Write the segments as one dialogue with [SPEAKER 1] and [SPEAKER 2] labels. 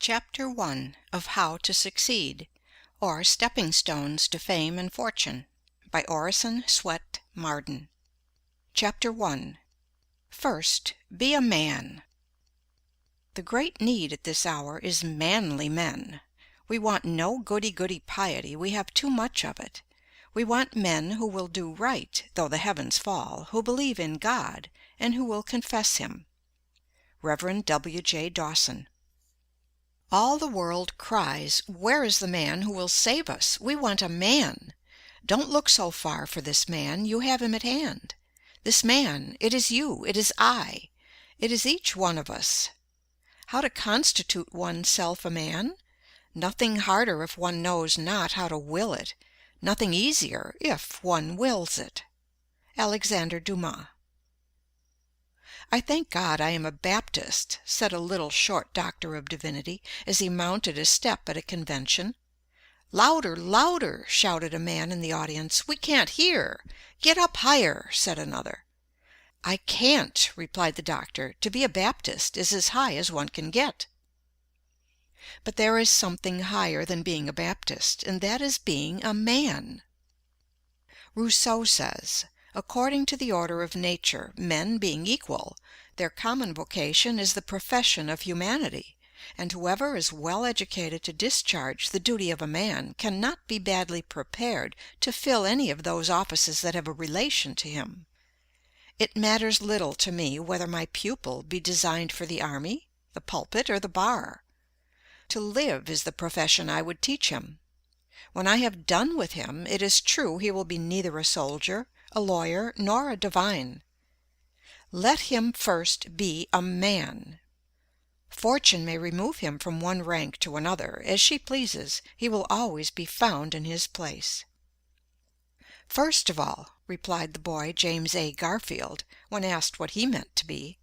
[SPEAKER 1] Chapter 1 of How to Succeed, or Stepping Stones to Fame and Fortune, by Orison, Swett, Marden. Chapter 1. First, be a man. The great need at this hour is manly men. We want no goody-goody piety, we have too much of it. We want men who will do right, though the heavens fall, who believe in God, and who will confess Him. Rev. W.J. Dawson. All the world cries, "Where is the man who will save us? We want a man." Don't look so far for this man, you have him at hand. This man, it is you, it is I, it is each one of us. How to constitute one's self a man? Nothing harder if one knows not how to will it, nothing easier if one wills it. Alexander Dumas. "I thank God I am a Baptist," said a little short doctor of divinity, as he mounted a step at a convention. "Louder, louder!" shouted a man in the audience. "We can't hear." "Get up higher," said another. "I can't," replied the doctor. "To be a Baptist is as high as one can get." But there is something higher than being a Baptist, and that is being a man. Rousseau says, "According to the order of nature, men being equal, their common vocation is the profession of humanity, and whoever is well educated to discharge the duty of a man cannot be badly prepared to fill any of those offices that have a relation to him. It matters little to me whether my pupil be designed for the army, the pulpit, or the bar. To live is the profession I would teach him. When I have done with him, it is true he will be neither a soldier, a lawyer, nor a divine. Let him first be a man. Fortune may remove him from one rank to another, as she pleases, he will always be found in his place." "First of all," replied the boy James A. Garfield, when asked what he meant to be,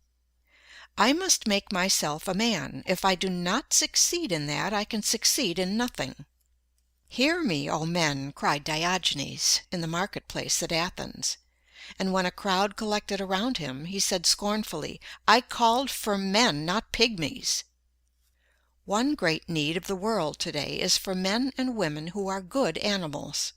[SPEAKER 1] "I must make myself a man. If I do not succeed in that, I can succeed in nothing." "Hear me, O men!" cried Diogenes in the marketplace at Athens. And when a crowd collected around him, he said scornfully, "I called for men, not pygmies." One great need of the world today is for men and women who are good animals.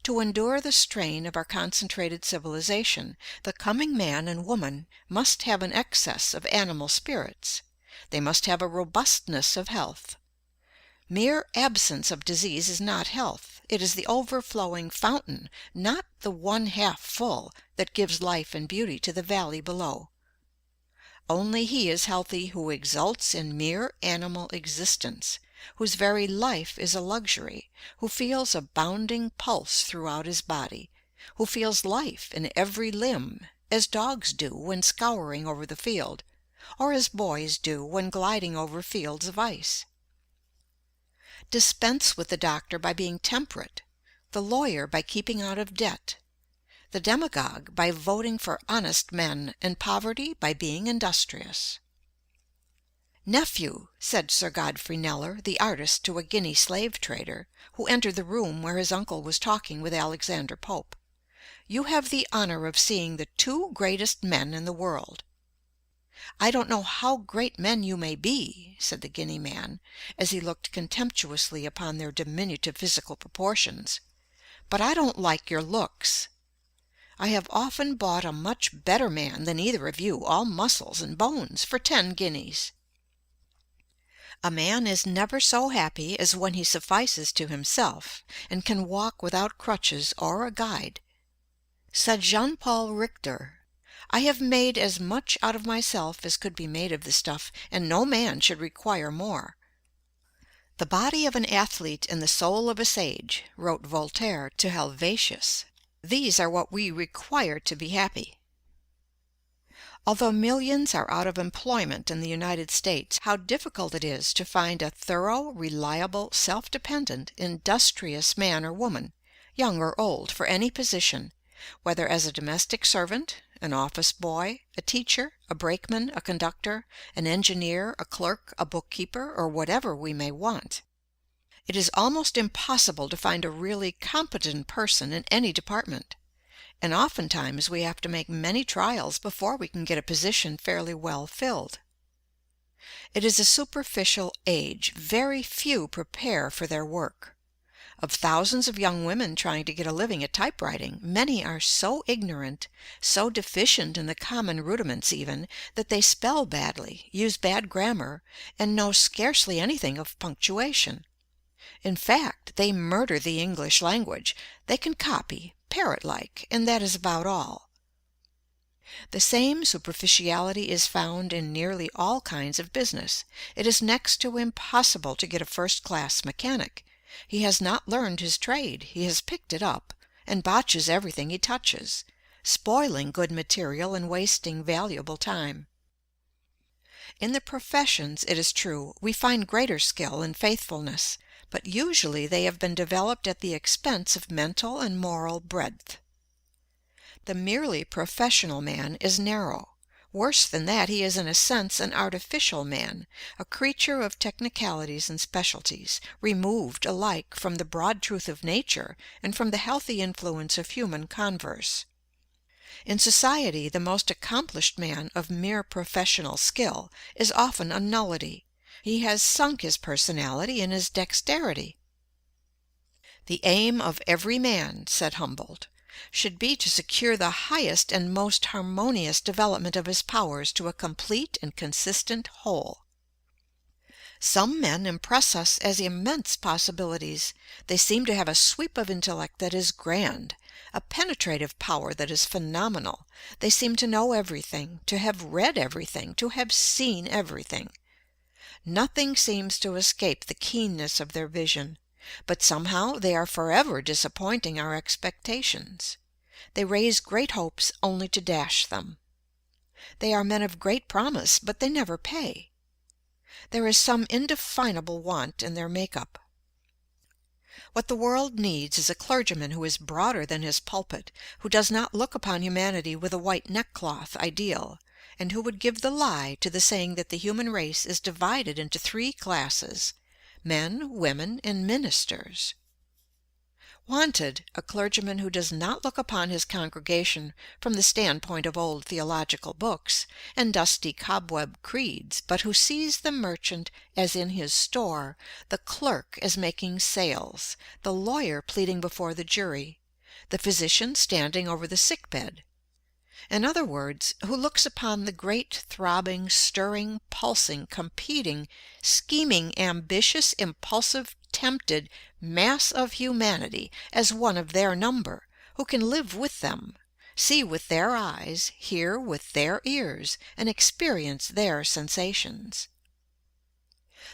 [SPEAKER 1] To endure the strain of our concentrated civilization, the coming man and woman must have an excess of animal spirits. They must have a robustness of health. Mere absence of disease is not health. It is the overflowing fountain, not the one half full, that gives life and beauty to the valley below. Only he is healthy who exults in mere animal existence, whose very life is a luxury, who feels a bounding pulse throughout his body, who feels life in every limb, as dogs do when scouring over the field, or as boys do when gliding over fields of ice. Dispense with the doctor by being temperate, the lawyer by keeping out of debt, the demagogue by voting for honest men, and poverty by being industrious. "Nephew," said Sir Godfrey Kneller, the artist, to a Guinea slave trader, who entered the room where his uncle was talking with Alexander Pope, "you have the honor of seeing the two greatest men in the world." "I don't know how great men you may be," said the Guinea man, as he looked contemptuously upon their diminutive physical proportions, "but I don't like your looks. I have often bought a much better man than either of you, all muscles and bones, for 10 guineas. A man is never so happy as when he suffices to himself, and can walk without crutches or a guide. Said Jean Paul Richter, "I have made as much out of myself as could be made of the stuff, and no man should require more." "The body of an athlete and the soul of a sage," wrote Voltaire to Helvetius. "These are what we require to be happy." Although millions are out of employment in the United States, how difficult it is to find a thorough, reliable, self-dependent, industrious man or woman, young or old, for any position, whether as a domestic servant, an office boy, a teacher, a brakeman, a conductor, an engineer, a clerk, a bookkeeper, or whatever we may want. It is almost impossible to find a really competent person in any department, and oftentimes we have to make many trials before we can get a position fairly well filled. It is a superficial age. Very few prepare for their work. Of thousands of young women trying to get a living at typewriting, many are so ignorant, so deficient in the common rudiments even, that they spell badly, use bad grammar, and know scarcely anything of punctuation. In fact, they murder the English language. They can copy, parrot-like, and that is about all. The same superficiality is found in nearly all kinds of business. It is next to impossible to get a first-class mechanic. He has not learned his trade, he has picked it up, and botches everything he touches, spoiling good material and wasting valuable time. In the professions, it is true, we find greater skill and faithfulness, but usually they have been developed at the expense of mental and moral breadth. The merely professional man is narrow. Worse than that, he is in a sense an artificial man, a creature of technicalities and specialties, removed alike from the broad truth of nature and from the healthy influence of human converse. In society, the most accomplished man of mere professional skill is often a nullity. He has sunk his personality in his dexterity. "The aim of every man," said Humboldt, "should be to secure the highest and most harmonious development of his powers to a complete and consistent whole." Some men impress us as immense possibilities. They seem to have a sweep of intellect that is grand, a penetrative power that is phenomenal. They seem to know everything, to have read everything, to have seen everything. Nothing seems to escape the keenness of their vision. But somehow they are forever disappointing our expectations. They raise great hopes only to dash them. They are men of great promise, but they never pay. There is some indefinable want in their make-up. What the world needs is a clergyman who is broader than his pulpit, who does not look upon humanity with a white neckcloth ideal, and who would give the lie to the saying that the human race is divided into three classes: men, women, and ministers. Wanted, a clergyman who does not look upon his congregation from the standpoint of old theological books and dusty cobweb creeds, but who sees the merchant as in his store, the clerk as making sales, the lawyer pleading before the jury, the physician standing over the sick bed. In other words, who looks upon the great, throbbing, stirring, pulsing, competing, scheming, ambitious, impulsive, tempted mass of humanity as one of their number, who can live with them, see with their eyes, hear with their ears, and experience their sensations.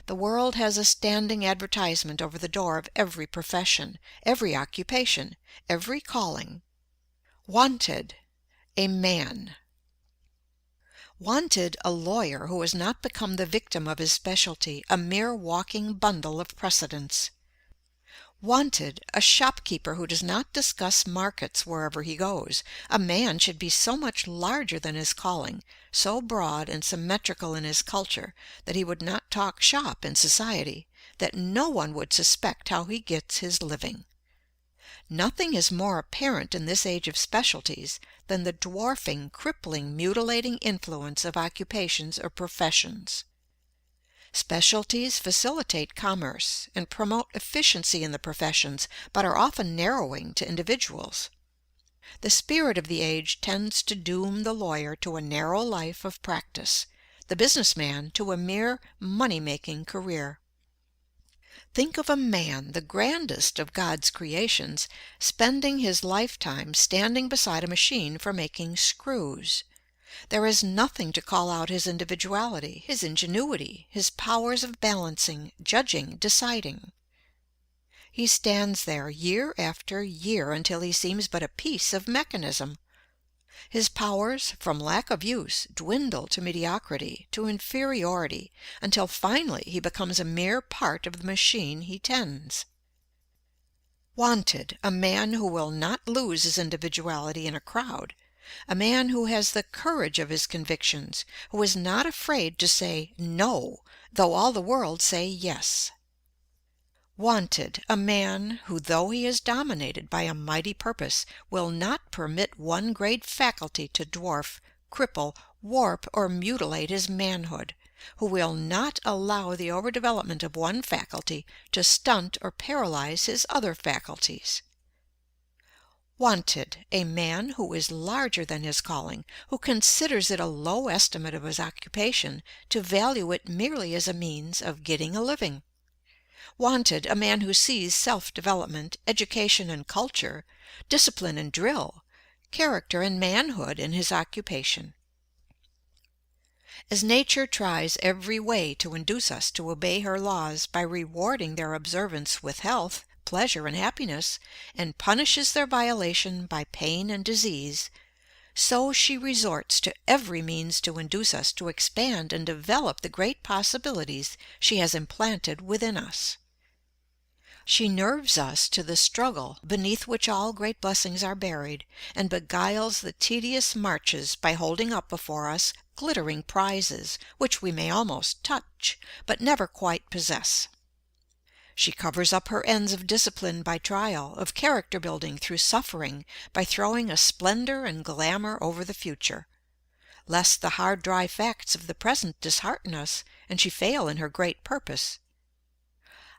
[SPEAKER 1] The world has a standing advertisement over the door of every profession, every occupation, every calling: "Wanted, a man." Wanted, a lawyer who has not become the victim of his specialty, a mere walking bundle of precedents. Wanted, a shopkeeper who does not discuss markets wherever he goes. A man should be so much larger than his calling, so broad and symmetrical in his culture, that he would not talk shop in society, that no one would suspect how he gets his living. Nothing is more apparent in this age of specialties than the dwarfing, crippling, mutilating influence of occupations or professions. Specialties facilitate commerce and promote efficiency in the professions, but are often narrowing to individuals. The spirit of the age tends to doom the lawyer to a narrow life of practice, the business man to a mere money-making career. Think of a man, the grandest of God's creations, spending his lifetime standing beside a machine for making screws. There is nothing to call out his individuality, his ingenuity, his powers of balancing, judging, deciding. He stands there year after year until he seems but a piece of mechanism. His powers, from lack of use, dwindle to mediocrity, to inferiority, until finally he becomes a mere part of the machine he tends. Wanted, a man who will not lose his individuality in a crowd, a man who has the courage of his convictions, who is not afraid to say "no," though all the world say "yes." Wanted, a man who, though he is dominated by a mighty purpose, will not permit one great faculty to dwarf, cripple, warp, or mutilate his manhood, who will not allow the overdevelopment of one faculty to stunt or paralyze his other faculties. Wanted, a man who is larger than his calling, who considers it a low estimate of his occupation to value it merely as a means of getting a living. Wanted, a man who sees self-development, education and culture, discipline and drill, character and manhood in his occupation. As nature tries every way to induce us to obey her laws by rewarding their observance with health, pleasure and happiness, and punishes their violation by pain and disease, so she resorts to every means to induce us to expand and develop the great possibilities she has implanted within us. She nerves us to the struggle beneath which all great blessings are buried, and beguiles the tedious marches by holding up before us glittering prizes which we may almost touch, but never quite possess. She covers up her ends of discipline by trial, of character building through suffering, by throwing a splendor and glamour over the future, lest the hard dry facts of the present dishearten us and she fail in her great purpose.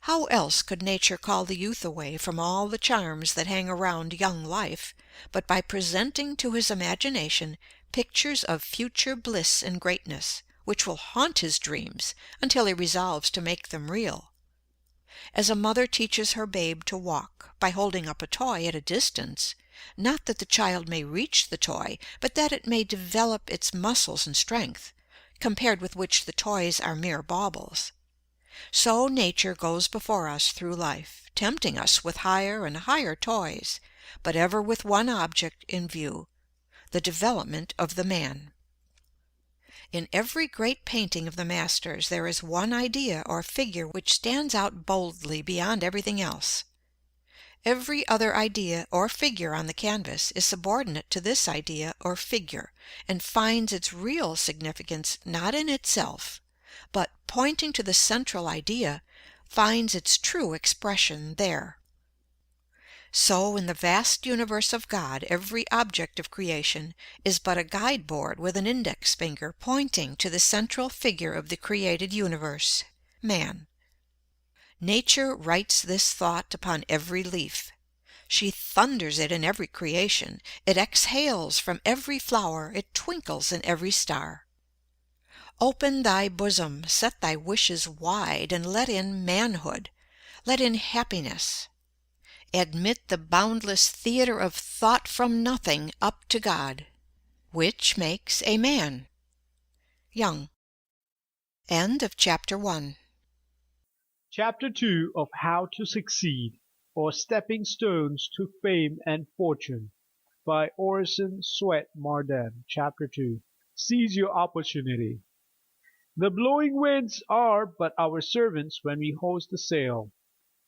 [SPEAKER 1] How else could nature call the youth away from all the charms that hang around young life, but by presenting to his imagination pictures of future bliss and greatness, which will haunt his dreams until he resolves to make them real? As a mother teaches her babe to walk by holding up a toy at a distance, not that the child may reach the toy, but that it may develop its muscles and strength, compared with which the toys are mere baubles, so nature goes before us through life, tempting us with higher and higher toys, but ever with one object in view, the development of the man. In every great painting of the masters there is one idea or figure which stands out boldly beyond everything else. Every other idea or figure on the canvas is subordinate to this idea or figure, and finds its real significance not in itself, but, pointing to the central idea, finds its true expression there. So in the vast universe of God every object of creation is but a guide board with an index finger pointing to the central figure of the created universe, man. Nature writes this thought upon every leaf. She thunders it in every creation. It exhales from every flower. It twinkles in every star. Open thy bosom, set thy wishes wide, and let in manhood, let in happiness. Admit the boundless theater of thought from nothing up to God, which makes a man. Young. End of Chapter 1.
[SPEAKER 2] Chapter 2 of How to Succeed, or Stepping Stones to Fame and Fortune, by Orison, Swett, Marden. Chapter 2. Seize your opportunity. The blowing winds are but our servants when we hoist the sail.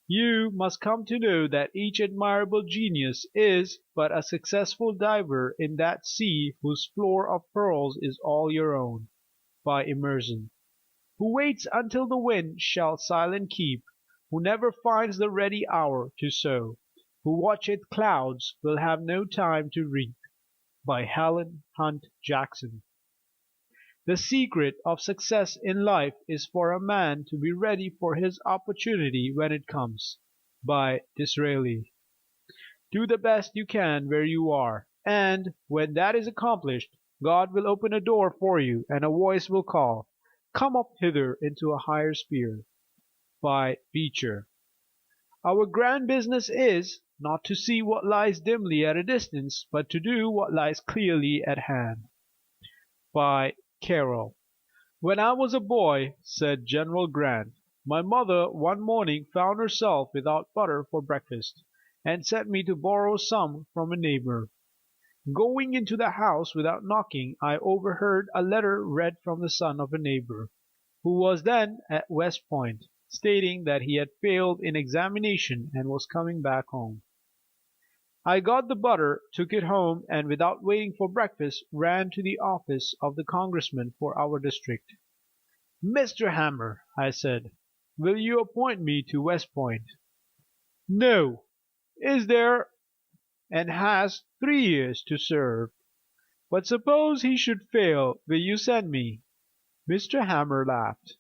[SPEAKER 2] You must come to know that each admirable genius is but a successful diver in that sea whose floor of pearls is all your own, by Emerson. Who waits until the wind shall silent keep, who never finds the ready hour to sow, who watcheth clouds will have no time to reap, by Helen Hunt Jackson. The secret of success in life is for a man to be ready for his opportunity when it comes, by Disraeli. Do the best you can where you are, and, when that is accomplished, God will open a door for you and a voice will call, "Come up hither into a higher sphere," by Beecher. Our grand business is, not to see what lies dimly at a distance, but to do what lies clearly at hand, by Carroll. "When I was a boy," said General Grant, "my mother one morning found herself without butter for breakfast, and sent me to borrow some from a neighbor. Going into the house without knocking, I overheard a letter read from the son of a neighbor, who was then at West Point, stating that he had failed in examination and was coming back home. I got the butter, took it home, and without waiting for breakfast ran to the office of the congressman for our district. 'Mr. Hammer,' I said, 'will you appoint me to West Point?' 'No, is there, and has 3 years to serve. But suppose he should fail, will you send me?' Mr. Hammer laughed.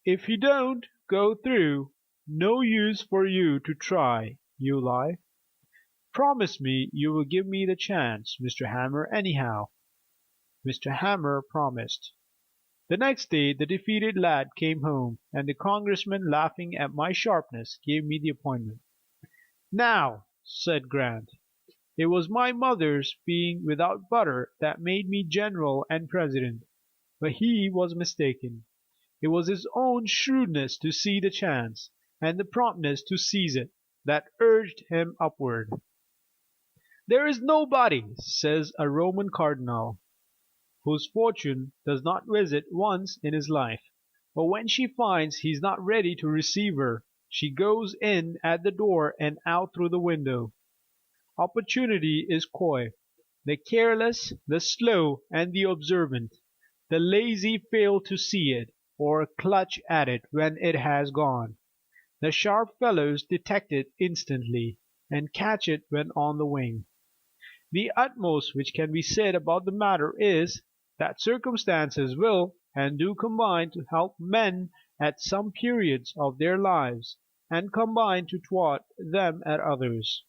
[SPEAKER 2] "If you don't go through, no use for you to try, you lie. Promise me you will give me the chance, Mr. Hammer, anyhow." Mr. Hammer promised. The next day the defeated lad came home, and the congressman, laughing at my sharpness, gave me the appointment. "Now," said Grant, "it was my mother's being without butter that made me general and president." But he was mistaken. It was his own shrewdness to see the chance, and the promptness to seize it, that urged him upward. "There is nobody," says a Roman cardinal, "whose fortune does not visit once in his life, but when she finds he is not ready to receive her, she goes in at the door and out through the window." Opportunity is coy. The careless, the slow, and the observant, the lazy fail to see it, or clutch at it when it has gone. The sharp fellows detect it instantly, and catch it when on the wing. The utmost which can be said about the matter is, that circumstances will and do combine to help men at some periods of their lives, and combine to thwart them at others.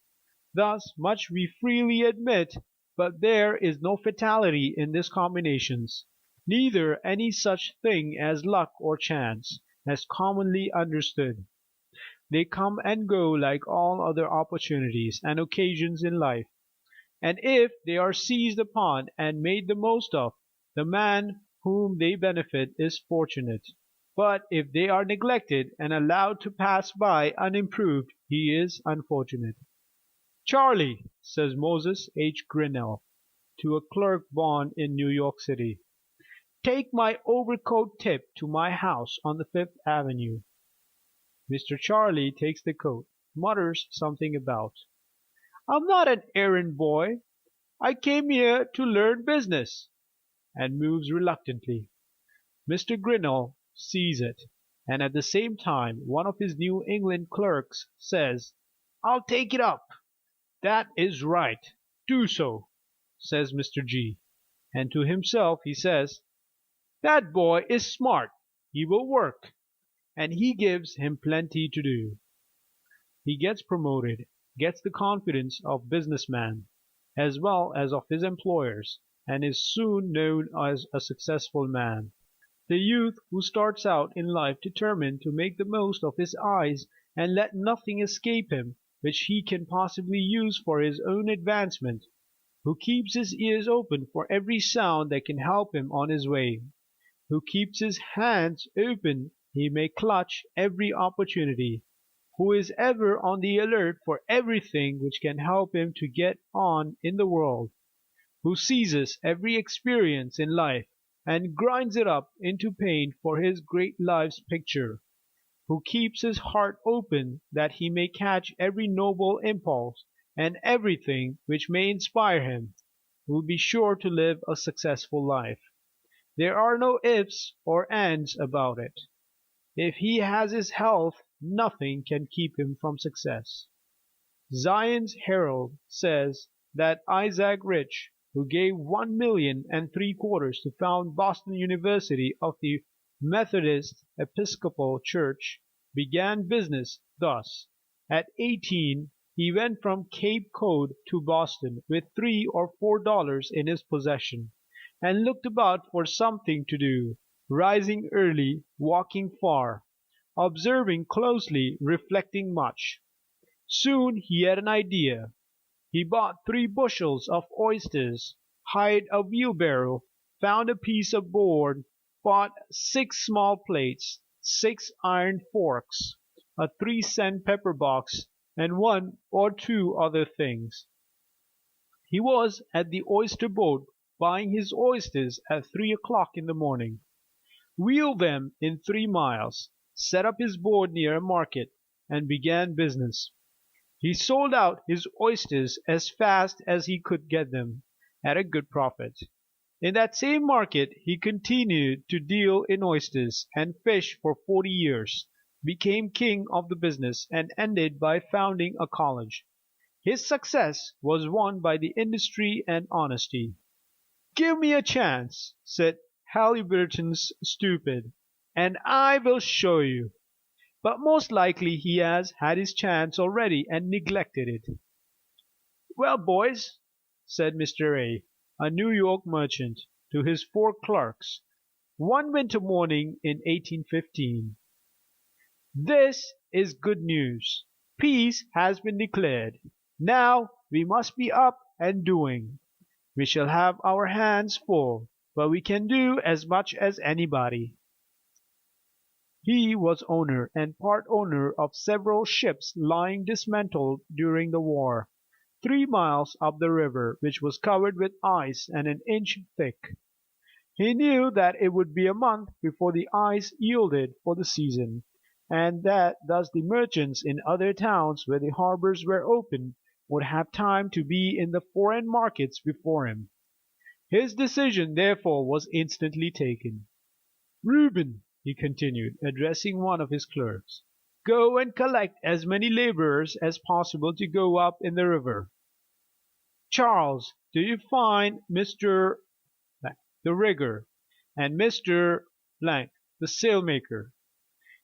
[SPEAKER 2] Thus much we freely admit, but there is no fatality in these combinations, neither any such thing as luck or chance, as commonly understood. They come and go like all other opportunities and occasions in life, and if they are seized upon and made the most of, the man whom they benefit is fortunate, but if they are neglected and allowed to pass by unimproved, he is unfortunate. "Charley," says Moses H. Grinnell to a clerk born in New York City, "take my overcoat tip to my house on the Fifth Avenue." Mr. Charley takes the coat, mutters something about "I'm not an errand boy. I came here to learn business," and moves reluctantly. Mr. Grinnell sees it, and at the same time one of his New England clerks says, "I'll take it up." "That is right. Do so," says Mr. G. And to himself he says, "That boy is smart. He will work." And he gives him plenty to do. He gets promoted, gets the confidence of business men, as well as of his employers, and is soon known as a successful man. The youth who starts out in life determined to make the most of his eyes and let nothing escape him which he can possibly use for his own advancement, who keeps his ears open for every sound that can help him on his way, who keeps his hands open he may clutch every opportunity, who is ever on the alert for everything which can help him to get on in the world, who seizes every experience in life and grinds it up into paint for his great life's picture, who keeps his heart open that he may catch every noble impulse and everything which may inspire him, will be sure to live a successful life. There are no ifs or ands about it. If he has his health, nothing can keep him from success. Zion's Herald says that Isaac Rich, who gave $1,350,000 to found Boston University of the Methodist Episcopal Church, began business thus. At 18 he went from Cape Cod to Boston with $3 or $4 in his possession, and looked about for something to do, rising early, walking far, observing closely, reflecting much. Soon he had an idea. He bought 3 bushels of oysters, hired a wheelbarrow, found a piece of board, bought 6 small plates, 6 iron forks, a 3-cent pepper box, and 1 or 2 other things. He was at the oyster boat buying his oysters at 3 o'clock in the morning, wheeled them in 3 miles, set up his board near a market, and began business. He sold out his oysters as fast as he could get them, at a good profit. In that same market he continued to deal in oysters and fish for 40 years, became king of the business, and ended by founding a college. His success was won by the industry and honesty. "Give me a chance," said Halliburton's stupid, and I will show you. But most likely he has had his chance already and neglected it." "Well, boys," said Mr. A New York merchant, to his 4 clerks, one winter morning in 1815, "this is good news. Peace has been declared. Now we must be up and doing. We shall have our hands full, but we can do as much as anybody." He was owner and part owner of several ships lying dismantled during the war, 3 miles up the river, which was covered with ice and an inch thick. He knew that it would be a month before the ice yielded for the season, and that thus the merchants in other towns where the harbors were open would have time to be in the foreign markets before him. His decision therefore was instantly taken. "Reuben," he continued, addressing one of his clerks, "go and collect as many laborers as possible to go up in the river. Charles, do you find Mr. the rigger, and Mr. the sailmaker,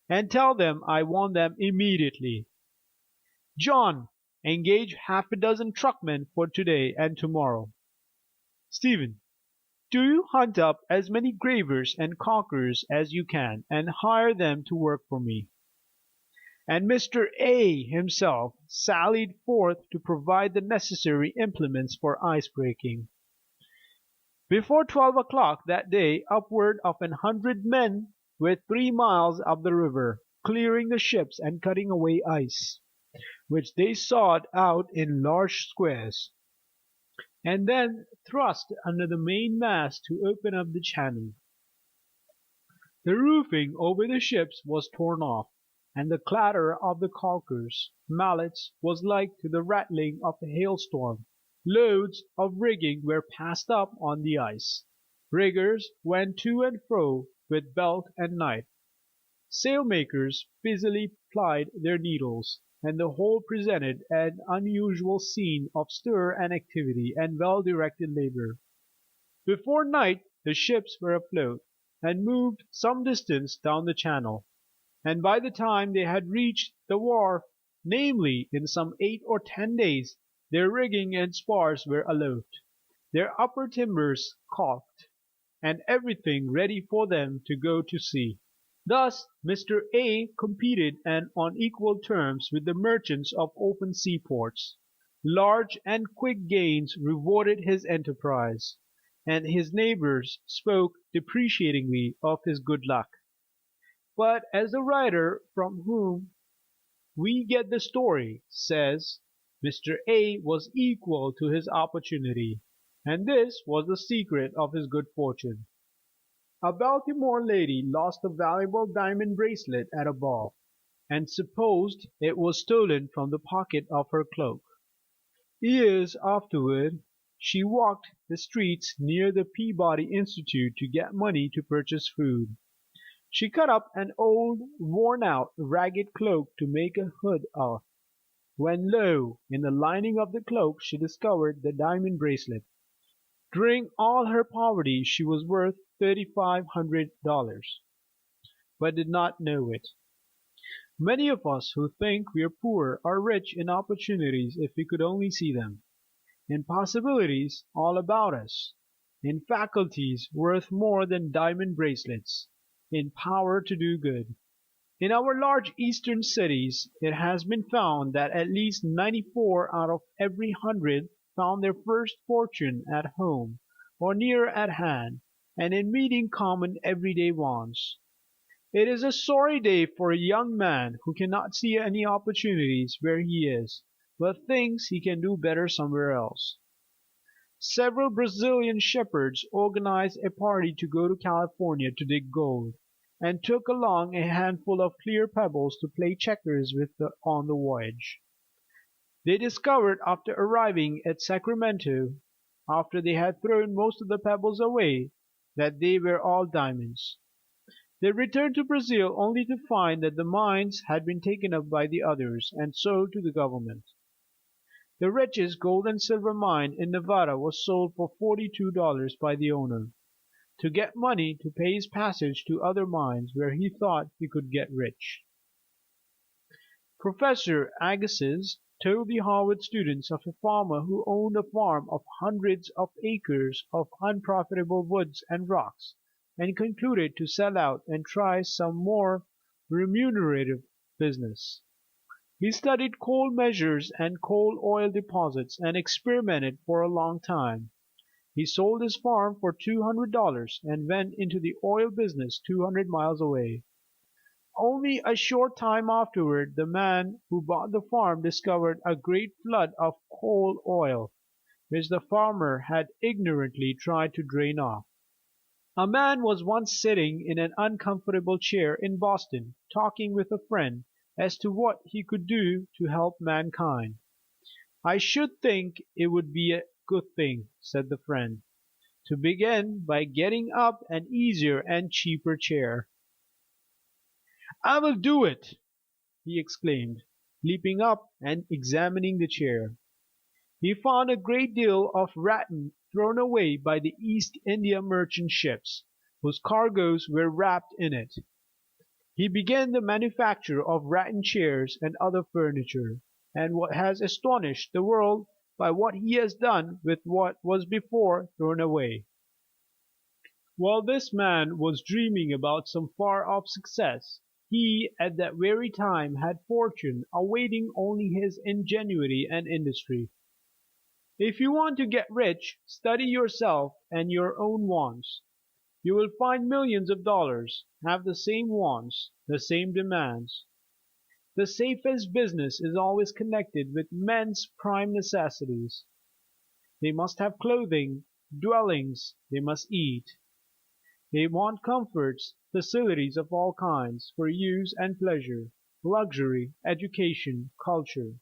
[SPEAKER 2] and tell them I want them immediately. John, engage half a dozen truckmen for today and tomorrow. Stephen, do you hunt up as many gravers and caulkers as you can, and hire them to work for me." And Mr. A himself sallied forth to provide the necessary implements for ice breaking. Before 12 o'clock that day upward of 100 men were 3 miles up the river, clearing the ships and cutting away ice, which they sawed out in large squares, and then thrust under the mainmast to open up the channel. The roofing over the ships was torn off, and the clatter of the caulkers' mallets was like to the rattling of a hailstorm. Loads of rigging were passed up on the ice. Riggers went to and fro with belt and knife. Sailmakers busily plied their needles, and the whole presented an unusual scene of stir and activity and well-directed labor. Before night the ships were afloat, and moved some distance down the channel, and by the time they had reached the wharf, namely in some 8 or 10 days, their rigging and spars were aloft, their upper timbers caulked, and everything ready for them to go to sea. Thus Mr. A competed and on equal terms with the merchants of open seaports. Large and quick gains rewarded his enterprise, and his neighbors spoke depreciatingly of his good luck. But as the writer from whom we get the story says, Mr. A was equal to his opportunity, and this was the secret of his good fortune. A Baltimore lady lost a valuable diamond bracelet at a ball, and supposed it was stolen from the pocket of her cloak. Years afterward she walked the streets near the Peabody Institute to get money to purchase food. She cut up an old, worn-out, ragged cloak to make a hood of, when lo! in the lining of the cloak she discovered the diamond bracelet. During all her poverty she was worth $3,500, but did not know it. Many of us who think we are poor are rich in opportunities if we could only see them, in possibilities all about us, in faculties worth more than diamond bracelets, in power to do good. In our large Eastern cities it has been found that at least 94 out of every 100 found their first fortune at home or near at hand, and in meeting common everyday wants. It is a sorry day for a young man who cannot see any opportunities where he is, but thinks he can do better somewhere else. Several Brazilian shepherds organized a party to go to California to dig gold, and took along a handful of clear pebbles to play checkers with on the voyage. They discovered after arriving at Sacramento, after they had thrown most of the pebbles away, that they were all diamonds. They returned to Brazil only to find that the mines had been taken up by the others and sold to the government. The richest gold and silver mine in Nevada was sold for $42 by the owner. to get money to pay his passage to other mines where he thought he could get rich. Professor Agassiz told the Harvard students of a farmer who owned a farm of hundreds of acres of unprofitable woods and rocks, and concluded to sell out and try some more remunerative business. He studied coal measures and coal oil deposits and experimented for a long time. He sold his farm for $200 and went into the oil business 200 miles away. Only a short time afterward the man who bought the farm discovered a great flood of coal oil, which the farmer had ignorantly tried to drain off. A man was once sitting in an uncomfortable chair in Boston, talking with a friend as to what he could do to help mankind. "I should think it would be a good thing," said the friend, "to begin by getting up an easier and cheaper chair." "I will do it!" he exclaimed, leaping up and examining the chair. He found a great deal of rattan thrown away by the East India merchant ships, whose cargoes were wrapped in it. He began the manufacture of rattan chairs and other furniture, and has astonished the world by what he has done with what was before thrown away. While this man was dreaming about some far-off success, he at that very time had fortune awaiting only his ingenuity and industry. If you want to get rich, study yourself and your own wants. You will find millions of dollars have the same wants, the same demands. The safest business is always connected with men's prime necessities. They must have clothing, dwellings, they must eat. They want comforts, facilities of all kinds, for use and pleasure, luxury, education, culture.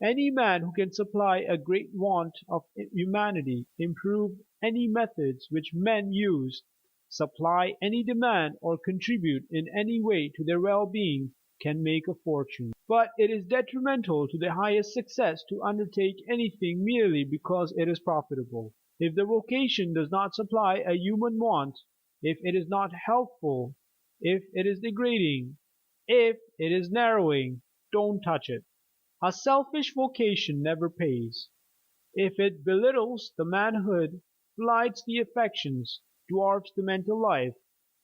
[SPEAKER 2] Any man who can supply a great want of humanity, improve any methods which men use, supply any demand, or contribute in any way to their well-being, can make a fortune. But it is detrimental to the highest success to undertake anything merely because it is profitable. If the vocation does not supply a human want, if it is not helpful, if it is degrading, if it is narrowing, don't touch it. A selfish vocation never pays. If it belittles the manhood, blights the affections, dwarfs the mental life,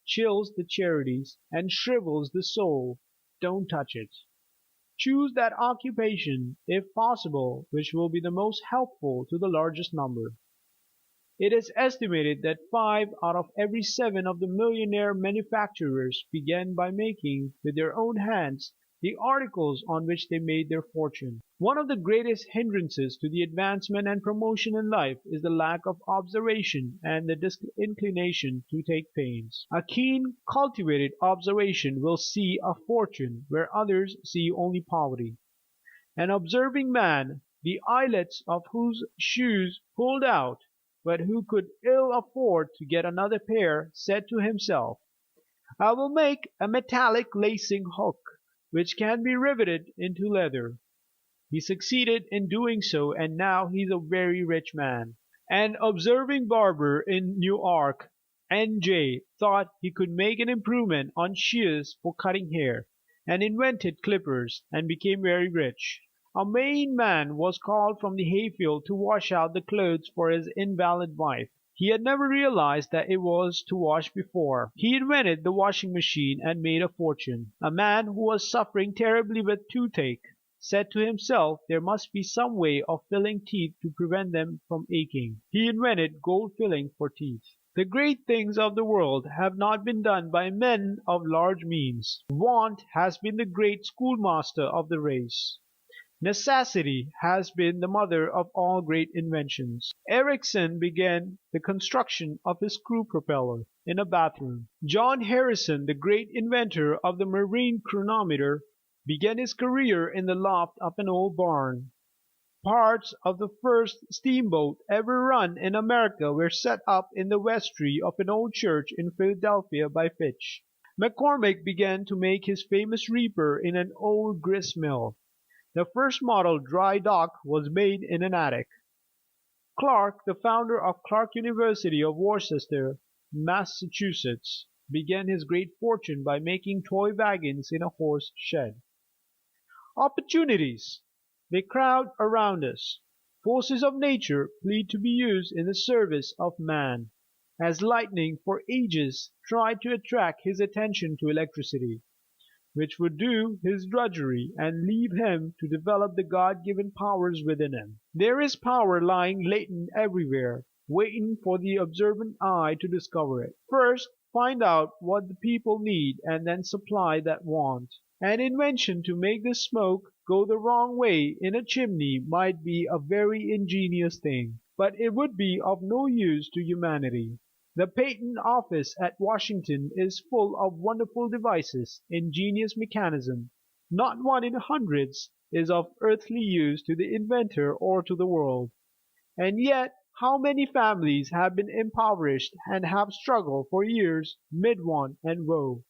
[SPEAKER 2] chills the charities, and shrivels the soul, don't touch it. Choose that occupation, if possible, which will be the most helpful to the largest number. It is estimated that 5 out of every 7 of the millionaire manufacturers began by making with their own hands the articles on which they made their fortune. One of the greatest hindrances to the advancement and promotion in life is the lack of observation and the disinclination to take pains. A keen, cultivated observation will see a fortune where others see only poverty. An observing man, the eyelets of whose shoes pulled out, but who could ill afford to get another pair, said to himself, "I will make a metallic lacing hook, which can be riveted into leather." He succeeded in doing so, and now he is a very rich man. An observing barber in Newark, N.J., thought he could make an improvement on shears for cutting hair, and invented clippers, and became very rich. A Maine man was called from the hayfield to wash out the clothes for his invalid wife. He had never realized that it was to wash before. He invented the washing machine and made a fortune. A man who was suffering terribly with toothache said to himself there must be some way of filling teeth to prevent them from aching. He invented gold filling for teeth. The great things of the world have not been done by men of large means. Want has been the great schoolmaster of the race. Necessity has been the mother of all great inventions. Ericson began the construction of his screw propeller in a bathroom. John Harrison, the great inventor of the marine chronometer, began his career in the loft of an old barn. Parts of the first steamboat ever run in America were set up in the vestry of an old church in Philadelphia by Fitch. McCormick began to make his famous reaper in an old grist mill. The first model dry dock was made in an attic. Clark, the founder of Clark University of Worcester, Massachusetts, began his great fortune by making toy wagons in a horse shed. Opportunities! They crowd around us. Forces of nature plead to be used in the service of man. As lightning for ages tried to attract his attention to electricity, which would do his drudgery and leave him to develop the God-given powers within him. There is power lying latent everywhere, waiting for the observant eye to discover it. First, find out what the people need and then supply that want. An invention to make the smoke go the wrong way in a chimney might be a very ingenious thing, but it would be of no use to humanity. The Patent Office at Washington is full of wonderful devices, ingenious mechanism. Not one in hundreds is of earthly use to the inventor or to the world. And yet how many families have been impoverished and have struggled for years mid want and woe,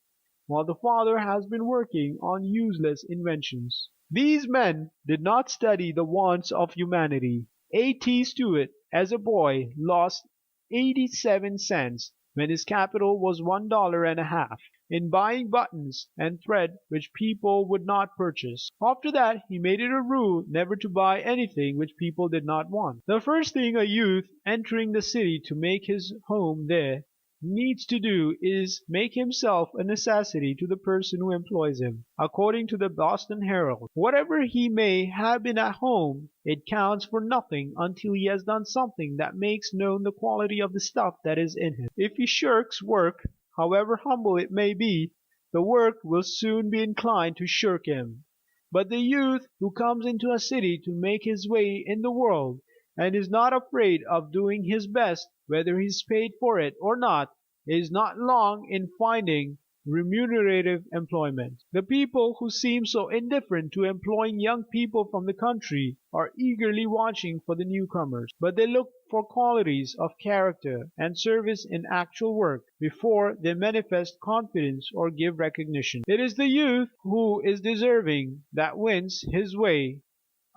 [SPEAKER 2] while the father has been working on useless inventions. These men did not study the wants of humanity. A.T. Stewart, as a boy, lost 87 cents when his capital was $1.50 in buying buttons and thread which people would not purchase. After that he made it a rule never to buy anything which people did not want. The first thing a youth entering the city to make his home there needs to do is make himself a necessity to the person who employs him. According to the Boston Herald, whatever he may have been at home, it counts for nothing until he has done something that makes known the quality of the stuff that is in him. If he shirks work, however humble it may be, the work will soon be inclined to shirk him. But the youth who comes into a city to make his way in the world, and is not afraid of doing his best whether he is paid for it or not, is not long in finding remunerative employment. The people who seem so indifferent to employing young people from the country are eagerly watching for the newcomers, but they look for qualities of character and service in actual work before they manifest confidence or give recognition. It is the youth who is deserving that wins his way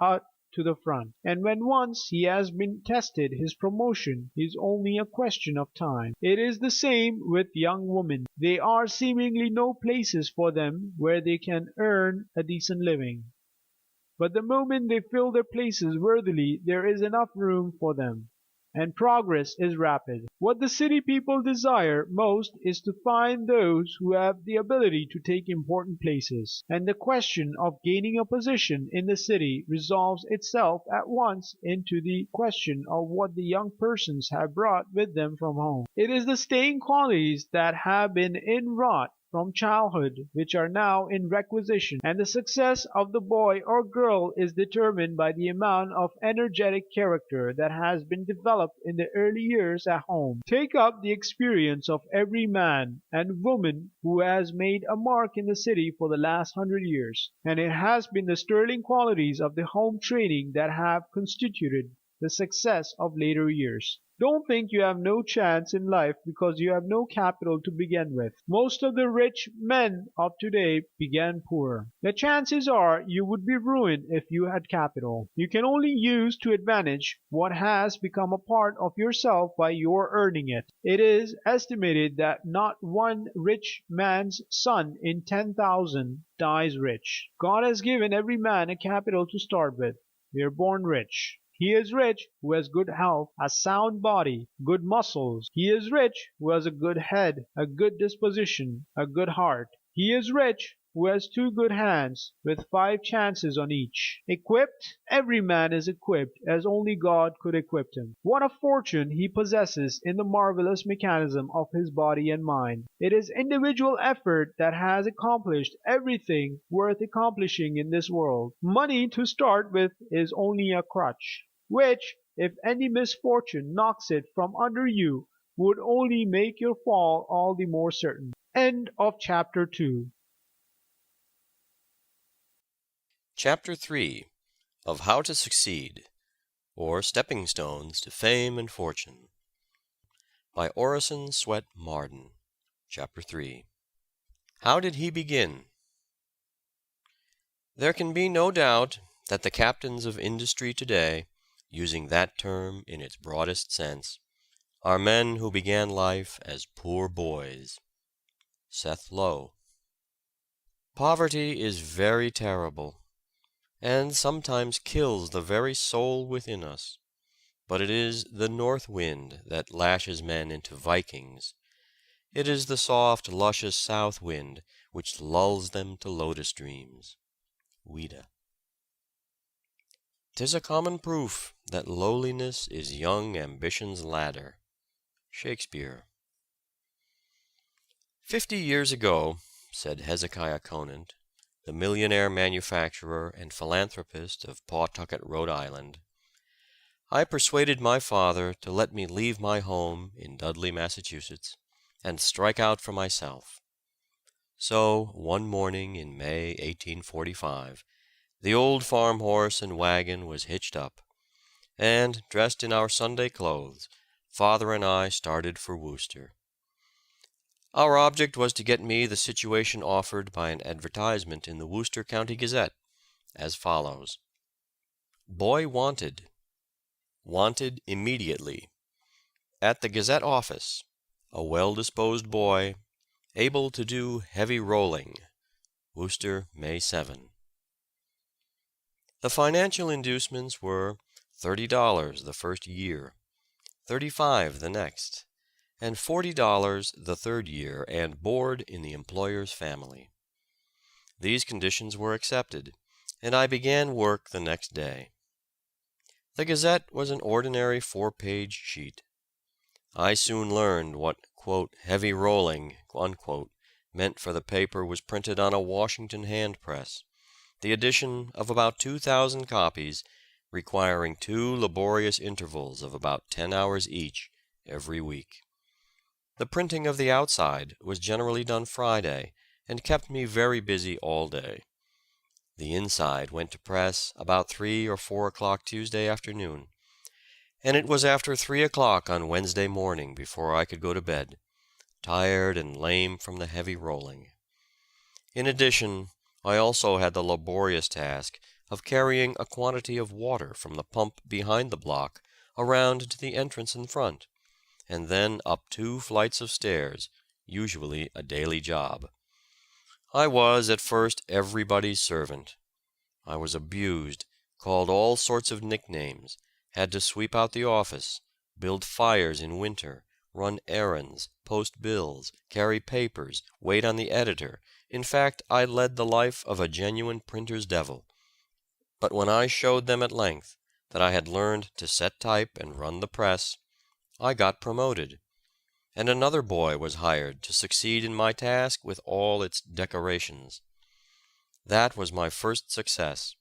[SPEAKER 2] out to the front, and when once he has been tested his promotion is only a question of time. It is the same with young women. There are seemingly no places for them where they can earn a decent living, but the moment they fill their places worthily there is enough room for them, and progress is rapid. What the city people desire most is to find those who have the ability to take important places, and the question of gaining a position in the city resolves itself at once into the question of what the young persons have brought with them from home. It is the staying qualities that have been inwrought from childhood which are now in requisition, and the success of the boy or girl is determined by the amount of energetic character that has been developed in the early years at home. Take up the experience of every man and woman who has made a mark in the city for the last 100 years, and it has been the sterling qualities of the home training that have constituted the success of later years. Don't think you have no chance in life because you have no capital to begin with. Most of the rich men of today began poor. The chances are you would be ruined if you had capital. You can only use to advantage what has become a part of yourself by your earning it. It is estimated that not one rich man's son in 10,000 dies rich. God has given every man a capital to start with. We are born rich. He is rich who has good health, a sound body, good muscles. He is rich who has a good head, a good disposition, a good heart. He is rich who has 2 good hands, with 5 chances on each. Equipped? Every man is equipped as only God could equip him. What a fortune he possesses in the marvelous mechanism of his body and mind. It is individual effort that has accomplished everything worth accomplishing in this world. Money to start with is only a crutch, which, if any misfortune knocks it from under you, would only make your fall all the more certain. End of chapter 2.
[SPEAKER 3] Chapter 3 of How to Succeed, or Stepping Stones to Fame and Fortune, by Orison, Swett, Marden. Chapter 3. How did he begin? There can be no doubt that the captains of industry today, using that term in its broadest sense, are men who began life as poor boys. Seth Low. Poverty is very terrible, and sometimes kills the very soul within us. But it is the north wind that lashes men into Vikings. It is the soft, luscious south wind which lulls them to lotus dreams. Ouida. 'Tis a common proof that lowliness is young ambition's ladder. Shakespeare. 50 years ago, said Hezekiah Conant, the millionaire manufacturer and philanthropist of Pawtucket, Rhode Island, I persuaded my father to let me leave my home in Dudley, Massachusetts, and strike out for myself. So, one morning in May 1845, the old farm horse and wagon was hitched up, and, dressed in our Sunday clothes, father and I started for Worcester. Our object was to get me the situation offered by an advertisement in the Worcester County Gazette, as follows: Boy wanted. Wanted immediately. At the Gazette office, a well-disposed boy, able to do heavy rolling. Worcester, May 7. The financial inducements were $30 the first year, $35 the next, and $40 the third year, and board in the employer's family. These conditions were accepted, and I began work the next day. The Gazette was an ordinary 4-page sheet. I soon learned what, quote, heavy rolling, unquote, meant, for the paper was printed on a Washington hand press, the edition of about 2,000 copies, requiring 2 laborious intervals of about 10 hours each every week. The printing of the outside was generally done Friday, and kept me very busy all day. The inside went to press about 3 or 4 o'clock Tuesday afternoon, and it was after 3 o'clock on Wednesday morning before I could go to bed, tired and lame from the heavy rolling. In addition, I also had the laborious task of carrying a quantity of water from the pump behind the block around to the entrance in front, and then up 2 flights of stairs, usually a daily job. I was at first everybody's servant. I was abused, called all sorts of nicknames, had to sweep out the office, build fires in winter, run errands, post bills, carry papers, wait on the editor. In fact, I led the life of a genuine printer's devil. But when I showed them at length that I had learned to set type and run the press, I got promoted, and another boy was hired to succeed in my task with all its decorations. That was my first success,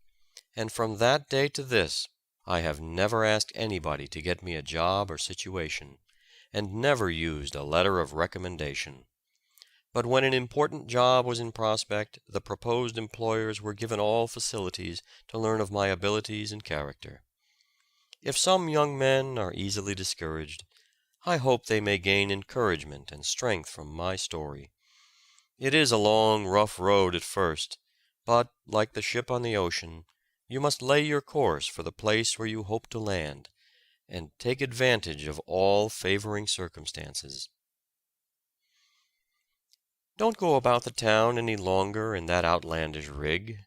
[SPEAKER 3] and from that day to this I have never asked anybody to get me a job or situation, and never used a letter of recommendation. But when an important job was in prospect, the proposed employers were given all facilities to learn of my abilities and character. If some young men are easily discouraged, I hope they may gain encouragement and strength from my story. It is a long, rough road at first, but, like the ship on the ocean, you must lay your course for the place where you hope to land, and take advantage of all favoring circumstances. Don't go about the town any longer in that outlandish rig.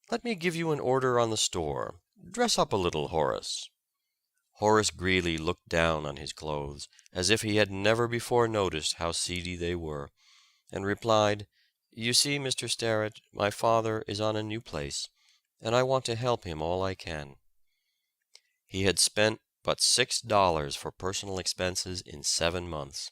[SPEAKER 3] Let me give you an order on the store. Dress up a little, Horace. Horace Greeley looked down on his clothes, as if he had never before noticed how seedy they were, and replied, "You see, Mr. Sterrett, my father is on a new place, and I want to help him all I can." He had spent but $6 for personal expenses in 7 months,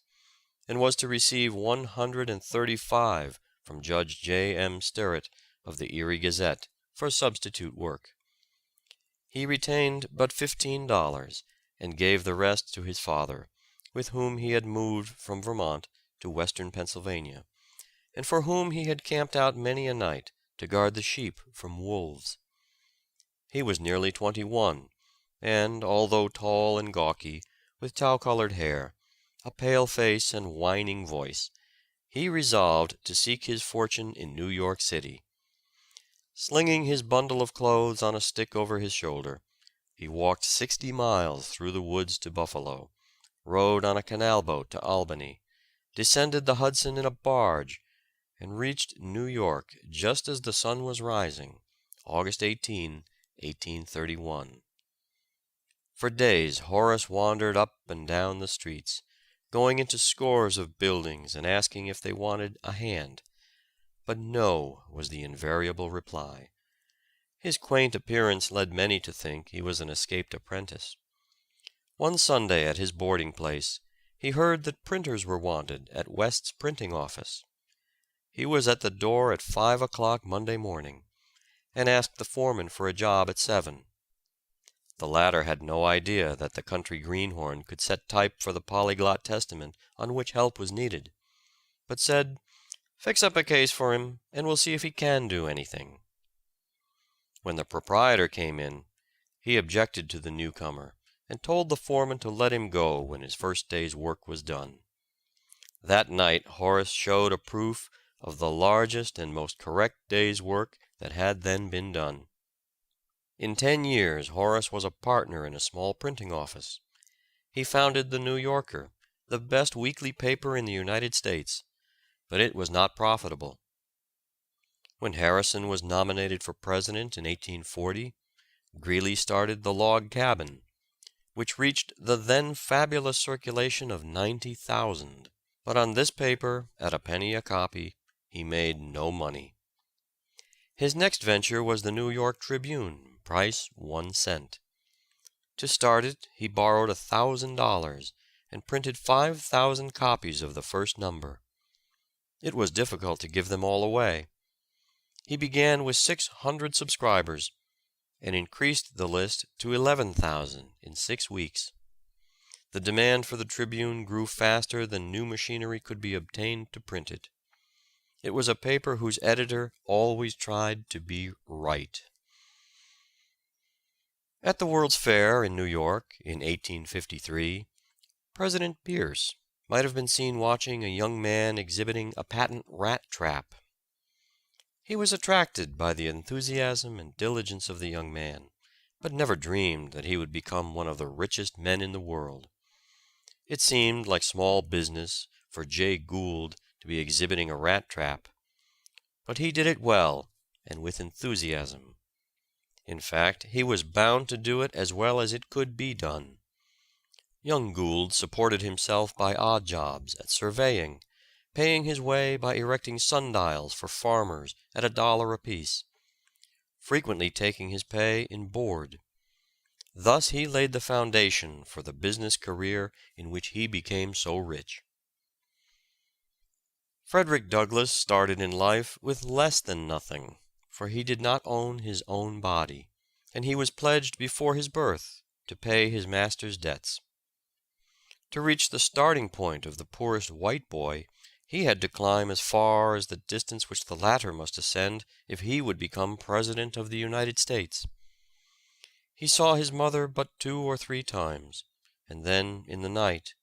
[SPEAKER 3] and was to receive $135 from Judge J. M. Sterrett of the Erie Gazette for substitute work. He retained but $15, and gave the rest to his father, with whom he had moved from Vermont to western Pennsylvania, and for whom he had camped out many a night to guard the sheep from wolves. He was nearly 21, and, although tall and gawky, with tow-colored hair, a pale face and whining voice, he resolved to seek his fortune in New York City. Slinging his bundle of clothes on a stick over his shoulder, he walked 60 miles through the woods to Buffalo, rode on a canal boat to Albany, descended the Hudson in a barge, and reached New York just as the sun was rising, August 18, 1831. For days Horace wandered up and down the streets, going into scores of buildings and asking if they wanted a hand. But no was the invariable reply. His quaint appearance led many to think he was an escaped apprentice. One Sunday at his boarding place he heard that printers were wanted at West's printing office. He was at the door at 5 o'clock Monday morning, and asked the foreman for a job at 7. The latter had no idea that the country greenhorn could set type for the Polyglot Testament on which help was needed, but said, "Fix up a case for him, and we'll see if he can do anything." When the proprietor came in, he objected to the newcomer, and told the foreman to let him go when his first day's work was done. That night Horace showed a proof of the largest and most correct day's work that had then been done. In 10 years Horace was a partner in a small printing office. He founded the New Yorker, the best weekly paper in the United States, but it was not profitable. When Harrison was nominated for president in 1840, Greeley started the Log Cabin, which reached the then fabulous circulation of 90,000. But on this paper, at a penny a copy, he made no money. His next venture was the New York Tribune, price 1 cent. To start it, he borrowed $1,000 and printed 5,000 copies of the first number. It was difficult to give them all away. He began with 600 subscribers, and increased the list to 11,000 in 6 weeks. The demand for the Tribune grew faster than new machinery could be obtained to print it. It was a paper whose editor always tried to be right. At the World's Fair in New York in 1853, President Pierce might have been seen watching a young man exhibiting a patent rat trap. He was attracted by the enthusiasm and diligence of the young man, but never dreamed that he would become one of the richest men in the world. It seemed like small business for Jay Gould to be exhibiting a rat trap, but he did it well and with enthusiasm. In fact, he was bound to do it as well as it could be done. Young Gould supported himself by odd jobs at surveying, paying his way by erecting sundials for farmers at $1 apiece, frequently taking his pay in board. Thus he laid the foundation for the business career in which he became so rich. Frederick Douglass started in life with less than nothing, for he did not own his own body, and he was pledged before his birth to pay his master's debts. To reach the starting point of the poorest white boy, he had to climb as far as the distance which the latter must ascend if he would become President of the United States. He saw his mother but 2 or 3 times, and then in the night,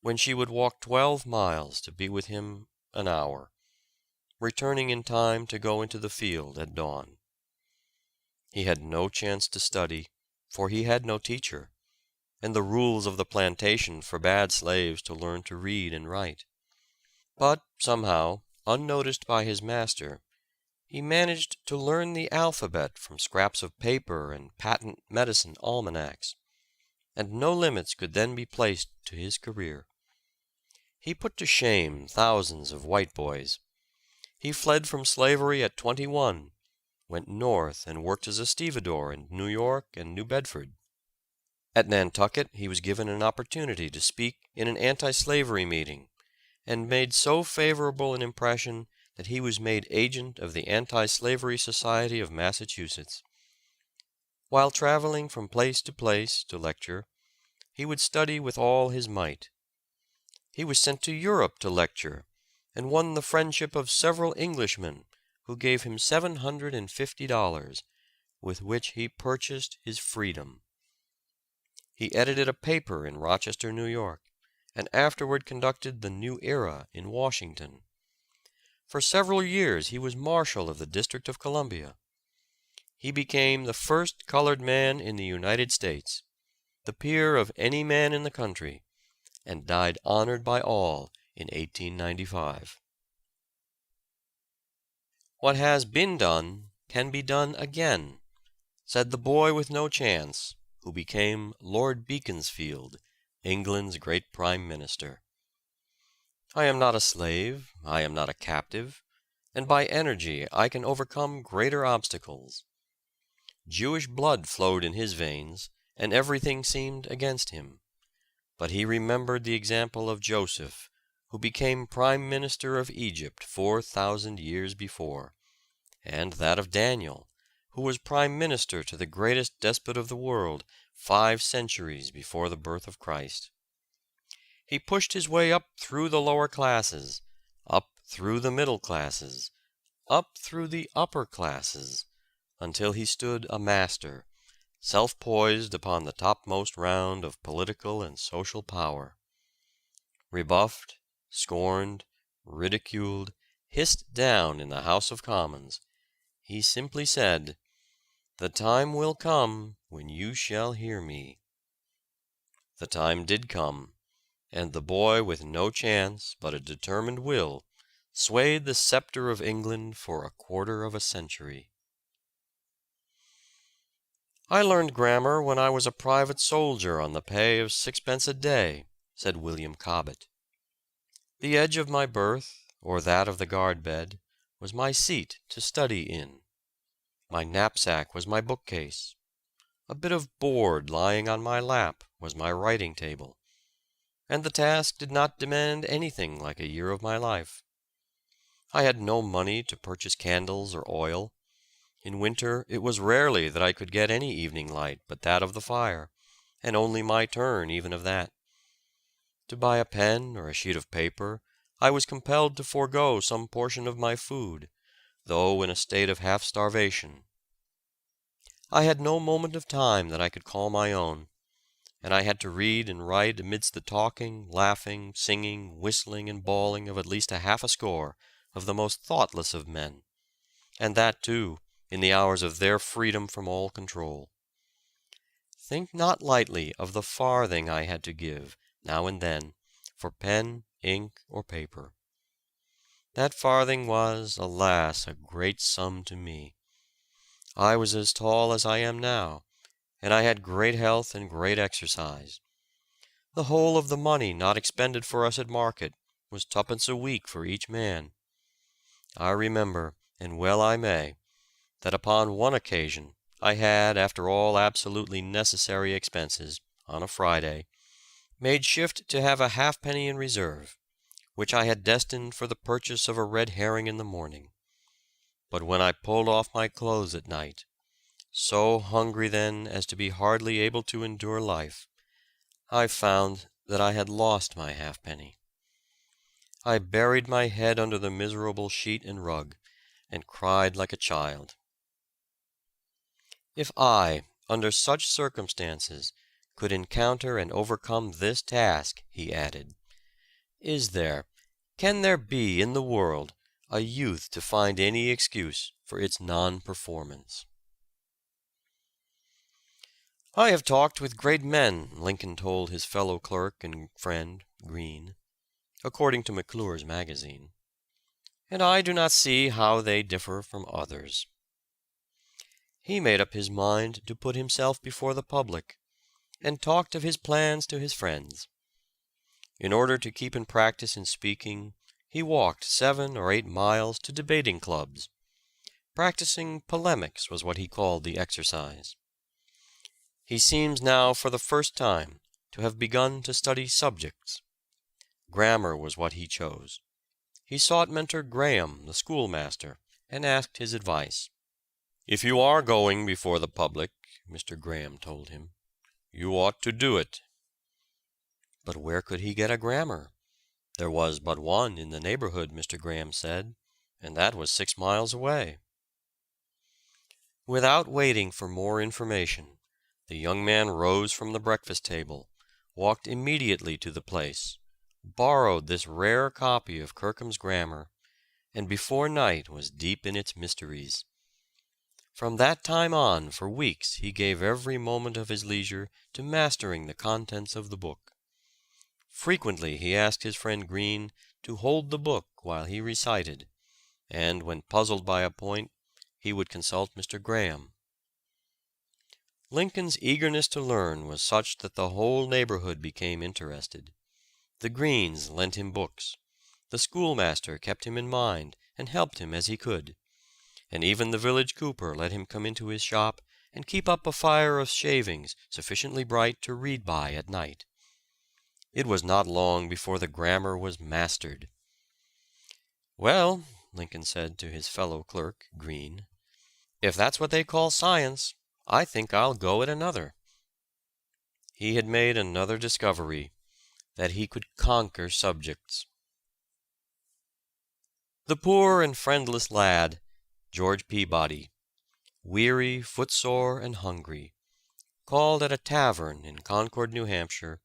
[SPEAKER 3] when she would walk 12 miles to be with him an hour, returning in time to go into the field at dawn. He had no chance to study, for he had no teacher, and the rules of the plantation forbade slaves to learn to read and write. But somehow, unnoticed by his master, he managed to learn the alphabet from scraps of paper and patent medicine almanacs, and no limits could then be placed to his career. He put to shame thousands of white boys. He fled from slavery at 21, went north and worked as a stevedore in New York and New Bedford. At Nantucket he was given an opportunity to speak in an anti-slavery meeting, and made so favorable an impression that he was made agent of the Anti-Slavery Society of Massachusetts. While traveling from place to lecture, he would study with all his might. He was sent to Europe to lecture, and won the friendship of several Englishmen, who gave him $750, with which he purchased his freedom. He edited a paper in Rochester, New York, and afterward conducted the New Era in Washington. For several years he was Marshal of the District of Columbia. He became the first colored man in the United States, the peer of any man in the country, and died honored by all in 1895. "What has been done can be done again," said the boy with no chance, who became Lord Beaconsfield, England's great Prime Minister. "I am not a slave, I am not a captive, and by energy I can overcome greater obstacles." Jewish blood flowed in his veins, and everything seemed against him. But he remembered the example of Joseph, who became Prime Minister of Egypt 4,000 years before, and that of Daniel, who was Prime Minister to the greatest despot of the world 5 centuries before the birth of Christ. He pushed his way up through the lower classes, up through the middle classes, up through the upper classes, until he stood a master, self-poised upon the topmost round of political and social power. Rebuffed, scorned, ridiculed, hissed down in the House of Commons, he simply said, "The time will come when you shall hear me." The time did come, and the boy with no chance but a determined will swayed the scepter of England for a quarter of a century. "I learned grammar when I was a private soldier on the pay of 6d. a day," said William Cobbett. "The edge of my berth, or that of the guard bed, was my seat to study in. My knapsack was my bookcase. A bit of board lying on my lap was my writing table. And the task did not demand anything like a year of my life. I had no money to purchase candles or oil. In winter it was rarely that I could get any evening light but that of the fire, and only my turn even of that. To buy a pen or a sheet of paper, I was compelled to forego some portion of my food, though in a state of half starvation. I had no moment of time that I could call my own, and I had to read and write amidst the talking, laughing, singing, whistling, and bawling of at least a half a score of the most thoughtless of men, and that, too, in the hours of their freedom from all control. Think not lightly of the farthing I had to give, now and then, for pen, ink, or paper. That farthing was, alas, a great sum to me. I was as tall as I am now, and I had great health and great exercise. The whole of the money not expended for us at market was 2d. a week for each man. I remember, and well I may, that upon one occasion I had, after all absolutely necessary expenses, on a Friday, made shift to have a halfpenny in reserve, which I had destined for the purchase of a red herring in the morning. But when I pulled off my clothes at night, so hungry then as to be hardly able to endure life, I found that I had lost my halfpenny. I buried my head under the miserable sheet and rug, and cried like a child. If I, under such circumstances, could encounter and overcome this task, he added, can there be in the world a youth to find any excuse for its non-performance? "I have talked with great men," Lincoln told his fellow clerk and friend, Greene, according to McClure's magazine, "and I do not see how they differ from others." He made up his mind to put himself before the public, and talked of his plans to his friends. In order to keep in practice in speaking, he walked 7 or 8 miles to debating clubs. Practicing polemics was what he called the exercise. He seems now for the first time to have begun to study subjects. Grammar was what he chose. He sought Mentor Graham, the schoolmaster, and asked his advice. "If you are going before the public," Mr. Graham told him, "you ought to do it." But where could he get a grammar? There was but one in the neighborhood, Mr. Graham said, and that was 6 miles away. Without waiting for more information, the young man rose from the breakfast table, walked immediately to the place, borrowed this rare copy of Kirkham's Grammar, and before night was deep in its mysteries. From that time on, for weeks, he gave every moment of his leisure to mastering the contents of the book. Frequently he asked his friend Greene to hold the book while he recited, and when puzzled by a point, he would consult Mr. Graham. Lincoln's eagerness to learn was such that the whole neighborhood became interested. The Greenes lent him books. The schoolmaster kept him in mind and helped him as he could, and even the village cooper let him come into his shop and keep up a fire of shavings sufficiently bright to read by at night. It was not long before the grammar was mastered. "Well," Lincoln said to his fellow clerk, Greene, "if that's what they call science, I think I'll go at another." He had made another discovery, that he could conquer subjects. The poor and friendless lad, George Peabody, weary, footsore, and hungry, called at a tavern in Concord, New Hampshire,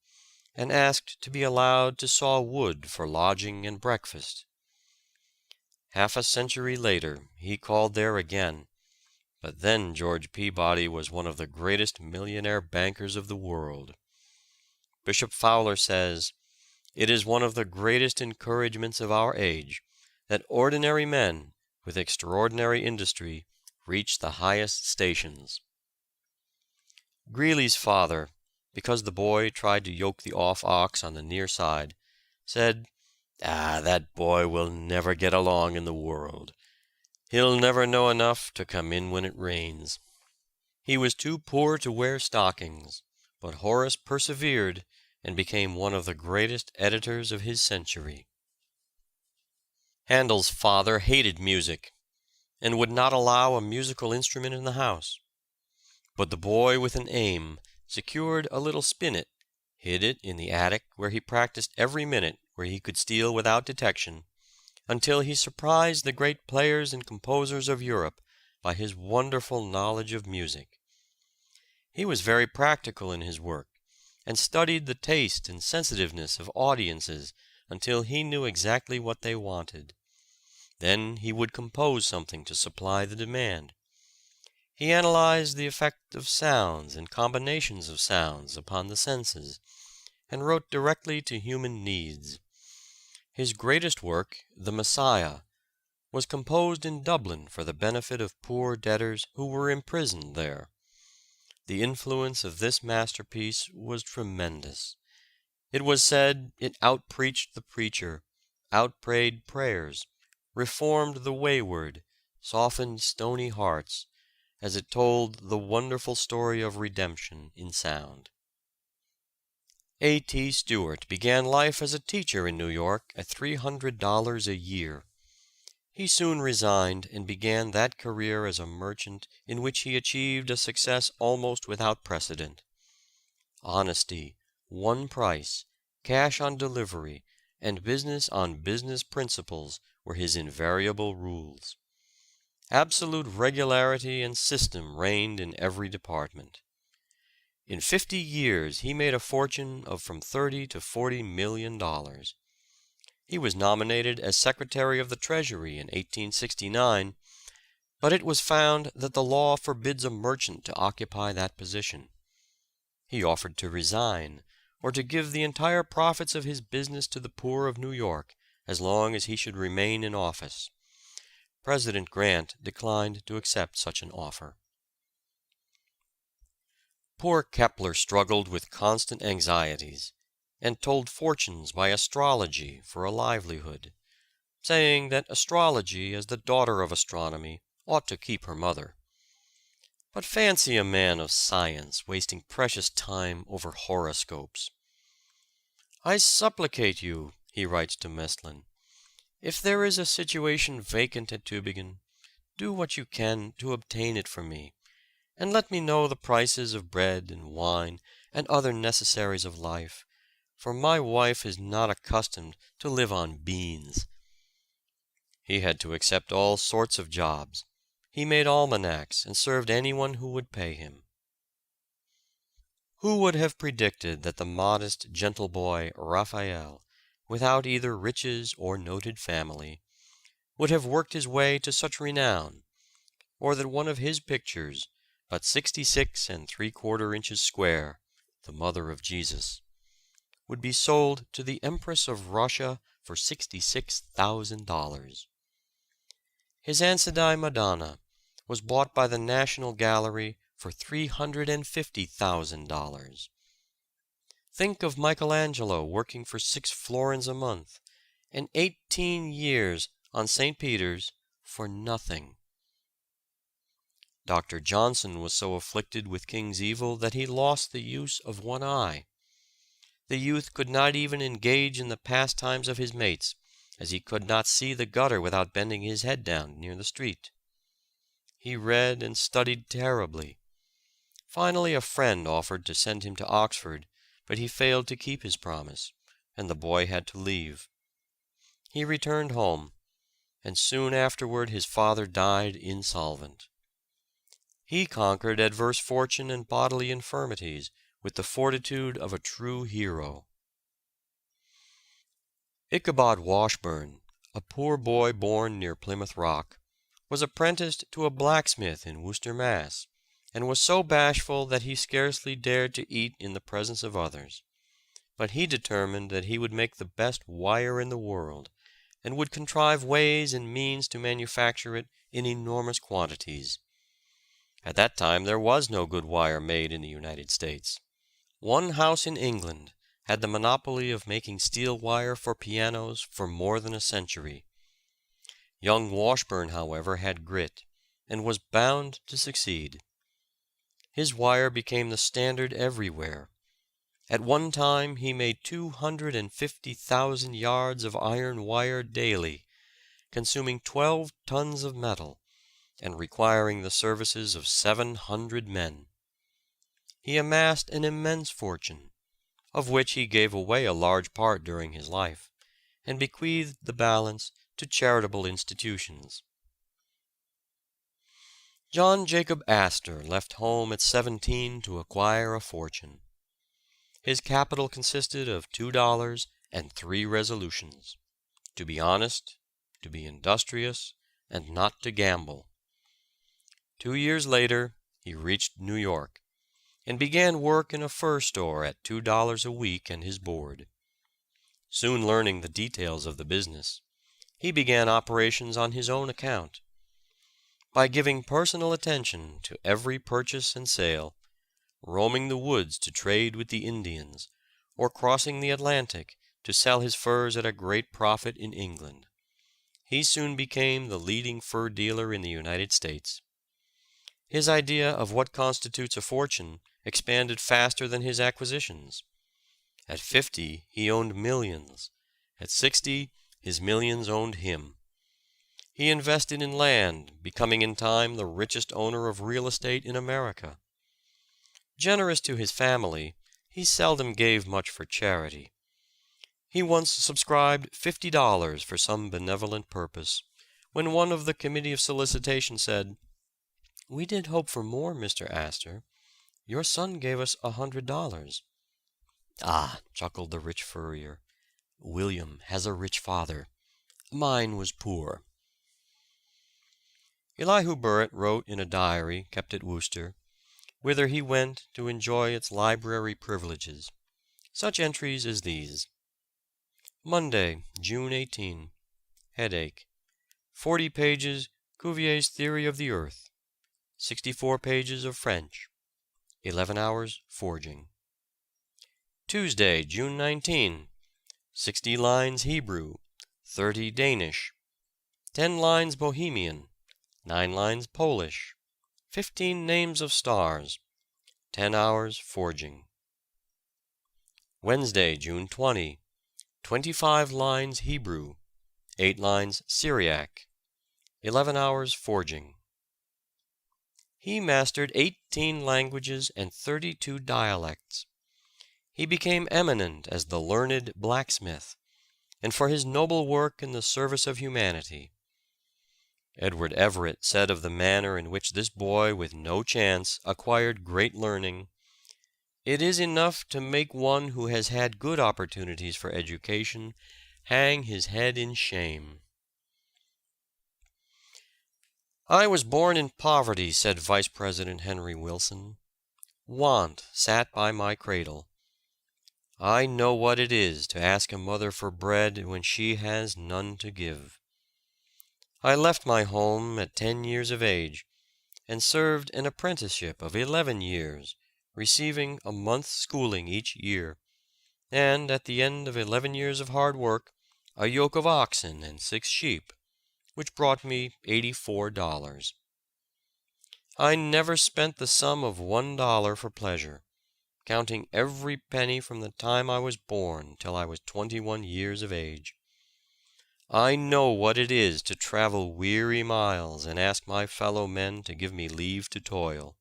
[SPEAKER 3] and asked to be allowed to saw wood for lodging and breakfast. Half a century later he called there again, but then George Peabody was one of the greatest millionaire bankers of the world. Bishop Fowler says, "It is one of the greatest encouragements of our age that ordinary men with extraordinary industry reach the highest stations." Greeley's father, because the boy tried to yoke the off ox on the near side, said, "That boy will never get along in the world. He'll never know enough to come in when it rains." He was too poor to wear stockings, but Horace persevered and became one of the greatest editors of his century. Handel's father hated music, and would not allow a musical instrument in the house. But the boy with an aim secured a little spinet, hid it in the attic where he practiced every minute where he could steal without detection, until he surprised the great players and composers of Europe by his wonderful knowledge of music. He was very practical in his work, and studied the taste and sensitiveness of audiences until he knew exactly what they wanted. Then he would compose something to supply the demand. He analyzed the effect of sounds and combinations of sounds upon the senses, and wrote directly to human needs. His greatest work, The Messiah, was composed in Dublin for the benefit of poor debtors who were imprisoned there. The influence of this masterpiece was tremendous. It was said it outpreached the preacher, outprayed prayers, reformed the wayward, softened stony hearts, as it told the wonderful story of redemption in sound. A.T. Stewart began life as a teacher in New York at $300 a year. He soon resigned and began that career as a merchant in which he achieved a success almost without precedent. Honesty, one price, cash on delivery, and business on business principles were his invariable rules. Absolute regularity and system reigned in every department. In 50 years he made a fortune of from $30 to $40 million. He was nominated as Secretary of the Treasury in 1869, but it was found that the law forbids a merchant to occupy that position. He offered to resign, or to give the entire profits of his business to the poor of New York as long as he should remain in office. President Grant declined to accept such an offer. Poor Kepler struggled with constant anxieties, and told fortunes by astrology for a livelihood, saying that astrology, as the daughter of astronomy, ought to keep her mother. But fancy a man of science wasting precious time over horoscopes. "I supplicate you," he writes to Maestlin, "if there is a situation vacant at Tübingen, do what you can to obtain it for me, and let me know the prices of bread and wine and other necessaries of life, for my wife is not accustomed to live on beans." He had to accept all sorts of jobs. He made almanacs and served anyone who would pay him. Who would have predicted that the modest, gentle boy, Raphael, without either riches or noted family, would have worked his way to such renown, or that one of his pictures, but 66 3/4 inches square, the Mother of Jesus, would be sold to the Empress of Russia for $66,000. His Ansidai Madonna was bought by the National Gallery for $350,000. Think of Michelangelo working for 6 florins a month, and 18 years on St. Peter's for nothing. Dr. Johnson was so afflicted with King's evil that he lost the use of one eye. The youth could not even engage in the pastimes of his mates, as he could not see the gutter without bending his head down near the street. He read and studied terribly. Finally a friend offered to send him to Oxford, but he failed to keep his promise, and the boy had to leave. He returned home, and soon afterward his father died insolvent. He conquered adverse fortune and bodily infirmities with the fortitude of a true hero. Ichabod Washburn, a poor boy born near Plymouth Rock, was apprenticed to a blacksmith in Worcester, Mass., and was so bashful that he scarcely dared to eat in the presence of others. But he determined that he would make the best wire in the world, and would contrive ways and means to manufacture it in enormous quantities. At that time there was no good wire made in the United States. One house in England had the monopoly of making steel wire for pianos for more than a century. Young Washburn, however, had grit, and was bound to succeed. His wire became the standard everywhere. At one time he made 250,000 yards of iron wire daily, consuming 12 tons of metal, and requiring the services of 700 men. He amassed an immense fortune, of which he gave away a large part during his life, and bequeathed the balance to charitable institutions. John Jacob Astor left home at 17 to acquire a fortune. His capital consisted of $2 and 3 resolutions: to be honest, to be industrious, and not to gamble. 2 years later he reached New York, and began work in a fur store at $2 a week and his board. Soon learning the details of the business, he began operations on his own account. By giving personal attention to every purchase and sale, roaming the woods to trade with the Indians, or crossing the Atlantic to sell his furs at a great profit in England, he soon became the leading fur dealer in the United States. His idea of what constitutes a fortune expanded faster than his acquisitions. At 50 he owned millions. At 60 his millions owned him. He invested in land, becoming in time the richest owner of real estate in America. Generous to his family, he seldom gave much for charity. He once subscribed $50 for some benevolent purpose, when one of the committee of solicitation said, "We did hope for more, Mr. Astor. Your son gave us $100. "Ah," chuckled the rich furrier, "William has a rich father. Mine was poor." Elihu Burritt wrote in a diary kept at Worcester, whither he went to enjoy its library privileges, such entries as these: Monday, June 18. Headache. 40 pages Cuvier's Theory of the Earth. 64 pages of French. 11 hours forging. Tuesday, June 19. 60 lines Hebrew, 30 Danish, 10 lines Bohemian, 9 lines Polish, 15 names of stars, 10 hours forging. Wednesday, June 20. 25 lines Hebrew, 8 lines Syriac, 11 hours forging. He mastered 18 languages and 32 dialects. He became eminent as the learned blacksmith, and for his noble work in the service of humanity. Edward Everett said of the manner in which this boy with no chance acquired great learning, "It is enough to make one who has had good opportunities for education hang his head in shame." "I was born in poverty," said Vice President Henry Wilson. "Want sat by my cradle. I know what it is to ask a mother for bread when she has none to give. I left my home at 10 years of age, and served an apprenticeship of 11 years, receiving a month's schooling each year, and at the end of 11 years of hard work, a yoke of oxen and 6 sheep, which brought me $84. I never spent the sum of $1 for pleasure, counting every penny from the time I was born till I was 21 years of age. I know what it is to travel weary miles and ask my fellow men to give me leave to toil.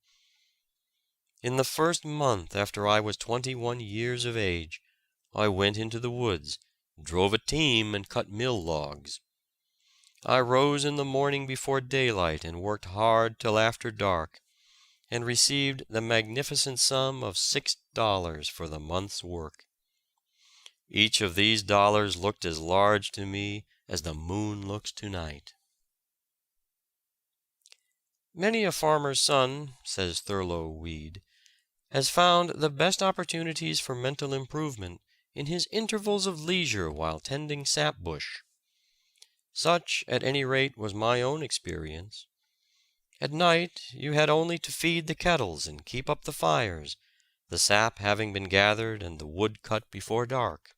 [SPEAKER 3] In the first month after I was 21 years of age, I went into the woods, drove a team, and cut mill logs. I rose in the morning before daylight and worked hard till after dark, and received the magnificent sum of $6 for the month's work. Each of these dollars looked as large to me as the moon looks tonight. Many a farmer's son, says Thurlow Weed, has found the best opportunities for mental improvement in his intervals of leisure while tending sap bush. Such, at any rate, was my own experience. At night you had only to feed the kettles and keep up the fires, the sap having been gathered and the wood cut before dark.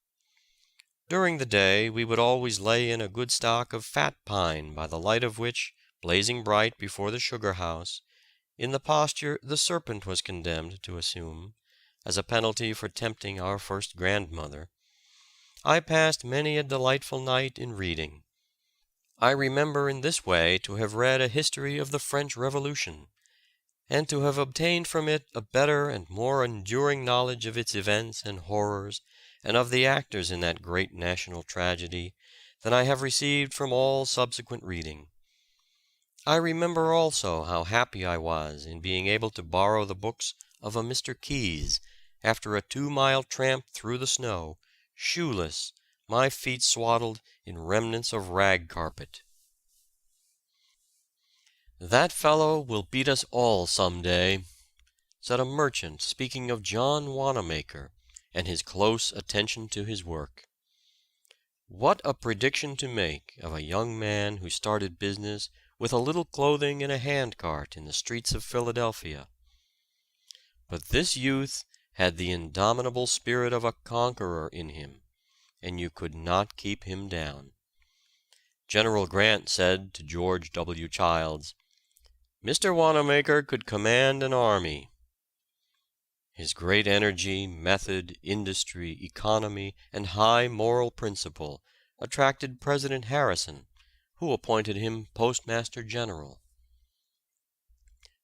[SPEAKER 3] During the day we would always lay in a good stock of fat pine by the light of which, blazing bright before the sugar house, in the posture the serpent was condemned to assume, as a penalty for tempting our first grandmother, I passed many a delightful night in reading. I remember in this way to have read a history of the French Revolution, and to have obtained from it a better and more enduring knowledge of its events and horrors, and of the actors in that great national tragedy, than I have received from all subsequent reading. I remember also how happy I was in being able to borrow the books of a Mr. Keyes, after a 2-mile tramp through the snow, shoeless, my feet swaddled in remnants of rag carpet. "That fellow will beat us all some day," said a merchant speaking of John Wanamaker and his close attention to his work. What a prediction to make of a young man who started business with a little clothing and a hand-cart in the streets of Philadelphia. But this youth had the indomitable spirit of a conqueror in him, and you could not keep him down. General Grant said to George W. Childs, "Mr. Wanamaker could command an army." His great energy, method, industry, economy, and high moral principle attracted President Harrison, who appointed him Postmaster General.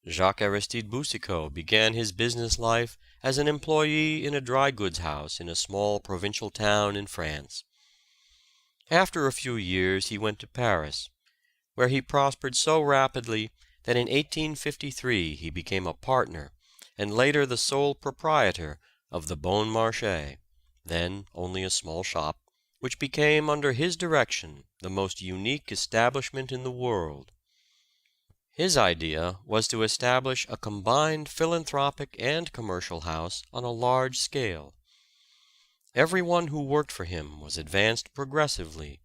[SPEAKER 3] Jacques Aristide Boucicault began his business life as an employee in a dry goods house in a small provincial town in France. After a few years he went to Paris, where he prospered so rapidly that in 1853 he became a partner and later the sole proprietor of the Bon Marché, then only a small shop, which became under his direction the most unique establishment in the world. His idea was to establish a combined philanthropic and commercial house on a large scale. Everyone who worked for him was advanced progressively,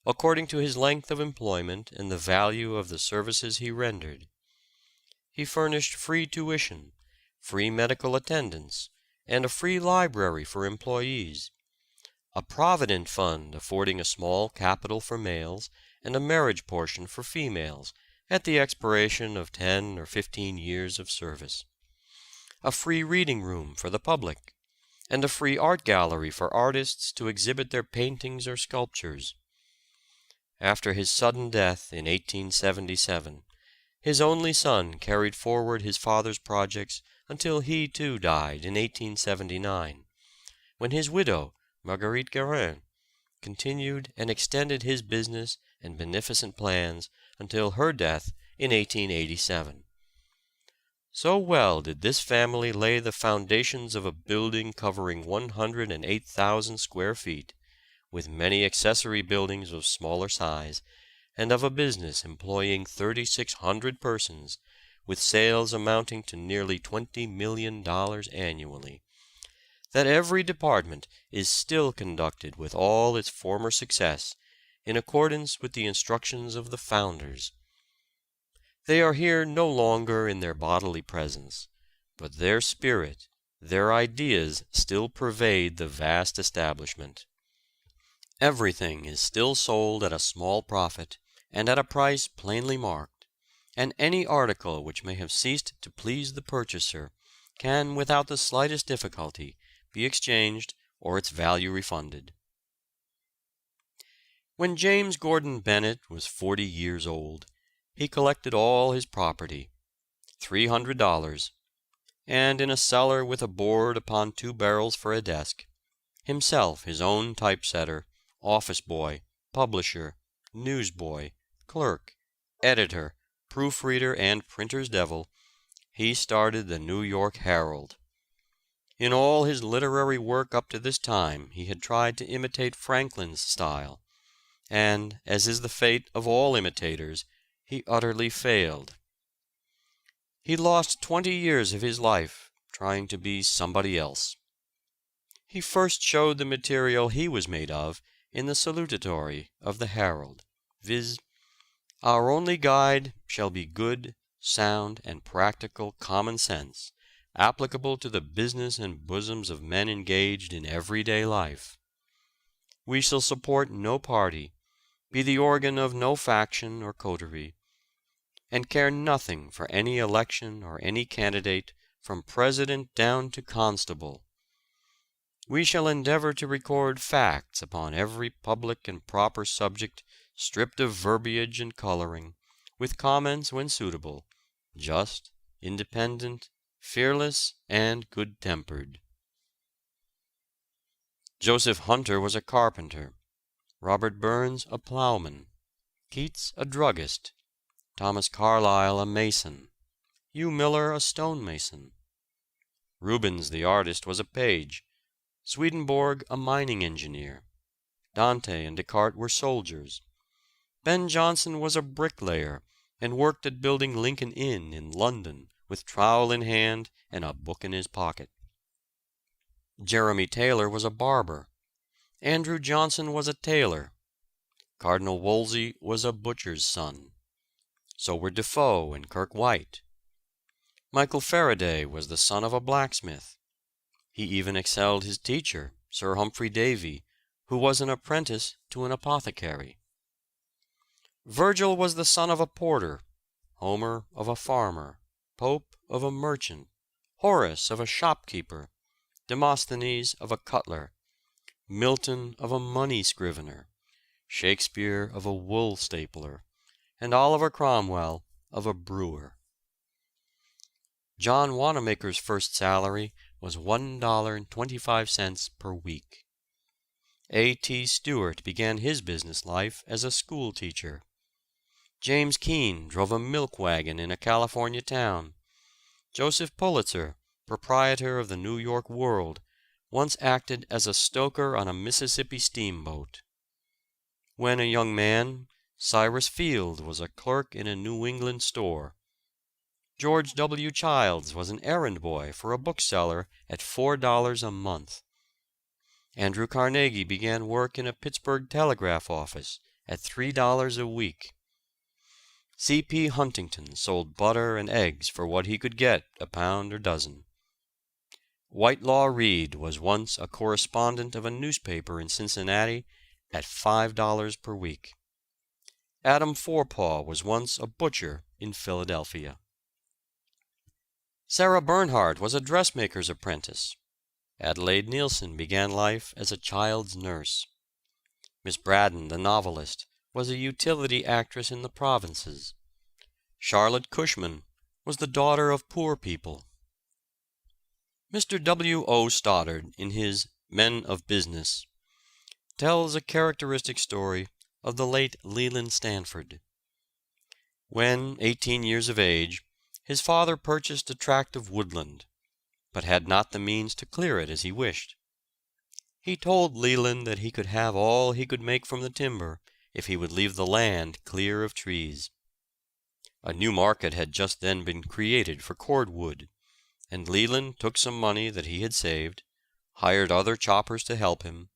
[SPEAKER 3] according to his length of employment and the value of the services he rendered. He furnished free tuition, free medical attendance, and a free library for employees, a provident fund affording a small capital for males and a marriage portion for females at the expiration of 10 or 15 years of service, a free reading room for the public, and a free art gallery for artists to exhibit their paintings or sculptures. After his sudden death in 1877, his only son carried forward his father's projects until he too died in 1879, when his widow, Marguerite Guérin, continued and extended his business and beneficent plans until her death in 1887. So well did this family lay the foundations of a building covering 108,000 square feet, with many accessory buildings of smaller size, and of a business employing 3,600 persons, with sales amounting to nearly $20 million annually, that every department is still conducted with all its former success in accordance with the instructions of the founders. They are here no longer in their bodily presence, but their spirit, their ideas still pervade the vast establishment. Everything is still sold at a small profit and at a price plainly marked, and any article which may have ceased to please the purchaser can without the slightest difficulty be exchanged or its value refunded. When James Gordon Bennett was 40 years old, he collected all his property, $300, and in a cellar with a board upon 2 barrels for a desk, himself his own typesetter, office boy, publisher, newsboy, clerk, editor, proofreader, and printer's devil, he started the New York Herald. In all his literary work up to this time he had tried to imitate Franklin's style, and, as is the fate of all imitators, he utterly failed. He lost 20 years of his life trying to be somebody else. He first showed the material he was made of in the salutatory of the Herald, viz., "Our only guide shall be good, sound, and practical common sense, applicable to the business and bosoms of men engaged in everyday life. We shall support no party, be the organ of no faction or coterie, and care nothing for any election or any candidate from president down to constable. We shall endeavor to record facts upon every public and proper subject, stripped of verbiage and coloring, with comments when suitable, just, independent, fearless, and good-tempered." Joseph Hunter was a carpenter, Robert Burns a plowman, Keats a druggist, Thomas Carlyle a mason, Hugh Miller a stonemason. Rubens the artist was a page, Swedenborg a mining engineer, Dante and Descartes were soldiers. Ben Jonson was a bricklayer, and worked at building Lincoln Inn in London, with trowel in hand and a book in his pocket. Jeremy Taylor was a barber. Andrew Johnson was a tailor. Cardinal Wolsey was a butcher's son. So were Defoe and Kirk White. Michael Faraday was the son of a blacksmith. He even excelled his teacher, Sir Humphrey Davy, who was an apprentice to an apothecary. Virgil was the son of a porter, Homer of a farmer, Pope of a merchant, Horace of a shopkeeper, Demosthenes of a cutler, Milton of a money scrivener, Shakespeare of a wool stapler, and Oliver Cromwell of a brewer. John Wanamaker's first salary was $1.25 per week. A.T. Stewart began his business life as a school teacher. James Keene drove a milk wagon in a California town. Joseph Pulitzer, proprietor of the New York World, once acted as a stoker on a Mississippi steamboat. When a young man, Cyrus Field was a clerk in a New England store. George W. Childs was an errand boy for a bookseller at $4 a month. Andrew Carnegie began work in a Pittsburgh telegraph office at $3 a week. C.P. Huntington sold butter and eggs for what he could get a pound a dozen. Whitelaw Reid was once a correspondent of a newspaper in Cincinnati at $5 per week. Adam Forepaugh was once a butcher in Philadelphia. Sarah Bernhardt was a dressmaker's apprentice. Adelaide Neilson began life as a child's nurse. Miss Braddon, the novelist, was a utility actress in the provinces. Charlotte Cushman was the daughter of poor people. Mr. W. O. Stoddard, in his Men of Business, tells a characteristic story of the late Leland Stanford. When 18 years of age, his father purchased a tract of woodland, but had not the means to clear it as he wished. He told Leland that he could have all he could make from the timber if he would leave the land clear of trees. A new market had just then been created for cordwood, and Leland took some money that he had saved, hired other choppers to help him,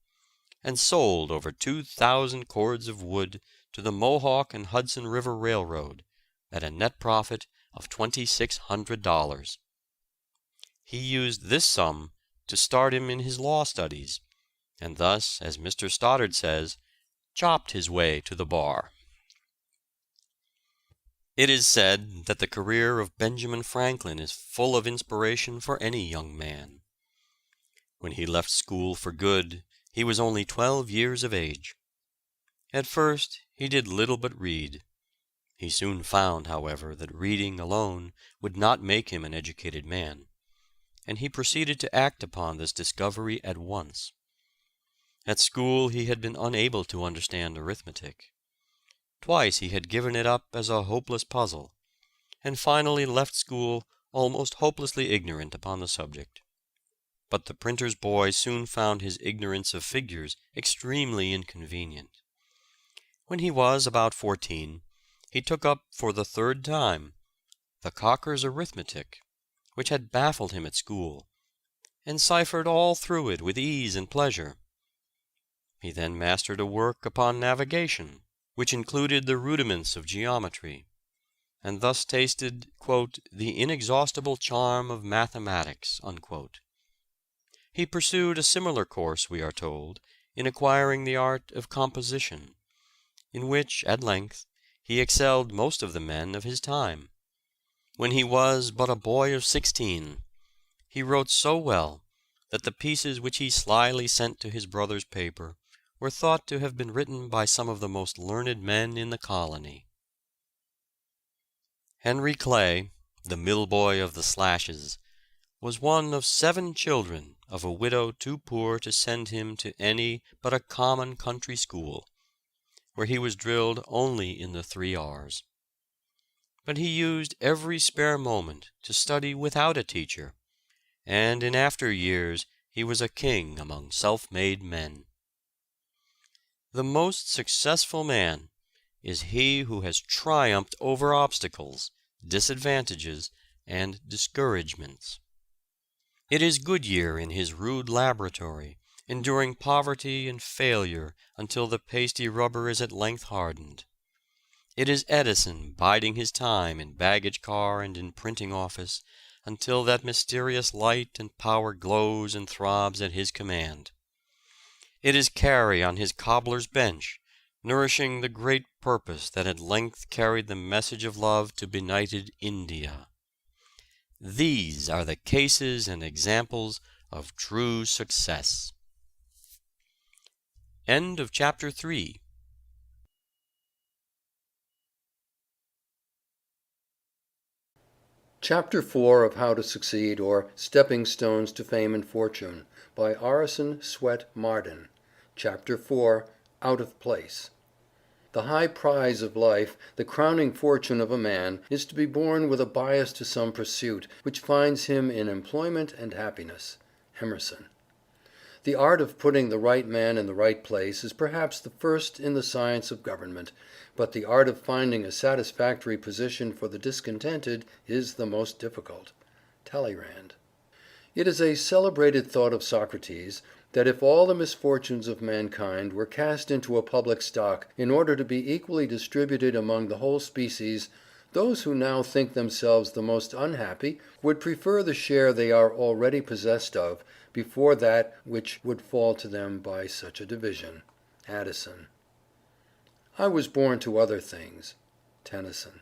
[SPEAKER 3] and sold over 2,000 cords of wood to the Mohawk and Hudson River Railroad at a net profit of $2,600. He used this sum to start him in his law studies, and thus, as Mr. Stoddard says, chopped his way to the bar. It is said that the career of Benjamin Franklin is full of inspiration for any young man. When he left school for good, he was only 12 years of age. At first he did little but read. He soon found, however, that reading alone would not make him an educated man, and he proceeded to act upon this discovery at once. At school he had been unable to understand arithmetic. Twice he had given it up as a hopeless puzzle, and finally left school almost hopelessly ignorant upon the subject. But the printer's boy soon found his ignorance of figures extremely inconvenient. When he was about 14, he took up for the third time the Cocker's arithmetic, which had baffled him at school, and ciphered all through it with ease and pleasure. He then mastered a work upon navigation, which included the rudiments of geometry, and thus tasted, quote, "the inexhaustible charm of mathematics." Unquote. He pursued a similar course, we are told, in acquiring the art of composition, in which, at length, he excelled most of the men of his time. When he was but a boy of 16, he wrote so well that the pieces which he slyly sent to his brother's paper were thought to have been written by some of the most learned men in the colony. Henry Clay, the mill boy of the Slashes, was one of 7 children of a widow too poor to send him to any but a common country school, where he was drilled only in the 3 R's. But he used every spare moment to study without a teacher, and in after years he was a king among self-made men. The most successful man is he who has triumphed over obstacles, disadvantages, and discouragements. It is Goodyear in his rude laboratory, enduring poverty and failure until the pasty rubber is at length hardened. It is Edison biding his time in baggage car and in printing office until that mysterious light and power glows and throbs at his command. It is Carey on his cobbler's bench, nourishing the great purpose that at length carried the message of love to benighted India. These are the cases and examples of true success. End of chapter 3.
[SPEAKER 4] Chapter 4 of How to Succeed, or Stepping Stones to Fame and Fortune, by Orison, Swett, Marden. Chapter 4, Out of Place. The high prize of life, the crowning fortune of a man, is to be born with a bias to some pursuit which finds him in employment and happiness. Emerson. The art of putting the right man in the right place is perhaps the first in the science of government, but the art of finding a satisfactory position for the discontented is the most difficult. Talleyrand. It is a celebrated thought of Socrates that if all the misfortunes of mankind were cast into a public stock in order to be equally distributed among the whole species, those who now think themselves the most unhappy would prefer the share they are already possessed of before that which would fall to them by such a division. Addison. I was born to other things. Tennyson.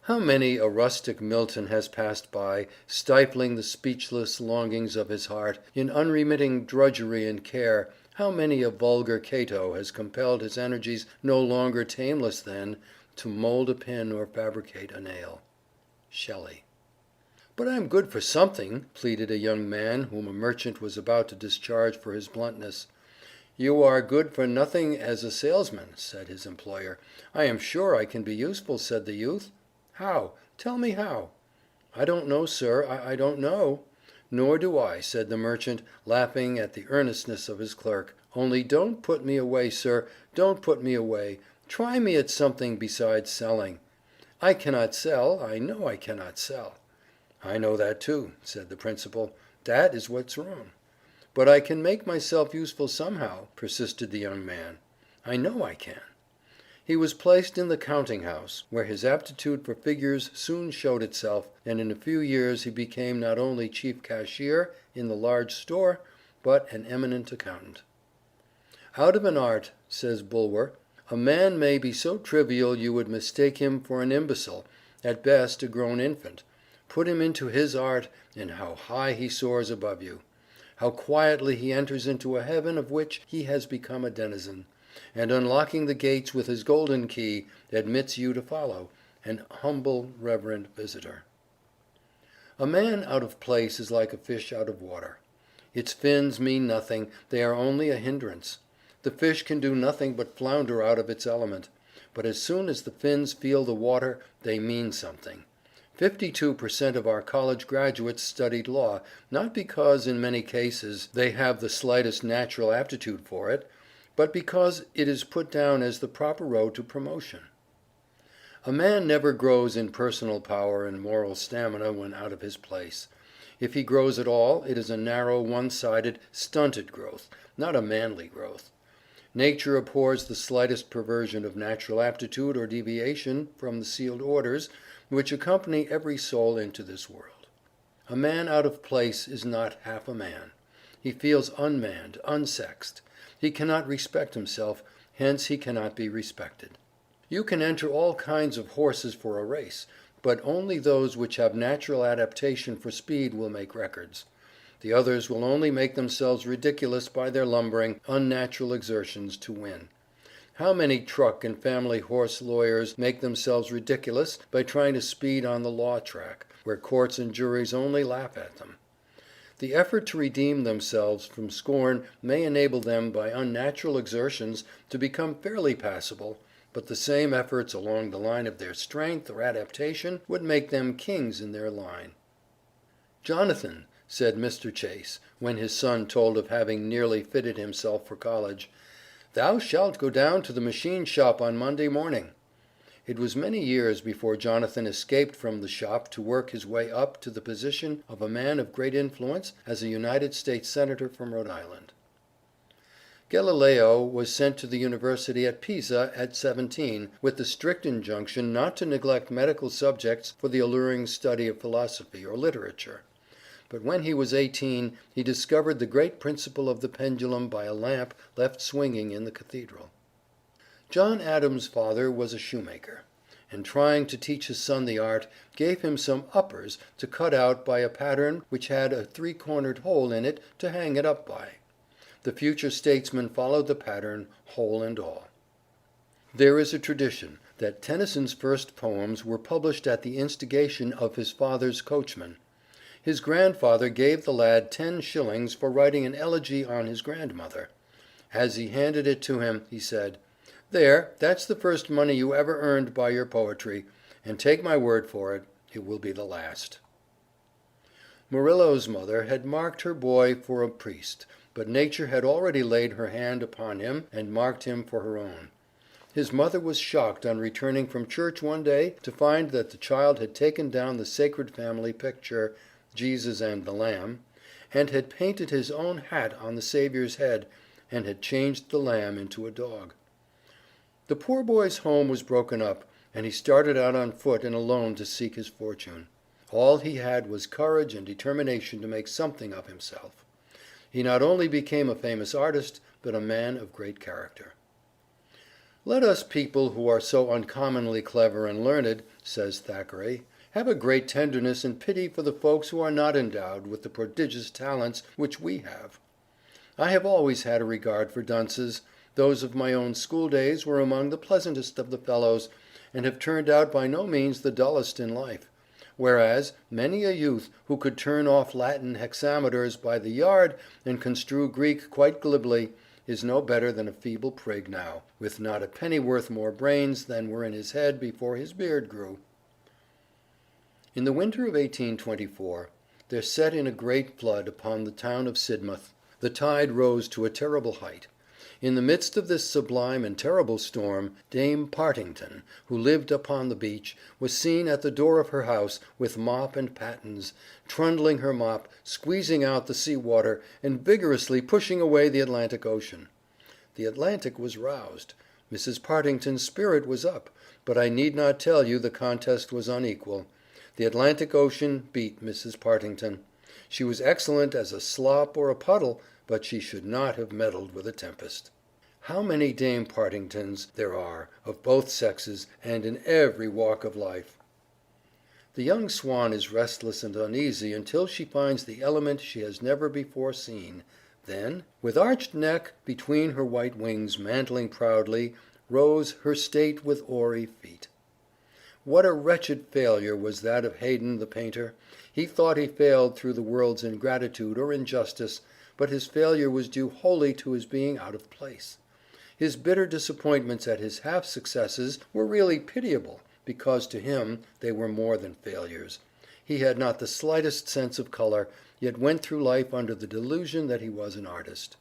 [SPEAKER 4] How many a rustic Milton has passed by, stifling the speechless longings of his heart in unremitting drudgery and care. How many a vulgar Cato has compelled his energies, no longer tameless then, to mold a pin or fabricate a nail. Shelley. But I'm good for something, pleaded a young man whom a merchant was about to discharge for his bluntness. You are good for nothing as a salesman, said his employer. I am sure I can be useful, said the youth. How? Tell me how. I don't know, sir, I don't know. Nor do I, said the merchant, laughing at the earnestness of his clerk. Only don't put me away, sir, don't put me away. Try me at something besides selling. I cannot sell, I know I cannot sell. I know that too, said the principal. That is what's wrong. "But I can make myself useful somehow," persisted the young man. "I know I can." He was placed in the counting house, where his aptitude for figures soon showed itself, and in a few years he became not only chief cashier in the large store, but an eminent accountant. "Out of an art," says Bulwer, "a man may be so trivial you would mistake him for an imbecile, at best a grown infant. Put him into his art, and how high he soars above you! How quietly he enters into a heaven of which he has become a denizen, and unlocking the gates with his golden key, admits you to follow, an humble reverent visitor." A man out of place is like a fish out of water. Its fins mean nothing, they are only a hindrance. The fish can do nothing but flounder out of its element, but as soon as the fins feel the water they mean something. 52% of our college graduates studied law, not because in many cases they have the slightest natural aptitude for it, but because it is put down as the proper road to promotion. A man never grows in personal power and moral stamina when out of his place. If he grows at all, it is a narrow, one-sided, stunted growth, not a manly growth. Nature abhors the slightest perversion of natural aptitude or deviation from the sealed orders which accompany every soul into this world. A man out of place is not half a man. He feels unmanned, unsexed. He cannot respect himself, hence he cannot be respected. You can enter all kinds of horses for a race, but only those which have natural adaptation for speed will make records. The others will only make themselves ridiculous by their lumbering, unnatural exertions to win. How many truck and family horse lawyers make themselves ridiculous by trying to speed on the law track, where courts and juries only laugh at them. The effort to redeem themselves from scorn may enable them by unnatural exertions to become fairly passable, but the same efforts along the line of their strength or adaptation would make them kings in their line. "Jonathan," said Mr. Chase, when his son told of having nearly fitted himself for college, "thou shalt go down to the machine shop on Monday morning." It was many years before Jonathan escaped from the shop to work his way up to the position of a man of great influence as a United States Senator from Rhode Island. Galileo was sent to the University at Pisa at 17, with the strict injunction not to neglect medical subjects for the alluring study of philosophy or literature. But when he was 18 he discovered the great principle of the pendulum by a lamp left swinging in the cathedral. John Adams' father was a shoemaker, and trying to teach his son the art, gave him some uppers to cut out by a pattern which had a three-cornered hole in it to hang it up by. The future statesman followed the pattern, hole and all. There is a tradition that Tennyson's first poems were published at the instigation of his father's coachman. His grandfather gave the lad 10 shillings for writing an elegy on his grandmother. As he handed it to him, he said, "There, that's the first money you ever earned by your poetry, and take my word for it, it will be the last." Murillo's mother had marked her boy for a priest, but nature had already laid her hand upon him and marked him for her own. His mother was shocked on returning from church one day to find that the child had taken down the sacred family picture, Jesus and the Lamb, and had painted his own hat on the Saviour's head, and had changed the lamb into a dog. The poor boy's home was broken up, and he started out on foot and alone to seek his fortune. All he had was courage and determination to make something of himself. He not only became a famous artist, but a man of great character. "Let us people who are so uncommonly clever and learned," says Thackeray, "have a great tenderness and pity for the folks who are not endowed with the prodigious talents which we have. I have always had a regard for dunces. Those of my own school days were among the pleasantest of the fellows, and have turned out by no means the dullest in life, whereas many a youth who could turn off Latin hexameters by the yard and construe Greek quite glibly, is no better than a feeble prig now, with not a pennyworth more brains than were in his head before his beard grew." In the winter of 1824 there set in a great flood upon the town of Sidmouth. The tide rose to a terrible height. In the midst of this sublime and terrible storm, Dame Partington, who lived upon the beach, was seen at the door of her house, with mop and pattens, trundling her mop, squeezing out the sea water, and vigorously pushing away the Atlantic Ocean. The Atlantic was roused. Mrs. Partington's spirit was up, but I need not tell you the contest was unequal. The Atlantic Ocean beat Mrs. Partington. She was excellent as a slop or a puddle, but she should not have meddled with a tempest. How many Dame Partingtons there are, of both sexes, and in every walk of life! The young swan is restless and uneasy until she finds the element she has never before seen. Then, with arched neck, between her white wings mantling proudly, rose her state with oary feet. What a wretched failure was that of Haydon the painter! He thought he failed through the world's ingratitude or injustice, but his failure was due wholly to his being out of place. His bitter disappointments at his half-successes were really pitiable, because to him they were more than failures. He had not the slightest sense of color, yet went through life under the delusion that he was an artist.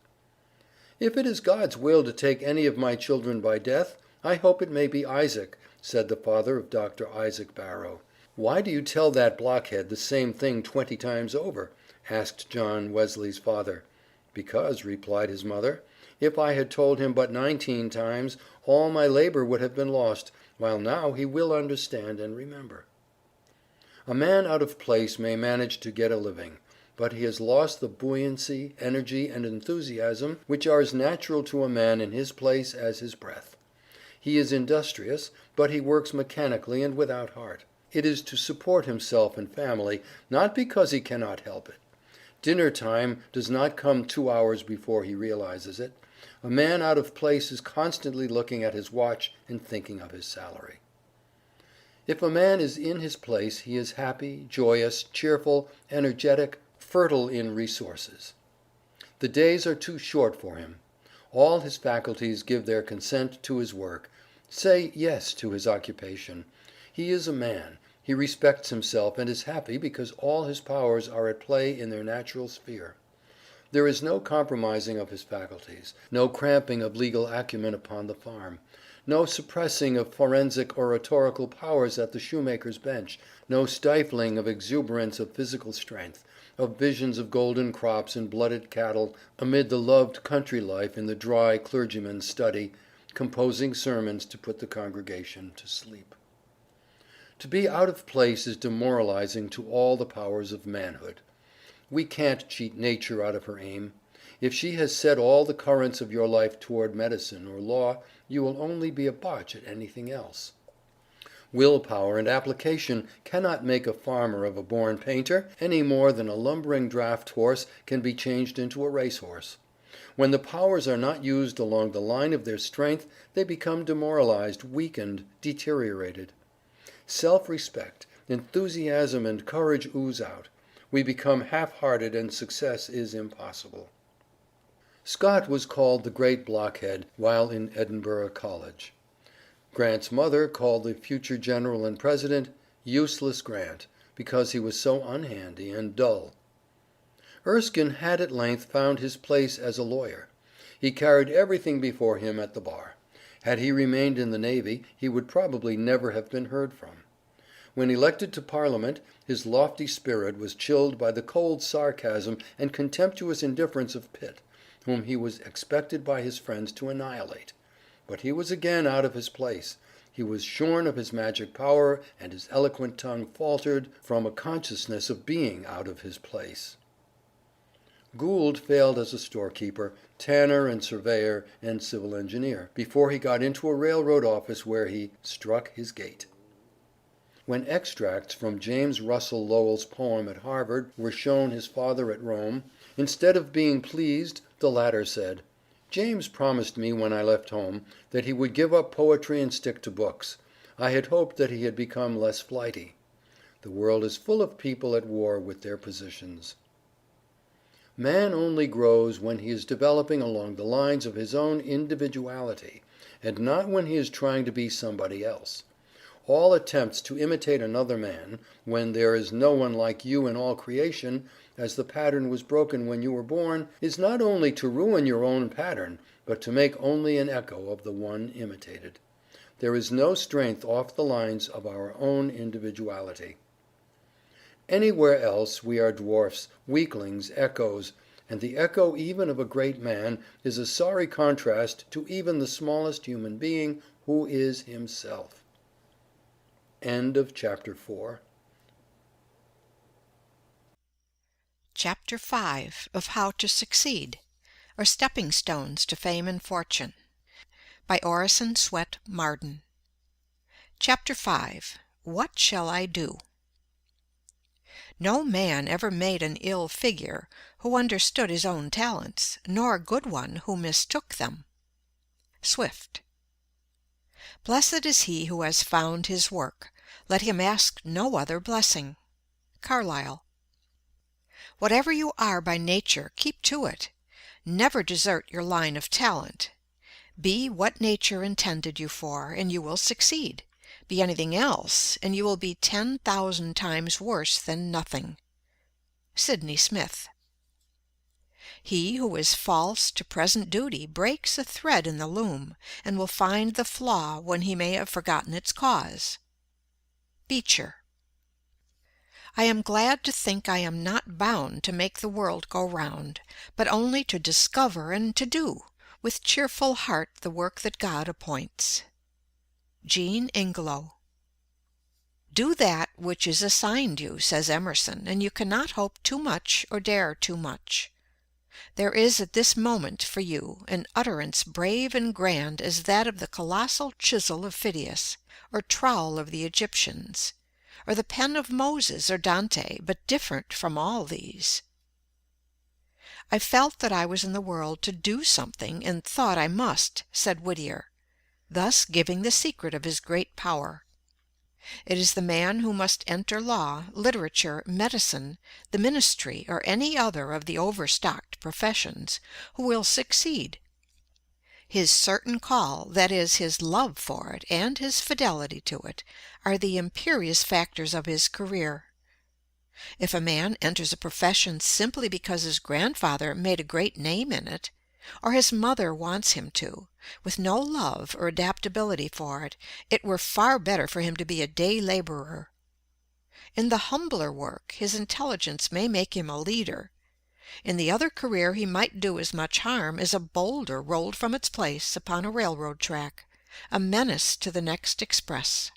[SPEAKER 4] "If it is God's will to take any of my children by death, I hope it may be Isaac," said the father of Dr. Isaac Barrow. "Why do you tell that blockhead the same thing 20 times over?" asked John Wesley's father. "Because," replied his mother, "if I had told him but 19 times, all my labor would have been lost, while now he will understand and remember." A man out of place may manage to get a living, but he has lost the buoyancy, energy, and enthusiasm which are as natural to a man in his place as his breath. He is industrious, but he works mechanically and without heart. It is to support himself and family, not because he cannot help it. Dinner time does not come 2 hours before he realizes it. A man out of place is constantly looking at his watch and thinking of his salary. If a man is in his place, he is happy, joyous, cheerful, energetic, fertile in resources. The days are too short for him. All his faculties give their consent to his work, say yes to his occupation. He is a man. He respects himself and is happy because all his powers are at play in their natural sphere. There is no compromising of his faculties, no cramping of legal acumen upon the farm, no suppressing of forensic oratorical powers at the shoemaker's bench, no stifling of exuberance of physical strength, of visions of golden crops and blooded cattle amid the loved country life in the dry clergyman's study, composing sermons to put the congregation to sleep. To be out of place is demoralizing to all the powers of manhood. We can't cheat nature out of her aim. If she has set all the currents of your life toward medicine or law, you will only be a botch at anything else. Willpower and application cannot make a farmer of a born painter, any more than a lumbering draft horse can be changed into a racehorse. When the powers are not used along the line of their strength, they become demoralized, weakened, deteriorated. Self-respect, enthusiasm, and courage ooze out. We become half-hearted and success is impossible. Scott was called the great blockhead while in Edinburgh College. Grant's mother called the future general and president useless Grant, because he was so unhandy and dull. Erskine had at length found his place as a lawyer. He carried everything before him at the bar. Had he remained in the Navy, he would probably never have been heard from. When elected to Parliament, his lofty spirit was chilled by the cold sarcasm and contemptuous indifference of Pitt, whom he was expected by his friends to annihilate. But he was again out of his place. He was shorn of his magic power, and his eloquent tongue faltered from a consciousness of being out of his place. Gould failed as a storekeeper, tanner and surveyor and civil engineer, before he got into a railroad office where he "struck his gait." When extracts from James Russell Lowell's poem at Harvard were shown his father at Rome, instead of being pleased, the latter said, "James promised me when I left home that he would give up poetry and stick to books. I had hoped that he had become less flighty." The world is full of people at war with their positions. Man only grows when he is developing along the lines of his own individuality, and not when he is trying to be somebody else. All attempts to imitate another man, when there is no one like you in all creation, as the pattern was broken when you were born, is not only to ruin your own pattern, but to make only an echo of the one imitated. There is no strength off the lines of our own individuality. Anywhere else we are dwarfs, weaklings, echoes, and the echo even of a great man is a sorry contrast to even the smallest human being, who is himself. End of chapter 4.
[SPEAKER 1] Chapter 5 of How to Succeed, or Stepping Stones to Fame and Fortune, by Orison, Swett, Marden. Chapter 5. What Shall I Do? No man ever made an ill figure who understood his own talents, nor a good one who mistook them. Swift. Blessed is he who has found his work. Let him ask no other blessing. Carlyle. Whatever you are by nature, keep to it. Never desert your line of talent. Be what nature intended you for, and you will succeed. Be anything else, and you will be 10,000 times worse than nothing. Sydney Smith. He who is false to present duty breaks a thread in the loom, and will find the flaw when he may have forgotten its cause. Beecher. I am glad to think I am not bound to make the world go round, but only to discover and to do, with cheerful heart, the work that God appoints. Jean Ingelow. Do that which is assigned you, says Emerson, and you cannot hope too much or dare too much. There is at this moment for you an utterance brave and grand as that of the colossal chisel of Phidias, or trowel of the Egyptians, or the pen of Moses or Dante, but different from all these. I felt that I was in the world to do something, and thought I must, said Whittier, thus giving the secret of his great power. It is the man who must enter law, literature, medicine, the ministry, or any other of the overstocked professions, who will succeed. His certain call, that is, his love for it, and his fidelity to it, are the imperious factors of his career. If a man enters a profession simply because his grandfather made a great name in it, or his mother wants him to, with no love or adaptability for it, it were far better for him to be a day laborer. In the humbler work, his intelligence may make him a leader. In the other career he might do as much harm as a boulder rolled from its place upon a railroad track, a menace to the next express.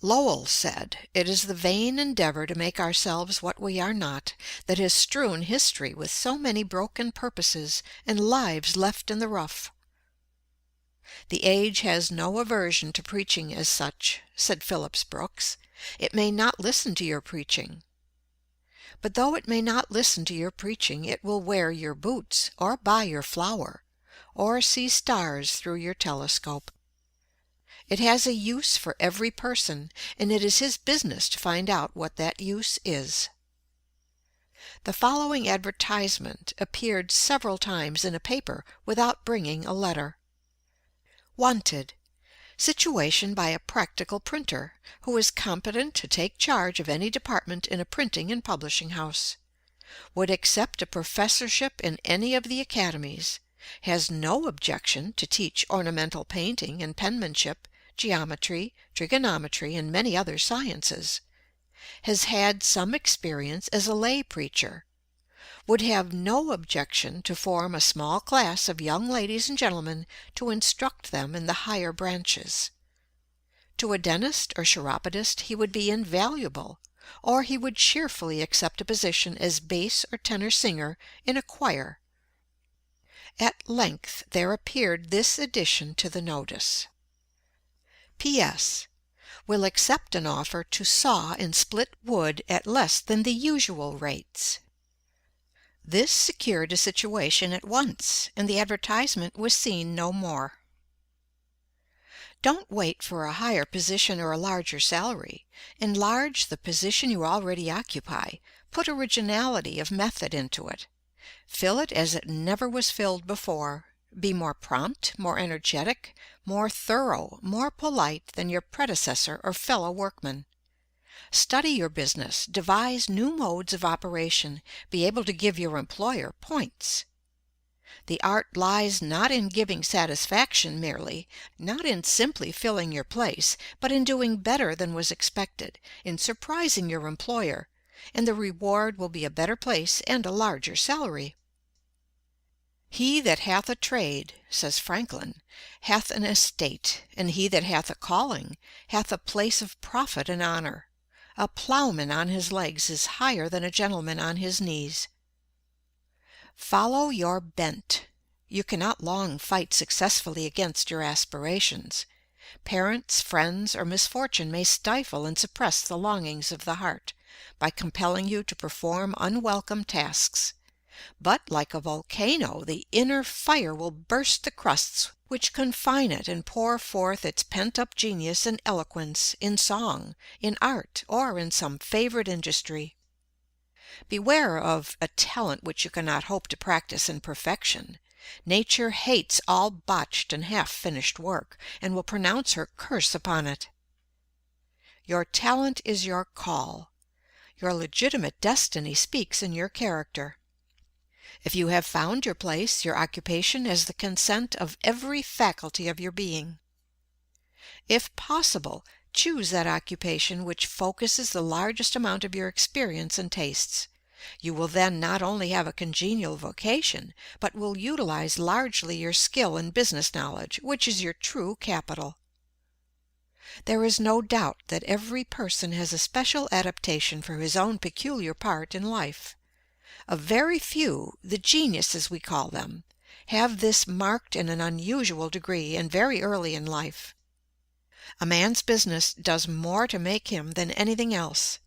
[SPEAKER 1] Lowell said, "It is the vain endeavor to make ourselves what we are not that has strewn history with so many broken purposes and lives left in the rough." The age has no aversion to preaching as such, said Phillips Brooks. It may not listen to your preaching. But though it may not listen to your preaching, it will wear your boots, or buy your flour, or see stars through your telescope. It has a use for every person, and it is his business to find out what that use is. The following advertisement appeared several times in a paper without bringing a letter. Wanted. Situation by a practical printer, who is competent to take charge of any department in a printing and publishing house. Would accept a professorship in any of the academies. Has no objection to teach ornamental painting and penmanship, geometry, trigonometry, and many other sciences. Has had some experience as a lay preacher. Would have no objection to form a small class of young ladies and gentlemen to instruct them in the higher branches. To a dentist or chiropodist he would be invaluable, or he would cheerfully accept a position as bass or tenor singer in a choir. At length there appeared this addition to the notice. P.S. Will accept an offer to saw and split wood at less than the usual rates. This secured a situation at once, and the advertisement was seen no more. Don't wait for a higher position or a larger salary. Enlarge the position you already occupy. Put originality of method into it. Fill it as it never was filled before. Be more prompt, more energetic, more thorough, more polite than your predecessor or fellow workman. Study your business, devise new modes of operation, be able to give your employer points. The art lies not in giving satisfaction merely, not in simply filling your place, but in doing better than was expected, in surprising your employer, and the reward will be a better place and a larger salary. "He that hath a trade," says Franklin, "hath an estate, and he that hath a calling hath a place of profit and honor. A plowman on his legs is higher than a gentleman on his knees." Follow your bent. You cannot long fight successfully against your aspirations. Parents, friends, or misfortune may stifle and suppress the longings of the heart, by compelling you to perform unwelcome tasks. But, like a volcano, the inner fire will burst the crusts which confine it and pour forth its pent-up genius and eloquence in song, in art, or in some favorite industry. Beware of a talent which you cannot hope to practice in perfection. Nature hates all botched and half-finished work, and will pronounce her curse upon it. Your talent is your call. Your legitimate destiny speaks in your character. If you have found your place, your occupation has the consent of every faculty of your being. If possible, choose that occupation which focuses the largest amount of your experience and tastes. You will then not only have a congenial vocation, but will utilize largely your skill and business knowledge, which is your true capital. There is no doubt that every person has a special adaptation for his own peculiar part in life. A very few, the geniuses we call them, have this marked in an unusual degree and very early in life. A man's business does more to make him than anything else.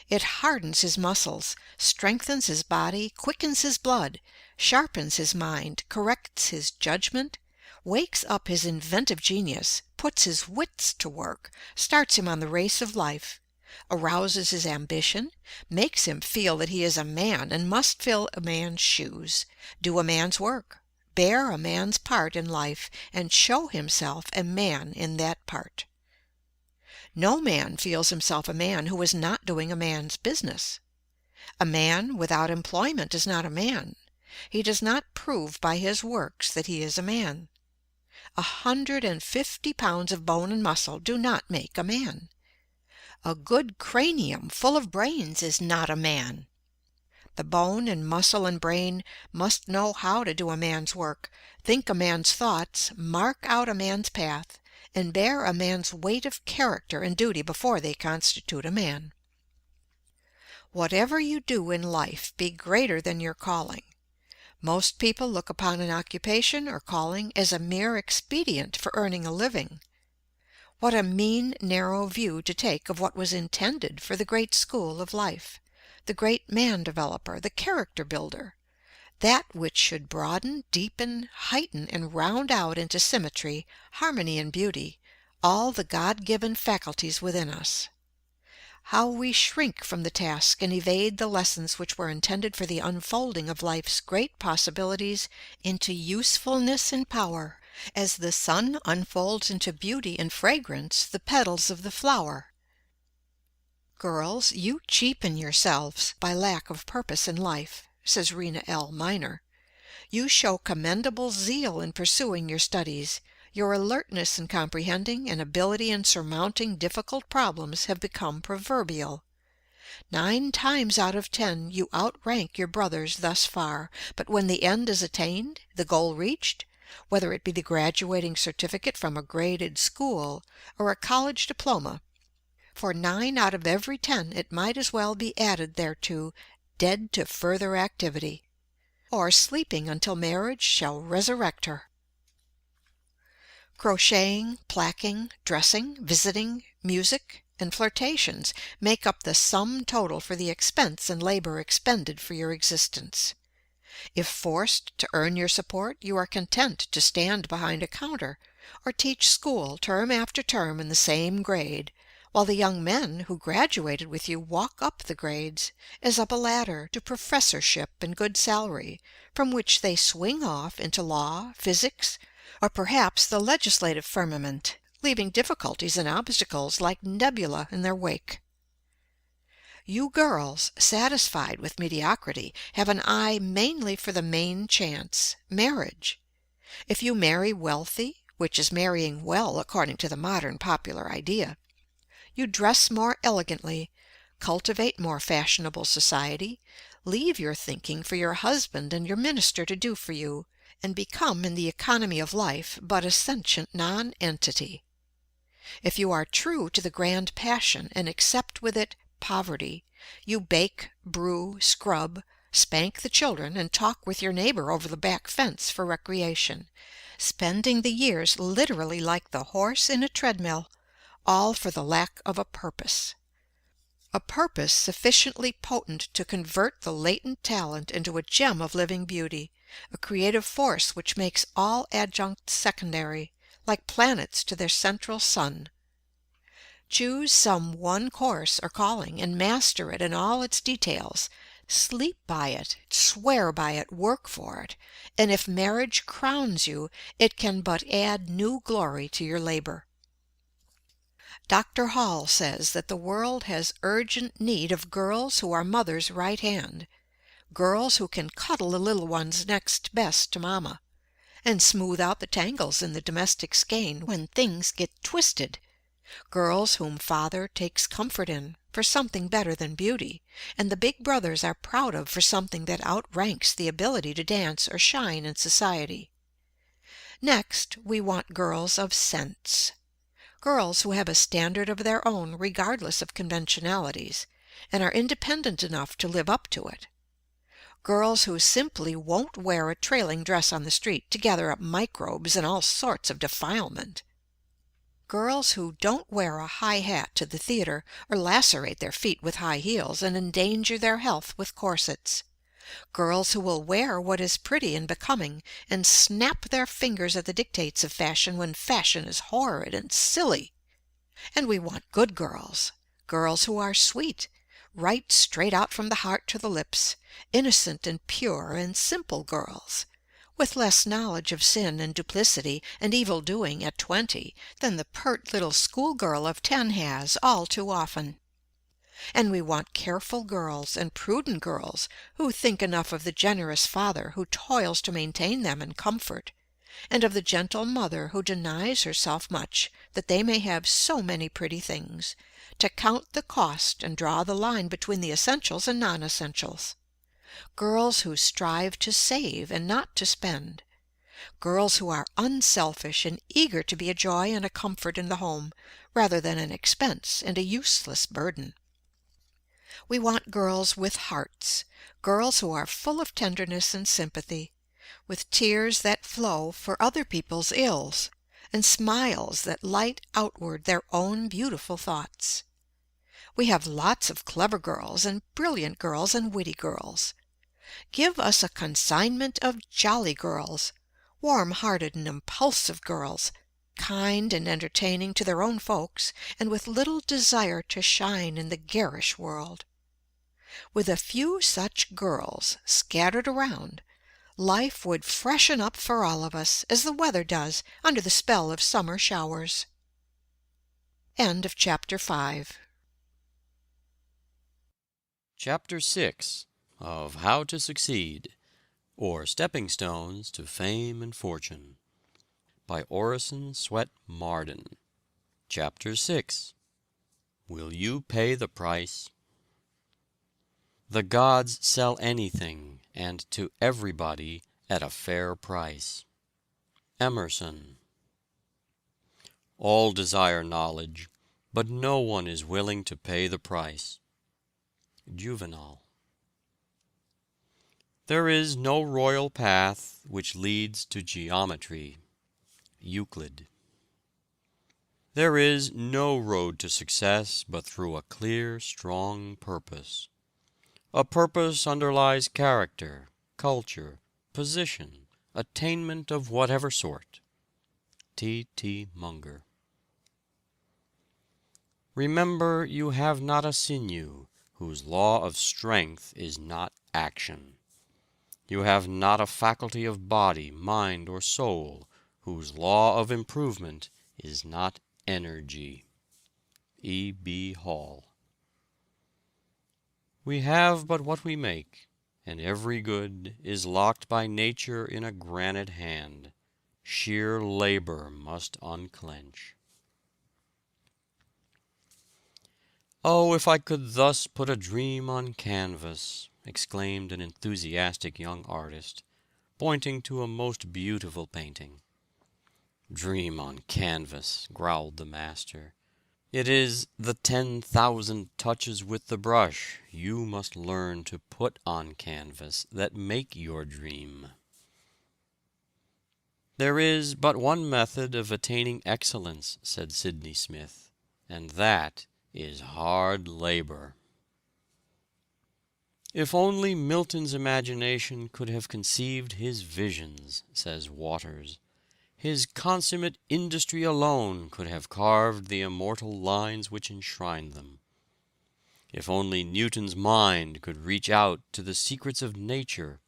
[SPEAKER 1] It hardens his muscles, strengthens his body, quickens his blood, sharpens his mind, corrects his judgment, wakes up his inventive genius, puts his wits to work, starts him on the race of life, arouses his ambition, makes him feel that he is a man and must fill a man's shoes, do a man's work, bear a man's part in life, and show himself a man in that part. No man feels himself a man who is not doing a man's business. A man without employment is not a man. He does not prove by his works that he is a man. 150 pounds of bone and muscle do not make a man. A good cranium full of brains is not a man. The bone and muscle and brain must know how to do a man's work, think a man's thoughts, mark out a man's path, and bear a man's weight of character and duty before they constitute a man. Whatever you do in life, be greater than your calling. Most people look upon an occupation or calling as a mere expedient for earning a living. What a mean, narrow view to take of what was intended for the great school of life, the great man-developer, the character-builder, that which should broaden, deepen, heighten, and round out into symmetry, harmony, and beauty, all the God-given faculties within us. How we shrink from the task and evade the lessons which were intended for the unfolding of life's great possibilities into usefulness and power, as the sun unfolds into beauty and fragrance the petals of the flower. "Girls, you cheapen yourselves by lack of purpose in life," says Rena L. Miner. "You show commendable zeal in pursuing your studies. Your alertness in comprehending and ability in surmounting difficult problems have become proverbial. 9 times out of 10 you outrank your brothers thus far, but when the end is attained, the goal reached, whether it be the graduating certificate from a graded school or a college diploma, for 9 out of every 10 it might as well be added thereto, dead to further activity, or sleeping until marriage shall resurrect her." Crocheting, placking, dressing, visiting, music, and flirtations make up the sum total for the expense and labor expended for your existence. If forced to earn your support, you are content to stand behind a counter, or teach school term after term in the same grade, while the young men who graduated with you walk up the grades, as up a ladder, to professorship and good salary, from which they swing off into law, physics, or perhaps the legislative firmament, leaving difficulties and obstacles like nebula in their wake. You girls, satisfied with mediocrity, have an eye mainly for the main chance, marriage. If you marry wealthy, which is marrying well according to the modern popular idea, you dress more elegantly, cultivate more fashionable society, leave your thinking for your husband and your minister to do for you, and become in the economy of life but a sentient non-entity. If you are true to the grand passion and accept with it poverty, you bake, brew, scrub, spank the children, and talk with your neighbor over the back fence for recreation, spending the years literally like the horse in a treadmill, all for the lack of a purpose. A purpose sufficiently potent to convert the latent talent into a gem of living beauty, a creative force which makes all adjuncts secondary, like planets to their central sun. Choose some one course or calling, and master it in all its details. Sleep by it, swear by it, work for it, and if marriage crowns you, it can but add new glory to your labor. Dr. Hall says that the world has urgent need of girls who are mother's right hand, girls who can cuddle the little ones next best to mamma, and smooth out the tangles in the domestic skein when things get twisted, girls whom father takes comfort in for something better than beauty, and the big brothers are proud of for something that outranks the ability to dance or shine in society. Next, we want girls of sense. Girls who have a standard of their own regardless of conventionalities, and are independent enough to live up to it. Girls who simply won't wear a trailing dress on the street to gather up microbes and all sorts of defilement. Girls who don't wear a high hat to the theater or lacerate their feet with high heels and endanger their health with corsets. Girls who will wear what is pretty and becoming and snap their fingers at the dictates of fashion when fashion is horrid and silly. And we want good girls, girls who are sweet, right straight out from the heart to the lips, innocent and pure and simple girls, with less knowledge of sin and duplicity and evil doing at 20 than the pert little schoolgirl of 10 has all too often. And we want careful girls and prudent girls who think enough of the generous father who toils to maintain them in comfort, and of the gentle mother who denies herself much that they may have so many pretty things, to count the cost and draw the line between the essentials and non-essentials. Girls who strive to save and not to spend. Girls who are unselfish and eager to be a joy and a comfort in the home, rather than an expense and a useless burden. We want girls with hearts, girls who are full of tenderness and sympathy, with tears that flow for other people's ills, and smiles that light outward their own beautiful thoughts. We have lots of clever girls and brilliant girls and witty girls. Give us a consignment of jolly girls, warm-hearted and impulsive girls, kind and entertaining to their own folks, and with little desire to shine in the garish world. With a few such girls scattered around, life would freshen up for all of us, as the weather does under the spell of summer showers. End of Chapter 5.
[SPEAKER 3] Chapter 6 of How to Succeed, or Stepping Stones to Fame and Fortune, by Orison, Swett, Marden. Chapter 6. Will you pay the price? The gods sell anything, and to everybody at a fair price. Emerson. All desire knowledge, but no one is willing to pay the price. Juvenal. There is no royal path which leads to geometry. Euclid. There is no road to success but through a clear, strong purpose. A purpose underlies character, culture, position, attainment of whatever sort. T. T. Munger. Remember, you have not a sinew whose law of strength is not action. You have not a faculty of body, mind, or soul whose law of improvement is not energy. E. B. Hall. We have but what we make, and every good is locked by nature in a granite hand. Sheer labor must unclench. "Oh, if I could thus put a dream on canvas!" exclaimed an enthusiastic young artist, pointing to a most beautiful painting. "Dream on canvas!" growled the master. "It is the 10,000 touches with the brush you must learn to put on canvas that make your dream." "There is but one method of attaining excellence," said Sydney Smith, "and that is hard labor." "If only Milton's imagination could have conceived his visions," says Waters, "his consummate industry alone could have carved the immortal lines which enshrine them. If only Newton's mind could reach out to the secrets of nature,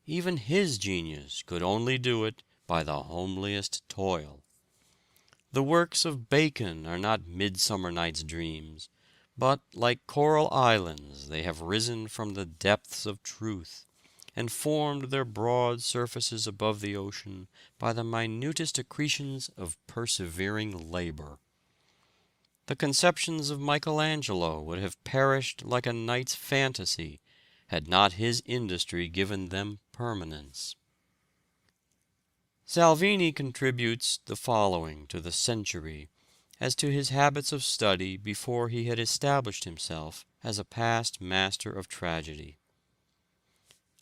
[SPEAKER 3] even his genius could only do it by the homeliest toil. The works of Bacon are not Midsummer Night's Dreams, but like coral islands they have risen from the depths of truth, and formed their broad surfaces above the ocean by the minutest accretions of persevering labor. The conceptions of Michelangelo would have perished like a night's fantasy, had not his industry given them permanence." Salvini contributes the following to the Century as to his habits of study before he had established himself as a past master of tragedy.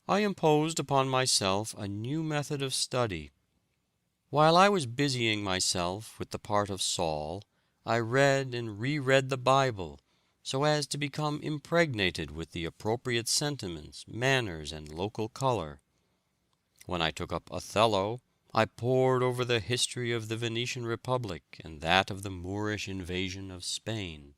[SPEAKER 3] "I imposed upon myself a new method of study. While I was busying myself with the part of Saul, I read and reread the Bible, so as to become impregnated with the appropriate sentiments, manners, and local color. When I took up Othello, I pored over the history of the Venetian Republic and that of the Moorish invasion of Spain.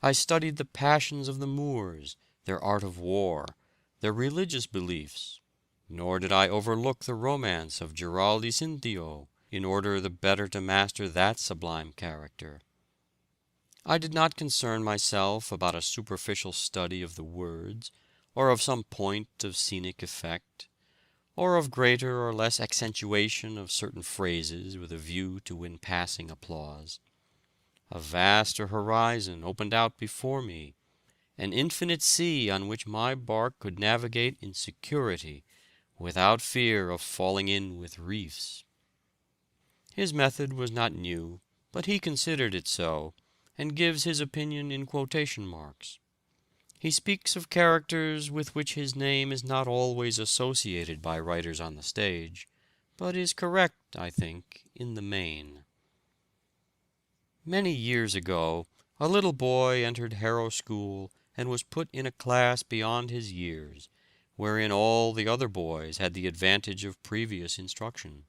[SPEAKER 3] I studied the passions of the Moors, their art of war, their religious beliefs, nor did I overlook the romance of Giraldi Cinthio, in order the better to master that sublime character. I did not concern myself about a superficial study of the words, or of some point of scenic effect, or of greater or less accentuation of certain phrases with a view to win passing applause. A vaster horizon opened out before me, an infinite sea on which my bark could navigate in security, without fear of falling in with reefs." His method was not new, but he considered it so, and gives his opinion in quotation marks. He speaks of characters with which his name is not always associated by writers on the stage, but is correct, I think, in the main. "Many years ago, a little boy entered Harrow School and was put in a class beyond his years, wherein all the other boys had the advantage of previous instruction.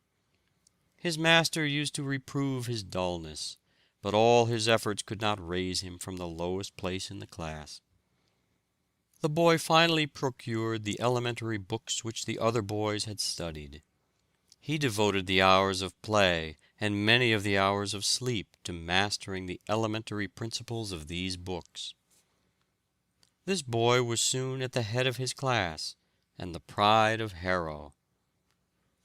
[SPEAKER 3] His master used to reprove his dullness, but all his efforts could not raise him from the lowest place in the class. The boy finally procured the elementary books which the other boys had studied. He devoted the hours of play and many of the hours of sleep to mastering the elementary principles of these books. This boy was soon at the head of his class, and the pride of Harrow.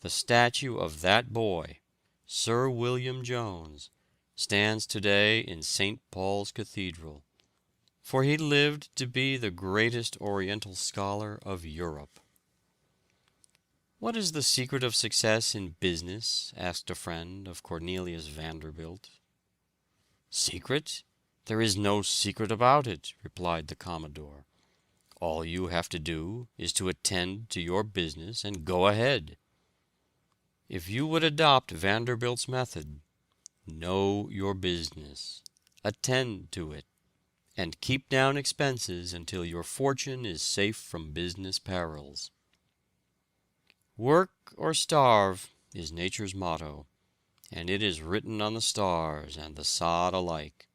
[SPEAKER 3] The statue of that boy, Sir William Jones, stands today in St. Paul's Cathedral, for he lived to be the greatest Oriental scholar of Europe." "What is the secret of success in business?" asked a friend of Cornelius Vanderbilt. "Secret? There is no secret about it," replied the Commodore. "All you have to do is to attend to your business and go ahead. If you would adopt Vanderbilt's method, know your business, attend to it, and keep down expenses until your fortune is safe from business perils. Work or starve is nature's motto, and it is written on the stars and the sod alike.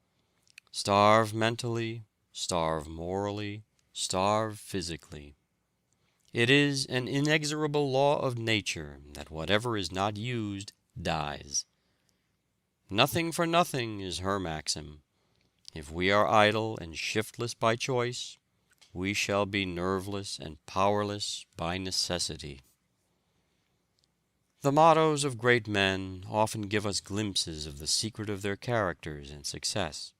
[SPEAKER 3] Starve mentally, starve morally, starve physically. It is an inexorable law of nature that whatever is not used dies. Nothing for nothing is her maxim. If we are idle and shiftless by choice, we shall be nerveless and powerless by necessity. The mottos of great men often give us glimpses of the secret of their characters and success.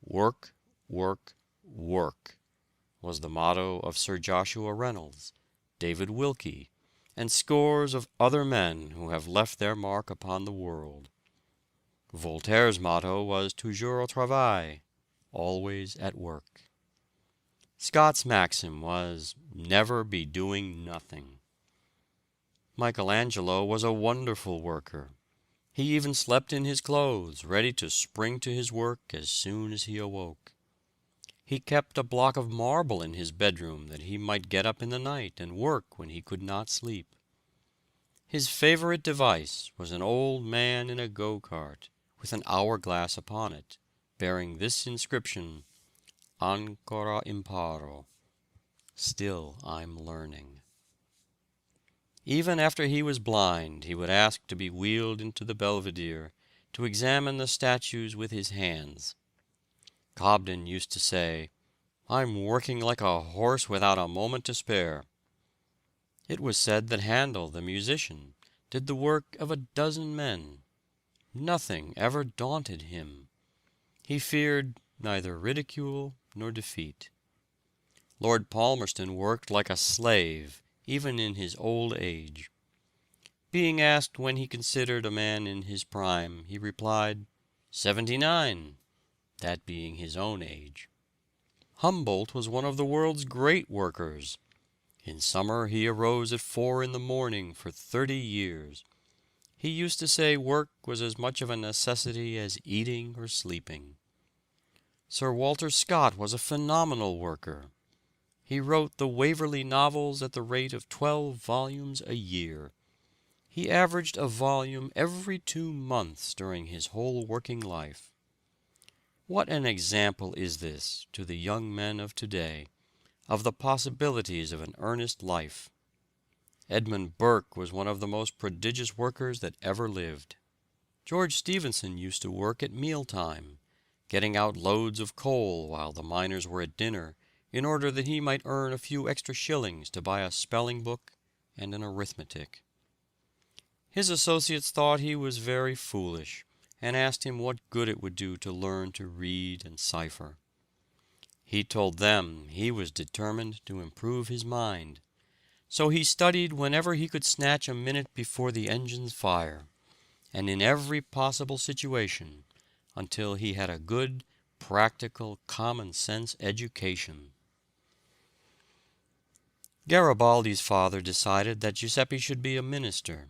[SPEAKER 3] Work, work, work was the motto of Sir Joshua Reynolds, David Wilkie, and scores of other men who have left their mark upon the world. Voltaire's motto was toujours au travail, always at work. Scott's maxim was, never be doing nothing. Michelangelo was a wonderful worker. He even slept in his clothes, ready to spring to his work as soon as he awoke. He kept a block of marble in his bedroom that he might get up in the night and work when he could not sleep. His favorite device was an old man in a go-cart, with an hourglass upon it, bearing this inscription, Ancora imparo, still I'm learning. Even after he was blind, he would ask to be wheeled into the Belvedere to examine the statues with his hands. Cobden used to say, "I'm working like a horse without a moment to spare." It was said that Handel, the musician, did the work of a dozen men. Nothing ever daunted him. He feared neither ridicule nor defeat. Lord Palmerston worked like a slave, even in his old age. Being asked when he considered a man in his prime, he replied, 79, that being his own age. Humboldt was one of the world's great workers. In summer he arose at 4 in the morning for 30 years. He used to say work was as much of a necessity as eating or sleeping. Sir Walter Scott was a phenomenal worker. He wrote the Waverley novels at the rate of 12 volumes a year. He averaged a volume every 2 months during his whole working life. What an example is this to the young men of today of the possibilities of an earnest life. Edmund Burke was one of the most prodigious workers that ever lived. George Stephenson used to work at mealtime, getting out loads of coal while the miners were at dinner, in order that he might earn a few extra shillings to buy a spelling book and an arithmetic. His associates thought he was very foolish, and asked him what good it would do to learn to read and cipher. He told them he was determined to improve his mind. So he studied whenever he could snatch a minute before the engines fire, and in every possible situation, until he had a good, practical, common-sense education. Garibaldi's father decided that Giuseppe should be a minister,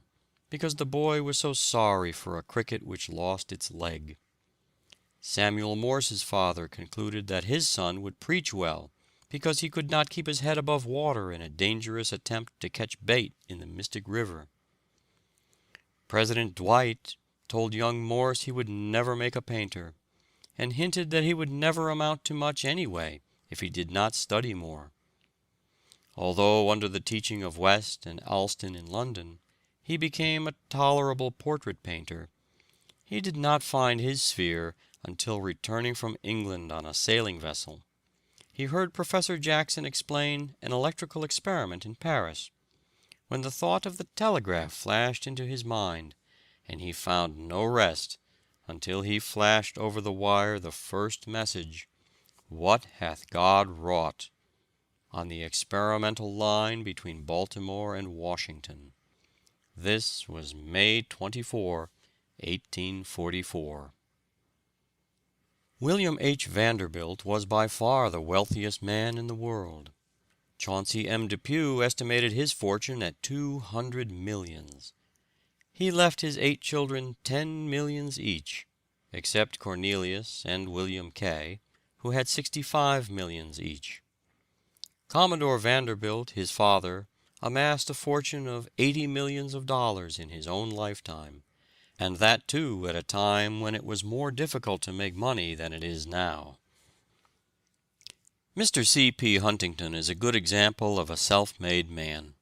[SPEAKER 3] because the boy was so sorry for a cricket which lost its leg. Samuel Morse's father concluded that his son would preach well, because he could not keep his head above water in a dangerous attempt to catch bait in the Mystic River. President Dwight told young Morse he would never make a painter, and hinted that he would never amount to much anyway if he did not study more. Although under the teaching of West and Alston in London, he became a tolerable portrait painter, he did not find his sphere until returning from England on a sailing vessel. He heard Professor Jackson explain an electrical experiment in Paris, when the thought of the telegraph flashed into his mind, and he found no rest until he flashed over the wire the first message, "What hath God wrought?" on the experimental line between Baltimore and Washington. This was May 24, 1844. William H. Vanderbilt was by far the wealthiest man in the world. Chauncey M. Depew estimated his fortune at 200 millions. He left his 8 children 10 millions each, except Cornelius and William K., who had 65 millions each. Commodore Vanderbilt, his father, amassed a fortune of $80 millions in his own lifetime, and that too at a time when it was more difficult to make money than it is now. Mr. C. P. Huntington is a good example of a self-made man.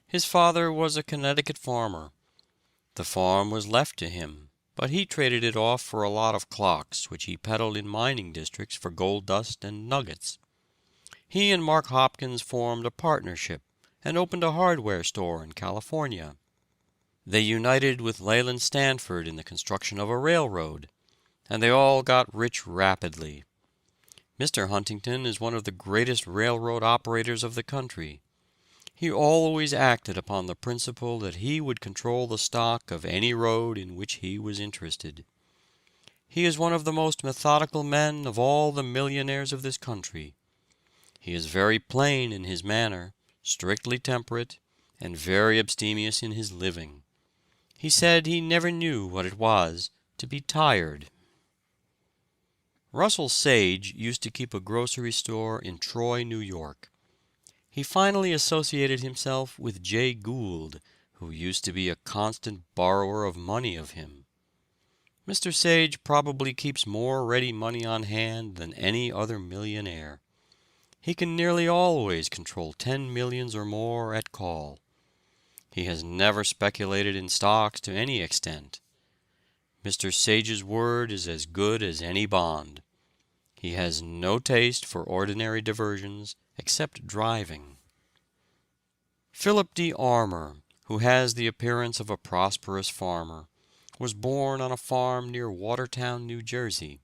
[SPEAKER 3] His father was a Connecticut farmer. The farm was left to him, but he traded it off for a lot of clocks which he peddled in mining districts for gold dust and nuggets. He and Mark Hopkins formed a partnership and opened a hardware store in California. They united with Leland Stanford in the construction of a railroad, and they all got rich rapidly. Mr. Huntington is one of the greatest railroad operators of the country. He always acted upon the principle that he would control the stock of any road in which he was interested. He is one of the most methodical men of all the millionaires of this country. He is very plain in his manner, strictly temperate, and very abstemious in his living. He said he never knew what it was to be tired. Russell Sage used to keep a grocery store in Troy, New York. He finally associated himself with Jay Gould, who used to be a constant borrower of money of him. Mr. Sage probably keeps more ready money on hand than any other millionaire. He can nearly always control 10 millions or more at call. He has never speculated in stocks to any extent. Mr. Sage's word is as good as any bond. He has no taste for ordinary diversions except driving. Philip D. Armour, who has the appearance of a prosperous farmer, was born on a farm near Watertown, New Jersey.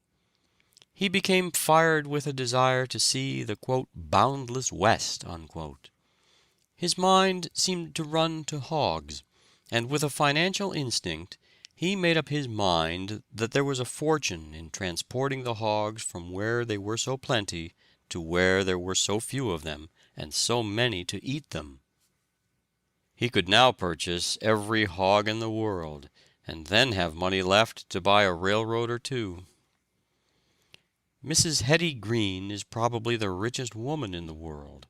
[SPEAKER 3] He became fired with a desire to see the, quote, boundless West, unquote. His mind seemed to run to hogs, and with a financial instinct, he made up his mind that there was a fortune in transporting the hogs from where they were so plenty to where there were so few of them, and so many to eat them. He could now purchase every hog in the world, and then have money left to buy a railroad or two. Mrs. Hetty Green is probably the richest woman in the world.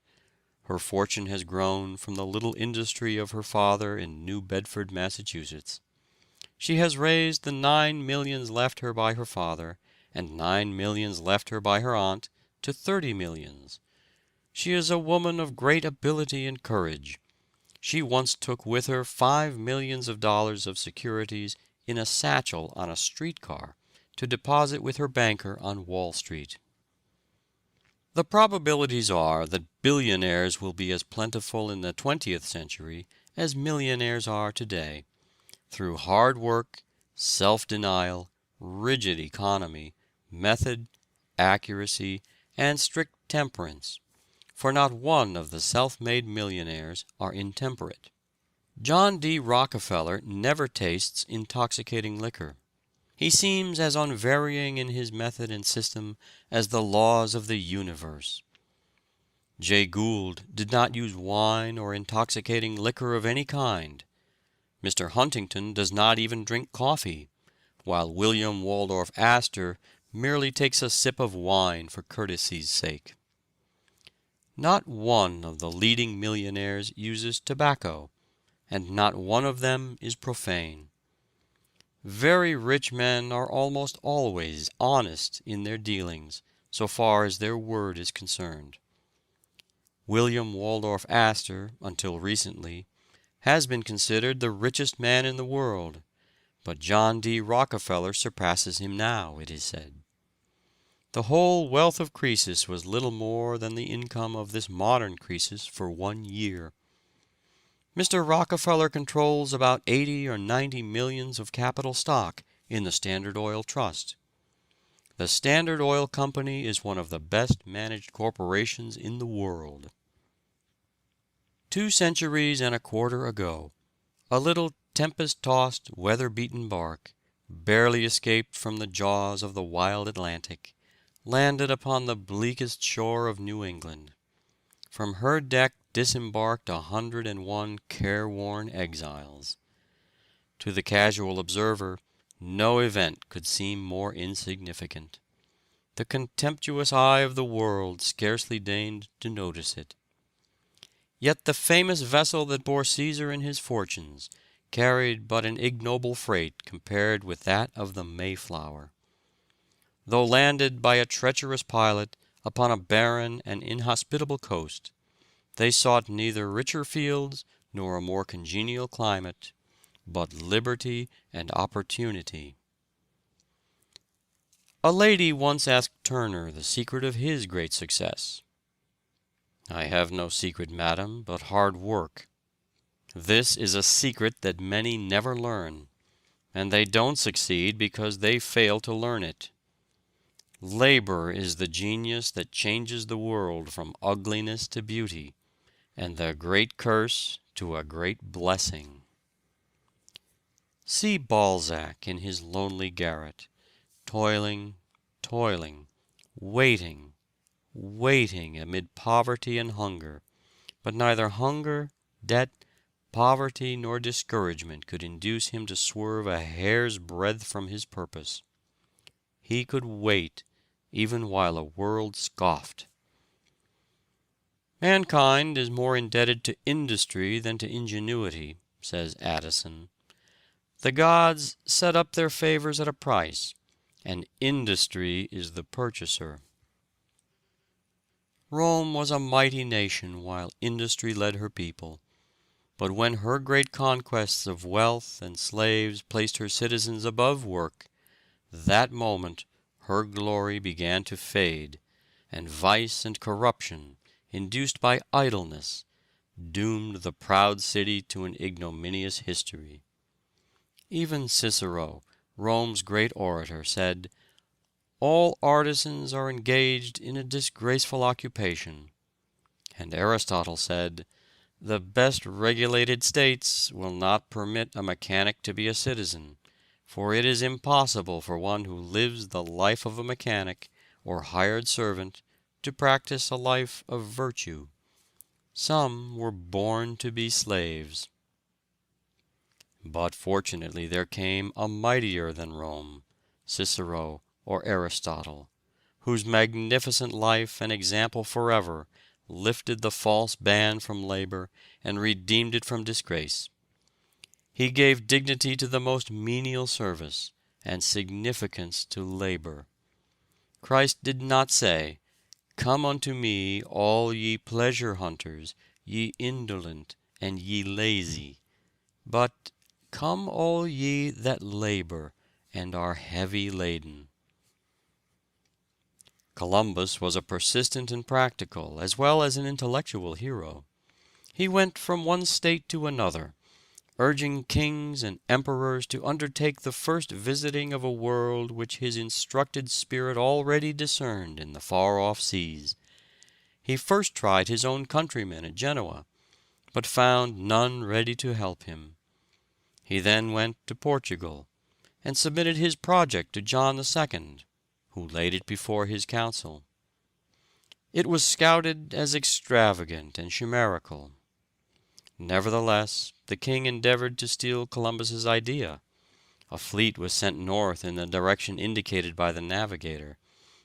[SPEAKER 3] Her fortune has grown from the little industry of her father in New Bedford, Massachusetts. She has raised the 9 millions left her by her father, and 9 millions left her by her aunt, to 30 millions. She is a woman of great ability and courage. She once took with her $5 millions of securities in a satchel on a streetcar to deposit with her banker on Wall Street. The probabilities are that billionaires will be as plentiful in the 20th century as millionaires are today, through hard work, self-denial, rigid economy, method, accuracy, and strict temperance, for not one of the self-made millionaires are intemperate. John D. Rockefeller never tastes intoxicating liquor. He seems as unvarying in his method and system as the laws of the universe. Jay Gould did not use wine or intoxicating liquor of any kind. Mr. Huntington does not even drink coffee, while William Waldorf Astor merely takes a sip of wine for courtesy's sake. Not one of the leading millionaires uses tobacco, and not one of them is profane. Very rich men are almost always honest in their dealings, so far as their word is concerned. William Waldorf Astor, until recently, has been considered the richest man in the world, but John D. Rockefeller surpasses him now, it is said. The whole wealth of Croesus was little more than the income of this modern Croesus for 1 year. Mr. Rockefeller controls about 80 or 90 millions of capital stock in the Standard Oil Trust. The Standard Oil Company is one of the best managed corporations in the world. 2 centuries and a quarter ago, a little tempest-tossed, weather-beaten bark, barely escaped from the jaws of the wild Atlantic, landed upon the bleakest shore of New England. From her deck disembarked 101 careworn exiles. To the casual observer, no event could seem more insignificant. The contemptuous eye of the world scarcely deigned to notice it. Yet the famous vessel that bore Caesar and his fortunes carried but an ignoble freight compared with that of the Mayflower. Though landed by a treacherous pilot upon a barren and inhospitable coast, they sought neither richer fields nor a more congenial climate, but liberty and opportunity. A lady once asked Turner the secret of his great success. "I have no secret, madam, but hard work. This is a secret that many never learn, and they don't succeed because they fail to learn it. Labor is the genius that changes the world from ugliness to beauty, and the great curse to a great blessing." See Balzac in his lonely garret, toiling, toiling, waiting, waiting amid poverty and hunger, but neither hunger, debt, poverty, nor discouragement could induce him to swerve a hair's breadth from his purpose. He could wait even while a world scoffed. "Mankind is more indebted to industry than to ingenuity," says Addison. "The gods set up their favors at a price, and industry is the purchaser." Rome was a mighty nation while industry led her people, but when her great conquests of wealth and slaves placed her citizens above work, that moment her glory began to fade, and vice and corruption, induced by idleness, doomed the proud city to an ignominious history. Even Cicero, Rome's great orator, said, "All artisans are engaged in a disgraceful occupation." And Aristotle said, "The best regulated states will not permit a mechanic to be a citizen, for it is impossible for one who lives the life of a mechanic or hired servant to practice a life of virtue. Some were born to be slaves." But fortunately there came a mightier than Rome, Cicero or Aristotle, whose magnificent life and example forever lifted the false ban from labor and redeemed it from disgrace. He gave dignity to the most menial service, and significance to labor. Christ did not say, "Come unto me, all ye pleasure hunters, ye indolent, and ye lazy," but "Come all ye that labor and are heavy laden." Columbus was a persistent and practical, as well as an intellectual hero. He went from one state to another, urging kings and emperors to undertake the first visiting of a world which his instructed spirit already discerned in the far-off seas. He first tried his own countrymen at Genoa, but found none ready to help him. He then went to Portugal, and submitted his project to John II, who laid it before his council. It was scouted as extravagant and chimerical. Nevertheless, the king endeavored to steal Columbus's idea. A fleet was sent north in the direction indicated by the navigator,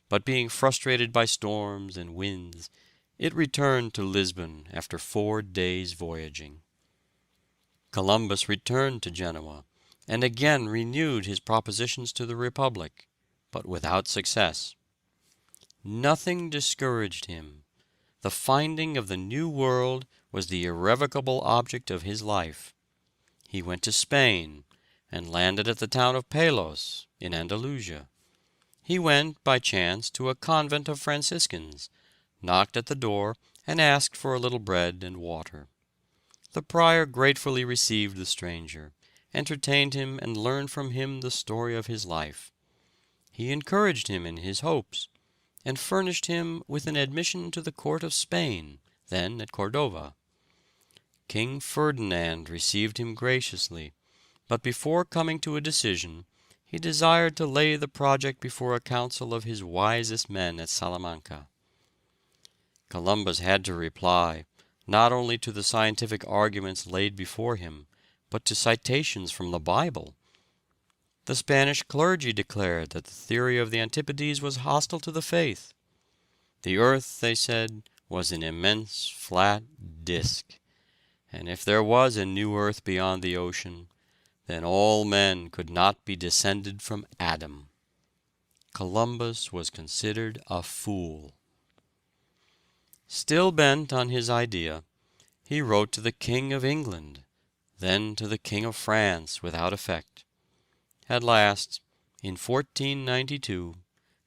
[SPEAKER 3] but being frustrated by storms and winds, it returned to Lisbon after 4 days' voyaging. Columbus returned to Genoa, and again renewed his propositions to the Republic, but without success. Nothing discouraged him. The finding of the New World was the irrevocable object of his life. He went to Spain, and landed at the town of Palos, in Andalusia. He went, by chance, to a convent of Franciscans, knocked at the door, and asked for a little bread and water. The prior gratefully received the stranger, entertained him, and learned from him the story of his life. He encouraged him in his hopes, and furnished him with an admission to the court of Spain, then at Cordova. King Ferdinand received him graciously, but before coming to a decision, he desired to lay the project before a council of his wisest men at Salamanca. Columbus had to reply, not only to the scientific arguments laid before him, but to citations from the Bible. The Spanish clergy declared that the theory of the Antipodes was hostile to the faith. The earth, they said, was an immense flat disk, and if there was a new earth beyond the ocean, then all men could not be descended from Adam. Columbus was considered a fool. Still bent on his idea, he wrote to the King of England, then to the King of France without effect. At last, in 1492,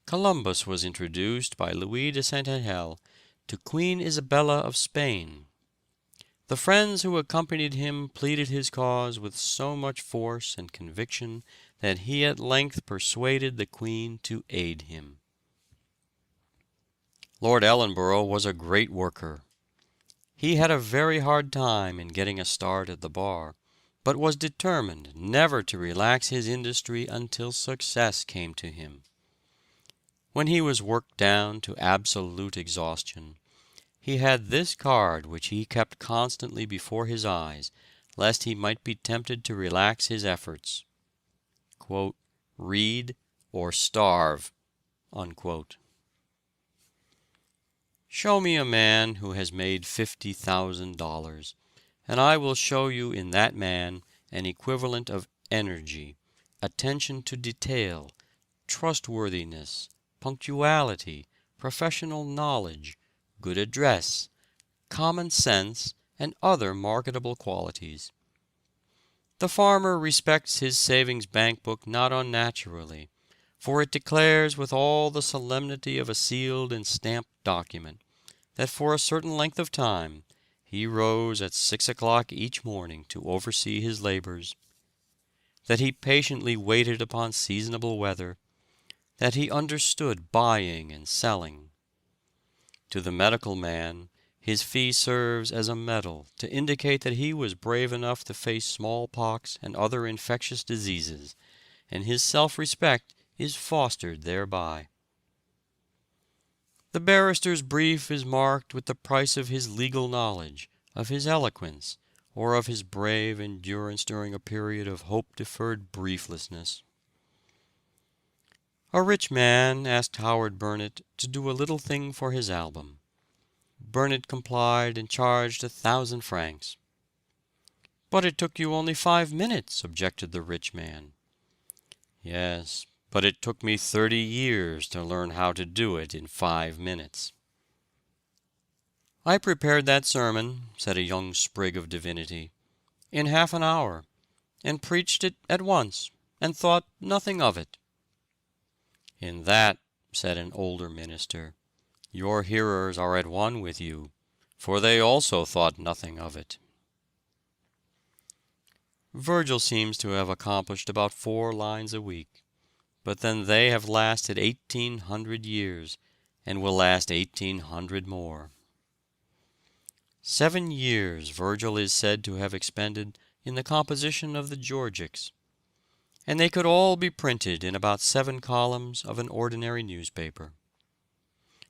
[SPEAKER 3] Columbus was introduced by Louis de Saint-Angel to Queen Isabella of Spain. The friends who accompanied him pleaded his cause with so much force and conviction that he at length persuaded the Queen to aid him. Lord Ellenborough was a great worker. He had a very hard time in getting a start at the bar, but was determined never to relax his industry until success came to him. When he was worked down to absolute exhaustion, he had this card which he kept constantly before his eyes, lest he might be tempted to relax his efforts. Quote, "Read or starve." Unquote. Show me a man who has made $50,000, and I will show you in that man an equivalent of energy, attention to detail, trustworthiness, punctuality, professional knowledge, good address, common sense, and other marketable qualities. The farmer respects his savings bank book not unnaturally, for it declares with all the solemnity of a sealed and stamped document that for a certain length of time he rose at 6 o'clock each morning to oversee his labors, that he patiently waited upon seasonable weather, that he understood buying and selling. To the medical man, his fee serves as a medal to indicate that he was brave enough to face smallpox and other infectious diseases, and his self-respect is fostered thereby. The barrister's brief is marked with the price of his legal knowledge, of his eloquence, or of his brave endurance during a period of hope-deferred brieflessness. A rich man asked Howard Burnett to do a little thing for his album. Burnett complied and charged 1,000 francs. "But it took you only 5 minutes," objected the rich man. "Yes, but it took me 30 years to learn how to do it in 5 minutes." "I prepared that sermon," said a young sprig of divinity, "in half an hour, and preached it at once, and thought nothing of it." "In that," said an older minister, "your hearers are at one with you, for they also thought nothing of it." Virgil seems to have accomplished about 4 lines a week, but then they have lasted 1,800 years, and will last 1,800 more. 7 years Virgil is said to have expended in the composition of the Georgics, and they could all be printed in about 7 columns of an ordinary newspaper.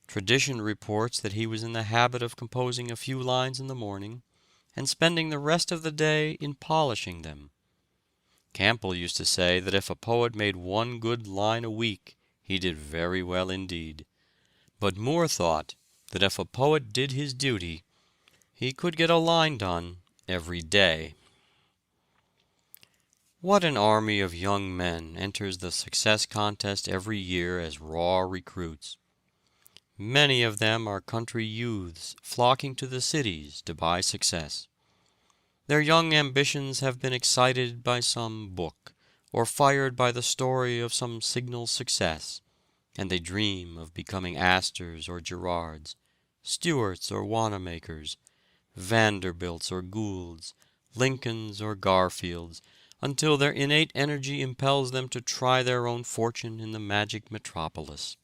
[SPEAKER 3] Tradition reports that he was in the habit of composing a few lines in the morning, and spending the rest of the day in polishing them. Campbell used to say that if a poet made 1 good line a week, he did very well indeed. But Moore thought that if a poet did his duty, he could get a line done every day. What an army of young men enters the success contest every year as raw recruits. Many of them are country youths flocking to the cities to buy success. Their young ambitions have been excited by some book, or fired by the story of some signal success, and they dream of becoming Astors or Gerards, Stuarts or Wanamakers, Vanderbilts or Goulds, Lincolns or Garfields, until their innate energy impels them to try their own fortune in the magic metropolis.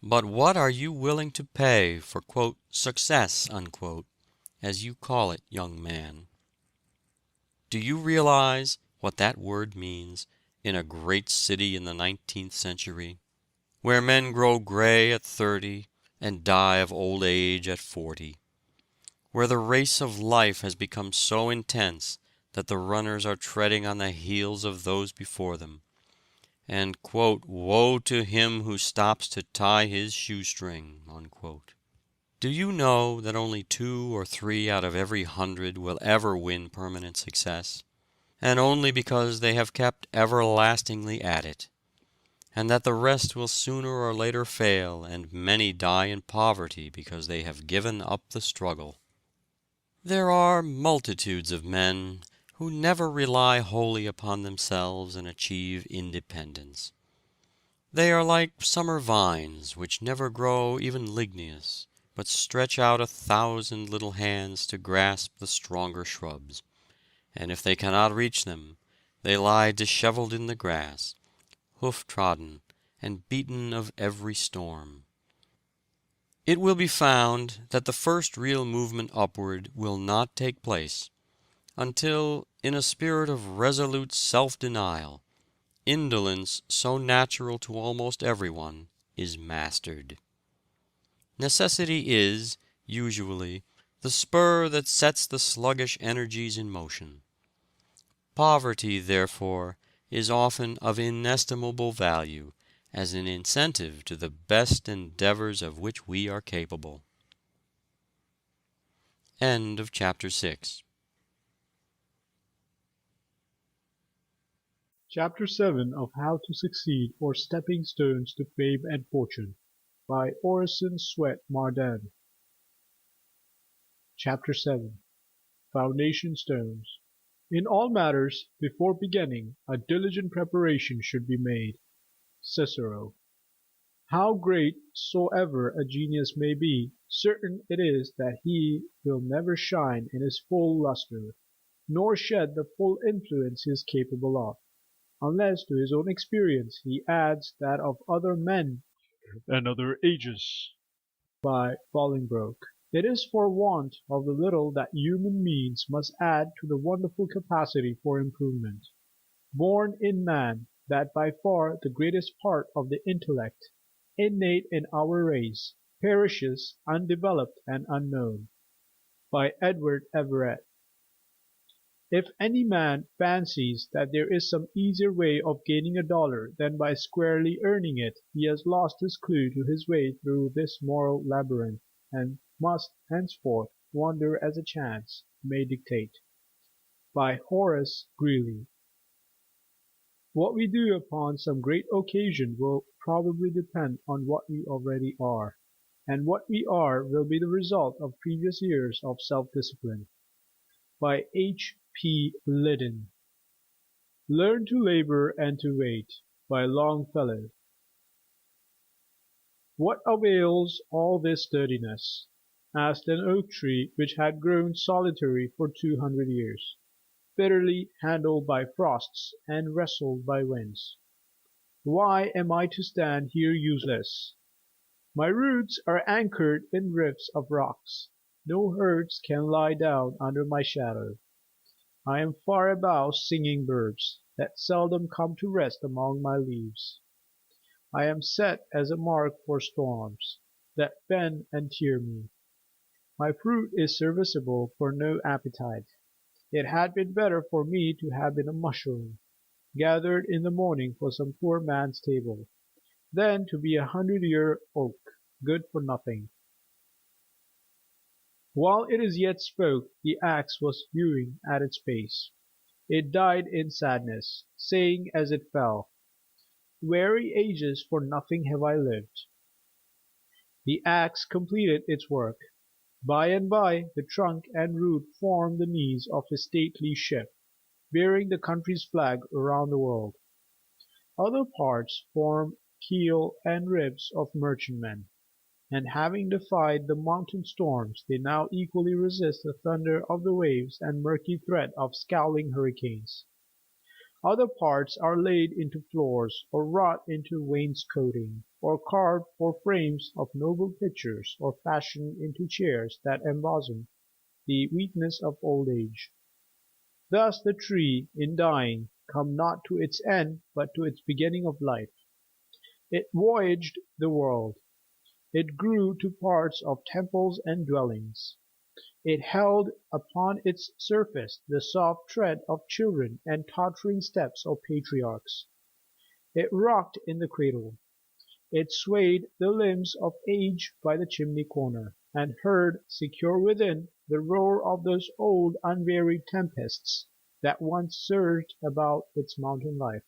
[SPEAKER 3] But what are you willing to pay for, quote, "success," unquote, as you call it, young man? Do you realize what that word means in a great city in the 19th century, where men grow gray at 30 and die of old age at 40, where the race of life has become so intense that the runners are treading on the heels of those before them, and, quote, "woe to him who stops to tie his shoestring," unquote. Do you know that only 2 or 3 out of every 100 will ever win permanent success, and only because they have kept everlastingly at it, and that the rest will sooner or later fail, and many die in poverty because they have given up the struggle? There are multitudes of men who never rely wholly upon themselves and achieve independence. They are like summer vines which never grow even ligneous, but stretch out 1,000 little hands to grasp the stronger shrubs, and if they cannot reach them, they lie dishevelled in the grass, hoof-trodden and beaten of every storm. It will be found that the first real movement upward will not take place until, in a spirit of resolute self-denial, indolence so natural to almost everyone is mastered. Necessity is, usually, the spur that sets the sluggish energies in motion. Poverty, therefore, is often of inestimable value as an incentive to the best endeavors of which we are capable. End of chapter 6.
[SPEAKER 2] Chapter 7 of How to Succeed or Stepping Stones to Fame and Fortune by Orison Swett Marden. Chapter 7 Foundation Stones. In all matters, before beginning, a diligent preparation should be made. Cicero. How great soever a genius may be, certain it is that he will never shine in his full lustre, nor shed the full influence he is capable of, unless to his own experience he adds that of other men and other ages. By Bolingbroke. It is for want of the little that human means must add to the wonderful capacity for improvement, born in man, that by far the greatest part of the intellect, innate in our race, perishes undeveloped and unknown. By Edward Everett. If any man fancies that there is some easier way of gaining $1 than by squarely earning it, he has lost his clue to his way through this moral labyrinth, and must henceforth wander as chance may dictate. By Horace Greeley. What we do upon some great occasion will probably depend on what we already are, and what we are will be the result of previous years of self-discipline. By H. P. Liddon. Learn to labor and to wait. By Longfellow. What avails all this sturdiness? Asked an oak tree which had grown solitary for 200 years, bitterly handled by frosts and wrestled by winds. Why am I to stand here useless? My roots are anchored in rifts of rocks. No herds can lie down under my shadow. I am far above singing birds, that seldom come to rest among my leaves. I am set as a mark for storms, that bend and tear me. My fruit is serviceable for no appetite. It had been better for me to have been a mushroom, gathered in the morning for some poor man's table, than to be 100-year oak, good for nothing. While it yet spoke, the axe was hewing at its base. It died in sadness, saying as it fell, "Weary ages for nothing have I lived." The axe completed its work. By and by the trunk and root formed the knees of a stately ship, bearing the country's flag around the world. Other parts form keel and ribs of merchantmen, and having defied the mountain storms, they now equally resist the thunder of the waves and murky threat of scowling hurricanes. Other parts are laid into floors, or wrought into wainscoting, or carved for frames of noble pictures, or fashioned into chairs that embosom the weakness of old age. Thus the tree, in dying, come not to its end, but to its beginning of life. It voyaged the world. It grew to parts of temples and dwellings. It held upon its surface the soft tread of children and tottering steps of patriarchs. It rocked in the cradle. It swayed the limbs of age by the chimney corner, and heard, secure within, the roar of those old unwearied tempests that once surged about its mountain life.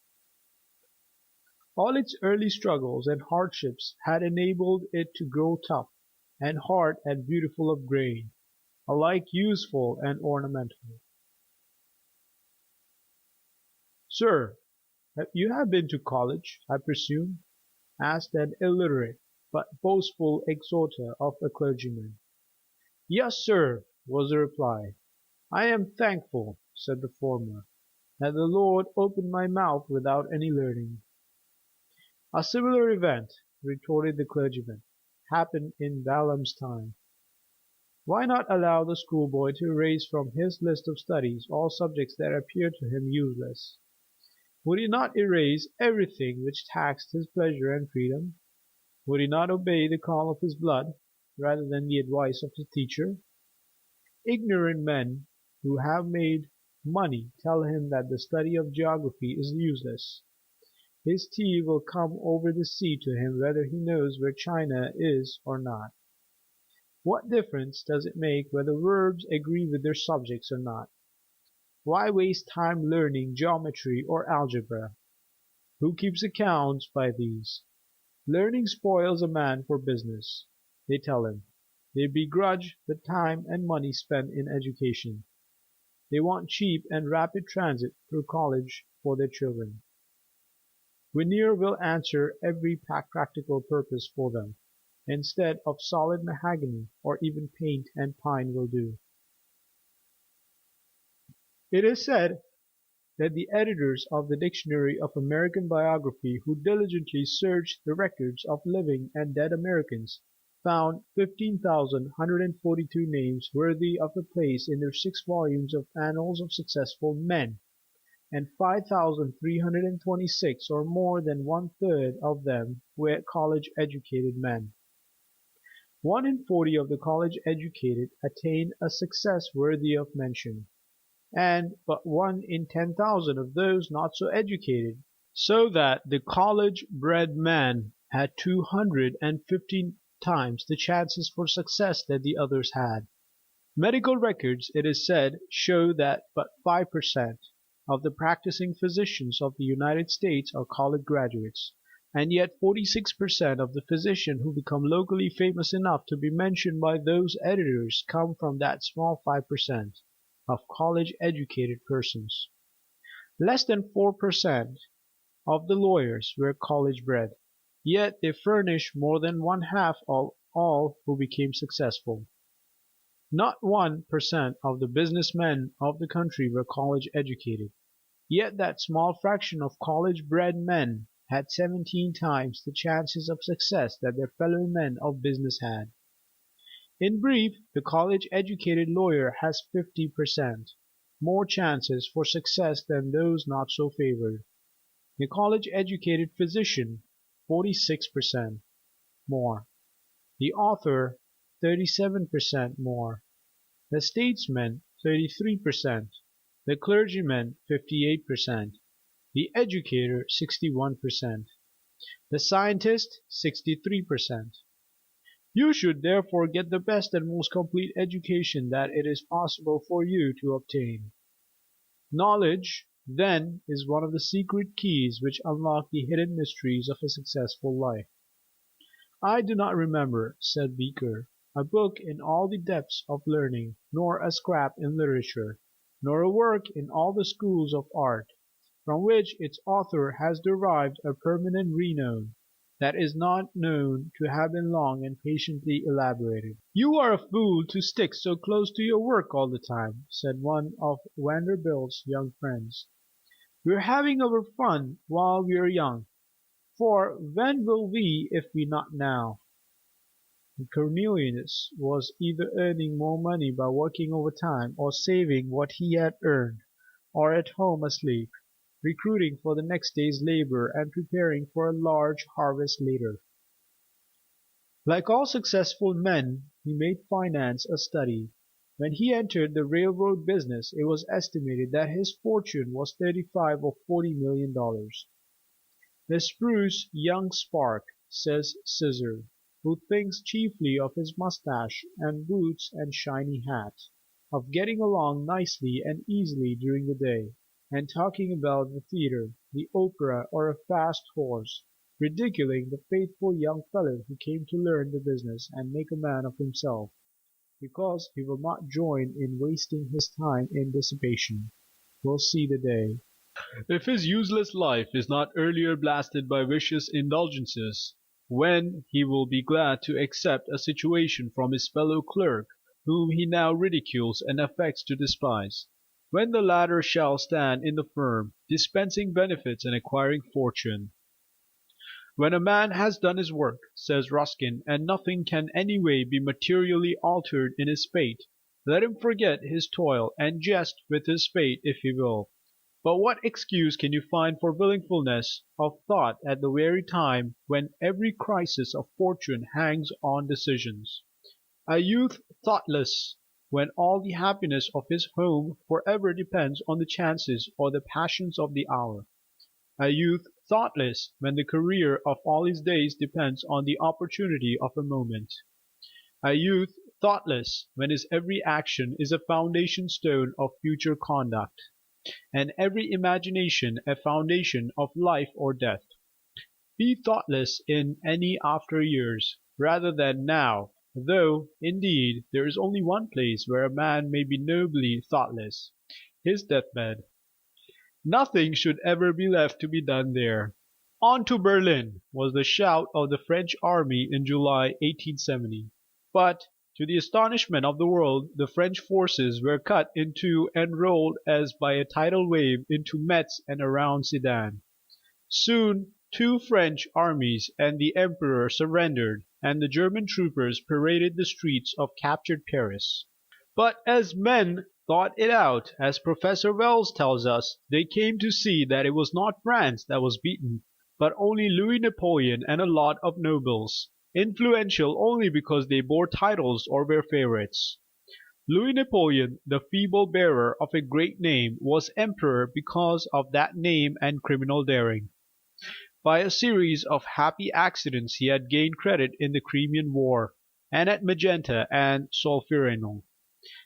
[SPEAKER 2] All its early struggles and hardships had enabled it to grow tough, and hard and beautiful of grain, alike useful and ornamental. "Sir, you have been to college, I presume?" asked an illiterate, but boastful exhorter of a clergyman. "Yes, sir," was the reply. "I am thankful," said the former, "that the Lord opened my mouth without any learning." "A similar event," retorted the clergyman, "happened in Balaam's time. Why not allow the schoolboy to erase from his list of studies all subjects that appeared to him useless? Would he not erase everything which taxed his pleasure and freedom? Would he not obey the call of his blood, rather than the advice of his teacher? Ignorant men who have made money tell him that the study of geography is useless. His tea will come over the sea to him whether he knows where China is or not. What difference does it make whether verbs agree with their subjects or not? Why waste time learning geometry or algebra? Who keeps accounts by these? Learning spoils a man for business, they tell him. They begrudge the time and money spent in education. They want cheap and rapid transit through college for their children. Veneer will answer every practical purpose for them. Instead of solid mahogany, or even paint and pine will do. It is said that the editors of the Dictionary of American Biography, who diligently searched the records of living and dead Americans, found 15,142 names worthy of a place in their 6 volumes of Annals of Successful Men, and 5,326, or more than 1/3 of them, were college-educated men. 1 in 40 of the college-educated attained a success worthy of mention, and but 1 in 10,000 of those not so educated, so that the college-bred man had 250 times the chances for success that the others had. Medical records, it is said, show that but 5% of the practicing physicians of the United States are college graduates. And yet 46% of the physicians who become locally famous enough to be mentioned by those editors come from that small 5% of college-educated persons. Less than 4% of the lawyers were college-bred, yet they furnish more than 1/2 of all who became successful. Not 1% of the business men of the country were college-educated, yet that small fraction of college-bred men had 17 times the chances of success that their fellow men of business had. In brief, the college-educated lawyer has 50% more chances for success than those not so favored. The college-educated physician, 46% more. The author, 37% more. The statesman, 33%. The clergyman, 58%. The educator, 61%. The scientist, 63%. You should therefore get the best and most complete education that it is possible for you to obtain. Knowledge, then, is one of the secret keys which unlock the hidden mysteries of a successful life. "I do not remember," said Beecher, "a book in all the depths of learning, nor a scrap in literature, nor a work in all the schools of art, from which its author has derived a permanent renown, that is not known to have been long and patiently elaborated." "You are a fool to stick so close to your work all the time," said one of Vanderbilt's young friends. "We're having our fun while we're young, for when will we if not now?" Cornelius was either earning more money by working overtime, or saving what he had earned, or at home asleep, recruiting for the next day's labor and preparing for a large harvest later. Like all successful men, he made finance a study. When he entered the railroad business, it was estimated that his fortune was $35 or $40 million. "The spruce young spark," says Caesar, who thinks chiefly of his mustache and boots and shiny hat, of getting along nicely and easily during the day, and talking about the theatre, the opera, or a fast horse, ridiculing the faithful young fellow who came to learn the business and make a man of himself, because he will not join in wasting his time in dissipation, will see the day. If his useless life is not earlier blasted by vicious indulgences, when he will be glad to accept a situation from his fellow clerk, whom he now ridicules and affects to despise; when the latter shall stand in the firm, dispensing benefits and acquiring fortune. When a man has done his work, says Ruskin, and nothing can anyway be materially altered in his fate, let him forget his toil and jest with his fate if he will. But what excuse can you find for wilfulness of thought at the very time when every crisis of fortune hangs on decisions? A youth thoughtless, when all the happiness of his home forever depends on the chances or the passions of the hour. A youth thoughtless, when the career of all his days depends on the opportunity of a moment. A youth thoughtless, when his every action is a foundation stone of future conduct, and every imagination a foundation of life or death. Be thoughtless in any after years, rather than now, though, indeed, there is only one place where a man may be nobly thoughtless, his deathbed. Nothing should ever be left to be done there. "On to Berlin!" was the shout of the French army in July 1870. But, to the astonishment of the world, the French forces were cut in two and rolled as by a tidal wave into Metz and around Sedan. Soon two French armies and the Emperor surrendered, and the German troopers paraded the streets of captured Paris. But as men thought it out, as Professor Wells tells us, they came to see that it was not France that was beaten, but only Louis Napoleon and a lot of nobles, influential only because they bore titles or were favorites. Louis Napoleon, the feeble bearer of a great name, was emperor because of that name and criminal daring. By a series of happy accidents he had gained credit in the Crimean War, and at Magenta and Solferino.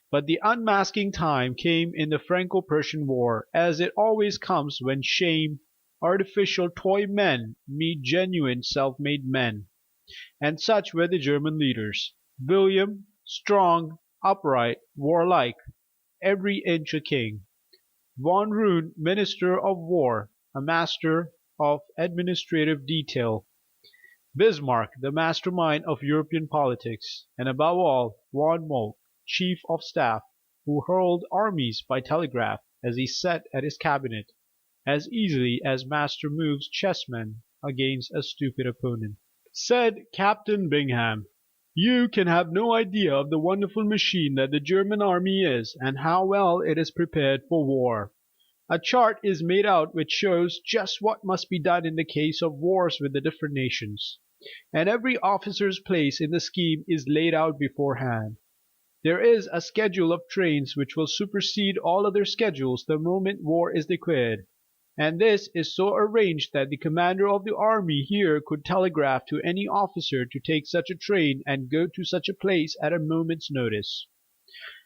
[SPEAKER 2] But the unmasking time came in the Franco-Prussian War, as it always comes when sham, artificial toy men meet genuine self-made men. And such were the German leaders: William, strong, upright, warlike, every inch a king; Von Roon, Minister of War, a master of administrative detail; Bismarck, the mastermind of European politics; and above all, Von Moltke, Chief of Staff, who hurled armies by telegraph as he sat at his cabinet, as easily as master moves chessmen against a stupid opponent. Said Captain Bingham, "You can have no idea of the wonderful machine that the German army is, and how well it is prepared for war. A chart is made out which shows just what must be done in the case of wars with the different nations, and every officer's place in the scheme is laid out beforehand. There is a schedule of trains which will supersede all other schedules the moment war is declared, and this is so arranged that the commander of the army here could telegraph to any officer to take such a train and go to such a place at a moment's notice."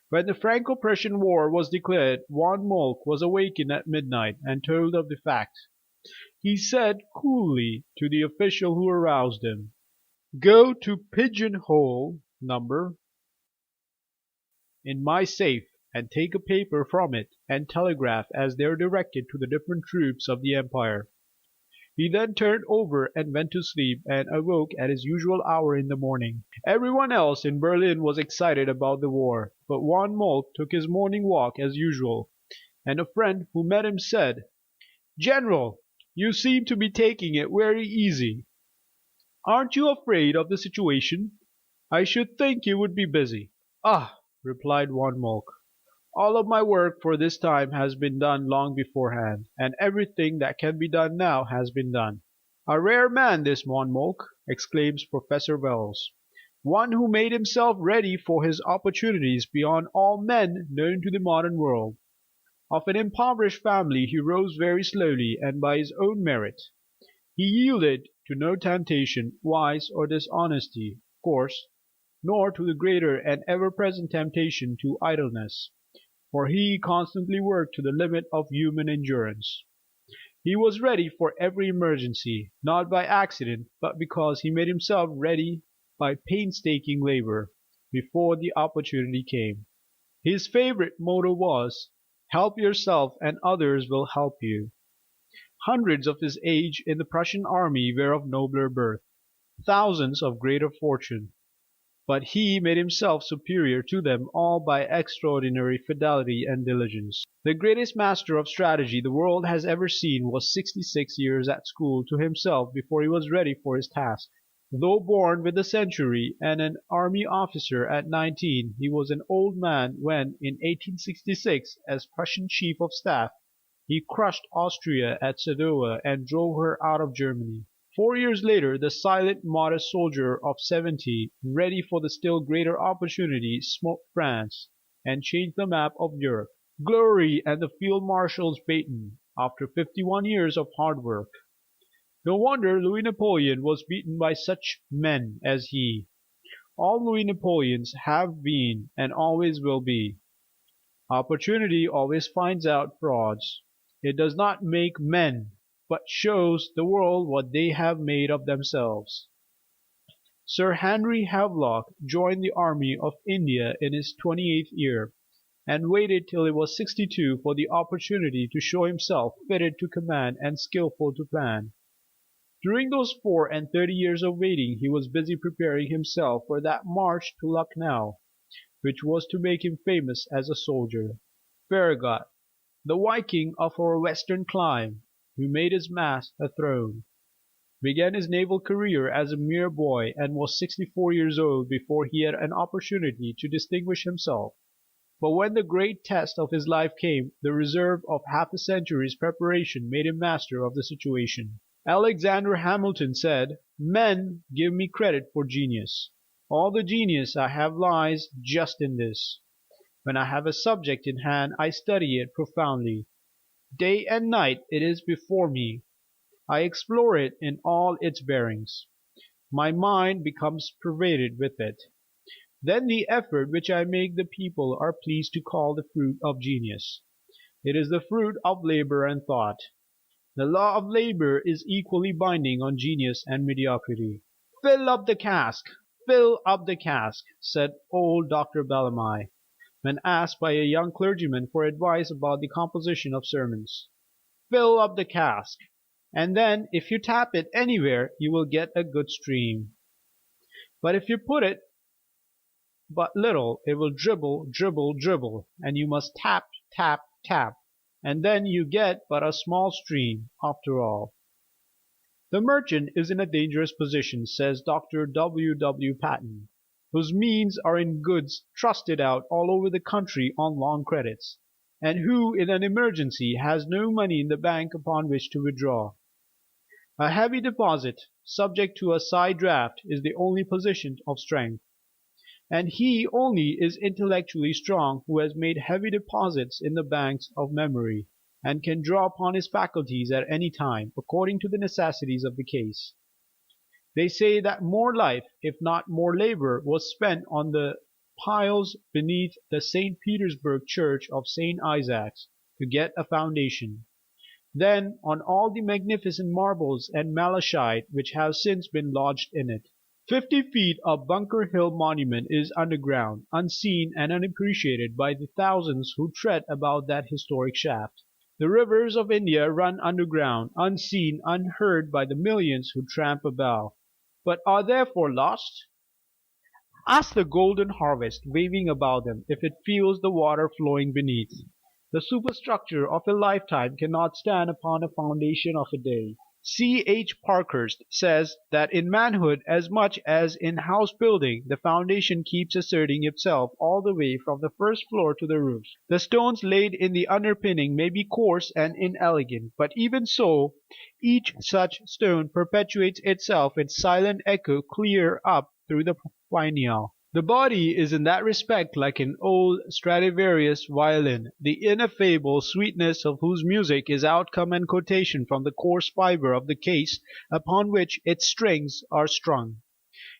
[SPEAKER 2] When the Franco-Prussian War was declared, Von Moltke was awakened at midnight and told of the fact. He said coolly to the official who aroused him, "Go to Pigeon Hole No. in my safe, and take a paper from it and telegraph as there directed to the different troops of the Empire." He then turned over and went to sleep, and awoke at his usual hour in the morning. Everyone else in Berlin was excited about the war, but Von Moltke took his morning walk as usual, and a friend who met him said, "General, you seem to be taking it very easy. Aren't you afraid of the situation? I should think you would be busy." "Ah," replied Von Moltke, "all of my work for this time has been done long beforehand, and everything that can be done now has been done." "A rare man this Von Moltke," exclaims Professor Wells, "one who made himself ready for his opportunities beyond all men known to the modern world. Of an impoverished family he rose very slowly and by his own merit. He yielded to no temptation, vice or dishonesty, of course, nor to the greater and ever-present temptation to idleness, for he constantly worked to the limit of human endurance. He was ready for every emergency, not by accident, but because he made himself ready by painstaking labor, before the opportunity came. His favorite motto was, 'Help yourself and others will help you.' Hundreds of his age in the Prussian army were of nobler birth. thousands of greater fortune. But he made himself superior to them all by extraordinary fidelity and diligence. The greatest master of strategy the world has ever seen was 66 years at school to himself before he was ready for his task. Though born with the century and an army officer at 19, he was an old man when, in 1866, as Prussian chief of staff, he crushed Austria at Sadowa and drove her out of Germany. 4 years later, the silent, modest soldier of 70, ready for the still greater opportunity, smote France, and changed the map of Europe. Glory and the field marshal's baton, after 51 years of hard work. No wonder Louis Napoleon was beaten by such men as he. All Louis Napoleons have been and always will be. Opportunity always finds out frauds. It does not make men, but shows the world what they have made of themselves. Sir Henry Havelock joined the army of India in his 28th year, and waited till he was 62 for the opportunity to show himself fitted to command and skilful to plan. During those 34 years of waiting he was busy preparing himself for that march to Lucknow, which was to make him famous as a soldier. Farragut, the Viking of our western clime, who made his mast a throne, began his naval career as a mere boy and was 64 years old before he had an opportunity to distinguish himself. But when the great test of his life came, the reserve of half a century's preparation made him master of the situation. Alexander Hamilton said, "Men give me credit for genius. All the genius I have lies just in this. When I have a subject in hand I study it profoundly. Day and night it is before me. I explore it in all its bearings. My mind becomes pervaded with it. Then the effort which I make the people are pleased to call the fruit of genius. It is the fruit of labor and thought. The law of labor is equally binding on genius and mediocrity." "Fill up the cask! Fill up the cask!" said old Dr. Bellamy, when asked by a young clergyman for advice about the composition of sermons. "Fill up the cask, and then if you tap it anywhere you will get a good stream. But if you put it but little it will dribble, dribble, dribble, and you must tap, tap, tap, and then you get but a small stream, after all." "The merchant is in a dangerous position," says Dr. W. W. Paton, "whose means are in goods trusted out all over the country on long credits, and who in an emergency has no money in the bank upon which to withdraw. A heavy deposit, subject to a side draft, is the only position of strength. And he only is intellectually strong who has made heavy deposits in the banks of memory, and can draw upon his faculties at any time, according to the necessities of the case. They say that more life, if not more labor, was spent on the piles beneath the St. Petersburg church of St. Isaac's to get a foundation, than on all the magnificent marbles and malachite which have since been lodged in it. 50 feet of Bunker Hill Monument is underground, unseen and unappreciated by the thousands who tread about that historic shaft. The rivers of India run underground, unseen, unheard by the millions who tramp about, but are therefore lost? Ask the golden harvest waving above them if it feels the water flowing beneath. The superstructure of a lifetime cannot stand upon a foundation of a day. C. H. Parkhurst says that in manhood as much as in house building the foundation keeps asserting itself all the way from the first floor to the roof. The stones laid in the underpinning may be coarse and inelegant, but even so, each such stone perpetuates itself in silent echo clear up through the pineal. The body is in that respect like an old Stradivarius violin, the ineffable sweetness of whose music is outcome and quotation from the coarse fibre of the case upon which its strings are strung.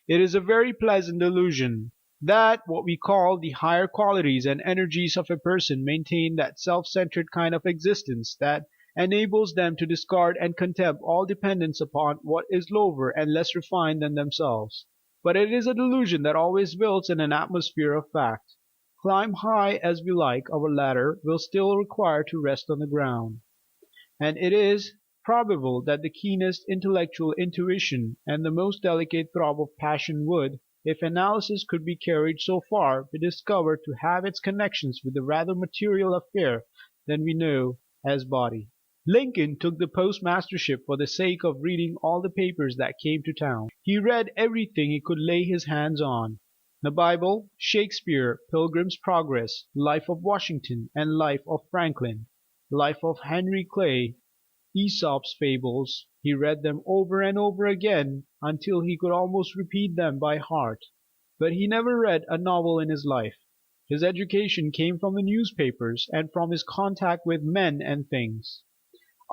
[SPEAKER 2] It is a very pleasant delusion, that what we call the higher qualities and energies of a person maintain that self-centered kind of existence that enables them to discard and contemn all dependence upon what is lower and less refined than themselves. But it is a delusion that always builds in an atmosphere of fact. Climb high as we like, our ladder will still require to rest on the ground. And it is probable that the keenest intellectual intuition and the most delicate throb of passion would, if analysis could be carried so far, be discovered to have its connections with a rather material affair than we know as body. Lincoln took the postmastership for the sake of reading all the papers that came to town. He read everything he could lay his hands on: the Bible, Shakespeare, Pilgrim's Progress, Life of Washington and Life of Franklin, Life of Henry Clay, Aesop's Fables. He read them over and over again until he could almost repeat them by heart, but he never read a novel in his life. His education came from the newspapers and from his contact with men and things.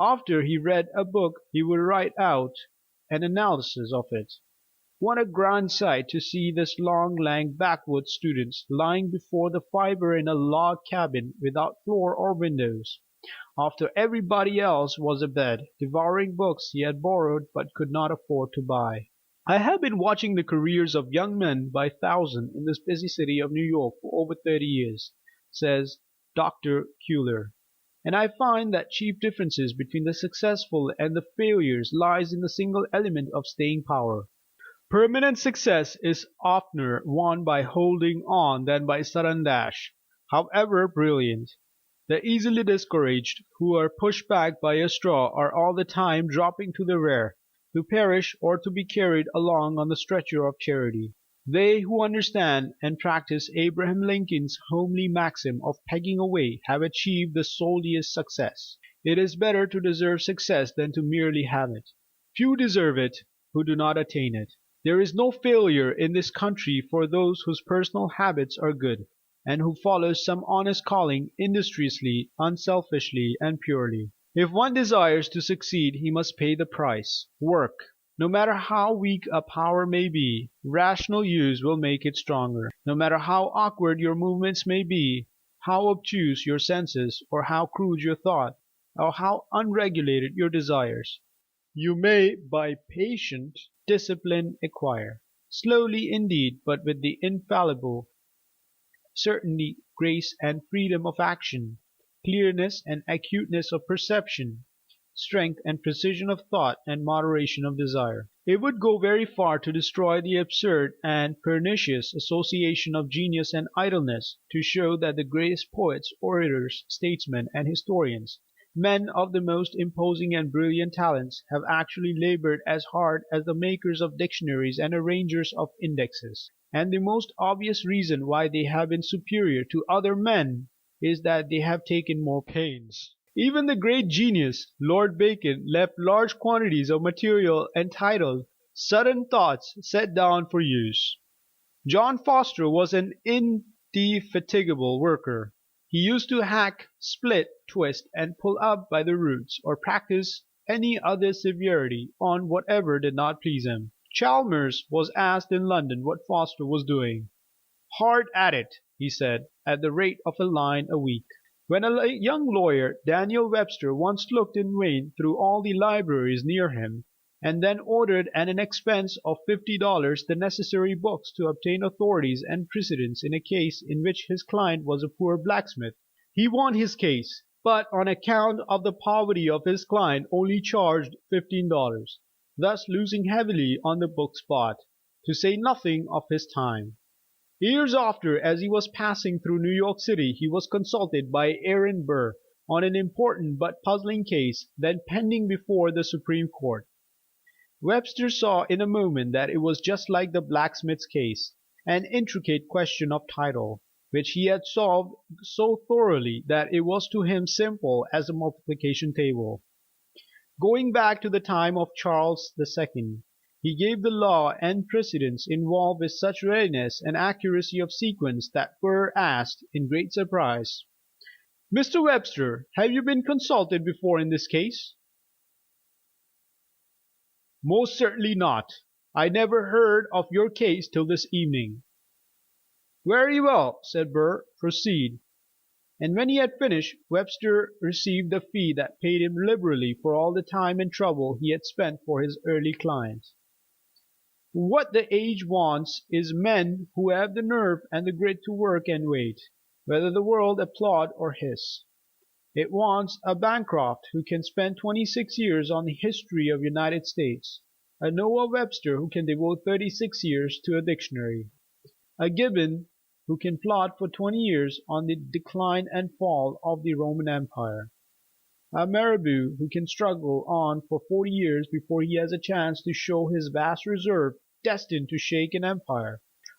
[SPEAKER 2] After he read a book he would write out an analysis of it. What a grand sight to see this long lank backwoods student lying before the fire in a log cabin without floor or windows, after everybody else was abed, devouring books he had borrowed but could not afford to buy. I have been watching the careers of young men by thousands in this busy city of New York for over 30 years, says Dr. Keeler, and I find that chief differences between the successful and the failures lies in the single element of staying power. Permanent success is oftener won by holding on than by sudden dash, however brilliant. The easily discouraged, who are pushed back by a straw, are all the time dropping to the rear, to perish or to be carried along on the stretcher of charity. They who understand and practice Abraham Lincoln's homely maxim of pegging away have achieved the soldiest success. It is better to deserve success than to merely have it. Few deserve it who do not attain it. There is no failure in this country for those whose personal habits are good, and who follow some honest calling industriously, unselfishly, and purely. If one desires to succeed he must pay the price. Work. No matter how weak a power may be, rational use will make it stronger. No matter how awkward your movements may be, how obtuse your senses, or how crude your thought, or how unregulated your desires, you may by patient discipline acquire, slowly indeed, but with the infallible certainty, grace and freedom of action, clearness and acuteness of perception, strength and precision of thought and moderation of desire. It would go very far to destroy the absurd and pernicious association of genius and idleness, to show that the greatest poets, orators, statesmen, and historians, men of the most imposing and brilliant talents, have actually labored as hard as the makers of dictionaries and arrangers of indexes. And the most obvious reason why they have been superior to other men is that they have taken more pains. Even the great genius, Lord Bacon, left large quantities of material entitled Sudden Thoughts set down for use. John Foster was an indefatigable worker. He used to hack, split, twist, and pull up by the roots, or practice any other severity on whatever did not please him. Chalmers was asked in London what Foster was doing. "Hard at it," he said, "at the rate of a line a week." When a young lawyer, Daniel Webster, once looked in vain through all the libraries near him, and then ordered at an expense of $50 the necessary books to obtain authorities and precedents in a case in which his client was a poor blacksmith, he won his case, but on account of the poverty of his client only charged $15, thus losing heavily on the books bought, to say nothing of his time. Years after, as he was passing through New York City, he was consulted by Aaron Burr on an important but puzzling case then pending before the Supreme Court. Webster saw in a moment that it was just like the blacksmith's case, an intricate question of title, which he had solved so thoroughly that it was to him simple as a multiplication table. Going back to the time of Charles II, he gave the law and precedents involved with such readiness and accuracy of sequence that Burr asked, in great surprise, "Mr. Webster, have you been consulted before in this case?" "Most certainly not. I never heard of your case till this evening." "Very well," said Burr, "proceed." And when he had finished, Webster received the fee that paid him liberally for all the time and trouble he had spent for his early client. What the age wants is men who have the nerve and the grit to work and wait, whether the world applaud or hiss. It wants a Bancroft who can spend 26 years on the history of United States, a Noah Webster who can devote 36 years to a dictionary, a Gibbon who can plot for 20 years on the decline and fall of the Roman Empire, a Mirabeau who can struggle on for 40 years before he has a chance to show his vast reserve destined to shake an empire,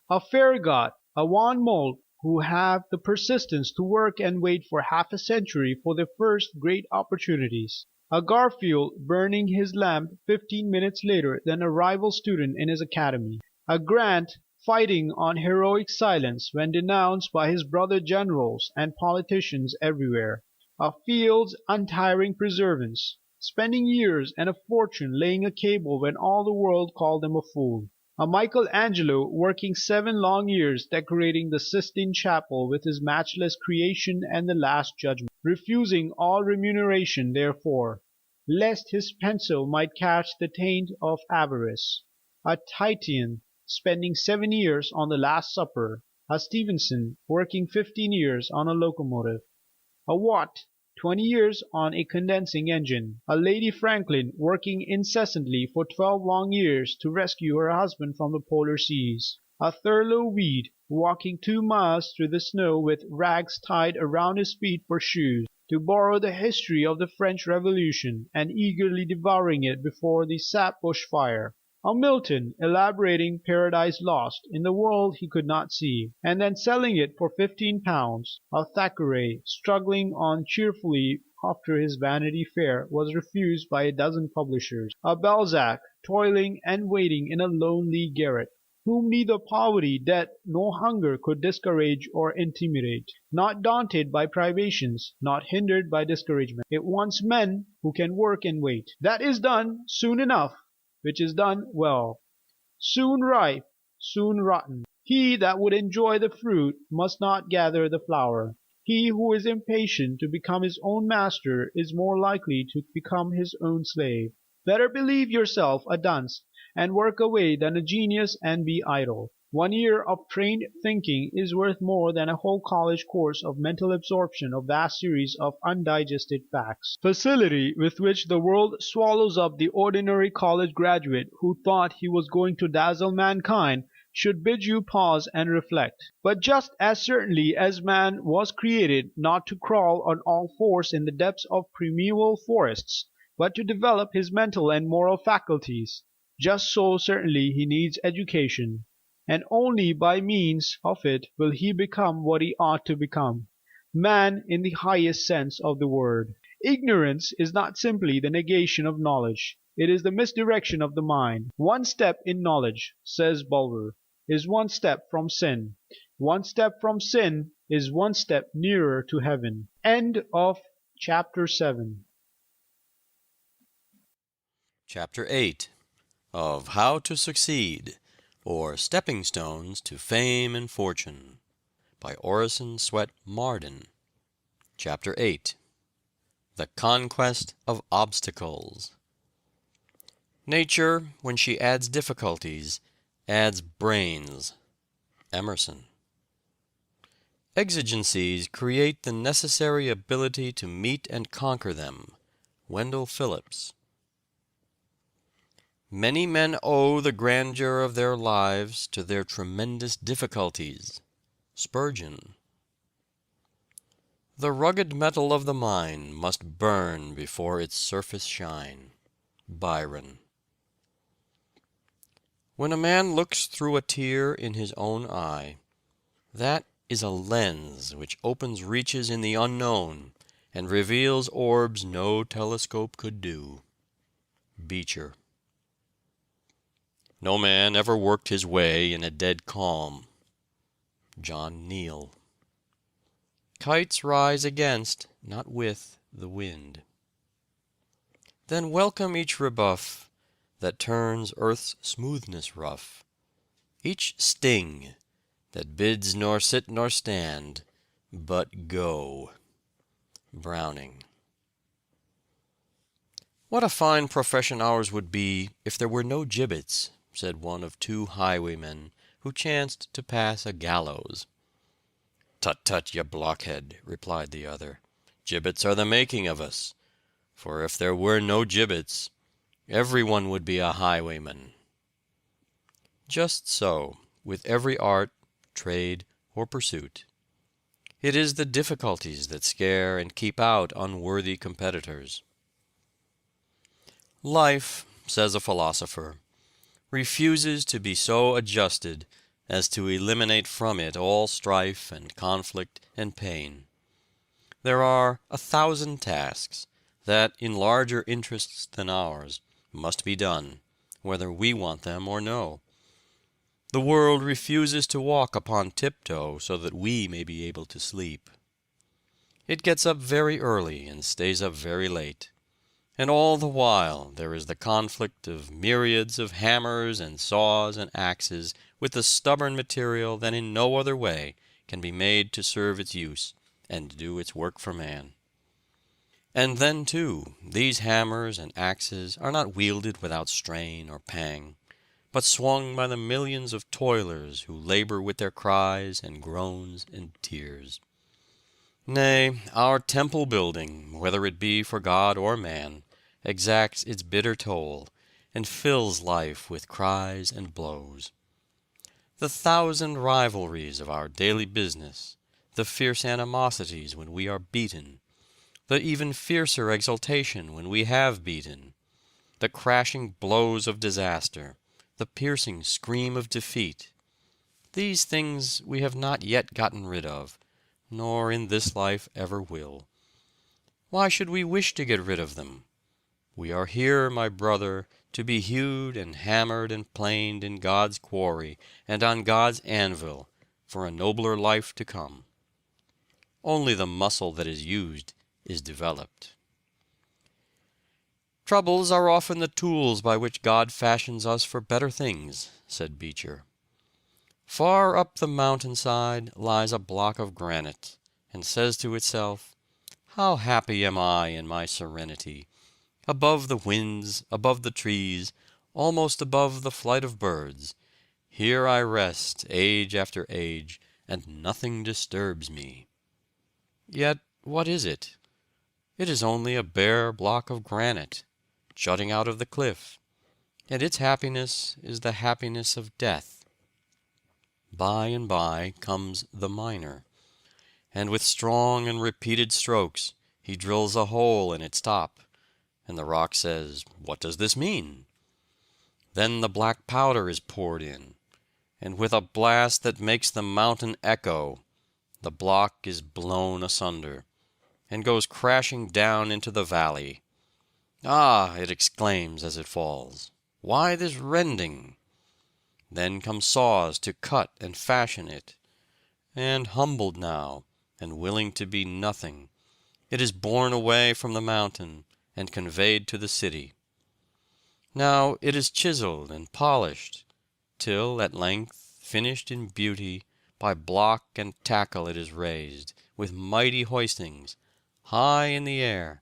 [SPEAKER 2] a Farragut, a Von Moult who have the persistence to work and wait for half a century for the first great opportunities, a Garfield burning his lamp 15 minutes later than a rival student in his academy, a Grant fighting on heroic silence when denounced by his brother generals and politicians everywhere, a Field's untiring perseverance, spending years and a fortune laying a cable when all the world called him a fool, a Michelangelo working 7 long years decorating the Sistine Chapel with his matchless Creation and the Last Judgment, refusing all remuneration therefor, lest his pencil might catch the taint of avarice, a Titian spending 7 years on the Last Supper, a Stevenson working 15 years on a locomotive, a Watt 20 years on a condensing engine, a Lady Franklin working incessantly for 12 long years to rescue her husband from the polar seas, a Thurlow Weed walking 2 miles through the snow with rags tied around his feet for shoes, to borrow the history of the French Revolution and eagerly devouring it before the sap bush fire, a Milton elaborating Paradise Lost in the world he could not see, and then selling it for £15, a Thackeray struggling on cheerfully after his Vanity Fair was refused by a dozen publishers, a Balzac toiling and waiting in a lonely garret, whom neither poverty, debt, nor hunger could discourage or intimidate, not daunted by privations, not hindered by discouragement. It wants men who can work and wait. That is done soon enough, which is done well, soon ripe, soon rotten. He that would enjoy the fruit must not gather the flower. He who is impatient to become his own master is more likely to become his own slave. Better believe yourself a dunce and work away than a genius and be idle. 1 year of trained thinking is worth more than a whole college course of mental absorption of vast series of undigested facts. Facility with which the world swallows up the ordinary college graduate who thought he was going to dazzle mankind should bid you pause and reflect. But just as certainly as man was created not to crawl on all fours in the depths of primeval forests, but to develop his mental and moral faculties, just so certainly he needs education. And only by means of it will he become what he ought to become, man in the highest sense of the word. Ignorance is not simply the negation of knowledge, it is the misdirection of the mind. 1 step in knowledge, says Bulwer, is 1 step from sin. 1 step from sin is 1 step nearer to heaven. End of chapter 7.
[SPEAKER 3] Chapter 8 of How to Succeed, or Stepping Stones to Fame and Fortune, by Orison, Swett, Marden. Chapter 8 The Conquest of Obstacles. Nature, when she adds difficulties, adds brains. Emerson. Exigencies create the necessary ability to meet and conquer them. Wendell Phillips. Many men owe the grandeur of their lives to their tremendous difficulties. Spurgeon. The rugged metal of the mine must burn before its surface shine. Byron. When a man looks through a tear in his own eye, that is a lens which opens reaches in the unknown and reveals orbs no telescope could do. Beecher. No man ever worked his way in a dead calm. John Neal. Kites rise against, not with, the wind. Then welcome each rebuff that turns earth's smoothness rough, each sting that bids nor sit nor stand, but go. Browning. What a fine profession ours would be if there were no gibbets, said one of 2 highwaymen who chanced to pass a gallows. Tut, tut, ye blockhead, replied the other. Gibbets are the making of us, for if there were no gibbets, everyone would be a highwayman. Just so with every art, trade, or pursuit. It is the difficulties that scare and keep out unworthy competitors. Life, says a philosopher, refuses to be so adjusted as to eliminate from it all strife and conflict and pain. There are 1,000 tasks that, in larger interests than ours, must be done, whether we want them or no. The world refuses to walk upon tiptoe so that we may be able to sleep. It gets up very early and stays up very late. And all the while there is the conflict of myriads of hammers and saws and axes with the stubborn material that in no other way can be made to serve its use and do its work for man. And then, too, these hammers and axes are not wielded without strain or pang, but swung by the millions of toilers who labor with their cries and groans and tears. Nay, our temple building, whether it be for God or man, exacts its bitter toll, and fills life with cries and blows. The 1,000 rivalries of our daily business, the fierce animosities when we are beaten, the even fiercer exultation when we have beaten, the crashing blows of disaster, the piercing scream of defeat, these things we have not yet gotten rid of, nor in this life ever will. Why should we wish to get rid of them? We are here, my brother, to be hewed and hammered and planed in God's quarry and on God's anvil for a nobler life to come. Only the muscle that is used is developed. Troubles are often the tools by which God fashions us for better things, said Beecher. Far up the mountainside lies a block of granite, and says to itself, "How happy am I in my serenity! Above the winds, above the trees, almost above the flight of birds, here I rest age after age, and nothing disturbs me." Yet what is it? It is only a bare block of granite, jutting out of the cliff, and its happiness is the happiness of death. By and by comes the miner, and with strong and repeated strokes he drills a hole in its top, and the rock says, "What does this mean?" Then the black powder is poured in, and with a blast that makes the mountain echo, the block is blown asunder, and goes crashing down into the valley. "Ah!" it exclaims as it falls, "why this rending?" Then come saws to cut and fashion it, and humbled now, and willing to be nothing, it is borne away from the mountain and conveyed to the city. Now it is chiseled and polished, till at length, finished in beauty, by block and tackle it is raised, with mighty hoistings, high in the air,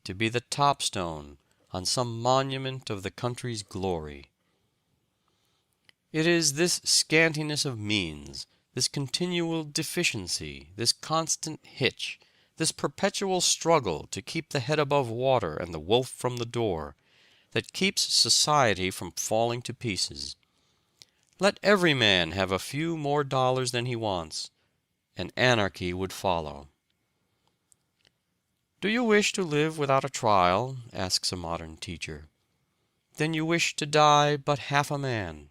[SPEAKER 3] to be the top stone on some monument of the country's glory. It is this scantiness of means, this continual deficiency, this constant hitch, this perpetual struggle to keep the head above water and the wolf from the door, that keeps society from falling to pieces. Let every man have a few more dollars than he wants, and anarchy would follow. "Do you wish to live without a trial?" asks a modern teacher. "Then you wish to die but half a man.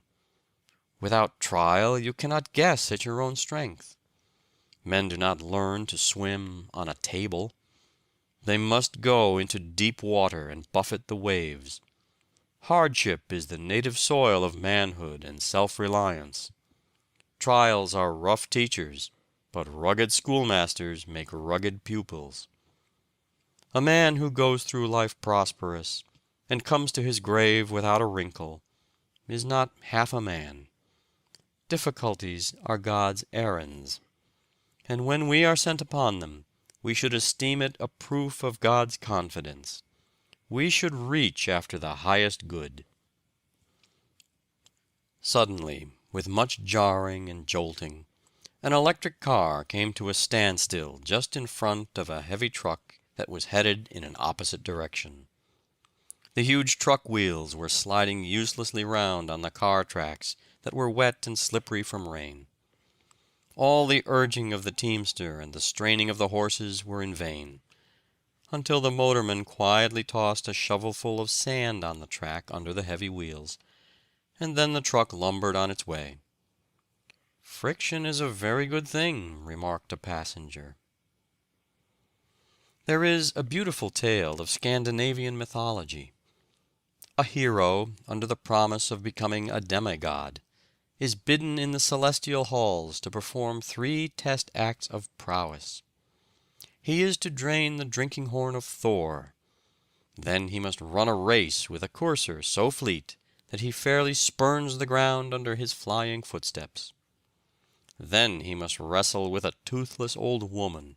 [SPEAKER 3] Without trial you cannot guess at your own strength. Men do not learn to swim on a table. They must go into deep water and buffet the waves. Hardship is the native soil of manhood and self-reliance. Trials are rough teachers, but rugged schoolmasters make rugged pupils. A man who goes through life prosperous, and comes to his grave without a wrinkle, is not half a man. Difficulties are God's errands, and when we are sent upon them, we should esteem it a proof of God's confidence. We should reach after the highest good." Suddenly, with much jarring and jolting, An electric car came to a standstill just in front of a heavy truck that was headed in an opposite direction. The huge truck wheels were sliding uselessly round on the car tracks that were wet and slippery from rain. All the urging of the teamster and the straining of the horses were in vain, until the motorman quietly tossed a shovelful of sand on the track under the heavy wheels, and then the truck lumbered on its way. "Friction is a very good thing," remarked a passenger. There is a beautiful tale of Scandinavian mythology. A hero, under the promise of becoming a demigod, is bidden in the celestial halls to perform 3 test acts of prowess. He is to drain the drinking horn of Thor. Then he must run a race with a courser so fleet that he fairly spurns the ground under his flying footsteps. Then he must wrestle with a toothless old woman,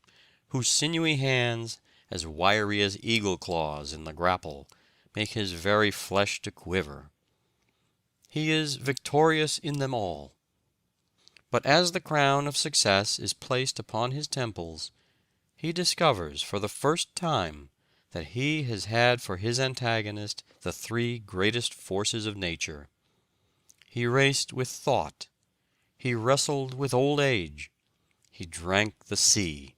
[SPEAKER 3] whose sinewy hands, as wiry as eagle claws in the grapple, make his very flesh to quiver. He is victorious in them all. But as the crown of success is placed upon his temples, he discovers for the first time that he has had for his antagonist the 3 greatest forces of nature. He raced with thought. He wrestled with old age. He drank the sea.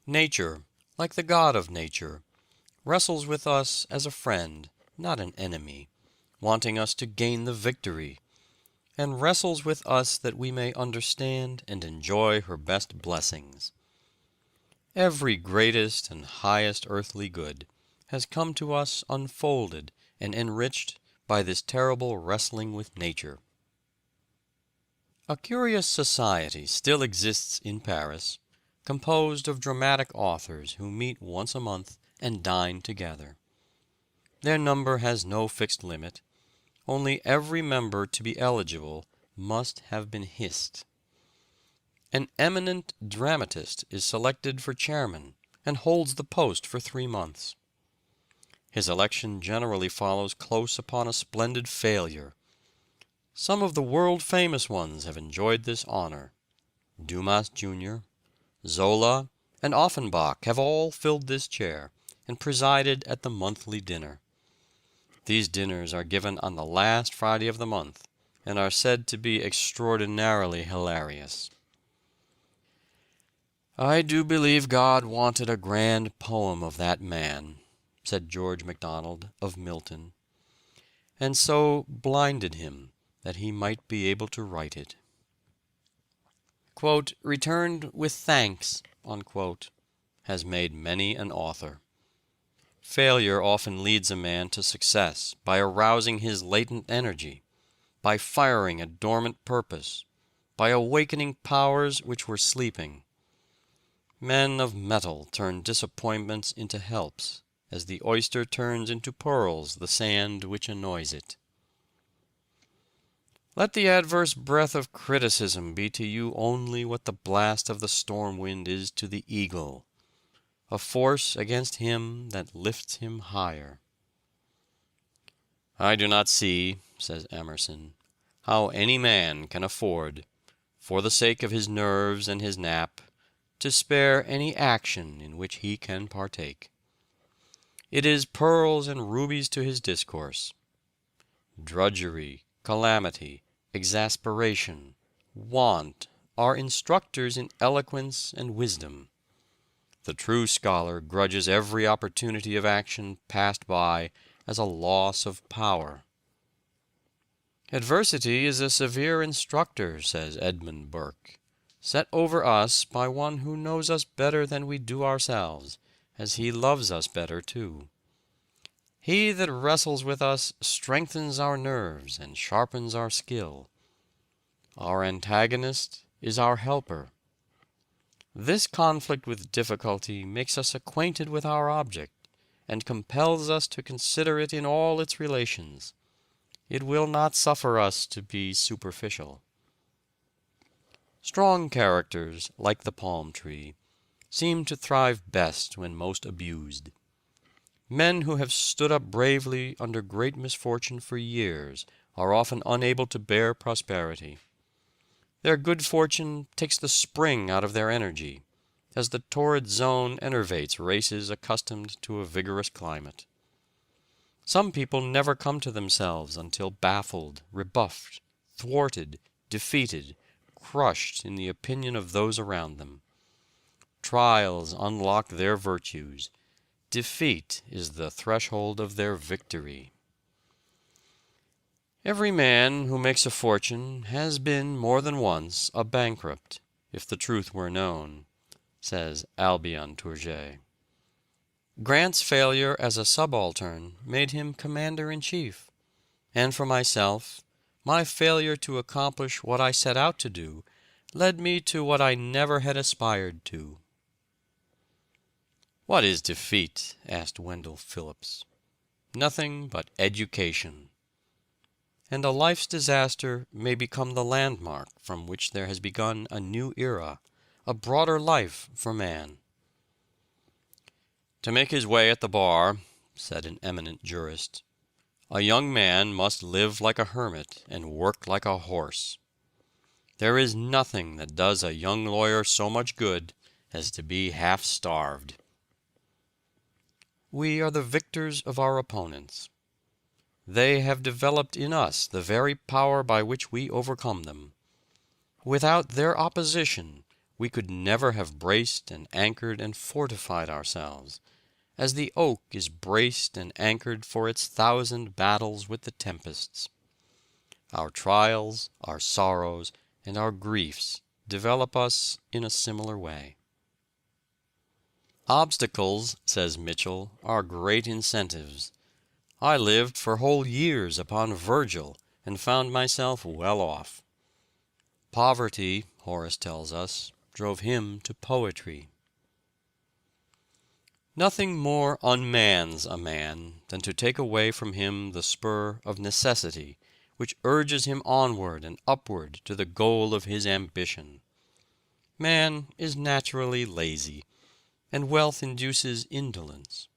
[SPEAKER 3] Nature, like the God of nature, wrestles with us as a friend, not an enemy, wanting us to gain the victory, and wrestles with us that we may understand and enjoy her best blessings. Every greatest and highest earthly good has come to us unfolded and enriched by this terrible wrestling with nature. A curious society still exists in Paris, composed of dramatic authors who meet once a month and dine together. Their number has no fixed limit, only every member to be eligible must have been hissed. An eminent dramatist is selected for chairman and holds the post for 3 months. His election generally follows close upon a splendid failure. Some of the world-famous ones have enjoyed this honor. Dumas Jr., Zola, and Offenbach have all filled this chair and presided at the monthly dinner. These dinners are given on the last Friday of the month, and are said to be extraordinarily hilarious. "I do believe God wanted a grand poem of that man," said George MacDonald of Milton, "and so blinded him that he might be able to write it." "Returned with thanks," has made many an author. Failure often leads a man to success by arousing his latent energy, by firing a dormant purpose, by awakening powers which were sleeping. Men of metal turn disappointments into helps, as the oyster turns into pearls the sand which annoys it. Let the adverse breath of criticism be to you only what the blast of the storm wind is to the eagle, a force against him that lifts him higher. "I do not see," says Emerson, "how any man can afford, for the sake of his nerves and his nap, to spare any action in which he can partake. It is pearls and rubies to his discourse. Drudgery, calamity, exasperation, want are instructors in eloquence and wisdom. The true scholar grudges every opportunity of action passed by as a loss of power." "Adversity is a severe instructor," says Edmund Burke, "set over us by one who knows us better than we do ourselves, as he loves us better too. He that wrestles with us strengthens our nerves and sharpens our skill. Our antagonist is our helper. This conflict with difficulty makes us acquainted with our object, and compels us to consider it in all its relations. It will not suffer us to be superficial." Strong characters, like the palm tree, seem to thrive best when most abused. Men who have stood up bravely under great misfortune for years are often unable to bear prosperity. Their good fortune takes the spring out of their energy, as the torrid zone enervates races accustomed to a vigorous climate. Some people never come to themselves until baffled, rebuffed, thwarted, defeated, crushed in the opinion of those around them. Trials unlock their virtues. Defeat is the threshold of their victory. Every man who makes a fortune has been more than once a bankrupt, if the truth were known, says Albion Tourget. Grant's failure as a subaltern made him commander-in-chief, and for myself, my failure to accomplish what I set out to do led me to what I never had aspired to. "What is defeat?" asked Wendell Phillips. "Nothing but education." And a life's disaster may become the landmark from which there has begun a new era, a broader life for man. "To make his way at the bar," said an eminent jurist, "a young man must live like a hermit and work like a horse. There is nothing that does a young lawyer so much good as to be half-starved." We are the victors of our opponents. They have developed in us the very power by which we overcome them. Without their opposition, we could never have braced and anchored and fortified ourselves, as the oak is braced and anchored for its 1,000 battles with the tempests. Our trials, our sorrows, and our griefs develop us in a similar way. "Obstacles," says Mitchell, "are great incentives. I lived for whole years upon Virgil and found myself well off. Poverty," Horace tells us, "drove him to poetry." Nothing more unmans a man than to take away from him the spur of necessity which urges him onward and upward to the goal of his ambition. Man is naturally lazy, and wealth induces indolence.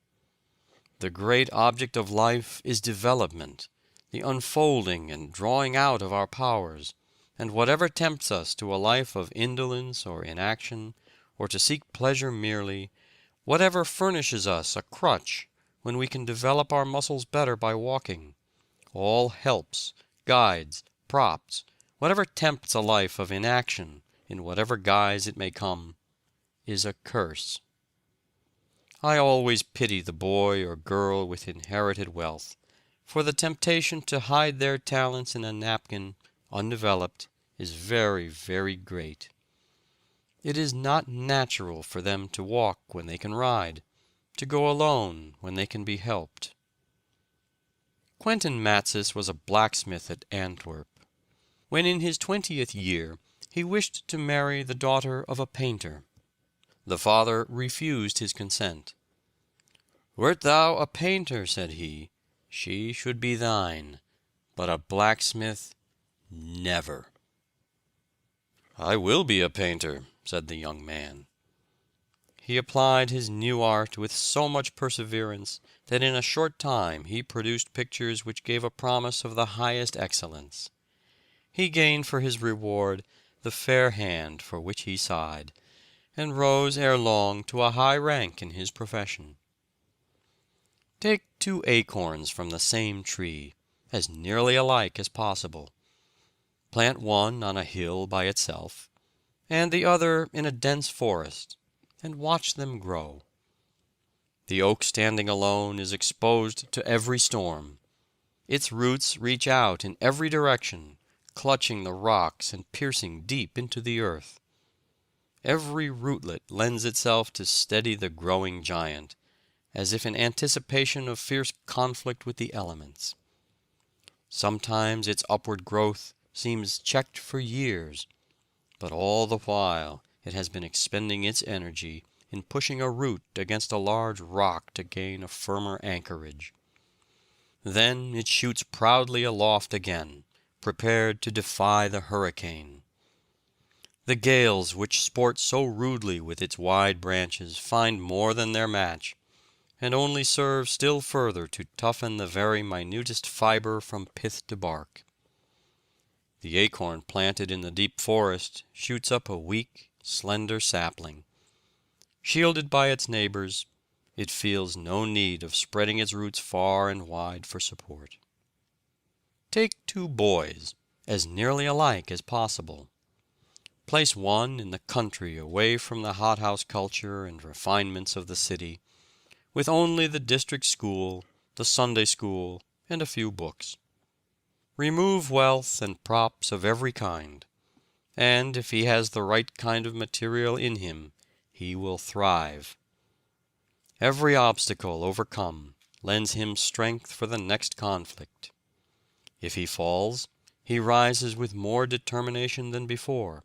[SPEAKER 3] The great object of life is development, the unfolding and drawing out of our powers, and whatever tempts us to a life of indolence or inaction, or to seek pleasure merely, whatever furnishes us a crutch when we can develop our muscles better by walking, all helps, guides, props, whatever tempts a life of inaction, in whatever guise it may come, is a curse. I always pity the boy or girl with inherited wealth, for the temptation to hide their talents in a napkin, undeveloped, is very, very great. It is not natural for them to walk when they can ride, to go alone when they can be helped. Quentin Matsys was a blacksmith at Antwerp. When in his 20th year, he wished to marry the daughter of a painter. The father refused his consent. "Wert thou a painter," said he, "she should be thine, but a blacksmith, never." "I will be a painter," said the young man. He applied his new art with so much perseverance that in a short time he produced pictures which gave a promise of the highest excellence. He gained for his reward the fair hand for which he sighed, and rose ere long to a high rank in his profession. Take 2 acorns from the same tree, as nearly alike as possible. Plant one on a hill by itself, and the other in a dense forest, and watch them grow. The oak standing alone is exposed to every storm. Its roots reach out in every direction, clutching the rocks and piercing deep into the earth. Every rootlet lends itself to steady the growing giant, as if in anticipation of fierce conflict with the elements. Sometimes its upward growth seems checked for years, but all the while it has been expending its energy in pushing a root against a large rock to gain a firmer anchorage. Then it shoots proudly aloft again, prepared to defy the hurricane. The gales which sport so rudely with its wide branches find more than their match, and only serve still further to toughen the very minutest fiber from pith to bark. The acorn planted in the deep forest shoots up a weak, slender sapling. Shielded by its neighbors, it feels no need of spreading its roots far and wide for support. Take two boys, as nearly alike as possible. Place one in the country away from the hothouse culture and refinements of the city, with only the district school, the Sunday school, and a few books. Remove wealth and props of every kind, and if he has the right kind of material in him, he will thrive. Every obstacle overcome lends him strength for the next conflict. If he falls, he rises with more determination than before.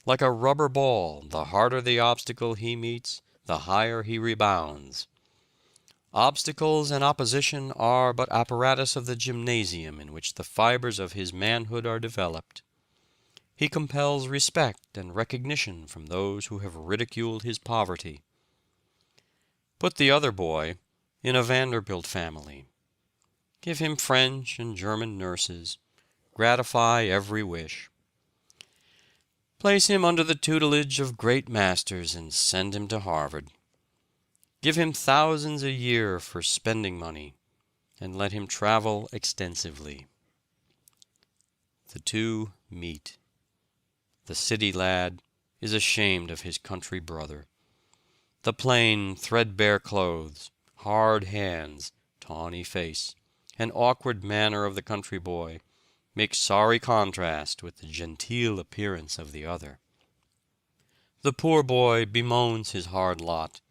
[SPEAKER 3] Like a rubber ball, the harder the obstacle he meets, the higher he rebounds. Obstacles and opposition are but apparatus of the gymnasium in which the fibers of his manhood are developed. He compels respect and recognition from those who have ridiculed his poverty. Put the other boy in a Vanderbilt family. Give him French and German nurses. Gratify every wish. Place him under the tutelage of great masters and send him to Harvard. Give him thousands a year for spending money, and let him travel extensively. The two meet. The city lad is ashamed of his country brother. The plain, threadbare clothes, hard hands, tawny face, and awkward manner of the country boy make sorry contrast with the genteel appearance of the other. The poor boy bemoans his hard lot,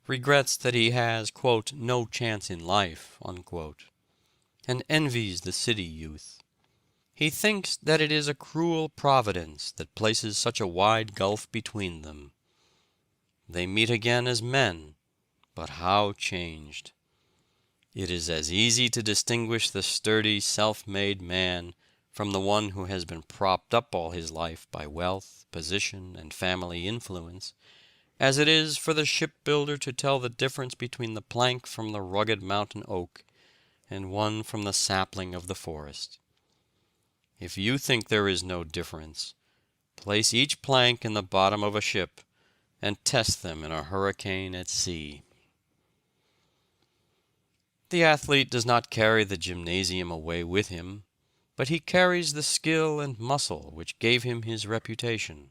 [SPEAKER 3] regrets that he has, quote, "no chance in life," unquote, and envies the city youth. He thinks that it is a cruel providence that places such a wide gulf between them. They meet again as men, but how changed! It is as easy to distinguish the sturdy, self-made man from the one who has been propped up all his life by wealth, position, and family influence, as it is for the shipbuilder to tell the difference between the plank from the rugged mountain oak and one from the sapling of the forest. If you think there is no difference, place each plank in the bottom of a ship and test them in a hurricane at sea. The athlete does not carry the gymnasium away with him, but he carries the skill and muscle which gave him his reputation.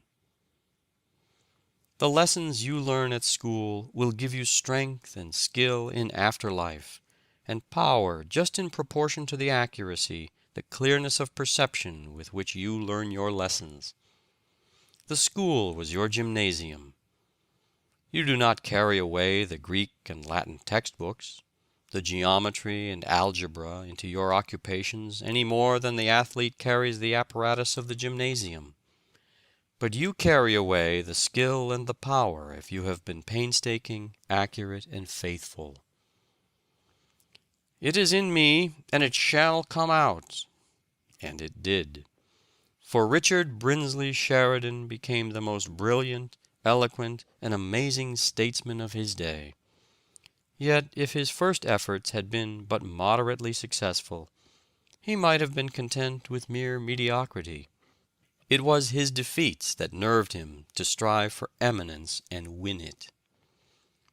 [SPEAKER 3] The lessons you learn at school will give you strength and skill in after life, and power just in proportion to the accuracy, the clearness of perception with which you learn your lessons. The school was your gymnasium. You do not carry away the Greek and Latin textbooks, the geometry and algebra into your occupations any more than the athlete carries the apparatus of the gymnasium. But you carry away the skill and the power if you have been painstaking, accurate, and faithful. It is in me, and it shall come out. And it did. For Richard Brinsley Sheridan became the most brilliant, eloquent, and amazing statesman of his day. Yet if his first efforts had been but moderately successful, he might have been content with mere mediocrity. It was his defeats that nerved him to strive for eminence and win it.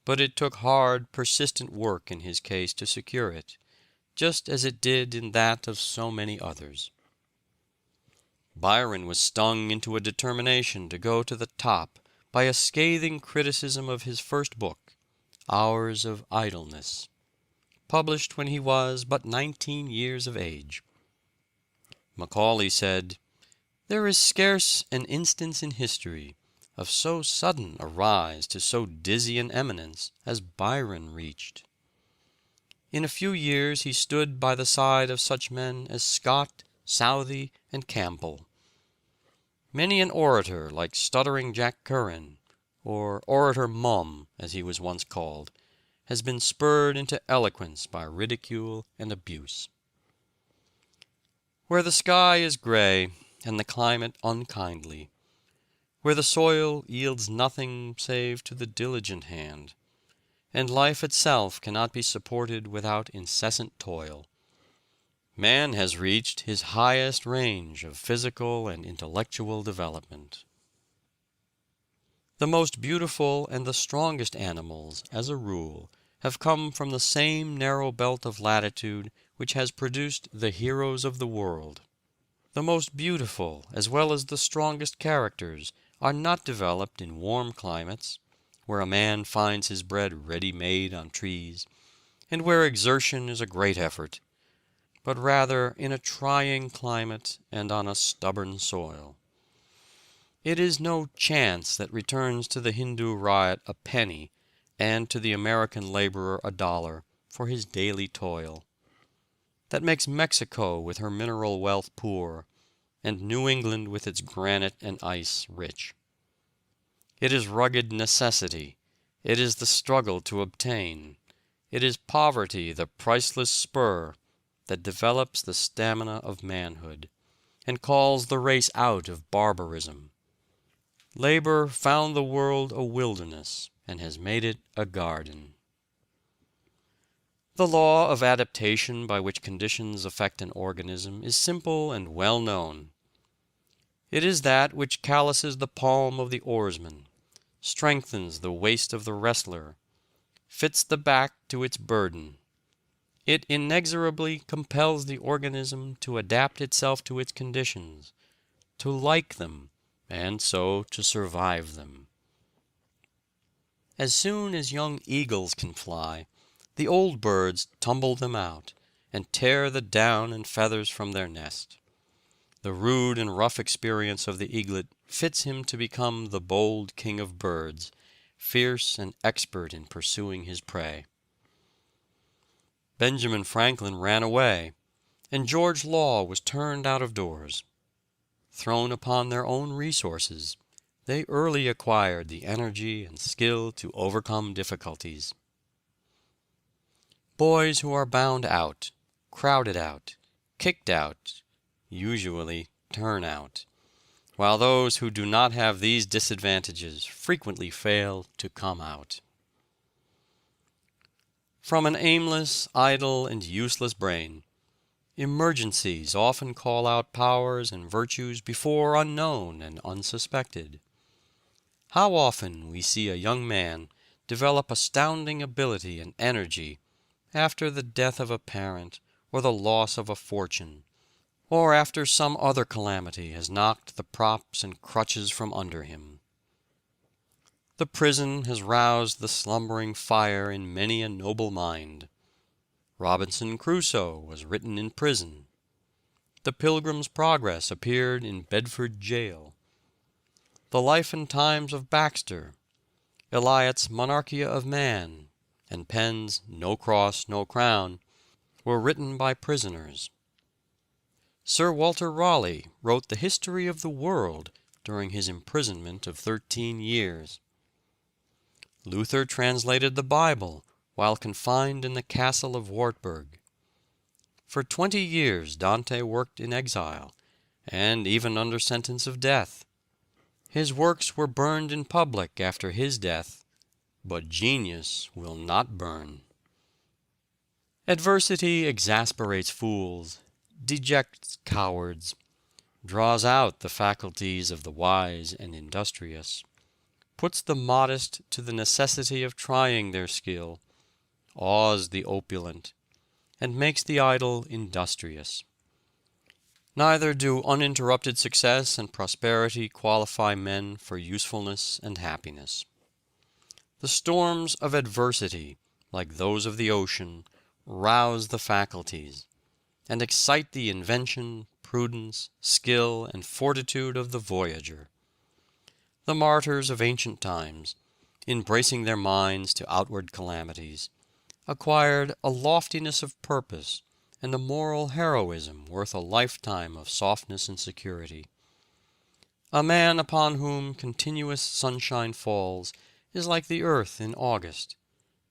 [SPEAKER 3] But it took hard, persistent work in his case to secure it, just as it did in that of so many others. Byron was stung into a determination to go to the top by a scathing criticism of his first book, Hours of Idleness, published when he was but 19 years of age. Macaulay said, "There is scarce an instance in history of so sudden a rise to so dizzy an eminence as Byron reached. In a few years he stood by the side of such men as Scott, Southey, and Campbell. Many an orator like Stuttering Jack Curran, or Orator Mum, as he was once called, has been spurred into eloquence by ridicule and abuse. Where the sky is gray and the climate unkindly, where the soil yields nothing save to the diligent hand, and life itself cannot be supported without incessant toil, man has reached his highest range of physical and intellectual development. The most beautiful and the strongest animals, as a rule, have come from the same narrow belt of latitude which has produced the heroes of the world. The most beautiful, as well as the strongest characters, are not developed in warm climates, where a man finds his bread ready-made on trees, and where exertion is a great effort, but rather in a trying climate and on a stubborn soil. It is no chance that returns to the Hindu ryot a penny, and to the American laborer $1 for his daily toil, that makes Mexico with her mineral wealth poor, and New England with its granite and ice rich. It is rugged necessity, it is the struggle to obtain, it is poverty, the priceless spur, that develops the stamina of manhood, and calls the race out of barbarism. Labor found the world a wilderness, and has made it a garden. The law of adaptation by which conditions affect an organism is simple and well known. It is that which calluses the palm of the oarsman, strengthens the waist of the wrestler, fits the back to its burden. It inexorably compels the organism to adapt itself to its conditions, to like them, and so to survive them. As soon as young eagles can fly, the old birds tumble them out, and tear the down and feathers from their nest. The rude and rough experience of the eaglet fits him to become the bold king of birds, fierce and expert in pursuing his prey. Benjamin Franklin ran away, and George Law was turned out of doors. Thrown upon their own resources, they early acquired the energy and skill to overcome difficulties. Boys who are bound out, crowded out, kicked out, usually turn out, while those who do not have these disadvantages frequently fail to come out. From an aimless, idle, and useless brain, emergencies often call out powers and virtues before unknown and unsuspected. How often we see a young man develop astounding ability and energy after the death of a parent or the loss of a fortune, or after some other calamity has knocked the props and crutches from under him. The prison has roused the slumbering fire in many a noble mind. Robinson Crusoe was written in prison. The Pilgrim's Progress appeared in Bedford jail. The Life and Times of Baxter, Eliot's Monarchia of Man, and Penn's No Cross, No Crown were written by prisoners. Sir Walter Raleigh wrote the history of the world during his imprisonment of 13 years. Luther translated the Bible while confined in the castle of Wartburg. For 20 years Dante worked in exile, and even under sentence of death. His works were burned in public after his death, but genius will not burn. Adversity exasperates fools, dejects cowards, draws out the faculties of the wise and industrious, puts the modest to the necessity of trying their skill, awes the opulent, and makes the idle industrious. Neither do uninterrupted success and prosperity qualify men for usefulness and happiness. The storms of adversity, like those of the ocean, rouse the faculties, and excite the invention, prudence, skill, and fortitude of the voyager. The martyrs of ancient times, in bracing their minds to outward calamities, acquired a loftiness of purpose and a moral heroism worth a lifetime of softness and security. A man upon whom continuous sunshine falls is like the earth in August.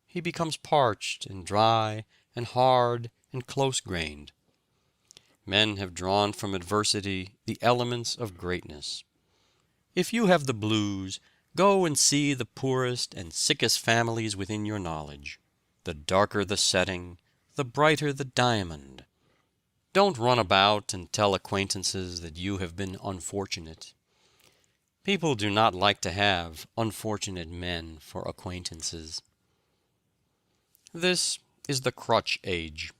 [SPEAKER 3] He becomes parched and dry and hard and close-grained. Men have drawn from adversity the elements of greatness. If you have the blues, go and see the poorest and sickest families within your knowledge. The darker the setting, the brighter the diamond. Don't run about and tell acquaintances that you have been unfortunate. People do not like to have unfortunate men for acquaintances. This is the crutch age.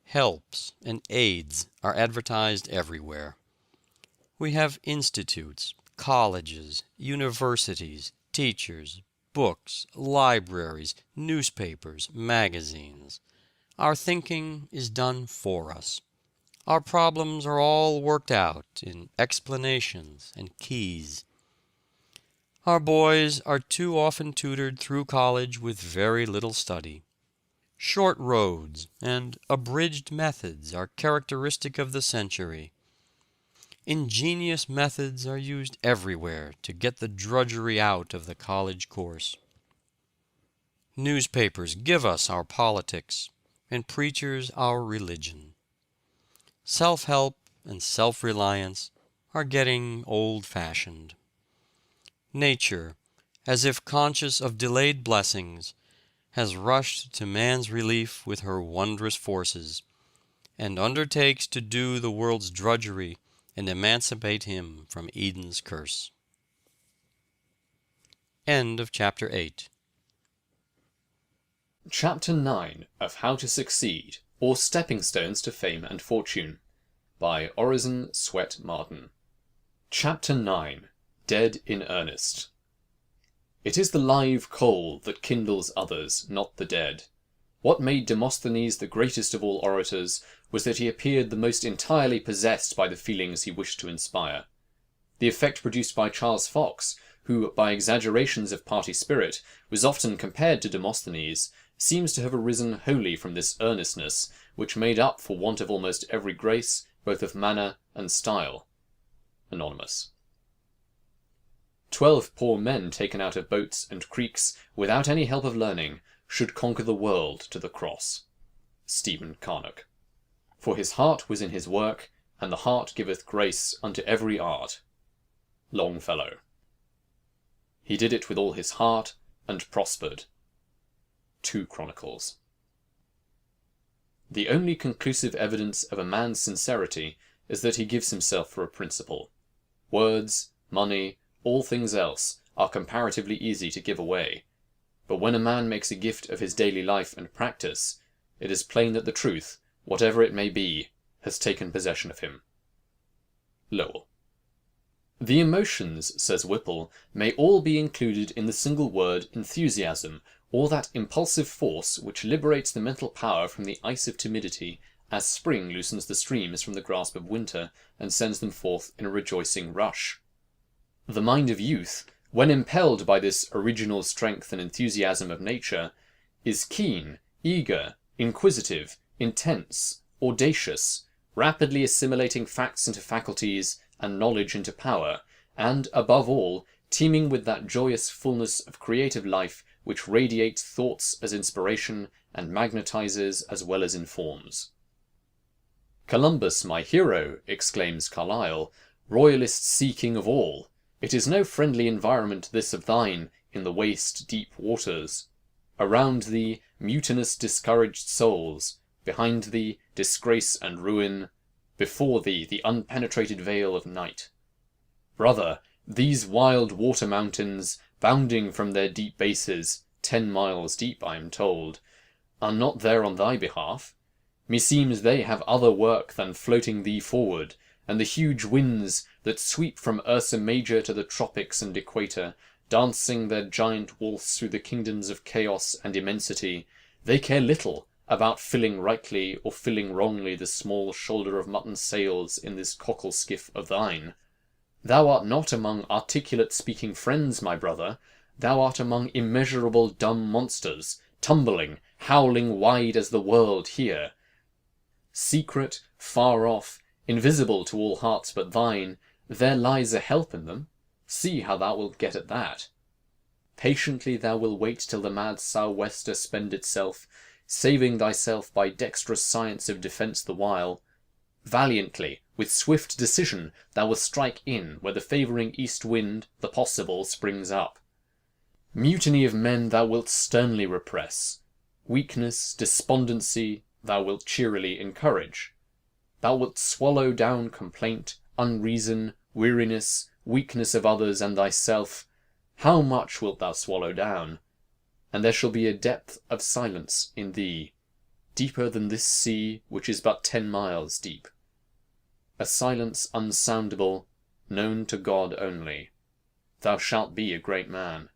[SPEAKER 3] Helps and aids are advertised everywhere. We have institutes, colleges, universities, teachers, books, libraries, newspapers, magazines. Our thinking is done for us. Our problems are all worked out in explanations and keys. Our boys are too often tutored through college with very little study. Short roads and abridged methods are characteristic of the century. Ingenious methods are used everywhere to get the drudgery out of the college course. Newspapers give us our politics, and preachers our religion. Self-help and self-reliance are getting old-fashioned. Nature, as if conscious of delayed blessings, has rushed to man's relief with her wondrous forces, and undertakes to do the world's drudgery and emancipate him from Eden's curse. End of Chapter 8.
[SPEAKER 5] Chapter 9 of How to Succeed, or Stepping Stones to Fame and Fortune, by Orison, Swett, Marden. Chapter 9. Dead in Earnest. It is the live coal that kindles others, not the dead. What made Demosthenes the greatest of all orators was that he appeared the most entirely possessed by the feelings he wished to inspire. The effect produced by Charles Fox, who, by exaggerations of party spirit, was often compared to Demosthenes, seems to have arisen wholly from this earnestness, which made up for want of almost every grace, both of manner and style. Anonymous. 12 poor men taken out of boats and creeks, without any help of learning, should conquer the world to the cross. Stephen Carnock. For his heart was in his work, and the heart giveth grace unto every art. Longfellow. He did it with all his heart, and prospered. 2 Chronicles. The only conclusive evidence of a man's sincerity is that he gives himself for a principle. Words, money, all things else are comparatively easy to give away. But when a man makes a gift of his daily life and practice, it is plain that the truth, whatever it may be, has taken possession of him. Lowell. The emotions, says Whipple, may all be included in the single word enthusiasm, or that impulsive force which liberates the mental power from the ice of timidity, as spring loosens the streams from the grasp of winter, and sends them forth in a rejoicing rush. The mind of youth, when impelled by this original strength and enthusiasm of nature, is keen, eager, inquisitive, intense, audacious, rapidly assimilating facts into faculties, and knowledge into power, and, above all, teeming with that joyous fullness of creative life which radiates thoughts as inspiration, and magnetizes as well as informs. Columbus, my hero, exclaims Carlyle, royalist seeking of all, it is no friendly environment this of thine, in the waste deep waters. Around thee, mutinous discouraged souls, behind thee, disgrace and ruin, before thee, the unpenetrated veil of night. Brother, these wild water mountains, bounding from their deep bases, 10 miles deep, I am told, are not there on thy behalf. Meseems they have other work than floating thee forward, and the huge winds that sweep from Ursa Major to the tropics and equator, dancing their giant waltz through the kingdoms of chaos and immensity, they care little about filling rightly or filling wrongly the small shoulder of mutton sails in this cockle skiff of thine. Thou art not among articulate speaking friends, my brother, thou art among immeasurable dumb monsters, tumbling, howling wide as the world here. Secret, far off, invisible to all hearts but thine, there lies a help in them. See how thou wilt get at that. Patiently thou wilt wait till the mad sou'wester spend itself, saving thyself by dexterous science of defence the while. Valiantly, with swift decision, thou wilt strike in where the favouring east wind, the possible, springs up. Mutiny of men thou wilt sternly repress. Weakness, despondency, thou wilt cheerily encourage. Thou wilt swallow down complaint, unreason, weariness, weakness of others and thyself. How much wilt thou swallow down? And there shall be a depth of silence in thee, deeper than this sea, which is but 10 miles deep. A silence unsoundable, known to God only. Thou shalt be a great man.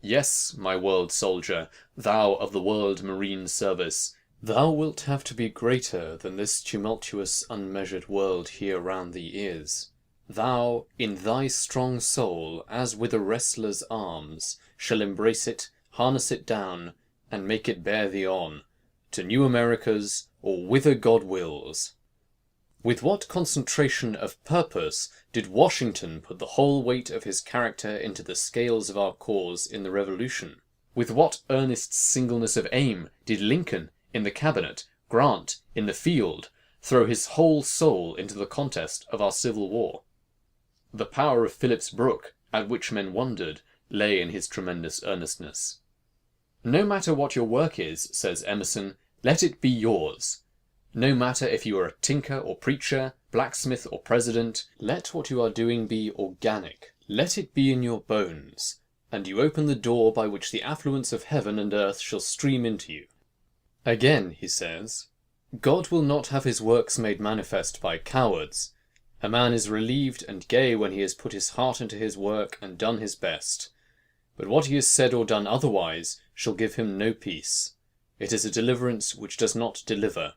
[SPEAKER 5] Yes, my world soldier, thou of the world marine service, thou wilt have to be greater than this tumultuous, unmeasured world here round thee is. Thou, in thy strong soul, as with a wrestler's arms, shall embrace it, harness it down, and make it bear thee on, to new Americas, or whither God wills. With what concentration of purpose did Washington put the whole weight of his character into the scales of our cause in the Revolution? With what earnest singleness of aim did Lincoln, in the cabinet, Grant, in the field, throw his whole soul into the contest of our Civil War? The power of Phillips Brooke, at which men wondered, lay in his tremendous earnestness. No matter what your work is, says Emerson, let it be yours. No matter if you are a tinker or preacher, blacksmith or president, let what you are doing be organic. Let it be in your bones, and you open the door by which the affluence of heaven and earth shall stream into you. Again, he says, God will not have his works made manifest by cowards. A man is relieved and gay when he has put his heart into his work and done his best. But what he has said or done otherwise shall give him no peace. It is a deliverance which does not deliver.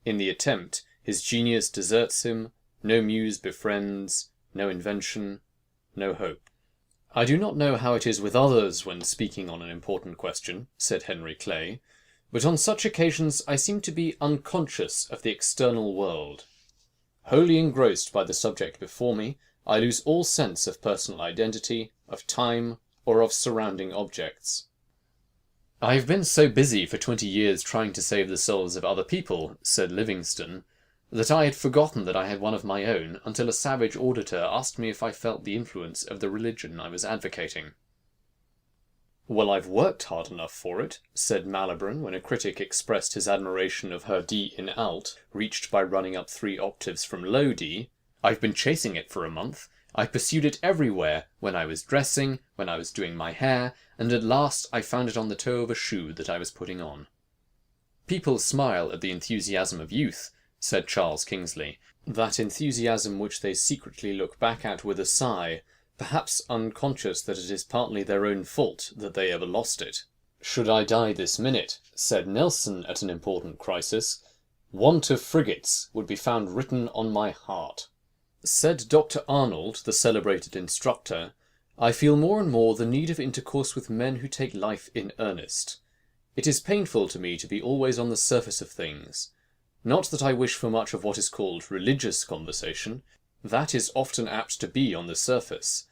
[SPEAKER 5] In the attempt, his genius deserts him, no muse befriends, no invention, no hope. I do not know how it is with others when speaking on an important question, said Henry Clay, but on such occasions I seem to be unconscious of the external world. Wholly engrossed by the subject before me, I lose all sense of personal identity, of time, or of surrounding objects. I have been so busy for 20 years trying to save the souls of other people, said Livingstone, that I had forgotten that I had one of my own until a savage auditor asked me if I felt the influence of the religion I was advocating. Well, I've worked hard enough for it, said Malibran when a critic expressed his admiration of her D in alt, reached by running up 3 octaves from low D. I've been chasing it for a month. I pursued it everywhere, when I was dressing, when I was doing my hair, and at last I found it on the toe of a shoe that I was putting on. People smile at the enthusiasm of youth, said Charles Kingsley, that enthusiasm which they secretly look back at with a sigh, perhaps unconscious that it is partly their own fault that they ever lost it. Should I die this minute, said Nelson at an important crisis, want of frigates would be found written on my heart. Said Dr. Arnold, the celebrated instructor, I feel more and more the need of intercourse with men who take life in earnest. It is painful to me to be always on the surface of things. Not that I wish for much of what is called religious conversation. That is often apt to be on the surface.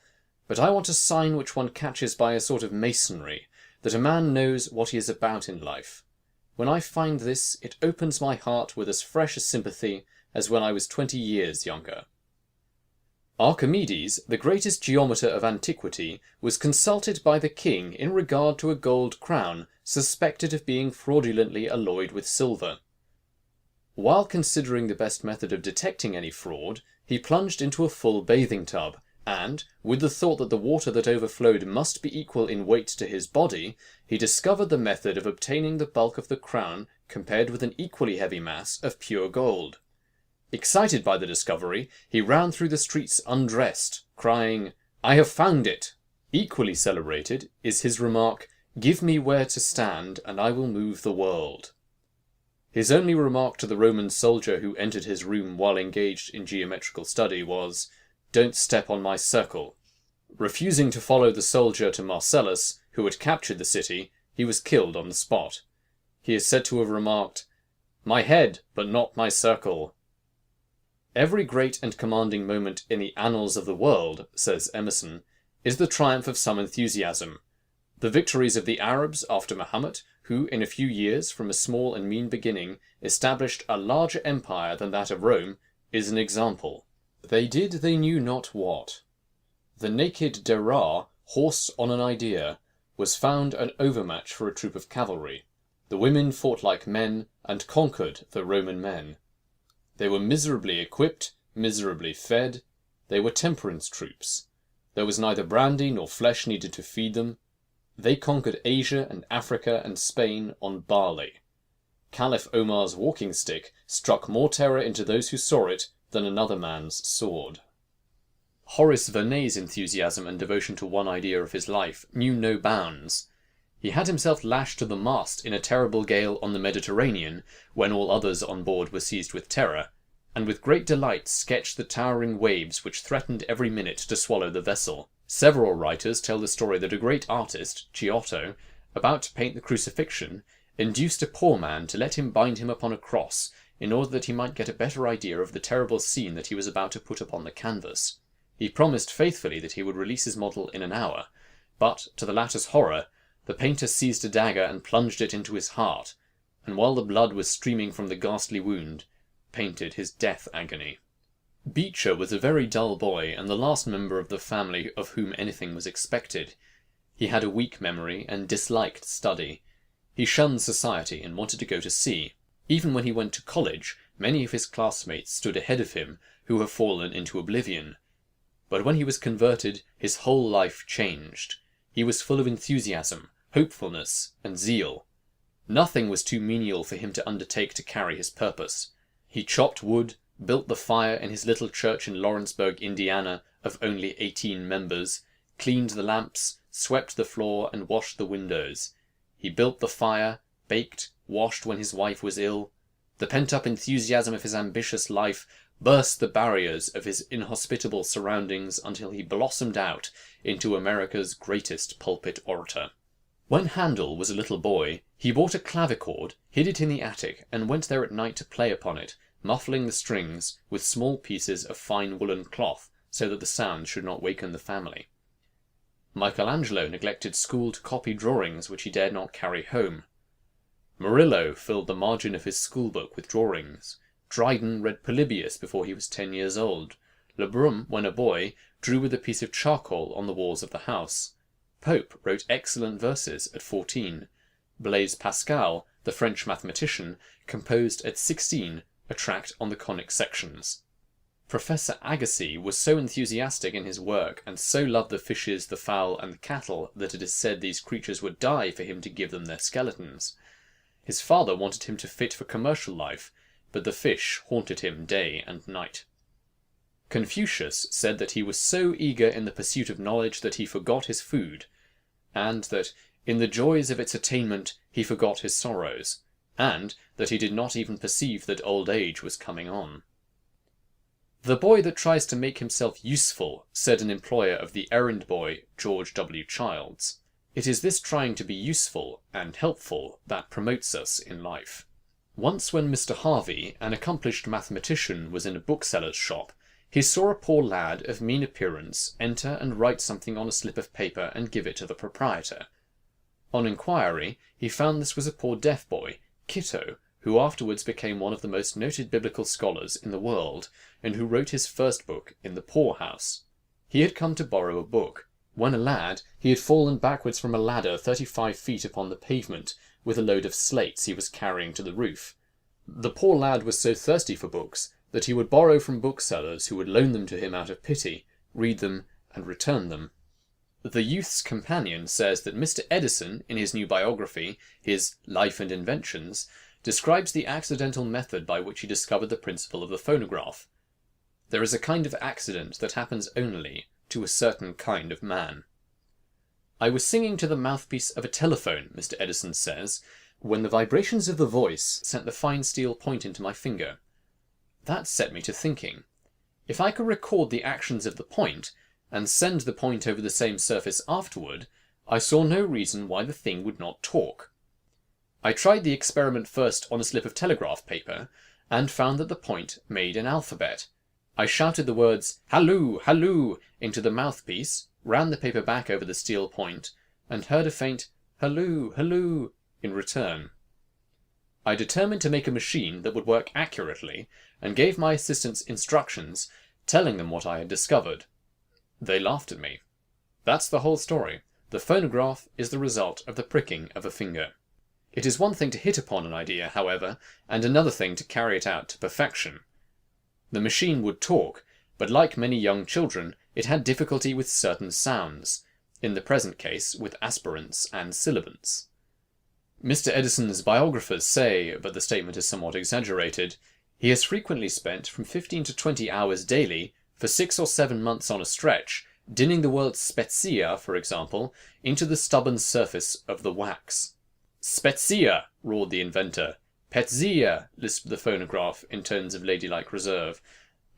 [SPEAKER 5] But I want a sign which one catches by a sort of masonry, that a man knows what he is about in life. When I find this, it opens my heart with as fresh a sympathy as when I was 20 years younger. Archimedes, the greatest geometer of antiquity, was consulted by the king in regard to a gold crown suspected of being fraudulently alloyed with silver. While considering the best method of detecting any fraud, he plunged into a full bathing tub, and, with the thought that the water that overflowed must be equal in weight to his body, he discovered the method of obtaining the bulk of the crown compared with an equally heavy mass of pure gold. Excited by the discovery, he ran through the streets undressed, crying, I have found it! Equally celebrated is his remark, Give me where to stand, and I will move the world. His only remark to the Roman soldier who entered his room while engaged in geometrical study was, Don't step on my circle. Refusing to follow the soldier to Marcellus, who had captured the city, he was killed on the spot. He is said to have remarked, My head, but not my circle. Every great and commanding moment in the annals of the world, says Emerson, is the triumph of some enthusiasm. The victories of the Arabs after Mahomet, who in a few years, from a small and mean beginning, established a larger empire than that of Rome, is an example. They did they knew not what. The naked Derar, horsed on an idea, was found an overmatch for a troop of cavalry. The women fought like men, and conquered the Roman men. They were miserably equipped, miserably fed. They were temperance troops. There was neither brandy nor flesh needed to feed them. They conquered Asia and Africa and Spain on barley. Caliph Omar's walking stick struck more terror into those who saw it than another man's sword. Horace Vernet's enthusiasm and devotion to one idea of his life knew no bounds. He had himself lashed to the mast in a terrible gale on the Mediterranean, when all others on board were seized with terror, and with great delight sketched the towering waves which threatened every minute to swallow the vessel. Several writers tell the story that a great artist, Giotto, about to paint the Crucifixion, induced a poor man to let him bind him upon a cross, in order that he might get a better idea of the terrible scene that he was about to put upon the canvas. He promised faithfully that he would release his model in an hour, but, to the latter's horror, the painter seized a dagger and plunged it into his heart, and while the blood was streaming from the ghastly wound, painted his death agony. Beecher was a very dull boy, and the last member of the family of whom anything was expected. He had a weak memory, and disliked study. He shunned society, and wanted to go to sea. Even when he went to college, many of his classmates stood ahead of him, who have fallen into oblivion. But when he was converted, his whole life changed. He was full of enthusiasm, hopefulness, and zeal. Nothing was too menial for him to undertake to carry his purpose. He chopped wood, built the fire in his little church in Lawrenceburg, Indiana, of only 18 members, cleaned the lamps, swept the floor, and washed the windows. He built the fire, baked, washed when his wife was ill. The pent-up enthusiasm of his ambitious life burst the barriers of his inhospitable surroundings until he blossomed out into America's greatest pulpit orator. When Handel was a little boy, he bought a clavichord, hid it in the attic, and went there at night to play upon it, muffling the strings with small pieces of fine woolen cloth, so that the sound should not waken the family. Michelangelo neglected school to copy drawings which he dared not carry home. Murillo filled the margin of his schoolbook with drawings. Dryden read Polybius before he was 10 years old. Lebrun, when a boy, drew with a piece of charcoal on the walls of the house. Pope wrote excellent verses at 14. Blaise Pascal, the French mathematician, composed at 16 a tract on the conic sections. Professor Agassiz was so enthusiastic in his work, and so loved the fishes, the fowl, and the cattle, that it is said these creatures would die for him to give them their skeletons. His father wanted him to fit for commercial life, but the fish haunted him day and night. Confucius said that he was so eager in the pursuit of knowledge that he forgot his food, and that, in the joys of its attainment, he forgot his sorrows, and that he did not even perceive that old age was coming on. "The boy that tries to make himself useful," said an employer of the errand boy, George W. Childs. "It is this trying to be useful and helpful that promotes us in life." Once when Mr. Harvey, an accomplished mathematician, was in a bookseller's shop, he saw a poor lad of mean appearance enter and write something on a slip of paper and give it to the proprietor. On inquiry, he found this was a poor deaf boy, Kitto, who afterwards became one of the most noted biblical scholars in the world, and who wrote his first book in the poorhouse. He had come to borrow a book. When a lad, he had fallen backwards from a ladder 35 feet upon the pavement, with a load of slates he was carrying to the roof. The poor lad was so thirsty for books that he would borrow from booksellers who would loan them to him out of pity, read them, and return them. The Youth's Companion says that Mr. Edison, in his new biography, his Life and Inventions, describes the accidental method by which he discovered the principle of the phonograph. There is a kind of accident that happens only to a certain kind of man. "I was singing to the mouthpiece of a telephone," Mr. Edison says, "when the vibrations of the voice sent the fine steel point into my finger. That set me to thinking. If I could record the actions of the point, and send the point over the same surface afterward, I saw no reason why the thing would not talk. I tried the experiment first on a slip of telegraph paper, and found that the point made an alphabet. I shouted the words 'Halloo! Halloo!' into the mouthpiece, ran the paper back over the steel point, and heard a faint 'Halloo! Halloo!' in return. I determined to make a machine that would work accurately, and gave my assistants instructions, telling them what I had discovered. They laughed at me. That's the whole story. The phonograph is the result of the pricking of a finger." It is one thing to hit upon an idea, however, and another thing to carry it out to perfection. The machine would talk, but like many young children, it had difficulty with certain sounds, in the present case with aspirants and sibilants. Mr. Edison's biographers say, but the statement is somewhat exaggerated, he has frequently spent from 15 to 20 hours daily, for 6 or 7 months on a stretch, dinning the word spezia, for example, into the stubborn surface of the wax. "Spezia!" roared the inventor. "Petzia!" lisped the phonograph in tones of ladylike reserve,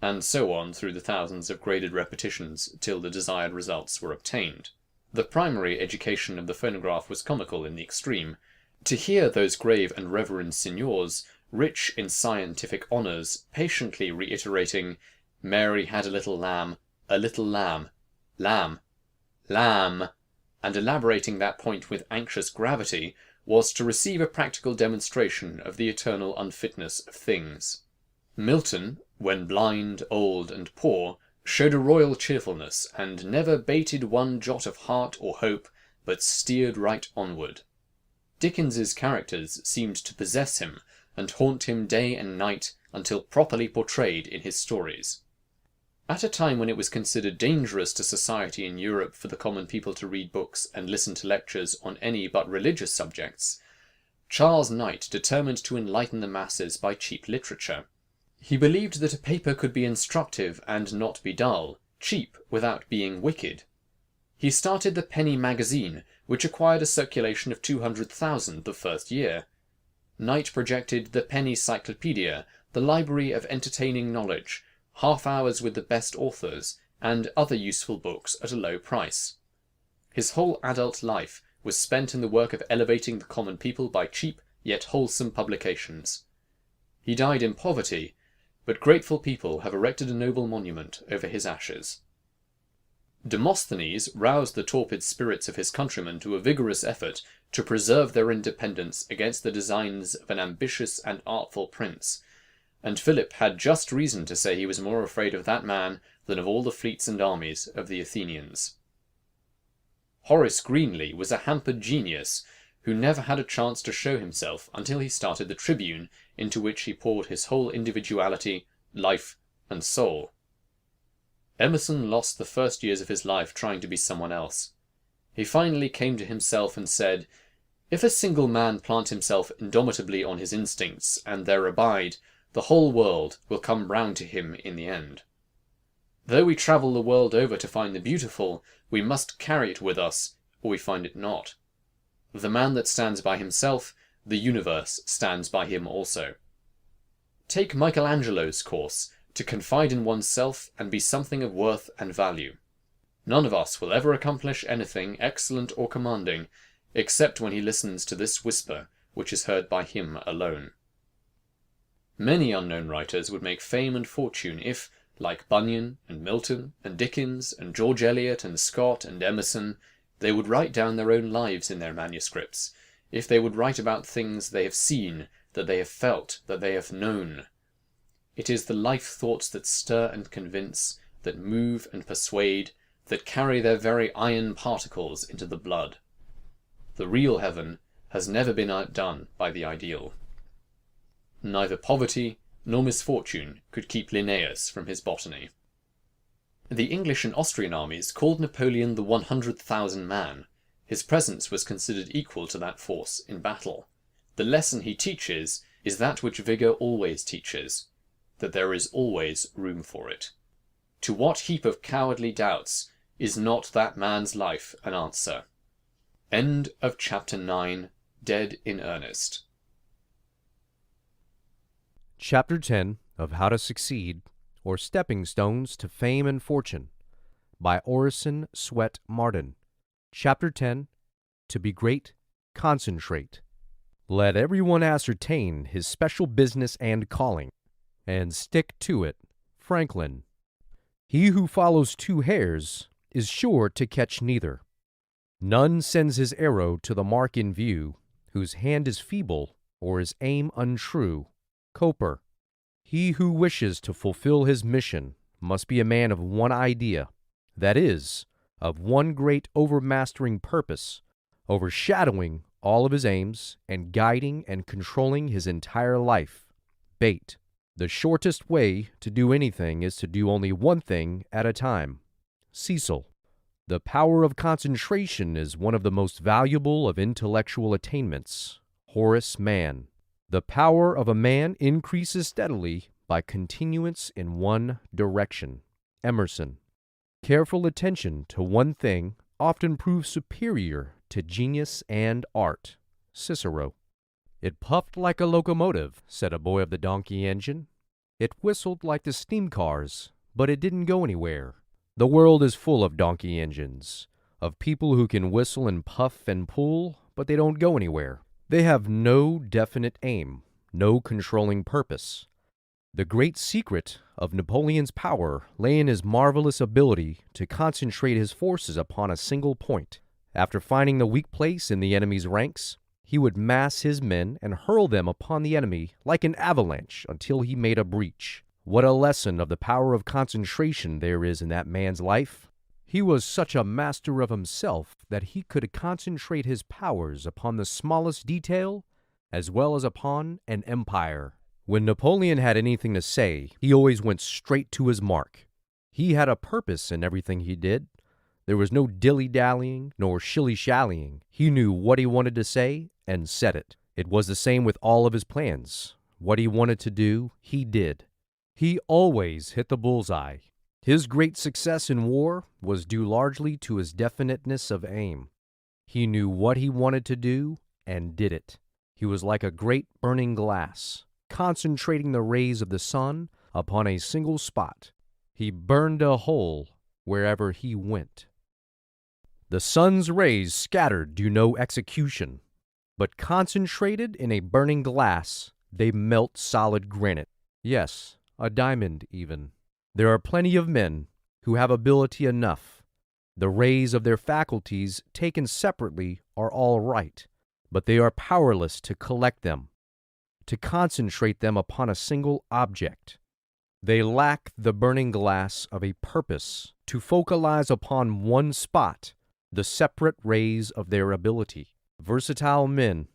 [SPEAKER 5] and so on through the thousands of graded repetitions till the desired results were obtained. The primary education of the phonograph was comical in the extreme. To hear those grave and reverend signors, rich in scientific honours, patiently reiterating, "Mary had a little lamb, lamb, lamb," and elaborating that point with anxious gravity, was to receive a practical demonstration of the eternal unfitness of things. Milton, when blind, old, and poor, showed a royal cheerfulness, and never bated one jot of heart or hope, but steered right onward. Dickens's characters seemed to possess him, and haunt him day and night until properly portrayed in his stories. At a time when it was considered dangerous to society in Europe for the common people to read books and listen to lectures on any but religious subjects, Charles Knight determined to enlighten the masses by cheap literature. He believed that a paper could be instructive and not be dull, cheap without being wicked. He started the Penny Magazine, which acquired a circulation of 200,000 the first year. Knight projected the Penny Cyclopedia, the library of entertaining knowledge, half-hours with the best authors, and other useful books at a low price. His whole adult life was spent in the work of elevating the common people by cheap yet wholesome publications. He died in poverty, but grateful people have erected a noble monument over his ashes. Demosthenes roused the torpid spirits of his countrymen to a vigorous effort to preserve their independence against the designs of an ambitious and artful prince, and Philip had just reason to say he was more afraid of that man than of all the fleets and armies of the Athenians. Horace Greeley was a hampered genius who never had a chance to show himself until he started the Tribune, into which he poured his whole individuality, life, and soul. Emerson lost the first years of his life trying to be someone else. He finally came to himself and said, "If a single man plant himself indomitably on his instincts, and there abide, the whole world will come round to him in the end. Though we travel the world over to find the beautiful, we must carry it with us, or we find it not. The man that stands by himself, the universe stands by him also." Take Michelangelo's course, to confide in oneself and be something of worth and value. None of us will ever accomplish anything excellent or commanding, except when he listens to this whisper, which is heard by him alone. Many unknown writers would make fame and fortune if, like Bunyan and Milton and Dickens and George Eliot and Scott and Emerson, they would write down their own lives in their manuscripts, if they would write about things they have seen, that they have felt, that they have known. It is the life thoughts that stir and convince, that move and persuade, that carry their very iron particles into the blood. The real heaven has never been outdone by the ideal. Neither poverty nor misfortune could keep Linnaeus from his botany. The English and Austrian armies called Napoleon the 100,000 man. His presence was considered equal to that force in battle. The lesson he teaches is that which vigour always teaches, that there is always room for it. To what heap of cowardly doubts is not that man's life an answer? End of Chapter 9. Dead in Earnest.
[SPEAKER 6] Chapter 10 of How to Succeed, or Stepping Stones to Fame and Fortune, by Orison, Swett, Marden. Chapter 10, To Be Great, Concentrate. Let everyone ascertain his special business and calling, and stick to it. Franklin. He who follows two hares is sure to catch neither. None sends his arrow to the mark in view, whose hand is feeble or his aim untrue. Cowper. He who wishes to fulfill his mission must be a man of one idea, that is, of one great overmastering purpose, overshadowing all of his aims and guiding and controlling his entire life. Bate. The shortest way to do anything is to do only one thing at a time. Cecil. The power of concentration is one of the most valuable of intellectual attainments. Horace Mann. The power of a man increases steadily by continuance in one direction. Emerson. Careful attention to one thing often proves superior to genius and art. Cicero. It puffed like a locomotive, said a boy of the donkey engine. It whistled like the steam cars, but it didn't go anywhere. The world is full of donkey engines, of people who can whistle and puff and pull, but they don't go anywhere. They have no definite aim, no controlling purpose. The great secret of Napoleon's power lay in his marvelous ability to concentrate his forces upon a single point. After finding the weak place in the enemy's ranks, he would mass his men and hurl them upon the enemy like an avalanche until he made a breach. What a lesson of the power of concentration there is in that man's life! He was such a master of himself that he could concentrate his powers upon the smallest detail as well as upon an empire. When Napoleon had anything to say, he always went straight to his mark. He had a purpose in everything he did. There was no dilly-dallying nor shilly-shallying. He knew what he wanted to say and said it. It was the same with all of his plans. What he wanted to do, he did. He always hit the bullseye. His great success in war was due largely to his definiteness of aim. He knew what he wanted to do and did it. He was like a great burning glass, concentrating the rays of the sun upon a single spot. He burned a hole wherever he went. The sun's rays scattered do no execution, but concentrated in a burning glass, they melt solid granite. Yes, a diamond even. There are plenty of men who have ability enough. The rays of their faculties taken separately are all right, but they are powerless to collect them, to concentrate them upon a single object. They lack the burning glass of a purpose to focalize upon one spot the separate rays of their ability. Versatile men,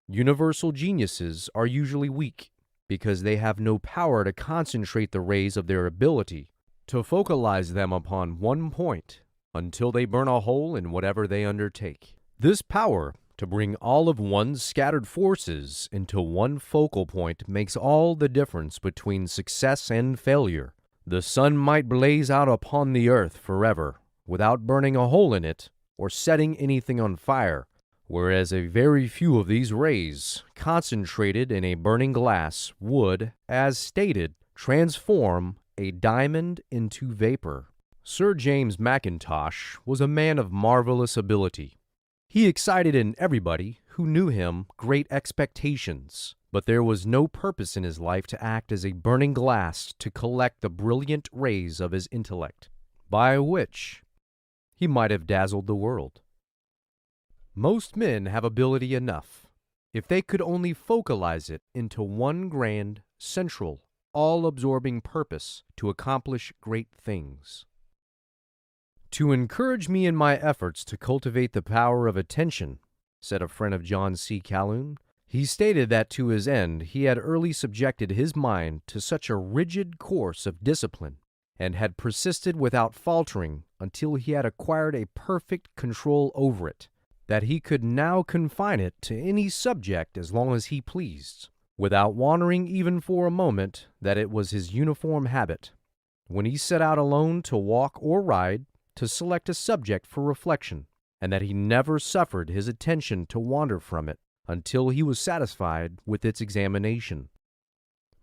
[SPEAKER 6] universal geniuses, are usually weak because they have no power to concentrate the rays of their ability, to focalize them upon one point until they burn a hole in whatever they undertake. This power to bring all of one's scattered forces into one focal point makes all the difference between success and failure. The sun might blaze out upon the earth forever without burning a hole in it or setting anything on fire, whereas a very few of these rays, concentrated in a burning glass, would, as stated, transform a diamond into vapor. Sir James Mackintosh was a man of marvelous ability. He excited in everybody who knew him great expectations, but there was no purpose in his life to act as a burning glass to collect the brilliant rays of his intellect, by which he might have dazzled the world. Most men have ability enough, if they could only focalize it into one grand, central, all-absorbing purpose to accomplish great things. To encourage me in my efforts to cultivate the power of attention, said a friend of John C. Calhoun, he stated that to his end he had early subjected his mind to such a rigid course of discipline, and had persisted without faltering until he had acquired a perfect control over it, that he could now confine it to any subject as long as he pleased, without wandering even for a moment, that it was his uniform habit, when he set out alone to walk or ride, to select a subject for reflection, and that he never suffered his attention to wander from it until he was satisfied with its examination.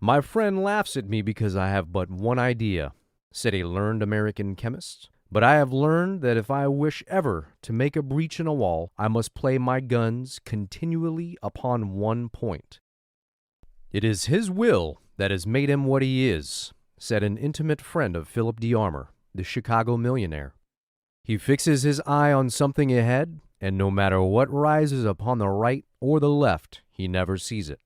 [SPEAKER 6] My friend laughs at me because I have but one idea, said a learned American chemist, but I have learned that if I wish ever to make a breach in a wall, I must play my guns continually upon one point. It is his will that has made him what he is, said an intimate friend of Philip D. Armour, the Chicago millionaire. He fixes his eye on something ahead, and no matter what rises upon the right or the left, he never sees it.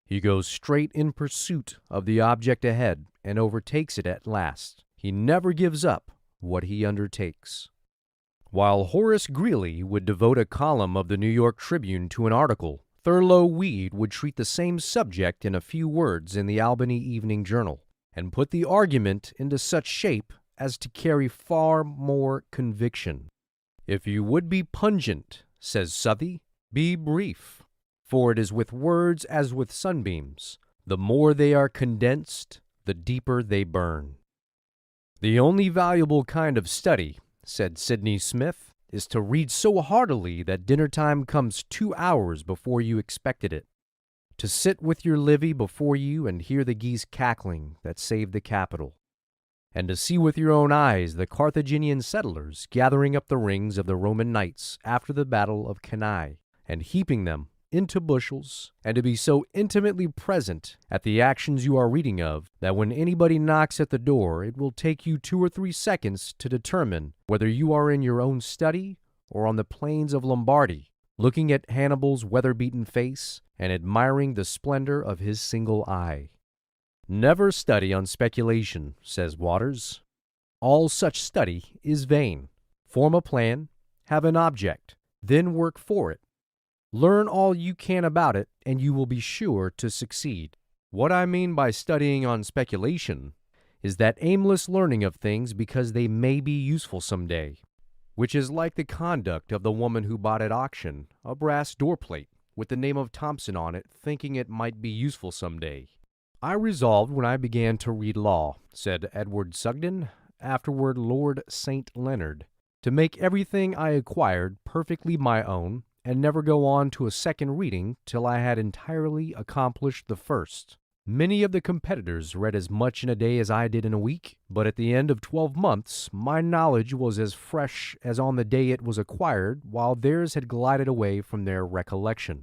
[SPEAKER 6] He goes straight in pursuit of the object ahead and overtakes it at last. He never gives up what he undertakes. While Horace Greeley would devote a column of the New York Tribune to an article Thurlow Weed would treat the same subject in a few words in the Albany Evening Journal, and put the argument into such shape as to carry far more conviction. If you would be pungent, says Southey, be brief, for it is with words as with sunbeams. The more they are condensed, the deeper they burn. The only valuable kind of study, said Sidney Smith, is to read so heartily that dinner time comes 2 hours before you expected it. To sit with your Livy before you and hear the geese cackling that saved the Capitol, and to see with your own eyes the Carthaginian settlers gathering up the rings of the Roman knights after the battle of Cannae, and heaping them into bushels, and to be so intimately present at the actions you are reading of that when anybody knocks at the door it will take you 2 or 3 seconds to determine whether you are in your own study or on the plains of Lombardy, looking at Hannibal's weather-beaten face and admiring the splendor of his single eye. Never study on speculation, says Waters. All such study is vain. Form a plan, have an object, then work for it. Learn all you can about it, and you will be sure to succeed. What I mean by studying on speculation is that aimless learning of things because they may be useful some day, which is like the conduct of the woman who bought at auction a brass doorplate with the name of Thompson on it, thinking it might be useful some day. I resolved when I began to read law, said Edward Sugden, afterward Lord St. Leonard, to make everything I acquired perfectly my own, and never go on to a second reading till I had entirely accomplished the first. Many of the competitors read as much in a day as I did in a week, but at the end of 12 months my knowledge was as fresh as on the day it was acquired, while theirs had glided away from their recollection.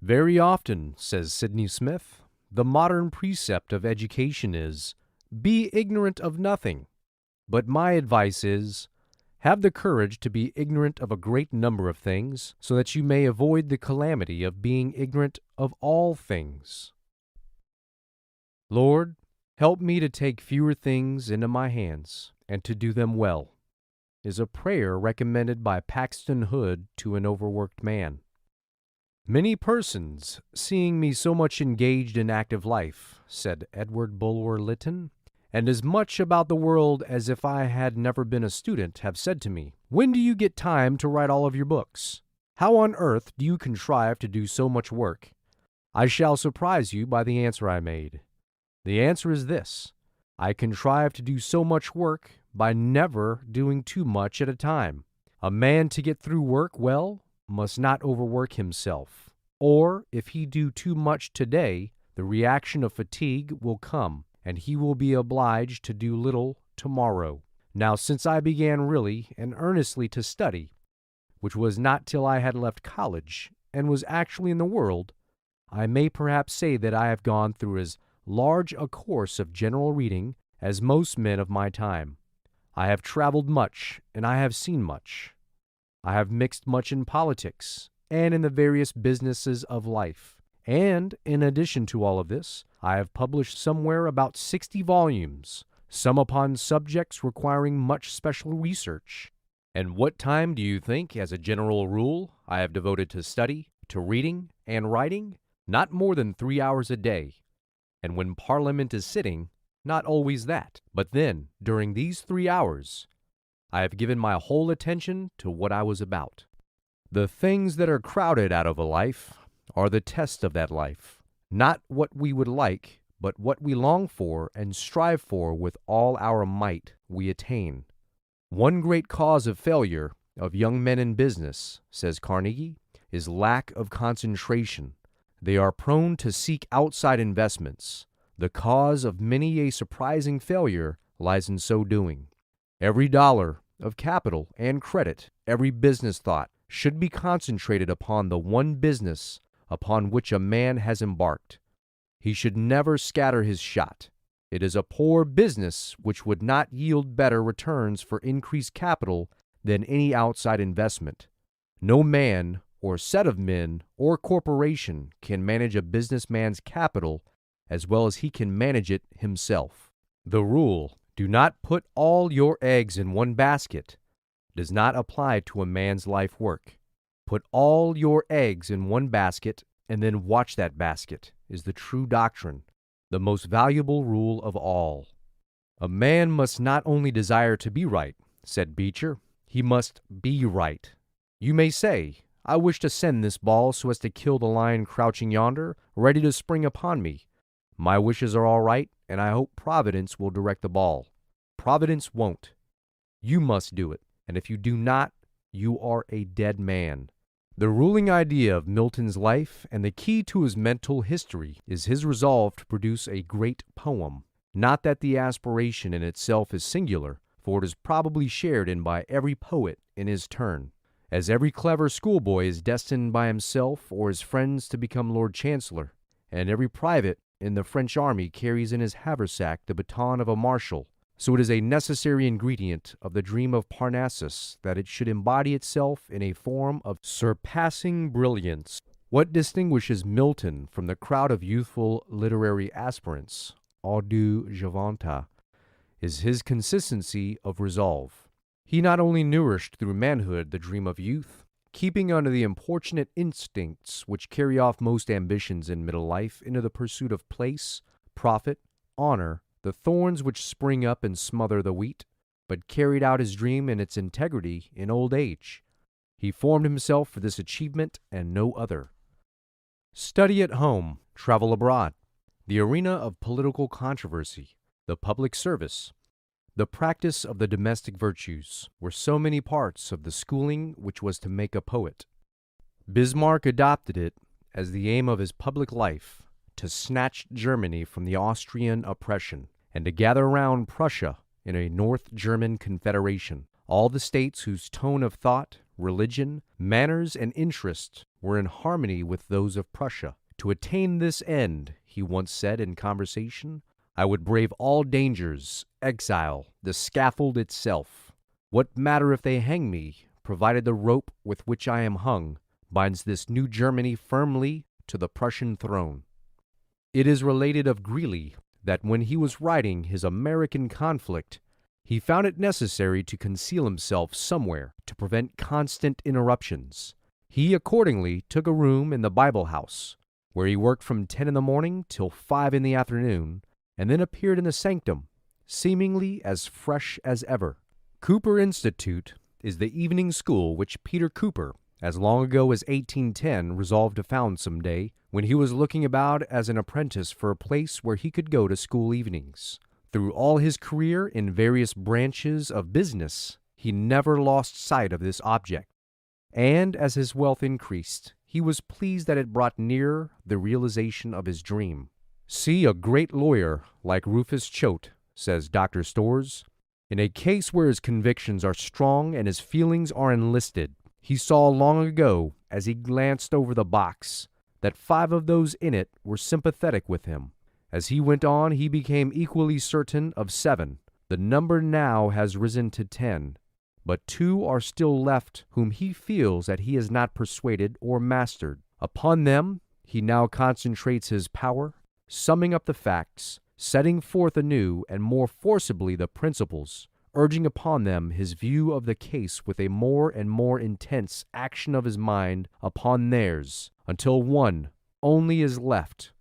[SPEAKER 6] Very often, says Sidney Smith, the modern precept of education is, be ignorant of nothing. But my advice is, have the courage to be ignorant of a great number of things, so that you may avoid the calamity of being ignorant of all things. Lord, help me to take fewer things into my hands, and to do them well, is a prayer recommended by Paxton Hood to an overworked man. Many persons, seeing me so much engaged in active life, said Edward Bulwer Lytton, and as much about the world as if I had never been a student, have said to me, when do you get time to write all of your books? How on earth do you contrive to do so much work? I shall surprise you by the answer I made. The answer is this: I contrive to do so much work by never doing too much at a time. A man to get through work well must not overwork himself, or if he do too much today, the reaction of fatigue will come, and he will be obliged to do little tomorrow. Now, since I began really and earnestly to study, which was not till I had left college, and was actually in the world, I may perhaps say that I have gone through as large a course of general reading as most men of my time. I have traveled much, and I have seen much. I have mixed much in politics, and in the various businesses of life. And, in addition to all of this, I have published somewhere about 60 volumes, some upon subjects requiring much special research. And what time do you think, as a general rule, I have devoted to study, to reading, and writing? Not more than 3 hours a day. And when Parliament is sitting, not always that. But then, during these 3 hours, I have given my whole attention to what I was about. The things that are crowded out of a life are the test of that life. Not what we would like, but what we long for and strive for with all our might we attain. One great cause of failure of young men in business, says Carnegie, is lack of concentration. They are prone to seek outside investments. The cause of many a surprising failure lies in so doing. Every dollar of capital and credit, every business thought, should be concentrated upon the one business upon which a man has embarked. He should never scatter his shot. It is a poor business which would not yield better returns for increased capital than any outside investment. No man or set of men or corporation can manage a businessman's capital as well as he can manage it himself. The rule, do not put all your eggs in one basket, does not apply to a man's life work. Put all your eggs in one basket and then watch that basket, is the true doctrine, the most valuable rule of all. A man must not only desire to be right, said Beecher, he must be right. You may say, I wish to send this ball so as to kill the lion crouching yonder, ready to spring upon me. My wishes are all right, and I hope Providence will direct the ball. Providence won't. You must do it, and if you do not, you are a dead man. The ruling idea of Milton's life and the key to his mental history is his resolve to produce a great poem. Not that the aspiration in itself is singular, for it is probably shared in by every poet in his turn. As every clever schoolboy is destined by himself or his friends to become Lord Chancellor, and every private in the French army carries in his haversack the baton of a marshal, so it is a necessary ingredient of the dream of Parnassus that it should embody itself in a form of surpassing brilliance. What distinguishes Milton from the crowd of youthful literary aspirants, audujuvanta, is his consistency of resolve. He not only nourished through manhood the dream of youth, keeping under the importunate instincts which carry off most ambitions in middle life into the pursuit of place, profit, honor, the thorns which spring up and smother the wheat, but carried out his dream in its integrity in old age. He formed himself for this achievement and no other. Study at home, travel abroad, the arena of political controversy, the public service, the practice of the domestic virtues were so many parts of the schooling which was to make a poet. Bismarck adopted it as the aim of his public life, to snatch Germany from the Austrian oppression, and to gather around Prussia in a North German confederation all the states whose tone of thought, religion, manners, and interest were in harmony with those of Prussia. To attain this end, he once said in conversation, I would brave all dangers, exile, the scaffold itself. What matter if they hang me, provided the rope with which I am hung binds this new Germany firmly to the Prussian throne. It is related of Greeley that when he was writing his American Conflict, he found it necessary to conceal himself somewhere to prevent constant interruptions. He accordingly took a room in the Bible house, where he worked from 10 in the morning till 5 in the afternoon, and then appeared in the sanctum, seemingly as fresh as ever. Cooper Institute is the evening school which Peter Cooper, as long ago as 1810, resolved to found some day, when he was looking about as an apprentice for a place where he could go to school evenings. Through all his career in various branches of business, he never lost sight of this object, and as his wealth increased, he was pleased that it brought nearer the realization of his dream. See a great lawyer like Rufus Choate, says Dr. Storrs, in a case where his convictions are strong and his feelings are enlisted. He saw long ago, as he glanced over the box, that 5 of those in it were sympathetic with him. As he went on, he became equally certain of 7. The number now has risen to 10, but 2 are still left whom he feels that he has not persuaded or mastered. Upon them he now concentrates his power, summing up the facts, setting forth anew and more forcibly the principles, urging upon them his view of the case with a more and more intense action of his mind upon theirs, until one only is left,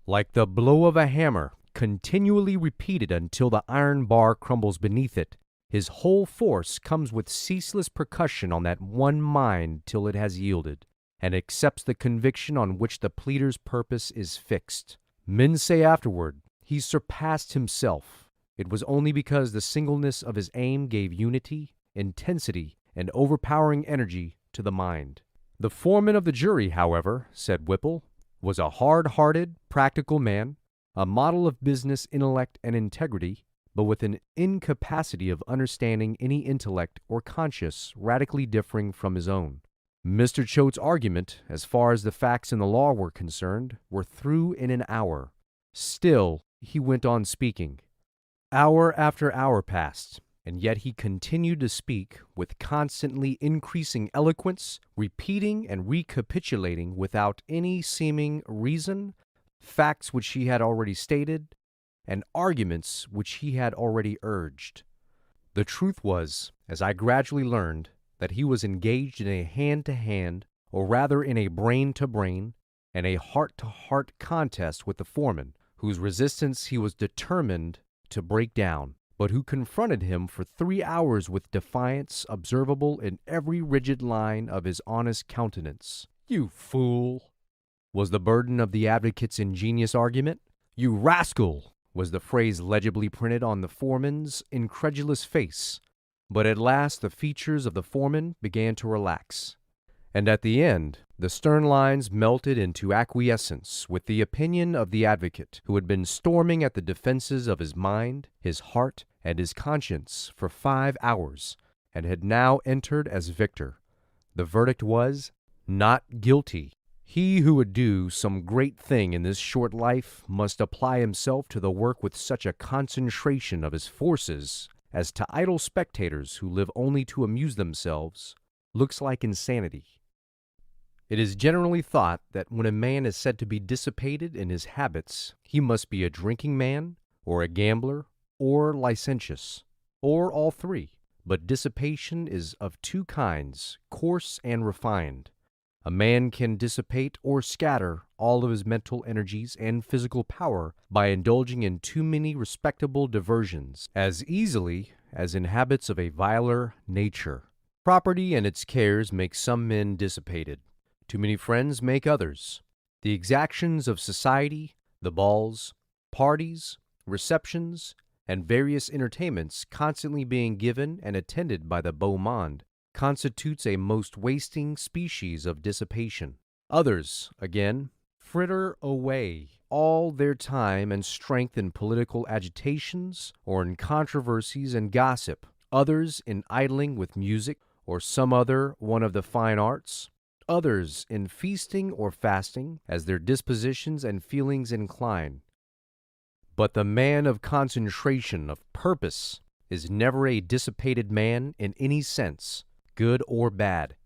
[SPEAKER 6] like the blow of a hammer, continually repeated until the iron bar crumbles beneath it. His whole force comes with ceaseless percussion on that one mind till it has yielded, and accepts the conviction on which the pleader's purpose is fixed. Men say afterward, he surpassed himself. It was only because the singleness of his aim gave unity, intensity, and overpowering energy to the mind. The foreman of the jury, however, said Whipple, was a hard-hearted, practical man, a model of business intellect and integrity, but with an incapacity of understanding any intellect or conscience radically differing from his own. Mr. Choate's argument, as far as the facts in the law were concerned, were through in an hour. Still, he went on speaking. Hour after hour passed, and yet he continued to speak with constantly increasing eloquence, repeating and recapitulating without any seeming reason facts which he had already stated, and arguments which he had already urged. The truth was, as I gradually learned, that he was engaged in a hand-to-hand or rather in a brain-to-brain and a heart-to-heart contest with the foreman, whose resistance he was determined to break down, but who confronted him for 3 hours with defiance observable in every rigid line of his honest countenance. "You fool!" was the burden of the advocate's ingenious argument. "You rascal!" was the phrase legibly printed on the foreman's incredulous face. But at last the features of the foreman began to relax, and at the end the stern lines melted into acquiescence with the opinion of the advocate, who had been storming at the defenses of his mind, his heart, and his conscience for 5 hours, and had now entered as victor. The verdict was, "Not guilty." He who would do some great thing in this short life must apply himself to the work with such a concentration of his forces as to idle spectators who live only to amuse themselves looks like insanity. It is generally thought that when a man is said to be dissipated in his habits, he must be a drinking man, or a gambler, or licentious, or all three. But dissipation is of two kinds, coarse and refined. A man can dissipate or scatter all of his mental energies and physical power by indulging in too many respectable diversions, as easily as in habits of a viler nature. Property and its cares make some men dissipated. Too many friends make others. The exactions of society, the balls, parties, receptions, and various entertainments constantly being given and attended by the beau monde, constitutes a most wasting species of dissipation. Others, again, fritter away all their time and strength in political agitations or in controversies and gossip, others in idling with music or some other one of the fine arts, others in feasting or fasting, as their dispositions and feelings incline. But the man of concentration of purpose is never a dissipated man in any sense, good or bad.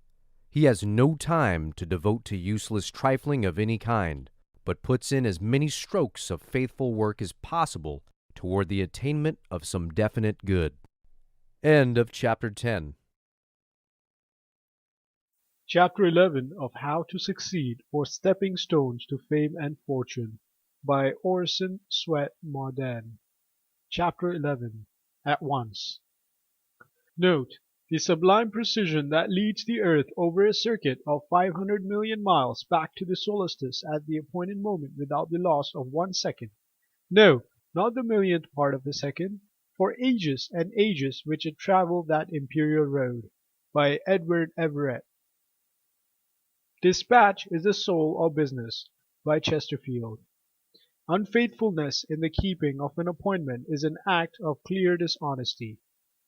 [SPEAKER 6] He has no time to devote to useless trifling of any kind, but puts in as many strokes of faithful work as possible toward the attainment of some definite good. End of chapter 10.
[SPEAKER 2] Chapter 11 of How to Succeed, or Stepping Stones to Fame and Fortune, by Orison, Swett, Marden. Chapter 11. At Once. Note the sublime precision that leads the earth over a circuit of 500 million miles back to the solstice at the appointed moment without the loss of 1 second. No, not the millionth part of a second, for ages and ages which it traveled that imperial road. By Edward Everett. Dispatch is the soul of business. By Chesterfield. Unfaithfulness in the keeping of an appointment is an act of clear dishonesty.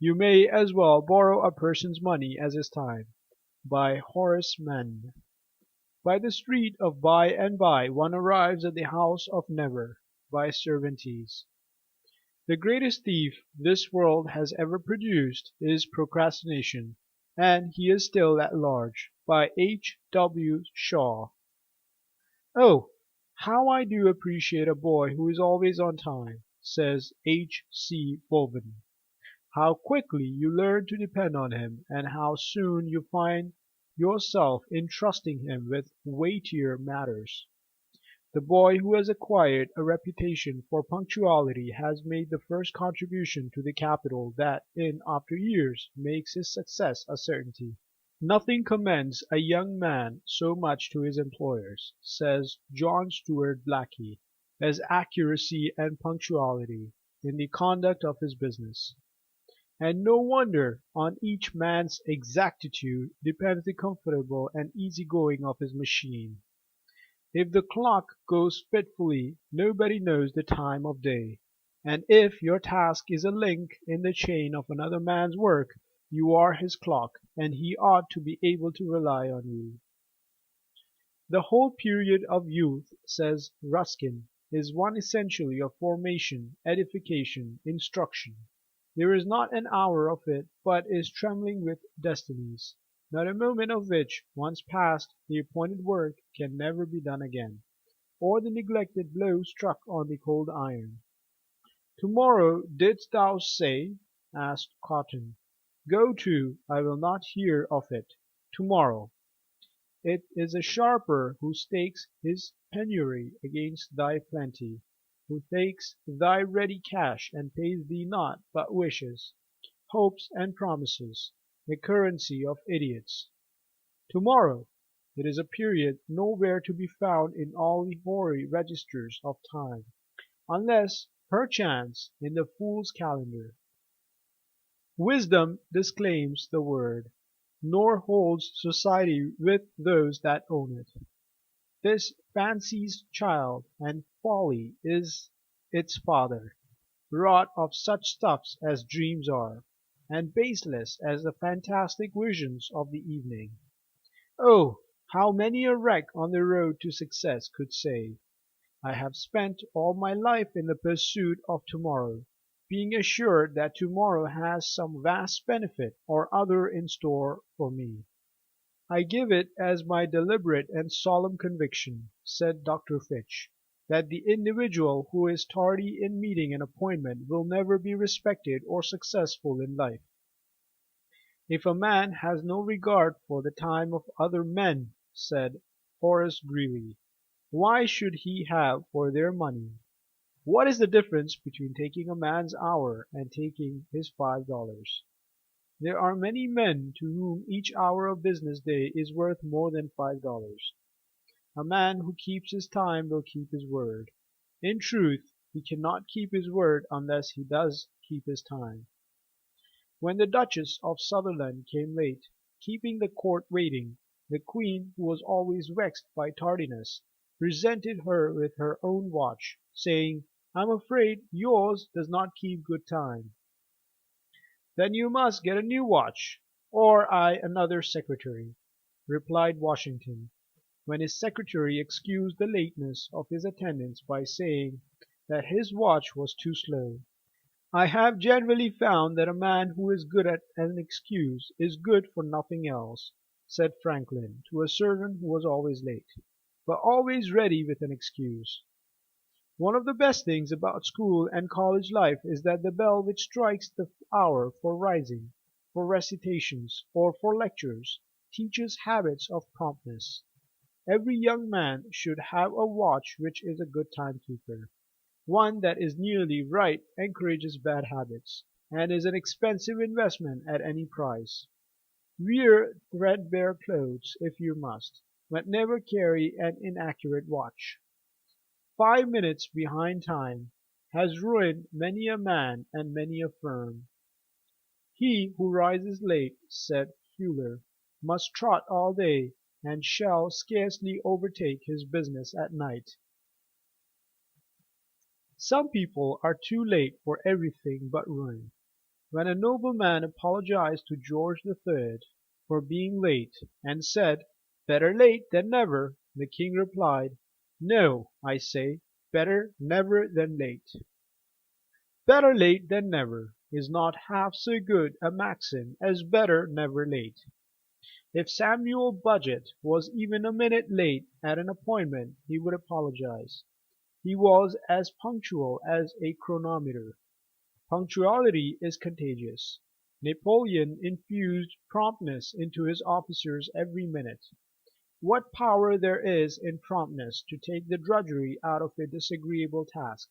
[SPEAKER 2] You may as well borrow a person's money as his time. By Horace Mann. By the street of by and by one arrives at the house of never. By Cervantes. The greatest thief this world has ever produced is procrastination, and he is still at large. By H. W. Shaw. "Oh, how I do appreciate a boy who is always on time," says H. C. Bowen. "How quickly you learn to depend on him, and how soon you find yourself entrusting him with weightier matters. The boy who has acquired a reputation for punctuality has made the first contribution to the capital that in after years makes his success a certainty." "Nothing commends a young man so much to his employers," says John Stuart Blackie, "as accuracy and punctuality in the conduct of his business. And no wonder on each man's exactitude depends the comfortable and easy going of his machine. If the clock goes fitfully, nobody knows the time of day, and if your task is a link in the chain of another man's work, you are his clock, and he ought to be able to rely on you." "The whole period of youth," says Ruskin, "is one essentially of formation, edification, instruction. There is not an hour of it but is trembling with destinies, not a moment of which, once past the appointed work, can never be done again, or the neglected blow struck on the cold iron." "Tomorrow didst thou say?" asked Cotton. "Go to, I will not hear of it. Tomorrow." It is a sharper who stakes his penury against thy plenty, who takes thy ready cash and pays thee naught but wishes, hopes, and promises, the currency of idiots. Tomorrow! It is a period nowhere to be found in all the hoary registers of time, unless, perchance, in the fool's calendar. Wisdom disclaims the word, nor holds society with those that own it. This fancy's child, and folly is its father, wrought of such stuffs as dreams are, and baseless as the fantastic visions of the evening. Oh, how many a wreck on the road to success could say, I have spent all my life in the pursuit of tomorrow, being assured that tomorrow has some vast benefit or other in store for me. I give it as my deliberate and solemn conviction, said Dr. Fitch, that the individual who is tardy in meeting an appointment will never be respected or successful in life. If a man has no regard for the time of other men, said Horace Greeley, why should he have for their money? What is the difference between taking a man's hour and taking his $5? There are many men to whom each hour of business day is worth more than $5. A man who keeps his time will keep his word. In truth, he cannot keep his word unless he does keep his time. When the Duchess of Sutherland came late, keeping the court waiting, the Queen, who was always vexed by tardiness, presented her with her own watch, saying, I am afraid yours does not keep good time. Then you must get a new watch, or I another secretary, replied Washington, when his secretary excused the lateness of his attendance by saying that his watch was too slow. I have generally found that a man who is good at an excuse is good for nothing else, said Franklin to a servant who was always late, but always ready with an excuse. One of the best things about school and college life is that the bell which strikes the hour for rising, for recitations, or for lectures, teaches habits of promptness. Every young man should have a watch which is a good timekeeper. One that is nearly right encourages bad habits, and is an expensive investment at any price. Wear threadbare clothes if you must, but never carry an inaccurate watch. 5 minutes behind time has ruined many a man and many a firm. He who rises late, said Fuller, must trot all day, and shall scarcely overtake his business at night. Some people are too late for everything but ruin. When a nobleman apologized to George III for being late, and said, better late than never, the king replied, no, I say, better never than late. Better late than never is not half so good a maxim as better never late. If Samuel Budgett was even a minute late at an appointment he would apologize. He was as punctual as a chronometer. Punctuality is contagious. Napoleon infused promptness into his officers every minute. What power there is in promptness to take the drudgery out of a disagreeable task!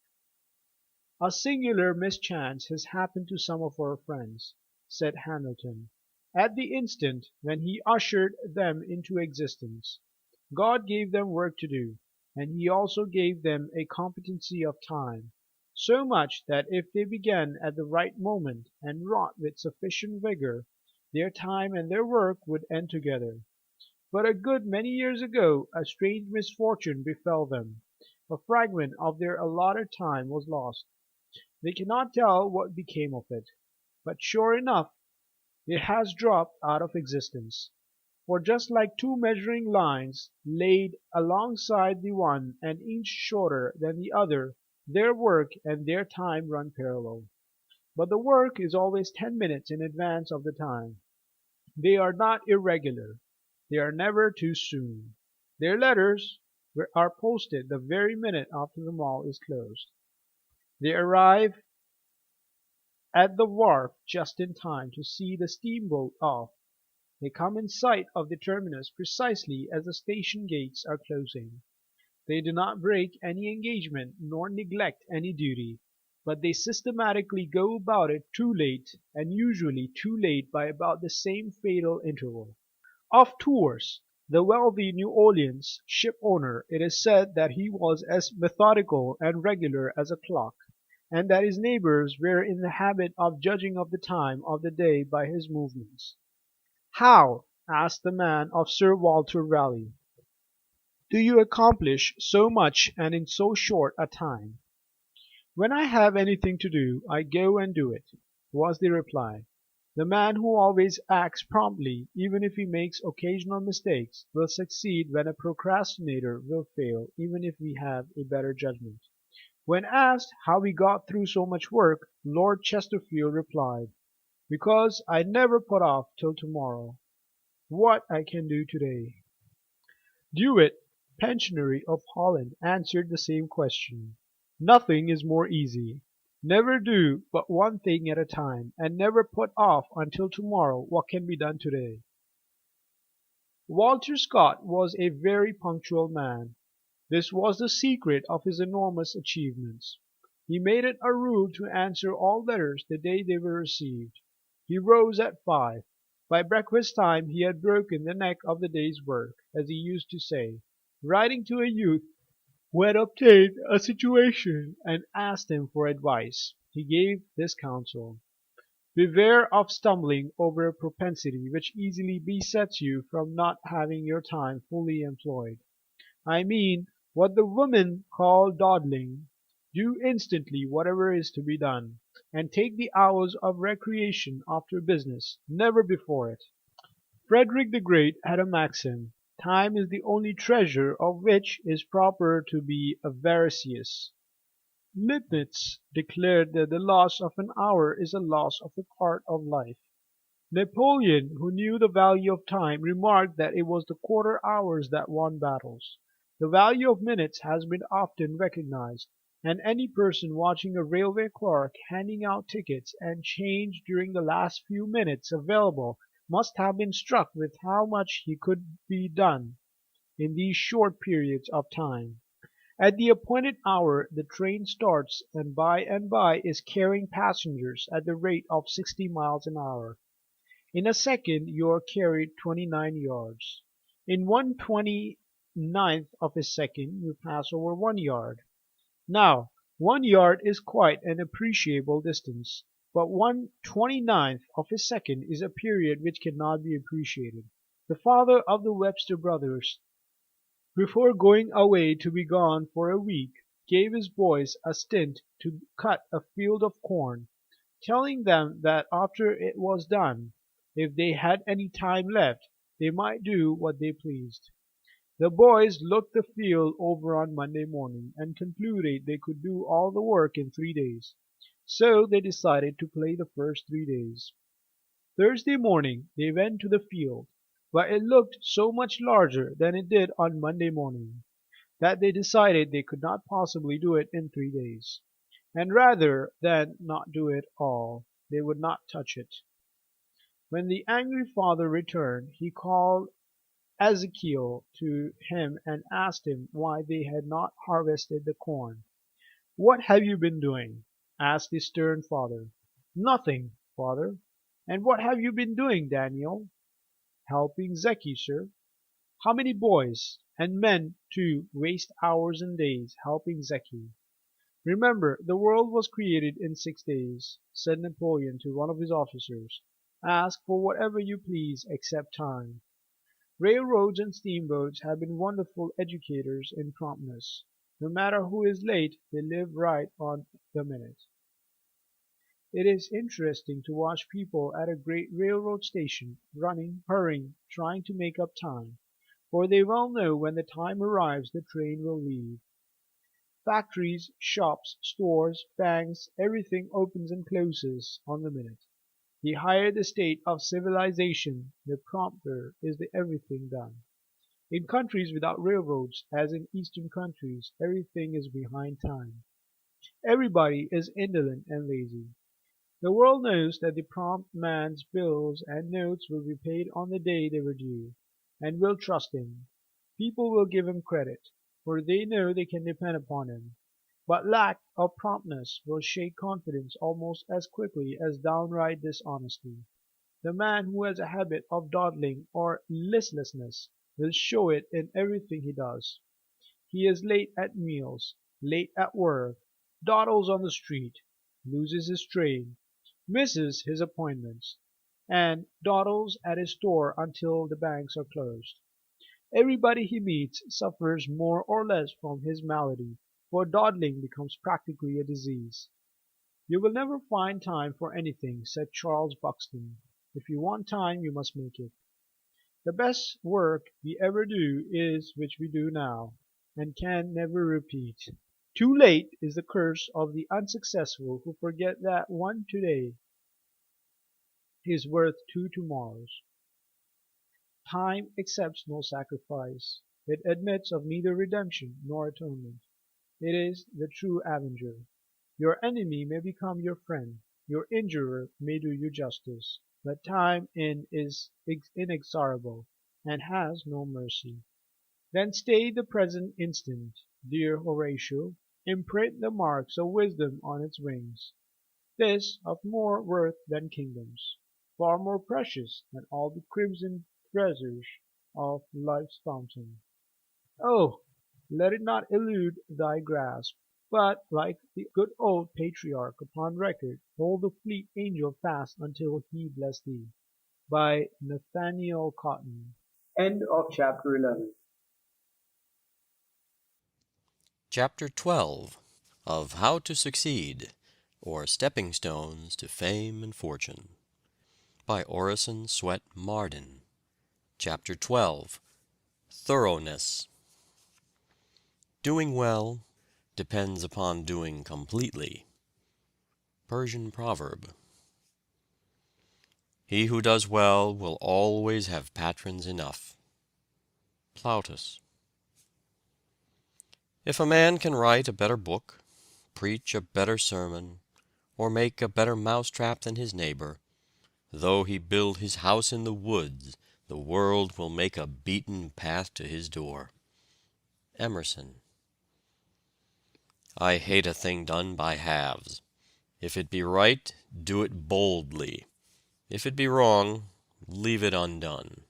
[SPEAKER 2] A singular mischance has happened to some of our friends, said Hamilton, at the instant when he ushered them into existence. God gave them work to do, and he also gave them a competency of time, so much that if they began at the right moment and wrought with sufficient vigor, their time and their work would end together. But a good many years ago a strange misfortune befell them. A fragment of their allotted time was lost. They cannot tell what became of it, but sure enough it has dropped out of existence. For just like two measuring lines laid alongside the one an inch shorter than the other, their work and their time run parallel. But the work is always 10 minutes in advance of the time. They are not irregular. They are never too soon. Their letters are posted the very minute after the mall is closed. They arrive at the wharf just in time to see the steamboat off. They come in sight of the terminus precisely as the station gates are closing. They do not break any engagement nor neglect any duty, but they systematically go about it too late, and usually too late by about the same fatal interval. Of Tours, the wealthy New Orleans ship owner, it is said that he was as methodical and regular as a clock, and that his neighbors were in the habit of judging of the time of the day by his movements. "How," asked the man of Sir Walter Raleigh, "do you accomplish so much and in so short a time?" "When I have anything to do, I go and do it," was the reply. The man who always acts promptly, even if he makes occasional mistakes, will succeed when a procrastinator will fail, even if he have a better judgment. When asked how he got through so much work, Lord Chesterfield replied, "Because I never put off till tomorrow what I can do today." Dewitt, pensionary of Holland, answered the same question. Nothing is more easy. Never do but one thing at a time, and never put off until tomorrow what can be done today. Walter Scott was a very punctual man. This was the secret of his enormous achievements. He made it a rule to answer all letters the day they were received. He rose at 5. By breakfast time he had broken the neck of the day's work, as he used to say. Writing to a youth who had obtained a situation and asked him for advice, he gave this counsel: "Beware of stumbling over a propensity which easily besets you from not having your time fully employed. I mean what the women call dawdling. Do instantly whatever is to be done, and take the hours of recreation after business, never before it." Frederick the Great had a maxim: "Time is the only treasure of which it is proper to be avaricious." Leibnitz declared that the loss of an hour is the loss of a part of life. Napoleon, who knew the value of time, remarked that it was the quarter hours that won battles. The value of minutes has been often recognized, and any person watching a railway clerk handing out tickets and change during the last few minutes available must have been struck with how much could be done in these short periods of time. At the appointed hour the train starts and by is carrying passengers at the rate of 60 miles an hour. In a second you are carried 29 yards. In 1/29th of a second you pass over 1 yard. Now 1 yard is quite an appreciable distance, but 1/29th of a second is a period which cannot be appreciated. The father of the Webster brothers, before going away to be gone for a week, gave his boys a stint to cut a field of corn, telling them that after it was done, if they had any time left, they might do what they pleased. The boys looked the field over on Monday morning, and concluded they could do all the work in 3 days. So they decided to play the first 3 days. Thursday morning they went to the field, but it looked so much larger than it did on Monday morning, that they decided they could not possibly do it in 3 days, and rather than not do it all, they would not touch it. When the angry father returned, he called Ezekiel to him and asked him why they had not harvested the corn. "What have you been doing?" asked the stern father. "Nothing, father." "And what have you been doing, Daniel?" "Helping Zeki, sir." "How many boys, and men too, waste hours and days helping Zeki?" "Remember, the world was created in 6 days," said Napoleon to one of his officers. "Ask for whatever you please except time." Railroads and steamboats have been wonderful educators in promptness. No matter who is late, they live right on the minute. It is interesting to watch people at a great railroad station, running, hurrying, trying to make up time, for they well know when the time arrives the train will leave. Factories, shops, stores, banks, everything opens and closes on the minute. The higher the state of civilization, the prompter is the everything done. In countries without railroads, as in Eastern countries, everything is behind time. Everybody is indolent and lazy. The world knows that the prompt man's bills and notes will be paid on the day they were due, and will trust him. People will give him credit, for they know they can depend upon him. But lack of promptness will shake confidence almost as quickly as downright dishonesty. The man who has a habit of dawdling or listlessness will show it in everything he does. He is late at meals, late at work, dawdles on the street, loses his train, misses his appointments, and dawdles at his store until the banks are closed. Everybody he meets suffers more or less from his malady, for dawdling becomes practically a disease. "You will never find time for anything," said Charles Buxton. "If you want time, you must make it." The best work we ever do is which we do now, and can never repeat. Too late is the curse of the unsuccessful who forget that one today is worth two tomorrows. Time accepts no sacrifice. It admits of neither redemption nor atonement. It is the true avenger. Your enemy may become your friend, your injurer may do you justice, but time is inexorable, and has no mercy. Then stay the present instant, dear Horatio, imprint the marks of wisdom on its wings. This of more worth than kingdoms, far more precious than all the crimson treasures of life's fountain. Oh, let it not elude thy grasp, but, like the good old patriarch upon record, hold the fleet angel fast until he bless thee. By Nathaniel Cotton. End of chapter 11.
[SPEAKER 3] Chapter 12 of How to Succeed, or Stepping Stones to Fame and Fortune, by Orison Swett Marden. Chapter 12 Thoroughness. Doing well depends upon doing completely. Persian proverb. He who does well will always have patrons enough. Plautus. If a man can write a better book, preach a better sermon, or make a better mousetrap than his neighbor, though he build his house in the woods, the world will make a beaten path to his door. Emerson. I hate a thing done by halves. If it be right, do it boldly. If it be wrong, leave it undone.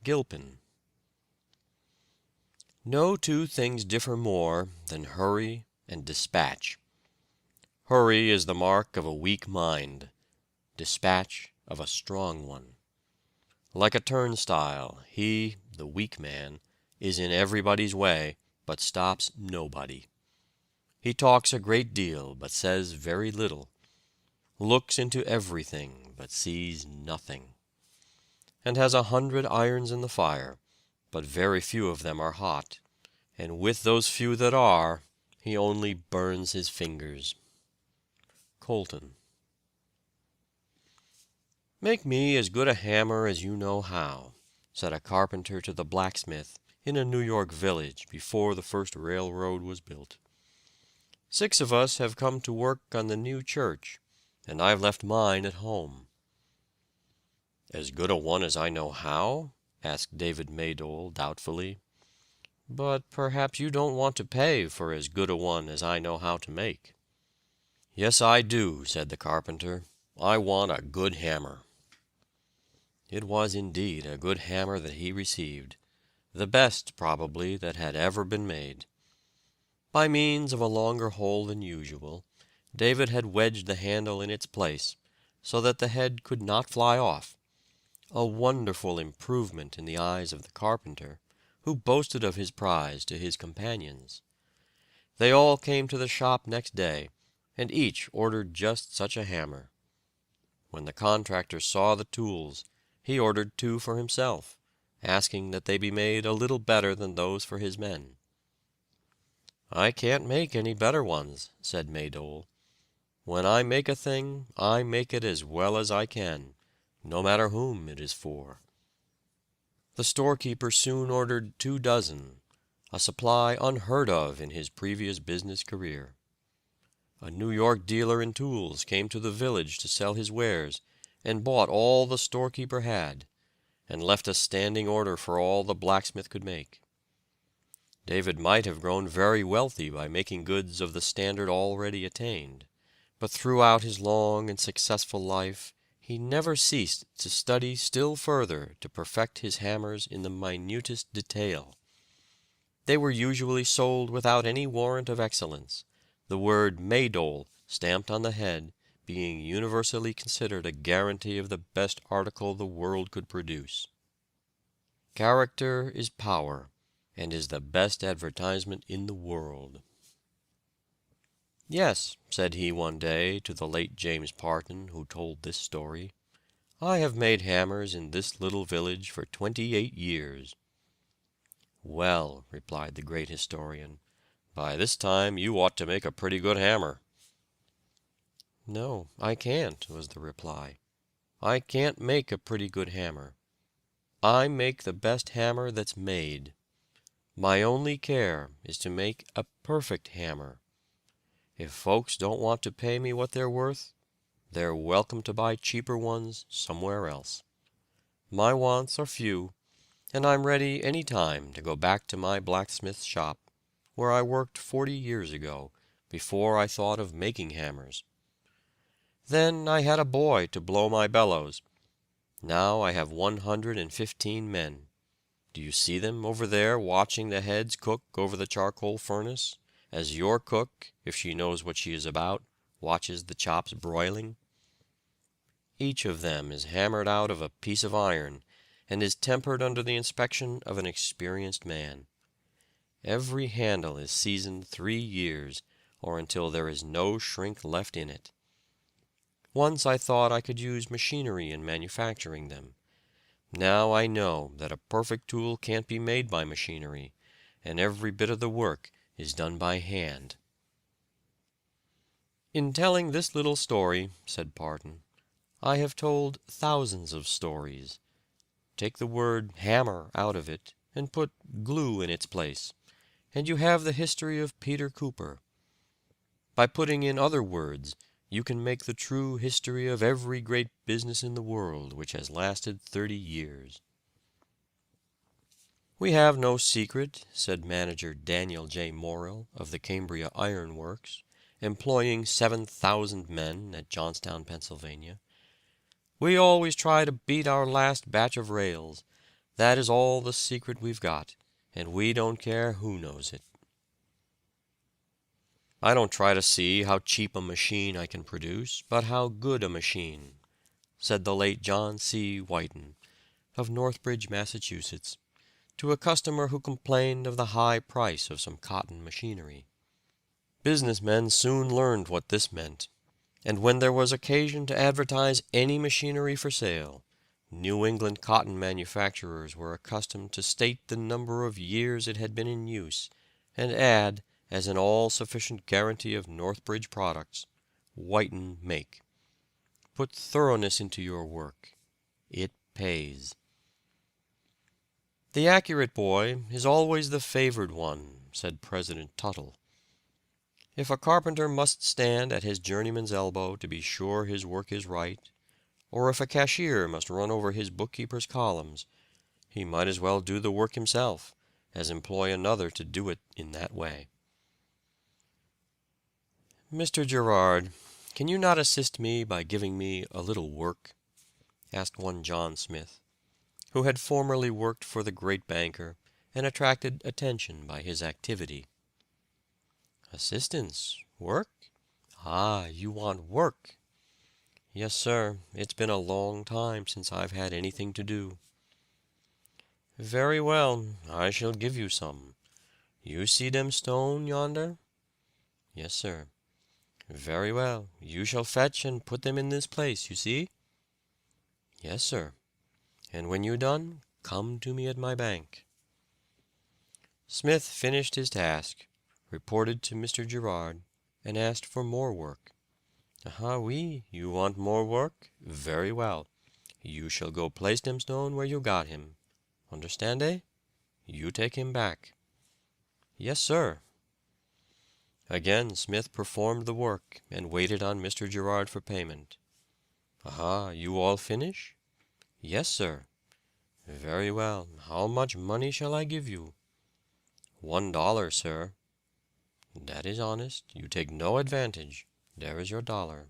[SPEAKER 3] Gilpin. No two things differ more than hurry and dispatch. Hurry is the mark of a weak mind, dispatch of a strong one. Like a turnstile, he, the weak man, is in everybody's way, but stops nobody. He talks a great deal, but says very little, looks into everything, but sees nothing, and has 100 irons in the fire, but very few of them are hot, and with those few that are, he only burns his fingers. Colton. Make me as good a hammer as you know how, said a carpenter to the blacksmith in a New York village before the first railroad was built. 6 of us have come to work on the new church, and I've left mine at home. As good a one as I know how? Asked David Maydole doubtfully. But perhaps you don't want to pay for as good a one as I know how to make. Yes, I do, said the carpenter. I want a good hammer. It was indeed a good hammer that he received, the best, probably, that had ever been made. By means of a longer hole than usual, David had wedged the handle in its place, so that the head could not fly off, a wonderful improvement in the eyes of the carpenter, who boasted of his prize to his companions. They all came to the shop next day, and each ordered just such a hammer. When the contractor saw the tools, he ordered 2 for himself, asking that they be made a little better than those for his men. I can't make any better ones, said Maydole. When I make a thing, I make it as well as I can, no matter whom it is for. The storekeeper soon ordered 2 dozen, a supply unheard of in his previous business career. A New York dealer in tools came to the village to sell his wares, and bought all the storekeeper had, and left a standing order for all the blacksmith could make. David might have grown very wealthy by making goods of the standard already attained, but throughout his long and successful life he never ceased to study still further to perfect his hammers in the minutest detail. They were usually sold without any warrant of excellence, the word Maydole stamped on the head being universally considered a guarantee of the best article the world could produce. Character is power, and is the best advertisement in the world. "Yes," said he one day to the late James Parton, who told this story, "I have made hammers in this little village for 28 years." "Well," replied the great historian, "by this time you ought to make a pretty good hammer." "No, I can't," was the reply. "I can't make a pretty good hammer. I make the best hammer that's made. My only care is to make a perfect hammer. If folks don't want to pay me what they're worth, they're welcome to buy cheaper ones somewhere else. My wants are few, and I'm ready any time to go back to my blacksmith's shop, where I worked 40 years ago, before I thought of making hammers. Then I had a boy to blow my bellows. Now I have 115 men. Do you see them over there watching the heads cook over the charcoal furnace, as your cook, if she knows what she is about, watches the chops broiling? Each of them is hammered out of a piece of iron, and is tempered under the inspection of an experienced man. Every handle is seasoned 3 years, or until there is no shrink left in it. Once I thought I could use machinery in manufacturing them. Now I know that a perfect tool can't be made by machinery, and every bit of the work is done by hand." "In telling this little story," said Parton, "I have told thousands of stories. Take the word hammer out of it, and put glue in its place, and you have the history of Peter Cooper. By putting in other words, you can make the true history of every great business in the world which has lasted 30 years. "We have no secret," said manager Daniel J. Morrill of the Cambria Iron Works, employing 7,000 men at Johnstown, Pennsylvania. "We always try to beat our last batch of rails. That is all the secret we've got, and we don't care who knows it. I don't try to see how cheap a machine I can produce, but how good a machine," said the late John C. Whiten, of Northbridge, Massachusetts, to a customer who complained of the high price of some cotton machinery. Businessmen soon learned what this meant, and when there was occasion to advertise any machinery for sale, New England cotton manufacturers were accustomed to state the number of years it had been in use, and add, as an all-sufficient guarantee of Northbridge products, "Whiten make." Put thoroughness into your work. It pays. "The accurate boy is always the favored one," said President Tuttle. "If a carpenter must stand at his journeyman's elbow to be sure his work is right, or if a cashier must run over his bookkeeper's columns, he might as well do the work himself, as employ another to do it in that way." "Mr. Gerard, can you not assist me by giving me a little work?" asked one John Smith, who had formerly worked for the great banker and attracted attention by his activity. "Assistance? Work? Ah, you want work." "Yes, sir. It's been a long time since I've had anything to do." "Very well, I shall give you some. You see them stone yonder?" "Yes, sir." "Very well, you shall fetch and put them in this place, you see?" "Yes, sir." "And when you're done, come to me at my bank." Smith finished his task, reported to Mr. Gerard, and asked for more work. "Ah, oui, you want more work? Very well. You shall go place dem stone where you got him. Understand, eh? You take him back." "Yes, sir." Again Smith performed the work, and waited on Mr. Gerard for payment. "Aha, you all finish?" "Yes, sir." "Very well. How much money shall I give you?" $1, sir." "That is honest. You take no advantage. There is your dollar."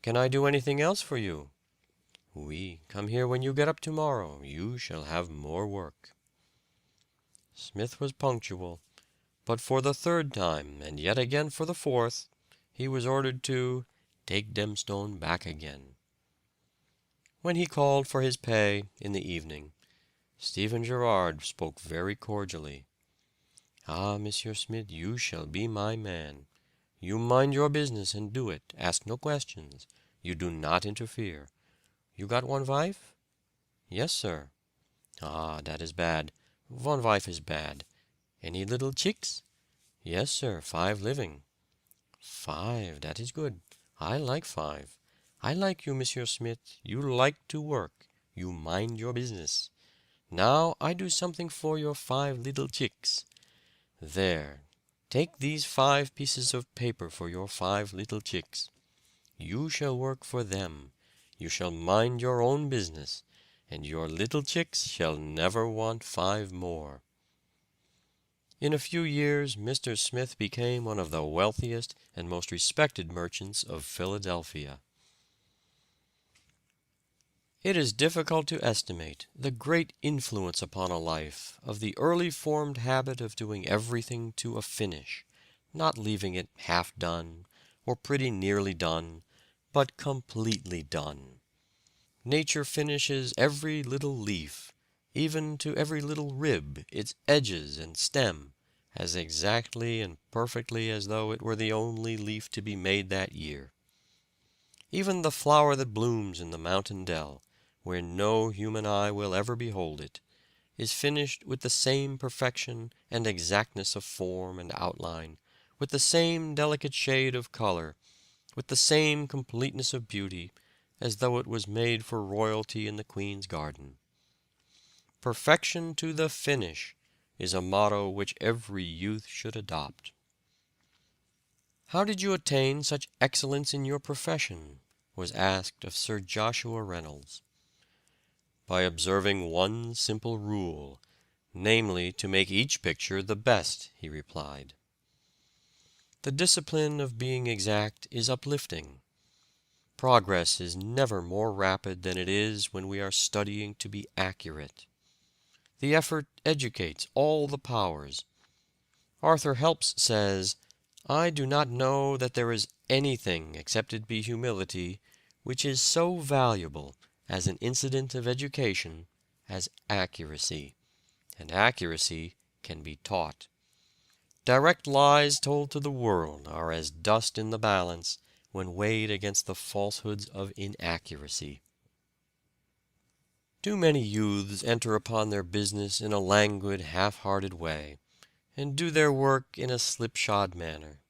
[SPEAKER 3] "Can I do anything else for you?" "Oui. Come here when you get up tomorrow. You shall have more work." Smith was punctual, but for the third time, and yet again for the fourth, he was ordered to "take dem stone back again." When he called for his pay, in the evening, Stephen Girard spoke very cordially. "Ah, Monsieur Smith, you shall be my man. You mind your business and do it. Ask no questions. You do not interfere. You got one wife?" "Yes, sir." "Ah, that is bad. One wife is bad. Any little chicks?" "Yes, sir, 5 living." "5, that is good. I like 5. I like you, Monsieur Smith. You like to work. You mind your business. Now I do something for your 5 little chicks. There. Take these 5 pieces of paper for your 5 little chicks. You shall work for them. You shall mind your own business, and your little chicks shall never want 5 more." In a few years Mr. Smith became one of the wealthiest and most respected merchants of Philadelphia. It is difficult to estimate the great influence upon a life of the early formed habit of doing everything to a finish, not leaving it half done, or pretty nearly done, but completely done. Nature finishes every little leaf, even to every little rib, its edges and stem, as exactly and perfectly as though it were the only leaf to be made that year. Even the flower that blooms in the mountain dell, where no human eye will ever behold it, is finished with the same perfection and exactness of form and outline, with the same delicate shade of color, with the same completeness of beauty, as though it was made for royalty in the Queen's garden. Perfection to the finish is a motto which every youth should adopt. "How did you attain such excellence in your profession?" was asked of Sir Joshua Reynolds. "By observing one simple rule, namely to make each picture the best," he replied. The discipline of being exact is uplifting. Progress is never more rapid than it is when we are studying to be accurate. The effort educates all the powers. Arthur Helps says, "I do not know that there is anything, except it be humility, which is so valuable as an incident of education as accuracy, and accuracy can be taught. Direct lies told to the world are as dust in the balance when weighed against the falsehoods of inaccuracy." Too many youths enter upon their business in a languid, half-hearted way, and do their work in a slipshod manner.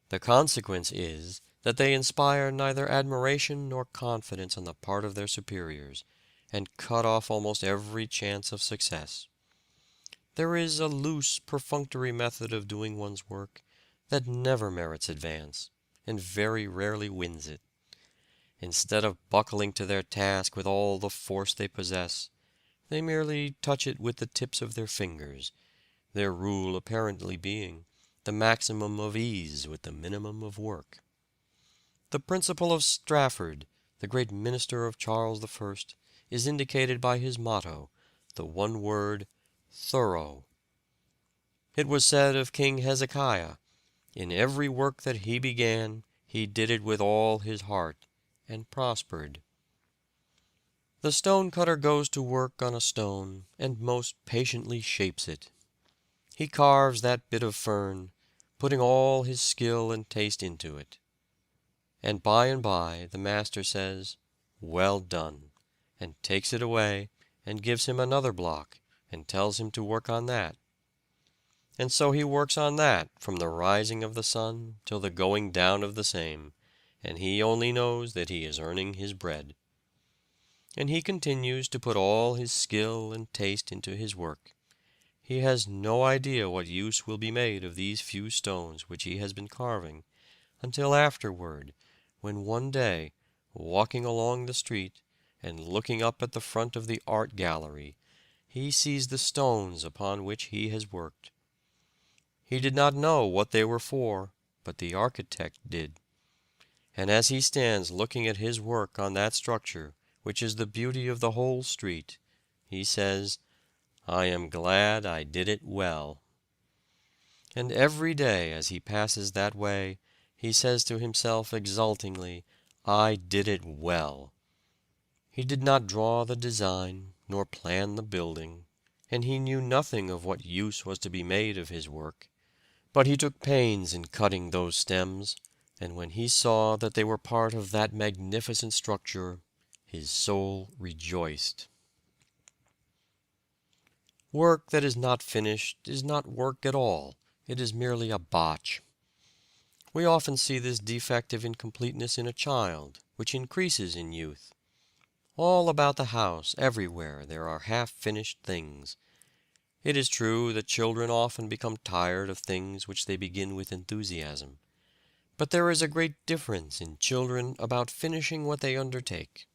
[SPEAKER 3] The consequence is that they inspire neither admiration nor confidence on the part of their superiors, and cut off almost every chance of success. There is a loose, perfunctory method of doing one's work that never merits advance, and very rarely wins it. Instead of buckling to their task with all the force they possess, they merely touch it with the tips of their fingers, their rule apparently being the maximum of ease with the minimum of work. The principle of Strafford, the great minister of Charles I, is indicated by his motto, the one word, thorough. It was said of King Hezekiah, "In every work that he began, he did it with all his heart, and prospered." The stone cutter goes to work on a stone, and most patiently shapes it. He carves that bit of fern, putting all his skill and taste into it. And by the master says, "Well done," and takes it away, and gives him another block, and tells him to work on that. And so he works on that from the rising of the sun till the going down of the same, and he only knows that he is earning his bread. And he continues to put all his skill and taste into his work. He has no idea what use will be made of these few stones which he has been carving, until afterward, when one day, walking along the street, and looking up at the front of the art gallery, he sees the stones upon which he has worked. He did not know what they were for, but the architect did. And as he stands looking at his work on that structure, which is the beauty of the whole street, he says, "I am glad I did it well." And every day as he passes that way, he says to himself exultingly, "I did it well." He did not draw the design, nor plan the building, and he knew nothing of what use was to be made of his work. But he took pains in cutting those stems, and when he saw that they were part of that magnificent structure, his soul rejoiced. Work that is not finished is not work at all. It is merely a botch. We often see this defect of incompleteness in a child, which increases in youth. All about the house, everywhere, there are half-finished things. It is true that children often become tired of things which they begin with enthusiasm. But there is a great difference in children about finishing what they undertake.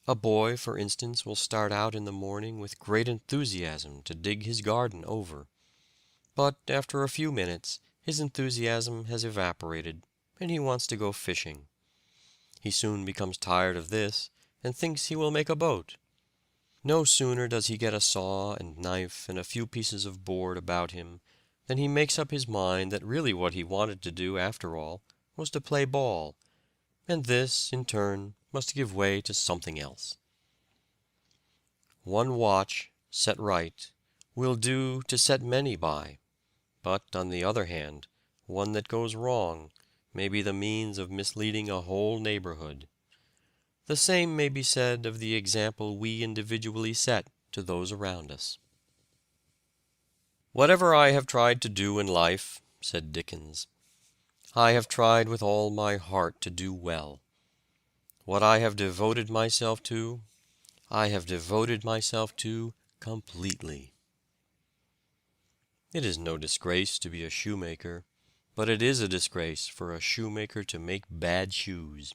[SPEAKER 3] A boy, for instance, will start out in the morning with great enthusiasm to dig his garden over. But after a few minutes, his enthusiasm has evaporated, and he wants to go fishing. He soon becomes tired of this, and thinks he will make a boat. No sooner does he get a saw and knife and a few pieces of board about him, than he makes up his mind that really what he wanted to do, after all, was to play ball, and this, in turn, must give way to something else. One watch, set right, will do to set many by, but, on the other hand, one that goes wrong may be the means of misleading a whole neighborhood. The same may be said of the example we individually set to those around us. "Whatever I have tried to do in life," said Dickens, "I have tried with all my heart to do well. What I have devoted myself to, I have devoted myself to completely." It is no disgrace to be a shoemaker, but it is a disgrace for a shoemaker to make bad shoes.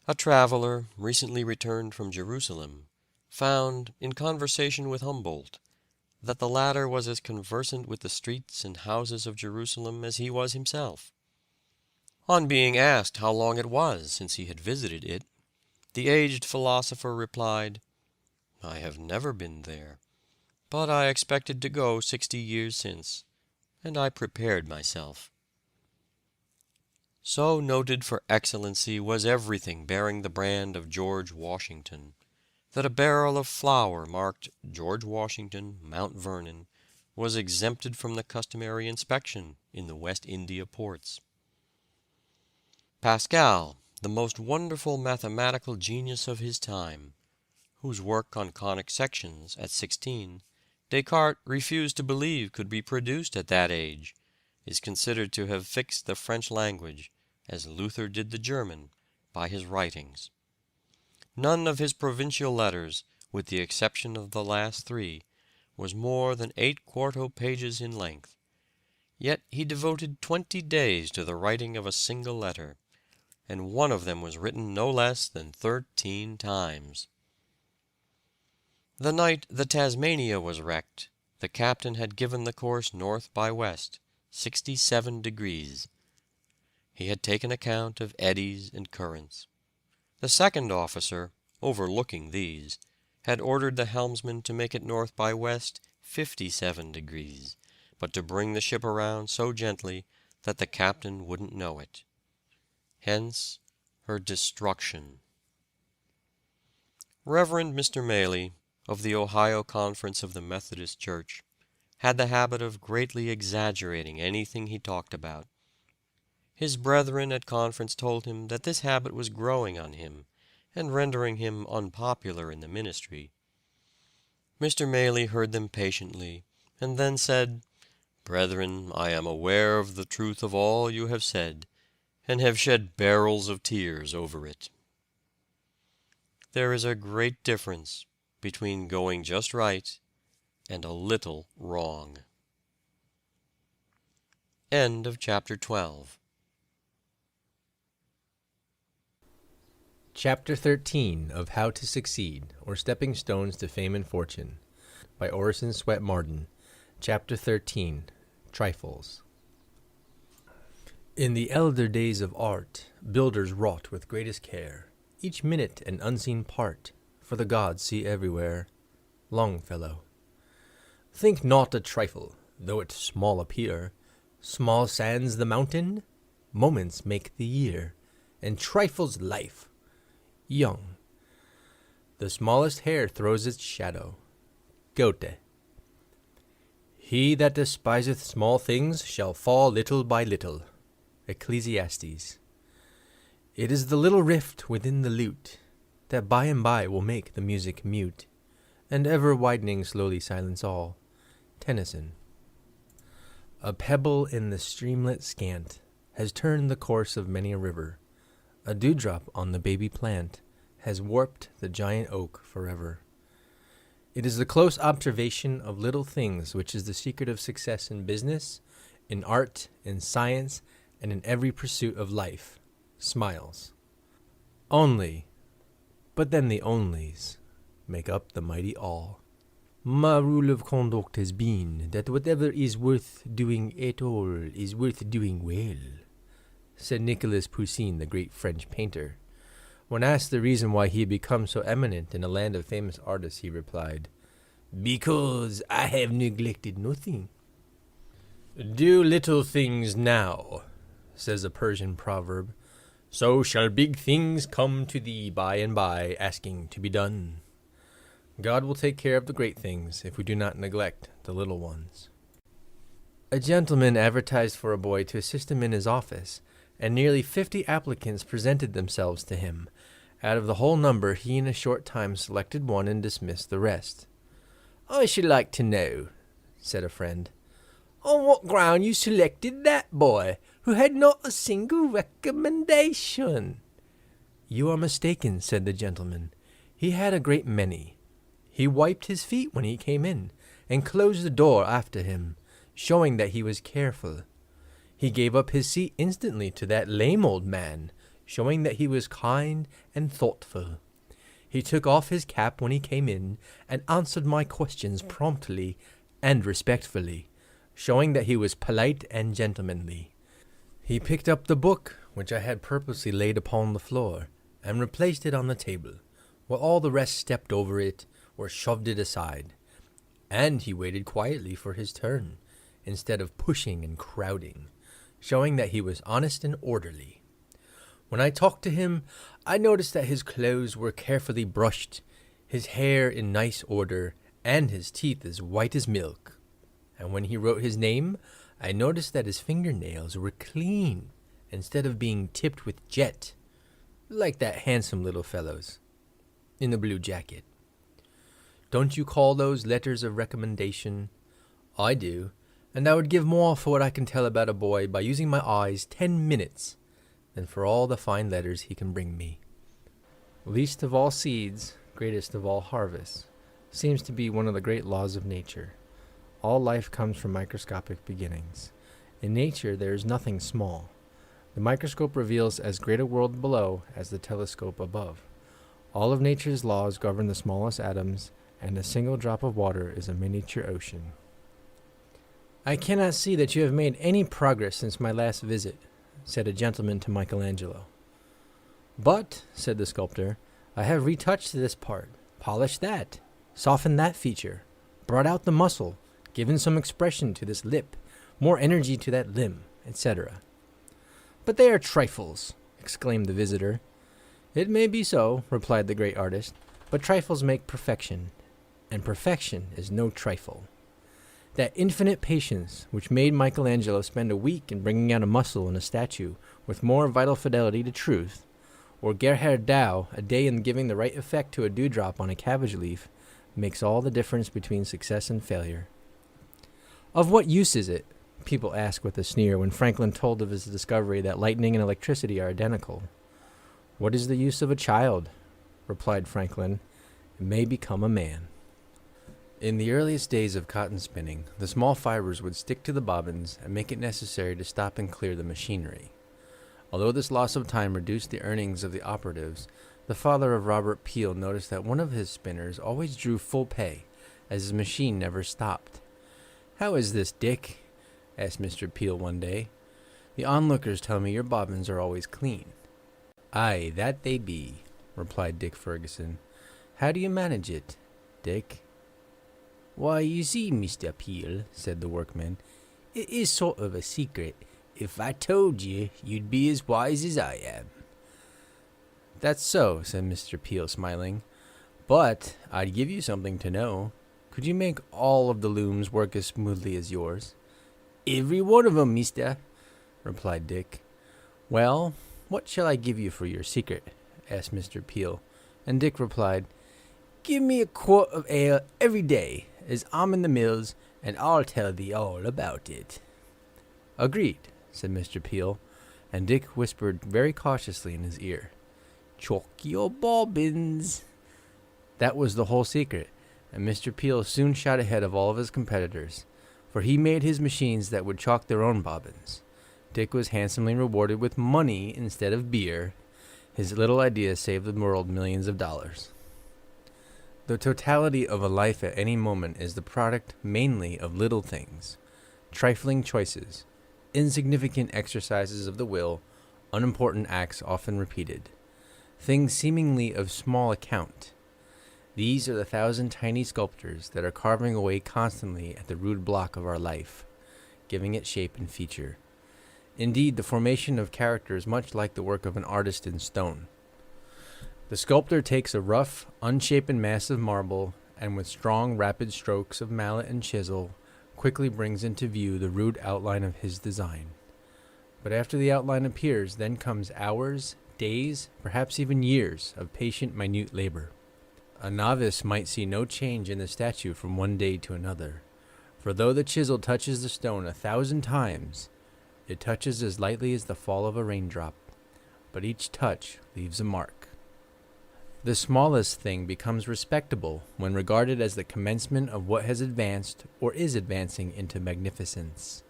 [SPEAKER 3] A traveler, recently returned from Jerusalem, found, in conversation with Humboldt, that the latter was as conversant with the streets and houses of Jerusalem as he was himself. On being asked how long it was since he had visited it, the aged philosopher replied, "I have never been there, but I expected to go 60 years since, and I prepared myself." So noted for excellency was everything bearing the brand of George Washington, that a barrel of flour marked "George Washington, Mount Vernon," was exempted from the customary inspection in the West India ports. Pascal, the most wonderful mathematical genius of his time, whose work on conic sections, at 16, Descartes refused to believe could be produced at that age, is considered to have fixed the French language, as Luther did the German, by his writings. None of his provincial letters, with the exception of the last 3, was more than 8 quarto pages in length. Yet he devoted 20 days to the writing of a single letter, and one of them was written no less than 13 times. The night the Tasmania was wrecked, the captain had given the course north by west, 67 degrees. He had taken account of eddies and currents. The second officer, overlooking these, had ordered the helmsman to make it north by west, 57 degrees, but to bring the ship around so gently that the captain wouldn't know it. Hence her destruction. Reverend Mr. Maley, of the Ohio Conference of the Methodist Church, had the habit of greatly exaggerating anything he talked about. His brethren at conference told him that this habit was growing on him, and rendering him unpopular in the ministry. Mr. Maley heard them patiently, and then said, "Brethren, I am aware of the truth of all you have said, and have shed barrels of tears over it." There is a great difference between going just right and a little wrong. End of chapter 12.
[SPEAKER 7] Chapter 13 of How to Succeed, or Stepping Stones to Fame and Fortune, by Orison, Swett, Marden. Chapter 13, Trifles. In the elder days of art, builders wrought with greatest care, each minute an unseen part, for the gods see everywhere. Longfellow. Think not a trifle, though it small appear. Small sands the mountain, moments make the year, and trifles life. Young. The smallest hair throws its shadow. Goethe. He that despiseth small things shall fall little by little. Ecclesiastes. It is the little rift within the lute that by and by will make the music mute, and ever widening slowly silence all. Tennyson. A pebble in the streamlet scant has turned the course of many a river. A dewdrop on the baby plant has warped the giant oak forever. It is the close observation of little things which is the secret of success in business, in art, in science, and in every pursuit of life. Smiles. Only, but then the onlys make up the mighty all. My rule of conduct has been that whatever is worth doing at all is worth doing well, said Nicolas Poussin, the great French painter. When asked the reason why he had become so eminent in a land of famous artists, he replied, "Because I have neglected nothing." Do little things now, says a Persian proverb, so shall big things come to thee by and by, asking to be done. God will take care of the great things if we do not neglect the little ones. A gentleman advertised for a boy to assist him in his office, and nearly 50 applicants presented themselves to him. Out of the whole number, he in a short time selected one and dismissed the rest. "I should like to know," said a friend, "on what ground you selected that boy, who had not a single recommendation." "You are mistaken," said the gentleman. "He had a great many. He wiped his feet when he came in, and closed the door after him, showing that he was careful. He gave up his seat instantly to that lame old man, showing that he was kind and thoughtful. He took off his cap when he came in, and answered my questions promptly and respectfully, showing that he was polite and gentlemanly. He picked up the book, which I had purposely laid upon the floor, and replaced it on the table, while all the rest stepped over it or shoved it aside. And he waited quietly for his turn, instead of pushing and crowding, showing that he was honest and orderly. When I talked to him, I noticed that his clothes were carefully brushed, his hair in nice order, and his teeth as white as milk. And when he wrote his name, I noticed that his fingernails were clean, instead of being tipped with jet, like that handsome little fellow's, in the blue jacket. Don't you call those letters of recommendation? I do, and I would give more for what I can tell about a boy by using my eyes 10 minutes than for all the fine letters he can bring me. Least of all seeds, greatest of all harvests, seems to be one of the great laws of nature. All life comes from microscopic beginnings. In nature there is nothing small. The microscope reveals as great a world below as the telescope above. All of nature's laws govern the smallest atoms, and a single drop of water is a miniature ocean. I cannot see that you have made any progress since my last visit, said a gentleman to Michelangelo. But, said the sculptor, I have retouched this part, polished that, softened that feature, brought out the muscle, given some expression to this lip, more energy to that limb, etc. But they are trifles, exclaimed the visitor. It may be so, replied the great artist, but trifles make perfection, and perfection is no trifle. That infinite patience which made Michelangelo spend a week in bringing out a muscle in a statue with more vital fidelity to truth, or Gerhard Dow a day in giving the right effect to a dewdrop on a cabbage leaf, makes all the difference between success and failure. Of what use is it, people ask with a sneer, when Franklin told of his discovery that lightning and electricity are identical? What is the use of a child? Replied Franklin. It may become a man. In the earliest days of cotton spinning, the small fibers would stick to the bobbins and make it necessary to stop and clear the machinery. Although this loss of time reduced the earnings of the operatives, the father of Robert Peel noticed that one of his spinners always drew full pay, as his machine never stopped. "How is this, Dick?" asked Mr. Peel one day. "The onlookers tell me your bobbins are always clean." "Aye, that they be," replied Dick Ferguson. "How do you manage it, Dick?" "Why, you see, Mr. Peel," said the workman, "it is sort of a secret. If I told you, you'd be as wise as I am." "That's so," said Mr. Peel, smiling. "But I'd give you something to know. Could you make all of the looms work as smoothly as yours?" "Every one of 'em, mister," replied Dick. "Well, what shall I give you for your secret?" asked Mr. Peel, and Dick replied, "Give me a quart of ale every day, as I'm in the mills, and I'll tell thee all about it." "Agreed," said Mr. Peel, and Dick whispered very cautiously in his ear, "Chalk your bobbins." That was the whole secret, and Mr. Peel soon shot ahead of all of his competitors, for he made his machines that would chalk their own bobbins. Dick was handsomely rewarded with money instead of beer. His little idea saved the world millions of dollars. The totality of a life at any moment is the product mainly of little things, trifling choices, insignificant exercises of the will, unimportant acts often repeated, things seemingly of small account. These are the thousand tiny sculptors that are carving away constantly at the rude block of our life, giving it shape and feature. Indeed, the formation of character is much like the work of an artist in stone. The sculptor takes a rough, unshapen mass of marble, and with strong, rapid strokes of mallet and chisel, quickly brings into view the rude outline of his design. But after the outline appears, then comes hours, days, perhaps even years of patient, minute labor. A novice might see no change in the statue from one day to another, for though the chisel touches the stone 1,000 times, it touches as lightly as the fall of a raindrop, but each touch leaves a mark. The smallest thing becomes respectable when regarded as the commencement of what has advanced or is advancing into magnificence.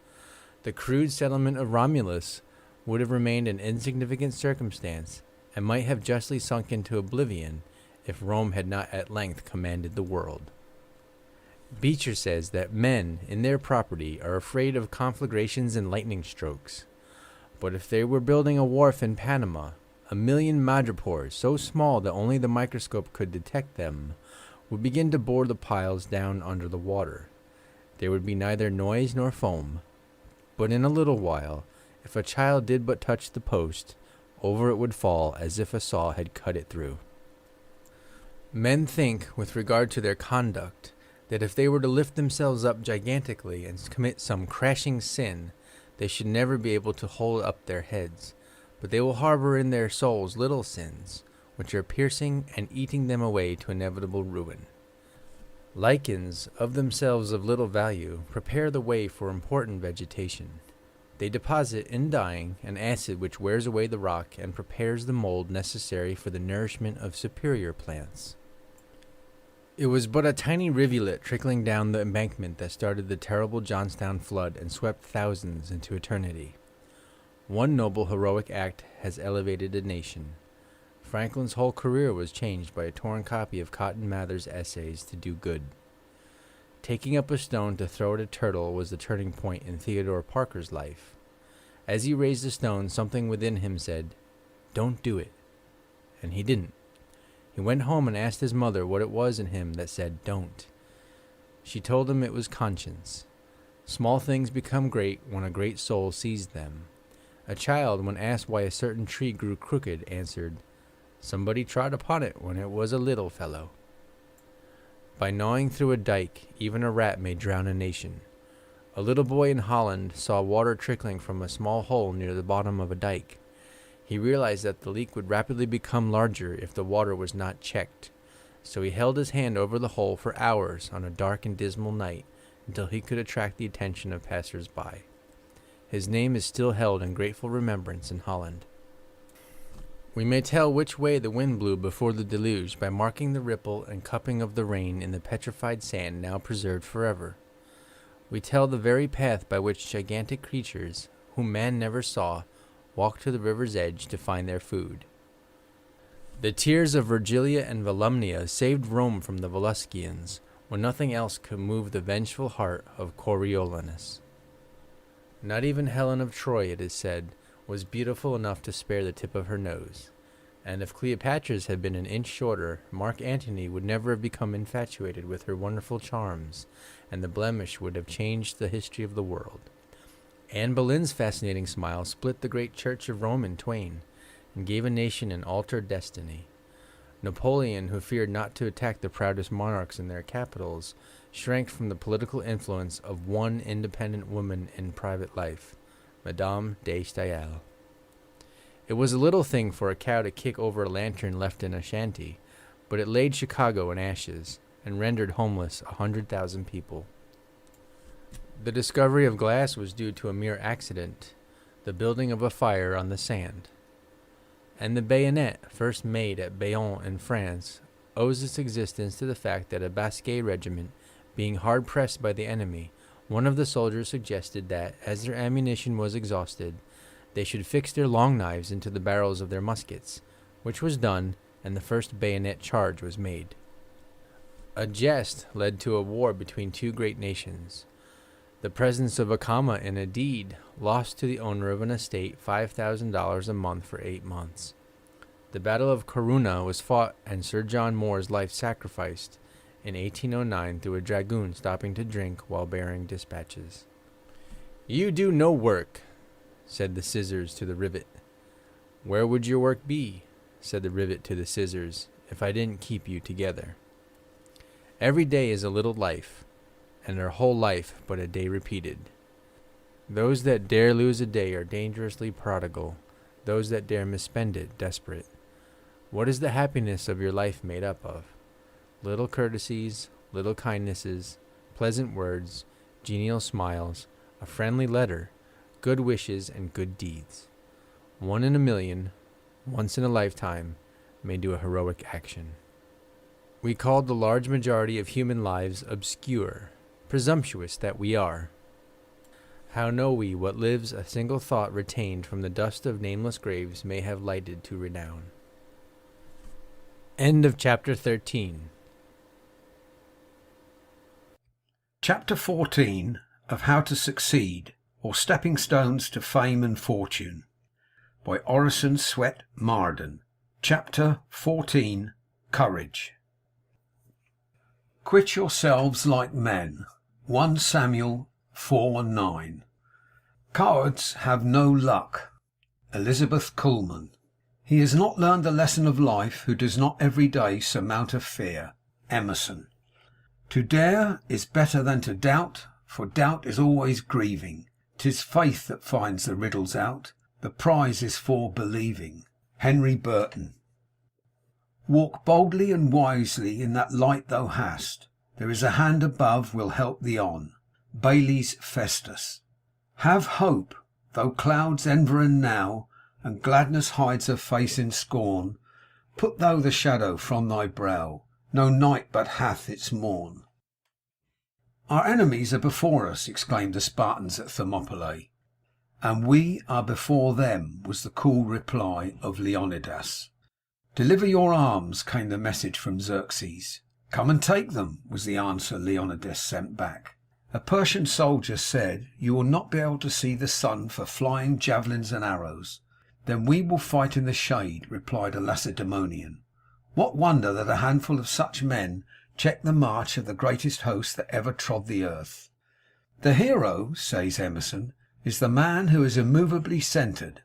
[SPEAKER 7] The crude settlement of Romulus would have remained an insignificant circumstance and might have justly sunk into oblivion if Rome had not at length commanded the world. Beecher says that men, in their property, are afraid of conflagrations and lightning strokes. But if they were building a wharf in Panama, 1,000,000 madrepores, so small that only the microscope could detect them, would begin to bore the piles down under the water. There would be neither noise nor foam, but in a little while, if a child did but touch the post, over it would fall as if a saw had cut it through. Men think, with regard to their conduct, that if they were to lift themselves up gigantically and commit some crashing sin, they should never be able to hold up their heads, but they will harbor in their souls little sins, which are piercing and eating them away to inevitable ruin. Lichens, of themselves of little value, prepare the way for important vegetation. They deposit, in dying, an acid which wears away the rock and prepares the mold necessary for the nourishment of superior plants. It was but a tiny rivulet trickling down the embankment that started the terrible Johnstown flood and swept thousands into eternity. One noble heroic act has elevated a nation. Franklin's whole career was changed by a torn copy of Cotton Mather's essays to do good. Taking up a stone to throw at a turtle was the turning point in Theodore Parker's life. As he raised the stone, something within him said, "Don't do it." And he didn't. He went home and asked his mother what it was in him that said, "Don't." She told him it was conscience. Small things become great when a great soul sees them. A child, when asked why a certain tree grew crooked, answered, "Somebody trod upon it when it was a little fellow." By gnawing through a dike, even a rat may drown a nation. A little boy in Holland saw water trickling from a small hole near the bottom of a dike. He realized that the leak would rapidly become larger if the water was not checked, so he held his hand over the hole for hours on a dark and dismal night until he could attract the attention of passers-by. His name is still held in grateful remembrance in Holland. We may tell which way the wind blew before the deluge by marking the ripple and cupping of the rain in the petrified sand now preserved forever. We tell the very path by which gigantic creatures, whom man never saw, walked to the river's edge to find their food. The tears of Virgilia and Volumnia saved Rome from the Volscians, when nothing else could move the vengeful heart of Coriolanus. Not even Helen of Troy, it is said, was beautiful enough to spare the tip of her nose, and if Cleopatra's had been an inch shorter, Mark Antony would never have become infatuated with her wonderful charms, and the blemish would have changed the history of the world. Anne Boleyn's fascinating smile split the great Church of Rome in twain, and gave a nation an altered destiny. Napoleon, who feared not to attack the proudest monarchs in their capitals, shrank from the political influence of one independent woman in private life, Madame de Staël. It was a little thing for a cow to kick over a lantern left in a shanty, but it laid Chicago in ashes, and rendered homeless 100,000 people. The discovery of glass was due to a mere accident, the building of a fire on the sand. And the bayonet, first made at Bayonne in France, owes its existence to the fact that a Basque regiment, being hard-pressed by the enemy, one of the soldiers suggested that, as their ammunition was exhausted, they should fix their long knives into the barrels of their muskets, which was done, and the first bayonet charge was made. A jest led to a war between two great nations. The presence of a comma in a deed lost to the owner of an estate $5,000 a month for 8 months. The Battle of Corunna was fought and Sir John Moore's life sacrificed in 1809 through a dragoon stopping to drink while bearing dispatches. "You do no work," said the scissors to the rivet. "Where would your work be," said the rivet to the scissors, "if I didn't keep you together?" Every day is a little life, and our whole life but a day repeated. Those that dare lose a day are dangerously prodigal, those that dare misspend it desperate. What is the happiness of your life made up of? Little courtesies, little kindnesses, pleasant words, genial smiles, a friendly letter, good wishes, and good deeds. 1 in a million, once in a lifetime, may do a heroic action. We call the large majority of human lives obscure, presumptuous that we are. How know we what lives a single thought retained from the dust of nameless graves may have lighted to renown? End of chapter 13.
[SPEAKER 8] Chapter 14 of How to Succeed, or Stepping Stones to Fame and Fortune, by Orison, Swett, Marden. Chapter 14. Courage. Quit yourselves like men. 1 Samuel 4:9. Cowards have no luck. Elizabeth Kuhlman. He has not learned the lesson of life who does not every day surmount a fear. Emerson. To dare is better than to doubt, for doubt is always grieving. 'Tis faith that finds the riddles out. The prize is for believing. Henry Burton. Walk boldly and wisely in that light thou hast. There is a hand above will help thee on. Bailey's Festus. Have hope, though clouds environ now, and gladness hides her face in scorn. Put thou the shadow from thy brow. No night but hath its morn. Our enemies are before us, exclaimed the Spartans at Thermopylae. And we are before them, was the cool reply of Leonidas. Deliver your arms, came the message from Xerxes. Come and take them, was the answer Leonidas sent back. A Persian soldier said, you will not be able to see the sun for flying javelins and arrows. Then we will fight in the shade, replied a Lacedaemonian. What wonder that a handful of such men checked the march of the greatest host that ever trod the earth. The hero, says Emerson, is the man who is immovably centred.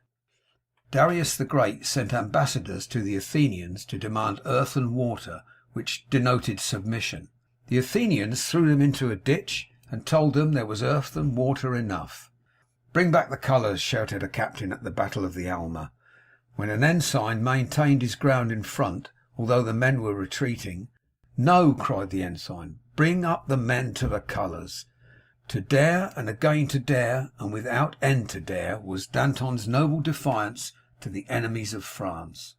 [SPEAKER 8] Darius the Great sent ambassadors to the Athenians to demand earth and water, which denoted submission. The Athenians threw them into a ditch and told them there was earth and water enough. Bring back the colours, shouted a captain at the Battle of the Alma, when an ensign maintained his ground in front, although the men were retreating. No, cried the ensign, bring up the men to the colours. To dare and again to dare, and without end to dare, was Danton's noble defiance to the enemies of France.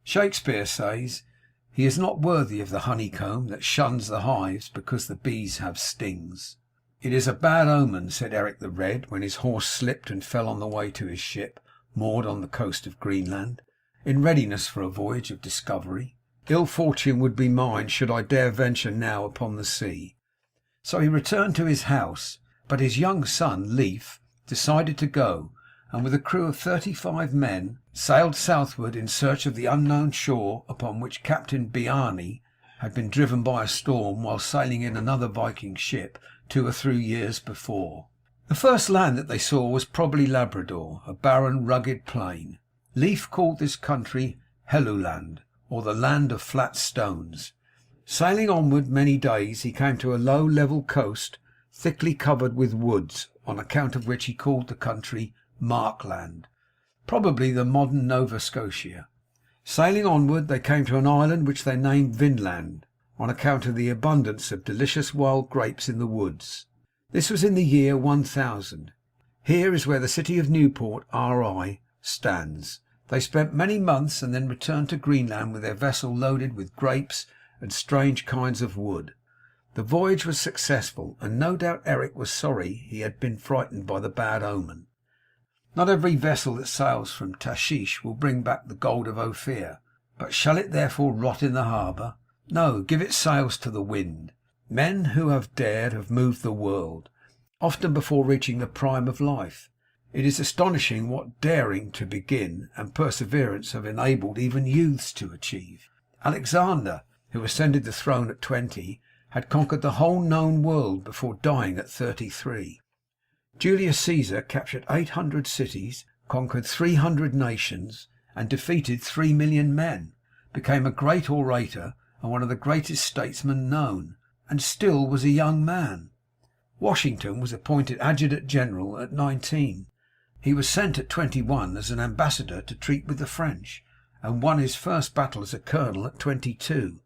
[SPEAKER 8] Shakespeare says, "He is not worthy of the honeycomb that shuns the hives because the bees have stings." "It is a bad omen," said Eric the Red, when his horse slipped and fell on the way to his ship, moored on the coast of Greenland, in readiness for a voyage of discovery. "Ill fortune would be mine should I dare venture now upon the sea." So he returned to his house, but his young son, Leif, decided to go, and with a crew of 35 men sailed southward in search of the unknown shore upon which Captain Bjarni had been driven by a storm while sailing in another Viking ship 2 or 3 years before. The first land that they saw was probably Labrador, a barren, rugged plain. Leif called this country Helluland, or the land of flat stones. Sailing onward many days, he came to a low level coast thickly covered with woods, on account of which he called the country Markland, probably the modern Nova Scotia. Sailing onward, they came to an island which they named Vinland, on account of the abundance of delicious wild grapes in the woods. This was in the year 1000. Here is where the city of Newport, R.I., stands. They spent many months, and then returned to Greenland with their vessel loaded with grapes and strange kinds of wood. The voyage was successful, and no doubt Eric was sorry he had been frightened by the bad omen. Not every vessel that sails from Tashish will bring back the gold of Ophir, but shall it therefore rot in the harbour? No, give its sails to the wind. Men who have dared have moved the world, often before reaching the prime of life. It is astonishing what daring to begin and perseverance have enabled even youths to achieve. Alexander, who ascended the throne at 20, had conquered the whole known world before dying at 33. Julius Caesar captured 800 cities, conquered 300 nations, and defeated 3 million men, became a great orator and one of the greatest statesmen known, and still was a young man. Washington was appointed adjutant general at 19. He was sent at 21 as an ambassador to treat with the French, and won his first battle as a colonel at 22.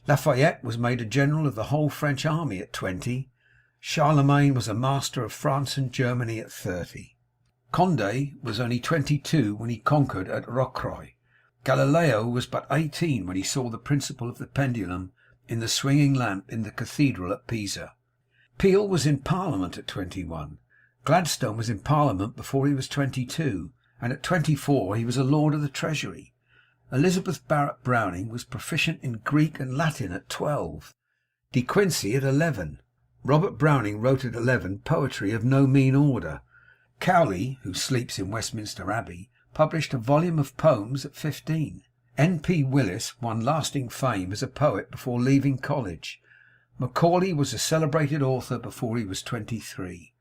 [SPEAKER 8] Lafayette was made a general of the whole French army at 20. Charlemagne was a master of France and Germany at 30. Condé was only 22 when he conquered at Rocroi. Galileo was but 18 when he saw the principle of the pendulum in the swinging lamp in the cathedral at Pisa. Peel was in Parliament at 21. Gladstone was in Parliament before he was 22, and at 24 he was a Lord of the Treasury. Elizabeth Barrett Browning was proficient in Greek and Latin at 12. De Quincey at 11. Robert Browning wrote at 11 poetry of no mean order. Cowley, who sleeps in Westminster Abbey, published a volume of poems at 15. N.P. Willis won lasting fame as a poet before leaving college. Macaulay was a celebrated author before he was 23.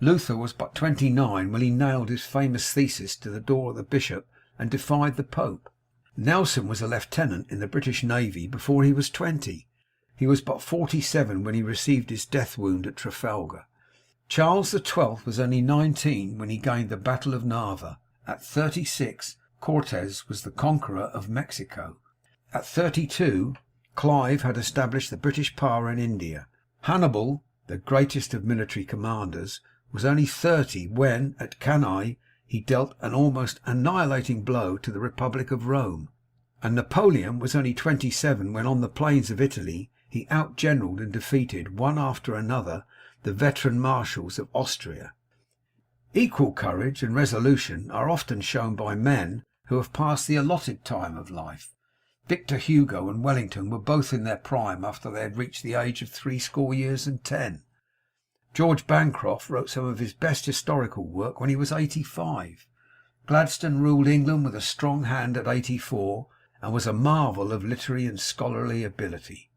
[SPEAKER 8] Luther was but 29 when he nailed his famous thesis to the door of the bishop and defied the Pope. Nelson was a lieutenant in the British Navy before he was 20. He was but 47 when he received his death wound at Trafalgar. Charles XII was only 19 when he gained the Battle of Narva. At 36, Cortes was the conqueror of Mexico. At 32, Clive had established the British power in India. Hannibal, the greatest of military commanders, was only 30 when, at Cannae, he dealt an almost annihilating blow to the Republic of Rome. And Napoleon was only 27 when, on the plains of Italy, he outgeneralled and defeated, one after another, the veteran marshals of Austria. Equal courage and resolution are often shown by men who have passed the allotted time of life. Victor Hugo and Wellington were both in their prime after they had reached the age of 80 years and 10. George Bancroft wrote some of his best historical work when he was 85. Gladstone ruled England with a strong hand at 84, and was a marvel of literary and scholarly ability.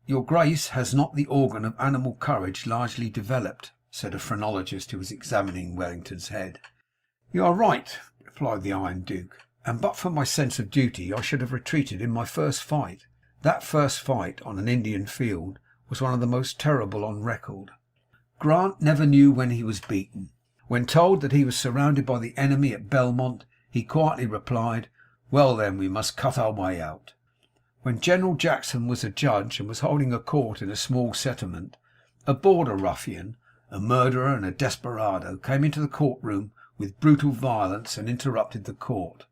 [SPEAKER 8] "Your Grace has not the organ of animal courage largely developed," said a phrenologist who was examining Wellington's head. "You are right," replied the Iron Duke, "and but for my sense of duty I should have retreated in my first fight. That first fight on an Indian field was one of the most terrible on record." Grant never knew when he was beaten. When told that he was surrounded by the enemy at Belmont, he quietly replied, "Well then, we must cut our way out." When General Jackson was a judge and was holding a court in a small settlement, a border ruffian, a murderer and a desperado, came into the courtroom with brutal violence and interrupted the court.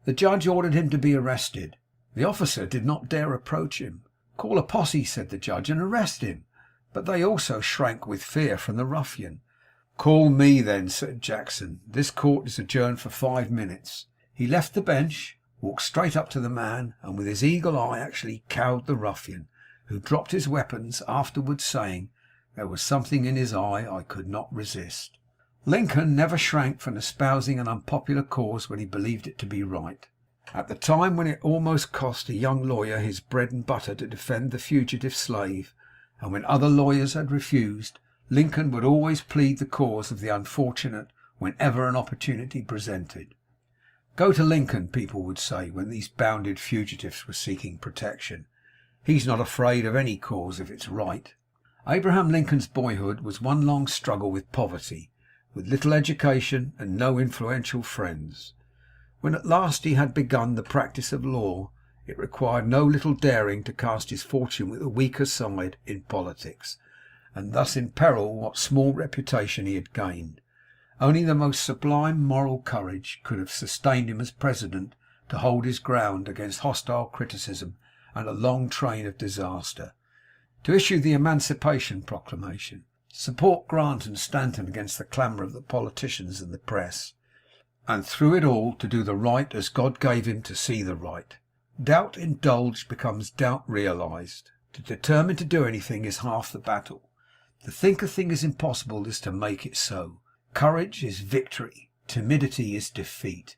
[SPEAKER 8] The judge ordered him to be arrested. The officer did not dare approach him. "Call a posse," said the judge, "and arrest him." But they also shrank with fear from the ruffian. "Call me then," said Jackson. "This court is adjourned for 5 minutes." He left the bench, walked straight up to the man, and with his eagle eye actually cowed the ruffian, who dropped his weapons, afterwards saying, "There was something in his eye I could not resist." Lincoln never shrank from espousing an unpopular cause when he believed it to be right. At the time when it almost cost a young lawyer his bread and butter to defend the fugitive slave, and when other lawyers had refused, Lincoln would always plead the cause of the unfortunate whenever an opportunity presented. "Go to Lincoln," people would say, when these bounded fugitives were seeking protection. "He's not afraid of any cause if it's right." Abraham Lincoln's boyhood was one long struggle with poverty, with little education and no influential friends. When at last he had begun the practice of law, it required no little daring to cast his fortune with the weaker side in politics, and thus imperil what small reputation he had gained. Only the most sublime moral courage could have sustained him as president to hold his ground against hostile criticism and a long train of disaster, to issue the Emancipation Proclamation, support Grant and Stanton against the clamour of the politicians and the press, and through it all to do the right as God gave him to see the right. Doubt indulged becomes doubt realized. To determine to do anything is half the battle. To think a thing is impossible is to make it so. Courage is victory. Timidity is defeat.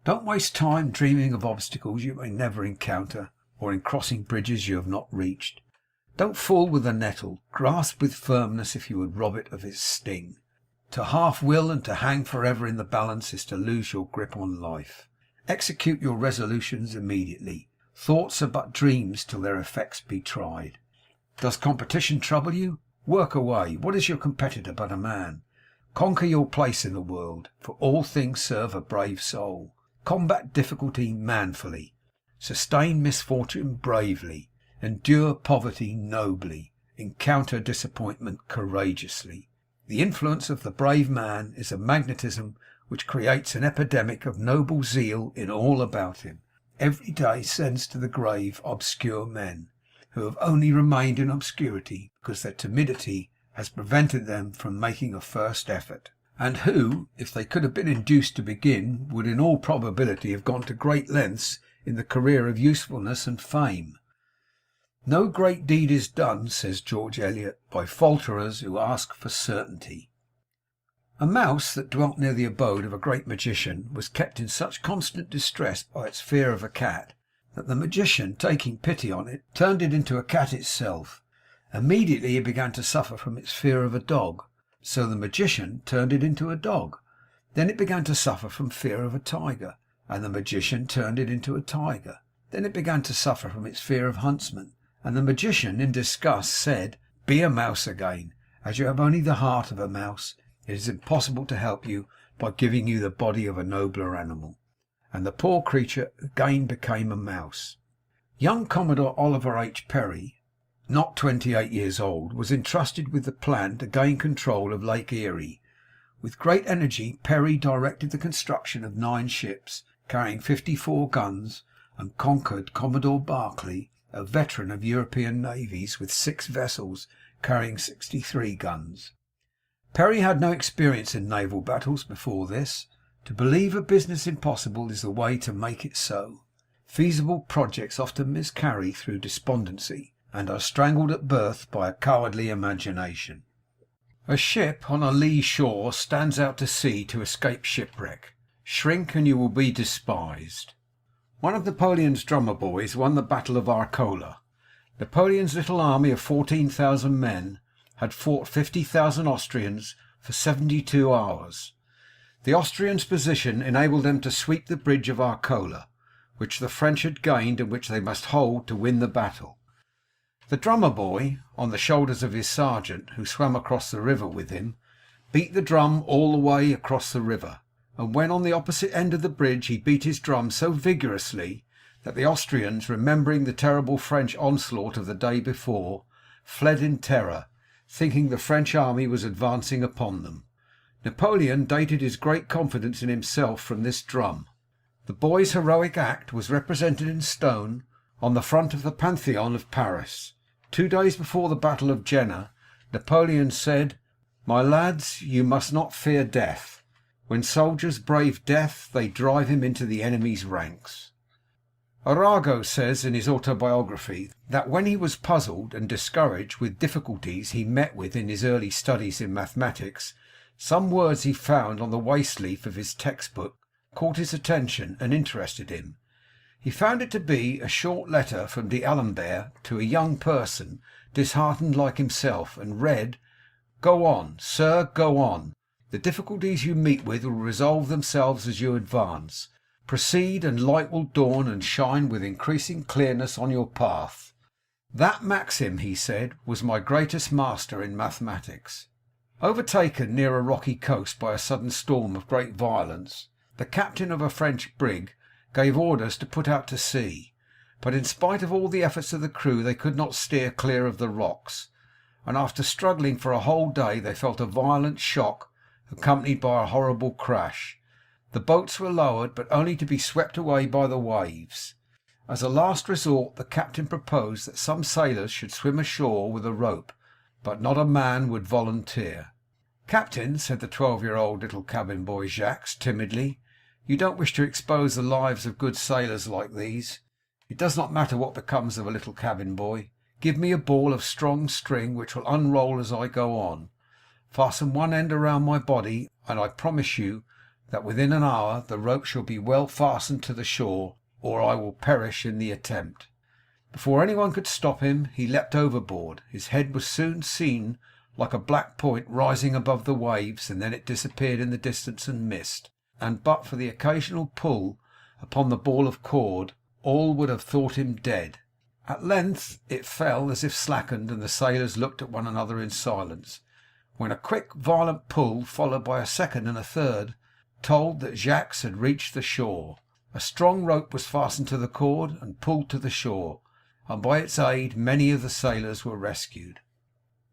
[SPEAKER 8] Don't waste time dreaming of obstacles you may never encounter, or in crossing bridges you have not reached. Don't fool with the nettle. Grasp with firmness if you would rob it of its sting. To half will and to hang forever in the balance is to lose your grip on life. Execute your resolutions immediately. Thoughts are but dreams till their effects be tried. Does competition trouble you? Work away. What is your competitor but a man? Conquer your place in the world, for all things serve a brave soul. Combat difficulty manfully. Sustain misfortune bravely. Endure poverty nobly. Encounter disappointment courageously. The influence of the brave man is a magnetism which creates an epidemic of noble zeal in all about him. Every day sends to the grave obscure men, who have only remained in obscurity because their timidity has prevented them from making a first effort, and who, if they could have been induced to begin, would in all probability have gone to great lengths in the career of usefulness and fame. No great deed is done, says George Eliot, by falterers who ask for certainty. A mouse that dwelt near the abode of a great magician was kept in such constant distress by its fear of a cat, that the magician, taking pity on it, turned it into a cat itself. Immediately it began to suffer from its fear of a dog, so the magician turned it into a dog. Then it began to suffer from fear of a tiger, and the magician turned it into a tiger. Then it began to suffer from its fear of huntsmen, and the magician, in disgust, said, "Be a mouse again. As you have only the heart of a mouse, it is impossible to help you by giving you the body of a nobler animal." And the poor creature again became a mouse. Young Commodore Oliver H. Perry, not 28 years old, was entrusted with the plan to gain control of Lake Erie. With great energy Perry directed the construction of 9 ships carrying 54 guns, and conquered Commodore Barclay, a veteran of European navies, with 6 vessels carrying 63 guns. Perry had no experience in naval battles before this. To believe a business impossible is the way to make it so. Feasible projects often miscarry through despondency, and are strangled at birth by a cowardly imagination. A ship on a lee shore stands out to sea to escape shipwreck. Shrink and you will be despised. One of Napoleon's drummer boys won the Battle of Arcola. Napoleon's little army of 14,000 men had fought 50,000 Austrians for 72 hours. The Austrians' position enabled them to sweep the bridge of Arcola, which the French had gained and which they must hold to win the battle. The drummer boy, on the shoulders of his sergeant, who swam across the river with him, beat the drum all the way across the river, and when on the opposite end of the bridge he beat his drum so vigorously that the Austrians, remembering the terrible French onslaught of the day before, fled in terror, thinking the French army was advancing upon them. Napoleon dated his great confidence in himself from this drum. The boy's heroic act was represented in stone on the front of the Pantheon of Paris. 2 days before the Battle of Jena, Napoleon said, "My lads, you must not fear death. When soldiers brave death, they drive him into the enemy's ranks." Arago says in his autobiography that when he was puzzled and discouraged with difficulties he met with in his early studies in mathematics, some words he found on the waste leaf of his textbook caught his attention and interested him. He found it to be a short letter from D'Alembert to a young person disheartened like himself, and read, "Go on, sir, go on. The difficulties you meet with will resolve themselves as you advance. Proceed, and light will dawn and shine with increasing clearness on your path." That maxim, he said, was my greatest master in mathematics. Overtaken near a rocky coast by a sudden storm of great violence, the captain of a French brig gave orders to put out to sea, but in spite of all the efforts of the crew they could not steer clear of the rocks, and after struggling for a whole day they felt a violent shock accompanied by a horrible crash. The boats were lowered, but only to be swept away by the waves. As a last resort the captain proposed that some sailors should swim ashore with a rope, but not a man would volunteer. "Captain," said the 12-year-old little cabin boy Jacques timidly, "you don't wish to expose the lives of good sailors like these. It does not matter what becomes of a little cabin boy. Give me a ball of strong string which will unroll as I go on. Fasten one end around my body, and I promise you that within an hour the rope shall be well fastened to the shore, or I will perish in the attempt." Before anyone could stop him, he leapt overboard. His head was soon seen like a black point rising above the waves, and then it disappeared in the distance and mist, and but for the occasional pull upon the ball of cord, all would have thought him dead. At length it fell as if slackened, and the sailors looked at one another in silence, when a quick violent pull, followed by a second and a third, told that Jacques had reached the shore. A strong rope was fastened to the cord and pulled to the shore, and by its aid many of the sailors were rescued.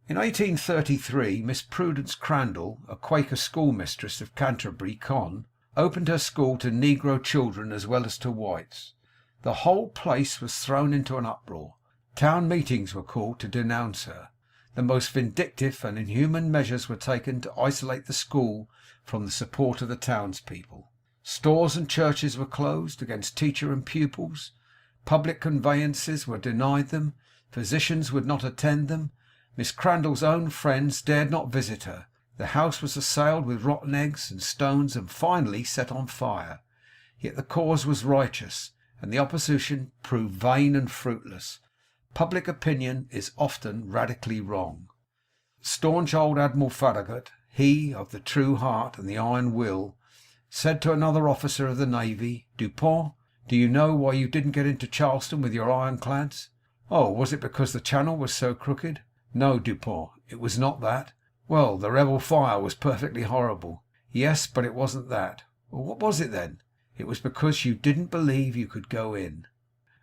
[SPEAKER 8] In 1833 Miss Prudence Crandall, a Quaker schoolmistress of Canterbury, Con, opened her school to negro children as well as to whites. The whole place was thrown into an uproar. Town meetings were called to denounce her. The most vindictive and inhuman measures were taken to isolate the school from the support of the townspeople. Stores and churches were closed against teacher and pupils. Public conveyances were denied them. Physicians would not attend them. Miss Crandall's own friends dared not visit her. The house was assailed with rotten eggs and stones, and finally set on fire. Yet the cause was righteous, and the opposition proved vain and fruitless. Public opinion is often radically wrong. Staunch old Admiral Farragut, he of the true heart and the iron will, said to another officer of the navy, "Dupont, do you know why you didn't get into Charleston with your ironclads?" "Oh, was it because the channel was so crooked?" "No, Dupont, it was not that." "Well, the rebel fire was perfectly horrible." "Yes, but it wasn't that." "Well, what was it then?" "It was because you didn't believe you could go in."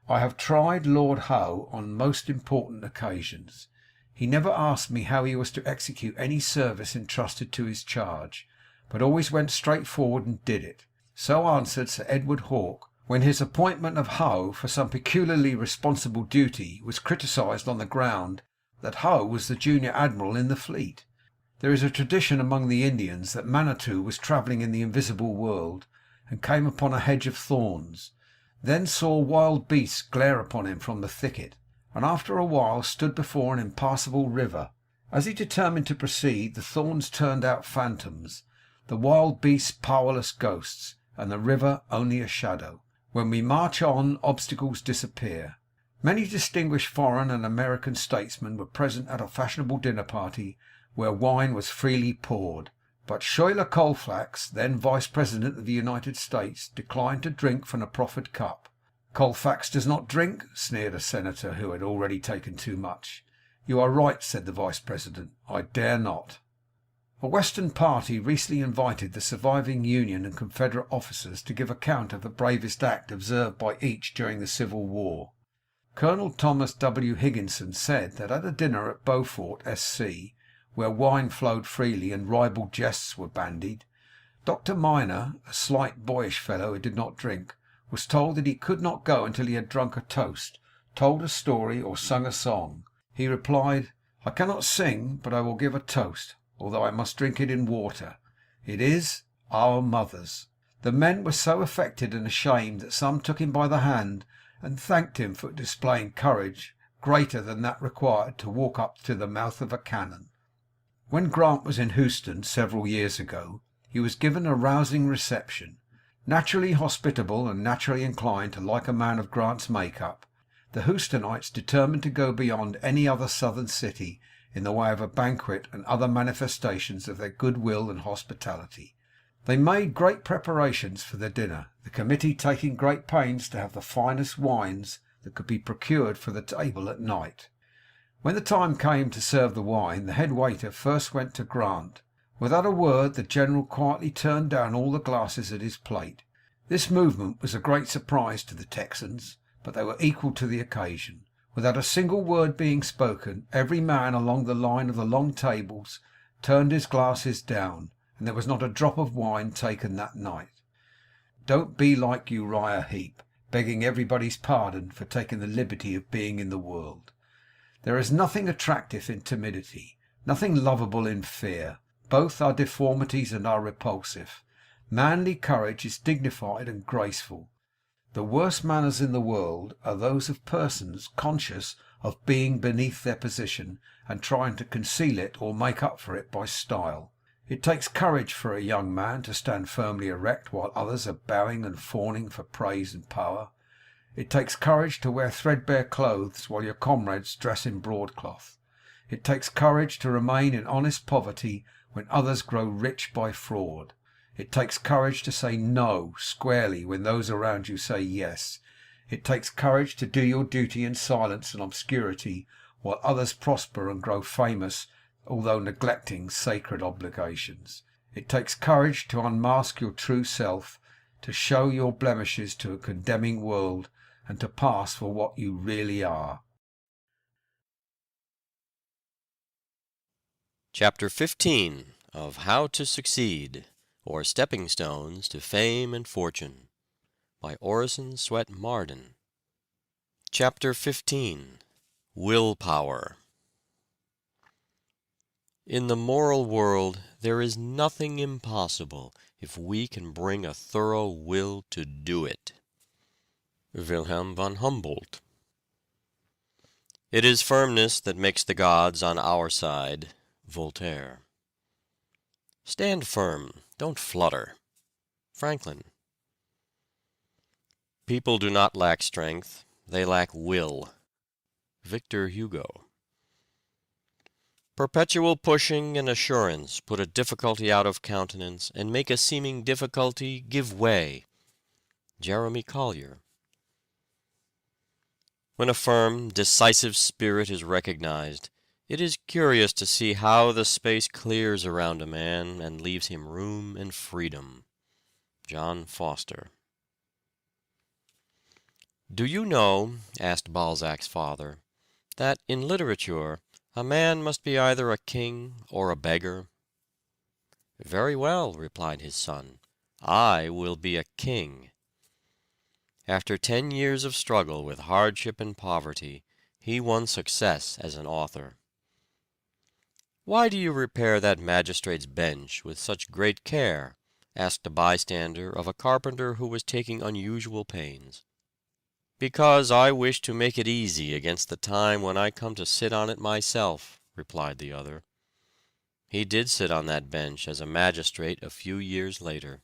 [SPEAKER 8] I have tried Lord Howe on most important occasions. He never asked me how he was to execute any service entrusted to his charge, but always went straight forward and did it. So answered Sir Edward Hawke, when his appointment of Howe for some peculiarly responsible duty was criticised on the ground that Howe was the junior admiral in the fleet. There is a tradition among the Indians that Manitou was travelling in the invisible world, and came upon a hedge of thorns, then saw wild beasts glare upon him from the thicket, and after a while stood before an impassable river. As he determined to proceed, the thorns turned out phantoms, the wild beasts powerless ghosts, and the river only a shadow. When we march on, obstacles disappear. Many distinguished foreign and American statesmen were present at a fashionable dinner party where wine was freely poured, but Schuyler Colfax, then Vice President of the United States, declined to drink from a proffered cup. "Colfax does not drink?" sneered a senator who had already taken too much. "You are right," said the Vice President. "I dare not." A Western party recently invited the surviving Union and Confederate officers to give account of the bravest act observed by each during the Civil War. Colonel Thomas W. Higginson said that at a dinner at Beaufort, SC, where wine flowed freely and ribald jests were bandied. Dr. Minor, a slight boyish fellow who did not drink, was told that he could not go until he had drunk a toast, told a story, or sung a song. He replied, "I cannot sing, but I will give a toast, although I must drink it in water. It is Our Mothers." The men were so affected and ashamed that some took him by the hand and thanked him for displaying courage greater than that required to walk up to the mouth of a cannon. When Grant was in Houston several years ago, he was given a rousing reception. Naturally hospitable and naturally inclined to like a man of Grant's make-up, the Houstonites determined to go beyond any other southern city in the way of a banquet and other manifestations of their goodwill and hospitality. They made great preparations for the dinner, the committee taking great pains to have the finest wines that could be procured for the table at night. When the time came to serve the wine, the head waiter first went to Grant. Without a word, the general quietly turned down all the glasses at his plate. This movement was a great surprise to the Texans, but they were equal to the occasion. Without a single word being spoken, every man along the line of the long tables turned his glasses down, and there was not a drop of wine taken that night. Don't be like Uriah Heep, begging everybody's pardon for taking the liberty of being in the world. There is nothing attractive in timidity, nothing lovable in fear. Both are deformities and are repulsive. Manly courage is dignified and graceful. The worst manners in the world are those of persons conscious of being beneath their position and trying to conceal it or make up for it by style. It takes courage for a young man to stand firmly erect while others are bowing and fawning for praise and power. It takes courage to wear threadbare clothes while your comrades dress in broadcloth. It takes courage to remain in honest poverty when others grow rich by fraud. It takes courage to say no squarely when those around you say yes. It takes courage to do your duty in silence and obscurity while others prosper and grow famous, although neglecting sacred obligations. It takes courage to unmask your true self, to show your blemishes to a condemning world, and to pass for what you really are.
[SPEAKER 3] Chapter 15 of How to Succeed, or Stepping Stones to Fame and Fortune, by Orison, Swett, Marden. Chapter 15 Willpower. In the moral world there is nothing impossible if we can bring a thorough will to do it. Wilhelm von Humboldt. It is firmness that makes the gods on our side. Voltaire. Stand firm, don't flutter. Franklin. People do not lack strength, they lack will. Victor Hugo. Perpetual pushing and assurance put a difficulty out of countenance and make a seeming difficulty give way. Jeremy Collier. When a firm, decisive spirit is recognized, it is curious to see how the space clears around a man and leaves him room and freedom. John Foster. Do you know, asked Balzac's father, that in literature a man must be either a king or a beggar? Very well, replied his son, I will be a king. After 10 years of struggle with hardship and poverty, he won success as an author. Why do you repair that magistrate's bench with such great care? Asked a bystander of a carpenter who was taking unusual pains. Because I wish to make it easy against the time when I come to sit on it myself, replied the other. He did sit on that bench as a magistrate a few years later.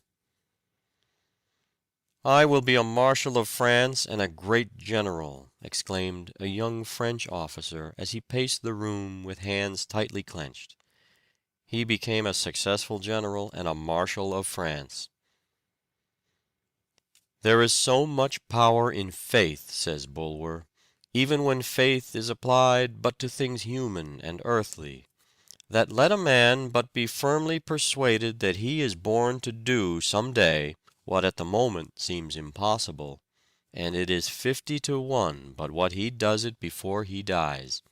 [SPEAKER 3] I will be a Marshal of France and a great general, exclaimed a young French officer as he paced the room with hands tightly clenched. He became a successful general and a Marshal of France. There is so much power in faith, says Bulwer, even when faith is applied but to things human and earthly, that let a man but be firmly persuaded that he is born to do some day what at the moment seems impossible, and it is 50 to 1 but what he does it before he dies.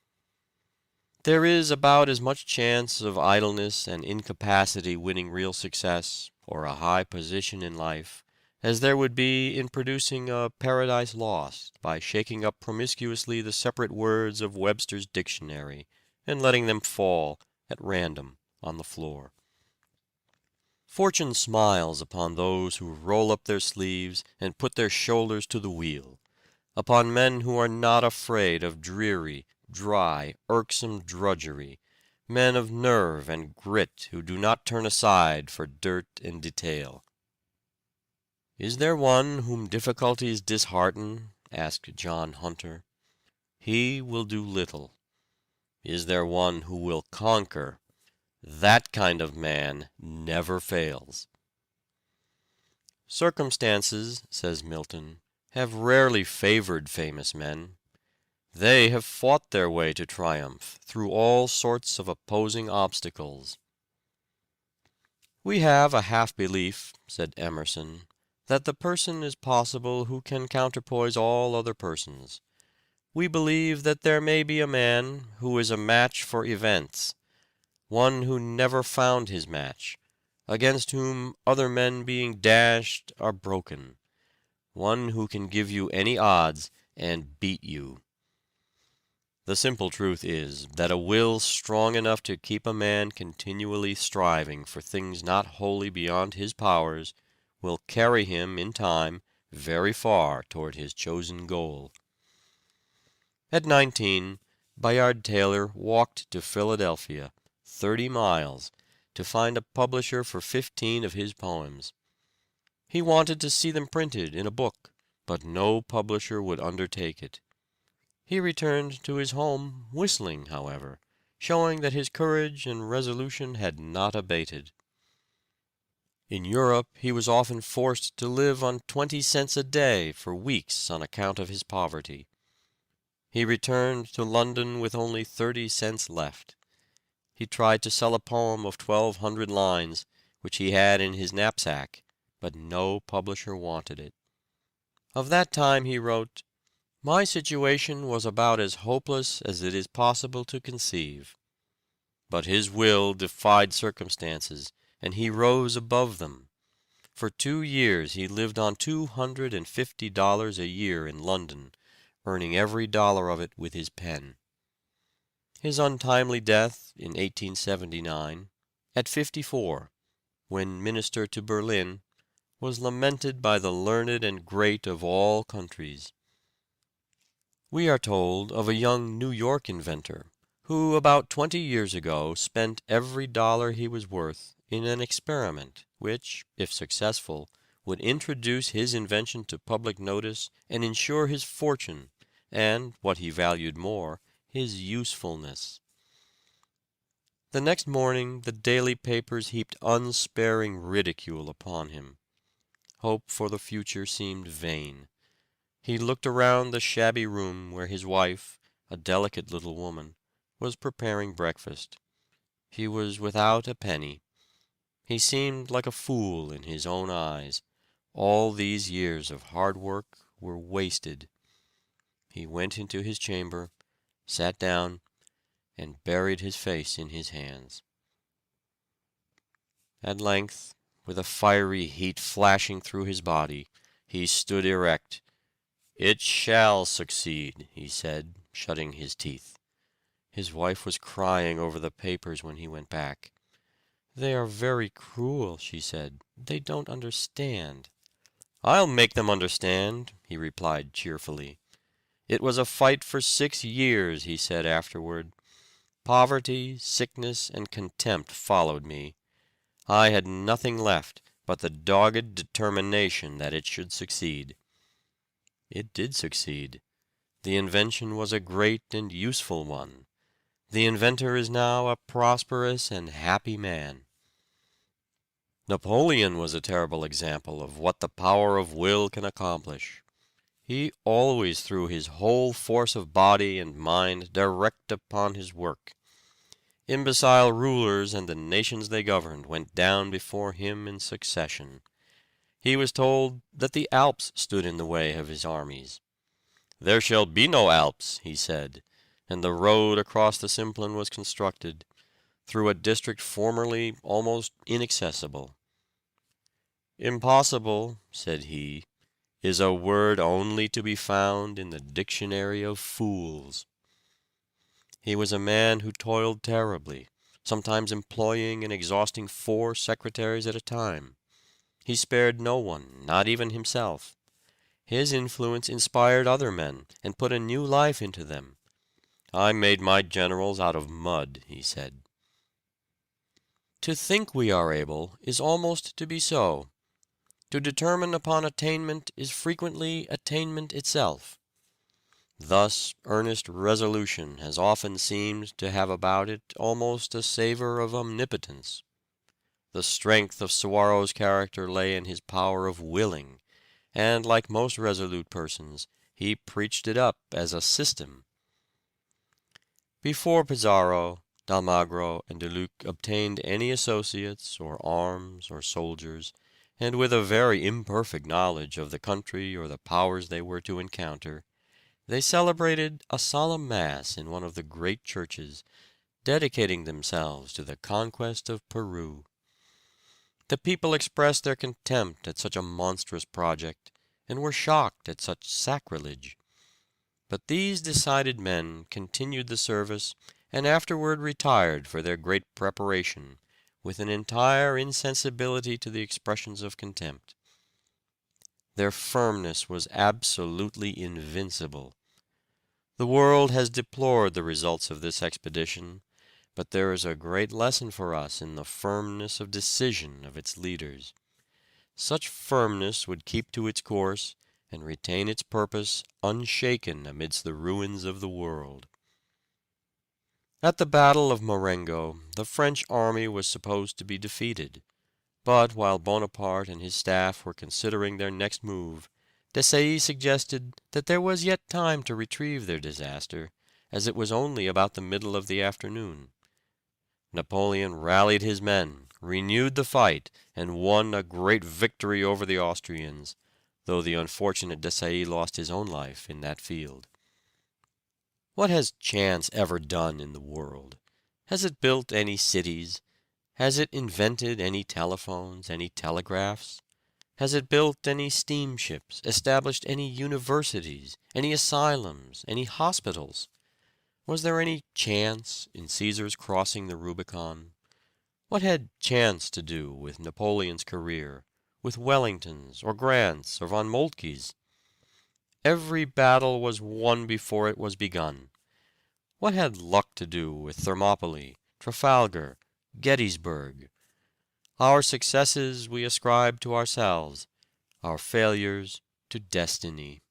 [SPEAKER 3] There is about as much chance of idleness and incapacity winning real success, or a high position in life, as there would be in producing a Paradise Lost by shaking up promiscuously the separate words of Webster's dictionary and letting them fall at random on the floor. Fortune smiles upon those who roll up their sleeves and put their shoulders to the wheel, upon men who are not afraid of dreary, dry, irksome drudgery, men of nerve and grit who do not turn aside for dirt and detail. "Is there one whom difficulties dishearten?" asked John Hunter. "He will do little. Is there one who will conquer? That kind of man never fails." "Circumstances," says Milton, "have rarely favored famous men. They have fought their way to triumph through all sorts of opposing obstacles." "We have a half belief," said Emerson, "that the person is possible who can counterpoise all other persons. We believe that there may be a man who is a match for events, one who never found his match, against whom other men being dashed are broken, one who can give you any odds and beat you. The simple truth is that a will strong enough to keep a man continually striving for things not wholly beyond his powers will carry him in time very far toward his chosen goal." At 19, Bayard Taylor walked to Philadelphia, 30 miles, to find a publisher for 15 of his poems. He wanted to see them printed in a book, but no publisher would undertake it. He returned to his home whistling, however, showing that his courage and resolution had not abated. In Europe he was often forced to live on 20 cents a day for weeks on account of his poverty. He returned to London with only 30 cents left. He tried to sell a poem of 1,200 lines, which he had in his knapsack, but no publisher wanted it. Of that time he wrote, "My situation was about as hopeless as it is possible to conceive." But his will defied circumstances, and he rose above them. For 2 years he lived on $250 a year in London, earning every dollar of it with his pen. His untimely death in 1879, at 54, when minister to Berlin, was lamented by the learned and great of all countries. We are told of a young New York inventor who about 20 years ago spent every dollar he was worth in an experiment which, if successful, would introduce his invention to public notice and ensure his fortune and, what he valued more, his usefulness. The next morning the daily papers heaped unsparing ridicule upon him. Hope for the future seemed vain. He looked around the shabby room where his wife, a delicate little woman, was preparing breakfast. He was without a penny. He seemed like a fool in his own eyes. All these years of hard work were wasted. He went into his chamber, sat down, and buried his face in his hands. At length, with a fiery heat flashing through his body, he stood erect. "It shall succeed," he said, shutting his teeth. His wife was crying over the papers when he went back. "They are very cruel," she said. "They don't understand." "I'll make them understand," he replied cheerfully. "It was a fight for 6 years," he said afterward. "Poverty, sickness, and contempt followed me. I had nothing left but the dogged determination that it should succeed." It did succeed. The invention was a great and useful one. The inventor is now a prosperous and happy man. Napoleon was a terrible example of what the power of will can accomplish. He always threw his whole force of body and mind direct upon his work. Imbecile rulers and the nations they governed went down before him in succession. He was told that the Alps stood in the way of his armies. "There shall be no Alps," he said. and the road across the Simplon was constructed, through a district formerly almost inaccessible. "Impossible," said he, "is a word only to be found in the dictionary of fools." He was a man who toiled terribly, sometimes employing and exhausting 4 secretaries at a time. He spared no one, not even himself. His influence inspired other men, and put a new life into them. "I made my generals out of mud," he said. To think we are able is almost to be so. To determine upon attainment is frequently attainment itself. Thus earnest resolution has often seemed to have about it almost a savor of omnipotence. The strength of Suwarrow's character lay in his power of willing, and like most resolute persons, he preached it up as a system. Before Pizarro, d'Almagro, and De Luc obtained any associates, or arms, or soldiers, and with a very imperfect knowledge of the country or the powers they were to encounter, they celebrated a solemn mass in one of the great churches, dedicating themselves to the conquest of Peru. The people expressed their contempt at such a monstrous project, and were shocked at such sacrilege. But these decided men continued the service, and afterward retired for their great preparation, with an entire insensibility to the expressions of contempt. Their firmness was absolutely invincible. The world has deplored the results of this expedition, but there is a great lesson for us in the firmness of decision of its leaders. Such firmness would keep to its course, and retain its purpose unshaken amidst the ruins of the world. At the Battle of Marengo, the French army was supposed to be defeated, but while Bonaparte and his staff were considering their next move, Desailly suggested that there was yet time to retrieve their disaster, as it was only about the middle of the afternoon. Napoleon rallied his men, renewed the fight, and won a great victory over the Austrians, though the unfortunate Desailly lost his own life in that field. What has chance ever done in the world? Has it built any cities? Has it invented any telephones, any telegraphs? Has it built any steamships, established any universities, any asylums, any hospitals? Was there any chance in Caesar's crossing the Rubicon? What had chance to do with Napoleon's career, with Wellington's, or Grant's, or von Moltke's? Every battle was won before it was begun. What had luck to do with Thermopylae, Trafalgar, Gettysburg? Our successes we ascribe to ourselves, our failures to destiny.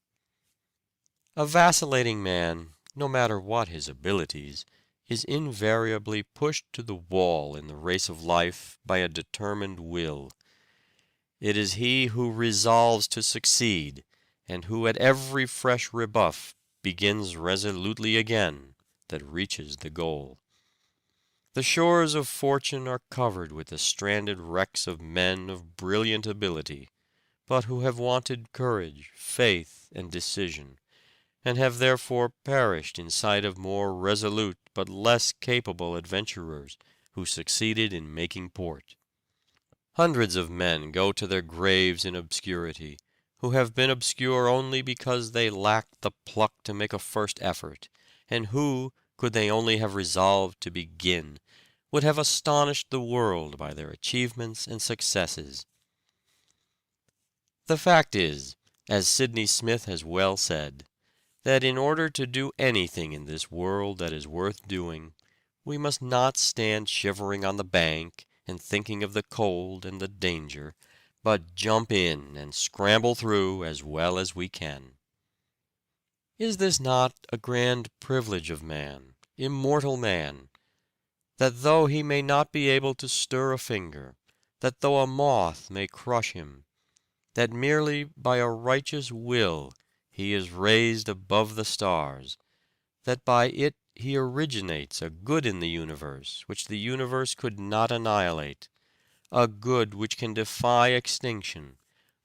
[SPEAKER 3] A vacillating man, no matter what his abilities, is invariably pushed to the wall in the race of life by a determined will. It is he who resolves to succeed, and who at every fresh rebuff begins resolutely again, that reaches the goal. The shores of fortune are covered with the stranded wrecks of men of brilliant ability, but who have wanted courage, faith, and decision, and have therefore perished in sight of more resolute but less capable adventurers who succeeded in making port. Hundreds of men go to their graves in obscurity, who have been obscure only because they lacked the pluck to make a first effort, and who, could they only have resolved to begin, would have astonished the world by their achievements and successes. The fact is, as Sidney Smith has well said, that in order to do anything in this world that is worth doing, we must not stand shivering on the bank and thinking of the cold and the danger, but jump in and scramble through as well as we can. Is this not a grand privilege of man, immortal man, that though he may not be able to stir a finger, that though a moth may crush him, that merely by a righteous will he is raised above the stars, that by it he originates a good in the universe which the universe could not annihilate, a good which can defy extinction,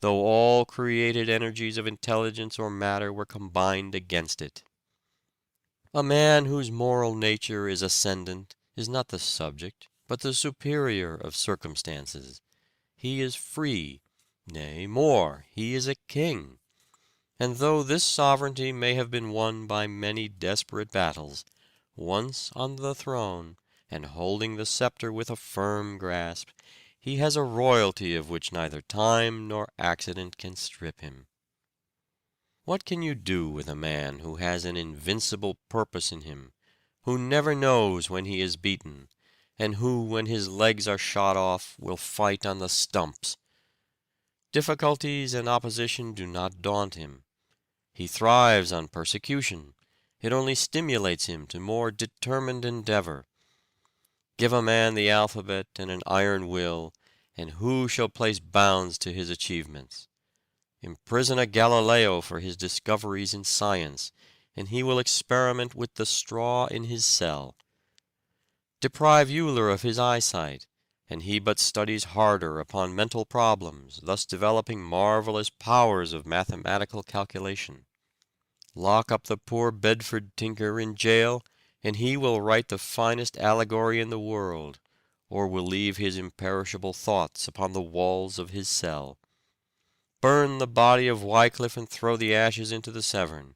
[SPEAKER 3] though all created energies of intelligence or matter were combined against it? A man whose moral nature is ascendant is not the subject, but the superior of circumstances. He is free, nay, more, he is a king. And though this sovereignty may have been won by many desperate battles, once on the throne, and holding the scepter with a firm grasp, he has a royalty of which neither time nor accident can strip him. What can you do with a man who has an invincible purpose in him, who never knows when he is beaten, and who, when his legs are shot off, will fight on the stumps? Difficulties and opposition do not daunt him. He thrives on persecution. It only stimulates him to more determined endeavor. Give a man the alphabet and an iron will, and who shall place bounds to his achievements? Imprison a Galileo for his discoveries in science, and he will experiment with the straw in his cell. Deprive Euler of his eyesight, and he but studies harder upon mental problems, thus developing marvelous powers of mathematical calculation. Lock up the poor Bedford tinker in jail, and he will write the finest allegory in the world, or will leave his imperishable thoughts upon the walls of his cell. Burn the body of Wycliffe and throw the ashes into the Severn,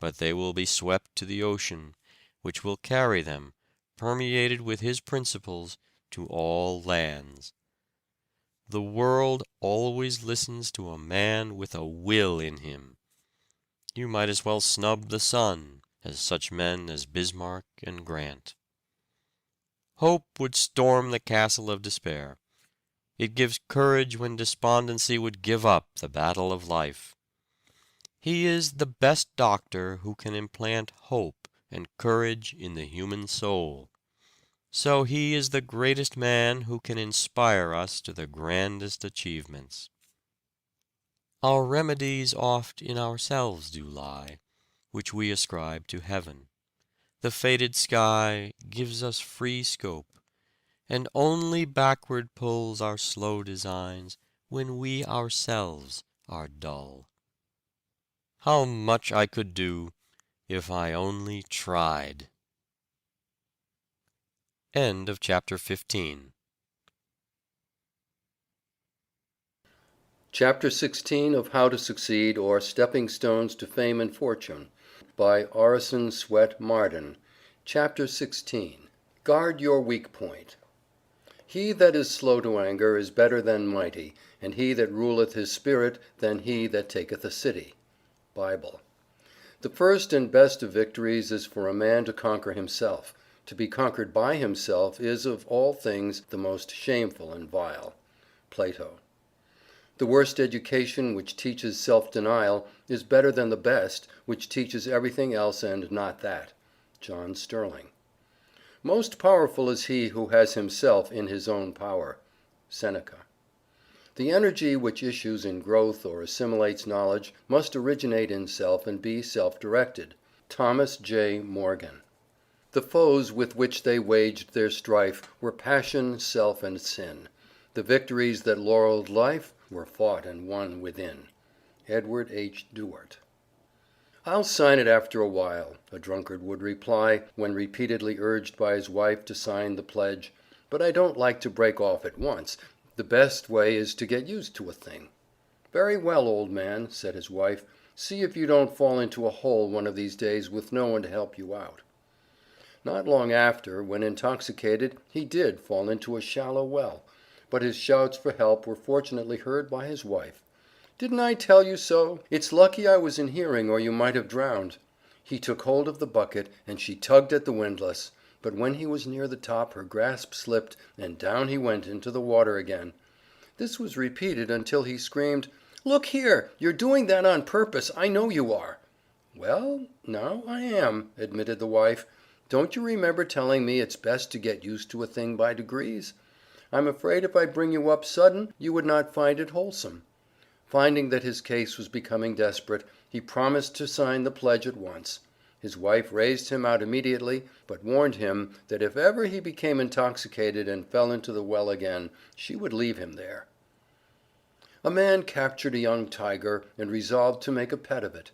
[SPEAKER 3] but they will be swept to the ocean, which will carry them, permeated with his principles, to all lands. The world always listens to a man with a will in him. You might as well snub the sun as such men as Bismarck and Grant. Hope would storm the castle of despair. It gives courage when despondency would give up the battle of life. He is the best doctor who can implant hope and courage in the human soul. So he is the greatest man who can inspire us to the grandest achievements. Our remedies oft in ourselves do lie, which we ascribe to heaven. The fated sky gives us free scope, and only backward pulls our slow designs when we ourselves are dull. How much I could do if I only tried. End of chapter 15.
[SPEAKER 4] Chapter 16 of How to Succeed, or Stepping Stones to Fame and Fortune, by Orison, Swett, Marden. Chapter 16. Guard your weak point. He that is slow to anger is better than mighty, and he that ruleth his spirit than he that taketh a city. Bible. The first and best of victories is for a man to conquer himself. To be conquered by himself is of all things the most shameful and vile. Plato. The worst education, which teaches self-denial, is better than the best, which teaches everything else and not that. John Sterling. Most powerful is he who has himself in his own power. Seneca. The energy which issues in growth or assimilates knowledge must originate in self and be self-directed. Thomas J. Morgan. The foes with which they waged their strife were passion, self, and sin. The victories that laureled life were fought and won within. Edward H. Duart. "I'll sign it after a while," a drunkard would reply when repeatedly urged by his wife to sign the pledge, "but I don't like to break off at once. The best way is to get used to a thing." "Very well, old man," said his wife, "see if you don't fall into a hole one of these days with no one to help you out." Not long after, when intoxicated, he did fall into a shallow well, but his shouts for help were fortunately heard by his wife. "Didn't I tell you so? It's lucky I was in hearing, or you might have drowned." He took hold of the bucket, and she tugged at the windlass, but when he was near the top her grasp slipped, and down he went into the water again. This was repeated until he screamed, "Look here, you're doing that on purpose, I know you are." "Well, now I am," admitted the wife. "Don't you remember telling me it's best to get used to a thing by degrees? I'm afraid if I bring you up sudden you would not find it wholesome." Finding that his case was becoming desperate, he promised to sign the pledge at once. His wife raised him out immediately, but warned him that if ever he became intoxicated and fell into the well again, she would leave him there. A man captured a young tiger and resolved to make a pet of it.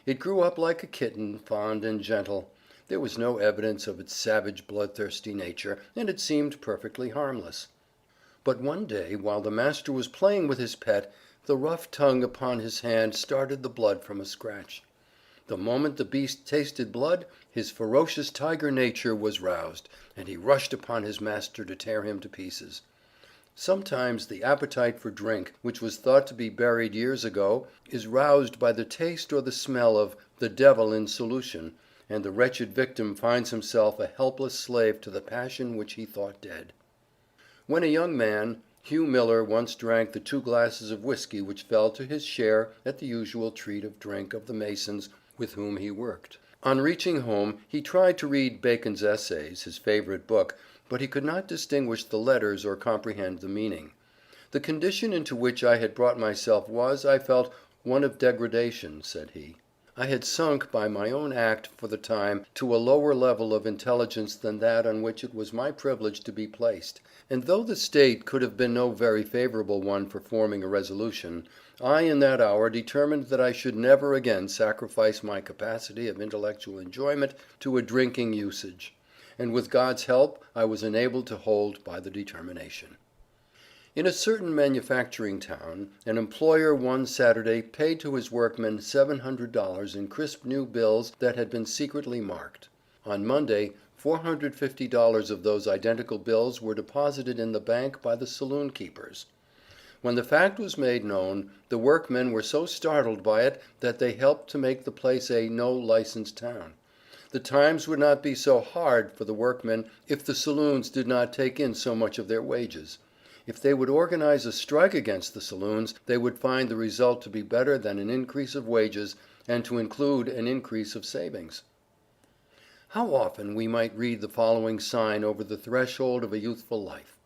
[SPEAKER 4] It grew up like a kitten, fond and gentle. There was no evidence of its savage, bloodthirsty nature, and it seemed perfectly harmless. But one day, while the master was playing with his pet, the rough tongue upon his hand started the blood from a scratch. The moment the beast tasted blood, his ferocious tiger nature was roused, and he rushed upon his master to tear him to pieces. Sometimes the appetite for drink, which was thought to be buried years ago, is roused by the taste or the smell of "the devil in solution," and the wretched victim finds himself a helpless slave to the passion which he thought dead. When a young man, Hugh Miller once drank the 2 glasses of whiskey which fell to his share at the usual treat of drink of the masons with whom he worked. On reaching home he tried to read Bacon's Essays, his favorite book, but he could not distinguish the letters or comprehend the meaning. The condition into which I had brought myself was, I felt, one of degradation, said he. I had sunk by my own act for the time to a lower level of intelligence than that on which it was my privilege to be placed, and though the state could have been no very favorable one for forming a resolution, I in that hour determined that I should never again sacrifice my capacity of intellectual enjoyment to a drinking usage, and with God's help I was enabled to hold by the determination. In a certain manufacturing town, an employer one Saturday paid to his workmen $700 in crisp new bills that had been secretly marked. On Monday, $450 of those identical bills were deposited in the bank by the saloon keepers. When the fact was made known, the workmen were so startled by it that they helped to make the place a no-license town. The times would not be so hard for the workmen if the saloons did not take in so much of their wages. If they would organize a strike against the saloons, they would find the result to be better than an increase of wages, and to include an increase of savings. How often we might read the following sign over the threshold of a youthful life: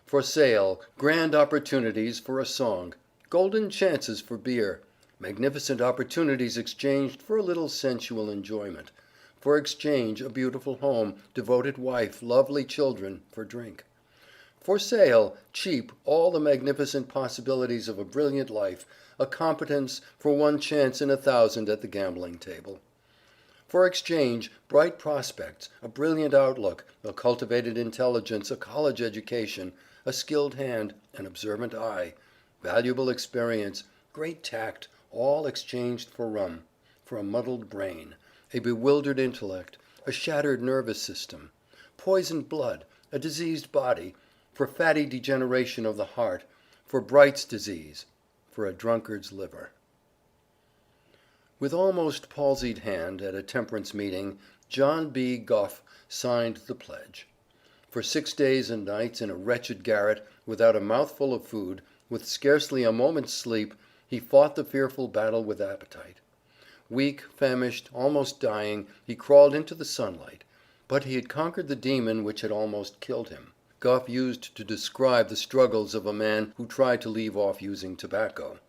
[SPEAKER 4] "For sale, grand opportunities for a song, golden chances for beer, magnificent opportunities exchanged for a little sensual enjoyment, for exchange a beautiful home, devoted wife, lovely children, for drink. For sale, cheap, all the magnificent possibilities of a brilliant life, a competence for one chance in 1,000 at the gambling table. For exchange, bright prospects, a brilliant outlook, a cultivated intelligence, a college education, a skilled hand, an observant eye, valuable experience, great tact, all exchanged for rum, for a muddled brain, a bewildered intellect, a shattered nervous system, poisoned blood, a diseased body, for fatty degeneration of the heart, for Bright's disease, for a drunkard's liver." With almost palsied hand, at a temperance meeting, John B. Gough signed the pledge. For 6 days and nights, in a wretched garret, without a mouthful of food, with scarcely a moment's sleep, he fought the fearful battle with appetite. Weak, famished, almost dying, he crawled into the sunlight, but he had conquered the demon which had almost killed him. Gough used to describe the struggles of a man who tried to leave off using tobacco.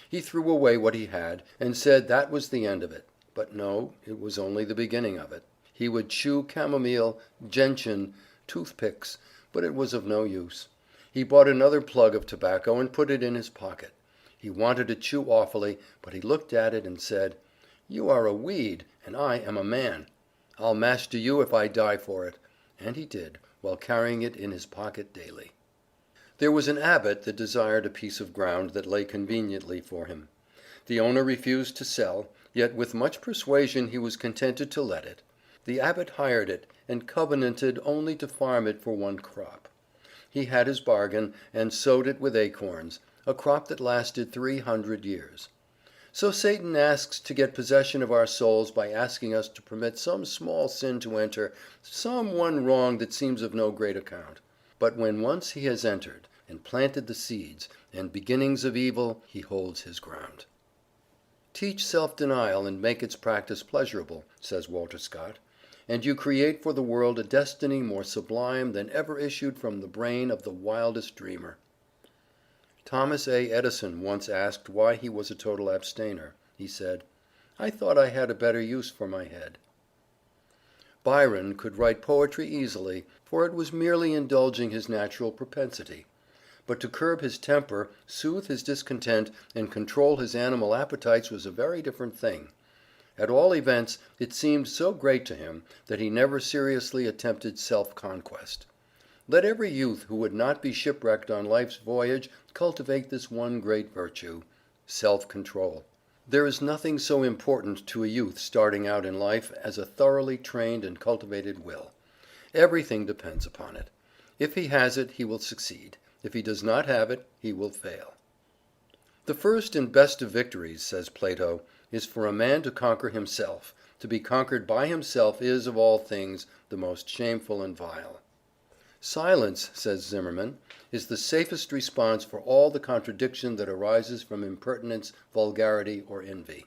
[SPEAKER 4] He threw away what he had, and said that was the end of it. But no, it was only the beginning of it. He would chew chamomile, gentian, toothpicks, but it was of no use. He bought another plug of tobacco and put it in his pocket. He wanted to chew awfully, but he looked at it and said, "You are a weed, and I am a man. I'll master you if I die for it." And he did, while carrying it in his pocket daily. There was an abbot that desired a piece of ground that lay conveniently for him. The owner refused to sell, yet with much persuasion he was contented to let it. The abbot hired it, and covenanted only to farm it for one crop. He had his bargain, and sowed it with acorns, a crop that lasted 300 years. So Satan asks to get possession of our souls by asking us to permit some small sin to enter, some one wrong that seems of no great account. But when once he has entered, and planted the seeds and beginnings of evil, he holds his ground. "Teach self-denial and make its practice pleasurable," says Walter Scott, "and you create for the world a destiny more sublime than ever issued from the brain of the wildest dreamer." Thomas A. Edison once asked why he was a total abstainer. He said, "I thought I had a better use for my head." Byron could write poetry easily, for it was merely indulging his natural propensity. But to curb his temper, soothe his discontent, and control his animal appetites was a very different thing. At all events, it seemed so great to him that he never seriously attempted self-conquest. Let every youth who would not be shipwrecked on life's voyage cultivate this one great virtue, self-control. There is nothing so important to a youth starting out in life as a thoroughly trained and cultivated will. Everything depends upon it. If he has it, he will succeed. If he does not have it, he will fail. The first and best of victories, says Plato, is for a man to conquer himself. To be conquered by himself is, of all things, the most shameful and vile. Silence, says Zimmermann, is the safest response for all the contradiction that arises from impertinence, vulgarity, or envy.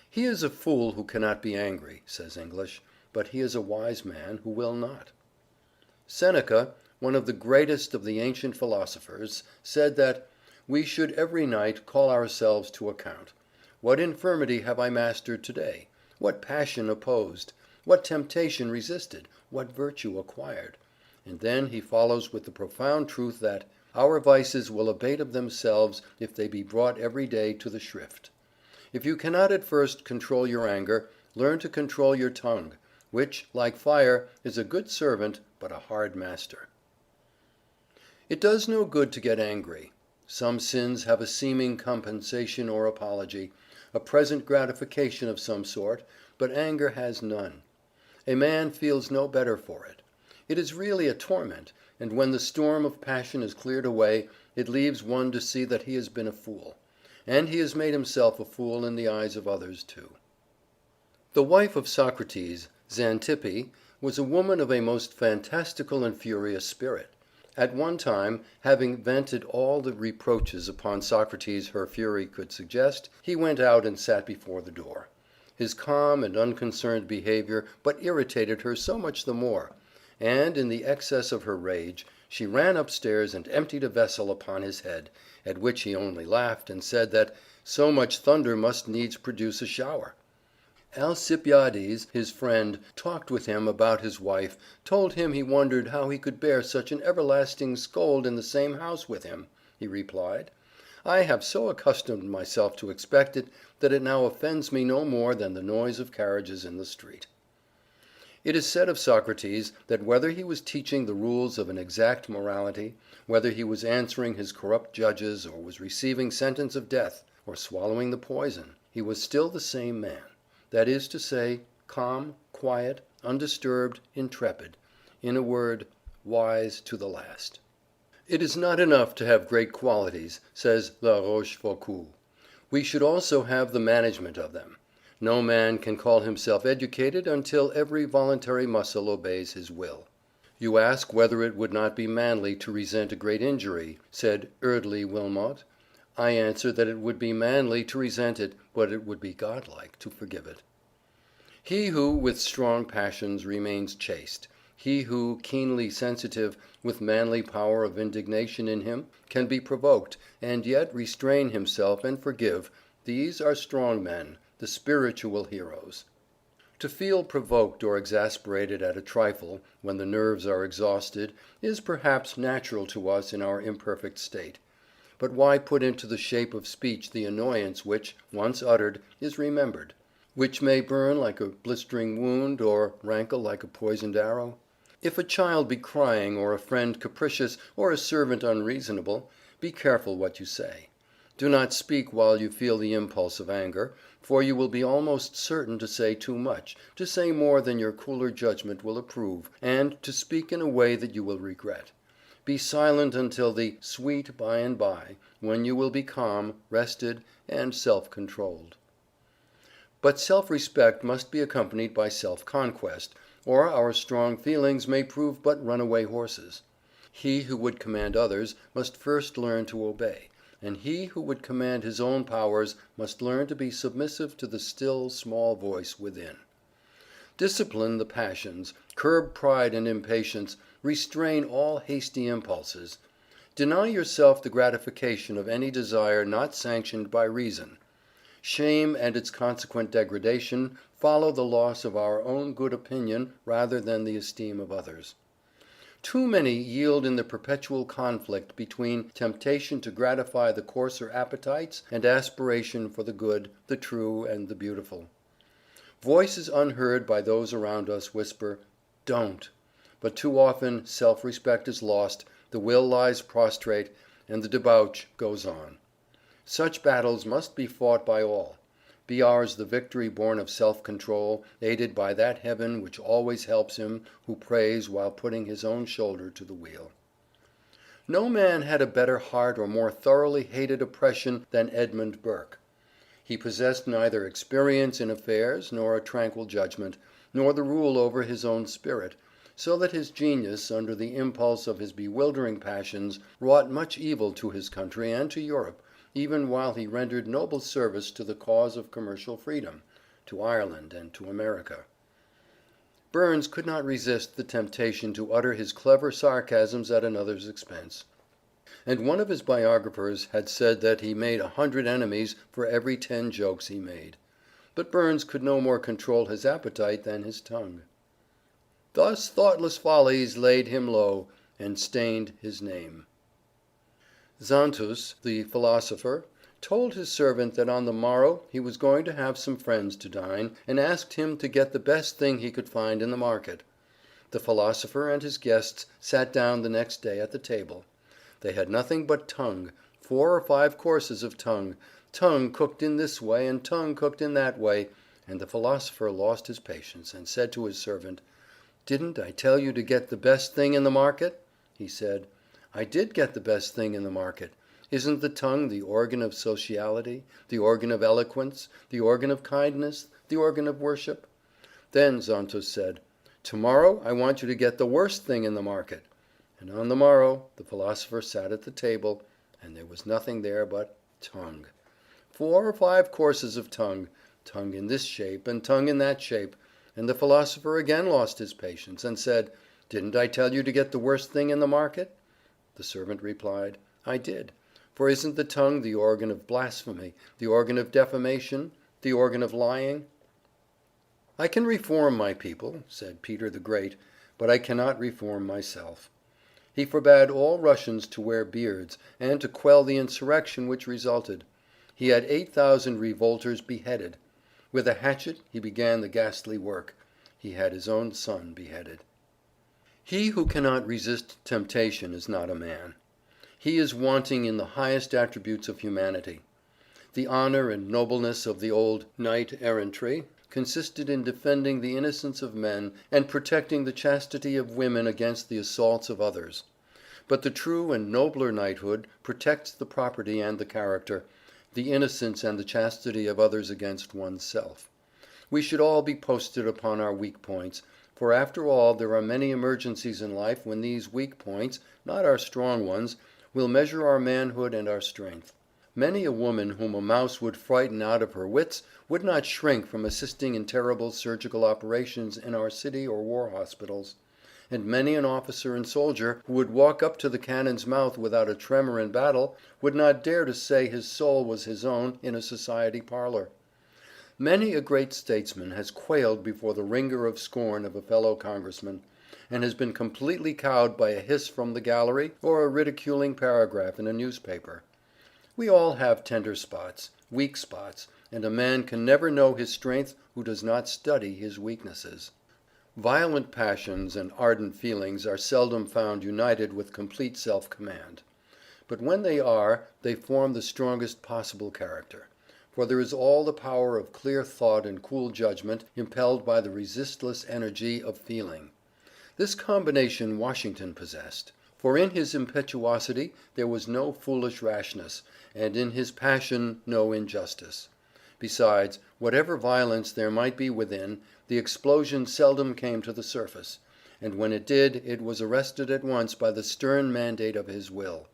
[SPEAKER 4] He is a fool who cannot be angry, says English, but he is a wise man who will not. Seneca, one of the greatest of the ancient philosophers, said that we should every night call ourselves to account. What infirmity have I mastered today? What passion opposed? What temptation resisted? What virtue acquired? And then he follows with the profound truth that our vices will abate of themselves if they be brought every day to the shrift. If you cannot at first control your anger, learn to control your tongue, which, like fire, is a good servant but a hard master. It does no good to get angry. Some sins have a seeming compensation or apology, a present gratification of some sort, but anger has none. A man feels no better for it. It is really a torment, and when the storm of passion is cleared away, it leaves one to see that he has been a fool. And he has made himself a fool in the eyes of others too. The wife of Socrates, Xanthippe, was a woman of a most fantastical and furious spirit. At one time, having vented all the reproaches upon Socrates her fury could suggest, he went out and sat before the door. His calm and unconcerned behavior but irritated her so much the more, and, in the excess of her rage, she ran upstairs and emptied a vessel upon his head, at which he only laughed, and said that so much thunder must needs produce a shower. Alcibiades, his friend, talked with him about his wife, told him he wondered how he could bear such an everlasting scold in the same house with him. He replied, I have so accustomed myself to expect it, that it now offends me no more than the noise of carriages in the street. It is said of Socrates that whether he was teaching the rules of an exact morality, whether he was answering his corrupt judges, or was receiving sentence of death, or swallowing the poison, he was still the same man. That is to say, calm, quiet, undisturbed, intrepid, in a word, wise to the last. It is not enough to have great qualities, says La Rochefoucauld. We should also have the management of them. No man can call himself educated until every voluntary muscle obeys his will. You ask whether it would not be manly to resent a great injury, said Eardley Wilmot. I answer that it would be manly to resent it, but it would be godlike to forgive it. He who, with strong passions, remains chaste, he who, keenly sensitive, with manly power of indignation in him, can be provoked, and yet restrain himself and forgive, these are strong men, the spiritual heroes. To feel provoked or exasperated at a trifle, when the nerves are exhausted, is perhaps natural to us in our imperfect state. But why put into the shape of speech the annoyance which, once uttered, is remembered, which may burn like a blistering wound, or rankle like a poisoned arrow? If a child be crying, or a friend capricious, or a servant unreasonable, be careful what you say. Do not speak while you feel the impulse of anger, for you will be almost certain to say too much, to say more than your cooler judgment will approve, and to speak in a way that you will regret. Be silent until the sweet by and by, when you will be calm, rested, and self-controlled. But self-respect must be accompanied by self-conquest, or our strong feelings may prove but runaway horses. He who would command others must first learn to obey, and he who would command his own powers must learn to be submissive to the still small voice within. Discipline the passions, curb pride and impatience, restrain all hasty impulses. Deny yourself the gratification of any desire not sanctioned by reason. Shame and its consequent degradation follow the loss of our own good opinion rather than the esteem of others. Too many yield in the perpetual conflict between temptation to gratify the coarser appetites and aspiration for the good, the true, and the beautiful. Voices unheard by those around us whisper, "Don't," but too often self-respect is lost, the will lies prostrate, and the debauch goes on. Such battles must be fought by all. Be ours the victory born of self-control, aided by that heaven which always helps him who prays while putting his own shoulder to the wheel. No man had a better heart or more thoroughly hated oppression than Edmund Burke. He possessed neither experience in affairs, nor a tranquil judgment, nor the rule over his own spirit, so that his genius, under the impulse of his bewildering passions, wrought much evil to his country and to Europe, even while he rendered noble service to the cause of commercial freedom, to Ireland and to America. Burns could not resist the temptation to utter his clever sarcasms at another's expense, and one of his biographers had said that he made 100 enemies for every 10 jokes he made. But Burns could no more control his appetite than his tongue. Thus thoughtless follies laid him low, and stained his name. Xanthus, the philosopher, told his servant that on the morrow he was going to have some friends to dine, and asked him to get the best thing he could find in the market. The philosopher and his guests sat down the next day at the table. They had nothing but tongue, 4 or 5 courses of tongue cooked in this way and tongue cooked in that way, and the philosopher lost his patience, and said to his servant, "Didn't I tell you to get the best thing in the market?" He said, "I did get the best thing in the market. Isn't the tongue the organ of sociality, the organ of eloquence, the organ of kindness, the organ of worship?" Then Xanthus said, "Tomorrow I want you to get the worst thing in the market." And on the morrow the philosopher sat at the table, and there was nothing there but tongue. 4 or 5 courses of tongue in this shape and tongue in that shape, and the philosopher again lost his patience, and said, "Didn't I tell you to get the worst thing in the market?" The servant replied, "I did, for isn't the tongue the organ of blasphemy, the organ of defamation, the organ of lying?" "I can reform my people," said Peter the Great, "but I cannot reform myself." He forbade all Russians to wear beards, and to quell the insurrection which resulted. He had 8,000 revolters beheaded. With a hatchet he began the ghastly work. He had his own son beheaded. He who cannot resist temptation is not a man. He is wanting in the highest attributes of humanity. The honor and nobleness of the old knight errantry consisted in defending the innocence of men and protecting the chastity of women against the assaults of others. But the true and nobler knighthood protects the property and the character, the innocence and the chastity of others against one's self. We should all be posted upon our weak points, for after all there are many emergencies in life when these weak points, not our strong ones, will measure our manhood and our strength. Many a woman whom a mouse would frighten out of her wits would not shrink from assisting in terrible surgical operations in our city or war hospitals, and many an officer and soldier who would walk up to the cannon's mouth without a tremor in battle would not dare to say his soul was his own in a society parlor. Many a great statesman has quailed before the ringer of scorn of a fellow congressman, and has been completely cowed by a hiss from the gallery or a ridiculing paragraph in a newspaper. We all have tender spots, weak spots, and a man can never know his strength who does not study his weaknesses. Violent passions and ardent feelings are seldom found united with complete self-command. But when they are, they form the strongest possible character, for there is all the power of clear thought and cool judgment impelled by the resistless energy of feeling. This combination Washington possessed, for in his impetuosity there was no foolish rashness, and in his passion no injustice. Besides, whatever violence there might be within, the explosion seldom came to the surface, and when it did it was arrested at once by the stern mandate of his will.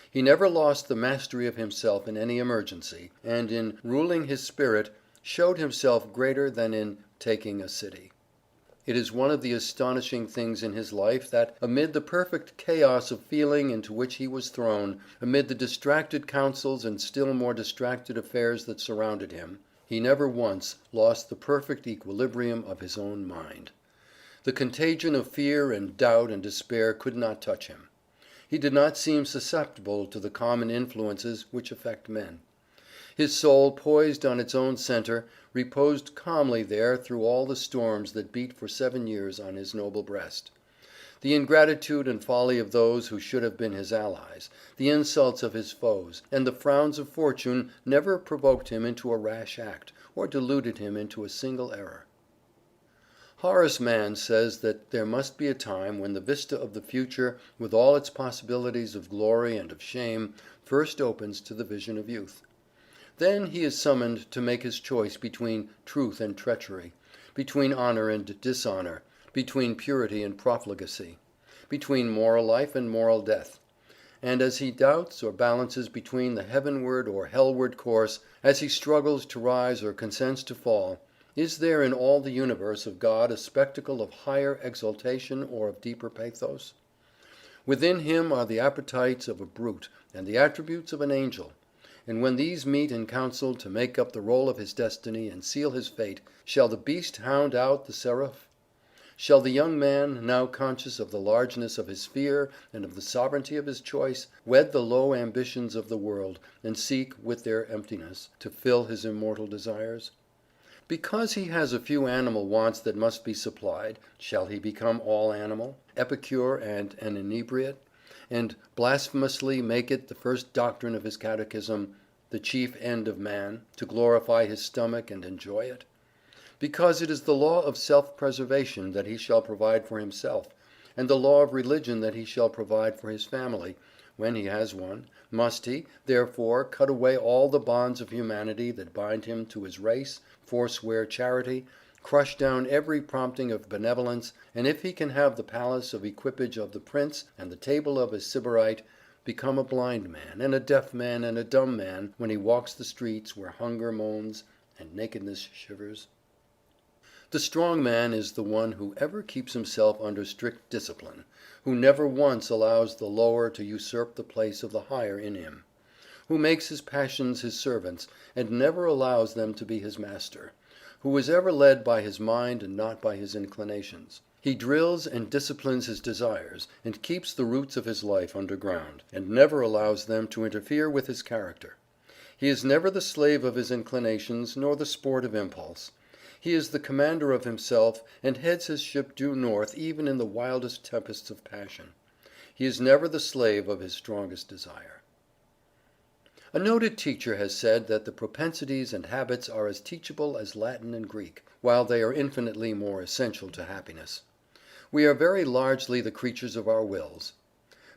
[SPEAKER 4] He never lost the mastery of himself in any emergency, and in ruling his spirit showed himself greater than in taking a city. It is one of the astonishing things in his life that, amid the perfect chaos of feeling into which he was thrown, amid the distracted counsels and still more distracted affairs that surrounded him, he never once lost the perfect equilibrium of his own mind. The contagion of fear and doubt and despair could not touch him. He did not seem susceptible to the common influences which affect men. His soul, poised on its own center, reposed calmly there through all the storms that beat for 7 years on his noble breast. The ingratitude and folly of those who should have been his allies, the insults of his foes, and the frowns of fortune never provoked him into a rash act, or deluded him into a single error. Horace Mann says that there must be a time when the vista of the future, with all its possibilities of glory and of shame, first opens to the vision of youth. Then he is summoned to make his choice between truth and treachery, between honor and dishonor, between purity and profligacy, between moral life and moral death. And as he doubts or balances between the heavenward or hellward course, as he struggles to rise or consents to fall, is there in all the universe of God a spectacle of higher exaltation or of deeper pathos? Within him are the appetites of a brute and the attributes of an angel, and when these meet in council to make up the roll of his destiny and seal his fate, shall the beast hound out the seraph? Shall the young man, now conscious of the largeness of his sphere and of the sovereignty of his choice, wed the low ambitions of the world, and seek, with their emptiness, to fill his immortal desires? Because he has a few animal wants that must be supplied, shall he become all animal, epicure and an inebriate, and blasphemously make it the first doctrine of his catechism, the chief end of man, to glorify his stomach and enjoy it? Because it is the law of self-preservation that he shall provide for himself, and the law of religion that he shall provide for his family, when he has one, must he, therefore, cut away all the bonds of humanity that bind him to his race, forswear charity, crush down every prompting of benevolence, and if he can have the palace of equipage of the prince, and the table of a sybarite, become a blind man, and a deaf man, and a dumb man, when he walks the streets where hunger moans and nakedness shivers? The strong man is the one who ever keeps himself under strict discipline, who never once allows the lower to usurp the place of the higher in him, who makes his passions his servants, and never allows them to be his master, who is ever led by his mind and not by his inclinations. He drills and disciplines his desires, and keeps the roots of his life underground, and never allows them to interfere with his character. He is never the slave of his inclinations, nor the sport of impulse. He is the commander of himself, and heads his ship due north even in the wildest tempests of passion. He is never the slave of his strongest desire. A noted teacher has said that the propensities and habits are as teachable as Latin and Greek, while they are infinitely more essential to happiness. We are very largely the creatures of our wills.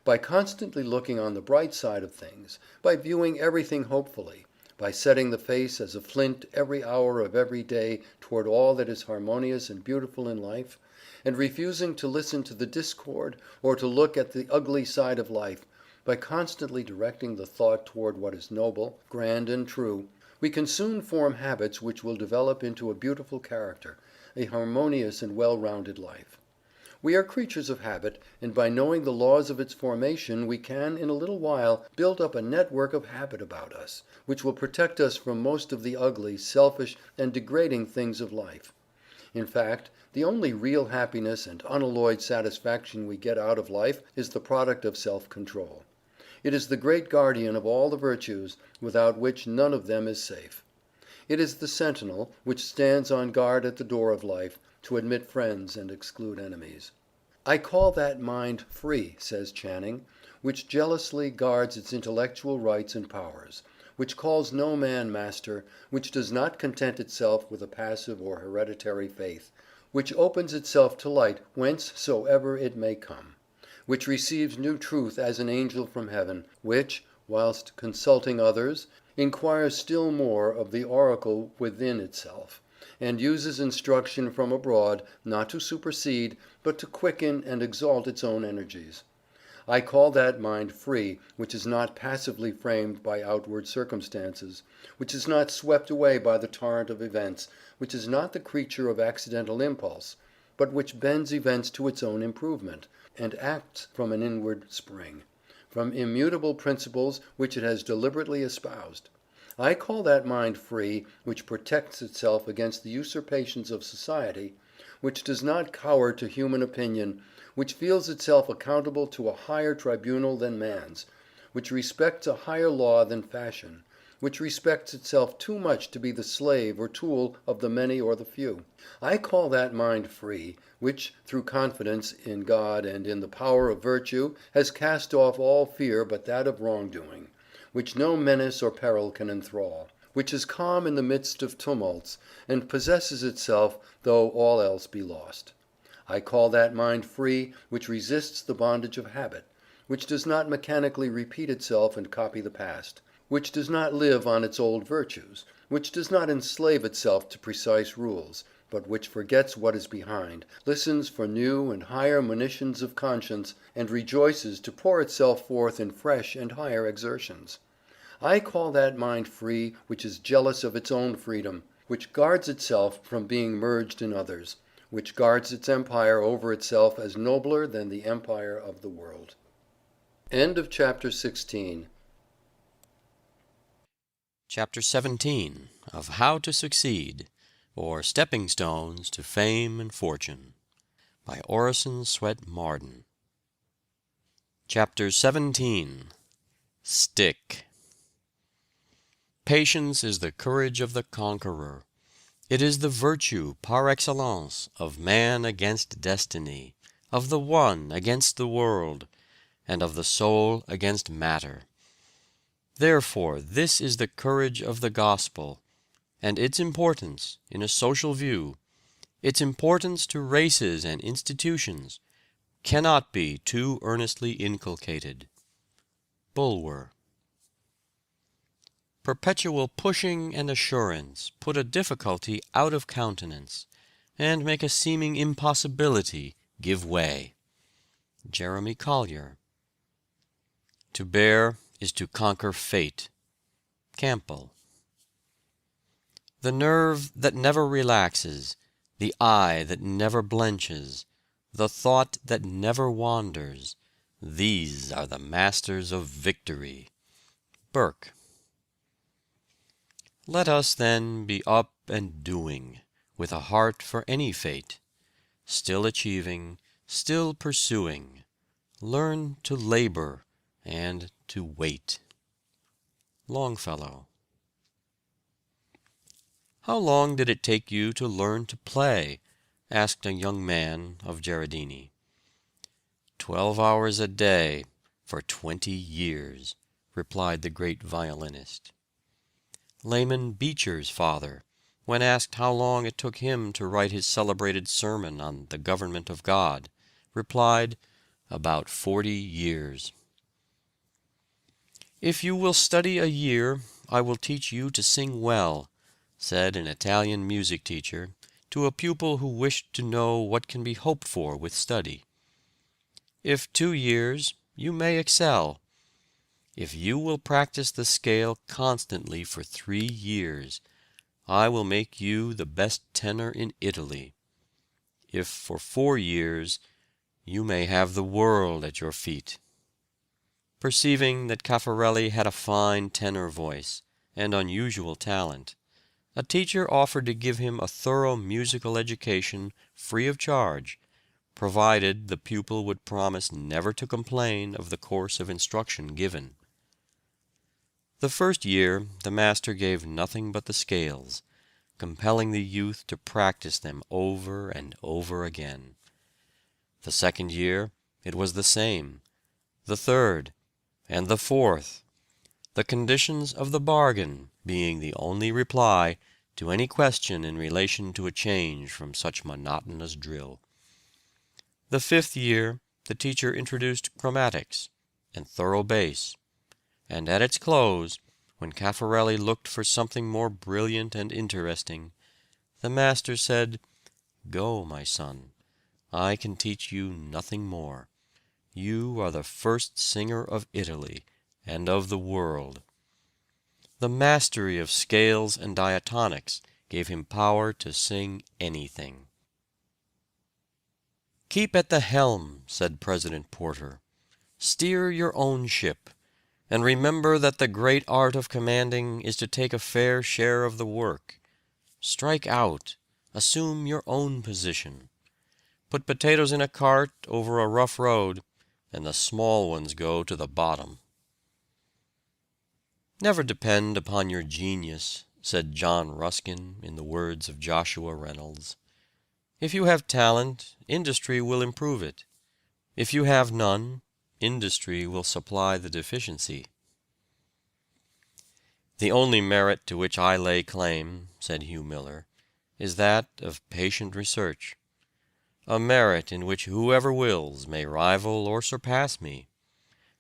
[SPEAKER 4] By constantly looking on the bright side of things, by viewing everything hopefully, by setting the face as a flint every hour of every day toward all that is harmonious and beautiful in life, and refusing to listen to the discord or to look at the ugly side of life, by constantly directing the thought toward what is noble, grand and true, we can soon form habits which will develop into a beautiful character, a harmonious and well-rounded life. We are creatures of habit, and by knowing the laws of its formation we can, in a little while, build up a network of habit about us, which will protect us from most of the ugly, selfish, and degrading things of life. In fact, the only real happiness and unalloyed satisfaction we get out of life is the product of self-control. It is the great guardian of all the virtues, without which none of them is safe. It is the sentinel which stands on guard at the door of life, to admit friends and exclude enemies. "I call that mind free," says Channing, "which jealously guards its intellectual rights and powers, which calls no man master, which does not content itself with a passive or hereditary faith, which opens itself to light whencesoever it may come, which receives new truth as an angel from heaven, which, whilst consulting others, inquires still more of the oracle within itself, and uses instruction from abroad, not to supersede, but to quicken and exalt its own energies. I call that mind free which is not passively framed by outward circumstances, which is not swept away by the torrent of events, which is not the creature of accidental impulse, but which bends events to its own improvement, and acts from an inward spring, from immutable principles which it has deliberately espoused. I call that mind free which protects itself against the usurpations of society, which does not cower to human opinion, which feels itself accountable to a higher tribunal than man's, which respects a higher law than fashion, which respects itself too much to be the slave or tool of the many or the few. I call that mind free, which, through confidence in God and in the power of virtue, has cast off all fear but that of wrongdoing, which no menace or peril can enthrall, which is calm in the midst of tumults, and possesses itself though all else be lost. I call that mind free which resists the bondage of habit, which does not mechanically repeat itself and copy the past, which does not live on its old virtues, which does not enslave itself to precise rules, but which forgets what is behind, listens for new and higher monitions of conscience, and rejoices to pour itself forth in fresh and higher exertions. I call that mind free which is jealous of its own freedom, which guards itself from being merged in others, which guards its empire over itself as nobler than the empire of the world. End of chapter 16.
[SPEAKER 3] Chapter 17 of How to Succeed, or Stepping Stones to Fame and Fortune, by Orison Swett Marden. Chapter 17. Stick. Patience is the courage of the conqueror. It is the virtue par excellence of man against destiny, of the one against the world, and of the soul against matter. Therefore, this is the courage of the gospel, and its importance in a social view, its importance to races and institutions, cannot be too earnestly inculcated. Bulwer. Perpetual pushing and assurance put a difficulty out of countenance, and make a seeming impossibility give way. Jeremy Collier. To bear is to conquer fate. Campbell. The nerve that never relaxes, the eye that never blenches, the thought that never wanders, these are the masters of victory. Burke. Let us then be up and doing, with a heart for any fate, still achieving, still pursuing, learn to labor and to wait. Longfellow. How long did it take you to learn to play? Asked a young man of Gerardini. 12 hours a day for 20 years, replied the great violinist. Layman Beecher's father, when asked how long it took him to write his celebrated sermon on the government of God, replied, about 40 years. If you will study a year, I will teach you to sing well, said an Italian music teacher to a pupil who wished to know what can be hoped for with study. If 2 years, you may excel. If you will practice the scale constantly for 3 years, I will make you the best tenor in Italy. If for 4 years, you may have the world at your feet. Perceiving that Caffarelli had a fine tenor voice and unusual talent, a teacher offered to give him a thorough musical education free of charge, provided the pupil would promise never to complain of the course of instruction given. The first year the master gave nothing but the scales, compelling the youth to practice them over and over again. The second year it was the same, the third, and the fourth, the conditions of the bargain being the only reply to any question in relation to a change from such monotonous drill. The fifth year the teacher introduced chromatics and thorough bass, and at its close, when Caffarelli looked for something more brilliant and interesting, the master said, "Go, my son, I can teach you nothing more. You are the first singer of Italy and of the world." The mastery of scales and diatonics gave him power to sing anything. "Keep at the helm," said President Porter. "Steer your own ship, and remember that the great art of commanding is to take a fair share of the work. Strike out, assume your own position. Put potatoes in a cart over a rough road, and the small ones go to the bottom." "Never depend upon your genius," said John Ruskin in the words of Joshua Reynolds. "If you have talent, industry will improve it. If you have none, industry will supply the deficiency." "The only merit to which I lay claim," said Hugh Miller, "is that of patient research. A merit in which whoever wills may rival or surpass me.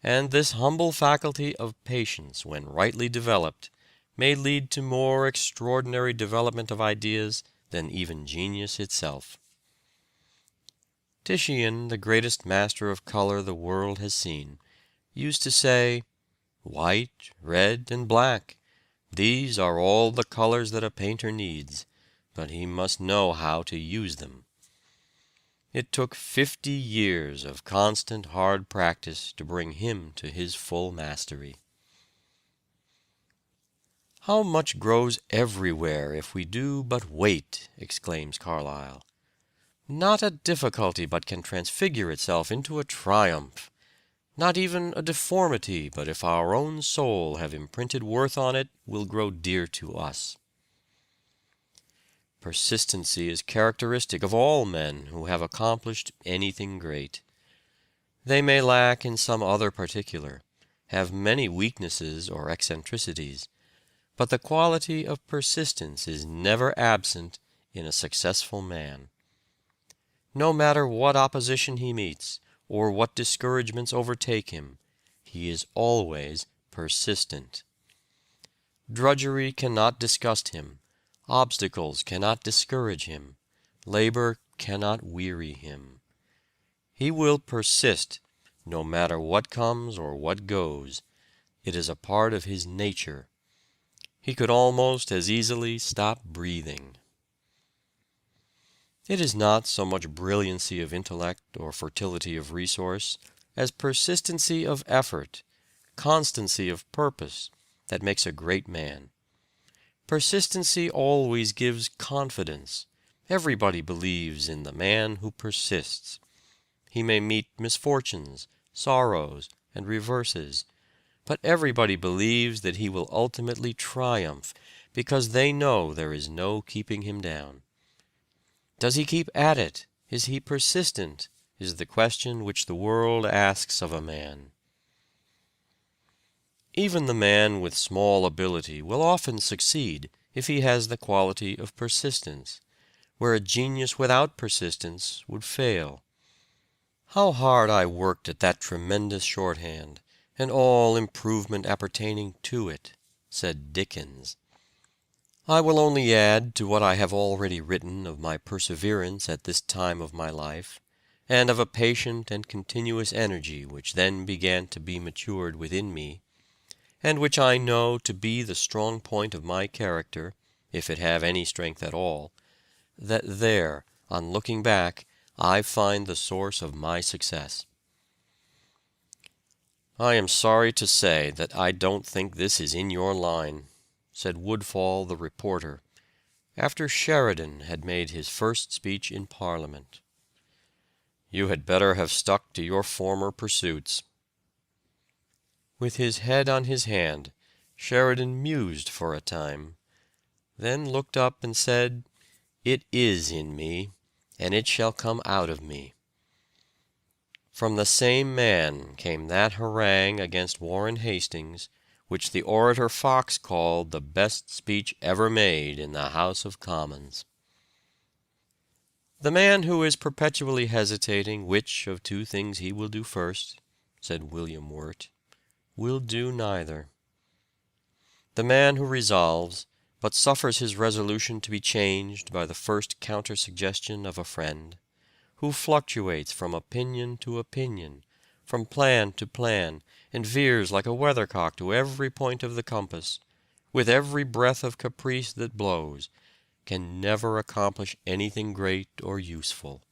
[SPEAKER 3] And this humble faculty of patience, when rightly developed, may lead to more extraordinary development of ideas than even genius itself." Titian, the greatest master of color the world has seen, used to say, "White, red, and black, these are all the colors that a painter needs, but he must know how to use them." It took 50 years of constant hard practice to bring him to his full mastery. "How much grows everywhere if we do but wait!" exclaims Carlyle. "Not a difficulty but can transfigure itself into a triumph. Not even a deformity, but if our own soul have imprinted worth on it, will grow dear to us." Persistency is characteristic of all men who have accomplished anything great. They may lack in some other particular, have many weaknesses or eccentricities, but the quality of persistence is never absent in a successful man. No matter what opposition he meets, or what discouragements overtake him, he is always persistent. Drudgery cannot disgust him. Obstacles cannot discourage him. Labor cannot weary him. He will persist, no matter what comes or what goes. It is a part of his nature. He could almost as easily stop breathing. It is not so much brilliancy of intellect or fertility of resource as persistency of effort, constancy of purpose, that makes a great man. Persistency always gives confidence. Everybody believes in the man who persists. He may meet misfortunes, sorrows, and reverses, but everybody believes that he will ultimately triumph, because they know there is no keeping him down. Does he keep at it? Is he persistent? Is the question which the world asks of a man. Even the man with small ability will often succeed if he has the quality of persistence, where a genius without persistence would fail. "How hard I worked at that tremendous shorthand, and all improvement appertaining to it," said Dickens. I will only add to what I have already written of my perseverance at this time of my life, and of a patient and continuous energy which then began to be matured within me, and which I know to be the strong point of my character, if it have any strength at all, that there, on looking back, I find the source of my success. "I am sorry to say that I don't think this is in your line," said Woodfall the reporter, after Sheridan had made his first speech in Parliament. "You had better have stuck to your former pursuits." With his head on his hand, Sheridan mused for a time, then looked up and said, "It is in me, and it shall come out of me." From the same man came that harangue against Warren Hastings, which the orator Fox called the best speech ever made in the House of Commons. "The man who is perpetually hesitating which of two things he will do first," said William Wirt, "will do neither. The man who resolves, but suffers his resolution to be changed by the first counter-suggestion of a friend, who fluctuates from opinion to opinion, from plan to plan, and veers like a weathercock to every point of the compass, with every breath of caprice that blows, can never accomplish anything great or useful.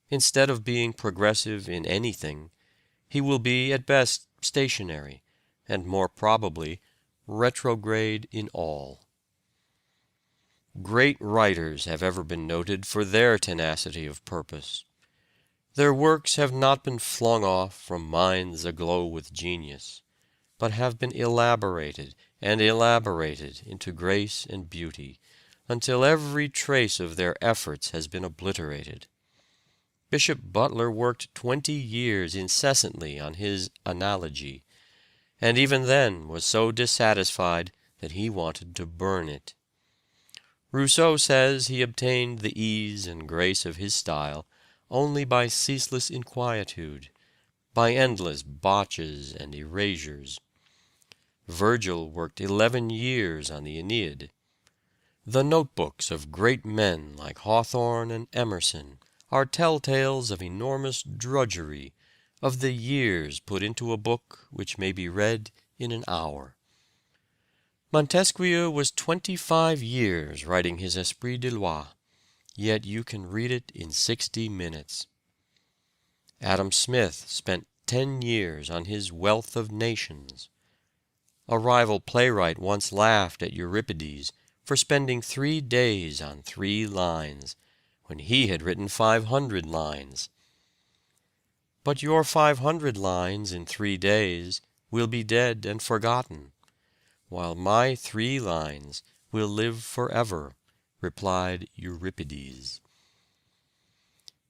[SPEAKER 3] Instead of being progressive in anything, he will be at best stationary, and more probably retrograde in all." great writers have ever been noted for their tenacity of purpose. Their works have not been flung off from minds aglow with genius, but have been elaborated and elaborated into grace and beauty, until every trace of their efforts has been obliterated. Bishop Butler worked 20 years incessantly on his Analogy, and even then was so dissatisfied that he wanted to burn it. Rousseau says he obtained the ease and grace of his style only by ceaseless inquietude, by endless botches and erasures. Virgil worked 11 years on the Aeneid. The notebooks of great men like Hawthorne and Emerson are telltales of enormous drudgery, of the years put into a book which may be read in an hour. Montesquieu was 25 years writing his Esprit de Loi, yet you can read it in 60 minutes. Adam Smith spent 10 years on his Wealth of Nations. A rival playwright once laughed at Euripides for spending 3 days on 3 lines, when he had written 500 lines. But your 500 lines in 3 days will be dead and forgotten, while my 3 lines will live forever, replied Euripides.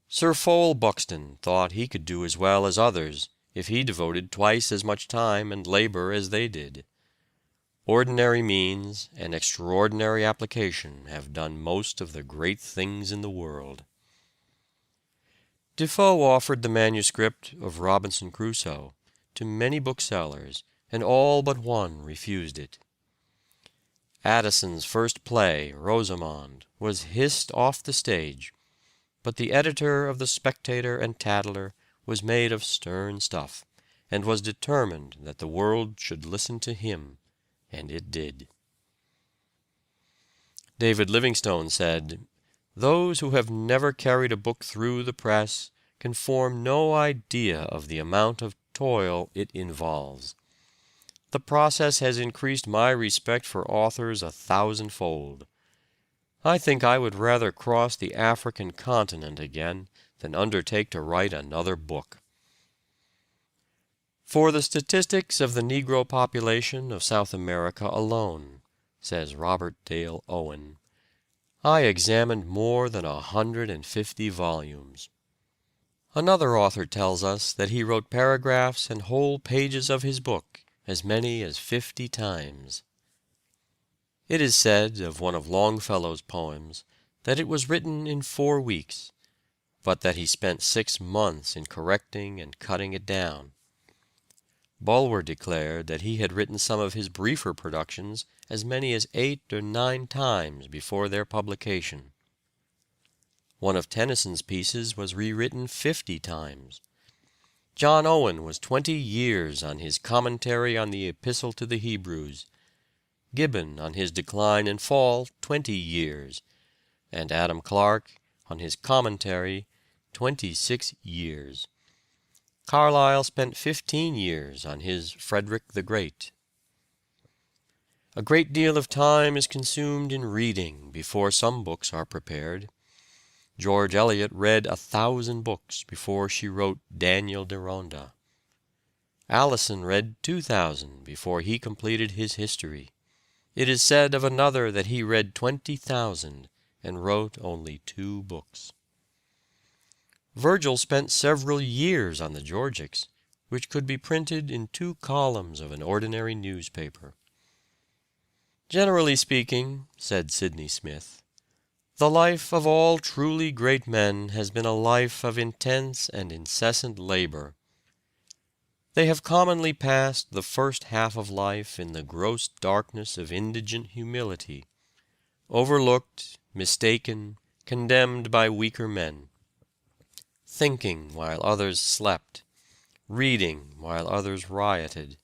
[SPEAKER 3] Sir Fowell Buxton thought he could do as well as others if he devoted twice as much time and labor as they did. Ordinary means and extraordinary application have done most of the great things in the world. Defoe offered the manuscript of Robinson Crusoe to many booksellers, and all but one refused it. Addison's first play, Rosamond, was hissed off the stage, but the editor of the Spectator and Tatler was made of stern stuff, and was determined that the world should listen to him, and it did. David Livingstone said, "Those who have never carried a book through the press can form no idea of the amount of toil it involves. The process has increased my respect for authors 1,000-fold. I think I would rather cross the African continent again than undertake to write another book." "For the statistics of the Negro population of South America alone," says Robert Dale Owen, "I examined more than 150 volumes." Another author tells us that he wrote paragraphs and whole pages of his book as many as 50 times. It is said of one of Longfellow's poems that it was written in 4 weeks, but that he spent 6 months in correcting and cutting it down. Bulwer declared that he had written some of his briefer productions as many as 8 or 9 times before their publication. One of Tennyson's pieces was rewritten 50 times. John Owen was 20 years on his commentary on the Epistle to the Hebrews, Gibbon on his Decline and Fall 20 years, and Adam Clarke on his commentary 26 years. Carlyle spent 15 years on his Frederick the Great. A great deal of time is consumed in reading before some books are prepared. George Eliot read 1,000 books before she wrote Daniel Deronda. Alison read 2,000 before he completed his history. It is said of another that he read 20,000 and wrote only 2 books. Virgil spent several years on the Georgics, which could be printed in 2 columns of an ordinary newspaper. "Generally speaking," said Sidney Smith, "the life of all truly great men has been a life of intense and incessant labor. They have commonly passed the first half of life in the gross darkness of indigent humility, overlooked, mistaken, condemned by weaker men, thinking while others slept, reading while others rioted,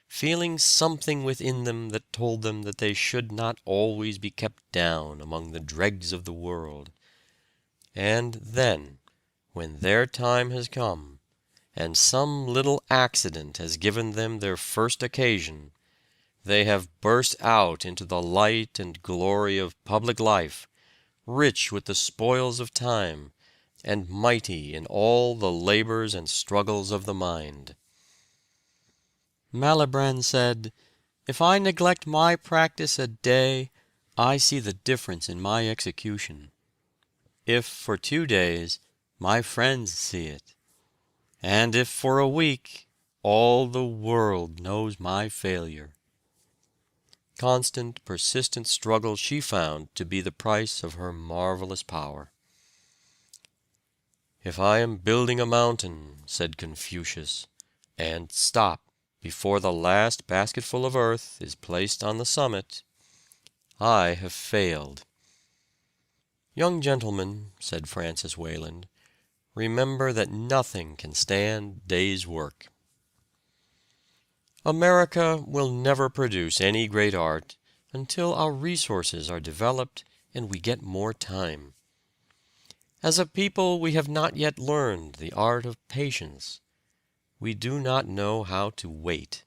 [SPEAKER 3] feeling something within them that told them that they should not always be kept down among the dregs of the world. And then, when their time has come, and some little accident has given them their first occasion, They have burst out into the light and glory of public life, rich with the spoils of time, and mighty in all the labors and struggles of the mind. Malibran said, "If I neglect my practice a day, I see the difference in my execution. If for 2 days, my friends see it. And if for a week, all the world knows my failure." Constant, persistent struggle she found to be the price of her marvelous power. "If I am building a mountain," said Confucius, "and stop before the last basketful of earth is placed on the summit, I have failed." "Young gentlemen," said Francis Wayland, "remember that nothing can stand day's work." America will never produce any great art until our resources are developed and we get more time. As a people, we have not yet learned the art of patience. We do not know how to wait.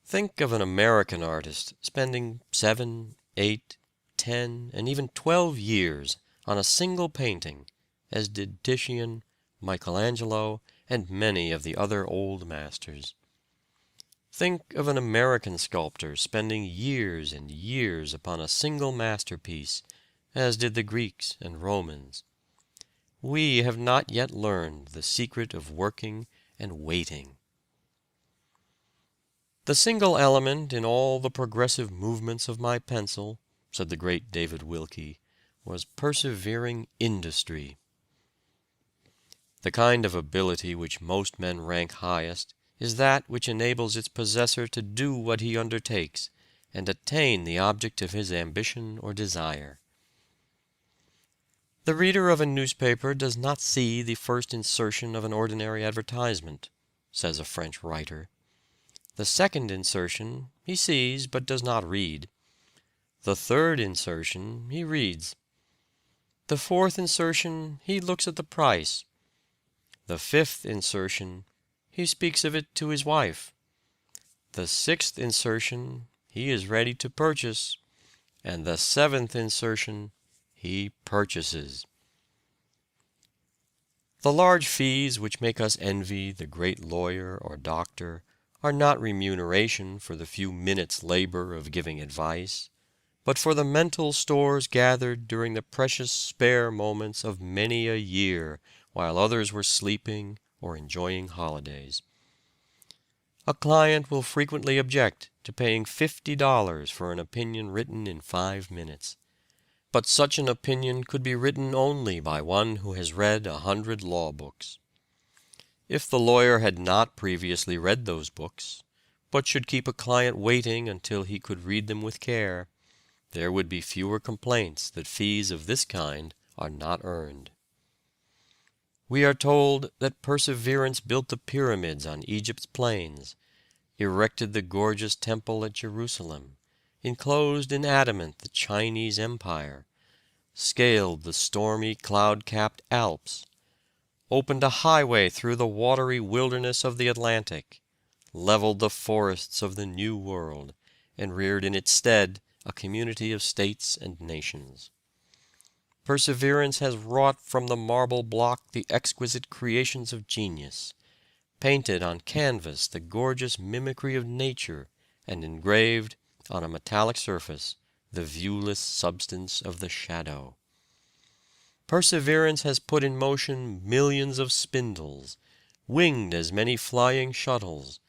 [SPEAKER 3] Think of an American artist spending 7, 8, 10, and even 12 years on a single painting, as did Titian, Michelangelo, and many of the other old masters. Think of an American sculptor spending years and years upon a single masterpiece, as did the Greeks and Romans. We have not yet learned the secret of working and waiting. "The single element in all the progressive movements of my pencil," said the great David Wilkie, "was persevering industry." The kind of ability which most men rank highest is that which enables its possessor to do what he undertakes, and attain the object of his ambition or desire. The reader of a newspaper does not see the first insertion of an ordinary advertisement, says a French writer. The second insertion he sees but does not read. The third insertion he reads. The fourth insertion he looks at the price. The fifth insertion he speaks of it to his wife. The sixth insertion he is ready to purchase, and the seventh insertion he purchases. The large fees which make us envy the great lawyer or doctor are not remuneration for the few minutes' labor of giving advice, but for the mental stores gathered during the precious spare moments of many a year while others were sleeping or enjoying holidays. A client will frequently object to paying $50 for an opinion written in 5 minutes. But such an opinion could be written only by one who has read 100 law books. If the lawyer had not previously read those books, but should keep a client waiting until he could read them with care, there would be fewer complaints that fees of this kind are not earned. We are told that Perseverance built the pyramids on Egypt's plains, erected the gorgeous temple at Jerusalem, enclosed in adamant the Chinese Empire, scaled the stormy cloud-capped Alps, opened a highway through the watery wilderness of the Atlantic, leveled the forests of the New World, and reared in its stead a community of states and nations. Perseverance has wrought from the marble block the exquisite creations of genius, painted on canvas the gorgeous mimicry of nature, and engraved, on a metallic surface, the viewless substance of the shadow. Perseverance has put in motion millions of spindles, winged as many flying shuttles,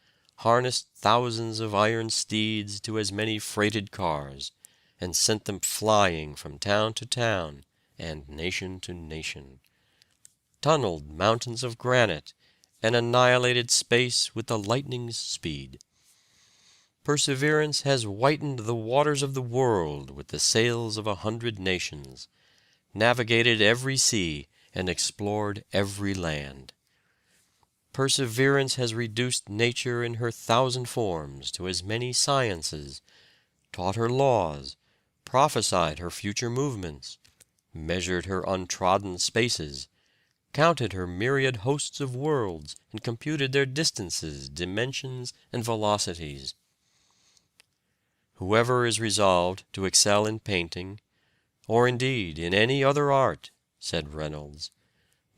[SPEAKER 3] harnessed thousands of iron steeds to as many freighted cars, and sent them flying from town to town and nation to nation, tunneled mountains of granite, and annihilated space with the lightning's speed. Perseverance has whitened the waters of the world with the sails of 100 nations, navigated every sea, and explored every land. Perseverance has reduced nature in her 1,000 forms to as many sciences, taught her laws, prophesied her future movements, measured her untrodden spaces, counted her myriad hosts of worlds, and computed their distances, dimensions, and velocities. Whoever is resolved to excel in painting, or indeed in any other art, said Reynolds,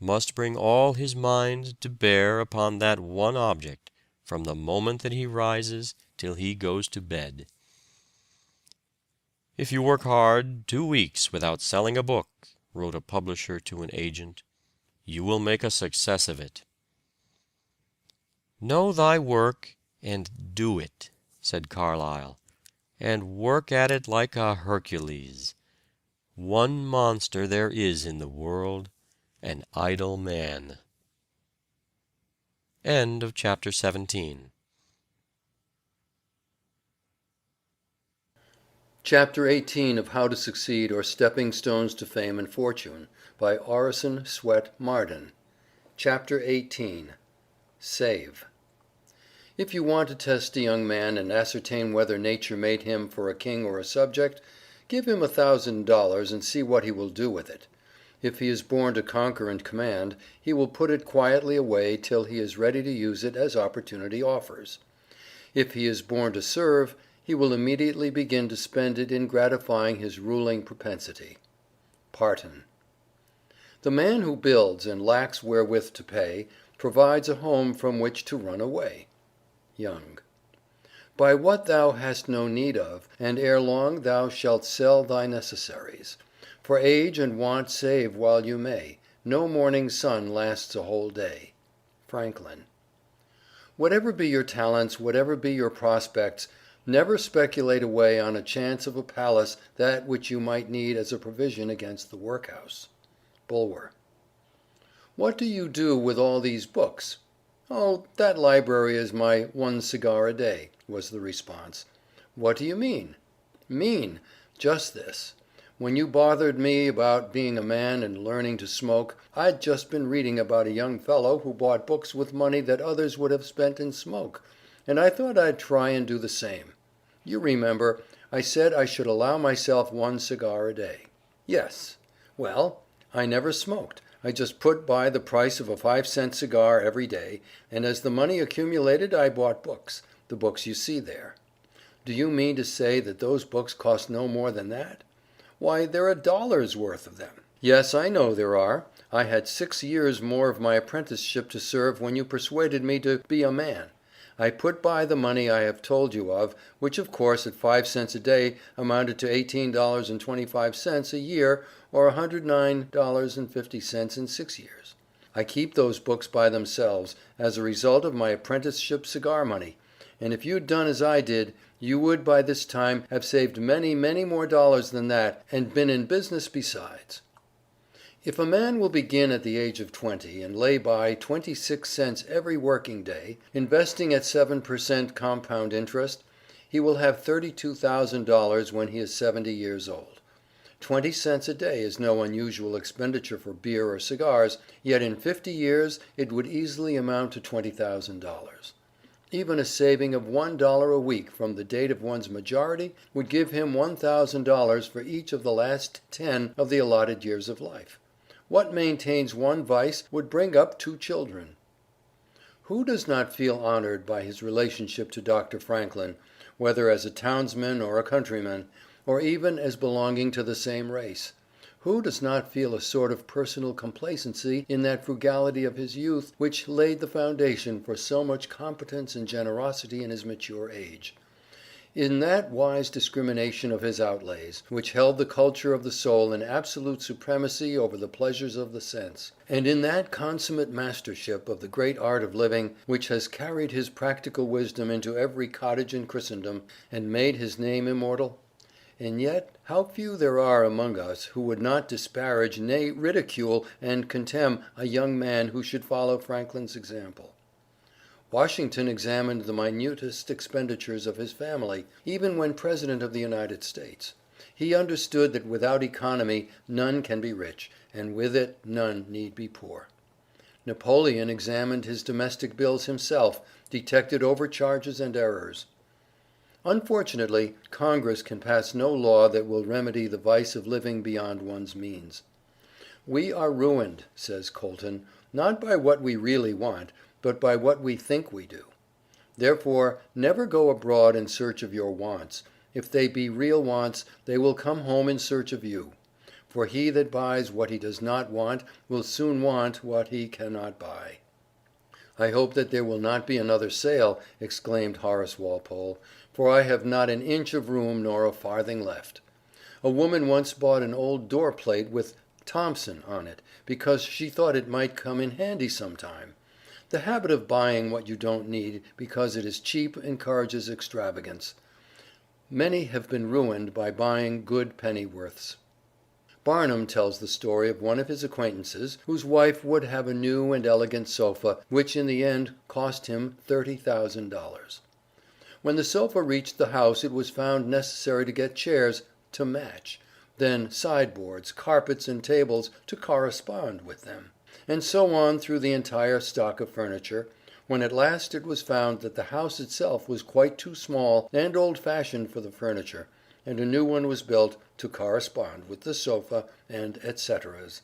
[SPEAKER 3] must bring all his mind to bear upon that one object from the moment that he rises till he goes to bed. If you work hard 2 weeks without selling a book, wrote a publisher to an agent, you will make a success of it. Know thy work and do it, said Carlyle, and work at it like a Hercules. One monster there is in the world, an idle man. End of chapter 17.
[SPEAKER 4] Chapter 18 of How to Succeed or Stepping Stones to Fame and Fortune by Orison, Swett, Marden. Chapter 18. Save. If you want to test a young man and ascertain whether nature made him for a king or a subject, give him $1,000 and see what he will do with it. If he is born to conquer and command, he will put it quietly away till he is ready to use it as opportunity offers. If he is born to serve, he will immediately begin to spend it in gratifying his ruling propensity. Parton. The man who builds and lacks wherewith to pay, provides a home from which to run away. Young. Buy what thou hast no need of, and ere long thou shalt sell thy necessaries. For age and want save while you may. No morning sun lasts a whole day. Franklin. Whatever be your talents, whatever be your prospects, never speculate away on a chance of a palace that which you might need as a provision against the workhouse. Bulwer. What do you do with all these books? Oh, that library is my one cigar a day, was the response. What do you mean? Mean? Just this. When you bothered me about being a man and learning to smoke, I'd just been reading about a young fellow who bought books with money that others would have spent in smoke, and I thought I'd try and do the same. You remember, I said I should allow myself one cigar a day. Yes. Well, I never smoked. I just put by the price of a 5-cent cigar every day, and as the money accumulated I bought books, the books you see there. Do you mean to say that those books cost no more than that? Why, there are dollars worth of them. Yes, I know there are. I had 6 years more of my apprenticeship to serve when you persuaded me to be a man. I put by the money I have told you of, which of course at 5 cents a day amounted to $18.25 a year, or $109.50 in 6 years. I keep those books by themselves, as a result of my apprenticeship cigar money, and if you'd done as I did, you would by this time have saved many, many more dollars than that, and been in business besides. If a man will begin at the age of 20 and lay by 26 cents every working day, investing at 7% compound interest, he will have $32,000 when he is 70 years old. 20 cents a day is no unusual expenditure for beer or cigars, yet in 50 years it would easily amount to $20,000. Even a saving of $1 a week from the date of one's majority would give him $1,000 for each of the last 10 of the allotted years of life. What maintains one vice would bring up 2 children. Who does not feel honored by his relationship to Dr. Franklin, whether as a townsman or a countryman, or even as belonging to the same race? Who does not feel a sort of personal complacency in that frugality of his youth which laid the foundation for so much competence and generosity in his mature age? In that wise discrimination of his outlays, which held the culture of the soul in absolute supremacy over the pleasures of the sense, and in that consummate mastership of the great art of living, which has carried his practical wisdom into every cottage in Christendom, and made his name immortal? And yet how few there are among us who would not disparage, nay, ridicule and contemn a young man who should follow Franklin's example. Washington examined the minutest expenditures of his family, even when President of the United States. He understood that without economy none can be rich, and with it none need be poor. Napoleon examined his domestic bills himself, detected overcharges and errors. Unfortunately, Congress can pass no law that will remedy the vice of living beyond one's means. We are ruined, says Colton, not by what we really want, but by what we think we do. Therefore, never go abroad in search of your wants. if they be real wants, they will come home in search of you. For he that buys what he does not want will soon want what he cannot buy. I hope that there will not be another sale, exclaimed Horace Walpole, for I have not an inch of room nor a farthing left. A woman once bought an old door plate with Thompson on it, because she thought it might come in handy sometime. The habit of buying what you don't need because it is cheap encourages extravagance. Many have been ruined by buying good pennyworths. Barnum tells the story of one of his acquaintances, whose wife would have a new and elegant sofa, which in the end cost him $30,000. When the sofa reached the house it was found necessary to get chairs to match, then sideboards, carpets, and tables to correspond with them, and so on through the entire stock of furniture, when at last it was found that the house itself was quite too small and old-fashioned for the furniture, and a new one was built to correspond with the sofa, and etceteras.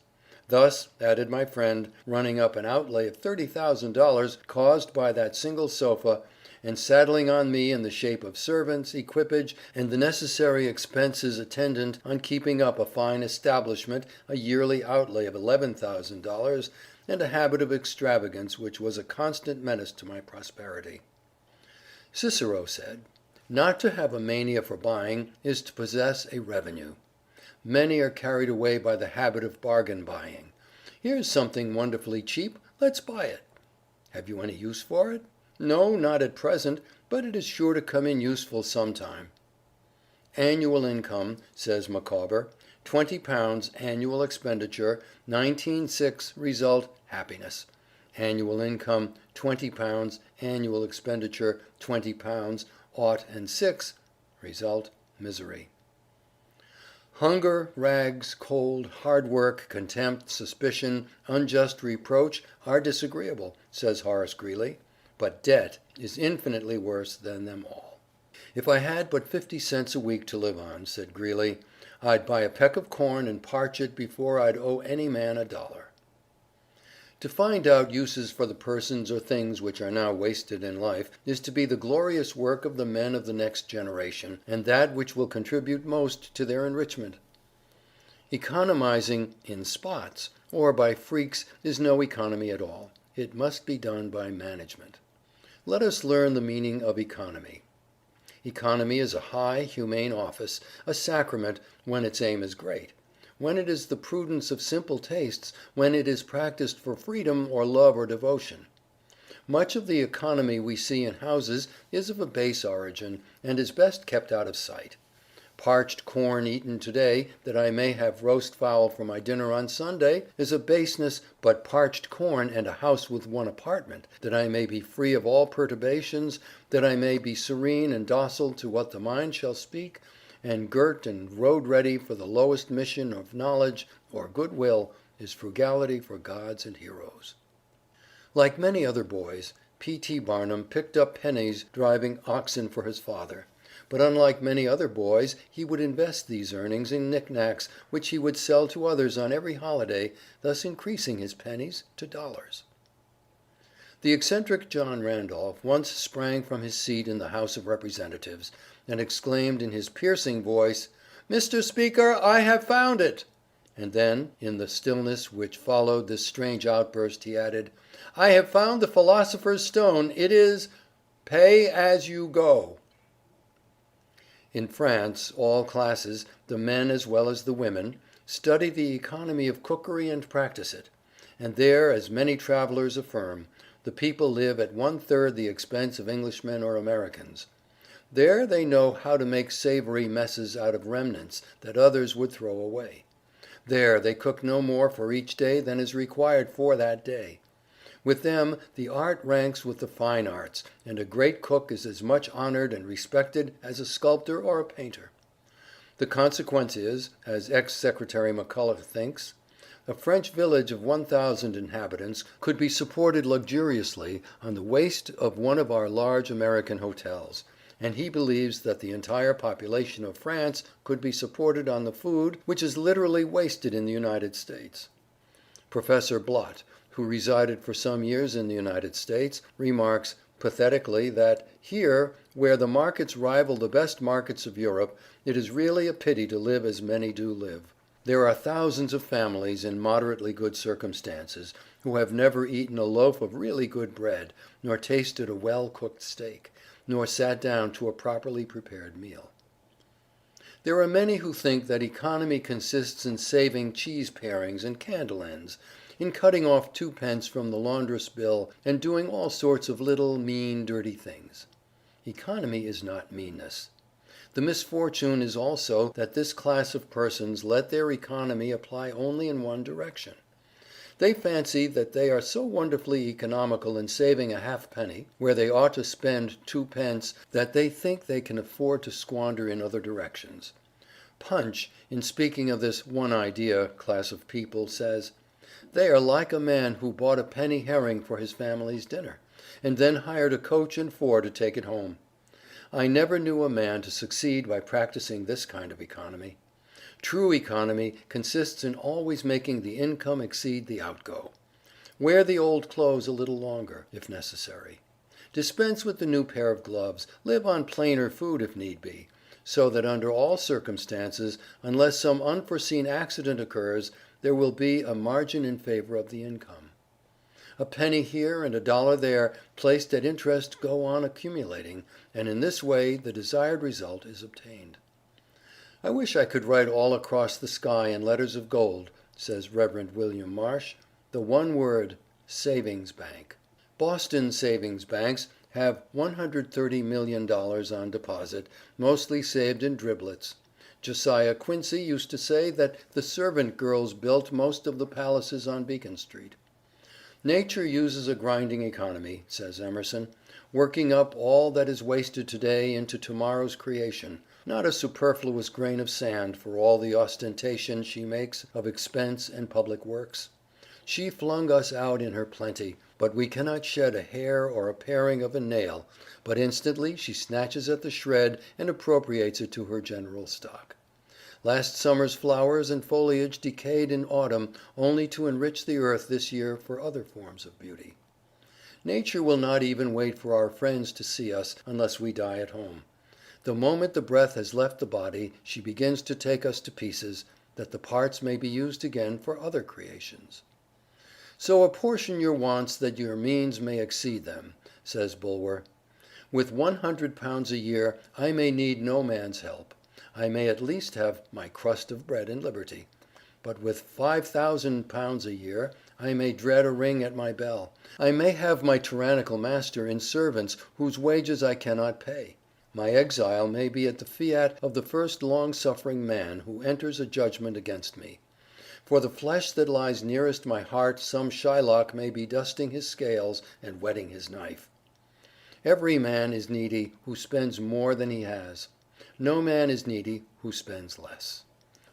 [SPEAKER 4] Thus, added my friend, running up an outlay of $30,000 caused by that single sofa, and saddling on me in the shape of servants, equipage, and the necessary expenses attendant on keeping up a fine establishment, a yearly outlay of $11,000, and a habit of extravagance which was a constant menace to my prosperity. Cicero said, "Not to have a mania for buying is to possess a revenue." Many are carried away by the habit of bargain buying. Here's something wonderfully cheap, let's buy it. Have you any use for it? No, not at present, but it is sure to come in useful sometime. Annual income, says Micawber, £20 annual expenditure, 19.6 result happiness. Annual income £20 annual expenditure, £20 ought and 6 result misery. Hunger, rags, cold, hard work, contempt, suspicion, unjust reproach are disagreeable, says Horace Greeley, but debt is infinitely worse than them all. If I had but 50 cents a week to live on, said Greeley, I'd buy a peck of corn and parch it before I'd owe any man $1. To find out uses for the persons or things which are now wasted in life is to be the glorious work of the men of the next generation, and that which will contribute most to their enrichment. Economizing in spots or by freaks is no economy at all. It must be done by management. Let us learn the meaning of economy. Economy is a high, humane office, a sacrament when its aim is great, when it is the prudence of simple tastes, when it is practiced for freedom or love or devotion. Much of the economy we see in houses is of a base origin, and is best kept out of sight. Parched corn eaten today, that I may have roast fowl for my dinner on Sunday, is a baseness, but parched corn and a house with one apartment, that I may be free of all perturbations, that I may be serene and docile to what the mind shall speak, and girt and road ready for the lowest mission of knowledge or good will, is frugality for gods and heroes. Like many other boys, P.T. Barnum picked up pennies driving oxen for his father. But unlike many other boys, he would invest these earnings in knickknacks which he would sell to others on every holiday, thus increasing his pennies to dollars. The eccentric John Randolph once sprang from his seat in the House of Representatives, and exclaimed in his piercing voice, "Mr. Speaker, I have found it!" And then, in the stillness which followed this strange outburst, he added, "I have found the philosopher's stone. It is pay as you go." In France, all classes, the men as well as the women, study the economy of cookery and practice it, and there, as many travelers affirm, the people live at 1/3 the expense of Englishmen or Americans. There they know how to make savory messes out of remnants that others would throw away. There they cook no more for each day than is required for that day. With them the art ranks with the fine arts, and a great cook is as much honored and respected as a sculptor or a painter. The consequence is, as ex-Secretary McCulloch thinks, a French village of 1,000 inhabitants could be supported luxuriously on the waste of one of our large American hotels, and he believes that the entire population of France could be supported on the food which is literally wasted in the United States. Professor Blott, who resided for some years in the United States, remarks, pathetically, that here, where the markets rival the best markets of Europe, it is really a pity to live as many do live. There are thousands of families in moderately good circumstances who have never eaten a loaf of really good bread, nor tasted a well-cooked steak, nor sat down to a properly prepared meal. There are many who think that economy consists in saving cheese parings and candle ends, in cutting off 2d. from the laundress bill, and doing all sorts of little, mean, dirty things. Economy is not meanness. The misfortune is also that this class of persons let their economy apply only in one direction. They fancy that they are so wonderfully economical in saving a halfpenny, where they ought to spend 2d., that they think they can afford to squander in other directions. Punch, in speaking of this one idea class of people, says, "They are like a man who bought a penny herring for his family's dinner, and then hired a coach and four to take it home." I never knew a man to succeed by practicing this kind of economy. True economy consists in always making the income exceed the outgo. Wear the old clothes a little longer, if necessary. Dispense with the new pair of gloves, live on plainer food if need be, so that under all circumstances, unless some unforeseen accident occurs, there will be a margin in favor of the income. A penny here and a dollar there placed at interest go on accumulating, and in this way the desired result is obtained. "I wish I could write all across the sky in letters of gold," says Rev. William Marsh, "the one word, Savings Bank." Boston savings banks have $130,000,000 on deposit, mostly saved in driblets. Josiah Quincy used to say that the servant girls built most of the palaces on Beacon Street. "Nature uses a grinding economy," says Emerson, "working up all that is wasted today into tomorrow's creation, not a superfluous grain of sand for all the ostentation she makes of expense and public works. She flung us out in her plenty, but we cannot shed a hair or a paring of a nail, but instantly she snatches at the shred and appropriates it to her general stock. Last summer's flowers and foliage decayed in autumn only to enrich the earth this year for other forms of beauty. Nature will not even wait for our friends to see us unless we die at home. The moment the breath has left the body, she begins to take us to pieces, that the parts may be used again for other creations. "So apportion your wants that your means may exceed them," says Bulwer. "With £100 a year I may need no man's help. I may at least have my crust of bread and liberty. But with £5,000 a year I may dread a ring at my bell. I may have my tyrannical master in servants whose wages I cannot pay. My exile may be at the fiat of the first long-suffering man who enters a judgment against me. For the flesh that lies nearest my heart some Shylock may be dusting his scales and whetting his knife. Every man is needy who spends more than he has. No man is needy who spends less.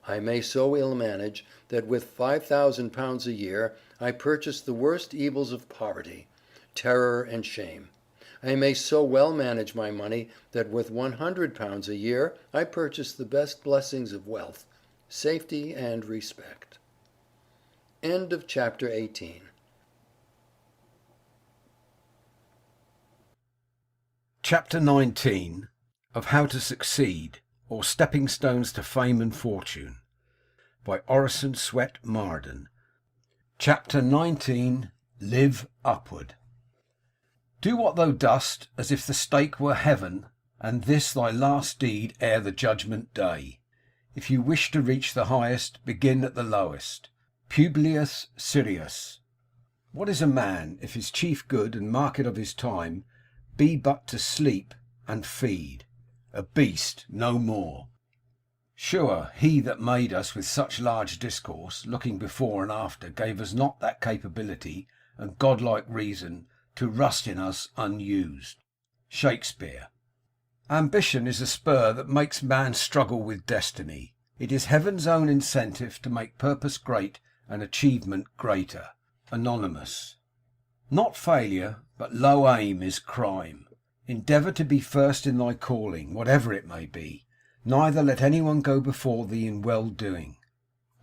[SPEAKER 4] I may so ill manage that with £5,000 a year I purchase the worst evils of poverty, terror and shame. I may so well manage my money that with £100 a year I purchase the best blessings of wealth, safety and respect." End of chapter 18.
[SPEAKER 8] Chapter 19 of How to Succeed, or Stepping Stones to Fame and Fortune, by Orison, Swett, Marden. Chapter 19. Live Upward. Do what thou dost, as if the stake were heaven, and this thy last deed ere the judgment day. If you wish to reach the highest, begin at the lowest. Publius Syrius. What is a man, if his chief good and market of his time be but to sleep and feed? A beast, no more. Sure, he that made us with such large discourse, looking before and after, gave us not that capability and godlike reason to rust in us unused. Shakespeare. Ambition is a spur that makes man struggle with destiny. It is heaven's own incentive to make purpose great and achievement greater. Anonymous. Not failure, but low aim is crime. Endeavour to be first in thy calling, whatever it may be. Neither let anyone go before thee in well-doing.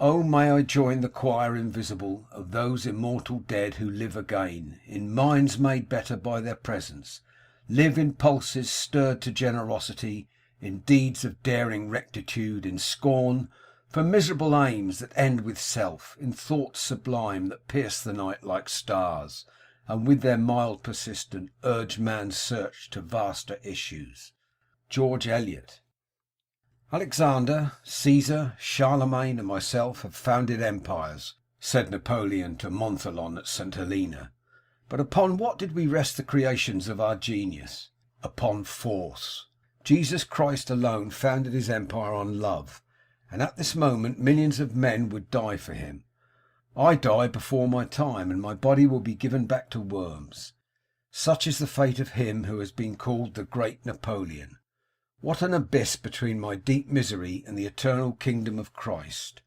[SPEAKER 8] Oh, may I join the choir invisible of those immortal dead who live again, in minds made better by their presence, live in pulses stirred to generosity, in deeds of daring rectitude, in scorn for miserable aims that end with self, in thoughts sublime that pierce the night like stars, and with their mild persistent urge man's search to vaster issues. George Eliot. Alexander, Caesar, Charlemagne, and myself have founded empires, said Napoleon to Montholon at St. Helena. But upon what did we rest the creations of our genius? Upon force. Jesus Christ alone founded his empire on love, and at this moment millions of men would die for him. I die before my time, and my body will be given back to worms. Such is the fate of him who has been called the great Napoleon. What an abyss between my deep misery and the eternal kingdom of Christ,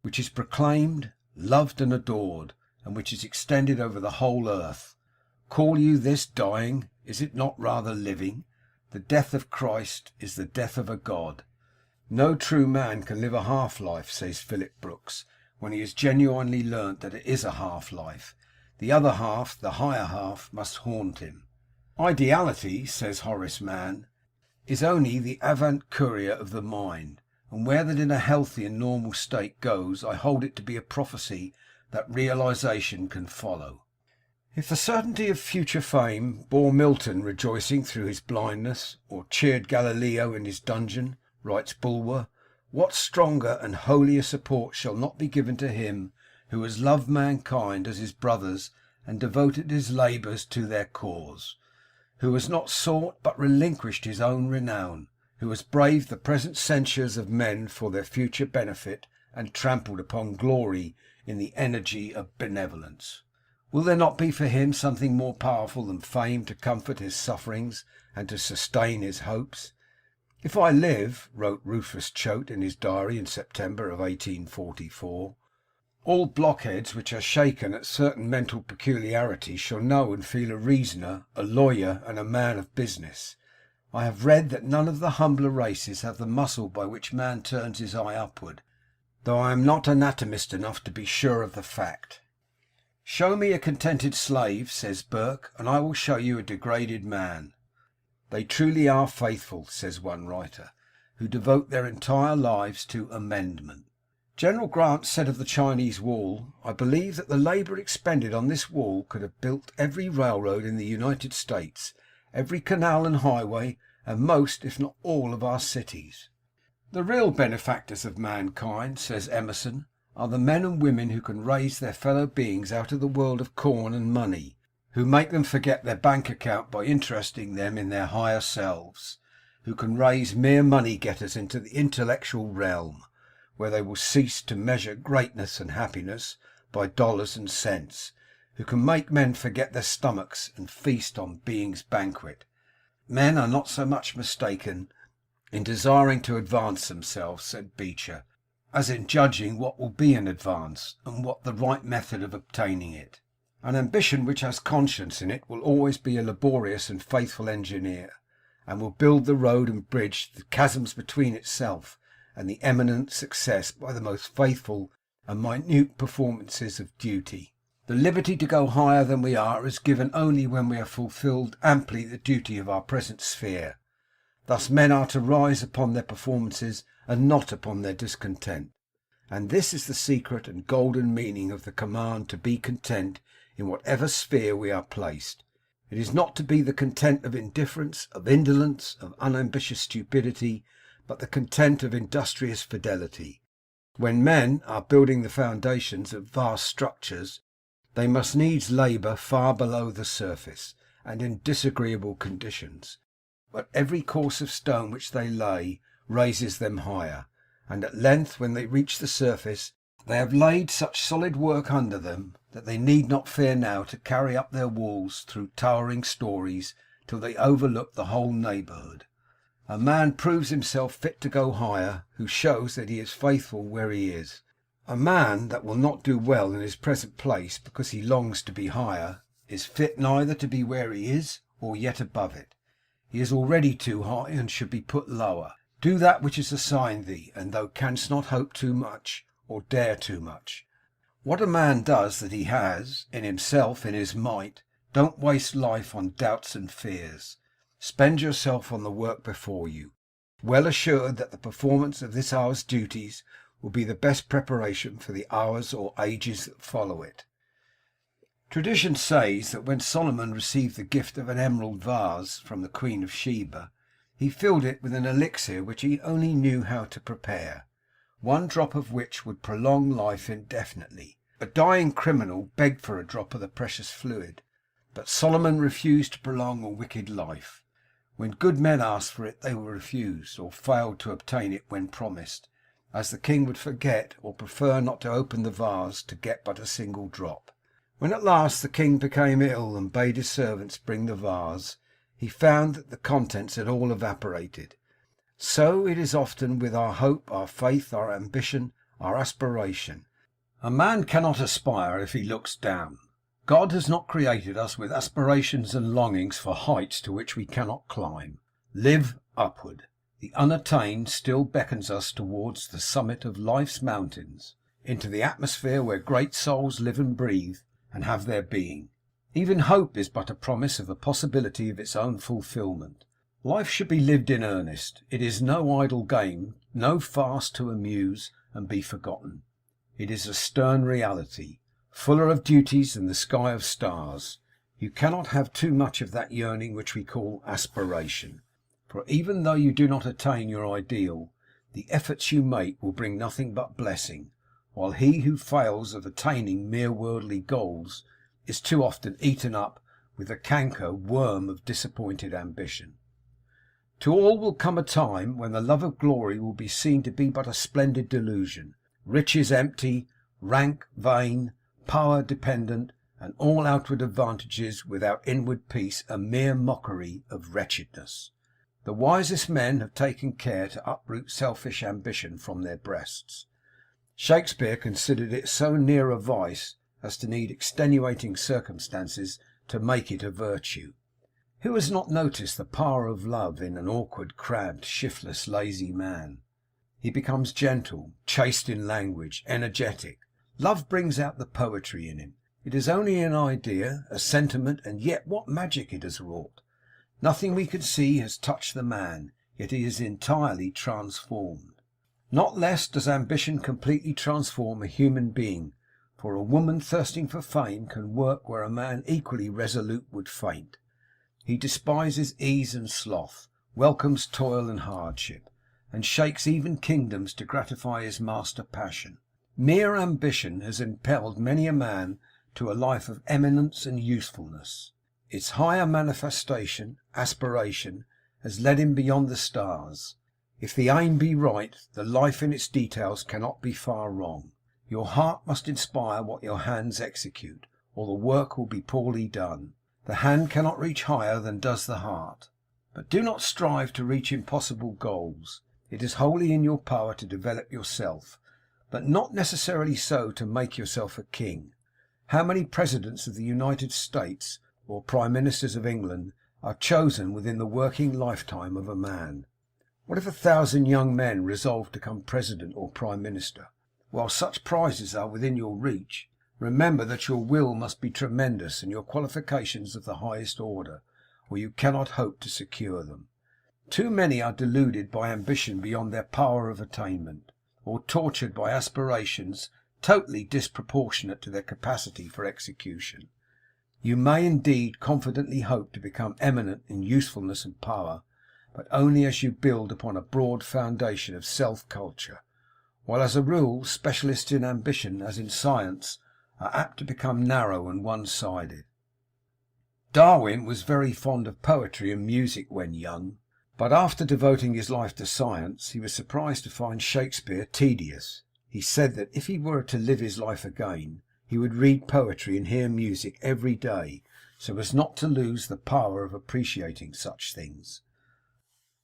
[SPEAKER 8] which is proclaimed, loved, and adored, and which is extended over the whole earth. Call you this dying? Is it not rather living? The death of Christ is the death of a God. No true man can live a half-life, says Philip Brooks, when he has genuinely learnt that it is a half-life. The other half, the higher half, must haunt him. Ideality, says Horace Mann, is only the avant courier of the mind, and where that in a healthy and normal state goes, I hold it to be a prophecy that realization can follow. If the certainty of future fame bore Milton rejoicing through his blindness, or cheered Galileo in his dungeon, writes Bulwer, what stronger and holier support shall not be given to him who has loved mankind as his brothers and devoted his labours to their cause, who has not sought but relinquished his own renown, who has braved the present censures of men for their future benefit, and trampled upon glory in the energy of benevolence. Will there not be for him something more powerful than fame to comfort his sufferings and to sustain his hopes? If I live, wrote Rufus Choate in his diary in September of 1844, all blockheads which are shaken at certain mental peculiarities shall know and feel a reasoner, a lawyer, and a man of business. I have read that none of the humbler races have the muscle by which man turns his eye upward, though I am not anatomist enough to be sure of the fact. Show me a contented slave, says Burke, and I will show you a degraded man. They truly are faithful, says one writer, who devote their entire lives to amendment. General Grant said of the Chinese wall, I believe that the labour expended on this wall could have built every railroad in the United States, every canal and highway, and most, if not all, of our cities. The real benefactors of mankind, says Emerson, are the men and women who can raise their fellow beings out of the world of corn and money, who make them forget their bank account by interesting them in their higher selves, who can raise mere money-getters into the intellectual realm, where they will cease to measure greatness and happiness by dollars and cents, who can make men forget their stomachs and feast on being's banquet. Men are not so much mistaken in desiring to advance themselves, said Beecher, as in judging what will be an advance, and what the right method of obtaining it. An ambition which has conscience in it will always be a laborious and faithful engineer, and will build the road and bridge the chasms between itself and the eminent success by the most faithful and minute performances of duty. The liberty to go higher than we are is given only when we have fulfilled amply the duty of our present sphere. Thus men are to rise upon their performances and not upon their discontent. And this is the secret and golden meaning of the command to be content in whatever sphere we are placed. It is not to be the content of indifference, of indolence, of unambitious stupidity, but the content of industrious fidelity. When men are building the foundations of vast structures, they must needs labour far below the surface, and in disagreeable conditions. But every course of stone which they lay raises them higher, and at length, when they reach the surface, they have laid such solid work under them that they need not fear now to carry up their walls through towering stories till they overlook the whole neighbourhood. A man proves himself fit to go higher who shows that he is faithful where he is. A man that will not do well in his present place because he longs to be higher is fit neither to be where he is or yet above it. He is already too high and should be put lower. Do that which is assigned thee, and thou canst not hope too much or dare too much. What a man does that he has, in himself, in his might, don't waste life on doubts and fears. Spend yourself on the work before you, well assured that the performance of this hour's duties will be the best preparation for the hours or ages that follow it. Tradition says that when Solomon received the gift of an emerald vase from the Queen of Sheba, he filled it with an elixir which he only knew how to prepare, one drop of which would prolong life indefinitely. A dying criminal begged for a drop of the precious fluid, but Solomon refused to prolong a wicked life. When good men asked for it, they were refused, or failed to obtain it when promised, as the king would forget or prefer not to open the vase to get but a single drop. When at last the king became ill and bade his servants bring the vase, he found that the contents had all evaporated. So it is often with our hope, our faith, our ambition, our aspiration. A man cannot aspire if he looks down. God has not created us with aspirations and longings for heights to which we cannot climb. Live upward. The unattained still beckons us towards the summit of life's mountains, into the atmosphere where great souls live and breathe and have their being. Even hope is but a promise of the possibility of its own fulfilment. Life should be lived in earnest. It is no idle game, no farce to amuse and be forgotten. It is a stern reality, fuller of duties than the sky of stars. You cannot have too much of that yearning which we call aspiration, for even though you do not attain your ideal, the efforts you make will bring nothing but blessing, while he who fails of attaining mere worldly goals is too often eaten up with the canker worm of disappointed ambition. To all will come a time when the love of glory will be seen to be but a splendid delusion, riches empty, rank vain, power dependent, and all outward advantages without inward peace a mere mockery of wretchedness. The wisest men have taken care to uproot selfish ambition from their breasts. Shakespeare considered it so near a vice as to need extenuating circumstances to make it a virtue. Who has not noticed the power of love in an awkward, crabbed, shiftless, lazy man? He becomes gentle, chaste in language, energetic. Love brings out the poetry in him. It is only an idea, a sentiment, and yet what magic it has wrought! Nothing we can see has touched the man, yet he is entirely transformed. Not less does ambition completely transform a human being, for a woman thirsting for fame can work where a man equally resolute would faint. He despises ease and sloth, welcomes toil and hardship, and shakes even kingdoms to gratify his master passion. Mere ambition has impelled many a man to a life of eminence and usefulness. Its higher manifestation, aspiration, has led him beyond the stars. If the aim be right, the life in its details cannot be far wrong. Your heart must inspire what your hands execute, or the work will be poorly done. The hand cannot reach higher than does the heart. But do not strive to reach impossible goals. It is wholly in your power to develop yourself, but not necessarily so to make yourself a king. How many presidents of the United States or prime ministers of England are chosen within the working lifetime of a man? What if 1,000 young men resolve to become president or prime minister? While such prizes are within your reach, remember that your will must be tremendous and your qualifications of the highest order, or you cannot hope to secure them. Too many are deluded by ambition beyond their power of attainment, or tortured by aspirations totally disproportionate to their capacity for execution. You may indeed confidently hope to become eminent in usefulness and power, but only as you build upon a broad foundation of self-culture, while as a rule specialists in ambition, as in science, are apt to become narrow and one-sided. Darwin was very fond of poetry and music when young, but after devoting his life to science, he was surprised to find Shakespeare tedious. He said that if he were to live his life again, he would read poetry and hear music every day, so as not to lose the power of appreciating such things.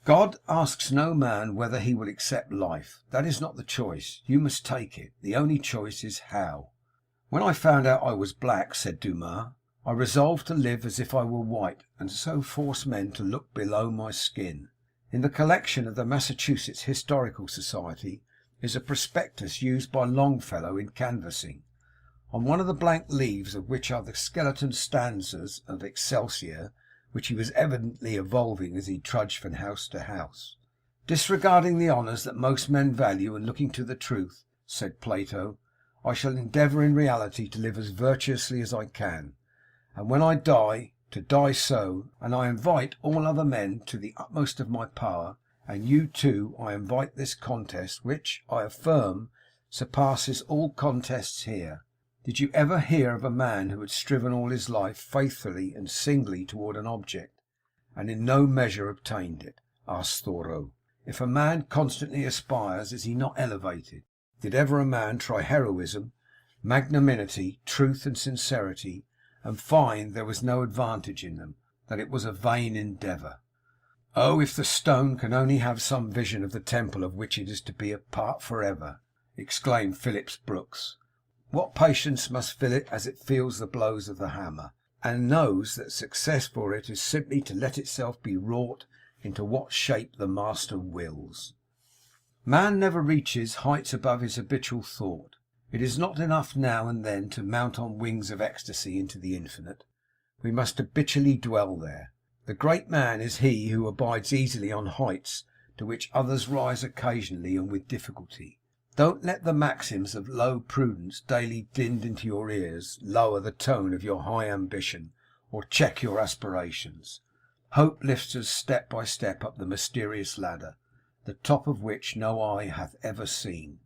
[SPEAKER 8] God asks no man whether he will accept life. That is not the choice. You must take it. The only choice is how. When I found out I was black, said Dumas, I resolved to live as if I were white, and so force men to look below my skin. In the collection of the Massachusetts Historical Society is a prospectus used by Longfellow in canvassing. On one of the blank leaves of which are the skeleton stanzas of Excelsior, which he was evidently evolving as he trudged from house to house. Disregarding the honours that most men value and looking to the truth, said Plato, I shall endeavour in reality to live as virtuously as I can, and when I die, to die so, and I invite all other men to the utmost of my power, and you too I invite this contest, which, I affirm, surpasses all contests here. Did you ever hear of a man who had striven all his life faithfully and singly toward an object, and in no measure obtained it? Asked Thoreau. If a man constantly aspires, is he not elevated? Did ever a man try heroism, magnanimity, truth, and sincerity, and find there was no advantage in them, that it was a vain endeavour? Oh, if the stone can only have some vision of the temple of which it is to be a part for ever, exclaimed Phillips Brooks. What patience must fill it as it feels the blows of the hammer, and knows that success for it is simply to let itself be wrought into what shape the master wills. Man never reaches heights above his habitual thought. It is not enough now and then to mount on wings of ecstasy into the infinite. We must habitually dwell there. The great man is he who abides easily on heights to which others rise occasionally and with difficulty. Don't let the maxims of low prudence daily dinned into your ears lower the tone of your high ambition or check your aspirations. Hope lifts us step by step up the mysterious ladder, the top of which no eye hath ever seen.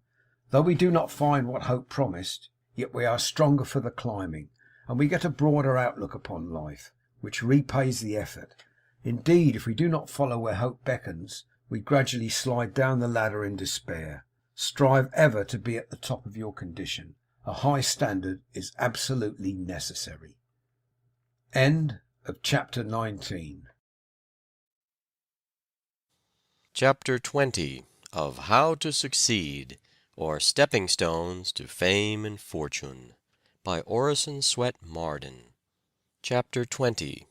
[SPEAKER 8] Though we do not find what hope promised, yet we are stronger for the climbing, and we get a broader outlook upon life, which repays the effort. Indeed, if we do not follow where hope beckons, we gradually slide down the ladder in despair. Strive ever to be at the top of your condition. A high standard is absolutely necessary. End of chapter 19.
[SPEAKER 3] Chapter 20 of How to Succeed, or Stepping Stones to Fame and Fortune, by Orison Swett Marden. Chapter 20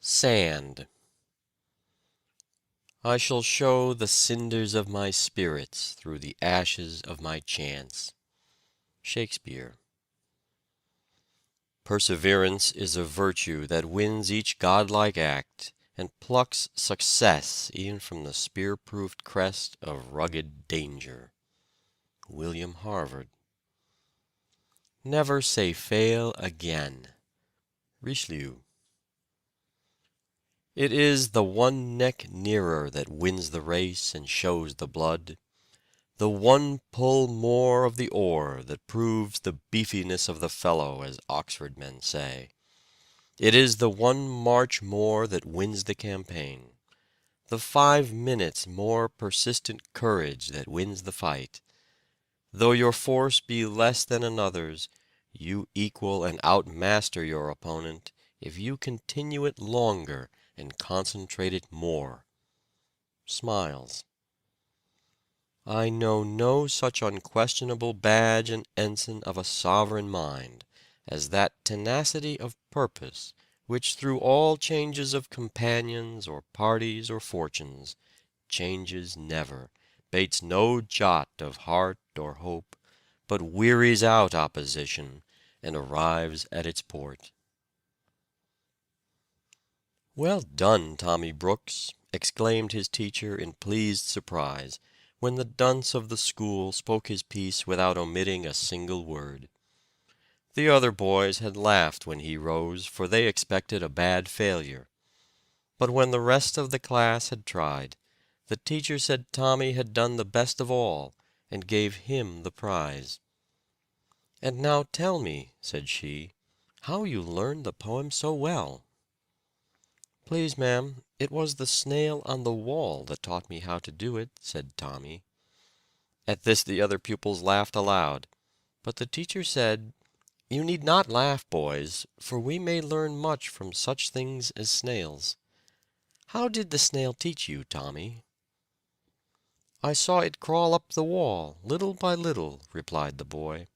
[SPEAKER 3] Sand. I shall show the cinders of my spirits through the ashes of my chance. Shakespeare. Perseverance is a virtue that wins each godlike act, and plucks success even from the spear-proofed crest of rugged danger. William Harvard. Never say fail again. Richelieu. It is the one neck nearer that wins the race and shows the blood, the one pull more of the oar that proves the beefiness of the fellow, as Oxford men say. It is the one march more that wins the campaign, the 5 minutes more persistent courage that wins the fight. Though your force be less than another's, you equal and outmaster your opponent if you continue it longer and concentrate it more. Smiles. I know no such unquestionable badge and ensign of a sovereign mind as that tenacity of purpose which through all changes of companions or parties or fortunes changes never, bates no jot of heart or hope, but wearies out opposition and arrives at its port. "Well done, Tommy Brooks!" exclaimed his teacher in pleased surprise, when the dunce of the school spoke his piece without omitting a single word. The other boys had laughed when he rose, for they expected a bad failure. But when the rest of the class had tried, the teacher said Tommy had done the best of all, and gave him the prize. "And now tell me," said she, "how you learned the poem so well." "Please, ma'am, it was the snail on the wall that taught me how to do it," said Tommy. At this the other pupils laughed aloud, but the teacher said, "You need not laugh, boys, for we may learn much from such things as snails. How did the snail teach you, Tommy?" "I saw it crawl up the wall, little by little," replied the boy.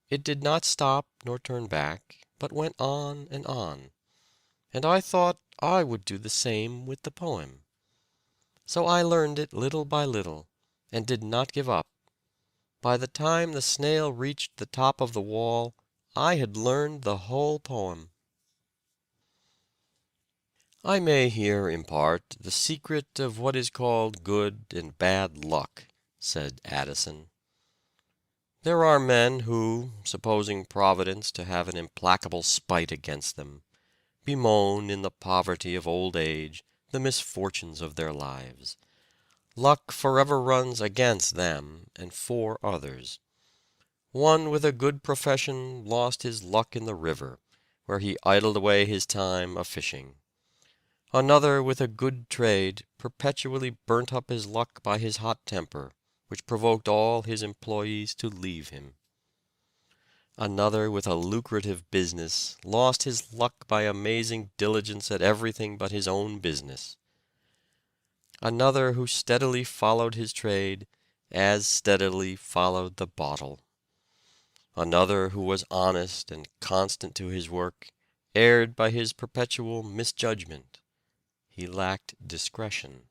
[SPEAKER 3] "It did not stop nor turn back, but went on and on. And I thought I would do the same with the poem. So I learned it little by little, and did not give up. By the time the snail reached the top of the wall, I had learned the whole poem." I may here impart the secret of what is called good and bad luck, said Addison. There are men who, supposing Providence to have an implacable spite against them, bemoan in the poverty of old age the misfortunes of their lives. Luck forever runs against them and for others. One with a good profession lost his luck in the river, where he idled away his time a-fishing. Another with a good trade perpetually burnt up his luck by his hot temper, which provoked all his employees to leave him. Another with a lucrative business lost his luck by amazing diligence at everything but his own business. Another who steadily followed his trade, as steadily followed the bottle. Another who was honest and constant to his work, erred by his perpetual misjudgment. He lacked discretion.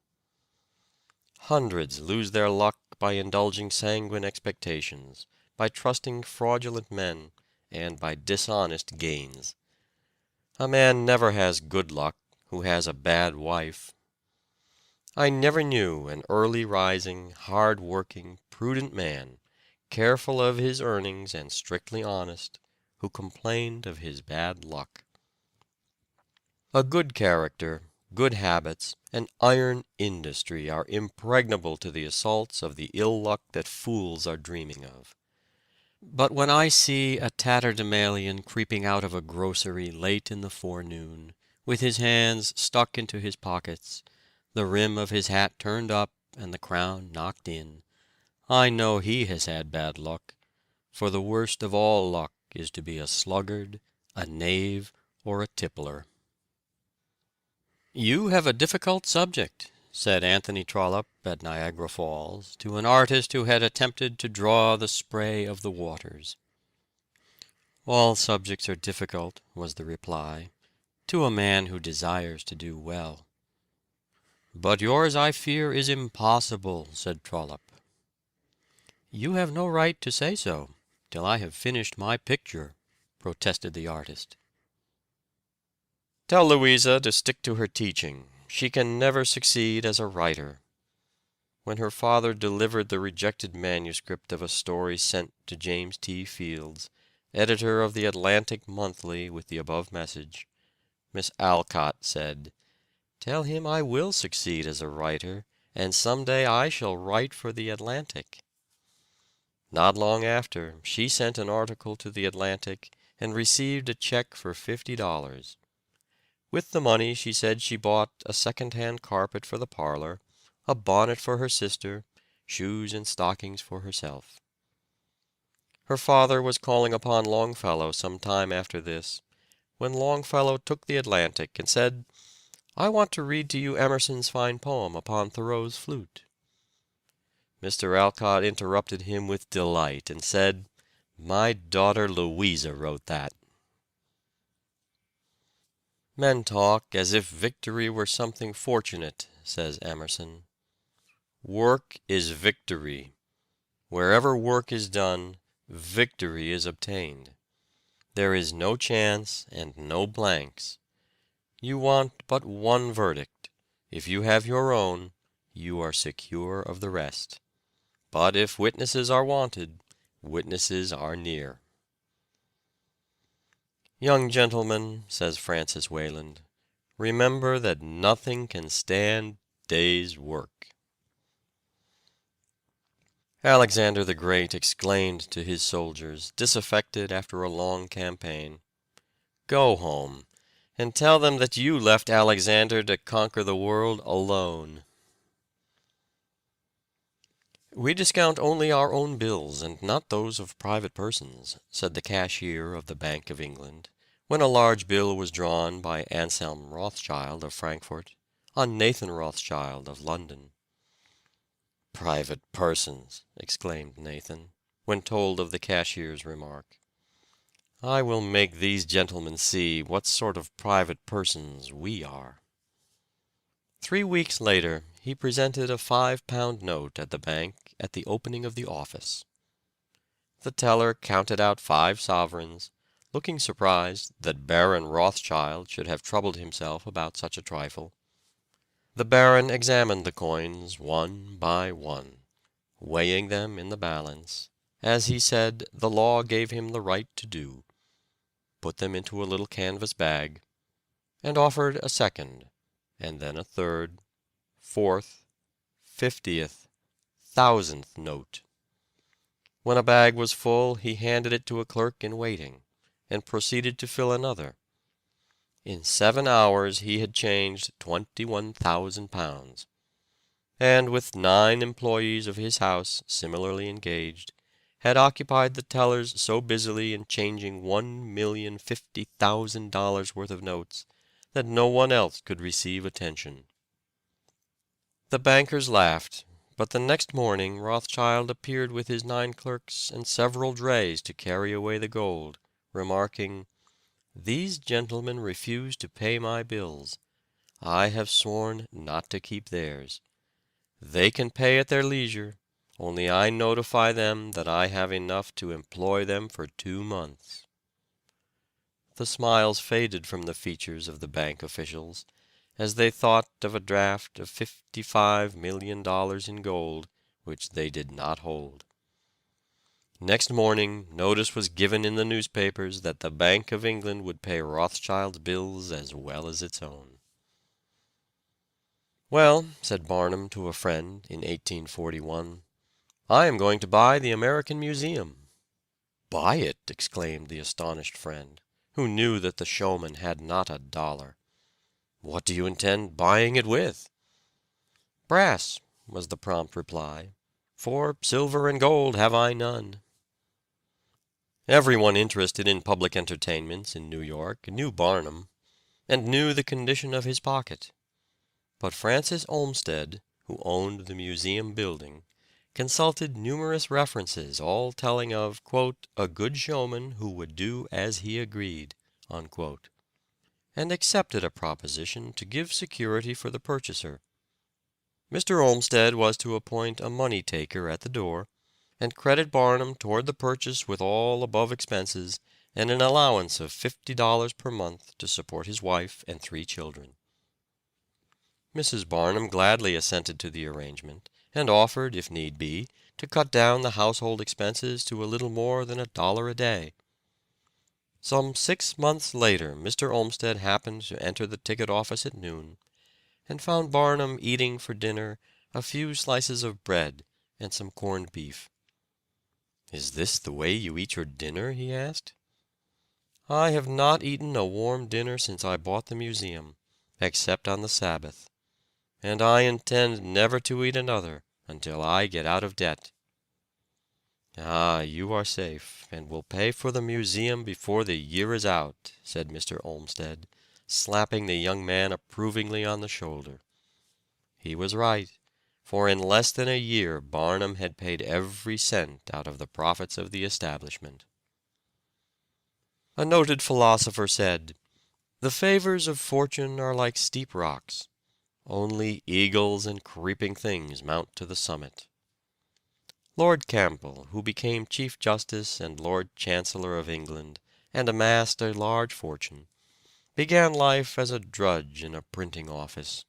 [SPEAKER 3] Hundreds lose their luck by indulging sanguine expectations, by trusting fraudulent men, and by dishonest gains. A man never has good luck who has a bad wife. I never knew an early-rising, hard-working, prudent man, careful of his earnings and strictly honest, who complained of his bad luck. A good character, good habits, and iron industry are impregnable to the assaults of the ill luck that fools are dreaming of. But when I see a tatterdemalion creeping out of a grocery late in the forenoon, with his hands stuck into his pockets, the rim of his hat turned up and the crown knocked in, I know he has had bad luck, for the worst of all luck is to be a sluggard, a knave, or a tippler. "You have a difficult subject," said Anthony Trollope at Niagara Falls to an artist who had attempted to draw the spray of the waters. "All subjects are difficult," was the reply, "to a man who desires to do well." "But yours, I fear, is impossible," said Trollope. "You have no right to say so, till I have finished my picture," protested the artist. "Tell Louisa to stick to her teaching. She can never succeed as a writer." When her father delivered the rejected manuscript of a story sent to James T. Fields, editor of the Atlantic Monthly, with the above message, Miss Alcott said, "Tell him I will succeed as a writer, and some day I shall write for the Atlantic." Not long after, she sent an article to the Atlantic and received a check for $50. With the money, she said, she bought a second-hand carpet for the parlor, a bonnet for her sister, shoes and stockings for herself. Her father was calling upon Longfellow some time after this, when Longfellow took the Atlantic and said, "I want to read to you Emerson's fine poem upon Thoreau's flute." Mr. Alcott interrupted him with delight and said, "My daughter Louisa wrote that." "Men talk as if victory were something fortunate," says Emerson. "Work is victory. Wherever work is done, victory is obtained. There is no chance and no blanks. You want but one verdict. If you have your own, you are secure of the rest. But if witnesses are wanted, witnesses are near." "Young gentlemen," says Francis Wayland, "remember that nothing can stand day's work." Alexander the Great exclaimed to his soldiers, disaffected after a long campaign, "Go home, and tell them that you left Alexander to conquer the world alone." "We discount only our own bills, and not those of private persons," said the cashier of the Bank of England, when a large bill was drawn by Anselm Rothschild of Frankfort, on Nathan Rothschild of London. "Private persons!" exclaimed Nathan, when told of the cashier's remark. "I will make these gentlemen see what sort of private persons we are." 3 weeks later he presented a £5 note at the bank at the opening of the office. The teller counted out 5 sovereigns, looking surprised that Baron Rothschild should have troubled himself about such a trifle. The Baron examined the coins one by one, weighing them in the balance, as he said the law gave him the right to do, put them into a little canvas bag, and offered a second, and then a third, fourth, 50th, 1000th note. When a bag was full, he handed it to a clerk in waiting, and proceeded to fill another. In 7 hours he had changed £21,000, and with 9 employees of his house similarly engaged, had occupied the tellers so busily in changing $1,050,000 worth of notes that no one else could receive attention. The bankers laughed, but the next morning Rothschild appeared with his 9 clerks and several drays to carry away the gold, remarking, "These gentlemen refuse to pay my bills. I have sworn not to keep theirs. They can pay at their leisure, only I notify them that I have enough to employ them for 2 months." The smiles faded from the features of the bank officials as they thought of a draft of $55,000,000 in gold which they did not hold. Next morning notice was given in the newspapers that the Bank of England would pay Rothschild's bills as well as its own. "Well," said Barnum to a friend in 1841, "I am going to buy the American Museum." "Buy it!" exclaimed the astonished friend, who knew that the showman had not a dollar. "What do you intend buying it with?" "Brass," was the prompt reply, "for silver and gold have I none." Everyone interested in public entertainments in New York knew Barnum, and knew the condition of his pocket. But Francis Olmsted, who owned the museum building, consulted numerous references, all telling of "a good showman who would do as he agreed," and accepted a proposition to give security for the purchaser. Mr. Olmsted was to appoint a money taker at the door, and credit Barnum toward the purchase with all above expenses, and an allowance of $50 per month to support his wife and 3 children. Mrs. Barnum gladly assented to the arrangement, and offered, if need be, to cut down the household expenses to a little more than $1 a day. Some 6 months later Mr. Olmsted happened to enter the ticket office at noon, and found Barnum eating for dinner a few slices of bread and some corned beef. "Is this the way you eat your dinner?" he asked. "I have not eaten a warm dinner since I bought the museum, except on the Sabbath, and I intend never to eat another until I get out of debt." "Ah, you are safe, and will pay for the museum before the year is out," said Mr. Olmsted, slapping the young man approvingly on the shoulder. He was right, for in less than a year Barnum had paid every cent out of the profits of the establishment. A noted philosopher said, "The favors of fortune are like steep rocks. Only eagles and creeping things mount to the summit." Lord Campbell, who became Chief Justice and Lord Chancellor of England, and amassed a large fortune, began life as a drudge in a printing office.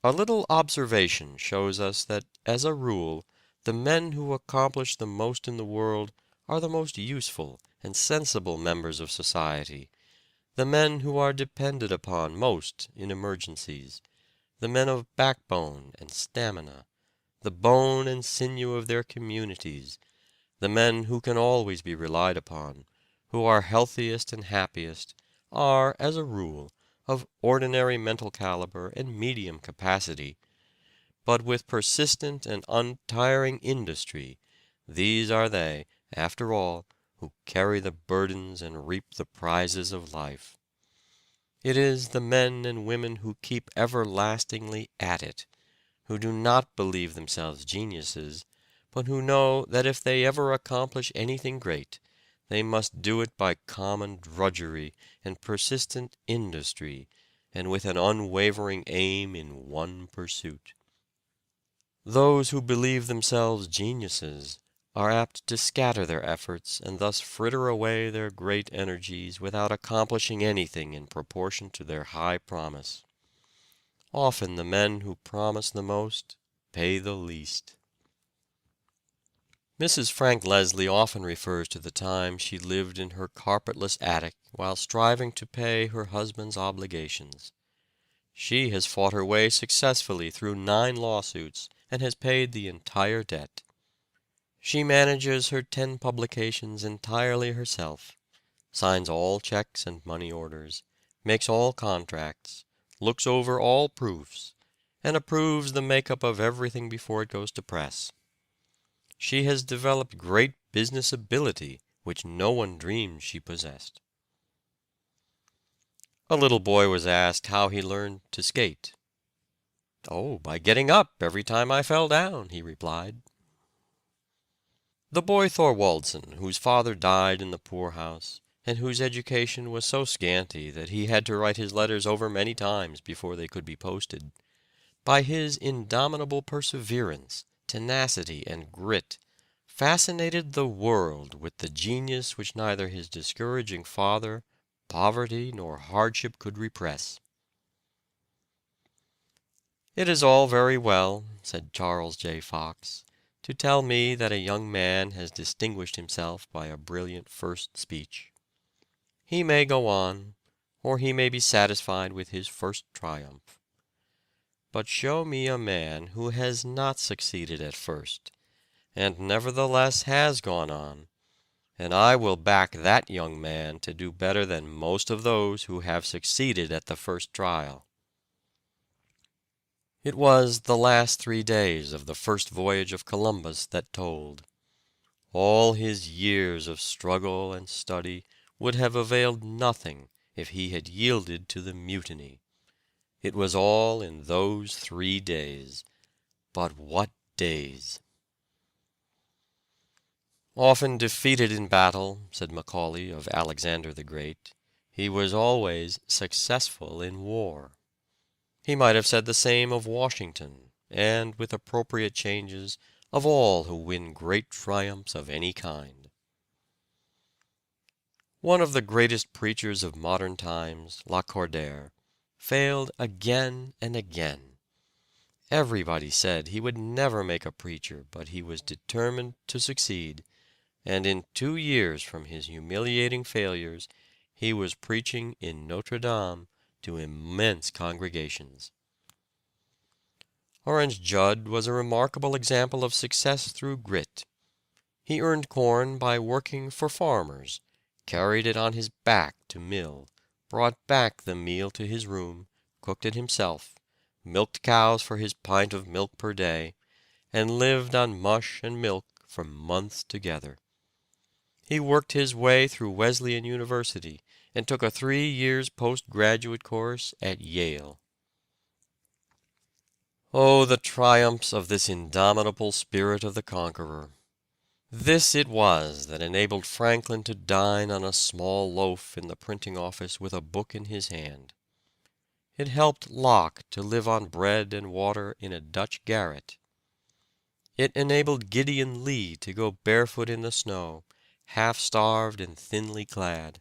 [SPEAKER 3] A little observation shows us that, as a rule, the men who accomplish the most in the world are the most useful and sensible members of society, the men who are depended upon most in emergencies, the men of backbone and stamina, the bone and sinew of their communities, the men who can always be relied upon, who are healthiest and happiest, are, as a rule, of ordinary mental caliber and medium capacity, but with persistent and untiring industry, these are they, after all, who carry the burdens and reap the prizes of life. It is the men and women who keep everlastingly at it, who do not believe themselves geniuses, but who know that if they ever accomplish anything great, they must do it by common drudgery and persistent industry, and with an unwavering aim in one pursuit. Those who believe themselves geniuses are apt to scatter their efforts and thus fritter away their great energies without accomplishing anything in proportion to their high promise. Often the men who promise the most pay the least. Mrs. Frank Leslie often refers to the time she lived in her carpetless attic while striving to pay her husband's obligations. She has fought her way successfully through 9 lawsuits and has paid the entire debt. She manages her 10 publications entirely herself, signs all checks and money orders, makes all contracts, looks over all proofs, and approves the makeup of everything before it goes to press. She has developed great business ability which no one dreamed she possessed. A little boy was asked how he learned to skate. "Oh, by getting up every time I fell down," he replied. The boy Thorwaldsen, whose father died in the poorhouse, and whose education was so scanty that he had to write his letters over many times before they could be posted, by his indomitable perseverance, tenacity, and grit, fascinated the world with the genius which neither his discouraging father, poverty, nor hardship could repress. "It is all very well," said Charles J. Fox, "to tell me that a young man has distinguished himself by a brilliant first speech. He may go on, or he may be satisfied with his first triumph. But show me a man who has not succeeded at first, and nevertheless has gone on, and I will back that young man to do better than most of those who have succeeded at the first trial." It was the last 3 days of the first voyage of Columbus that told. All his years of struggle and study would have availed nothing if he had yielded to the mutiny. It was all in those 3 days. But what days! "Often defeated in battle," said Macaulay of Alexander the Great, "he was always successful in war." He might have said the same of Washington, and, with appropriate changes, of all who win great triumphs of any kind. One of the greatest preachers of modern times, Lacordaire, failed again and again. Everybody said he would never make a preacher, but he was determined to succeed, and in 2 years from his humiliating failures he was preaching in Notre Dame to immense congregations. Orange Judd was a remarkable example of success through grit. He earned corn by working for farmers, carried it on his back to mill, brought back the meal to his room, cooked it himself, milked cows for his pint of milk per day, and lived on mush and milk for months together. He worked his way through Wesleyan University and took a 3 years postgraduate course at Yale. Oh, the triumphs of this indomitable spirit of the conqueror! This it was that enabled Franklin to dine on a small loaf in the printing office with a book in his hand. It helped Locke to live on bread and water in a Dutch garret. It enabled Gideon Lee to go barefoot in the snow, half-starved and thinly clad.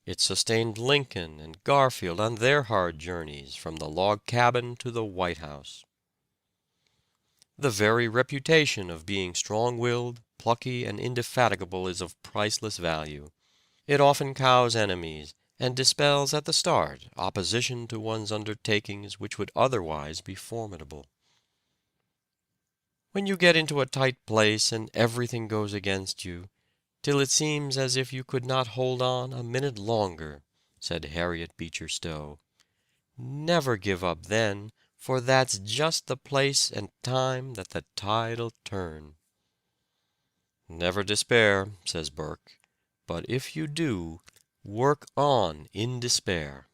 [SPEAKER 3] It sustained Lincoln and Garfield on their hard journeys from the log cabin to the White House. The very reputation of being strong-willed, plucky, and indefatigable is of priceless value. It often cows enemies, and dispels at the start opposition to one's undertakings which would otherwise be formidable. When you get into a tight place and everything goes against you, till it seems as if you could not hold on a minute longer, said Harriet Beecher Stowe, never give up then, for that's just the place and time that the tide'll turn. Never despair, says Burke, but if you do, work on in despair.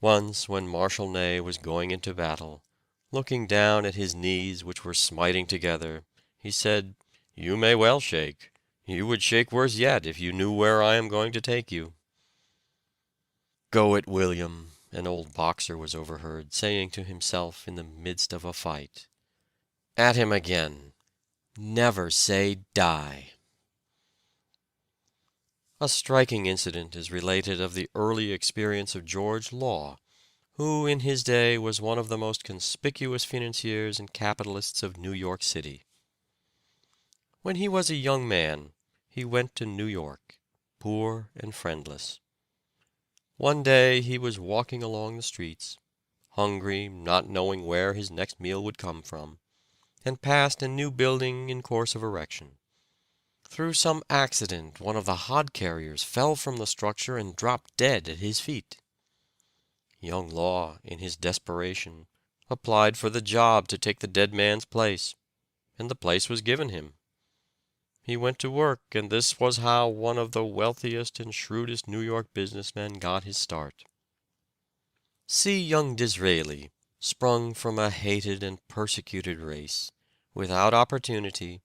[SPEAKER 3] Once, when Marshal Ney was going into battle, looking down at his knees which were smiting together, he said, "You may well shake. You would shake worse yet if you knew where I am going to take you." "Go it, William," an old boxer was overheard saying to himself in the midst of a fight. "At him again. never say die. A striking incident is related of the early experience of George Law, who in his day was one of the most conspicuous financiers and capitalists of New York City. When he was a young man, he went to New York, poor and friendless. One day he was walking along the streets, hungry, not knowing where his next meal would come from, and passed a new building in course of erection. Through some accident, one of the hod carriers fell from the structure and dropped dead at his feet. Young Law, in his desperation, applied for the job to take the dead man's place, and the place was given him. He went to work, and this was how one of the wealthiest and shrewdest New York businessmen got his start. See young Disraeli, sprung from a hated and persecuted race, without opportunity,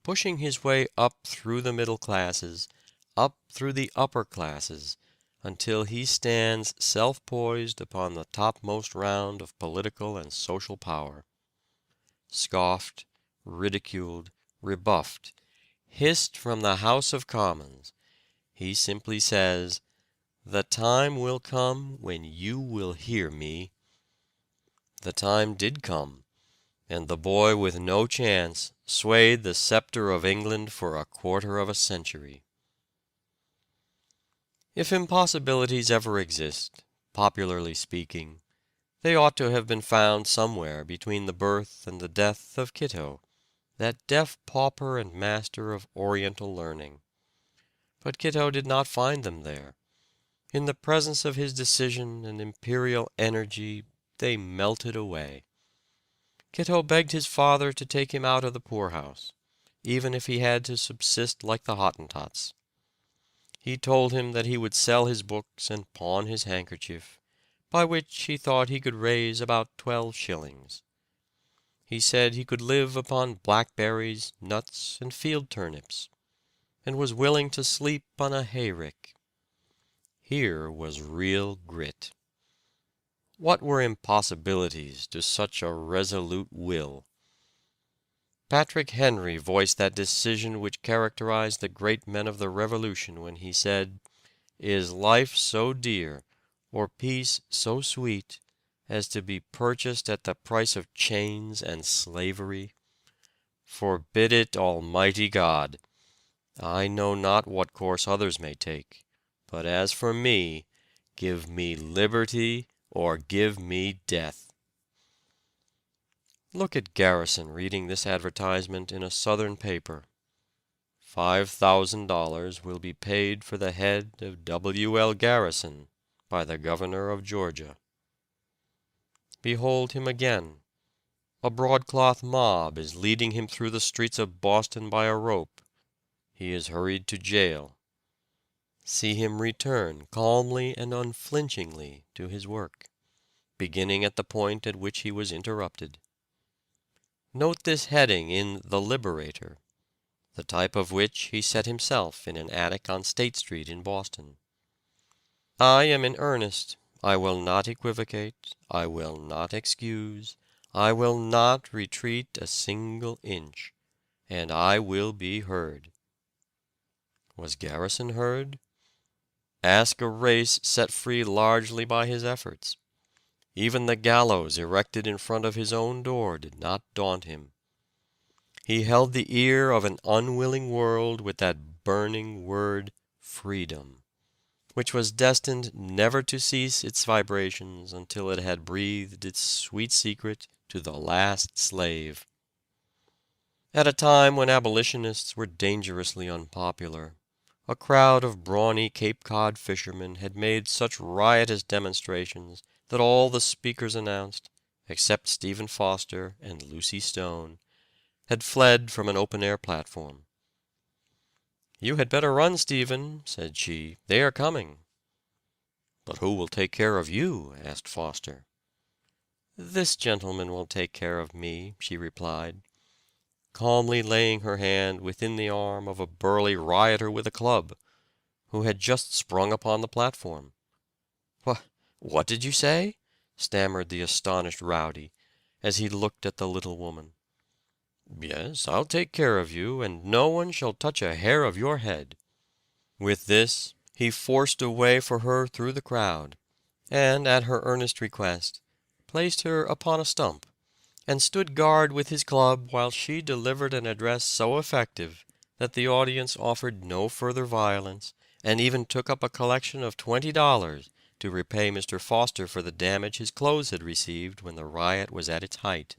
[SPEAKER 3] pushing his way up through the middle classes, up through the upper classes, until he stands self-poised upon the topmost round of political and social power. Scoffed, ridiculed, rebuffed, hissed from the House of Commons, he simply says, "The time will come when you will hear me." The time did come, and the boy with no chance swayed the scepter of England for a quarter of a century. If impossibilities ever exist, popularly speaking, they ought to have been found somewhere between the birth and the death of Kitto, that deaf pauper and master of Oriental learning. But Kitto did not find them there. In the presence of his decision and imperial energy, they melted away. Kitto begged his father to take him out of the poorhouse, even if he had to subsist like the Hottentots. He told him that he would sell his books and pawn his handkerchief, by which he thought he could raise about 12 shillings. He said he could live upon blackberries, nuts, and field turnips, and was willing to sleep on a hayrick. Here was real grit. What were impossibilities to such a resolute will? Patrick Henry voiced that decision which characterized the great men of the Revolution when he said, "Is life so dear, or peace so sweet, as to be purchased at the price of chains and slavery? Forbid it, Almighty God! I know not what course others may take, but as for me, give me liberty or give me death." Look at Garrison reading this advertisement in a Southern paper. $5,000 will be paid for the head of W.L. Garrison by the governor of Georgia. Behold him again. A broadcloth mob is leading him through the streets of Boston by a rope. He is hurried to jail. See him return calmly and unflinchingly to his work, beginning at the point at which he was interrupted. Note this heading in The Liberator, the type of which he set himself in an attic on State Street in Boston. "I am in earnest. I will not equivocate. I will not excuse. I will not retreat a single inch. And I will be heard." Was Garrison heard? Ask a race set free largely by his efforts. Even the gallows erected in front of his own door did not daunt him. He held the ear of an unwilling world with that burning word, freedom, which was destined never to cease its vibrations until it had breathed its sweet secret to the last slave. At a time when abolitionists were dangerously unpopular, a crowd of brawny Cape Cod fishermen had made such riotous demonstrations that all the speakers announced, except Stephen Foster and Lucy Stone, had fled from an open-air platform. "You had better run, Stephen," said she. "They are coming." "But who will take care of you?" asked Foster. "This gentleman will take care of me," she replied, calmly laying her hand within the arm of a burly rioter with a club, who had just sprung upon the platform. "What did you say?" stammered the astonished rowdy, as he looked at the little woman. "Yes, I'll take care of you, and no one shall touch a hair of your head." With this, he forced a way for her through the crowd, and at her earnest request, placed her upon a stump, and stood guard with his club while she delivered an address so effective that the audience offered no further violence, and even took up a collection of $20 to repay Mr. Foster for the damage his clothes had received when the riot was at its height.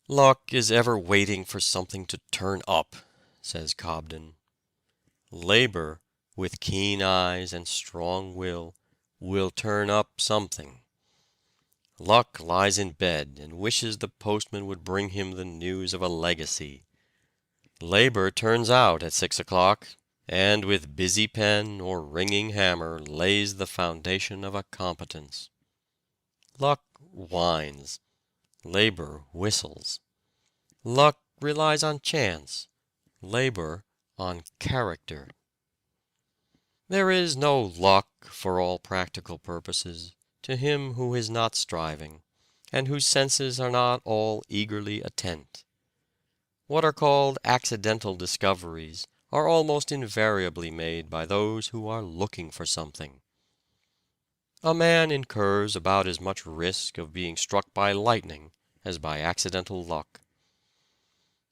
[SPEAKER 3] "Luck is ever waiting for something to turn up," says Cobden. "Labor, with keen eyes and strong will turn up something. Luck lies in bed and wishes the postman would bring him the news of a legacy. Labor turns out at 6 o'clock, and with busy pen or ringing hammer lays the foundation of a competence. Luck whines. Labor whistles. Luck relies on chance. Labor on character. There is no luck, for all practical purposes, to him who is not striving, and whose senses are not all eagerly attent. What are called accidental discoveries are almost invariably made by those who are looking for something. A man incurs about as much risk of being struck by lightning as by accidental luck.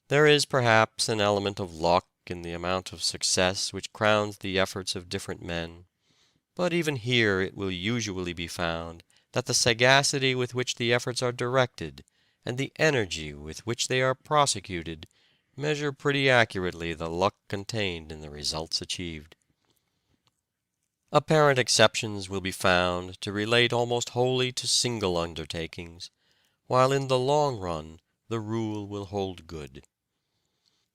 [SPEAKER 3] There is perhaps an element of luck in the amount of success which crowns the efforts of different men, but even here it will usually be found that the sagacity with which the efforts are directed and the energy with which they are prosecuted measure pretty accurately the luck contained in the results achieved. Apparent exceptions will be found to relate almost wholly to single undertakings, while in the long run the rule will hold good.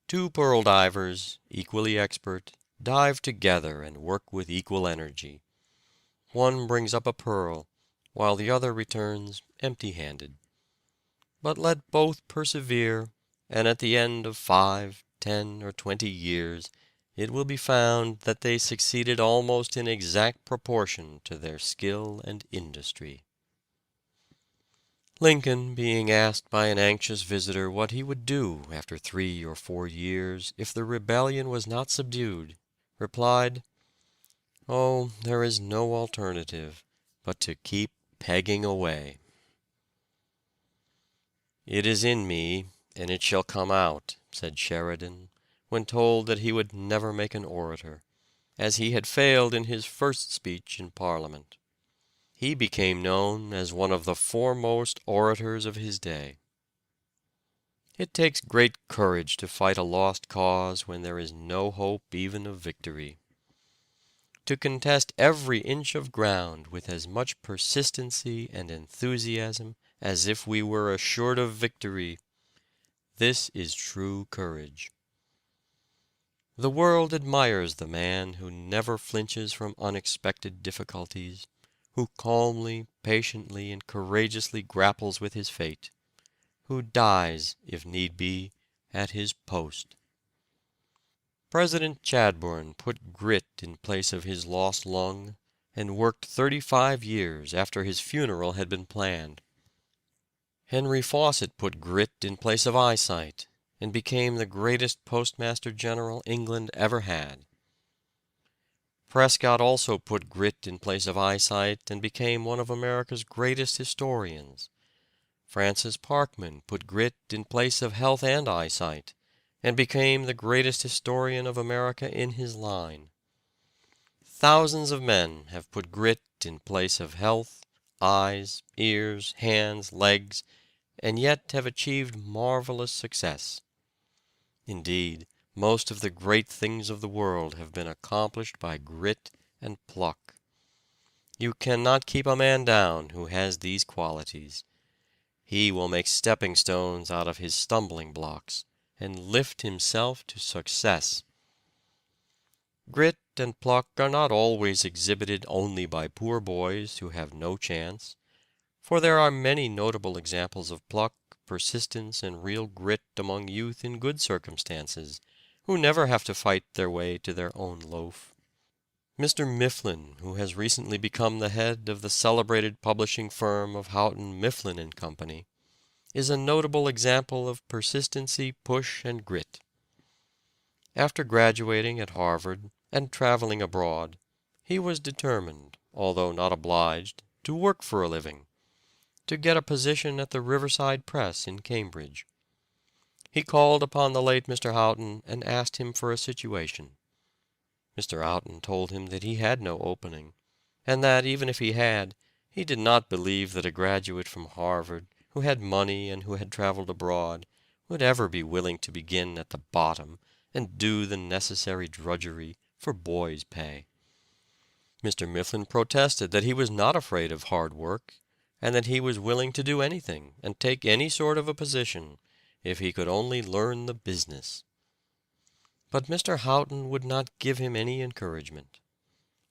[SPEAKER 3] Two pearl divers, equally expert, dive together and work with equal energy. One brings up a pearl, while the other returns empty-handed. But let both persevere, and at the end of 5, 10, or 20 years, it will be found that they succeeded almost in exact proportion to their skill and industry. Lincoln, being asked by an anxious visitor what he would do after 3 or 4 years if the rebellion was not subdued, replied, "Oh, there is no alternative but to keep pegging away." "It is in me, and it shall come out," said Sheridan, when told that he would never make an orator, as he had failed in his first speech in Parliament. He became known as one of the foremost orators of his day. It takes great courage to fight a lost cause when there is no hope even of victory. To contest every inch of ground with as much persistency and enthusiasm as if we were assured of victory, this is true courage. The world admires the man who never flinches from unexpected difficulties, who calmly, patiently, and courageously grapples with his fate, who dies, if need be, at his post. President Chadbourne put grit in place of his lost lung, and worked 35 years after his funeral had been planned. Henry Fawcett put grit in place of eyesight, and became the greatest Postmaster General England ever had. Prescott also put grit in place of eyesight, and became one of America's greatest historians. Francis Parkman put grit in place of health and eyesight, and became the greatest historian of America in his line. Thousands of men have put grit in place of health, eyes, ears, hands, legs, and yet have achieved marvelous success. Indeed, most of the great things of the world have been accomplished by grit and pluck. You cannot keep a man down who has these qualities. He will make stepping stones out of his stumbling blocks, and lift himself to success. Grit and pluck are not always exhibited only by poor boys who have no chance, for there are many notable examples of pluck, persistence, and real grit among youth in good circumstances, who never have to fight their way to their own loaf. Mr. Mifflin, who has recently become the head of the celebrated publishing firm of Houghton, Mifflin and Company, is a notable example of persistency, push, and grit. After graduating at Harvard and traveling abroad, he was determined, although not obliged, to work for a living, to get a position at the Riverside Press in Cambridge. He called upon the late Mr. Houghton and asked him for a situation. Mr. Houghton told him that he had no opening, and that even if he had, he did not believe that a graduate from Harvard, who had money and who had traveled abroad, would ever be willing to begin at the bottom and do the necessary drudgery for boy's pay. Mr. Mifflin protested that he was not afraid of hard work, and that he was willing to do anything and take any sort of a position if he could only learn the business. But Mr. Houghton would not give him any encouragement.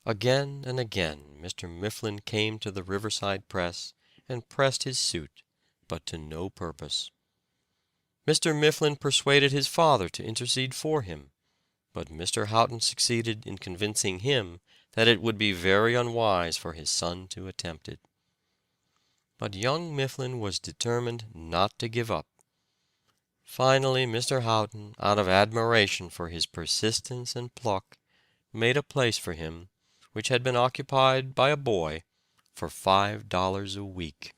[SPEAKER 3] Again and again Mr. Mifflin came to the Riverside Press and pressed his suit, but to no purpose. Mr. Mifflin persuaded his father to intercede for him, but Mr. Houghton succeeded in convincing him that it would be very unwise for his son to attempt it. But young Mifflin was determined not to give up. Finally, Mr. Houghton, out of admiration for his persistence and pluck, made a place for him, which had been occupied by a boy, for $5 a week.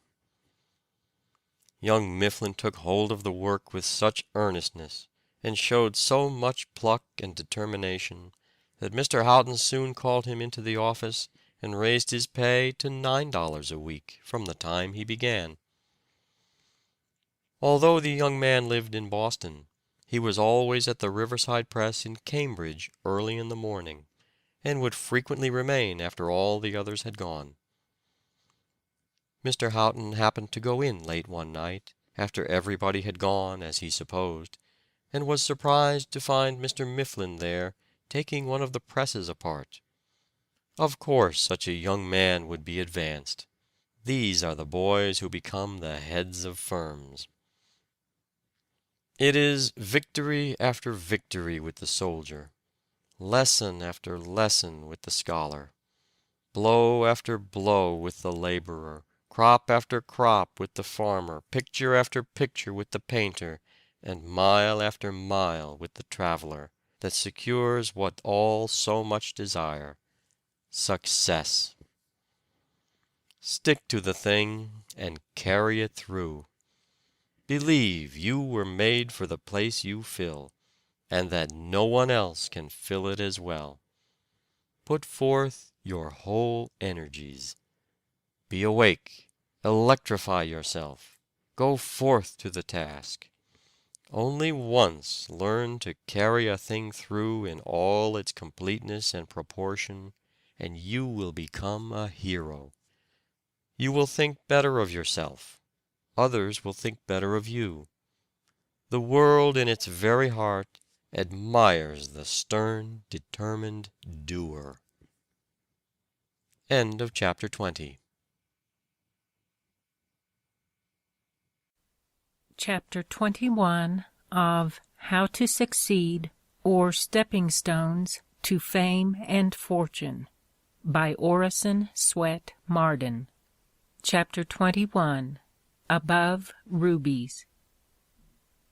[SPEAKER 3] Young Mifflin took hold of the work with such earnestness, and showed so much pluck and determination, that Mr. Houghton soon called him into the office and raised his pay to $9 a week from the time he began. Although the young man lived in Boston, he was always at the Riverside Press in Cambridge early in the morning, and would frequently remain after all the others had gone. Mr. Houghton happened to go in late one night, after everybody had gone as he supposed, and was surprised to find Mr. Mifflin there taking one of the presses apart. Of course such a young man would be advanced. These are the boys who become the heads of firms. It is victory after victory with the soldier, lesson after lesson with the scholar, blow after blow with the laborer, crop after crop with the farmer, picture after picture with the painter, and mile after mile with the traveler, that secures what all so much desire: success. Stick to the thing and carry it through. Believe you were made for the place you fill, and that no one else can fill it as well. Put forth your whole energies. Be awake, electrify yourself, go forth to the task. Only once learn to carry a thing through in all its completeness and proportion, and you will become a hero. You will think better of yourself. Others will think better of you. The world in its very heart admires the stern, determined doer. End of chapter 20.
[SPEAKER 9] Chapter 21 of How to Succeed, or Stepping Stones to Fame and Fortune, by Orison, Swett, Marden. Chapter 21. Above Rubies.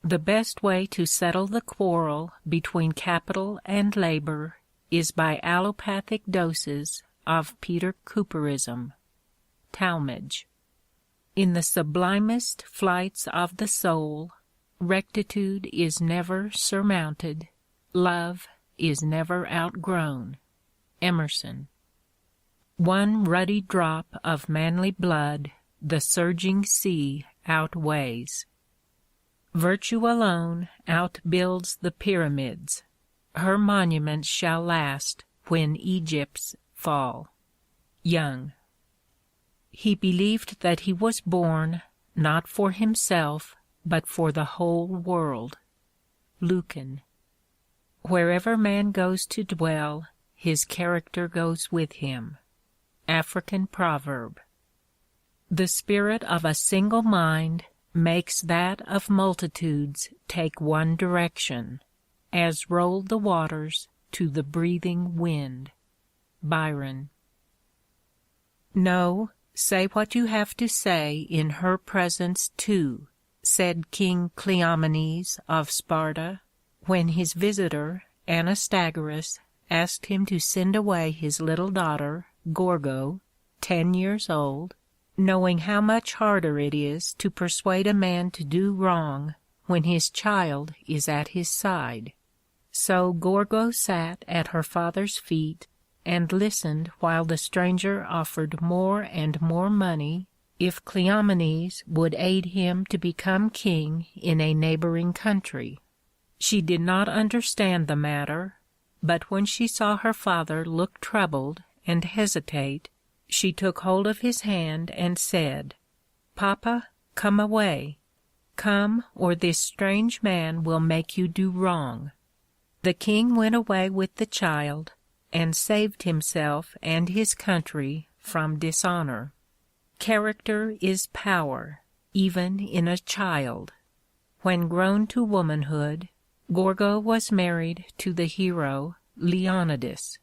[SPEAKER 9] The best way to settle the quarrel between capital and labor is by allopathic doses of Peter Cooperism. Talmage. In the sublimest flights of the soul, rectitude is never surmounted, love is never outgrown. Emerson. One ruddy drop of manly blood the surging sea outweighs. Virtue alone outbuilds the pyramids. Her monuments shall last when Egypt's fall. Young. He believed that he was born, not for himself, but for the whole world. Lucan. Wherever man goes to dwell, his character goes with him. African proverb. The spirit of a single mind makes that of multitudes take one direction, as roll the waters to the breathing wind. Byron. No, say what you have to say in her presence too, said King Cleomenes of Sparta, when his visitor Anastagoras asked him to send away his little daughter Gorgo, 10 years old, knowing how much harder it is to persuade a man to do wrong when his child is at his side. So Gorgo sat at her father's feet and listened while the stranger offered more and more money if Cleomenes would aid him to become king in a neighboring country. She did not understand the matter, but when she saw her father look troubled and hesitate, she took hold of his hand and said, "Papa, come away. Come, or this strange man will make you do wrong." The king went away with the child, and saved himself and his country from dishonor. Character is power, even in a child. When grown to womanhood, Gorgo was married to the hero Leonidas.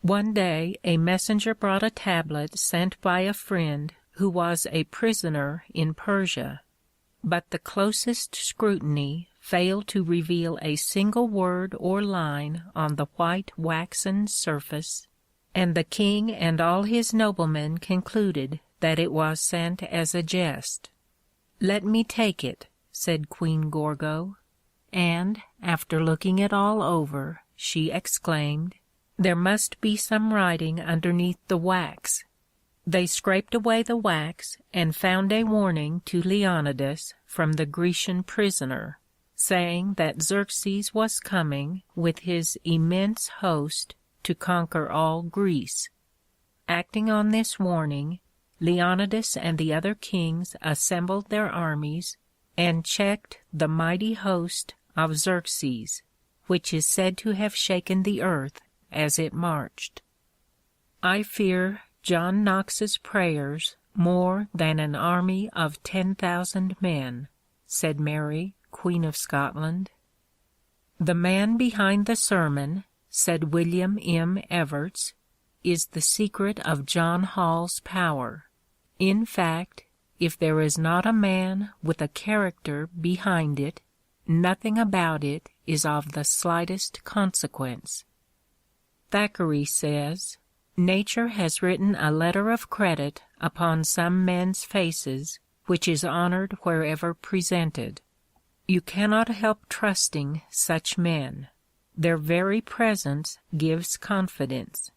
[SPEAKER 9] One day a messenger brought a tablet sent by a friend who was a prisoner in Persia, but the closest scrutiny failed to reveal a single word or line on the white waxen surface, and the king and all his noblemen concluded that it was sent as a jest. "Let me take it," said Queen Gorgo, and, after looking it all over, she exclaimed, "There must be some writing underneath the wax." They scraped away the wax and found a warning to Leonidas from the Grecian prisoner, saying that Xerxes was coming with his immense host to conquer all Greece. Acting on this warning, Leonidas and the other kings assembled their armies and checked the mighty host of Xerxes, which is said to have shaken the earth as it marched. I fear John Knox's prayers more than an army of 10,000 men, said Mary, Queen of Scotland. The man behind the sermon, said William M. Evarts, is the secret of John Hall's power. In fact, if there is not a man with a character behind it, nothing about it is of the slightest consequence. Thackeray says, "Nature has written a letter of credit upon some men's faces, which is honored wherever presented. You cannot help trusting such men. Their very presence gives confidence.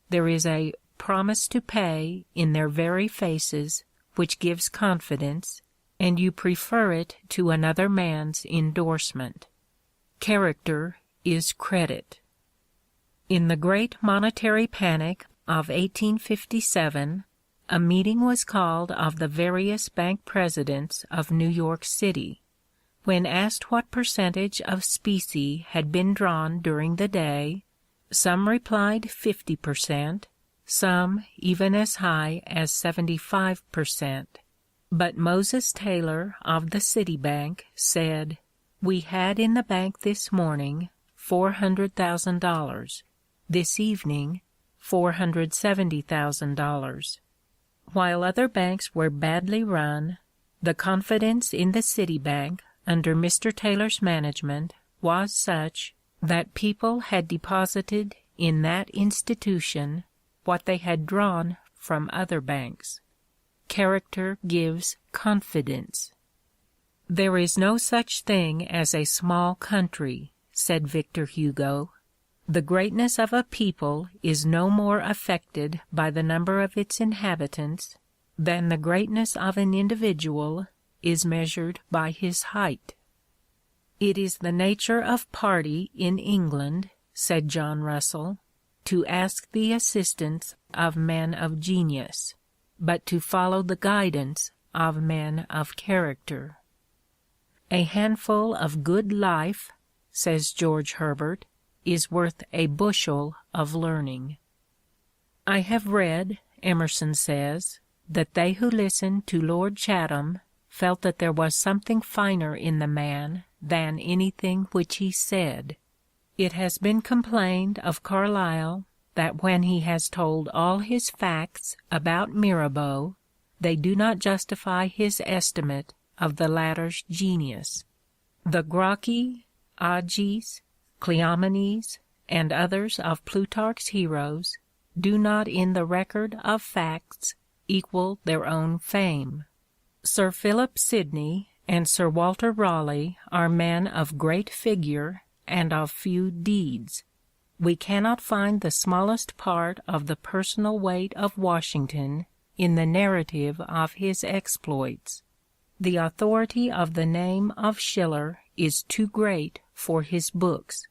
[SPEAKER 9] There is a promise to pay in their very faces, which gives confidence, and you prefer it to another man's endorsement. Character is credit." In the great monetary panic of 1857, a meeting was called of the various bank presidents of New York City. When asked what percentage of specie had been drawn during the day, some replied 50%, some even as high as 75%. But Moses Taylor of the City Bank said, "We had in the bank this morning $400,000, this evening $470,000. While other banks were badly run, the confidence in the City Bank under Mr. Taylor's management was such that people had deposited in that institution what they had drawn from other banks. Character gives confidence. "There is no such thing as a small country," said Victor Hugo. "The greatness of a people is no more affected by the number of its inhabitants than the greatness of an individual is measured by his height." "It is the nature of party in England," said John Russell, "to ask the assistance of men of genius, but to follow the guidance of men of character." "A handful of good life," says George Herbert, "is worth a bushel of learning." "I have read," Emerson says, "that they who listened to Lord Chatham felt that there was something finer in the man than anything which he said." It has been complained of Carlyle that when he has told all his facts about Mirabeau, they do not justify his estimate of the latter's genius. The Gracchi, Agis, Cleomenes, and others of Plutarch's heroes do not in the record of facts equal their own fame. Sir Philip Sidney and Sir Walter Raleigh are men of great figure and of few deeds. We cannot find the smallest part of the personal weight of Washington in the narrative of his exploits. The authority of the name of Schiller is too great for his books.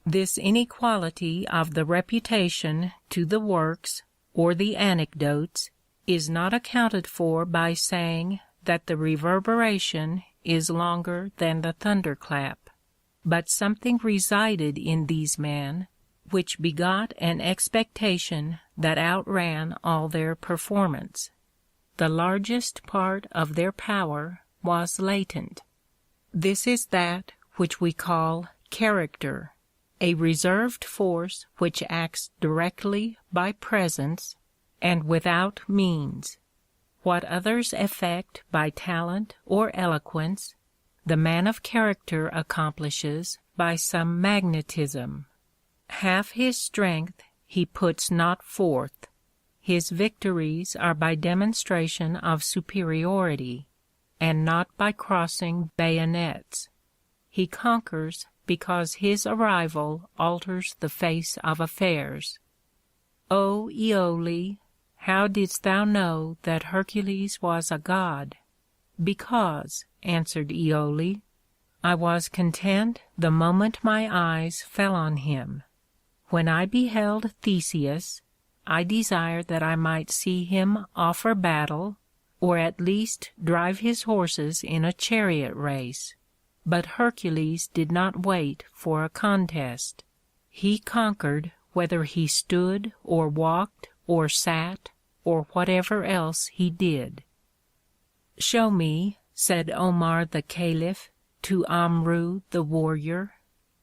[SPEAKER 9] This inequality of the reputation to the works or the anecdotes is not accounted for by saying that the reverberation is longer than the thunderclap, but something resided in these men which begot an expectation that outran all their performance. The largest part of their power was latent. This is that which we call character, a reserved force which acts directly by presence and without means. What others effect by talent or eloquence, the man of character accomplishes by some magnetism. Half his strength he puts not forth. His victories are by demonstration of superiority, and not by crossing bayonets. He conquers because his arrival alters the face of affairs. O Iole, how didst thou know that Hercules was a god? Because, answered Iole, I was content the moment my eyes fell on him. When I beheld Theseus, I desired that I might see him offer battle, or at least drive his horses in a chariot race. But Hercules did not wait for a contest. He conquered whether he stood or walked or sat or whatever else he did. Show me, said Omar the Caliph to Amru the warrior,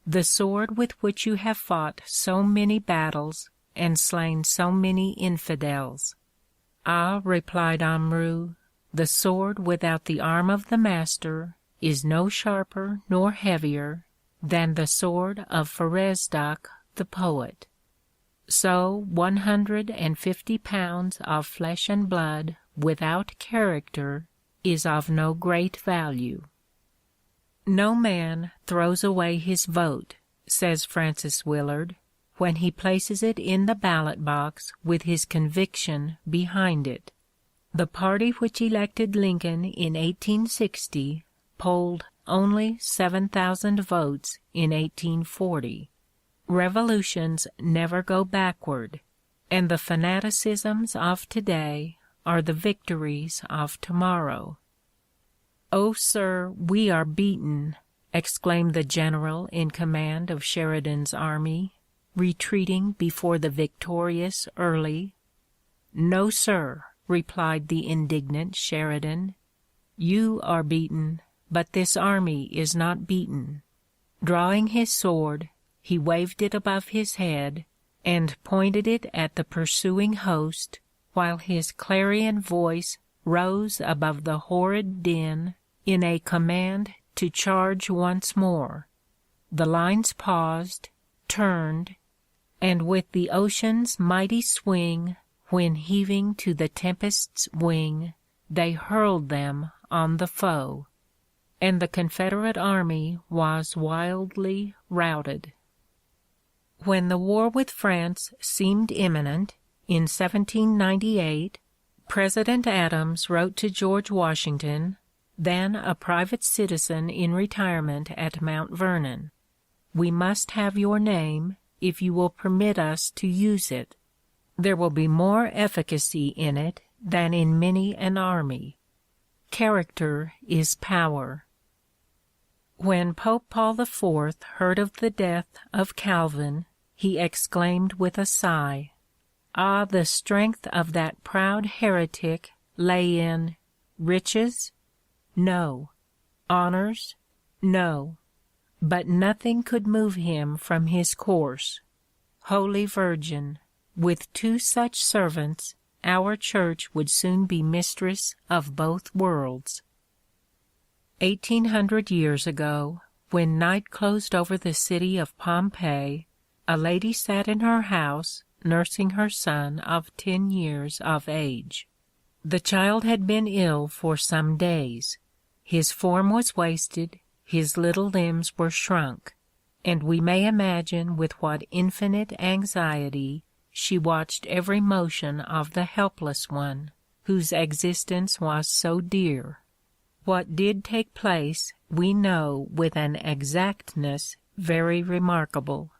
[SPEAKER 9] the sword with which you have fought so many battles and slain so many infidels. Ah, replied Amru, the sword without the arm of the master is no sharper nor heavier than the sword of Pharezdak the poet. So 150 pounds of flesh and blood without character is of no great value. No man throws away his vote, says Francis Willard, when he places it in the ballot box with his conviction behind it. The party which elected Lincoln in 1860 polled only 7,000 votes in 1840. Revolutions never go backward, and the fanaticisms of today are the victories of tomorrow. "Oh, sir, we are beaten," exclaimed the general in command of Sheridan's army, retreating before the victorious Early. "No, sir," replied the indignant Sheridan. "You are beaten, but this army is not beaten." Drawing his sword, he waved it above his head, and pointed it at the pursuing host, while his clarion voice rose above the horrid din in a command to charge once more. The lines paused, turned, and with the ocean's mighty swing, when heaving to the tempest's wing, they hurled them on the foe, and the Confederate army was wildly routed. When the war with France seemed imminent, in 1798, President Adams wrote to George Washington, then a private citizen in retirement at Mount Vernon, "We must have your name, if you will permit us to use it. There will be more efficacy in it than in many an army. Character is power." When Pope Paul IV heard of the death of Calvin, he exclaimed with a sigh, "Ah, the strength of that proud heretic lay in riches? No. Honors? No. But nothing could move him from his course. Holy Virgin, with 2 such servants, our church would soon be mistress of both worlds." 1800 years ago, when night closed over the city of Pompeii, a lady sat in her house nursing her son of 10 years of age. The child had been ill for some days. His form was wasted, his little limbs were shrunk, and we may imagine with what infinite anxiety she watched every motion of the helpless one, whose existence was so dear. What did take place we know with an exactness very remarkable.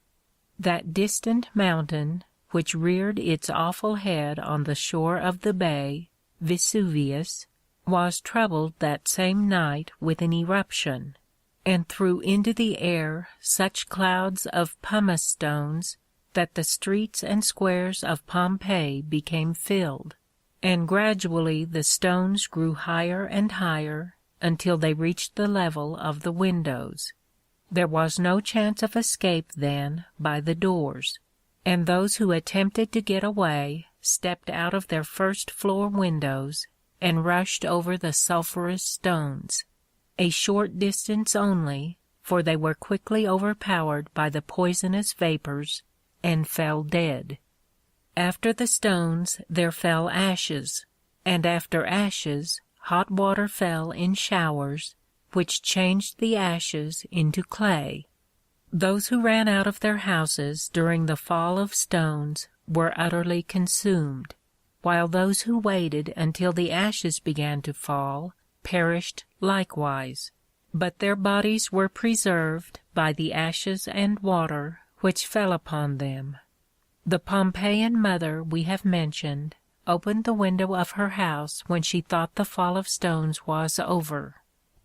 [SPEAKER 9] That distant mountain, which reared its awful head on the shore of the bay, Vesuvius, was troubled that same night with an eruption, and threw into the air such clouds of pumice stones that the streets and squares of Pompeii became filled, and gradually the stones grew higher and higher until they reached the level of the windows. There was no chance of escape then by the doors, and those who attempted to get away stepped out of their first-floor windows and rushed over the sulphurous stones. A short distance only, for they were quickly overpowered by the poisonous vapors and fell dead. After the stones there fell ashes, and after ashes hot water fell in showers, which changed the ashes into clay. Those who ran out of their houses during the fall of stones were utterly consumed, while those who waited until the ashes began to fall perished likewise. But their bodies were preserved by the ashes and water which fell upon them. The Pompeian mother we have mentioned opened the window of her house when she thought the fall of stones was over,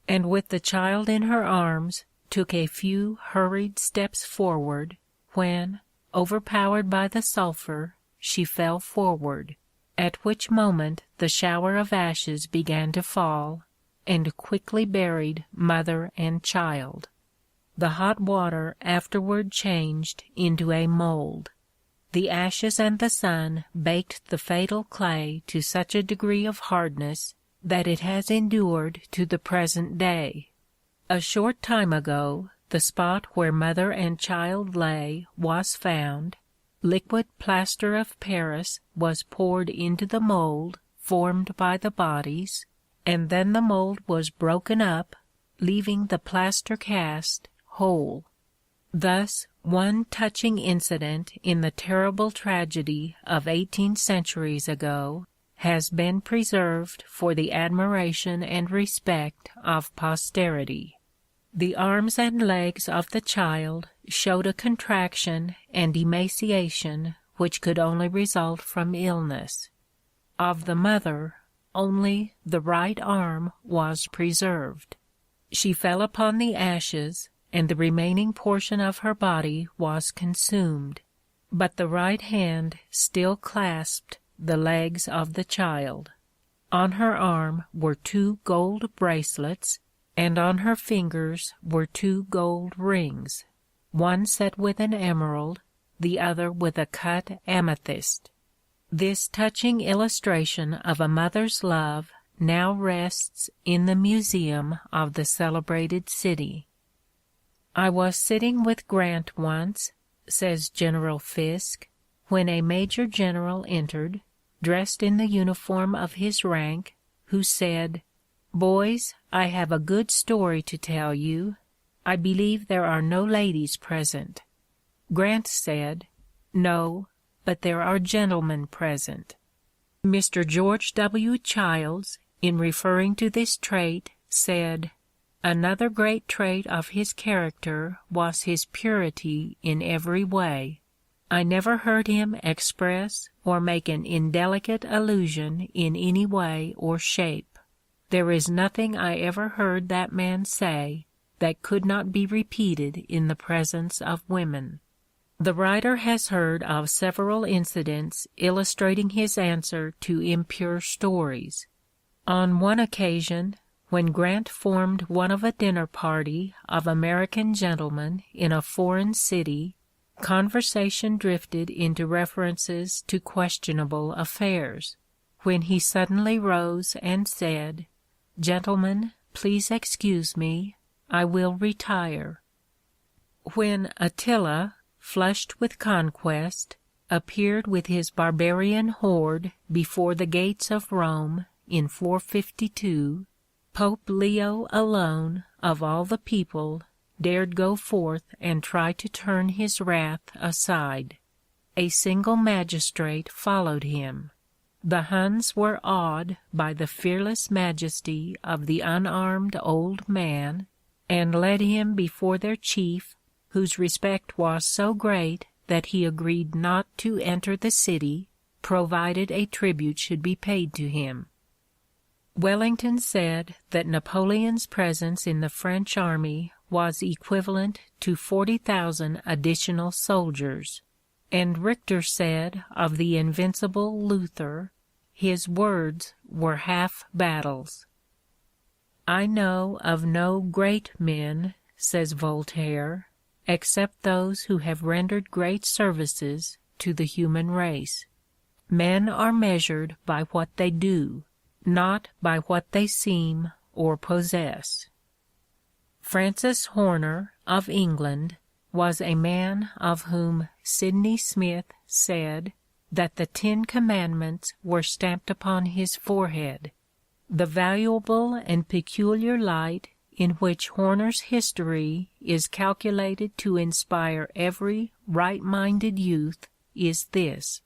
[SPEAKER 9] and with the child in her arms took a few hurried steps forward, when, overpowered by the sulphur, she fell forward, at which moment the shower of ashes began to fall, and quickly buried mother and child. The hot water afterward changed into a mold. The ashes and the sun baked the fatal clay to such a degree of hardness that it has endured to the present day. A short time ago, the spot where mother and child lay was found, liquid plaster of Paris was poured into the mold formed by the bodies, and then the mold was broken up, leaving the plaster cast whole. Thus, one touching incident in the terrible tragedy of 18 centuries ago has been preserved for the admiration and respect of posterity. The arms and legs of the child showed a contraction and emaciation which could only result from illness. Of the mother, only the right arm was preserved. She fell upon the ashes, and the remaining portion of her body was consumed, but the right hand still clasped the legs of the child. On her arm were 2 gold bracelets, and on her fingers were 2 gold rings, one set with an emerald, the other with a cut amethyst. This touching illustration of a mother's love now rests in the museum of the celebrated city. "I was sitting with Grant once," says General Fisk, "when a major general entered, dressed in the uniform of his rank, who said, 'Boys, I have a good story to tell you. I believe there are no ladies present.' Grant said, 'No, but there are gentlemen present.'" Mr. George W. Childs, in referring to this trait, said, "Another great trait of his character was his purity in every way. I never heard him express or make an indelicate allusion in any way or shape. There is nothing I ever heard that man say that could not be repeated in the presence of women." The writer has heard of several incidents illustrating his answer to impure stories. On one occasion, when Grant formed one of a dinner party of American gentlemen in a foreign city, conversation drifted into references to questionable affairs, when he suddenly rose and said, "Gentlemen, please excuse me, I will retire." When Attila, flushed with conquest, appeared with his barbarian horde before the gates of Rome in 452, Pope Leo alone of all the people dared go forth and try to turn his wrath aside. A single magistrate followed him. The Huns were awed by the fearless majesty of the unarmed old man, and led him before their chief, whose respect was so great that he agreed not to enter the city, provided a tribute should be paid to him. Wellington said that Napoleon's presence in the French army was equivalent to 40,000 additional soldiers, and Richter said of the invincible Luther, his words were half battles. "I know of no great men," says Voltaire, "except those who have rendered great services to the human race. Men are measured by what they do, not by what they seem or possess." Francis Horner, of England, was a man of whom Sidney Smith said that the 10 Commandments were stamped upon his forehead. The valuable and peculiar light in which Horner's history is calculated to inspire every right-minded youth is this: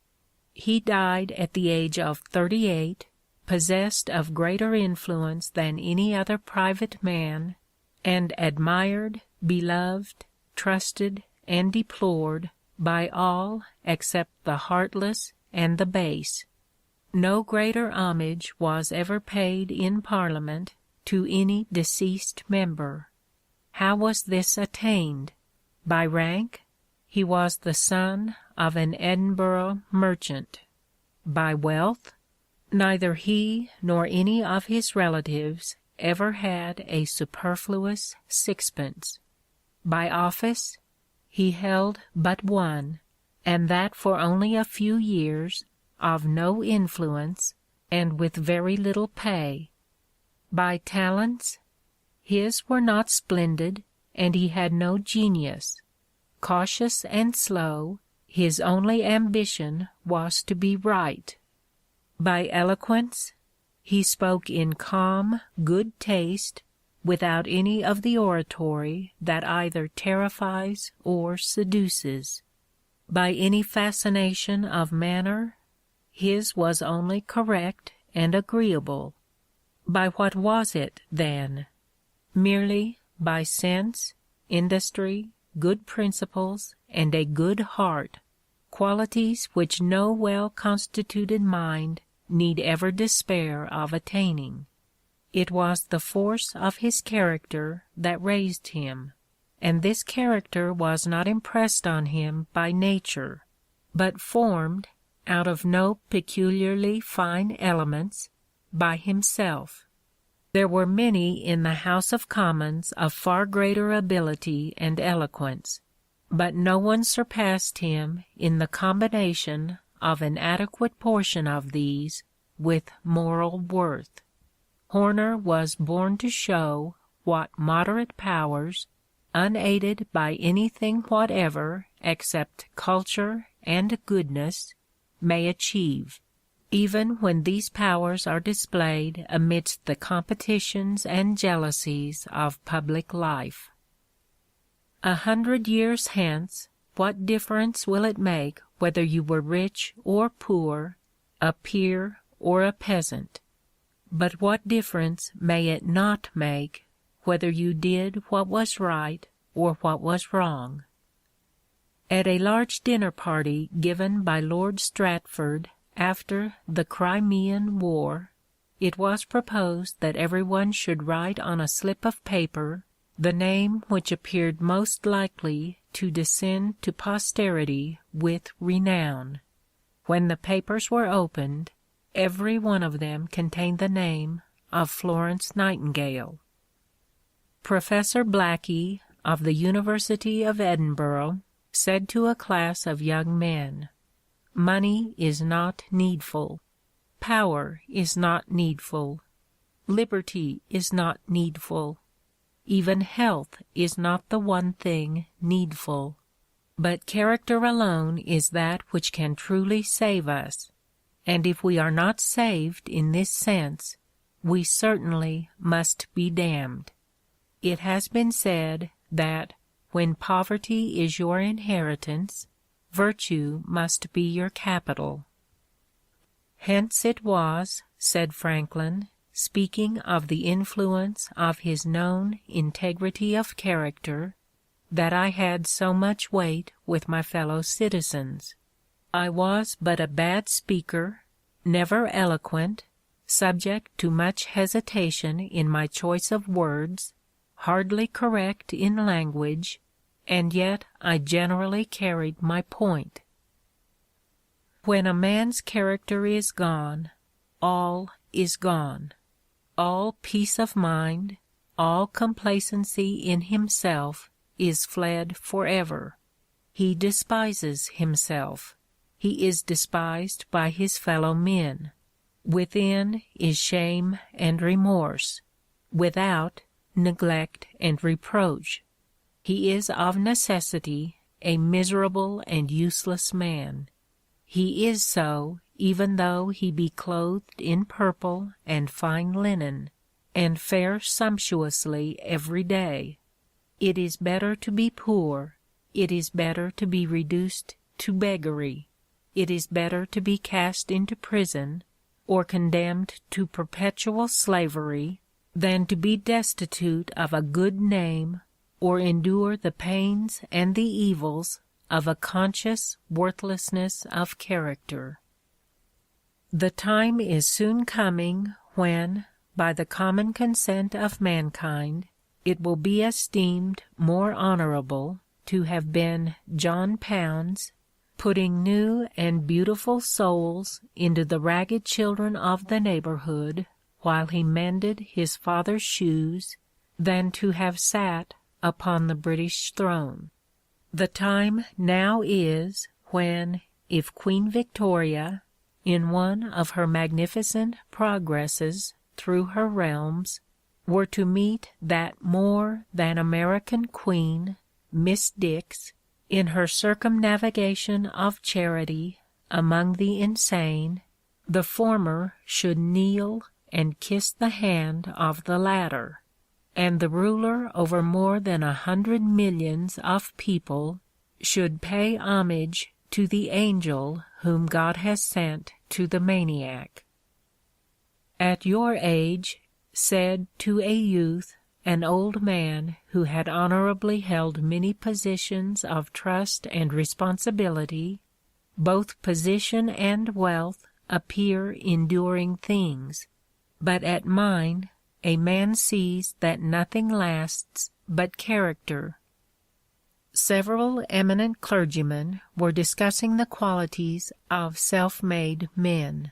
[SPEAKER 9] he died at the age of 38, possessed of greater influence than any other private man, and admired, beloved, trusted, and deplored by all except the heartless and the base. No greater homage was ever paid in Parliament to any deceased member. How was this attained? By rank? He was the son of an Edinburgh merchant. By wealth? Neither he nor any of his relatives ever had a superfluous sixpence. By office? He held but one, and that for only a few years, of no influence, and with very little pay. By talents? His were not splendid, and he had no genius. Cautious and slow, his only ambition was to be right. By eloquence? He spoke in calm, good taste, without any of the oratory that either terrifies or seduces. By any fascination of manner? His was only correct and agreeable. By what was it, then? Merely by sense, industry, good principles, and a good heart, qualities which no well-constituted mind need ever despair of attaining. It was the force of his character that raised him, and this character was not impressed on him by nature, but formed, out of no peculiarly fine elements, by himself. There were many in the House of Commons of far greater ability and eloquence, but no one surpassed him in the combination of an adequate portion of these with moral worth. Horner was born to show what moderate powers, unaided by anything whatever except culture and goodness, may achieve, even when these powers are displayed amidst the competitions and jealousies of public life. 100 years hence, what difference will it make whether you were rich or poor, a peer or a peasant? But what difference may it not make whether you did what was right or what was wrong? At a large dinner party given by Lord Stratford after the Crimean War, it was proposed that everyone should write on a slip of paper the name which appeared most likely to descend to posterity with renown. When the papers were opened, every one of them contained the name of Florence Nightingale. Professor Blackie of the University of Edinburgh said to a class of young men, "Money is not needful. Power is not needful. Liberty is not needful. Even health is not the one thing needful. But character alone is that which can truly save us. And if we are not saved in this sense, we certainly must be damned. It has been said that when poverty is your inheritance, virtue must be your capital. Hence it was, said Franklin, speaking of the influence of his known integrity of character, that I had so much weight with my fellow citizens. I was but a bad speaker, never eloquent, subject to much hesitation in my choice of words, hardly correct in language, and yet I generally carried my point. When a man's character is gone, all is gone. All peace of mind, all complacency in himself is fled forever. He despises himself. He is despised by his fellow men. Within is shame and remorse. Without, neglect and reproach. He is of necessity a miserable and useless man. He is so, even though he be clothed in purple and fine linen, and fare sumptuously every day. It is better to be poor. It is better to be reduced to beggary. It is better to be cast into prison, or condemned to perpetual slavery, than to be destitute of a good name, or endure the pains and the evils of a conscious worthlessness of character. The time is soon coming when, by the common consent of mankind, it will be esteemed more honorable to have been John Pounds, putting new and beautiful souls into the ragged children of the neighborhood while he mended his father's shoes, than to have sat upon the British throne. The time now is when, if Queen Victoria, in one of her magnificent progresses through her realms, were to meet that more than American queen, Miss Dix, in her circumnavigation of charity among the insane, the former should kneel and kiss the hand of the latter, and the ruler over more than 100 millions of people should pay homage to the angel whom God has sent to the maniac. At your age, said to a youth, an old man who had honorably held many positions of trust and responsibility, both position and wealth appear enduring things, but at mine a man sees that nothing lasts but character. Several eminent clergymen were discussing the qualities of self-made men.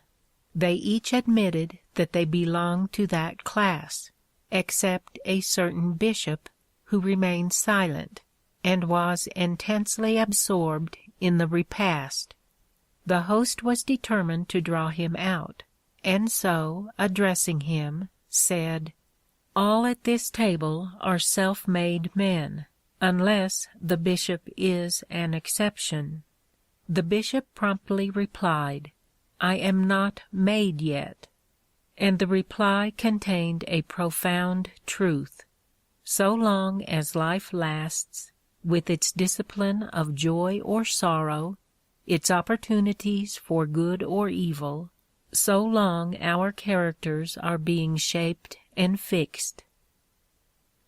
[SPEAKER 9] They each admitted that they belonged to that class, except a certain bishop, who remained silent, and was intensely absorbed in the repast. The host was determined to draw him out, and so, addressing him, said, "All at this table are self-made men, unless the bishop is an exception." The bishop promptly replied, "I am not made yet." And the reply contained a profound truth. So long as life lasts, with its discipline of joy or sorrow, its opportunities for good or evil, so long our characters are being shaped and fixed.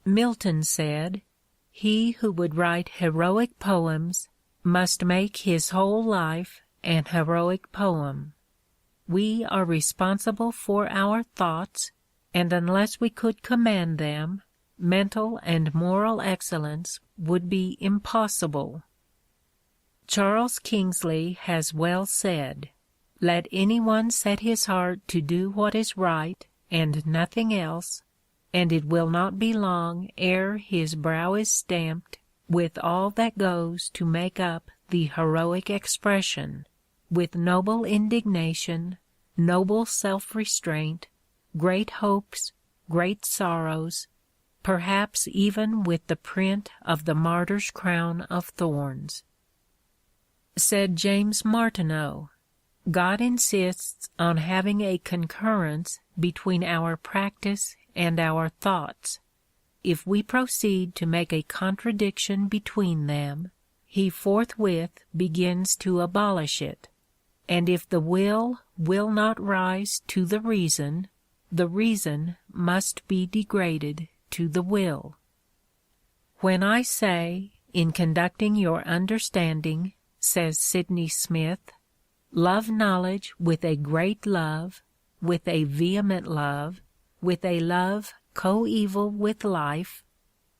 [SPEAKER 9] Milton said, "He who would write heroic poems must make his whole life an heroic poem." We are responsible for our thoughts, and unless we could command them, mental and moral excellence would be impossible. Charles Kingsley has well said, "Let anyone set his heart to do what is right and nothing else, and it will not be long ere his brow is stamped with all that goes to make up the heroic expression, with noble indignation, noble self-restraint, great hopes, great sorrows, perhaps even with the print of the martyr's crown of thorns. Said James Martineau, God insists on having a concurrence between our practice and our thoughts. If we proceed to make a contradiction between them, he forthwith begins to abolish it. And if the will not rise to the reason must be degraded to the will. When I say, in conducting your understanding, says Sidney Smith, love knowledge with a great love, with a vehement love, with a love coeval with life,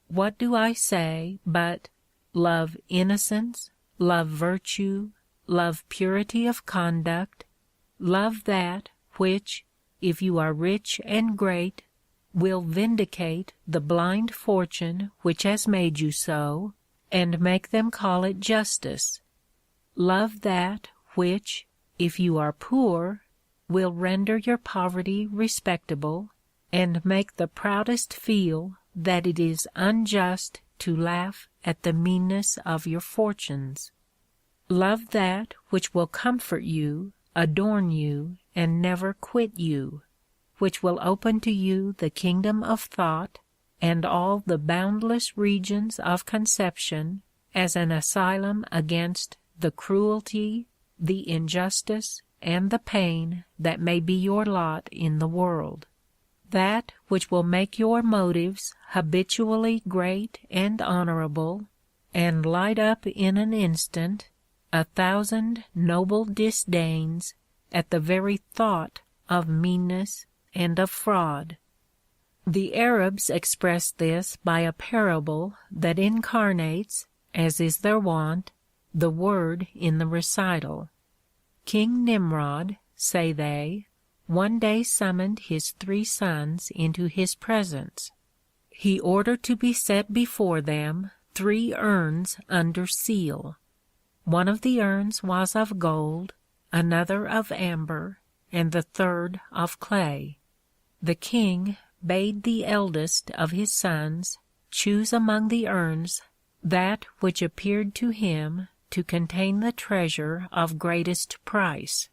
[SPEAKER 9] what do I say but love innocence, love virtue, love purity of conduct, love that which, if you are rich and great, will vindicate the blind fortune which has made you so, and make them call it justice. Love that which, if you are poor, will render your poverty respectable, and make the proudest feel that it is unjust to laugh at the meanness of your fortunes. Love that which will comfort you, adorn you, and never quit you, which will open to you the kingdom of thought, and all the boundless regions of conception as an asylum against the cruelty, the injustice, and the pain that may be your lot in the world. That which will make your motives habitually great and honorable, and light up in an instant 1,000 noble disdains at the very thought of meanness and of fraud. The Arabs express this by a parable that incarnates, as is their wont, the word in the recital. King Nimrod, say they, one day summoned his 3 sons into his presence. He ordered to be set before them 3 urns under seal. One of the urns was of gold, another of amber, and the third of clay. The king bade the eldest of his sons choose among the urns that which appeared to him to contain the treasure of greatest price.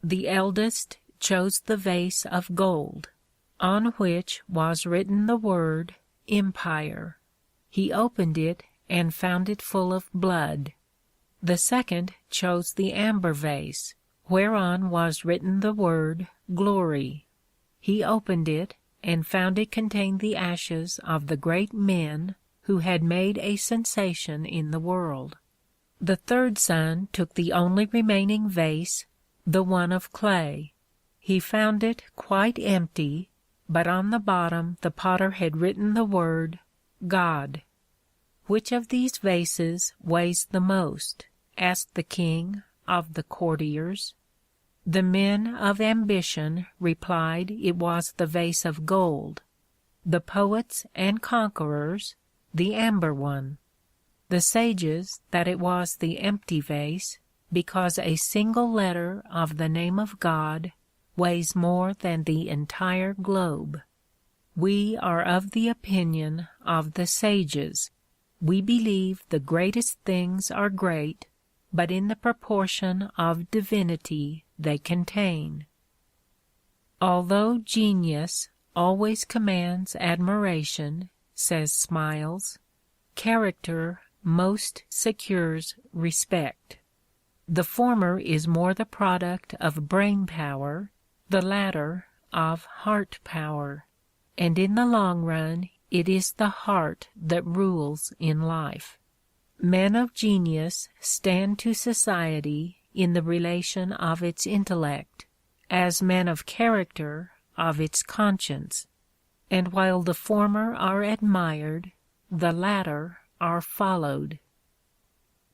[SPEAKER 9] The eldest chose the vase of gold, on which was written the word Empire. He opened it and found it full of blood. The second chose the amber vase, whereon was written the word Glory. He opened it and found it contained the ashes of the great men who had made a sensation in the world. The third son took the only remaining vase, the one of clay. He found it quite empty, but on the bottom the potter had written the word God. Which of these vases weighs the most? Asked the king of the courtiers. The men of ambition replied it was the vase of gold, the poets and conquerors the amber one, the sages that it was the empty vase, because a single letter of the name of God weighs more than the entire globe. We are of the opinion of the sages. We believe the greatest things are great, but in the proportion of divinity they contain. Although genius always commands admiration, says Smiles, character most secures respect. The former is more the product of brain power, the latter of heart power, and in the long run it is the heart that rules in life. Men of genius stand to society in the relation of its intellect, as men of character of its conscience, and while the former are admired, the latter are followed.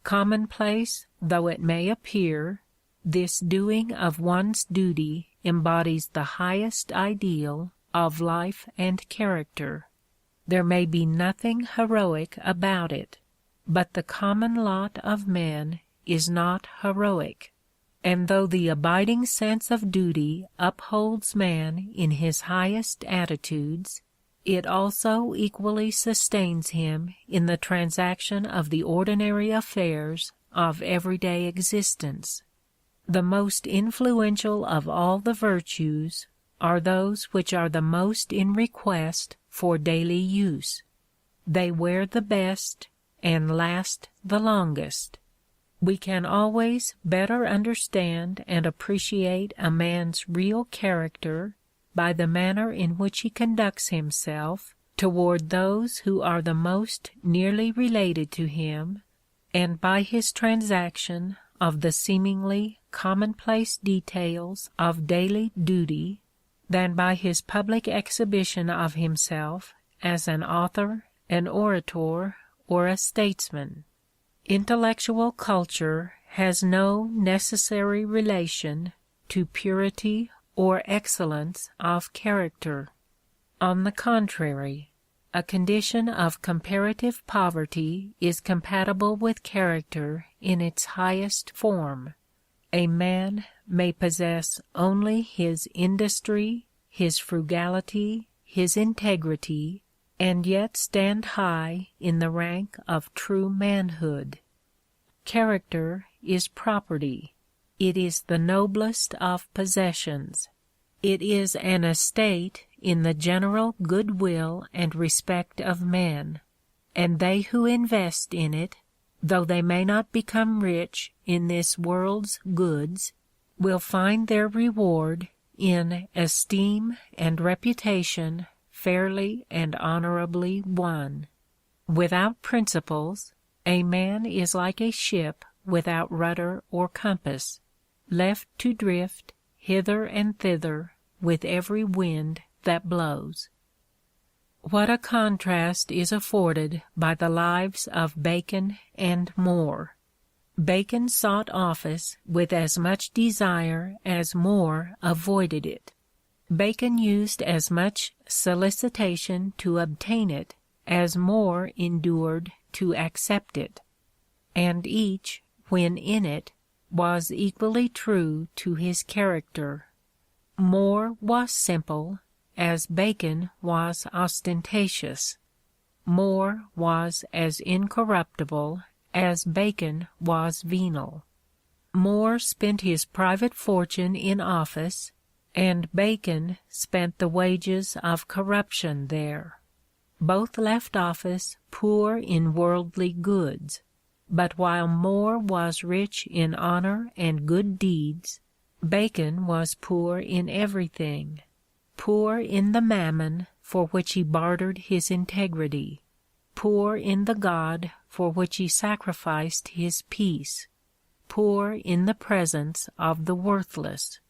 [SPEAKER 9] Commonplace though it may appear, this doing of one's duty embodies the highest ideal of life and character. There may be nothing heroic about it, but the common lot of men is not heroic. And though the abiding sense of duty upholds man in his highest attitudes, it also equally sustains him in the transaction of the ordinary affairs of everyday existence. The most influential of all the virtues are those which are the most in request for daily use. They wear the best and last the longest. We can always better understand and appreciate a man's real character by the manner in which he conducts himself toward those who are the most nearly related to him, and by his transaction of the seemingly commonplace details of daily duty, than by his public exhibition of himself as an author, an orator, or a statesman. Intellectual culture has no necessary relation to purity or excellence of character. On the contrary, a condition of comparative poverty is compatible with character in its highest form. A man may possess only his industry, his frugality, his integrity, and yet stand high in the rank of true manhood. Character is property. It is the noblest of possessions. It is an estate in the general goodwill and respect of men, and they who invest in it, though they may not become rich in this world's goods, will find their reward in esteem and reputation fairly and honorably won. Without principles, a man is like a ship without rudder or compass, left to drift hither and thither with every wind that blows. What a contrast is afforded by the lives of Bacon and More! Bacon sought office with as much desire as More avoided it. Bacon used as much solicitation to obtain it as More endured to accept it, and each, when in it, was equally true to his character. More was simple, as Bacon was ostentatious. More was as incorruptible as Bacon was venal. More spent his private fortune in office, and Bacon spent the wages of corruption there. Both left office poor in worldly goods, but while More was rich in honor and good deeds, Bacon was poor in everything, poor in the mammon for which he bartered his integrity, poor in the God for which he sacrificed his peace, poor in the presence of the worthless,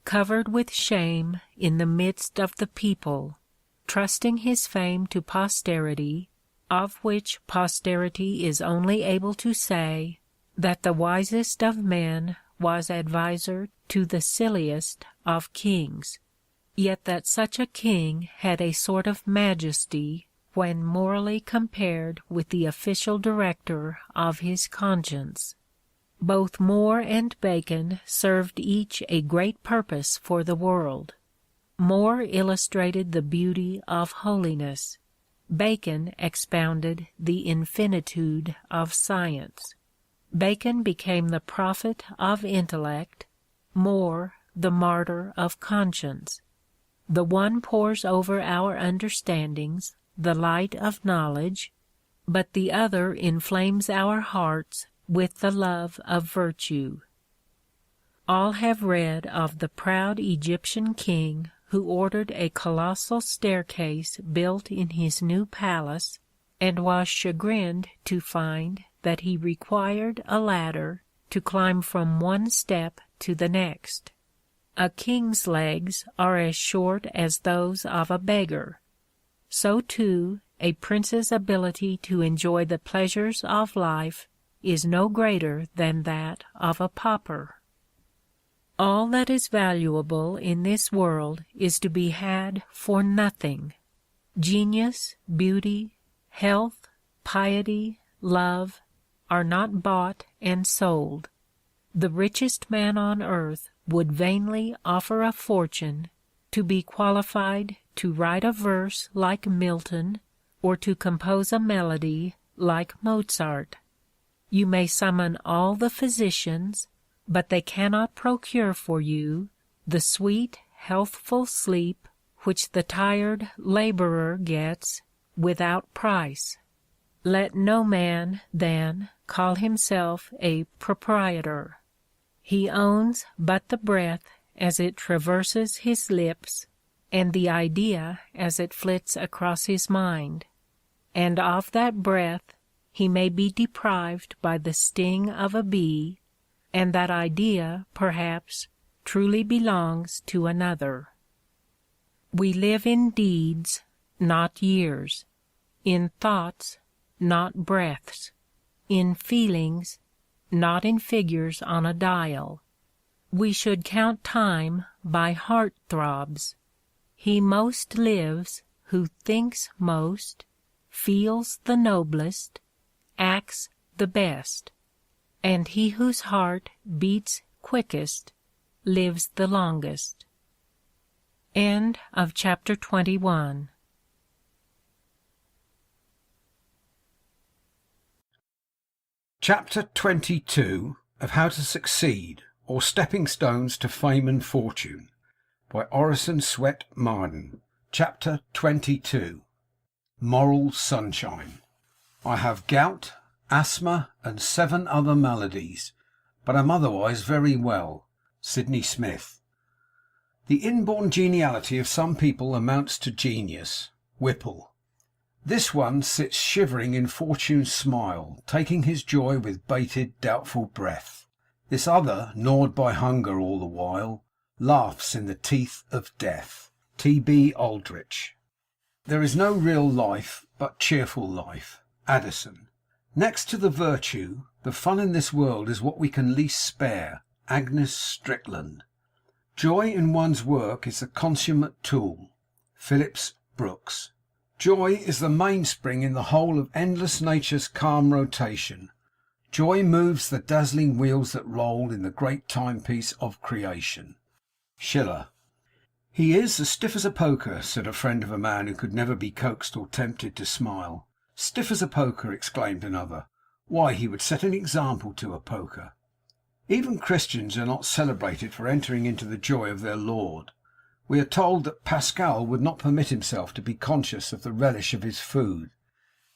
[SPEAKER 9] covered with shame in the midst of the people, trusting his fame to posterity, of which posterity is only able to say that the wisest of men was adviser to the silliest of kings, yet that such a king had a sort of majesty when morally compared with the official director of his conscience. Both More and Bacon served each a great purpose for the world. More illustrated the beauty of holiness. Bacon expounded the infinitude of science. Bacon became the prophet of intellect, More the martyr of conscience. The one pours over our understandings the light of knowledge, but the other inflames our hearts with the love of virtue. All have read of the proud Egyptian king who ordered a colossal staircase built in his new palace, and was chagrined to find that he required a ladder to climb from one step to the next. A king's legs are as short as those of a beggar. So too, a prince's ability to enjoy the pleasures of life is no greater than that of a pauper. All that is valuable in this world is to be had for nothing. Genius, beauty, health, piety, love, are not bought and sold. The richest man on earth would vainly offer a fortune to be qualified to write a verse like Milton or to compose a melody like Mozart. You may summon all the physicians, but they cannot procure for you the sweet, healthful sleep which the tired laborer gets without price. Let no man, then, call himself a proprietor. He owns but the breath as it traverses his lips, and the idea as it flits across his mind. And of that breath he may be deprived by the sting of a bee, and that idea, perhaps, truly belongs to another. We live in deeds, not years; in thoughts, not breaths; in feelings, not in figures on a dial. We should count time by heart throbs. He most lives who thinks most, feels the noblest, acts the best, and he whose heart beats quickest lives the longest. End of chapter 21.
[SPEAKER 8] Chapter 22 of How to Succeed, or Stepping Stones to Fame and Fortune, by Orison, Swett, Marden. Chapter 22. Moral Sunshine. I have gout, asthma, and 7 other maladies, but am otherwise very well. Sydney Smith. The inborn geniality of some people amounts to genius. Whipple. This one sits shivering in Fortune's smile, taking his joy with bated, doubtful breath. This other, gnawed by hunger all the while, laughs in the teeth of death. T.B. Aldrich. There is no real life, but cheerful life. Addison. Next to the virtue, the fun in this world is what we can least spare. Agnes Strickland. Joy in one's work is the consummate tool. Phillips Brooks. Joy is the mainspring in the whole of endless nature's calm rotation. Joy moves the dazzling wheels that roll in the great timepiece of creation. Schiller. He is as stiff as a poker, said a friend of a man who could never be coaxed or tempted to smile. Stiff as a poker, exclaimed another. Why, he would set an example to a poker. Even Christians are not celebrated for entering into the joy of their Lord. We are told that Pascal would not permit himself to be conscious of the relish of his food.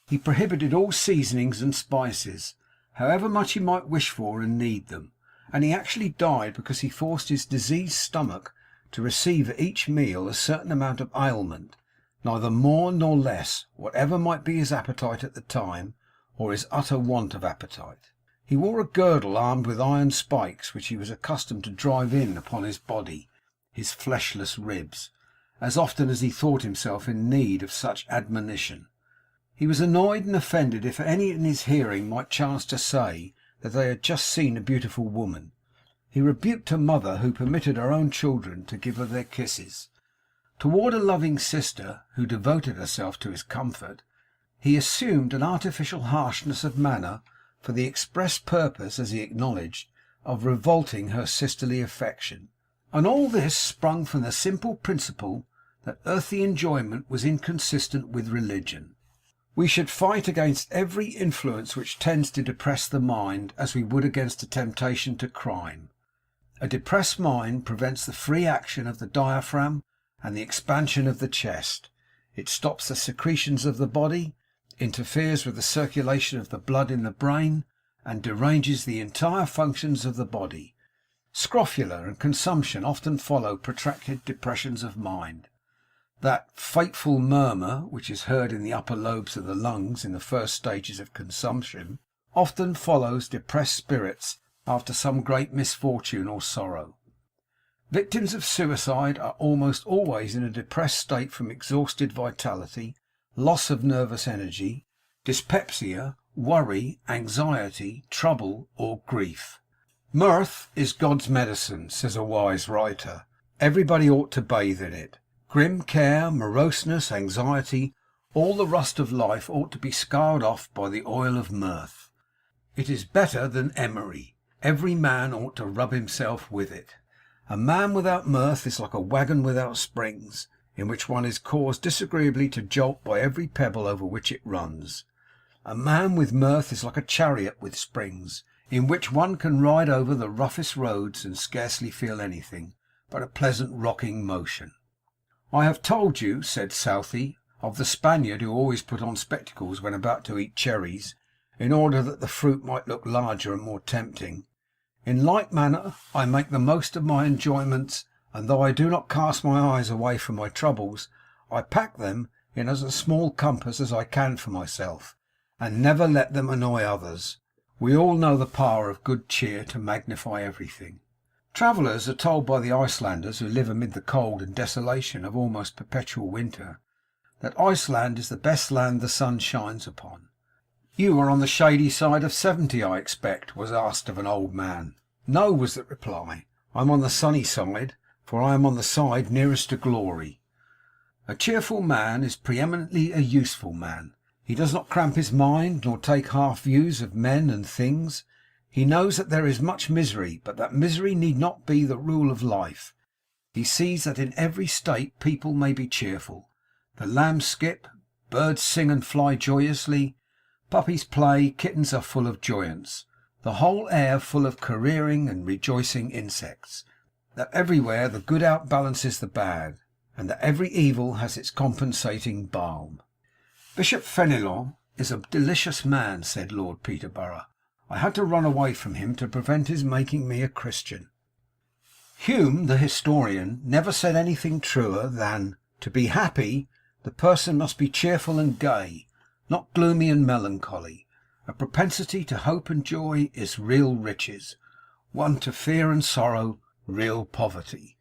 [SPEAKER 8] He prohibited all seasonings and spices, however much he might wish for and need them, and he actually died because he forced his diseased stomach to receive at each meal a certain amount of aliment, neither more nor less, whatever might be his appetite at the time, or his utter want of appetite. He wore a girdle armed with iron spikes, which he was accustomed to drive in upon his body, his fleshless ribs, as often as he thought himself in need of such admonition. He was annoyed and offended if any in his hearing might chance to say that they had just seen a beautiful woman. He rebuked a mother who permitted her own children to give her their kisses. Toward a loving sister who devoted herself to his comfort, he assumed an artificial harshness of manner for the express purpose, as he acknowledged, of revolting her sisterly affection. And all this sprung from the simple principle that earthly enjoyment was inconsistent with religion. We should fight against every influence which tends to depress the mind, as we would against a temptation to crime. A depressed mind prevents the free action of the diaphragm and the expansion of the chest. It stops the secretions of the body, interferes with the circulation of the blood in the brain, and deranges the entire functions of the body. Scrofula and consumption often follow protracted depressions of mind. That fateful murmur which is heard in the upper lobes of the lungs in the first stages of consumption often follows depressed spirits after some great misfortune or sorrow. Victims of suicide are almost always in a depressed state from exhausted vitality, loss of nervous energy, dyspepsia, worry, anxiety, trouble, or grief. Mirth is God's medicine, says a wise writer. Everybody ought to bathe in it. Grim care, moroseness, anxiety, all the rust of life ought to be scoured off by the oil of mirth. It is better than emery. Every man ought to rub himself with it. A man without mirth is like a waggon without springs, in which one is caused disagreeably to jolt by every pebble over which it runs. A man with mirth is like a chariot with springs, in which one can ride over the roughest roads and scarcely feel anything but a pleasant rocking motion. I have told you, said Southey, of the Spaniard who always put on spectacles when about to eat cherries, in order that the fruit might look larger and more tempting. In like manner, I make the most of my enjoyments, and though I do not cast my eyes away from my troubles, I pack them in as a small compass as I can for myself, and never let them annoy others. We all know the power of good cheer to magnify everything. Travellers are told by the Icelanders, who live amid the cold and desolation of almost perpetual winter, that Iceland is the best land the sun shines upon. You are on the shady side of 70, I expect, was asked of an old man. No, was the reply. I am on the sunny side, for I am on the side nearest to glory. A cheerful man is preeminently a useful man. He does not cramp his mind, nor take half views of men and things. He knows that there is much misery, but that misery need not be the rule of life. He sees that in every state people may be cheerful. The lambs skip, birds sing and fly joyously, puppies play, kittens are full of joyance, the whole air full of careering and rejoicing insects, that everywhere the good outbalances the bad, and that every evil has its compensating balm. Bishop Fenelon is a delicious man, said Lord Peterborough. I had to run away from him to prevent his making me a Christian. Hume, the historian, never said anything truer than, to be happy, the person must be cheerful and gay, not gloomy and melancholy. A propensity to hope and joy is real riches, one to fear and sorrow, real poverty.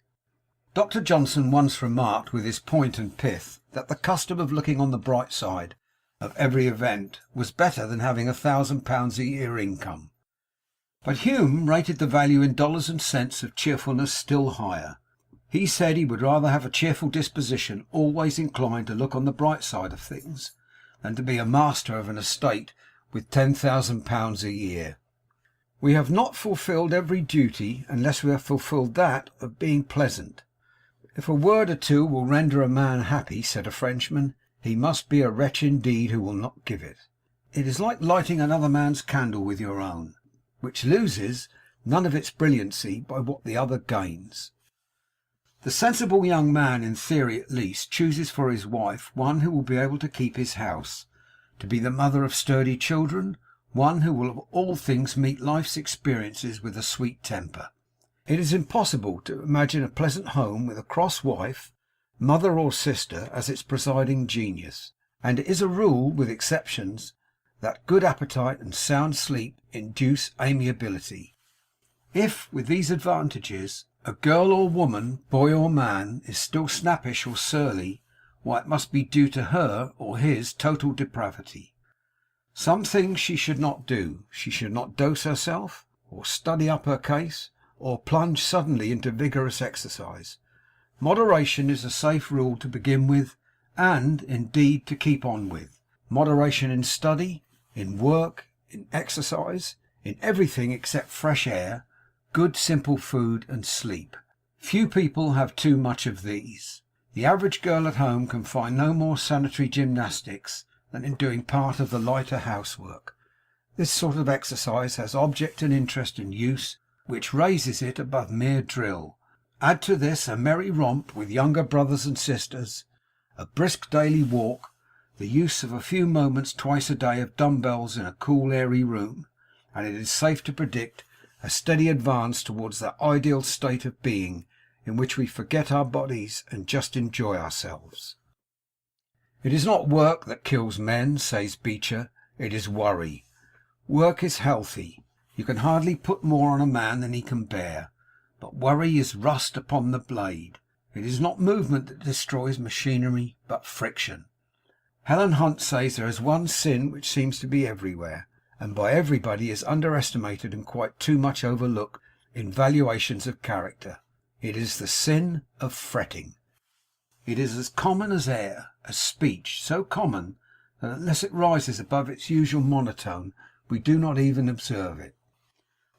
[SPEAKER 8] Dr. Johnson once remarked with his point and pith that the custom of looking on the bright side of every event was better than having £1,000 a year income. But Hume rated the value in dollars and cents of cheerfulness still higher. He said he would rather have a cheerful disposition, always inclined to look on the bright side of things, than to be a master of an estate with £10,000 a year. We have not fulfilled every duty unless we have fulfilled that of being pleasant. If a word or two will render a man happy, said a Frenchman, he must be a wretch indeed who will not give it. It is like lighting another man's candle with your own, which loses none of its brilliancy by what the other gains. The sensible young man, in theory at least, chooses for his wife one who will be able to keep his house, to be the mother of sturdy children, one who will of all things meet life's experiences with a sweet temper. It is impossible to imagine a pleasant home with a cross wife, mother or sister, as its presiding genius, and it is a rule, with exceptions, that good appetite and sound sleep induce amiability. If, with these advantages, a girl or woman, boy or man, is still snappish or surly, why, it must be due to her or his total depravity. Some things she should not do. She should not dose herself, or study up her case, or plunge suddenly into vigorous exercise. Moderation is a safe rule to begin with, and, indeed, to keep on with. Moderation in study, in work, in exercise, in everything except fresh air, good simple food, and sleep. Few people have too much of these. The average girl at home can find no more sanitary gymnastics than in doing part of the lighter housework. This sort of exercise has object and interest and use, which raises it above mere drill. Add to this a merry romp with younger brothers and sisters, a brisk daily walk, the use of a few moments twice a day of dumbbells in a cool airy room, and it is safe to predict a steady advance towards that ideal state of being in which we forget our bodies and just enjoy ourselves. It is not work that kills men, says Beecher, it is worry. Work is healthy. You can hardly put more on a man than he can bear. But worry is rust upon the blade. It is not movement that destroys machinery, but friction. Helen Hunt says there is one sin which seems to be everywhere, and by everybody is underestimated and quite too much overlooked in valuations of character. It is the sin of fretting. It is as common as air, as speech, so common that unless it rises above its usual monotone, we do not even observe it.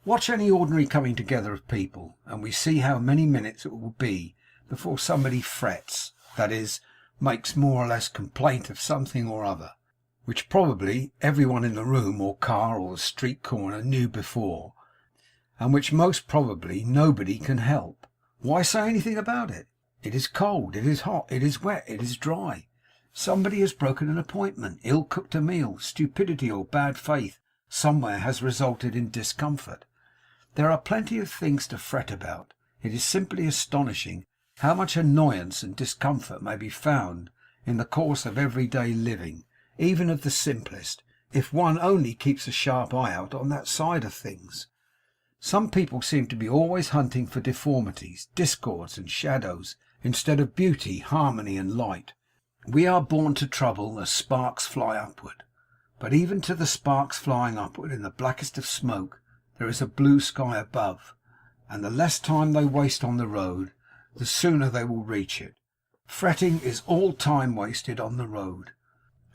[SPEAKER 8] Watch any ordinary coming together of people, and we see how many minutes it will be before somebody frets, that is, makes more or less complaint of something or other, which probably every one in the room or car or the street corner knew before, and which most probably nobody can help. Why say anything about it? It is cold, it is hot, it is wet, it is dry. Somebody has broken an appointment, ill cooked a meal, stupidity or bad faith somewhere has resulted in discomfort. There are plenty of things to fret about. It is simply astonishing how much annoyance and discomfort may be found in the course of everyday living, even of the simplest, if one only keeps a sharp eye out on that side of things. Some people seem to be always hunting for deformities, discords, and shadows, instead of beauty, harmony, and light. We are born to trouble as sparks fly upward, but even to the sparks flying upward in the blackest of smoke there is a blue sky above, and the less time they waste on the road, the sooner they will reach it. Fretting is all time wasted on the road.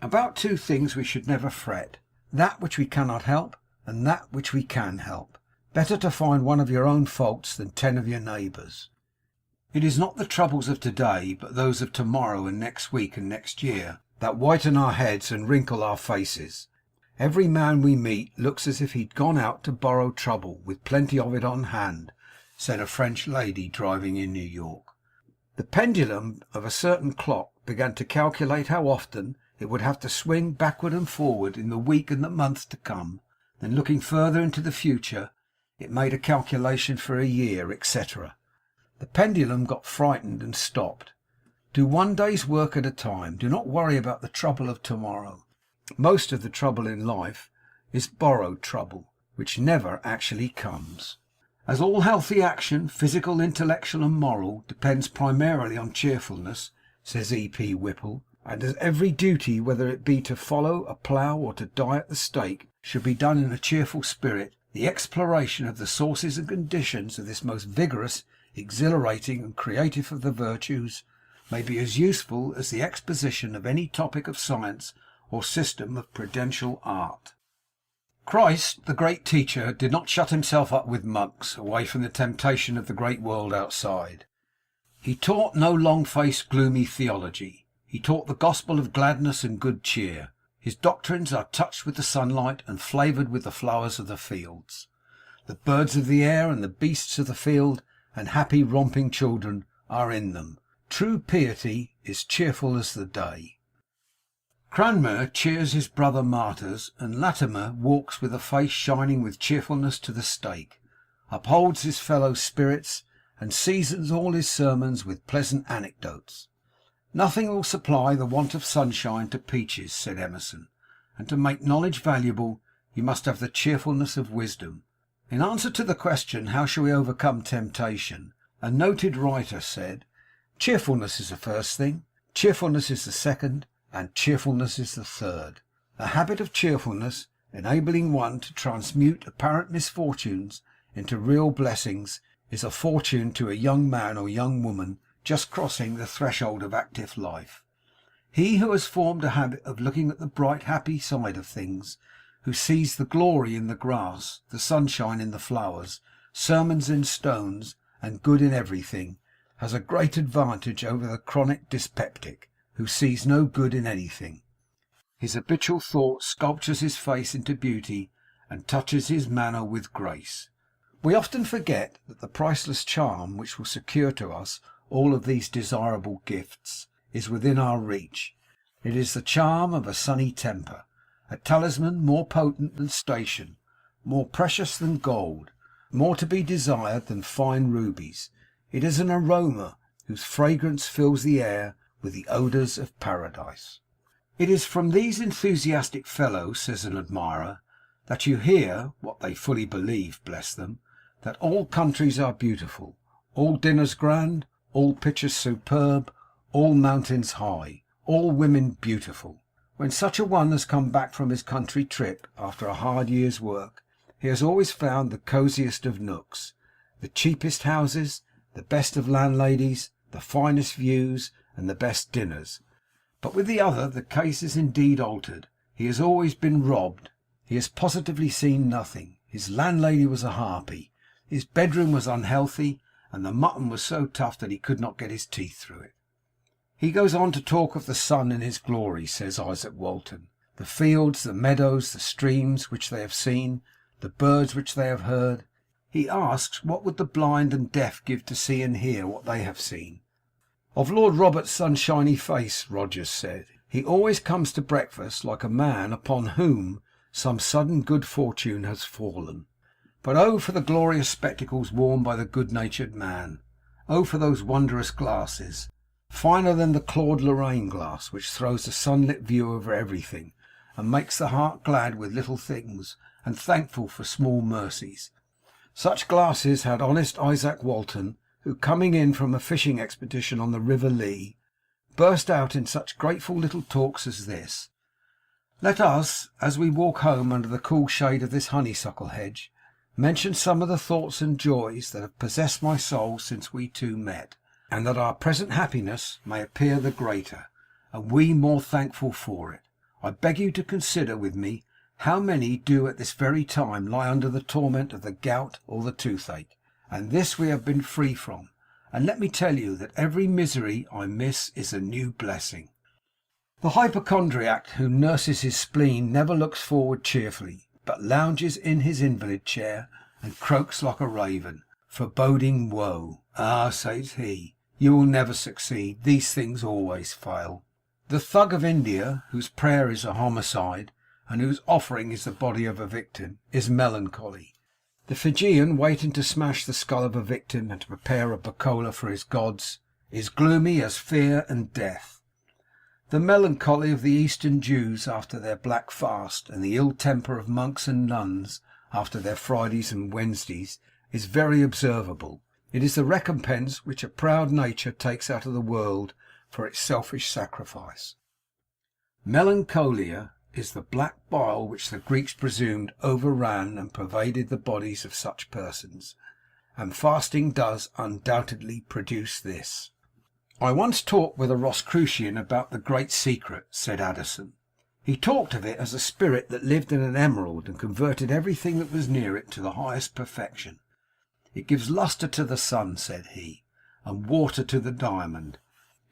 [SPEAKER 8] About two things we should never fret: that which we cannot help, and that which we can help. Better to find one of your own faults than 10 of your neighbours'. It is not the troubles of today, but those of tomorrow and next week and next year, that whiten our heads and wrinkle our faces. Every man we meet looks as if he'd gone out to borrow trouble, with plenty of it on hand, said a French lady driving in New York. The pendulum of a certain clock began to calculate how often it would have to swing backward and forward in the week and the month to come. Then, looking further into the future, it made a calculation for a year, etc. The pendulum got frightened and stopped. Do one day's work at a time. Do not worry about the trouble of tomorrow. Most of the trouble in life is borrowed trouble, which never actually comes. As all healthy action, physical, intellectual, and moral, depends primarily on cheerfulness, says E.P. Whipple, and as every duty, whether it be to follow a plough or to die at the stake, should be done in a cheerful spirit, the exploration of the sources and conditions of this most vigorous, exhilarating, and creative of the virtues may be as useful as the exposition of any topic of science or system of prudential art. Christ, the great teacher, did not shut himself up with monks, away from the temptation of the great world outside. He taught no long-faced, gloomy theology. He taught the gospel of gladness and good cheer. His doctrines are touched with the sunlight and flavoured with the flowers of the fields. The birds of the air and the beasts of the field and happy romping children are in them. True piety is cheerful as the day. Cranmer cheers his brother martyrs, and Latimer walks with a face shining with cheerfulness to the stake, upholds his fellow spirits, and seasons all his sermons with pleasant anecdotes. Nothing will supply the want of sunshine to peaches, said Emerson, and to make knowledge valuable you must have the cheerfulness of wisdom. In answer to the question, how shall we overcome temptation, a noted writer said, cheerfulness is the first thing, cheerfulness is the second, and cheerfulness is the third. A habit of cheerfulness, enabling one to transmute apparent misfortunes into real blessings, is a fortune to a young man or young woman just crossing the threshold of active life. He who has formed a habit of looking at the bright, happy side of things, who sees the glory in the grass, the sunshine in the flowers, sermons in stones, and good in everything, has a great advantage over the chronic dyspeptic, who sees no good in anything. His habitual thought sculptures his face into beauty and touches his manner with grace. We often forget that the priceless charm which will secure to us all of these desirable gifts is within our reach. It is the charm of a sunny temper, a talisman more potent than station, more precious than gold, more to be desired than fine rubies. It is an aroma whose fragrance fills the air with the odours of paradise. It is from these enthusiastic fellows, says an admirer, that you hear, what they fully believe, bless them, that all countries are beautiful, all dinners grand, all pictures superb, all mountains high, all women beautiful. When such a one has come back from his country trip after a hard year's work, he has always found the cosiest of nooks, the cheapest houses, the best of landladies, the finest views, and the best dinners. But with the other the case is indeed altered. He has always been robbed. He has positively seen nothing. His landlady was a harpy. His bedroom was unhealthy, and the mutton was so tough that he could not get his teeth through it. He goes on to talk of the sun in his glory, says Isaac Walton, the fields, the meadows, the streams which they have seen, the birds which they have heard. He asks, what would the blind and deaf give to see and hear what they have seen? Of Lord Robert's sunshiny face, Rogers said, he always comes to breakfast like a man upon whom some sudden good fortune has fallen. But oh, for the glorious spectacles worn by the good-natured man! Oh, for those wondrous glasses, finer than the Claude Lorraine glass, which throws a sunlit view over everything, and makes the heart glad with little things, and thankful for small mercies. Such glasses had honest Isaac Walton, who, coming in from a fishing expedition on the River Lee, burst out in such grateful little talks as this. Let us, as we walk home under the cool shade of this honeysuckle hedge, mention some of the thoughts and joys that have possessed my soul since we two met, and that our present happiness may appear the greater, and we more thankful for it. I beg you to consider with me how many do at this very time lie under the torment of the gout or the toothache, and this we have been free from. And let me tell you that every misery I miss is a new blessing. The hypochondriac who nurses his spleen never looks forward cheerfully, but lounges in his invalid chair and croaks like a raven, foreboding woe. Ah, says he, you will never succeed. These things always fail. The thug of India, whose prayer is a homicide, and whose offering is the body of a victim, is melancholy. The Fijian, waiting to smash the skull of a victim and to prepare a bacola for his gods, is gloomy as fear and death. The melancholy of the Eastern Jews after their black fast, and the ill temper of monks and nuns after their Fridays and Wednesdays, is very observable. It is the recompense which a proud nature takes out of the world for its selfish sacrifice. Melancholia is the black bile which the Greeks presumed overran and pervaded the bodies of such persons, and fasting does undoubtedly produce this. I once talked with a Rosicrucian about the great secret, said Addison. He talked of it as a spirit that lived in an emerald and converted everything that was near it to the highest perfection. It gives lustre to the sun, said he, and water to the diamond.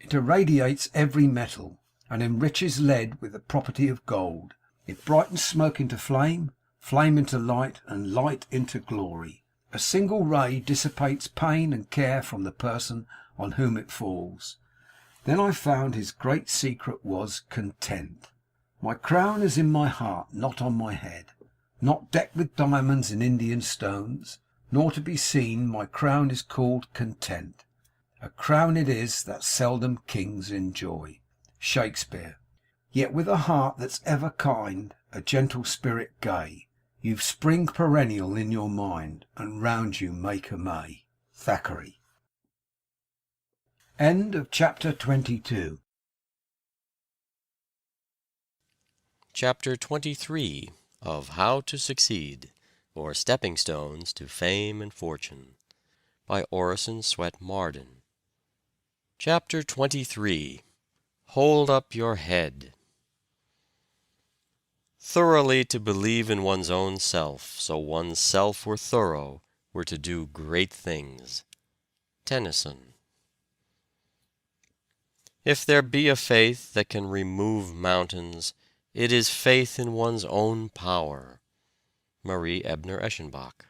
[SPEAKER 8] It irradiates every metal, and enriches lead with the property of gold. It brightens smoke into flame, flame into light, and light into glory. A single ray dissipates pain and care from the person on whom it falls. Then I found his great secret was content. My crown is in my heart, not on my head, not decked with diamonds and Indian stones, nor to be seen. My crown is called content. A crown it is that seldom kings enjoy. Shakespeare. Yet with a heart that's ever kind, a gentle spirit gay, you've spring perennial in your mind, and round you make a May. Thackeray. End of chapter 22.
[SPEAKER 3] Chapter 23 of How to Succeed, or Stepping Stones to Fame and Fortune, by Orison Swett Marden. Chapter 23. Hold up your head. Thoroughly to believe in one's own self, so one's self were thorough, were to do great things. Tennyson. If there be a faith that can remove mountains, it is faith in one's own power. Marie Ebner Eschenbach.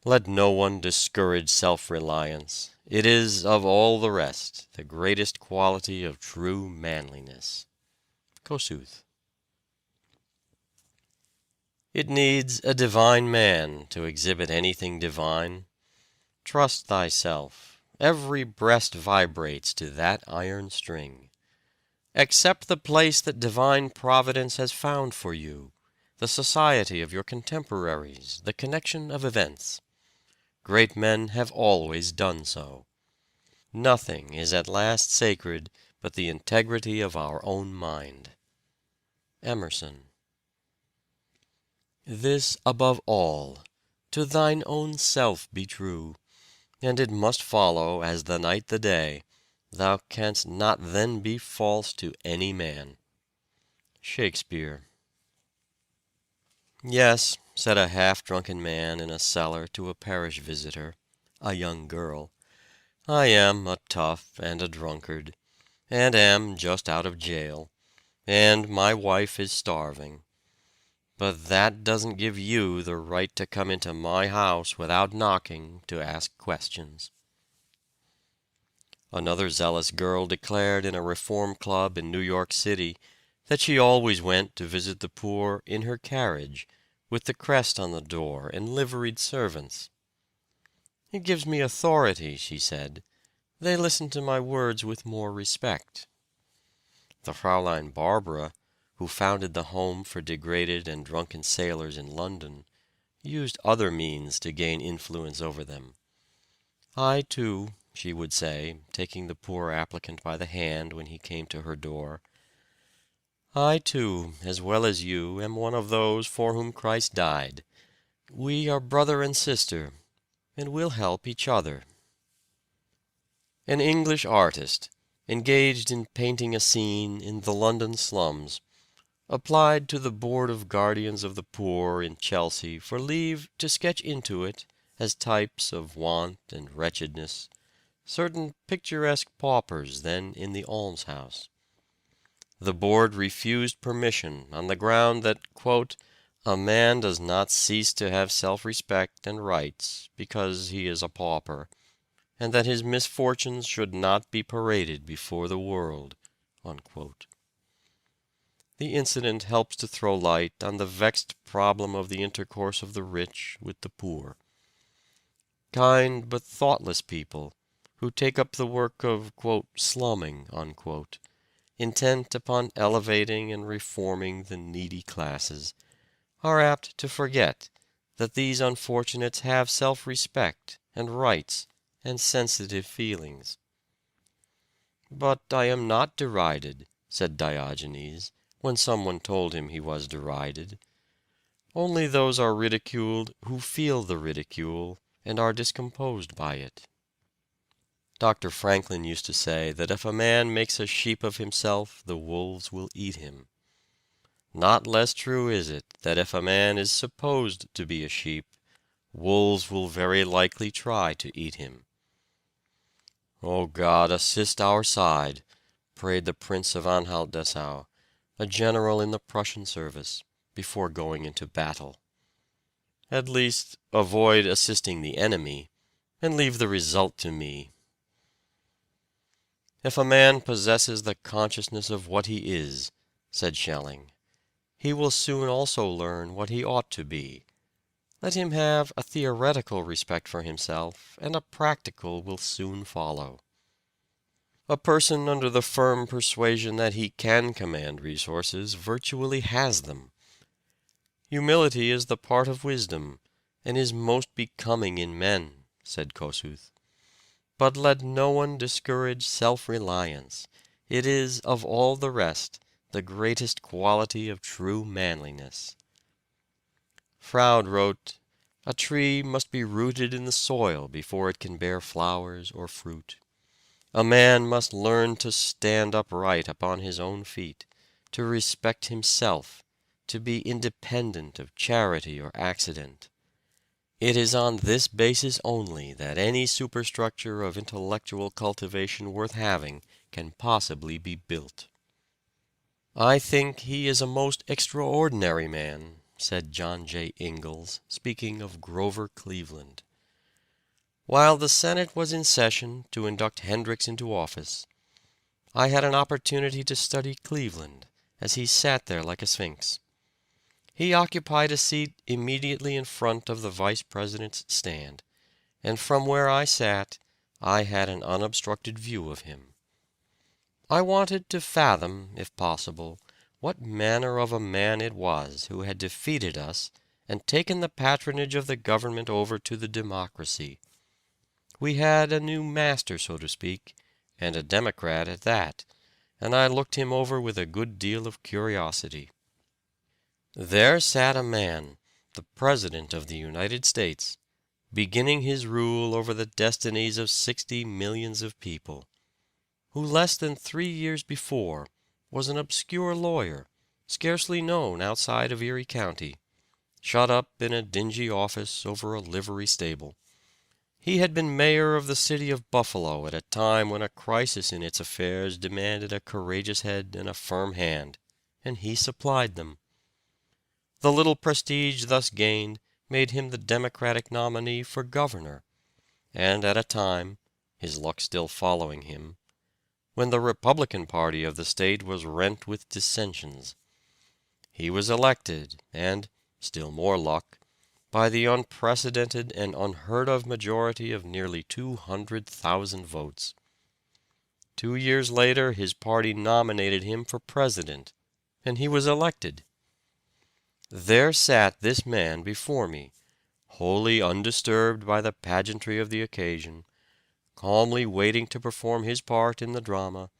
[SPEAKER 3] Let no one discourage self-reliance. It is, of all the rest, the greatest quality of true manliness. Kossuth. It needs a divine man to exhibit anything divine. Trust thyself. Every breast vibrates to that iron string. Accept the place that divine providence has found for you, the society of your contemporaries, the connection of events. Great men have always done so. Nothing is at last sacred but the integrity of our own mind. Emerson. This above all, to thine own self be true, and it must follow as the night the day, thou canst not then be false to any man. Shakespeare. "Yes," said a half-drunken man in a cellar to a parish visitor, a young girl, "I am a tough and a drunkard, and am just out of jail, and my wife is starving. But that doesn't give you the right to come into my house without knocking to ask questions." Another zealous girl declared in a reform club in New York City that she always went to visit the poor in her carriage, with the crest on the door and liveried servants. "It gives me authority," she said. "They listen to my words with more respect." The Fraulein Barbara, who founded the Home for Degraded and Drunken Sailors in London, used other means to gain influence over them. "I, too," she would say, taking the poor applicant by the hand when he came to her door, "I, too, as well as you, am one of those for whom Christ died. We are brother and sister, and we'll help each other." An English artist, engaged in painting a scene in the London slums, applied to the Board of Guardians of the Poor in Chelsea for leave to sketch into it, as types of want and wretchedness, certain picturesque paupers then in the almshouse. The board refused permission on the ground that, quote, "a man does not cease to have self-respect and rights because he is a pauper, and that his misfortunes should not be paraded before the world." Unquote. The incident helps to throw light on the vexed problem of the intercourse of the rich with the poor. Kind but thoughtless people, who take up the work of, quote, "slumming," unquote, intent upon elevating and reforming the needy classes, are apt to forget that these unfortunates have self-respect and rights and sensitive feelings. "But I am not derided," said Diogenes, when someone told him he was derided. "Only those are ridiculed who feel the ridicule and are discomposed by it." Dr. Franklin used to say that if a man makes a sheep of himself, the wolves will eat him. Not less true is it that if a man is supposed to be a sheep, wolves will very likely try to eat him. "O God, assist our side," prayed the Prince of Anhalt-Dessau, a general in the Prussian service, before going into battle. "At least, avoid assisting the enemy, and leave the result to me." "If a man possesses the consciousness of what he is," said Schelling, "he will soon also learn what he ought to be. Let him have a theoretical respect for himself, and a practical will soon follow." A person under the firm persuasion that he can command resources virtually has them. "Humility is the part of wisdom, and is most becoming in men," said Kossuth. "But let no one discourage self-reliance. It is, of all the rest, the greatest quality of true manliness." Froude wrote, "A tree must be rooted in the soil before it can bear flowers or fruit. A man must learn to stand upright upon his own feet, to respect himself, to be independent of charity or accident. It is on this basis only that any superstructure of intellectual cultivation worth having can possibly be built." "I think he is a most extraordinary man," said John J. Ingalls, speaking of Grover Cleveland. "While the Senate was in session to induct Hendricks into office, I had an opportunity to study Cleveland as he sat there like a sphinx. He occupied a seat immediately in front of the Vice President's stand, and from where I sat I had an unobstructed view of him. I wanted to fathom, if possible, what manner of a man it was who had defeated us and taken the patronage of the government over to the democracy. We had a new master, so to speak, and a Democrat at that, and I looked him over with a good deal of curiosity. There sat a man, the President of the United States, beginning his rule over the destinies of 60 millions of people, who less than 3 years before was an obscure lawyer, scarcely known outside of Erie County, shut up in a dingy office over a livery stable. He had been mayor of the city of Buffalo at a time when a crisis in its affairs demanded a courageous head and a firm hand, and he supplied them. The little prestige thus gained made him the Democratic nominee for governor, and at a time, his luck still following him, when the Republican party of the state was rent with dissensions. He was elected, and, still more luck, by the unprecedented and unheard of majority of nearly 200,000 votes. 2 years later his party nominated him for president, and he was elected. There sat this man before me, wholly undisturbed by the pageantry of the occasion, calmly waiting to perform his part in the drama,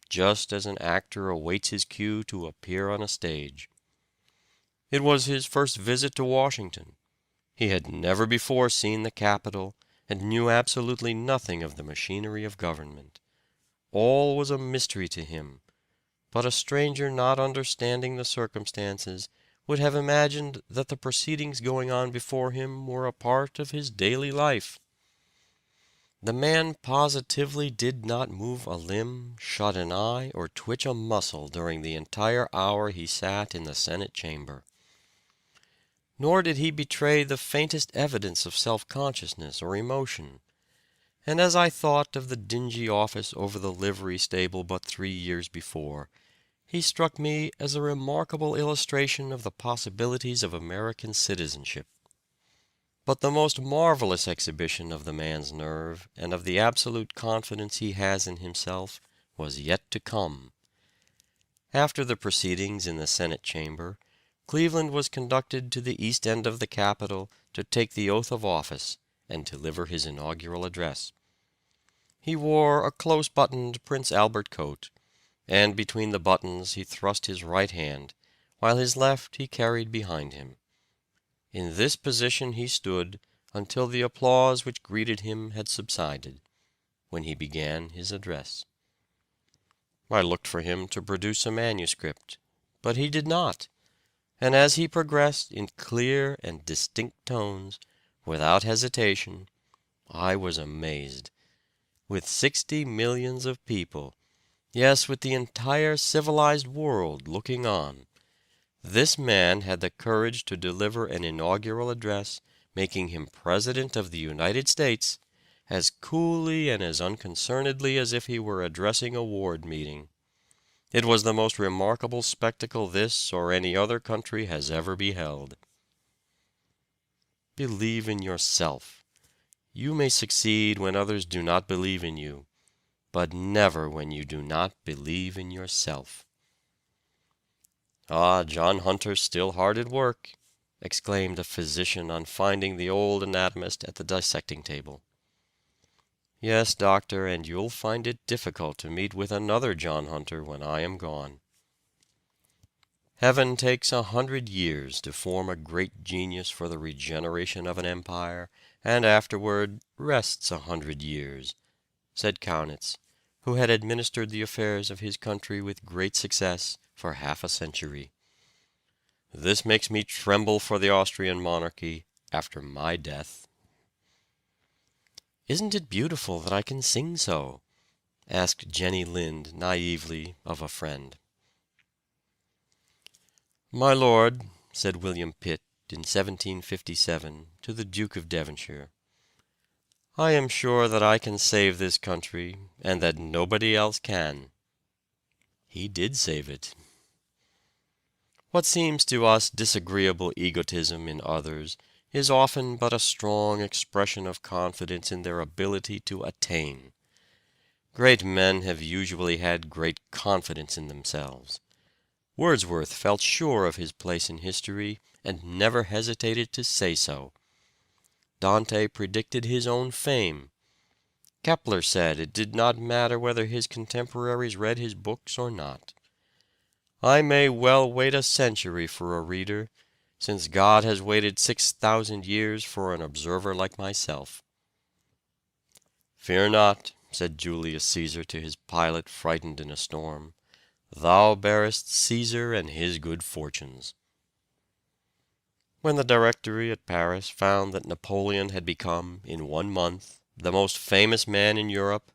[SPEAKER 3] just as an actor awaits his cue to appear on a stage. It was his first visit to Washington. He had never before seen the Capitol, and knew absolutely nothing of the machinery of government. All was a mystery to him, but a stranger not understanding the circumstances would have imagined that the proceedings going on before him were a part of his daily life. The man positively did not move a limb, shut an eye, or twitch a muscle during the entire hour he sat in the Senate chamber. Nor did he betray the faintest evidence of self-consciousness or emotion. And as I thought of the dingy office over the livery stable but 3 years before, he struck me as a remarkable illustration of the possibilities of American citizenship. But the most marvelous exhibition of the man's nerve and of the absolute confidence he has in himself was yet to come. After the proceedings in the Senate chamber, Cleveland was conducted to the east end of the Capitol to take the oath of office and deliver his inaugural address. He wore a close-buttoned Prince Albert coat, and between the buttons he thrust his right hand, while his left he carried behind him. In this position he stood until the applause which greeted him had subsided, when he began his address. I looked for him to produce a manuscript, but he did not. And as he progressed in clear and distinct tones, without hesitation, I was amazed. With 60 millions of people, yes, with the entire civilized world looking on, this man had the courage to deliver an inaugural address making him President of the United States as coolly and as unconcernedly as if he were addressing a ward meeting. It was the most remarkable spectacle this or any other country has ever beheld. Believe in yourself. You may succeed when others do not believe in you, but never when you do not believe in yourself. "Ah, John Hunter's still hard at work," exclaimed a physician on finding the old anatomist at the dissecting table. "Yes, doctor, and you'll find it difficult to meet with another John Hunter when I am gone. Heaven takes 100 years to form a great genius for the regeneration of an empire, and afterward rests 100 years," said Kaunitz, who had administered the affairs of his country with great success for half a century. "This makes me tremble for the Austrian monarchy after my death." "Isn't it beautiful that I can sing so?" asked Jenny Lind naively of a friend. "My lord," said William Pitt in 1757 to the Duke of Devonshire, "I am sure that I can save this country, and that nobody else can." He did save it. What seems to us disagreeable egotism in others is often but a strong expression of confidence in their ability to attain. Great men have usually had great confidence in themselves. Wordsworth felt sure of his place in history and never hesitated to say so. Dante predicted his own fame. Kepler said it did not matter whether his contemporaries read his books or not. I may well wait a century for a reader, since God has waited 6,000 years for an observer like myself. "Fear not," said Julius Caesar to his pilot frightened in a storm. "Thou bearest Caesar and his good fortunes." When the Directory at Paris found that Napoleon had become, in 1 month, the most famous man in Europe,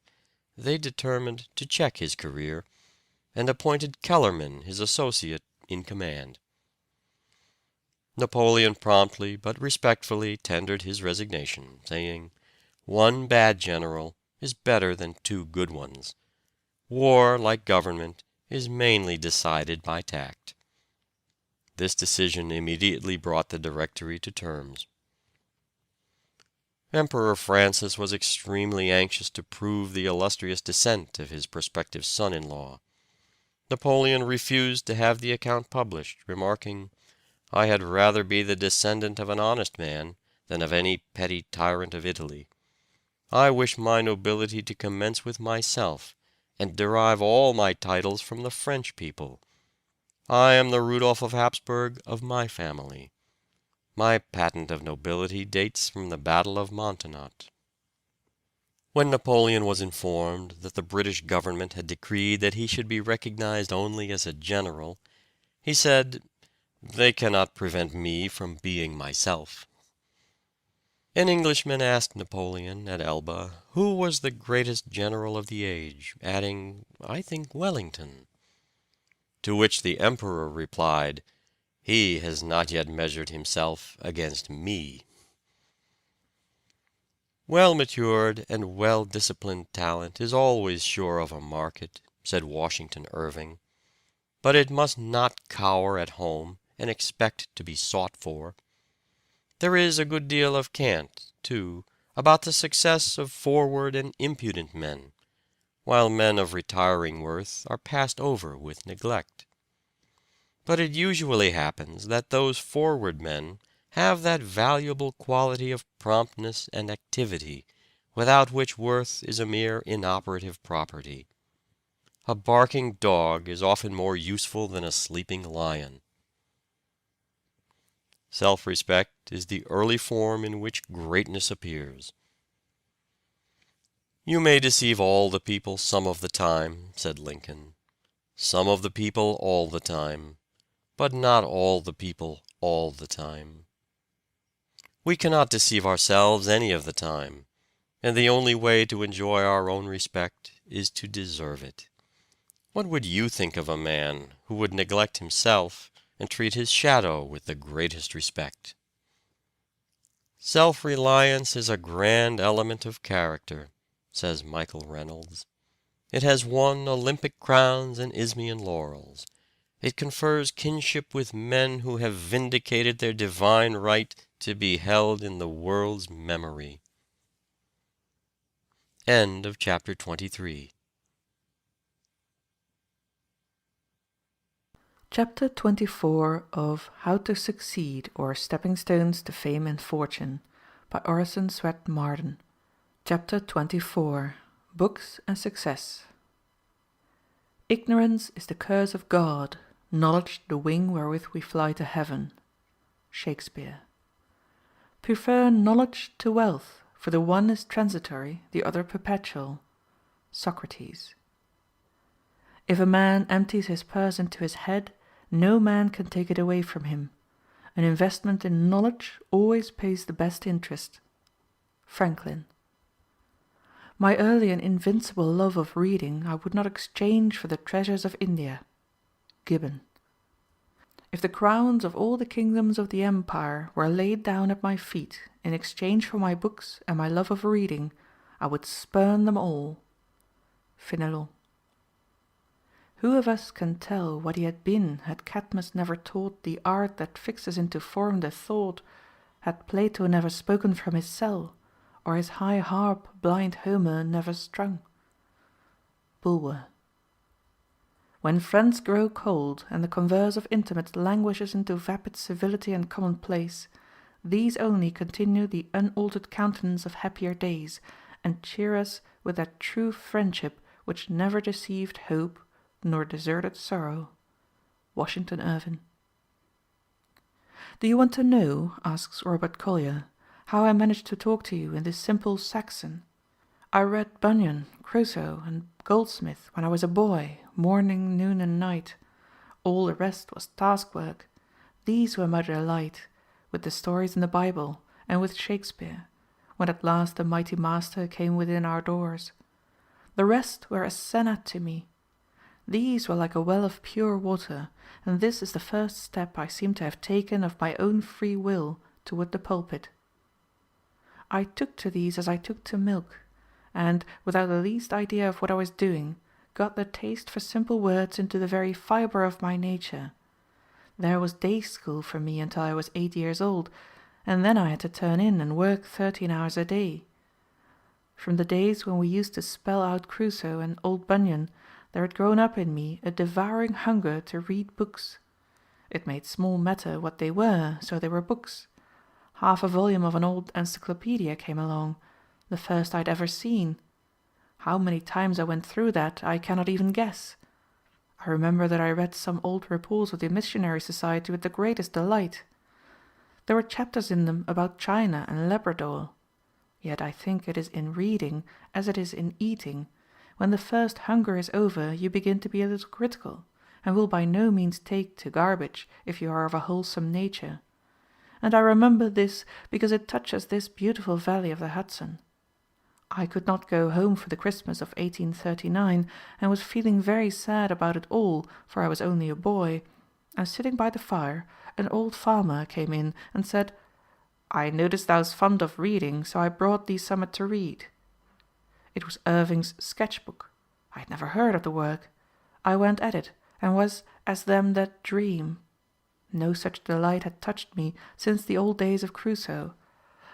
[SPEAKER 3] they determined to check his career, and appointed Kellerman his associate in command. Napoleon promptly but respectfully tendered his resignation, saying, "One bad general is better than 2 good ones. War, like government, is mainly decided by tact." This decision immediately brought the Directory to terms. Emperor Francis was extremely anxious to prove the illustrious descent of his prospective son-in-law. Napoleon refused to have the account published, remarking, "I had rather be the descendant of an honest man than of any petty tyrant of Italy. I wish my nobility to commence with myself, and derive all my titles from the French people. I am the Rudolph of Habsburg of my family. My patent of nobility dates from the Battle of Montenot." When Napoleon was informed that the British government had decreed that he should be recognized only as a general, he said, "They cannot prevent me from being myself." An Englishman asked Napoleon at Elba who was the greatest general of the age, adding, "I think Wellington." To which the Emperor replied, "He has not yet measured himself against me." "Well-matured and well-disciplined talent is always sure of a market," said Washington Irving, "but it must not cower at home and expect to be sought for. There is a good deal of cant, too, about the success of forward and impudent men, while men of retiring worth are passed over with neglect. But it usually happens that those forward men have that valuable quality of promptness and activity, without which worth is a mere inoperative property. A barking dog is often more useful than a sleeping lion." Self-respect is the early form in which greatness appears. "You may deceive all the people some of the time," said Lincoln. "Some of the people all the time, but not all the people all the time. We cannot deceive ourselves any of the time, and the only way to enjoy our own respect is to deserve it. What would you think of a man who would neglect himself and treat his shadow with the greatest respect?" "Self-reliance is a grand element of character," says Michael Reynolds. "It has won Olympic crowns and Isthmian laurels. It confers kinship with men who have vindicated their divine right to be held in the world's memory." End of chapter 23.
[SPEAKER 10] Chapter 24 of How to Succeed, or Stepping Stones to Fame and Fortune, by Orison, Swett, Marden. Chapter 24. Books and Success. "Ignorance is the curse of God, knowledge the wing wherewith we fly to heaven." Shakespeare. "Prefer knowledge to wealth, for the one is transitory, the other perpetual." Socrates. "If a man empties his purse into his head, no man can take it away from him. An investment in knowledge always pays the best interest." Franklin. "My early and invincible love of reading I would not exchange for the treasures of India." Gibbon. "If the crowns of all the kingdoms of the empire were laid down at my feet in exchange for my books and my love of reading, I would spurn them all." Fénelon. "Who of us can tell what he had been had Cadmus never taught the art that fixes into form the thought, had Plato never spoken from his cell, or his high harp blind Homer never strung?" Bulwer. "When friends grow cold, and the converse of intimates languishes into vapid civility and commonplace, these only continue the unaltered countenance of happier days, and cheer us with that true friendship which never deceived hope nor deserted sorrow." Washington Irving. "Do you want to know," asks Robert Collier, "how I managed to talk to you in this simple Saxon? I read Bunyan, Crusoe, and Goldsmith when I was a boy, morning, noon, and night. All the rest was task work. These were my delight. with the stories in the Bible, and with Shakespeare, when at last the mighty master came within our doors. The rest were as senna to me. These were like a well of pure water, and this is the first step I seem to have taken of my own free will toward the pulpit. I took to these as I took to milk, and, without the least idea of what I was doing, got the taste for simple words into the very fibre of my nature. There was day school for me until I was 8 years old, and then I had to turn in and work 13 hours a day. From the days when we used to spell out Crusoe and Old Bunyan, there had grown up in me a devouring hunger to read books. It made small matter what they were, so they were books. Half a volume of an old encyclopedia came along, the first I'd ever seen. How many times I went through that I cannot even guess. I remember that I read some old reports of the Missionary Society with the greatest delight. There were chapters in them about China and Labrador. Yet I think it is in reading as it is in eating. When the first hunger is over, you begin to be a little critical, and will by no means take to garbage if you are of a wholesome nature. And I remember this because it touches this beautiful valley of the Hudson. I could not go home for the Christmas of 1839, and was feeling very sad about it all, for I was only a boy, and sitting by the fire, an old farmer came in and said, "I noticed thou's fond of reading, so I brought thee summat to read." It was Irving's sketch-book. I had never heard of the work. I went at it, and was as them that dream. No such delight had touched me since the old days of Crusoe.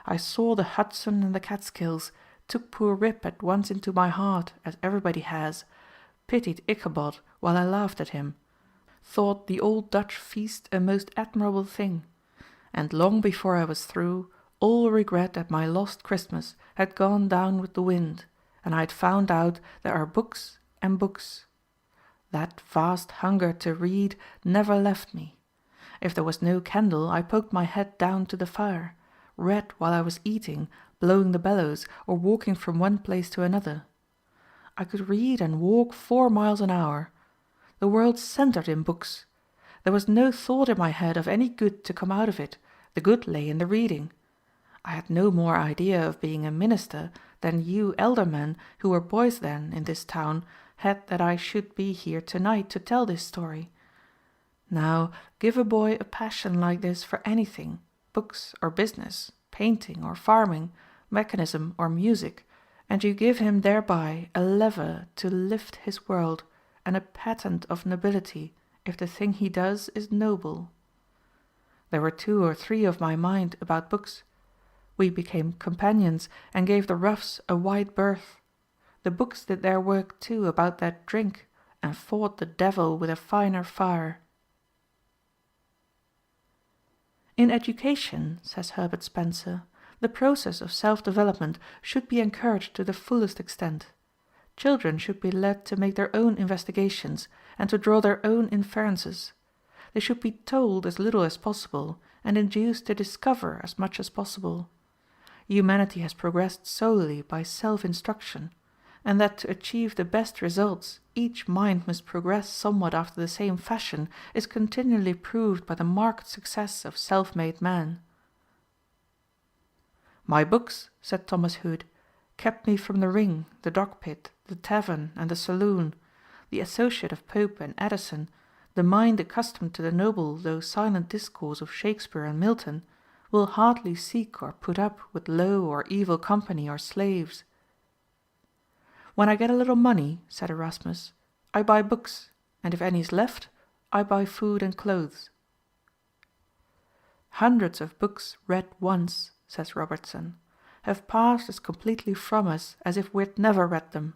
[SPEAKER 10] I saw the Hudson and the Catskills, took poor Rip at once into my heart, as everybody has, pitied Ichabod while I laughed at him, thought the old Dutch feast a most admirable thing, and long before I was through, all regret at my lost Christmas had gone down with the wind, and I had found out there are books and books. That vast hunger to read never left me. If there was no candle, I poked my head down to the fire, read while I was eating, blowing the bellows, or walking from one place to another. I could read and walk 4 miles an hour. The world centred in books. There was no thought in my head of any good to come out of it. The good lay in the reading. I had no more idea of being a minister than you elder men, who were boys then in this town, had that I should be here tonight to tell this story. Now, give a boy a passion like this for anything, books or business, painting or farming, mechanism or music, and you give him thereby a lever to lift his world, and a patent of nobility, if the thing he does is noble. There were 2 or 3 of my mind about books. We became companions, and gave the roughs a wide berth. The books did their work too about that drink, and fought the devil with a finer fire. In education, says Herbert Spencer, the process of self-development should be encouraged to the fullest extent. Children should be led to make their own investigations, and to draw their own inferences. They should be told as little as possible, and induced to discover as much as possible. Humanity has progressed solely by self-instruction, and that to achieve the best results each mind must progress somewhat after the same fashion is continually proved by the marked success of self-made men. "My books," said Thomas Hood, "kept me from the ring, the dog-pit, the tavern, and the saloon. The associate of Pope and Addison, the mind accustomed to the noble though silent discourse of Shakespeare and Milton, will hardly seek or put up with low or evil company or slaves." "When I get a little money," said Erasmus, "I buy books, and if any is left, I buy food and clothes." "Hundreds of books read once," says Robertson, "have passed as completely from us as if we had never read them,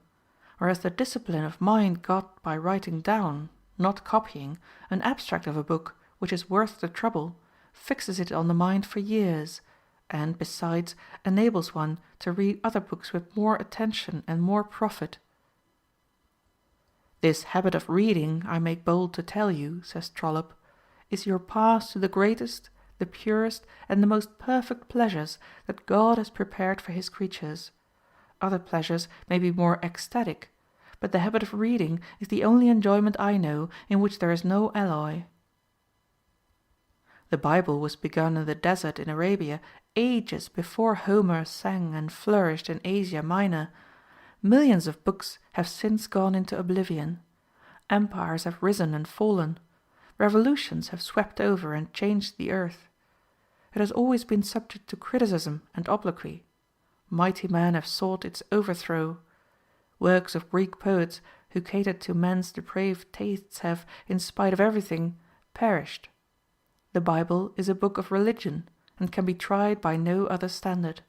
[SPEAKER 10] whereas the discipline of mind got by writing down, not copying, an abstract of a book which is worth the trouble, fixes it on the mind for years, and, besides, enables one to read other books with more attention and more profit." "This habit of reading, I make bold to tell you," says Trollope, "is your path to the greatest, the purest, and the most perfect pleasures that God has prepared for his creatures. Other pleasures may be more ecstatic, but the habit of reading is the only enjoyment I know in which there is no alloy." The Bible was begun in the desert in Arabia ages before Homer sang and flourished in Asia Minor. Millions of books have since gone into oblivion. Empires have risen and fallen. Revolutions have swept over and changed the earth. It has always been subject to criticism and obloquy. Mighty men have sought its overthrow. Works of Greek poets who catered to men's depraved tastes have, in spite of everything, perished. The Bible is a book of religion, and can be tried by no other standard.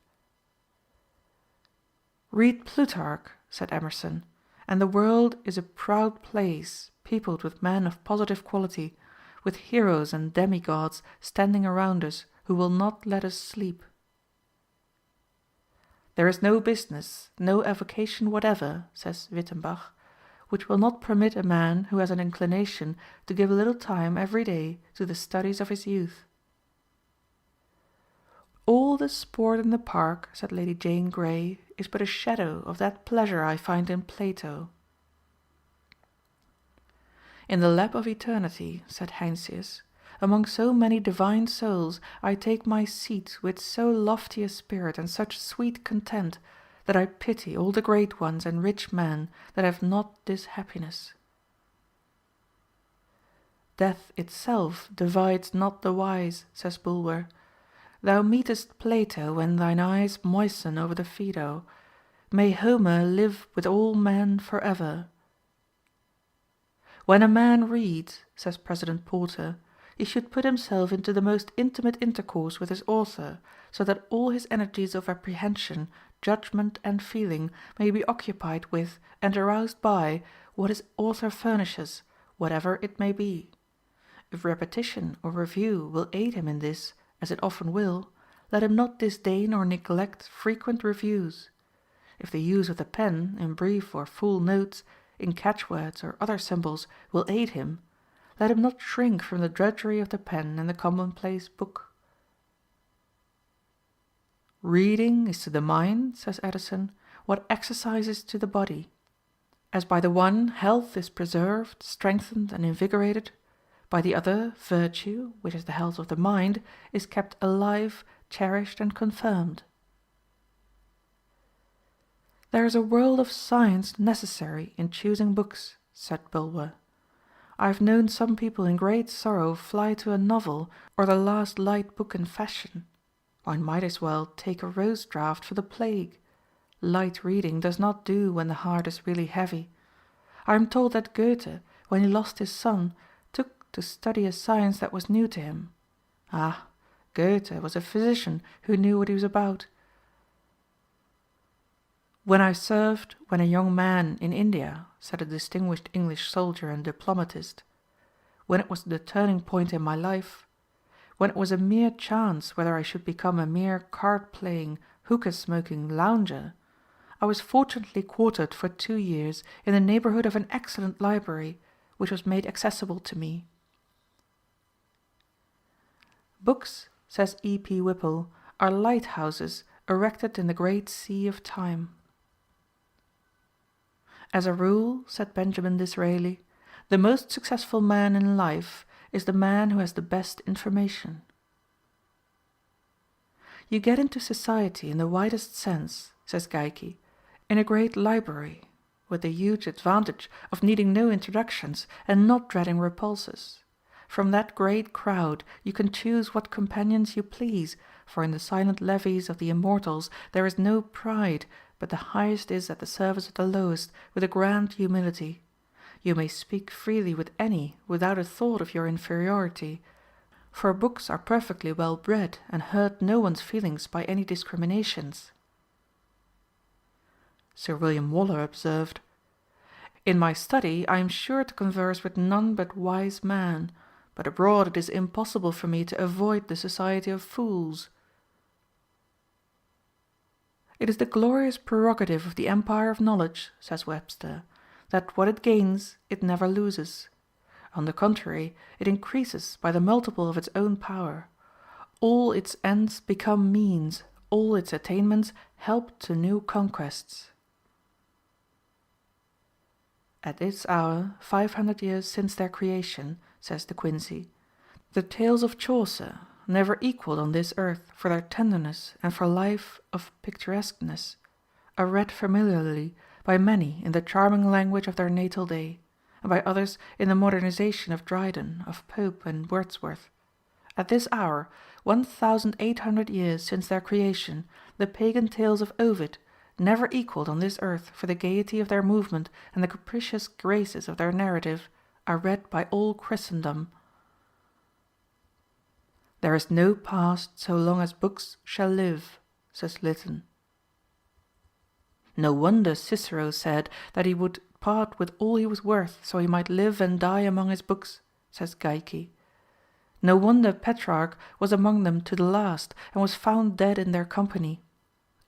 [SPEAKER 10] "Read Plutarch," said Emerson, "and the world is a proud place, peopled with men of positive quality, with heroes and demigods standing around us who will not let us sleep." "There is no business, no avocation whatever," says Wittenbach, "which will not permit a man who has an inclination to give a little time every day to the studies of his youth." "All the sport in the park," said Lady Jane Grey, "is but a shadow of that pleasure I find in Plato." "In the lap of eternity," said Heinsius, "among so many divine souls, I take my seat with so lofty a spirit and such sweet content, that I pity all the great ones and rich men that have not this happiness." "Death itself divides not the wise," says Bulwer. "Thou meetest Plato when thine eyes moisten over the Phaedo. May Homer live with all men forever." "When a man reads," says President Porter, "he should put himself into the most intimate intercourse with his author, so that all his energies of apprehension, judgment, and feeling may be occupied with, and aroused by, what his author furnishes, whatever it may be. If repetition or review will aid him in this, as it often will, let him not disdain or neglect frequent reviews. If the use of the pen, in brief or full notes, in catchwords or other symbols, will aid him, let him not shrink from the drudgery of the pen and the commonplace book." "Reading is to the mind," says Addison, "what exercise is to the body. As by the one health is preserved, strengthened, and invigorated, by the other virtue, which is the health of the mind, is kept alive, cherished, and confirmed." "There is a world of science necessary in choosing books," said Bulwer. "I have known some people in great sorrow fly to a novel, or the last light book in fashion. One might as well take a rose draught for the plague. Light reading does not do when the heart is really heavy. I am told that Goethe, when he lost his son, took to study a science that was new to him. Ah, Goethe was a physician who knew what he was about." "When I served, when a young man, in India," said a distinguished English soldier and diplomatist, "when it was the turning point in my life, when it was a mere chance whether I should become a mere card-playing, hookah-smoking lounger, I was fortunately quartered for 2 years in the neighborhood of an excellent library, which was made accessible to me." "Books," says E.P. Whipple, "are lighthouses erected in the great sea of time." "As a rule," said Benjamin Disraeli, "the most successful man in life is the man who has the best information." "You get into society in the widest sense," says Geikie, "in a great library, with the huge advantage of needing no introductions and not dreading repulses. From that great crowd you can choose what companions you please, for in the silent levees of the immortals there is no pride, but the highest is at the service of the lowest, with a grand humility. You may speak freely with any without a thought of your inferiority, for books are perfectly well bred and hurt no one's feelings by any discriminations." Sir William Waller observed, "In my study I am sure to converse with none but wise men, but abroad it is impossible for me to avoid the society of fools." "It is the glorious prerogative of the empire of knowledge," says Webster, "that what it gains it never loses. On the contrary, it increases by the multiple of its own power. All its ends become means, all its attainments help to new conquests." "At this hour, 500 years since their creation," says De Quincey, The tales of Chaucer, never equalled on this earth for their tenderness and for life of picturesqueness, are read familiarly by many in the charming language of their natal day, and by others in the modernization of Dryden, of Pope, and Wordsworth. At this hour, 1,800 years since their creation, the pagan tales of Ovid, never equalled on this earth for the gaiety of their movement and the capricious graces of their narrative, are read by all Christendom. There is no past so long as books shall live, says Lytton. No wonder Cicero said that he would part with all he was worth so he might live and die among his books, says Geikie. No wonder Petrarch was among them to the last, and was found dead in their company.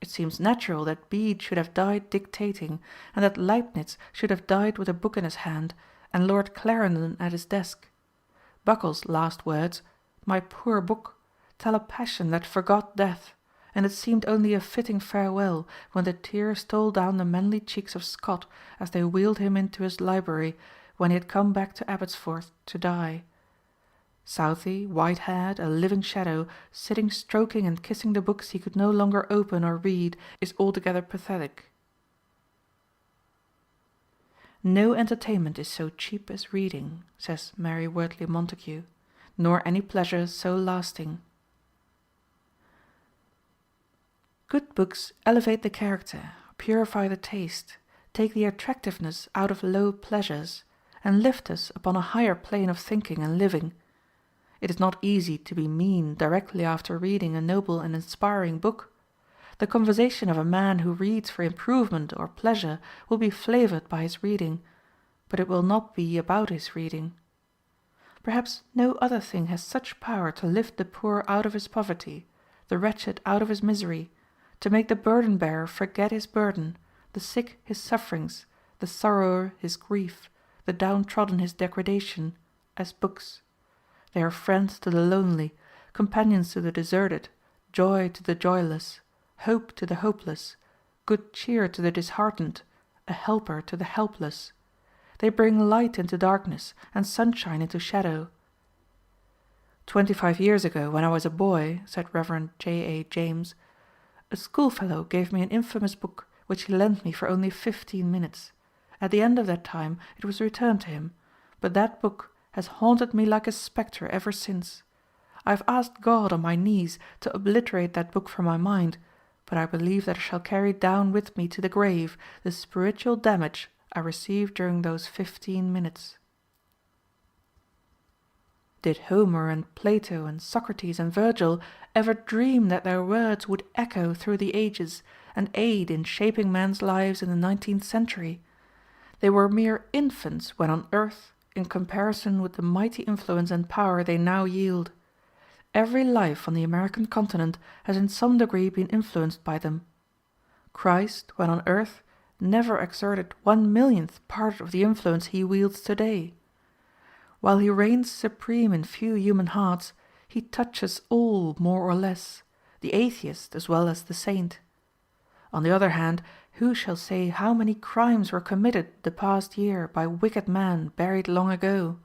[SPEAKER 10] It seems natural that Bede should have died dictating, and that Leibnitz should have died with a book in his hand, and Lord Clarendon at his desk. Buckle's last words, "My poor book," tell a passion that forgot death, and it seemed only a fitting farewell when the tears stole down the manly cheeks of Scott as they wheeled him into his library when he had come back to Abbotsford to die. Southey, white-haired, a living shadow, sitting stroking and kissing the books he could no longer open or read, is altogether pathetic. No entertainment is so cheap as reading, says Mary Wortley Montague, nor any pleasure so lasting. Good books elevate the character, purify the taste, take the attractiveness out of low pleasures, and lift us upon a higher plane of thinking and living. It is not easy to be mean directly after reading a noble and inspiring book. The conversation of a man who reads for improvement or pleasure will be flavored by his reading, but it will not be about his reading. Perhaps no other thing has such power to lift the poor out of his poverty, the wretched out of his misery, to make the burden-bearer forget his burden, the sick his sufferings, the sorrower his grief, the downtrodden his degradation, as books. They are friends to the lonely, companions to the deserted, joy to the joyless, hope to the hopeless, good cheer to the disheartened, a helper to the helpless. They bring light into darkness and sunshine into shadow. 25 years ago, when I was a boy, said Rev. J. A. James, a schoolfellow gave me an infamous book which he lent me for only 15 minutes. At the end of that time it was returned to him, but that book has haunted me like a spectre ever since. I have asked God on my knees to obliterate that book from my mind, but I believe that I shall carry down with me to the grave the spiritual damage I received during those 15 minutes. Did Homer and Plato and Socrates and Virgil ever dream that their words would echo through the ages and aid in shaping men's lives in the 19th century? They were mere infants when on earth, in comparison with the mighty influence and power they now yield. Every life on the American continent has in some degree been influenced by them. Christ, when on earth, never exerted 1/1,000,000th part of the influence he wields today. While he reigns supreme in few human hearts, he touches all more or less, the atheist as well as the saint. On the other hand, who shall say how many crimes were committed the past year by wicked men buried long ago?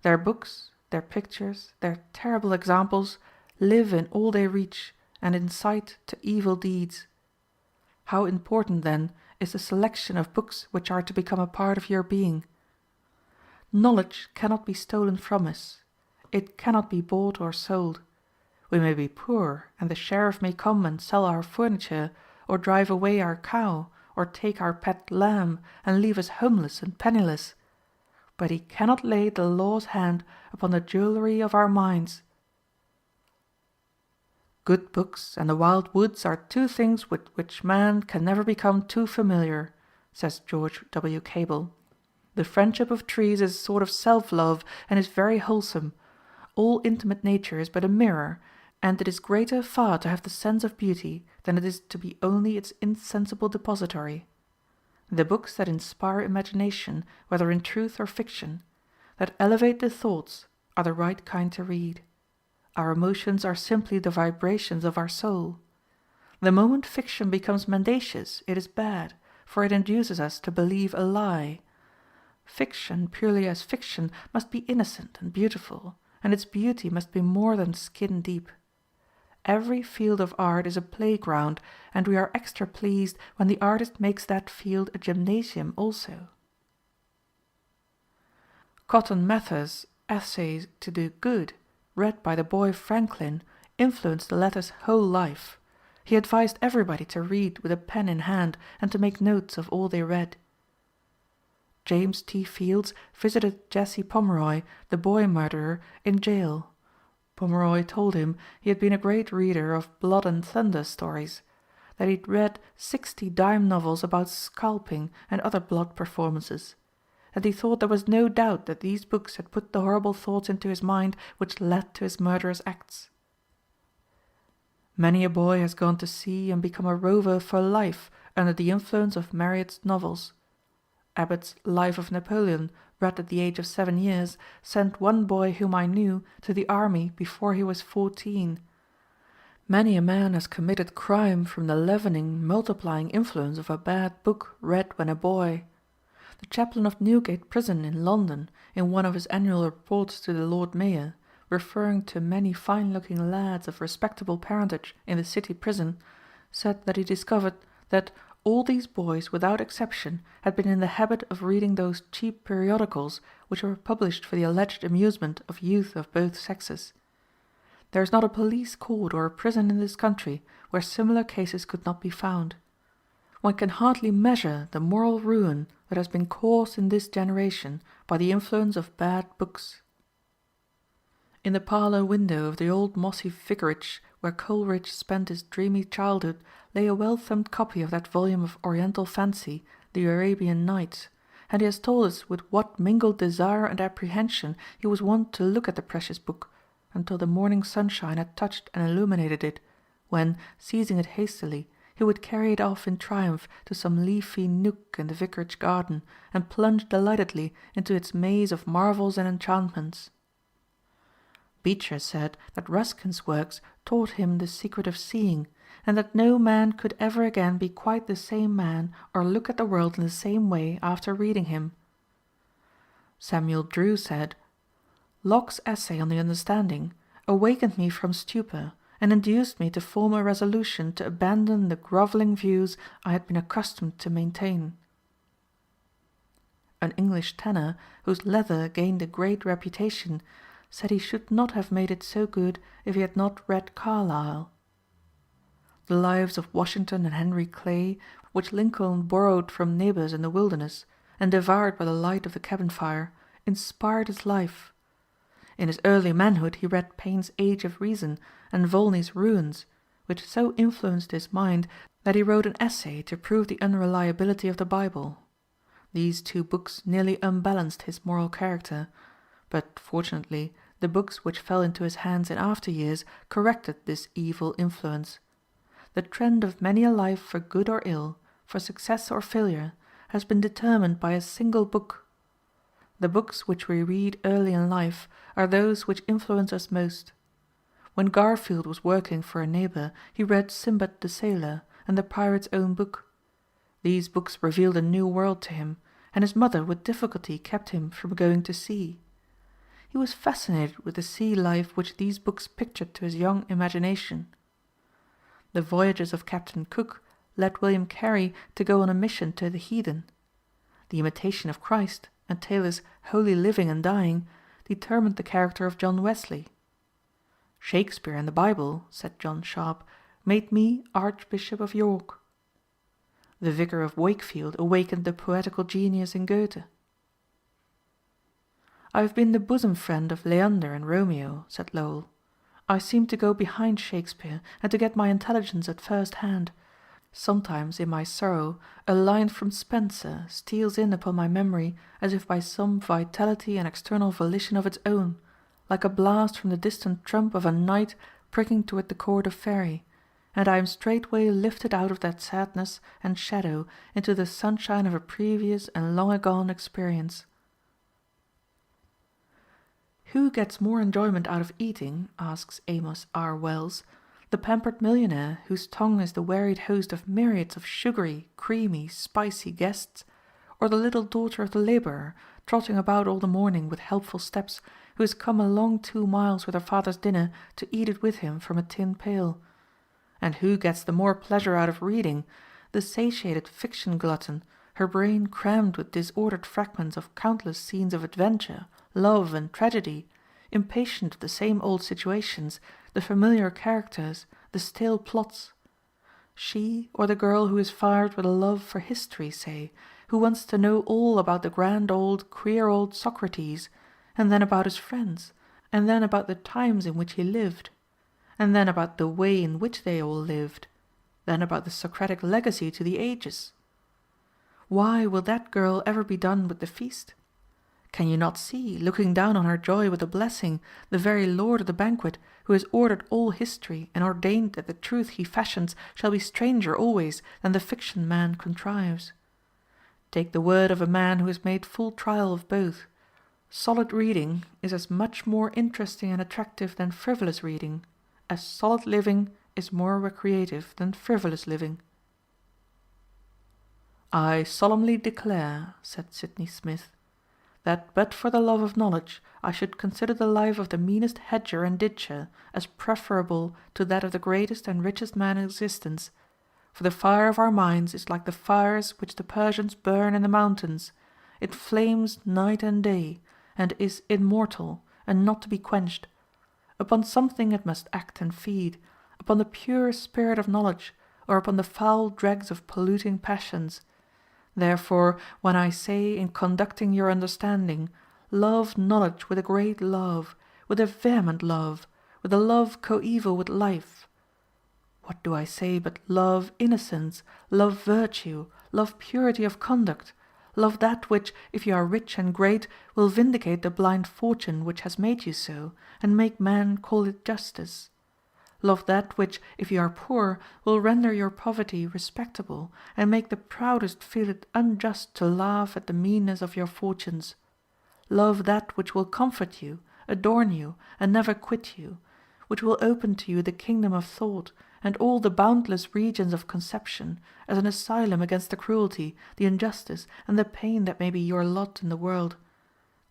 [SPEAKER 10] Their books, their pictures, their terrible examples live in all they reach and incite to evil deeds. How important, then, is the selection of books which are to become a part of your being. Knowledge cannot be stolen from us. It cannot be bought or sold. We may be poor, and the sheriff may come and sell our furniture, or drive away our cow, or take our pet lamb, and leave us homeless and penniless. But he cannot lay the law's hand upon the jewelry of our minds. Good books and the wild woods are two things with which man can never become too familiar, says George W. Cable. The friendship of trees is a sort of self-love, and is very wholesome. All intimate nature is but a mirror, and it is greater far to have the sense of beauty than it is to be only its insensible depository. The books that inspire imagination, whether in truth or fiction, that elevate the thoughts, are the right kind to read. Our emotions are simply the vibrations of our soul. The moment fiction becomes mendacious, it is bad, for it induces us to believe a lie. Fiction, purely as fiction, must be innocent and beautiful, and its beauty must be more than skin deep. Every field of art is a playground, and we are extra pleased when the artist makes that field a gymnasium also. Cotton Mather's Essay to do Good, read by the boy Franklin, influenced the latter's whole life. He advised everybody to read with a pen in hand and to make notes of all they read. James T. Fields visited Jesse Pomeroy, the boy murderer, in jail. Pomeroy told him he had been a great reader of blood and thunder stories, that he'd read 60 dime novels about scalping and other blood performances, and he thought there was no doubt that these books had put the horrible thoughts into his mind which led to his murderous acts. Many a boy has gone to sea and become a rover for life under the influence of Marryat's novels. Abbott's Life of Napoleon, read at the age of 7 years, sent one boy whom I knew to the army before he was 14. Many a man has committed crime from the leavening, multiplying influence of a bad book read when a boy. The chaplain of Newgate Prison in London, in one of his annual reports to the Lord Mayor, referring to many fine-looking lads of respectable parentage in the city prison, said that he discovered that all these boys without exception had been in the habit of reading those cheap periodicals which were published for the alleged amusement of youth of both sexes. There is not a police court or a prison in this country where similar cases could not be found. One can hardly measure the moral ruin that has been caused in this generation by the influence of bad books. In the parlour window of the old mossy vicarage where Coleridge spent his dreamy childhood lay a well-thumbed copy of that volume of Oriental fancy, the Arabian Nights, and he has told us with what mingled desire and apprehension he was wont to look at the precious book, until the morning sunshine had touched and illuminated it, when, seizing it hastily, he would carry it off in triumph to some leafy nook in the vicarage garden, and plunge delightedly into its maze of marvels and enchantments. Beecher said that Ruskin's works taught him the secret of seeing, and that no man could ever again be quite the same man or look at the world in the same way after reading him. Samuel Drew said, "Locke's essay on the understanding awakened me from stupor, and induced me to form a resolution to abandon the grovelling views I had been accustomed to maintain." An English tanner, whose leather gained a great reputation, said he should not have made it so good if he had not read Carlyle. The lives of Washington and Henry Clay, which Lincoln borrowed from neighbors in the wilderness, and devoured by the light of the cabin fire, inspired his life. In his early manhood he read Paine's Age of Reason and Volney's Ruins, which so influenced his mind that he wrote an essay to prove the unreliability of the Bible. These two books nearly unbalanced his moral character, but fortunately the books which fell into his hands in after years corrected this evil influence. The trend of many a life for good or ill, for success or failure, has been determined by a single book. The books which we read early in life are those which influence us most. When Garfield was working for a neighbor, he read Sinbad the Sailor and the Pirate's Own Book. These books revealed a new world to him, and his mother with difficulty kept him from going to sea. He was fascinated with the sea life which these books pictured to his young imagination. The Voyages of Captain Cook led William Carey to go on a mission to the heathen. The Imitation of Christ and Taylor's Holy Living and Dying determined the character of John Wesley. Shakespeare and the Bible, said John Sharp, made me Archbishop of York. The Vicar of Wakefield awakened the poetical genius in Goethe. I have been the bosom friend of Leander and Romeo, said Lowell. I seem to go behind Shakespeare and to get my intelligence at first hand. Sometimes in my sorrow a line from Spenser steals in upon my memory as if by some vitality and external volition of its own, like a blast from the distant trump of a knight pricking toward the court of Faery, and I am straightway lifted out of that sadness and shadow into the sunshine of a previous and long agone experience. Who gets more enjoyment out of eating, asks Amos R. Wells, the pampered millionaire whose tongue is the wearied host of myriads of sugary, creamy, spicy guests, or the little daughter of the laborer, trotting about all the morning with helpful steps, who has come a long 2 miles with her father's dinner to eat it with him from a tin pail. And who gets the more pleasure out of reading? The satiated fiction glutton, her brain crammed with disordered fragments of countless scenes of adventure, love, and tragedy, impatient of the same old situations, the familiar characters, the stale plots. She, or the girl who is fired with a love for history, say, who wants to know all about the grand old, queer old Socrates, and then about his friends, and then about the times in which he lived, and then about the way in which they all lived, then about the Socratic legacy to the ages. Why will that girl ever be done with the feast? Can you not see, looking down on her joy with a blessing, the very lord of the banquet, who has ordered all history and ordained that the truth he fashions shall be stranger always than the fiction man contrives? Take the word of a man who has made full trial of both. Solid reading is as much more interesting and attractive than frivolous reading, as solid living is more recreative than frivolous living. I solemnly declare, said Sydney Smith, that but for the love of knowledge I should consider the life of the meanest hedger and ditcher as preferable to that of the greatest and richest man in existence, for the fire of our minds is like the fires which the Persians burn in the mountains. It flames night and day, and is immortal, and not to be quenched. Upon something it must act and feed, upon the pure spirit of knowledge, or upon the foul dregs of polluting passions. Therefore, when I say in conducting your understanding, love knowledge with a great love, with a vehement love, with a love coeval with life, what do I say but love innocence, love virtue, love purity of conduct, love that which, if you are rich and great, will vindicate the blind fortune which has made you so, and make men call it justice. Love that which, if you are poor, will render your poverty respectable, and make the proudest feel it unjust to laugh at the meanness of your fortunes. Love that which will comfort you, adorn you, and never quit you, which will open to you the kingdom of thought, and all the boundless regions of conception, as an asylum against the cruelty, the injustice, and the pain that may be your lot in the world.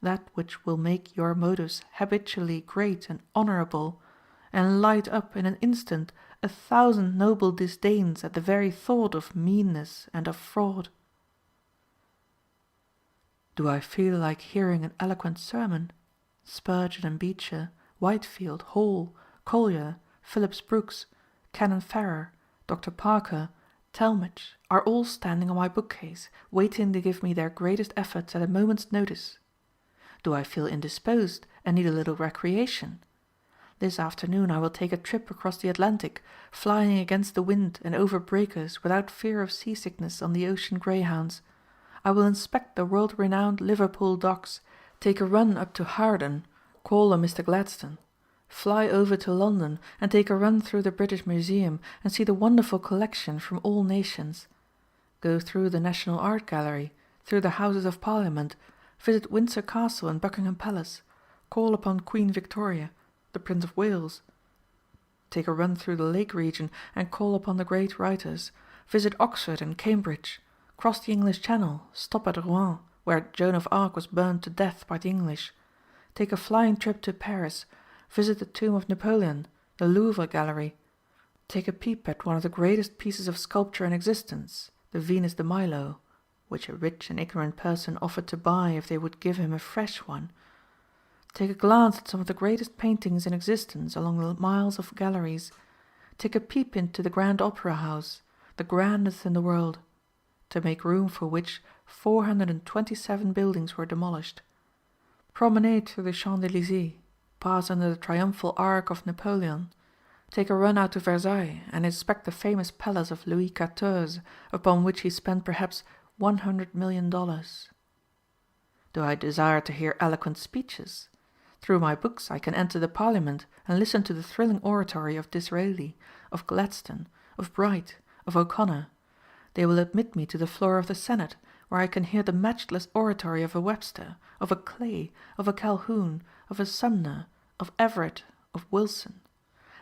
[SPEAKER 10] That which will make your motives habitually great and honourable, and light up in an instant 1,000 noble disdains at the very thought of meanness and of fraud. Do I feel like hearing an eloquent sermon? Spurgeon and Beecher, Whitefield, Hall, Collier, Phillips Brooks, Canon Farrer, Dr. Parker, Talmage are all standing on my bookcase, waiting to give me their greatest efforts at a moment's notice. Do I feel indisposed and need a little recreation? This afternoon I will take a trip across the Atlantic, flying against the wind and over breakers without fear of seasickness on the ocean greyhounds. I will inspect the world-renowned Liverpool docks, take a run up to Marden, call on Mr. Gladstone, fly over to London and take a run through the British Museum and see the wonderful collection from all nations. Go through the National Art Gallery, through the Houses of Parliament, visit Windsor Castle and Buckingham Palace, call upon Queen Victoria, the Prince of Wales, take a run through the Lake region and call upon the great writers, visit Oxford and Cambridge, cross the English Channel, stop at Rouen, where Joan of Arc was burned to death by the English, take a flying trip to Paris, visit the tomb of Napoleon, the Louvre Gallery, take a peep at one of the greatest pieces of sculpture in existence, the Venus de Milo, which a rich and ignorant person offered to buy if they would give him a fresh one. Take a glance at some of the greatest paintings in existence along the miles of galleries. Take a peep into the Grand Opera House, the grandest in the world, to make room for which 427 buildings were demolished. Promenade through the Champs-Élysées, pass under the triumphal arch of Napoleon, take a run out to Versailles and inspect the famous palace of Louis XIV, upon which he spent perhaps $100 million. Do I desire to hear eloquent speeches? Through my books I can enter the Parliament and listen to the thrilling oratory of Disraeli, of Gladstone, of Bright, of O'Connor. They will admit me to the floor of the Senate, where I can hear the matchless oratory of a Webster, of a Clay, of a Calhoun, of a Sumner, of Everett, of Wilson.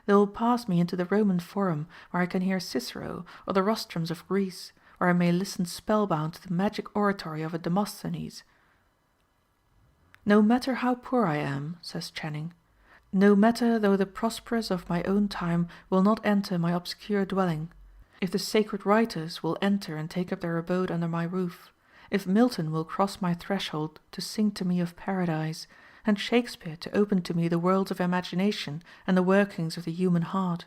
[SPEAKER 10] They will pass me into the Roman Forum, where I can hear Cicero, or the rostrums of Greece, where I may listen spellbound to the magic oratory of a Demosthenes. No matter how poor I am, says Channing, no matter though the prosperous of my own time will not enter my obscure dwelling, if the sacred writers will enter and take up their abode under my roof, if Milton will cross my threshold to sing to me of paradise, and Shakespeare to open to me the worlds of imagination and the workings of the human heart,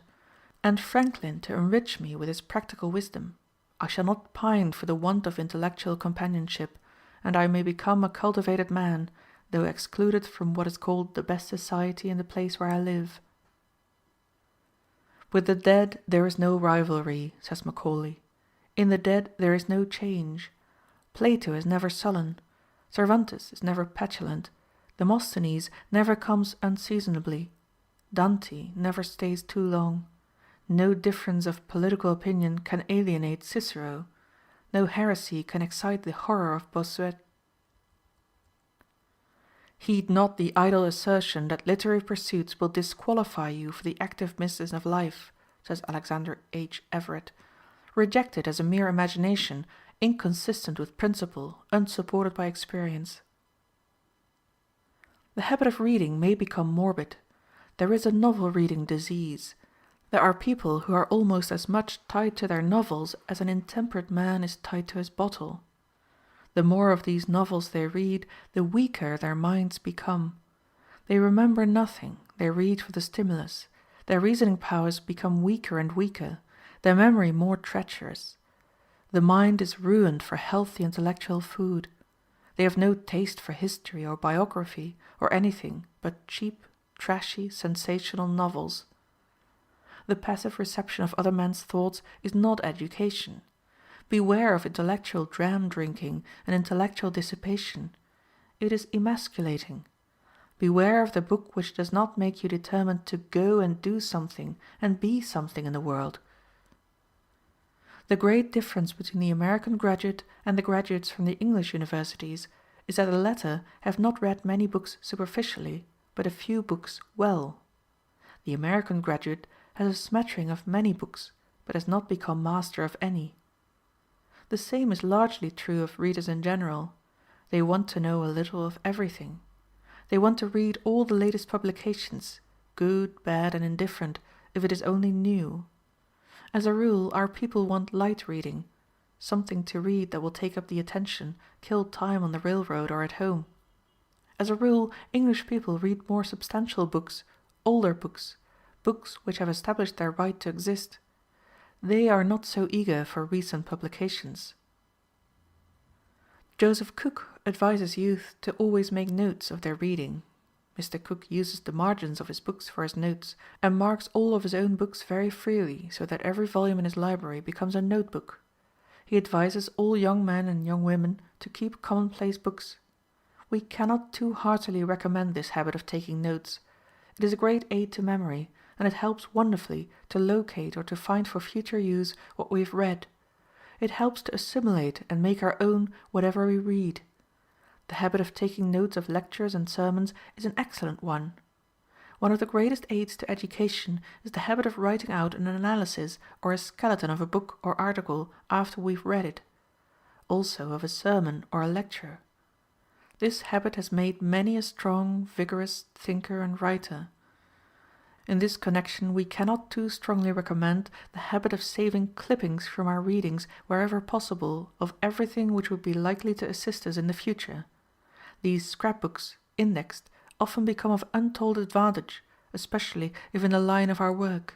[SPEAKER 10] and Franklin to enrich me with his practical wisdom, I shall not pine for the want of intellectual companionship, and I may become a cultivated man, though excluded from what is called the best society in the place where I live. With the dead there is no rivalry, says Macaulay. In the dead there is no change. Plato is never sullen. Cervantes is never petulant. Demosthenes never comes unseasonably. Dante never stays too long. No difference of political opinion can alienate Cicero. No heresy can excite the horror of Bossuet. Heed not the idle assertion that literary pursuits will disqualify you for the active business of life, says Alexander H. Everett. Reject it as a mere imagination, inconsistent with principle, unsupported by experience. The habit of reading may become morbid. There is a novel-reading disease. There are people who are almost as much tied to their novels as an intemperate man is tied to his bottle. The more of these novels they read, the weaker their minds become. They remember nothing, they read for the stimulus. Their reasoning powers become weaker and weaker, their memory more treacherous. The mind is ruined for healthy intellectual food. They have no taste for history or biography or anything but cheap, trashy, sensational novels. The passive reception of other men's thoughts is not education. Beware of intellectual dram drinking and intellectual dissipation. It is emasculating. Beware of the book which does not make you determined to go and do something and be something in the world. The great difference between the American graduate and the graduates from the English universities is that the latter have not read many books superficially, but a few books well. The American graduate has a smattering of many books, but has not become master of any. The same is largely true of readers in general. They want to know a little of everything. They want to read all the latest publications, good, bad, and indifferent, if it is only new. As a rule, our people want light reading, something to read that will take up the attention, kill time on the railroad or at home. As a rule, English people read more substantial books, older books, books which have established their right to exist. They are not so eager for recent publications. Joseph Cook advises youth to always make notes of their reading. Mr. Cook uses the margins of his books for his notes, and marks all of his own books very freely, so that every volume in his library becomes a notebook. He advises all young men and young women to keep commonplace books. We cannot too heartily recommend this habit of taking notes. It is a great aid to memory, and it helps wonderfully to locate or to find for future use what we have read. It helps to assimilate and make our own whatever we read. The habit of taking notes of lectures and sermons is an excellent one. One of the greatest aids to education is the habit of writing out an analysis or a skeleton of a book or article after we've read it, also of a sermon or a lecture. This habit has made many a strong, vigorous thinker and writer. In this connection we cannot too strongly recommend the habit of saving clippings from our readings wherever possible of everything which would be likely to assist us in the future. These scrapbooks, indexed, often become of untold advantage, especially if in the line of our work.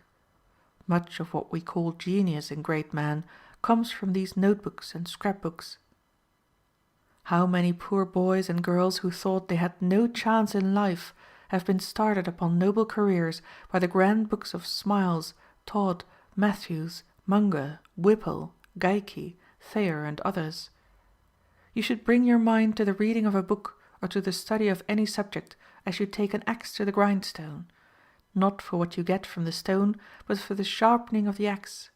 [SPEAKER 10] Much of what we call genius in great men comes from these notebooks and scrapbooks. How many poor boys and girls who thought they had no chance in life have been started upon noble careers by the grand books of Smiles, Todd, Matthews, Munger, Whipple, Geikie, Thayer, and others. You should bring your mind to the reading of a book or to the study of any subject as you take an axe to the grindstone, not for what you get from the stone, but for the sharpening of the axe.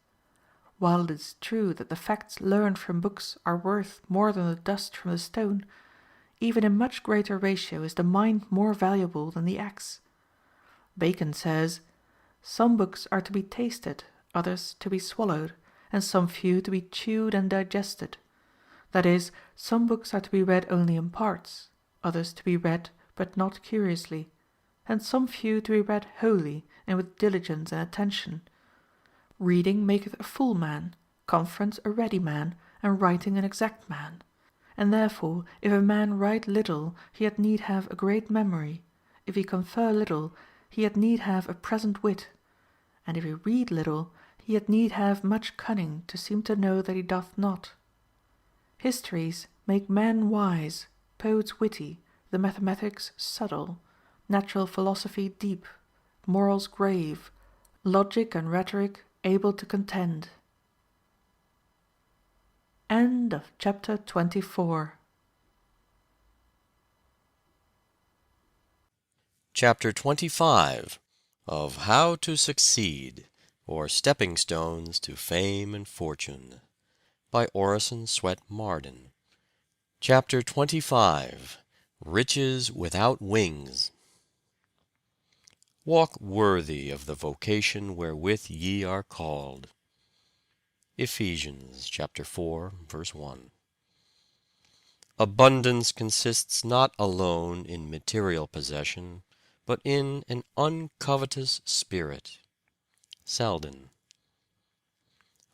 [SPEAKER 10] While it is true that the facts learned from books are worth more than the dust from the stone, even in much greater ratio is the mind more valuable than the axe. Bacon says, "Some books are to be tasted, others to be swallowed, and some few to be chewed and digested. That is, some books are to be read only in parts, others to be read, but not curiously, and some few to be read wholly and with diligence and attention. Reading maketh a full man, conference a ready man, and writing an exact man. And therefore, if a man write little, he had need have a great memory; if he confer little, he had need have a present wit; and if he read little, he had need have much cunning to seem to know that he doth not. Histories make men wise, poets witty, the mathematics subtle, natural philosophy deep, morals grave, logic and rhetoric able to contend. End of chapter 24.
[SPEAKER 3] Chapter 25 of How to Succeed, or Stepping Stones to Fame and Fortune, by Orison, Swett, Marden. Chapter 25 Riches Without Wings. Walk worthy of the vocation wherewith ye are called. Ephesians chapter 4, verse 1. Abundance consists not alone in material possession, but in an uncovetous spirit. Selden.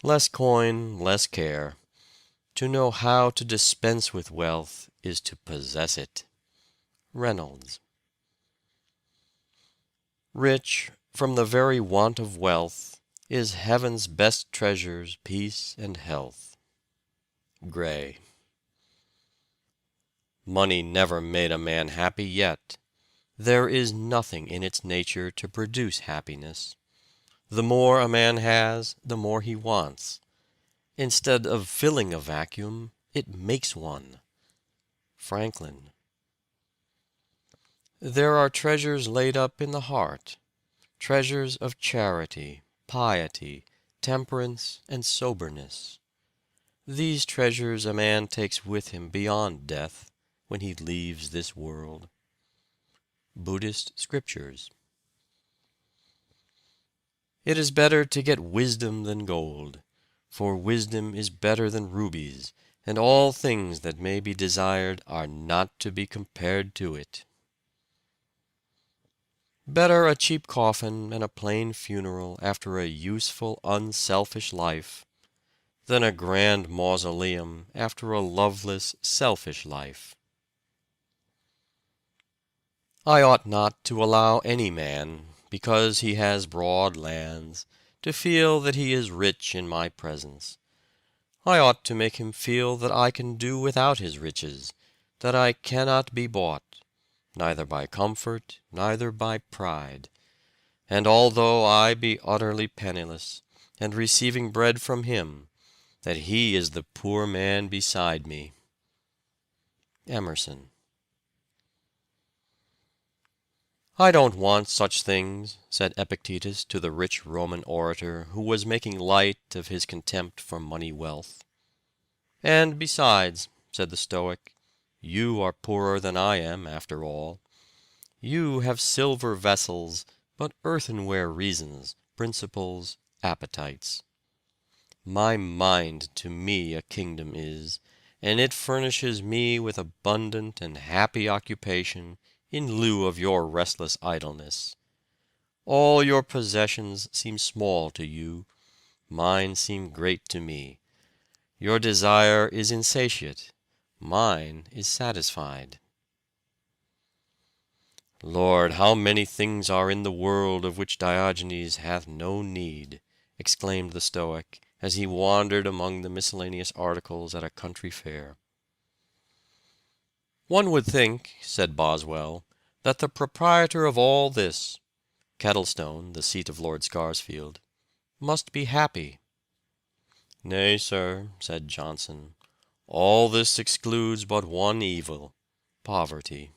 [SPEAKER 3] Less coin, less care. To know how to dispense with wealth is to possess it. Reynolds. Rich, from the very want of wealth, is heaven's best treasures, peace and health. Gray. Money never made a man happy yet. There is nothing in its nature to produce happiness. The more a man has, the more he wants. Instead of filling a vacuum, it makes one. Franklin. There are treasures laid up in the heart, treasures of charity, piety, temperance, and soberness. These treasures a man takes with him beyond death, when he leaves this world. Buddhist Scriptures. It is better to get wisdom than gold, for wisdom is better than rubies, and all things that may be desired are not to be compared to it. Better a cheap coffin and a plain funeral after a useful, unselfish life, than a grand mausoleum after a loveless, selfish life. I ought not to allow any man, because he has broad lands, to feel that he is rich in my presence. I ought to make him feel that I can do without his riches, that I cannot be bought, neither by comfort, neither by pride. And although I be utterly penniless, and receiving bread from him, that he is the poor man beside me. Emerson. I don't want such things, said Epictetus to the rich Roman orator who was making light of his contempt for money wealth. And besides, said the Stoic, you are poorer than I am, after all. You have silver vessels, but earthenware reasons, principles, appetites. My mind to me a kingdom is, and it furnishes me with abundant and happy occupation in lieu of your restless idleness. All your possessions seem small to you, mine seem great to me. Your desire is insatiate, mine is satisfied. Lord, how many things are in the world of which Diogenes hath no need, exclaimed the Stoic, as he wandered among the miscellaneous articles at a country fair. One would think, said Boswell, that the proprietor of all this, Kettlestone, the seat of Lord Scarsfield, must be happy. Nay, sir, said Johnson, all this excludes but one evil, poverty.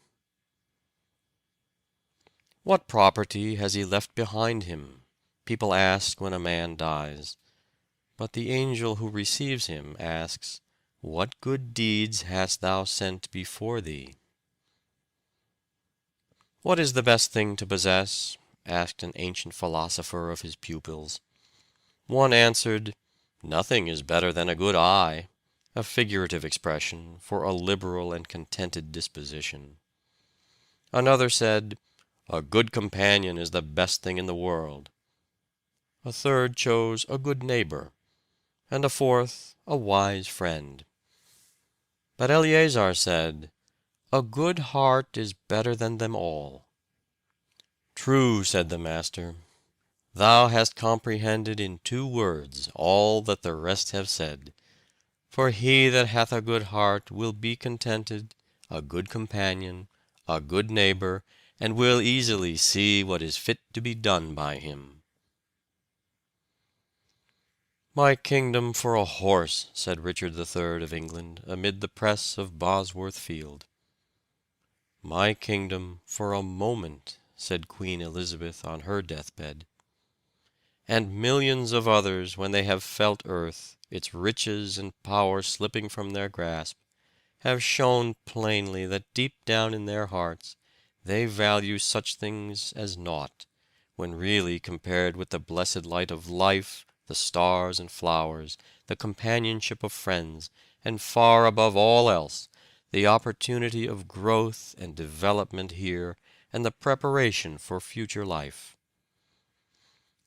[SPEAKER 3] What property has he left behind him? People ask when a man dies. But the angel who receives him asks, what good deeds hast thou sent before thee? What is the best thing to possess? Asked an ancient philosopher of his pupils. One answered, nothing is better than a good eye, a figurative expression for a liberal and contented disposition. Another said, "A good companion is the best thing in the world." A third chose a good neighbor, and a fourth a wise friend. But Eleazar said, "A good heart is better than them all." "True," said the master, "thou hast comprehended in 2 words all that the rest have said. For he that hath a good heart will be contented, a good companion, a good neighbor, and will easily see what is fit to be done by him." "My kingdom for a horse," said Richard III of England, amid the press of Bosworth Field. "My kingdom for a moment," said Queen Elizabeth on her deathbed. And millions of others, when they have felt earth, its riches and power slipping from their grasp, have shown plainly that deep down in their hearts they value such things as naught, when really compared with the blessed light of life, the stars and flowers, the companionship of friends, and far above all else, the opportunity of growth and development here, and the preparation for future life.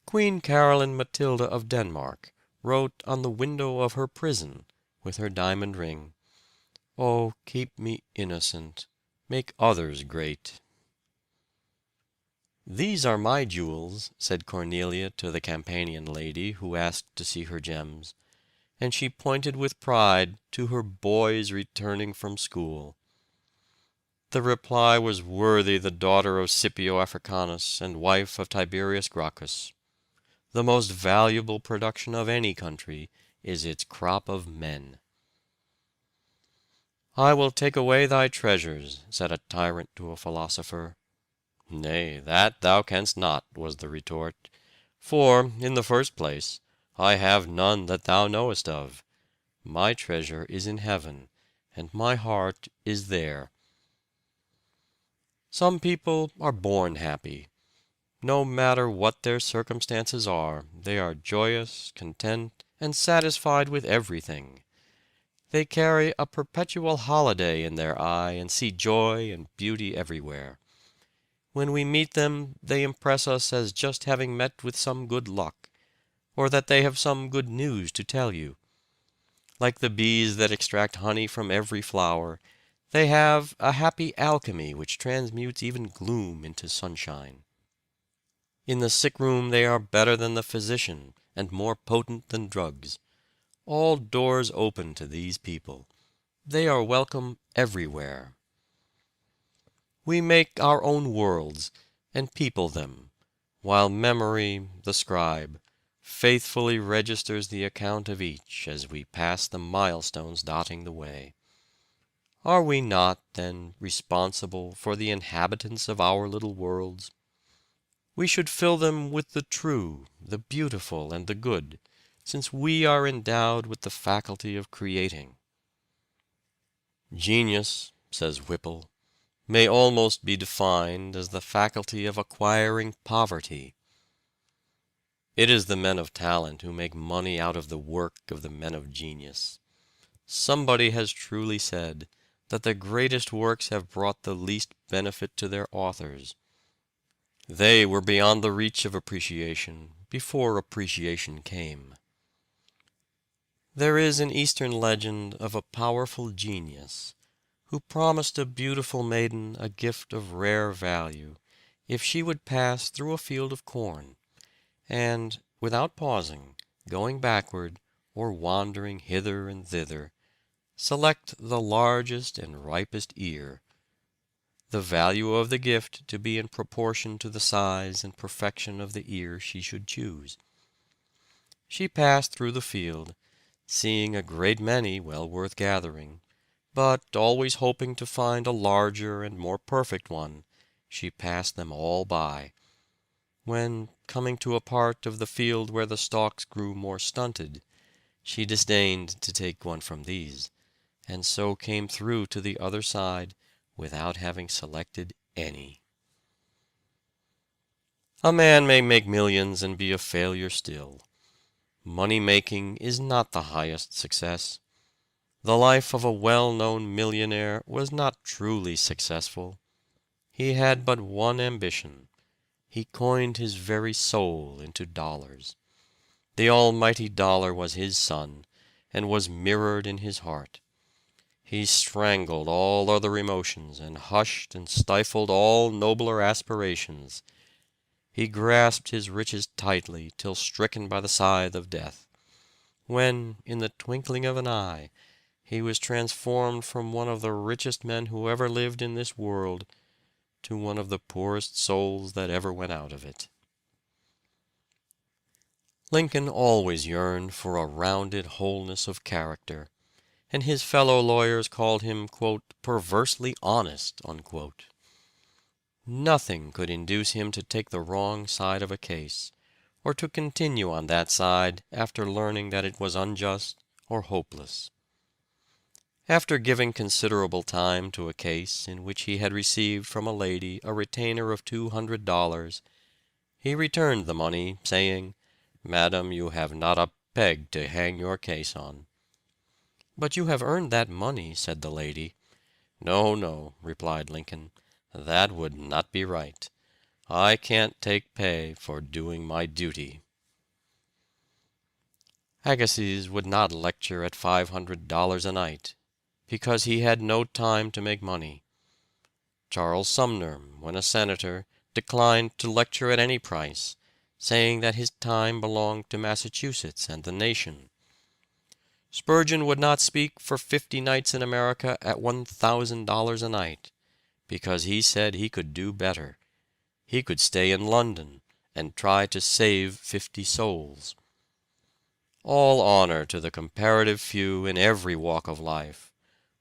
[SPEAKER 3] Queen Caroline Matilda of Denmark wrote on the window of her prison, with her diamond ring, "Oh, keep me innocent, make others great." "These are my jewels," said Cornelia to the Campanian lady who asked to see her gems, and she pointed with pride to her boys returning from school. The reply was worthy the daughter of Scipio Africanus and wife of Tiberius Gracchus. The most valuable production of any country is its crop of men. "I will take away thy treasures," said a tyrant to a philosopher. "Nay, that thou canst not," was the retort. "For, in the first place, I have none that thou knowest of. My treasure is in heaven, and my heart is there." Some people are born happy. No matter what their circumstances are, they are joyous, content, and satisfied with everything. They carry a perpetual holiday in their eye and see joy and beauty everywhere. When we meet them, they impress us as just having met with some good luck, or that they have some good news to tell you. Like the bees that extract honey from every flower, they have a happy alchemy which transmutes even gloom into sunshine. In the sick room they are better than the physician, and more potent than drugs. All doors open to these people. They are welcome everywhere. We make our own worlds, and people them, while memory, the scribe, faithfully registers the account of each as we pass the milestones dotting the way. Are we not, then, responsible for the inhabitants of our little worlds? We should fill them with the true, the beautiful, and the good, since we are endowed with the faculty of creating. "Genius," says Whipple, "may almost be defined as the faculty of acquiring poverty." It is the men of talent who make money out of the work of the men of genius. Somebody has truly said that the greatest works have brought the least benefit to their authors. They were beyond the reach of appreciation before appreciation came. There is an Eastern legend of a powerful genius who promised a beautiful maiden a gift of rare value if she would pass through a field of corn, and, without pausing, going backward, or wandering hither and thither, select the largest and ripest ear, the value of the gift to be in proportion to the size and perfection of the ear she should choose. She passed through the field, seeing a great many well worth gathering, but always hoping to find a larger and more perfect one, she passed them all by, when, coming to a part of the field where the stalks grew more stunted, she disdained to take one from these, and so came through to the other side without having selected any. A man may make millions and be a failure still. Money making is not the highest success. The life of a well-known millionaire was not truly successful. He had but one ambition. He coined his very soul into dollars. The almighty dollar was his sun, and was mirrored in his heart. He strangled all other emotions, and hushed and stifled all nobler aspirations. He grasped his riches tightly till stricken by the scythe of death, when, in the twinkling of an eye, he was transformed from one of the richest men who ever lived in this world to one of the poorest souls that ever went out of it. Lincoln always yearned for a rounded wholeness of character, and his fellow lawyers called him, quote, "perversely honest." Unquote. Nothing could induce him to take the wrong side of a case, or to continue on that side after learning that it was unjust or hopeless. After giving considerable time to a case in which he had received from a lady a retainer of $200, he returned the money, saying, "Madam, you have not a peg to hang your case on." "But you have earned that money," said the lady. "No, no," replied Lincoln, "that would not be right. I can't take pay for doing my duty." Agassiz would not lecture at $500 a night, because he had no time to make money. Charles Sumner, when a senator, declined to lecture at any price, saying that his time belonged to Massachusetts and the nation. Spurgeon would not speak for 50 nights in America at $1,000 a night, because he said he could do better. He could stay in London and try to save 50 souls. All honor to the comparative few in every walk of life,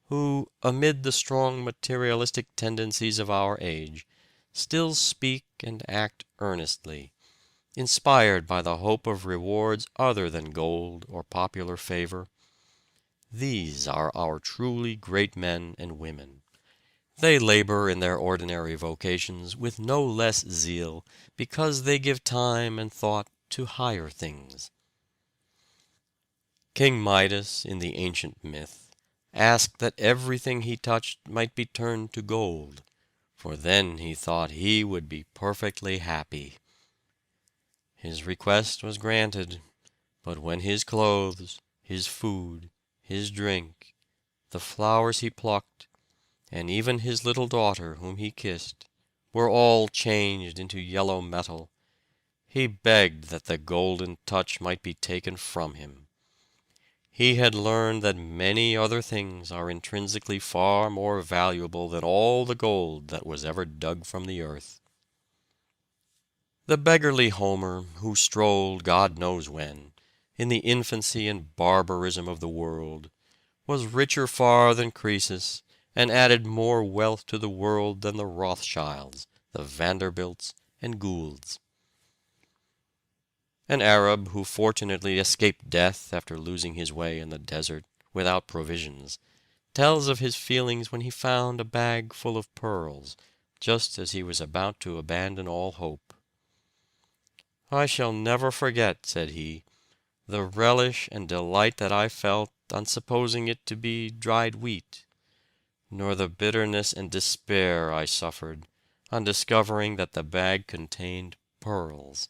[SPEAKER 3] who, amid the strong materialistic tendencies of our age, still speak and act earnestly, inspired by the hope of rewards other than gold or popular favor. These are our truly great men and women. They labor in their ordinary vocations with no less zeal because they give time and thought to higher things. King Midas, in the ancient myth, asked that everything he touched might be turned to gold, for then he thought he would be perfectly happy. His request was granted, but when his clothes, his food, his drink, the flowers he plucked, and even his little daughter whom he kissed, were all changed into yellow metal, he begged that the golden touch might be taken from him. He had learned that many other things are intrinsically far more valuable than all the gold that was ever dug from the earth. The beggarly Homer, who strolled God knows when, in the infancy and barbarism of the world, was richer far than Croesus, and added more wealth to the world than the Rothschilds, the Vanderbilts, and Goulds. An Arab who fortunately escaped death after losing his way in the desert, without provisions, tells of his feelings when he found a bag full of pearls, just as he was about to abandon all hope. "I shall never forget," said he, "the relish and delight that I felt on supposing it to be dried wheat, nor the bitterness and despair I suffered on discovering that the bag contained pearls."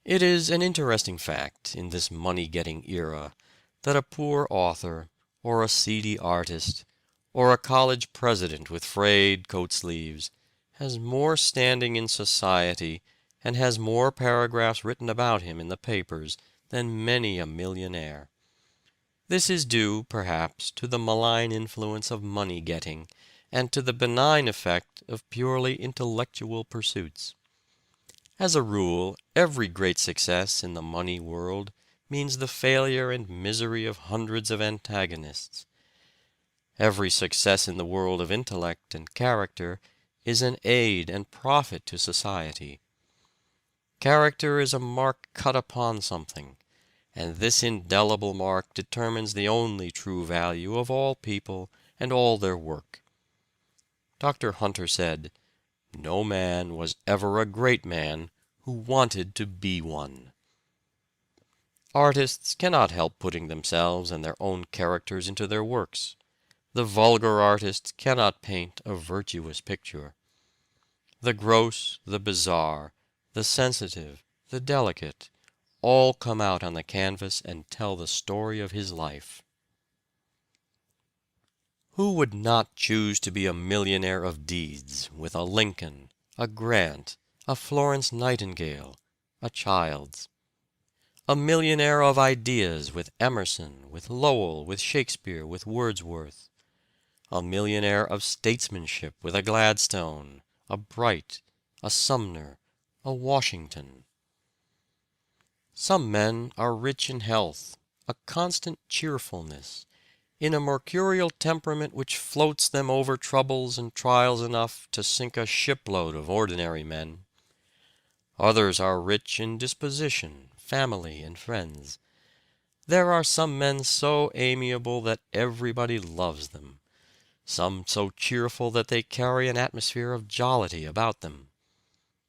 [SPEAKER 3] It is an interesting fact in this money-getting era that a poor author, or a seedy artist, or a college president with frayed coat sleeves, has more standing in society and has more paragraphs written about him in the papers than many a millionaire. This is due, perhaps, to the malign influence of money-getting, and to the benign effect of purely intellectual pursuits. As a rule, every great success in the money world means the failure and misery of hundreds of antagonists. Every success in the world of intellect and character is an aid and profit to society. Character is a mark cut upon something, and this indelible mark determines the only true value of all people and all their work. Dr. Hunter said, "No man was ever a great man who wanted to be one." Artists cannot help putting themselves and their own characters into their works, The vulgar artist cannot paint a virtuous picture. The gross, the bizarre, the sensitive, the delicate, all come out on the canvas and tell the story of his life. Who would not choose to be a millionaire of deeds, with a Lincoln, a Grant, a Florence Nightingale, a Childs? A millionaire of ideas, with Emerson, with Lowell, with Shakespeare, with Wordsworth. A millionaire of statesmanship, with a Gladstone, a Bright, a Sumner, a Washington. Some men are rich in health, a constant cheerfulness, in a mercurial temperament which floats them over troubles and trials enough to sink a shipload of ordinary men. Others are rich in disposition, family, and friends. There are some men so amiable that everybody loves them, some so cheerful that they carry an atmosphere of jollity about them.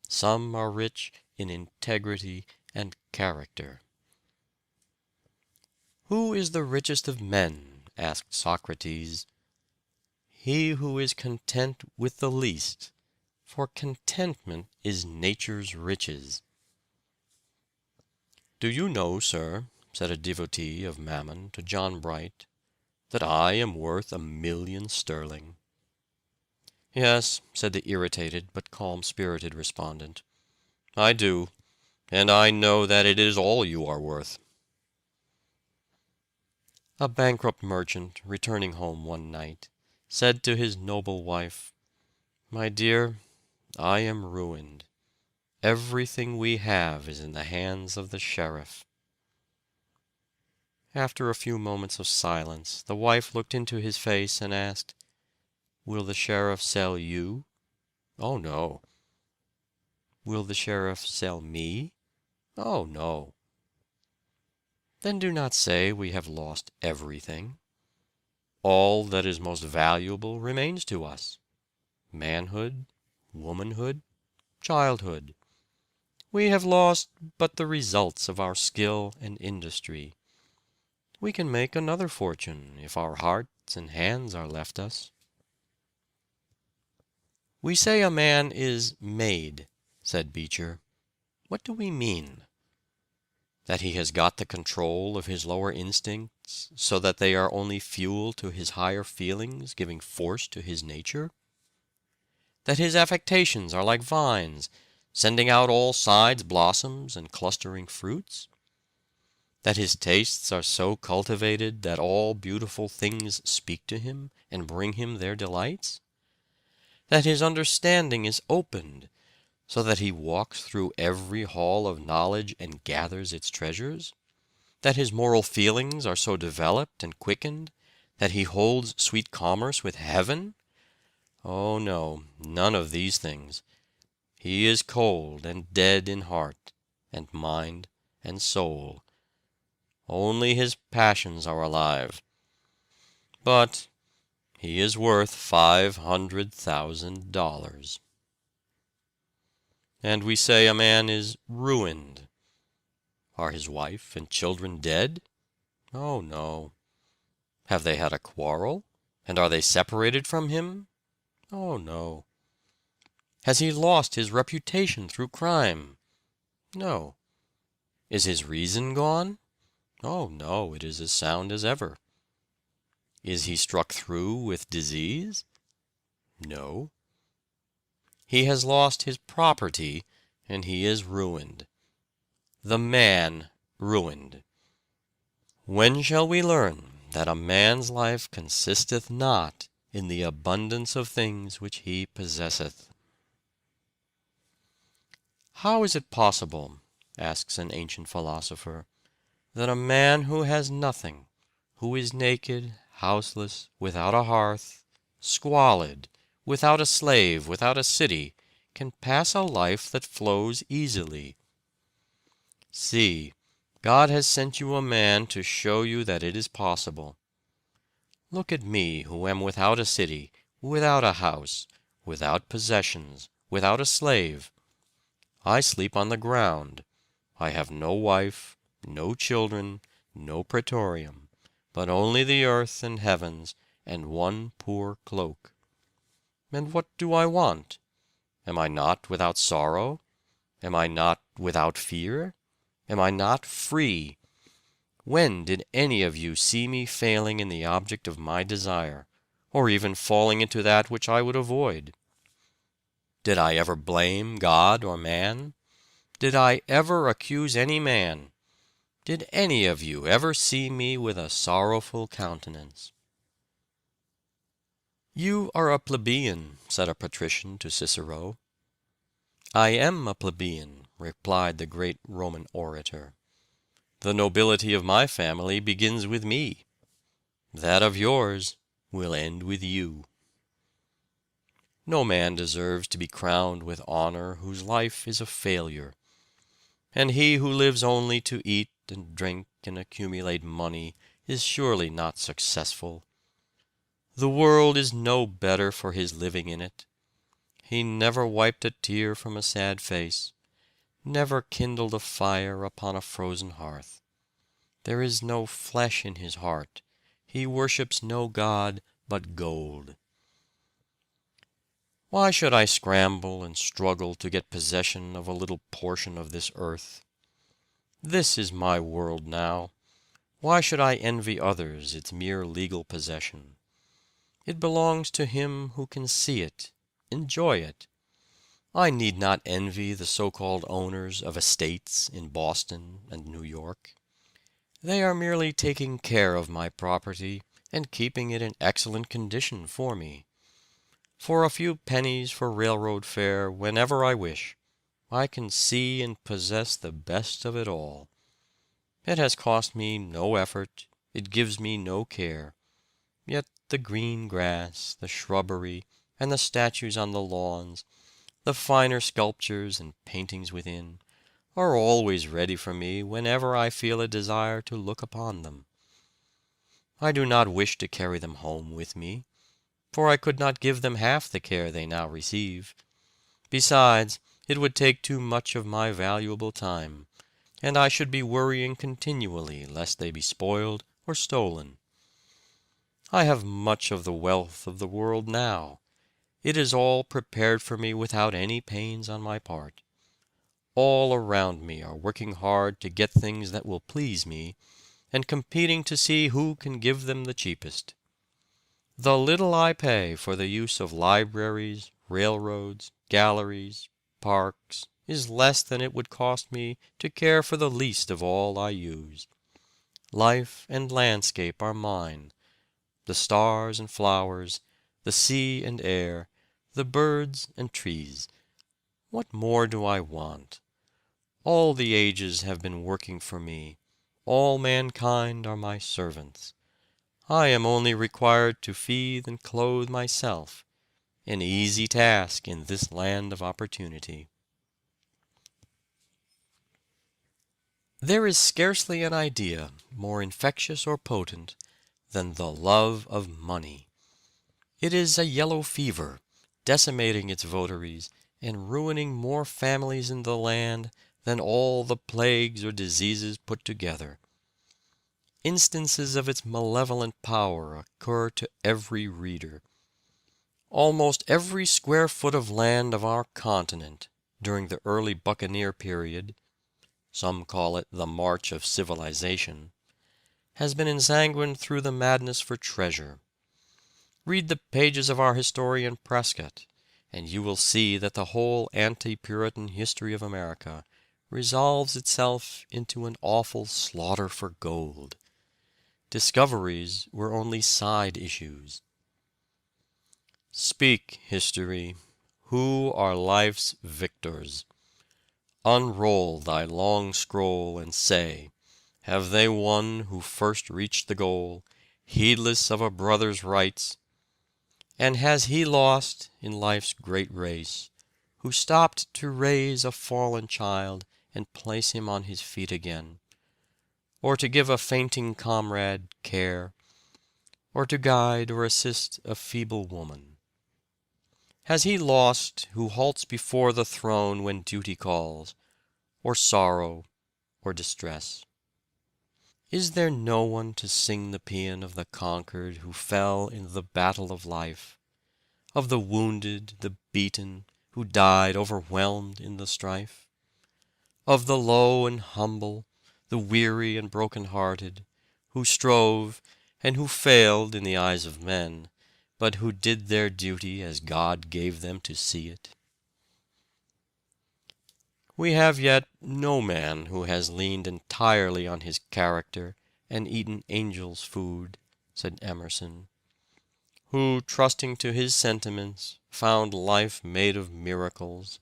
[SPEAKER 3] Some are rich in integrity and character. Who is the richest of men? Asked Socrates. He who is content with the least, for contentment is nature's riches. Do you know, sir, said a devotee of Mammon to John Bright, that I am worth 1,000,000 sterling? Yes, said the irritated but calm-spirited respondent, I do, and I know that it is all you are worth. A bankrupt merchant, returning home one night, said to his noble wife, My dear, I am ruined. Everything we have is in the hands of the sheriff. After a few moments of silence, the wife looked into his face and asked, Will the sheriff sell you? Oh, no. Will the sheriff sell me? Oh, no. Then do not say we have lost everything. All that is most valuable remains to us. Manhood, womanhood, childhood. We have lost but the results of our skill and industry. We can make another fortune if our hearts and hands are left us. We say a man is made, said Beecher. What do we mean? That he has got the control of his lower instincts, so that they are only fuel to his higher feelings, giving force to his nature? That his affectations are like vines, sending out all sides blossoms and clustering fruits? That his tastes are so cultivated that all beautiful things speak to him and bring him their delights? That his understanding is opened, so that he walks through every hall of knowledge and gathers its treasures? That his moral feelings are so developed and quickened that he holds sweet commerce with heaven? Oh no, none of these things. He is cold and dead in heart and mind and soul. Only his passions are alive. But he is worth $500,000. And we say a man is ruined. Are his wife and children dead? Oh, no. Have they had a quarrel? And are they separated from him? Oh, no. Has he lost his reputation through crime? No. Is his reason gone? Oh, no, it is as sound as ever. Is he struck through with disease? No. He has lost his property, and he is ruined. The man ruined. When shall we learn that a man's life consisteth not in the abundance of things which he possesseth? How is it possible, asks an ancient philosopher, that a man who has nothing, who is naked, houseless, without a hearth, squalid, without a slave, without a city, can pass a life that flows easily? See, God has sent you a man to show you that it is possible. Look at me, who am without a city, without a house, without possessions, without a slave. I sleep on the ground. I have no wife, no children, no praetorium, but only the earth and heavens, and one poor cloak. And what do I want? Am I not without sorrow? Am I not without fear? Am I not free? When did any of you see me failing in the object of my desire, or even falling into that which I would avoid? Did I ever blame God or man? Did I ever accuse any man? Did any of you ever see me with a sorrowful countenance? "You are a plebeian," said a patrician to Cicero. "I am a plebeian," replied the great Roman orator. "The nobility of my family begins with me. That of yours will end with you." No man deserves to be crowned with honor whose life is a failure. And he who lives only to eat and drink and accumulate money is surely not successful. The world is no better for his living in it. He never wiped a tear from a sad face, never kindled a fire upon a frozen hearth. There is no flesh in his heart. He worships no god but gold. Why should I scramble and struggle to get possession of a little portion of this earth? This is my world now. Why should I envy others its mere legal possession? It belongs to him who can see it, enjoy it. I need not envy the so-called owners of estates in Boston and New York. They are merely taking care of my property and keeping it in excellent condition for me. For a few pennies for railroad fare whenever I wish, I can see and possess the best of it all. It has cost me no effort, it gives me no care. Yet the green grass, the shrubbery, and the statues on the lawns, the finer sculptures and paintings within, are always ready for me whenever I feel a desire to look upon them. I do not wish to carry them home with me, for I could not give them half the care they now receive. Besides, it would take too much of my valuable time, and I should be worrying continually lest they be spoiled or stolen. I have much of the wealth of the world now. It is all prepared for me without any pains on my part. All around me are working hard to get things that will please me, and competing to see who can give them the cheapest. The little I pay for the use of libraries, railroads, galleries, parks, is less than it would cost me to care for the least of all I use. Life and landscape are mine. The stars and flowers, the sea and air, the birds and trees. What more do I want? All the ages have been working for me. All mankind are my servants. I am only required to feed and clothe myself, an easy task in this land of opportunity. There is scarcely an idea more infectious or potent than the love of money. It is a yellow fever, decimating its votaries, and ruining more families in the land than all the plagues or diseases put together. Instances of its malevolent power occur to every reader. Almost every square foot of land of our continent, during the early buccaneer period, some call it the march of civilization, has been ensanguined through the madness for treasure. Read the pages of our historian Prescott, and you will see that the whole anti-Puritan history of America resolves itself into an awful slaughter for gold. Discoveries were only side issues. Speak, history, who are life's victors? Unroll thy long scroll and say, have they won who first reached the goal, heedless of a brother's rights? And has he lost in life's great race, who stopped to raise a fallen child and place him on his feet again, or to give a fainting comrade care, or to guide or assist a feeble woman? Has he lost who halts before the throne when duty calls, or sorrow, or distress? Is there no one to sing the paean of the conquered who fell in the battle of life, of the wounded, the beaten, who died overwhelmed in the strife? Of the low and humble, the weary and broken-hearted, who strove, and who failed in the eyes of men, but who did their duty as God gave them to see it? We have yet no man who has leaned entirely on his character and eaten angels' food, said Emerson, who, trusting to his sentiments, found life made of miracles,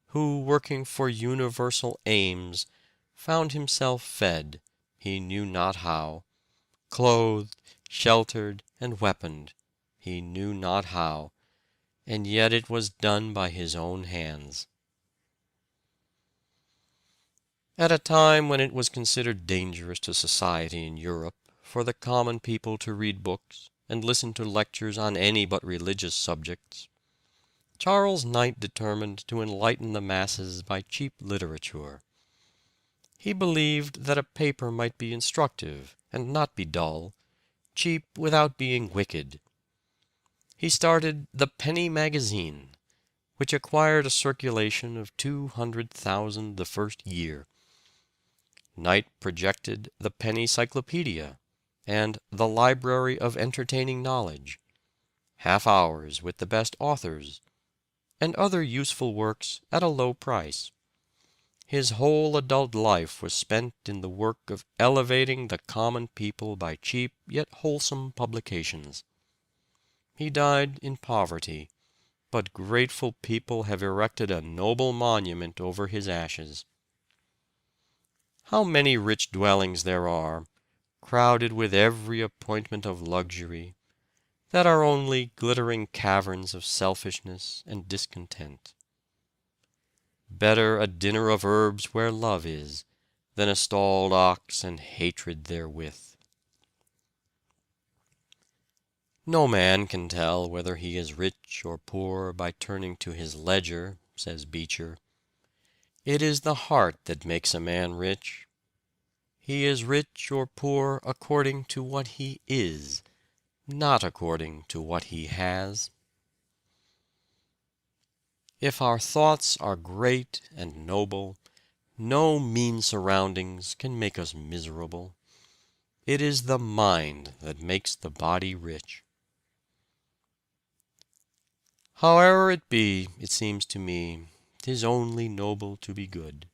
[SPEAKER 3] who, working for universal aims, found himself fed, he knew not how, clothed, sheltered, and weaponed, he knew not how, and yet it was done by his own hands. At a time when it was considered dangerous to society in Europe for the common people to read books and listen to lectures on any but religious subjects, Charles Knight determined to enlighten the masses by cheap literature. He believed that a paper might be instructive and not be dull, cheap without being wicked. He started the Penny Magazine, which acquired a circulation of 200,000 the first year. Knight projected the Penny Cyclopedia and the Library of Entertaining Knowledge, half-hours with the best authors, and other useful works at a low price. His whole adult life was spent in the work of elevating the common people by cheap yet wholesome publications. He died in poverty, but grateful people have erected a noble monument over his ashes. How many rich dwellings there are, crowded with every appointment of luxury, that are only glittering caverns of selfishness and discontent. Better a dinner of herbs where love is, than a stalled ox and hatred therewith. No man can tell whether he is rich or poor by turning to his ledger, says Beecher. It is the heart that makes a man rich. He is rich or poor according to what he is, not according to what he has. If our thoughts are great and noble, no mean surroundings can make us miserable. It is the mind that makes the body rich. However it be, it seems to me, 'tis only noble to be good.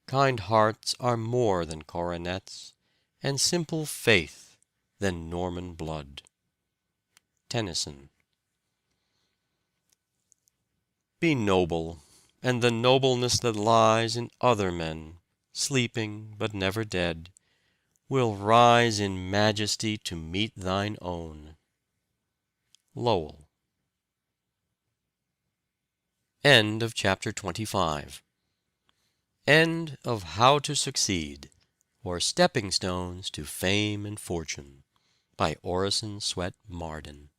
[SPEAKER 3] Kind hearts are more than coronets, and simple faith than Norman blood. Tennyson. Be noble, and the nobleness that lies in other men, sleeping but never dead, will rise in majesty to meet thine own. Lowell. End of chapter 25. End of How to Succeed, or Stepping Stones to Fame and Fortune, by Orison Swett Marden.